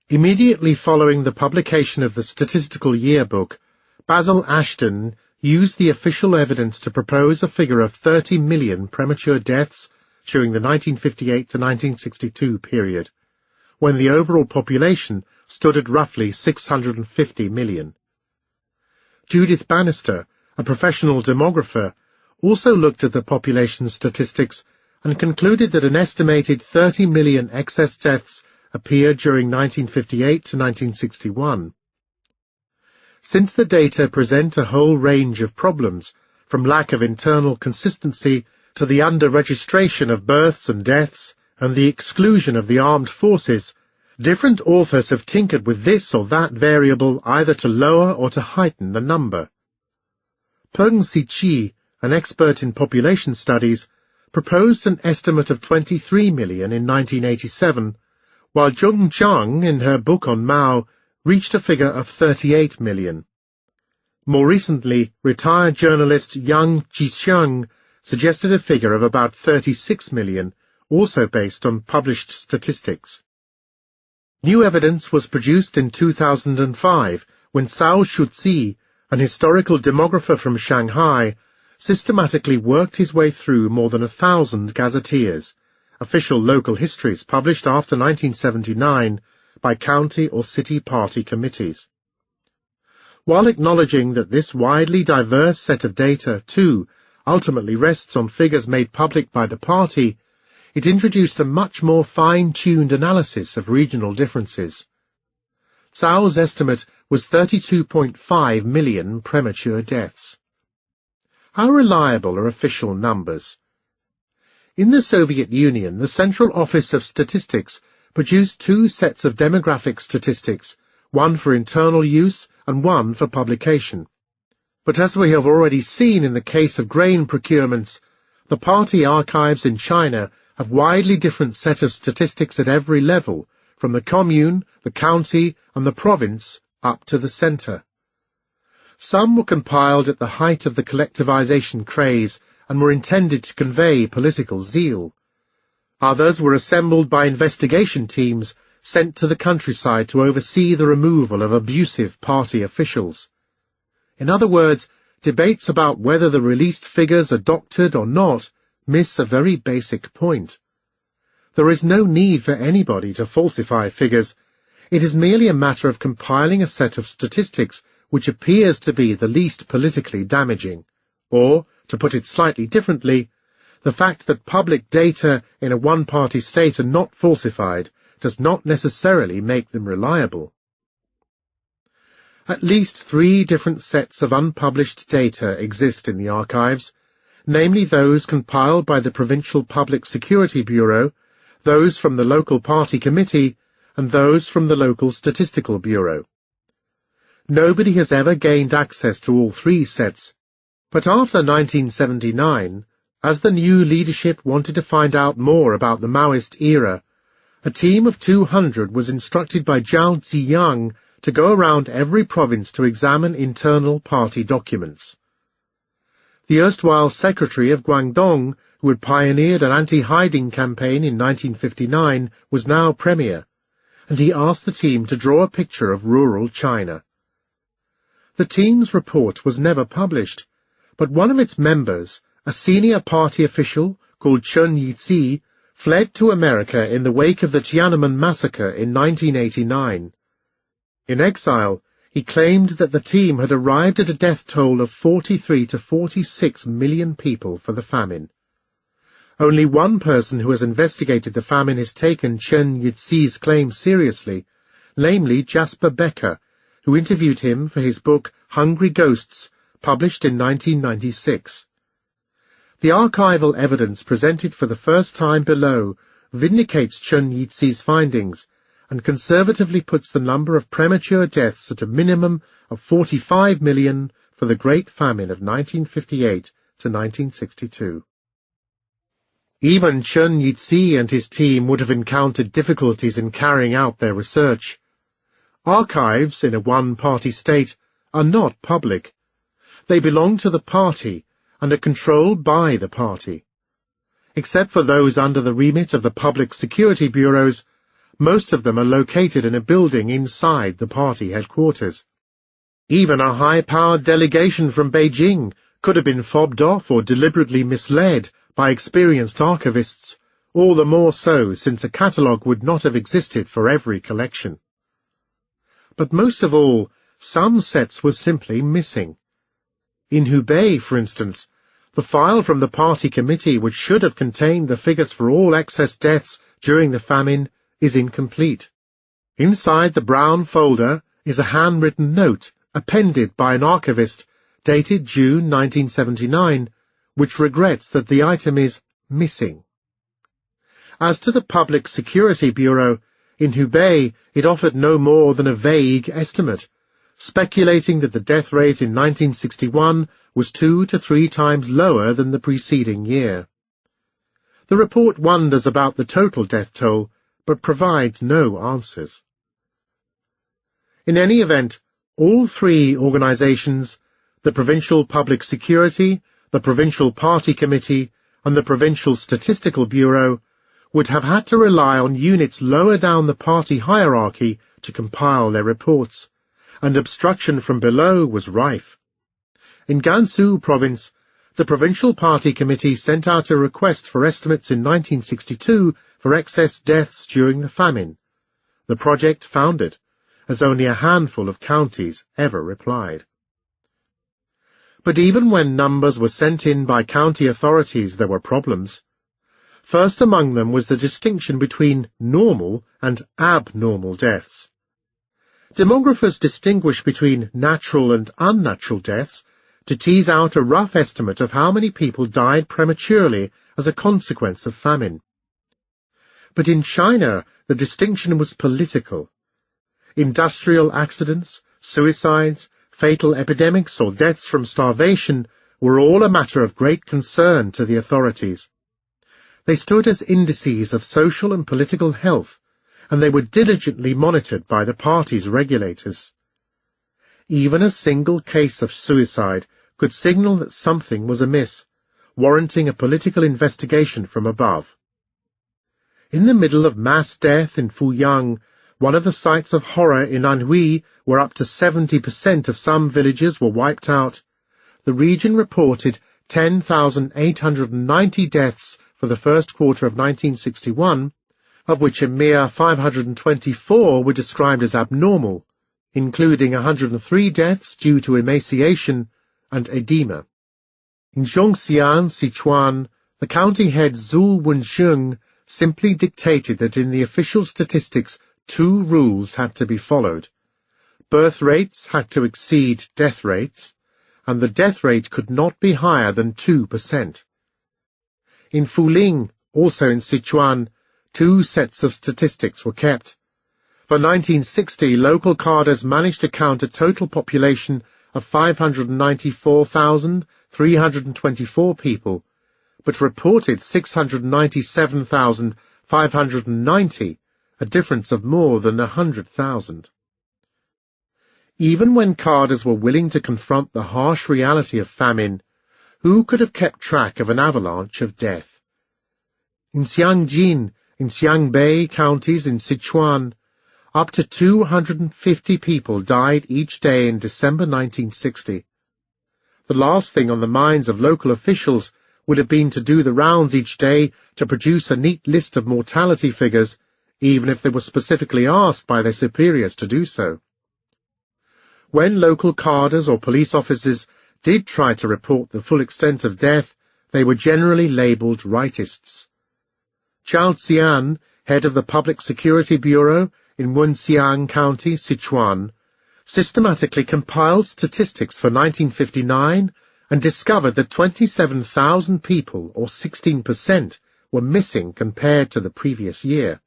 Immediately following the publication of the Statistical Yearbook, Basil Ashton used the official evidence to propose a figure of 30 million premature deaths during the 1958 to 1962 period, when the overall population stood at roughly 650 million. Judith Bannister, a professional demographer, also looked at the population statistics and concluded that an estimated 30 million excess deaths appeared during 1958 to 1961. Since the data present a whole range of problems, from lack of internal consistency to the under-registration of births and deaths and the exclusion of the armed forces, different authors have tinkered with this or that variable either to lower or to heighten the number. Peng Si-chi, an expert in population studies, proposed an estimate of 23 million in 1987, while Zheng Zhang, in her book on Mao, reached a figure of 38 million. More recently, retired journalist Yang Jixiang suggested a figure of about 36 million, also based on published statistics. New evidence was produced in 2005 when Cao Shuzi, an historical demographer from Shanghai, systematically worked his way through more than 1,000 gazetteers, official local histories published after 1979 by county or city party committees. While acknowledging that this widely diverse set of data, too, ultimately rests on figures made public by the party, it introduced a much more fine-tuned analysis of regional differences. Cao's estimate was 32.5 million premature deaths. How reliable are official numbers? In the Soviet Union, the Central Office of Statistics produced two sets of demographic statistics, one for internal use and one for publication. But as we have already seen in the case of grain procurements, the party archives in China have widely different set of statistics at every level, from the commune, the county, and the province up to the centre. Some were compiled at the height of the collectivization craze and were intended to convey political zeal. Others were assembled by investigation teams sent to the countryside to oversee the removal of abusive party officials. In other words, debates about whether the released figures are doctored or not miss a very basic point. There is no need for anybody to falsify figures. It is merely a matter of compiling a set of statistics which appears to be the least politically damaging, or, to put it slightly differently, the fact that public data in a one-party state are not falsified does not necessarily make them reliable. At least 3 different sets of unpublished data exist in the archives, namely those compiled by the Provincial Public Security Bureau, those from the local party committee, and those from the local statistical bureau. Nobody has ever gained access to all 3 sets, but after 1979, as the new leadership wanted to find out more about the Maoist era, a team of 200 was instructed by Zhao Ziyang to go around every province to examine internal party documents. The erstwhile secretary of Guangdong, who had pioneered an anti-hiding campaign in 1959, was now premier, and he asked the team to draw a picture of rural China. The team's report was never published, but one of its members, a senior party official called Chen Yizi, fled to America in the wake of the Tiananmen massacre in 1989. In exile, he claimed that the team had arrived at a death toll of 43 to 46 million people for the famine. Only one person who has investigated the famine has taken Chen Yizi's claim seriously, namely Jasper Becker, who interviewed him for his book Hungry Ghosts, published in 1996. The archival evidence presented for the first time below vindicates Chen Yixi's findings and conservatively puts the number of premature deaths at a minimum of 45 million for the Great Famine of 1958 to 1962. Even Chen Yixi and his team would have encountered difficulties in carrying out their research. Archives in a one-party state are not public. They belong to the party and are controlled by the party. Except for those under the remit of the public security bureaus, most of them are located in a building inside the party headquarters. Even a high-powered delegation from Beijing could have been fobbed off or deliberately misled by experienced archivists, all the more so since a catalogue would not have existed for every collection. But most of all, some sets were simply missing. In Hubei, for instance, the file from the party committee which should have contained the figures for all excess deaths during the famine is incomplete. Inside the brown folder is a handwritten note appended by an archivist dated June 1979, which regrets that the item is missing. As to the Public Security Bureau, in Hubei it offered no more than a vague estimate, speculating that the death rate in 1961 was 2 to 3 times lower than the preceding year. The report wonders about the total death toll, but provides no answers. In any event, all three organizations, the Provincial Public Security, the Provincial Party Committee, and the Provincial Statistical Bureau, would have had to rely on units lower down the party hierarchy to compile their reports, and obstruction from below was rife. In Gansu Province, the Provincial Party Committee sent out a request for estimates in 1962 for excess deaths during the famine. The project foundered, as only a handful of counties ever replied. But even when numbers were sent in by county authorities, there were problems. First among them was the distinction between normal and abnormal deaths. Demographers distinguish between natural and unnatural deaths to tease out a rough estimate of how many people died prematurely as a consequence of famine. But in China, the distinction was political. Industrial accidents, suicides, fatal epidemics, or deaths from starvation were all a matter of great concern to the authorities. They stood as indices of social and political health, and they were diligently monitored by the party's regulators. Even a single case of suicide could signal that something was amiss, warranting a political investigation from above. In the middle of mass death in Fuyang, one of the sites of horror in Anhui, where up to 70% of some villages were wiped out, the region reported 10,890 deaths for the first quarter of 1961, of which a mere 524 were described as abnormal, including 103 deaths due to emaciation and edema. In Zhongxiang, Sichuan, the county head Zhu Wensheng simply dictated that in the official statistics 2 rules had to be followed. Birth rates had to exceed death rates, and the death rate could not be higher than 2%. In Fuling, also in Sichuan, 2 sets of statistics were kept. For 1960, local cadres managed to count a total population of 594,324 people, but reported 697,590, a difference of more than 100,000. Even when cadres were willing to confront the harsh reality of famine, who could have kept track of an avalanche of death? In Xiangjin, in Xiangbei counties in Sichuan, up to 250 people died each day in December 1960. The last thing on the minds of local officials would have been to do the rounds each day to produce a neat list of mortality figures, even if they were specifically asked by their superiors to do so. When local cadres or police officers did try to report the full extent of death, they were generally labelled rightists. Chao Xian, head of the Public Security Bureau in Wenxiang County, Sichuan, systematically compiled statistics for 1959 and discovered that 27,000 people, or 16%, were missing compared to the previous year.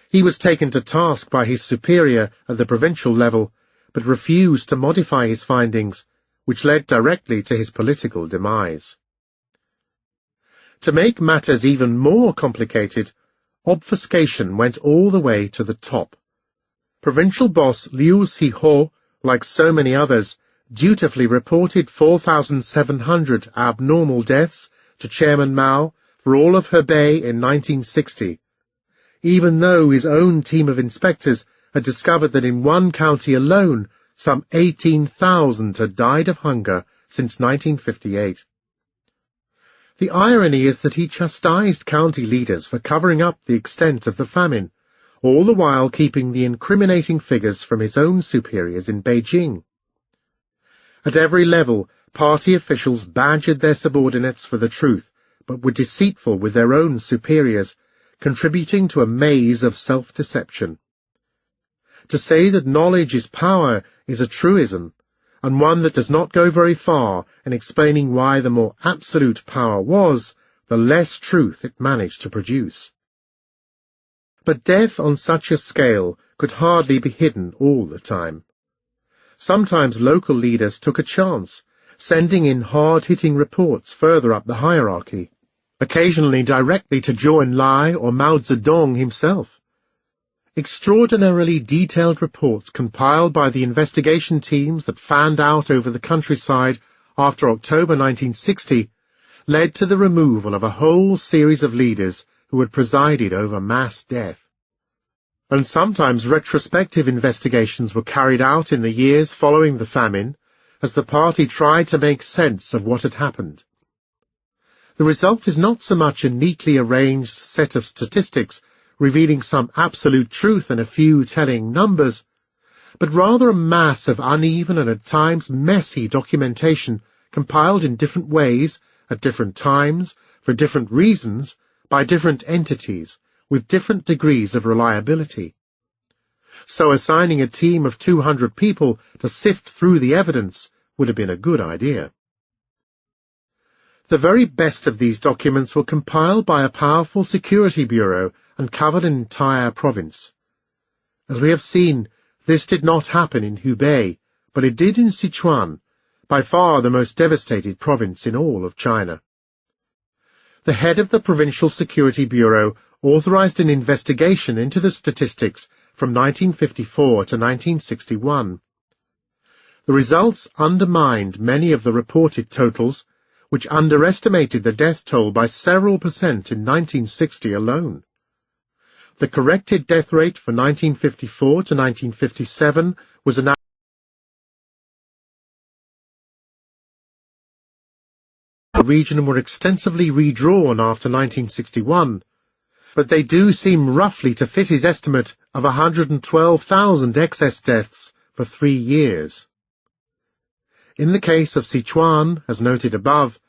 He was taken to task by his superior at the provincial level, but refused to modify his findings, which led directly to his political demise. To make matters even more complicated, obfuscation went all the way to the top. Provincial boss Liu Siho, like so many others, dutifully reported 4,700 abnormal deaths to Chairman Mao for all of Hebei in 1960, even though his own team of inspectors had discovered that in one county alone some 18,000 had died of hunger since 1958. The irony is that he chastised county leaders for covering up the extent of the famine, all the while keeping the incriminating figures from his own superiors in Beijing. At every level, party officials badgered their subordinates for the truth, but were deceitful with their own superiors, contributing to a maze of self-deception. To say that knowledge is power is a truism, and one that does not go very far in explaining why the more absolute power was, the less truth it managed to produce. But death on such a scale could hardly be hidden all the time. Sometimes local leaders took a chance, sending in hard-hitting reports further up the hierarchy, occasionally directly to Zhou Enlai or Mao Zedong himself. Extraordinarily detailed reports compiled by the investigation teams that fanned out over the countryside after October 1960 led to the removal of a whole series of leaders who had presided over mass death. And sometimes retrospective investigations were carried out in the years following the famine as the party tried to make sense of what had happened. The result is not so much a neatly arranged set of statistics revealing some absolute truth and a few telling numbers, but rather a mass of uneven and at times messy documentation compiled in different ways, at different times, for different reasons, by different entities, with different degrees of reliability. So assigning a team of 200 people to sift through the evidence would have been a good idea. The very best of these documents were compiled by a powerful security bureau and covered an entire province. As we have seen, this did not happen in Hubei, but it did in Sichuan, by far the most devastated province in all of China. The head of the Provincial Security Bureau authorized an investigation into the statistics from 1954 to 1961. The results undermined many of the reported totals, which underestimated the death toll by several percent in 1960 alone. The corrected death rate for 1954 to 1957 was an the region were extensively redrawn after 1961, but they do seem roughly to fit his estimate of 112,000 excess deaths for 3 years. In the case of Sichuan, as noted above,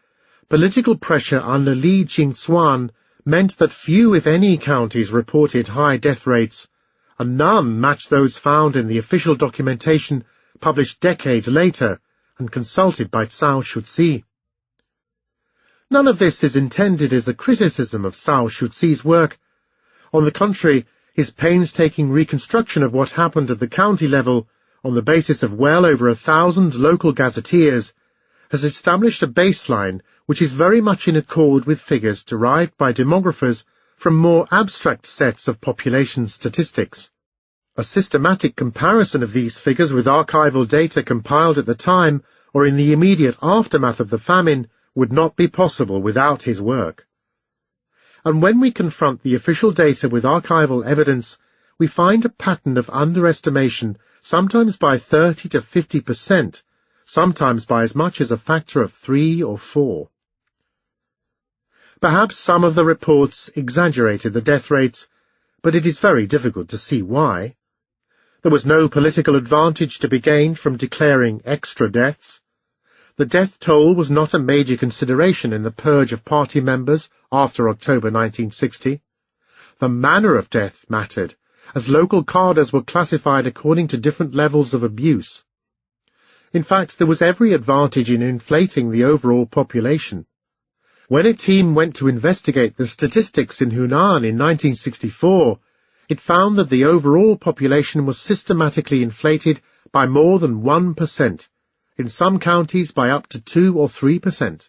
political pressure under Li Jingzuan meant that few, if any, counties reported high death rates, and none matched those found in the official documentation published decades later and consulted by Cao Shuzi. None of this is intended as a criticism of Cao Shuzi's work. On the contrary, his painstaking reconstruction of what happened at the county level, on the basis of well over 1,000 local gazetteers, has established a baseline which is very much in accord with figures derived by demographers from more abstract sets of population statistics. A systematic comparison of these figures with archival data compiled at the time or in the immediate aftermath of the famine would not be possible without his work. And when we confront the official data with archival evidence, we find a pattern of underestimation, sometimes by 30 to 50%, sometimes by as much as a factor of 3 or 4. Perhaps some of the reports exaggerated the death rates, but it is very difficult to see why. There was no political advantage to be gained from declaring extra deaths. The death toll was not a major consideration in the purge of party members after October 1960. The manner of death mattered, as local cadres were classified according to different levels of abuse. In fact, there was every advantage in inflating the overall population. When a team went to investigate the statistics in Hunan in 1964, it found that the overall population was systematically inflated by more than 1%, in some counties by up to 2 or 3%.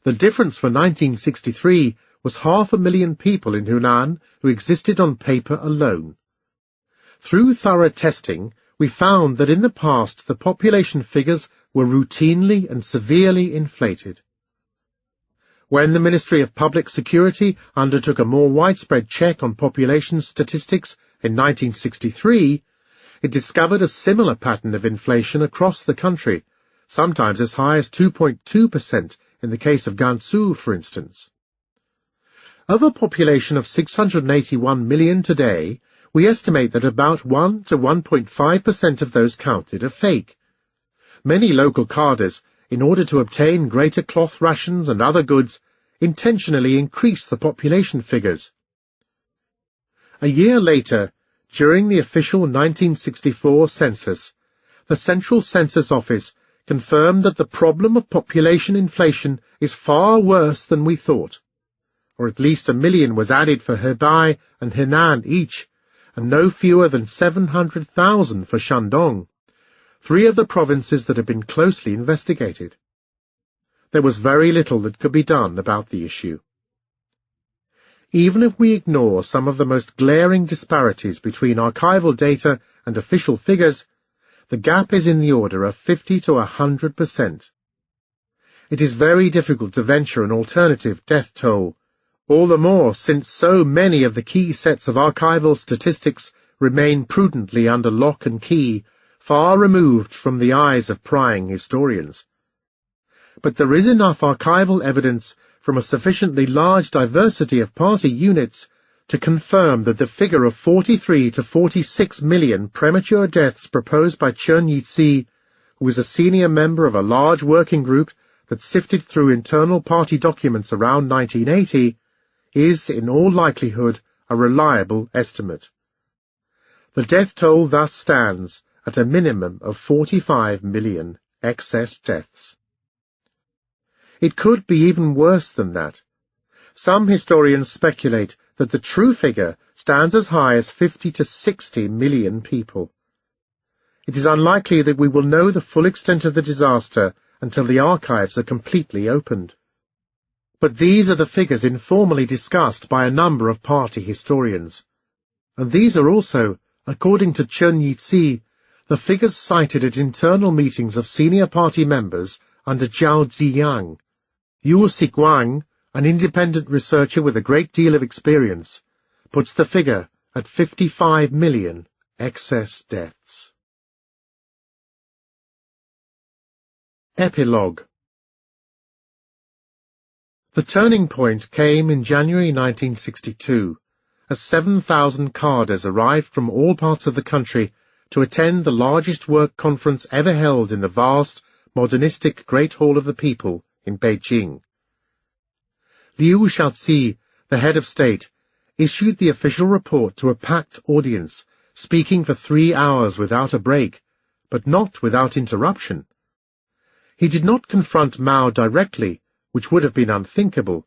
The difference for 1963 was 500,000 people in Hunan who existed on paper alone. Through thorough testing, we found that in the past the population figures were routinely and severely inflated. When the Ministry of Public Security undertook a more widespread check on population statistics in 1963, it discovered a similar pattern of inflation across the country, sometimes as high as 2.2% in the case of Gansu, for instance. Of a population of 681 million today, we estimate that about 1 to 1.5% of those counted are fake. Many local cadres, in order to obtain greater cloth rations and other goods, intentionally increase the population figures. A year later, during the official 1964 census, the Central Census Office confirmed that the problem of population inflation is far worse than we thought, or at least 1 million was added for Hebei and Henan each, and no fewer than 700,000 for Shandong, 3 of the provinces that have been closely investigated. There was very little that could be done about the issue. Even if we ignore some of the most glaring disparities between archival data and official figures, the gap is in the order of 50 to 100%. It is very difficult to venture an alternative death toll, all the more since so many of the key sets of archival statistics remain prudently under lock and key, far removed from the eyes of prying historians. But there is enough archival evidence from a sufficiently large diversity of party units to confirm that the figure of 43 to 46 million premature deaths proposed by Chen Yitzi, who was a senior member of a large working group that sifted through internal party documents around 1980, is, in all likelihood, a reliable estimate. The death toll thus stands at a minimum of 45 million excess deaths. It could be even worse than that. Some historians speculate that the true figure stands as high as 50 to 60 million people. It is unlikely that we will know the full extent of the disaster until the archives are completely opened. But these are the figures informally discussed by a number of party historians. And these are also, according to Chen Yitzi, the figures cited at internal meetings of senior party members under Zhao Ziyang. Yu Xiguang, an independent researcher with a great deal of experience, puts the figure at 55 million excess deaths. Epilogue. The turning point came in January 1962, as 7,000 cadres arrived from all parts of the country to attend the largest work conference ever held in the vast, modernistic Great Hall of the People in Beijing. Liu Shaozi, the head of state, issued the official report to a packed audience, speaking for 3 hours without a break, but not without interruption. He did not confront Mao directly, which would have been unthinkable,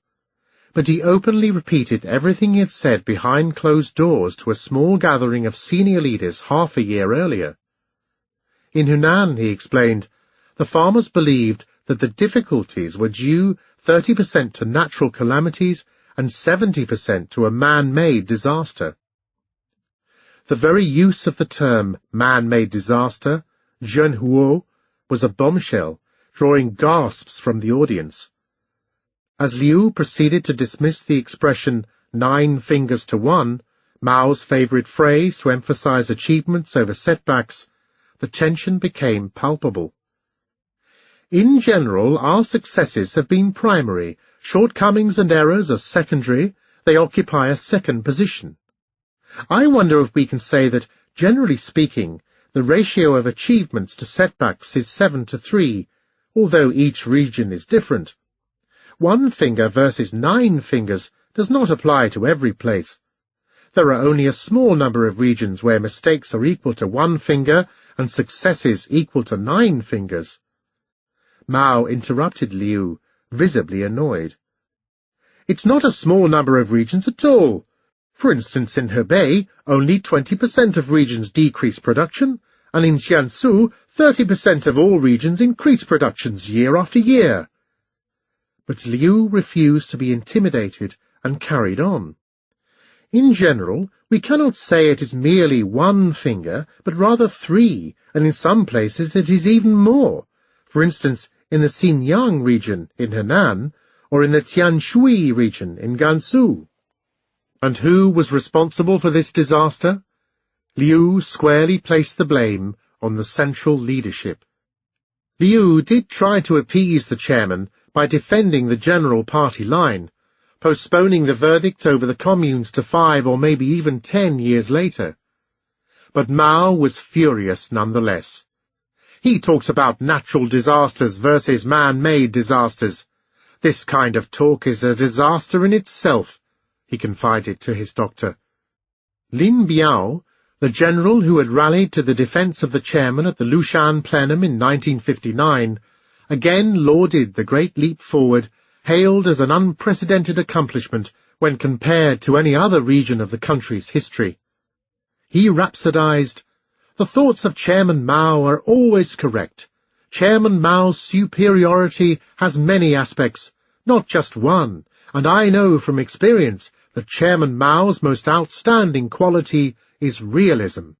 but he openly repeated everything he had said behind closed doors to a small gathering of senior leaders half a year earlier. In Hunan, he explained, the farmers believed that the difficulties were due 30% to natural calamities and 70% to a man-made disaster. The very use of the term man-made disaster, zhenhuo, was a bombshell, drawing gasps from the audience. As Liu proceeded to dismiss the expression 9 fingers to 1, Mao's favorite phrase to emphasize achievements over setbacks, the tension became palpable. In general, our successes have been primary, shortcomings and errors are secondary, they occupy a second position. I wonder if we can say that, generally speaking, the ratio of achievements to setbacks is 7 to 3, although each region is different. 1 finger versus 9 fingers does not apply to every place. there are only a small number of regions where mistakes are equal to 1 finger and successes equal to 9 fingers. Mao interrupted Liu, visibly annoyed. It's not a small number of regions at all. For instance, in Hebei, only 20% of regions decrease production, and in Jiangsu, 30% of all regions increase productions year after year. But Liu refused to be intimidated and carried on. In general, we cannot say it is merely 1 finger, but rather 3, and in some places it is even more. For instance, in the Xinjiang region in Henan, or in the Tianshui region in Gansu. And who was responsible for this disaster? Liu squarely placed the blame on the central leadership. Liu did try to appease the chairman by defending the general party line, postponing the verdict over the communes to 5 or maybe even 10 years later. But Mao was furious nonetheless. He talks about natural disasters versus man-made disasters. This kind of talk is a disaster in itself, he confided to his doctor. Lin Biao, the general who had rallied to the defense of the chairman at the Lushan plenum in 1959, again lauded the great leap forward, hailed as an unprecedented accomplishment when compared to any other region of the country's history. He rhapsodized, "The thoughts of Chairman Mao are always correct. Chairman Mao's superiority has many aspects, not just one, and I know from experience that Chairman Mao's most outstanding quality is realism.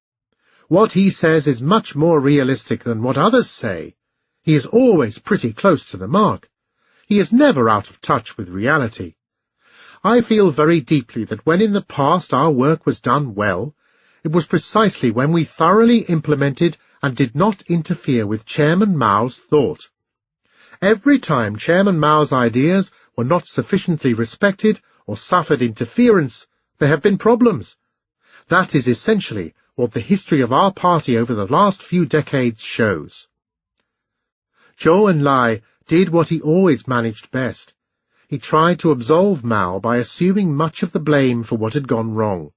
What he says is much more realistic than what others say. He is always pretty close to the mark. He is never out of touch with reality. I feel very deeply that when in the past our work was done well, it was precisely when we thoroughly implemented and did not interfere with Chairman Mao's thought. Every time Chairman Mao's ideas were not sufficiently respected or suffered interference, there have been problems. That is essentially what the history of our party over the last few decades shows." Zhou Enlai did what he always managed best. He tried to absolve Mao by assuming much of the blame for what had gone wrong,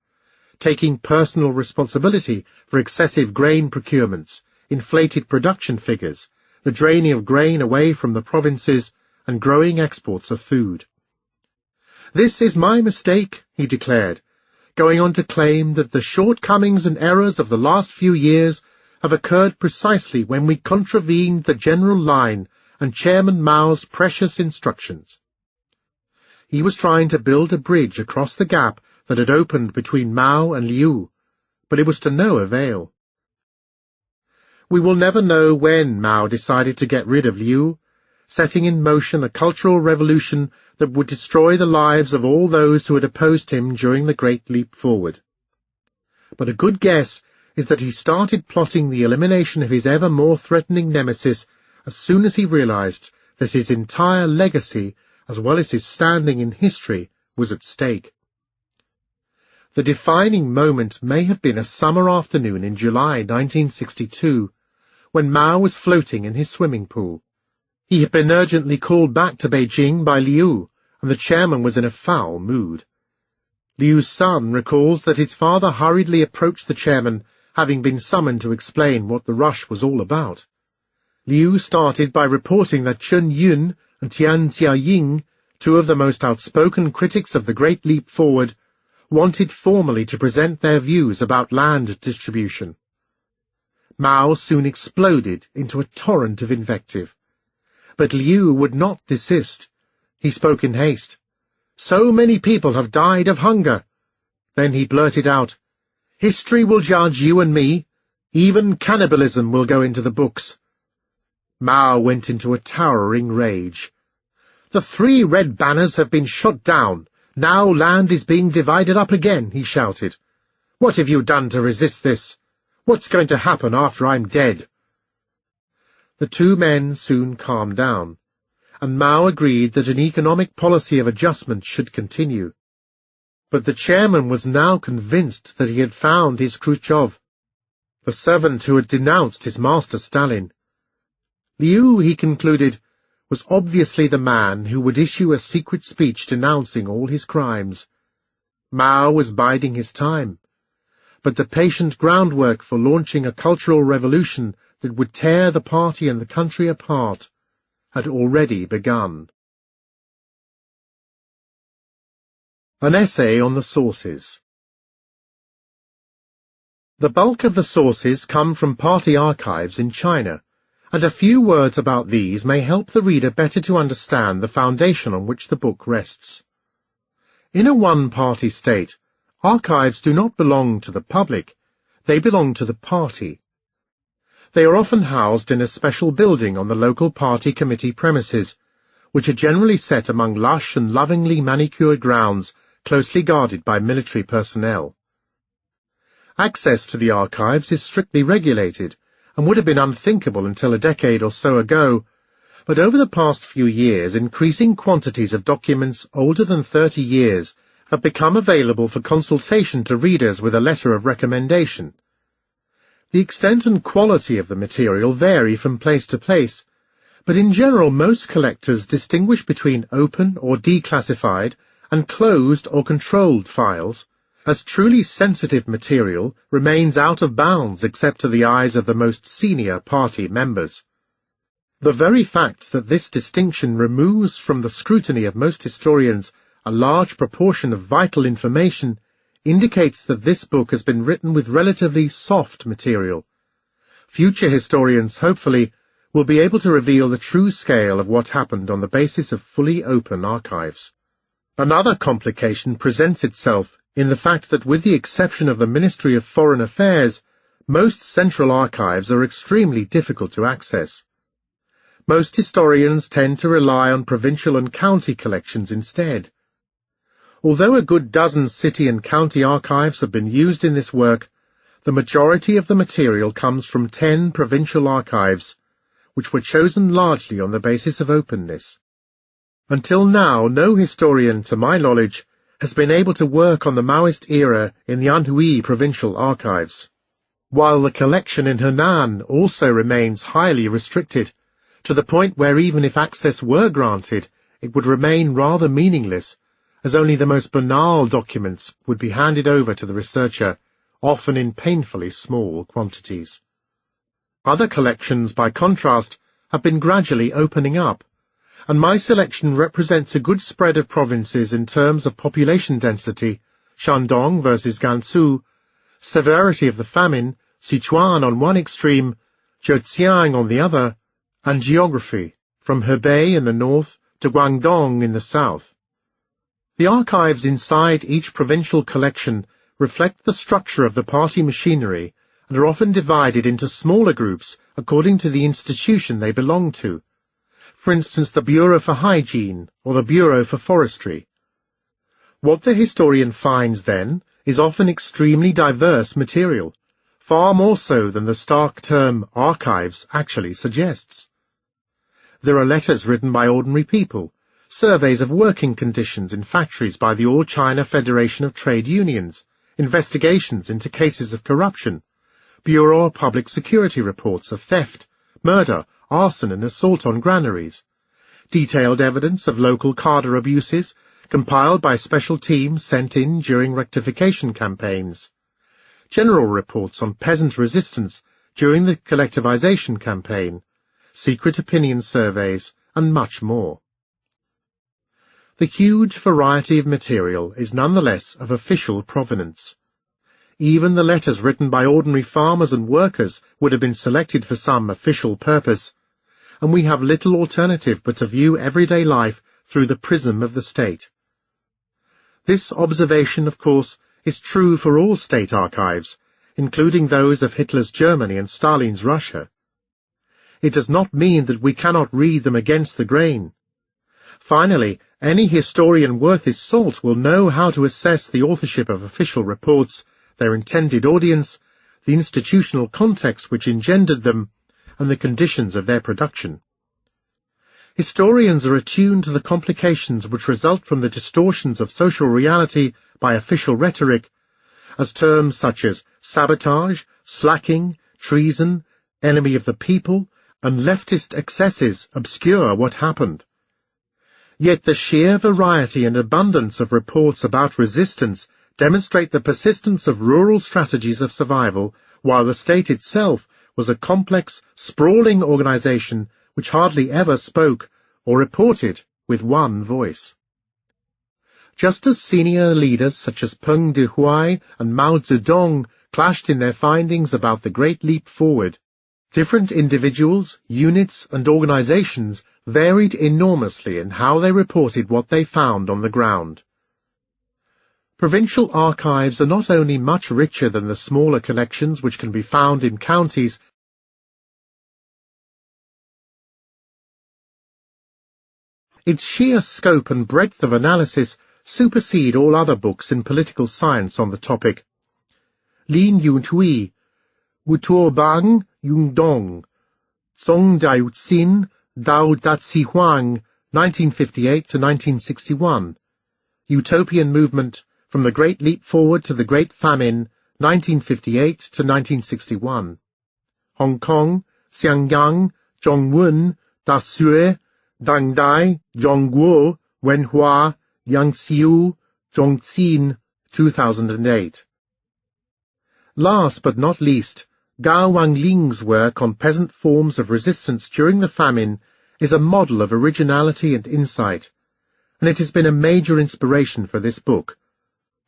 taking personal responsibility for excessive grain procurements, inflated production figures, the draining of grain away from the provinces, and growing exports of food. "This is my mistake," he declared, going on to claim that the shortcomings and errors of the last few years have occurred precisely when we contravened the general line and Chairman Mao's precious instructions. He was trying to build a bridge across the gap that had opened between Mao and Liu, but it was to no avail. We will never know when Mao decided to get rid of Liu, setting in motion a cultural revolution that would destroy the lives of all those who had opposed him during the Great Leap Forward. But a good guess is that he started plotting the elimination of his ever more threatening nemesis as soon as he realized that his entire legacy, as well as his standing in history, was at stake. The defining moment may have been a summer afternoon in July 1962, when Mao was floating in his swimming pool. He had been urgently called back to Beijing by Liu, and the chairman was in a foul mood. Liu's son recalls that his father hurriedly approached the chairman, having been summoned to explain what the rush was all about. Liu started by reporting that Chen Yun and Tian Jiaying, two of the most outspoken critics of the Great Leap Forward, wanted formally to present their views about land distribution. Mao soon exploded into a torrent of invective. But Liu would not desist. He spoke in haste. "So many people have died of hunger." Then he blurted out, "History will judge you and me. Even cannibalism will go into the books." Mao went into a towering rage. "The 3 red banners have been shot down. Now land is being divided up again," he shouted. "What have you done to resist this? What's going to happen after I'm dead?" The two men soon calmed down, and Mao agreed that an economic policy of adjustment should continue. But the chairman was now convinced that he had found his Khrushchev, the servant who had denounced his master Stalin. Liu, he concluded, was obviously the man who would issue a secret speech denouncing all his crimes. Mao was biding his time. But the patient groundwork for launching a cultural revolution that would tear the party and the country apart had already begun. An essay on the sources. The bulk of the sources come from party archives in China, and a few words about these may help the reader better to understand the foundation on which the book rests. In a one-party state, archives do not belong to the public, they belong to the party. They are often housed in a special building on the local party committee premises, which are generally set among lush and lovingly manicured grounds closely guarded by military personnel. Access to the archives is strictly regulated, and would have been unthinkable until a decade or so ago, but over the past few years increasing quantities of documents older than 30 years have become available for consultation to readers with a letter of recommendation. The extent and quality of the material vary from place to place, but in general most collectors distinguish between open or declassified and closed or controlled files, as truly sensitive material remains out of bounds except to the eyes of the most senior party members. The very fact that this distinction removes from the scrutiny of most historians a large proportion of vital information indicates that this book has been written with relatively soft material. Future historians, hopefully, will be able to reveal the true scale of what happened on the basis of fully open archives. Another complication presents itself in the fact that with the exception of the Ministry of Foreign Affairs, most central archives are extremely difficult to access. Most historians tend to rely on provincial and county collections instead. Although a good dozen city and county archives have been used in this work, the majority of the material comes from 10 provincial archives, which were chosen largely on the basis of openness. Until now, no historian, to my knowledge, has been able to work on the Maoist era in the Anhui provincial archives, while the collection in Henan also remains highly restricted, to the point where even if access were granted, it would remain rather meaningless, as only the most banal documents would be handed over to the researcher, often in painfully small quantities. Other collections, by contrast, have been gradually opening up, and my selection represents a good spread of provinces in terms of population density, Shandong versus Gansu, severity of the famine, Sichuan on one extreme, Zhejiang on the other, and geography, from Hebei in the north to Guangdong in the south. The archives inside each provincial collection reflect the structure of the party machinery and are often divided into smaller groups according to the institution they belong to. For instance, the Bureau for Hygiene or the Bureau for Forestry. What the historian finds, then, is often extremely diverse material, far more so than the stark term archives actually suggests. There are letters written by ordinary people, surveys of working conditions in factories by the All China Federation of Trade Unions, investigations into cases of corruption, Bureau of Public Security reports of theft, murder, arson and assault on granaries, detailed evidence of local cadre abuses compiled by special teams sent in during rectification campaigns, general reports on peasant resistance during the collectivization campaign, secret opinion surveys, and much more. The huge variety of material is nonetheless of official provenance. Even the letters written by ordinary farmers and workers would have been selected for some official purpose, and we have little alternative but to view everyday life through the prism of the state. This observation, of course, is true for all state archives, including those of Hitler's Germany and Stalin's Russia. It does not mean that we cannot read them against the grain. Finally, any historian worth his salt will know how to assess the authorship of official reports, their intended audience, the institutional context which engendered them, and the conditions of their production. Historians are attuned to the complications which result from the distortions of social reality by official rhetoric, as terms such as sabotage, slacking, treason, enemy of the people, and leftist excesses obscure what happened. Yet the sheer variety and abundance of reports about resistance demonstrate the persistence of rural strategies of survival, while the state itself was a complex, sprawling organization which hardly ever spoke or reported with one voice. Just as senior leaders such as Peng Dehuai and Mao Zedong clashed in their findings about the Great Leap Forward, different individuals, units, and organizations varied enormously in how they reported what they found on the ground. Provincial archives are not only much richer than the smaller collections which can be found in counties, its sheer scope and breadth of analysis supersede all other books in political science on the topic. Lin Yuntui, Wutuo Bang Yungdong, Song Daiyutsin, Dao Datsi Huang, 1958 to 1961, Utopian Movement, From the Great Leap Forward to the Great Famine, 1958 to 1961. Hong Kong, Xiangyang, Zhongwen, Da Sue, Dang Dai, Zhongguo, Wenhua, Yangxiu, Zhongxin, 2008. Last but not least, Gao Wangling's work on peasant forms of resistance during the famine is a model of originality and insight, and it has been a major inspiration for this book.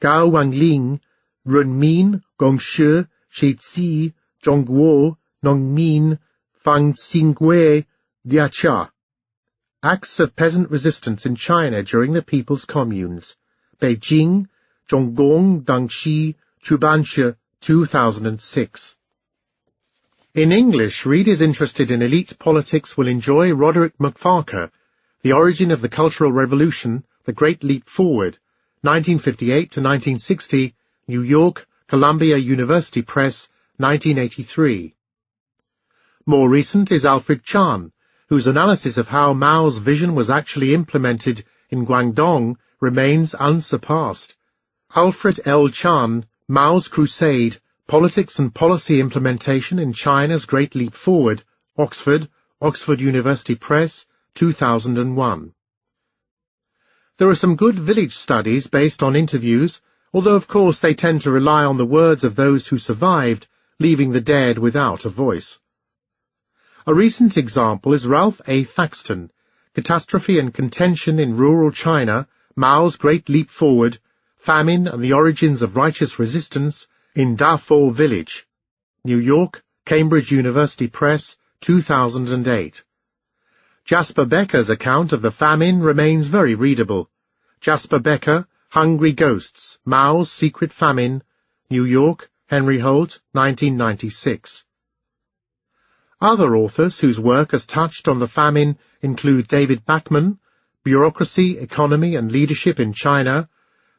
Gao Wangling, Renmin, Gongshe, Shizi, Zhongguo, Nongmin, Fang Xingui, Diacha. Acts of Peasant Resistance in China during the People's Communes. Beijing, Zhonggong Dangxi, Chubanshe, 2006. In English, readers interested in elite politics will enjoy Roderick McFarquhar, The Origin of the Cultural Revolution, The Great Leap Forward, 1958 to 1960, New York, Columbia University Press, 1983. More recent is Alfred Chan, whose analysis of how Mao's vision was actually implemented in Guangdong remains unsurpassed. Alfred L. Chan, Mao's Crusade, Politics and Policy Implementation in China's Great Leap Forward, Oxford, Oxford University Press, 2001. There are some good village studies based on interviews, although of course they tend to rely on the words of those who survived, leaving the dead without a voice. A recent example is Ralph A. Thaxton, Catastrophe and Contention in Rural China, Mao's Great Leap Forward, Famine and the Origins of Righteous Resistance in Dafo Village, New York, Cambridge University Press, 2008. Jasper Becker's account of the famine remains very readable. Jasper Becker, Hungry Ghosts, Mao's Secret Famine, New York, Henry Holt, 1996. Other authors whose work has touched on the famine include David Bachman, Bureaucracy, Economy and Leadership in China,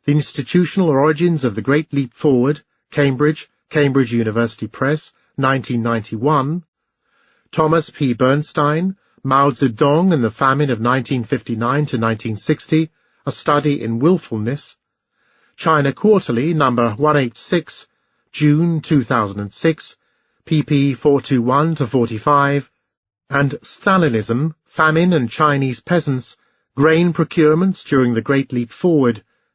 The Institutional Origins of the Great Leap Forward, Cambridge, Cambridge University Press, 1991, Thomas P. Bernstein, Mao Zedong and the Famine of 1959 to 1960, A Study in Willfulness, China Quarterly, number 186, June 2006, pp. 421-45, and Stalinism, Famine and Chinese Peasants, Grain Procurements during the Great Leap Forward,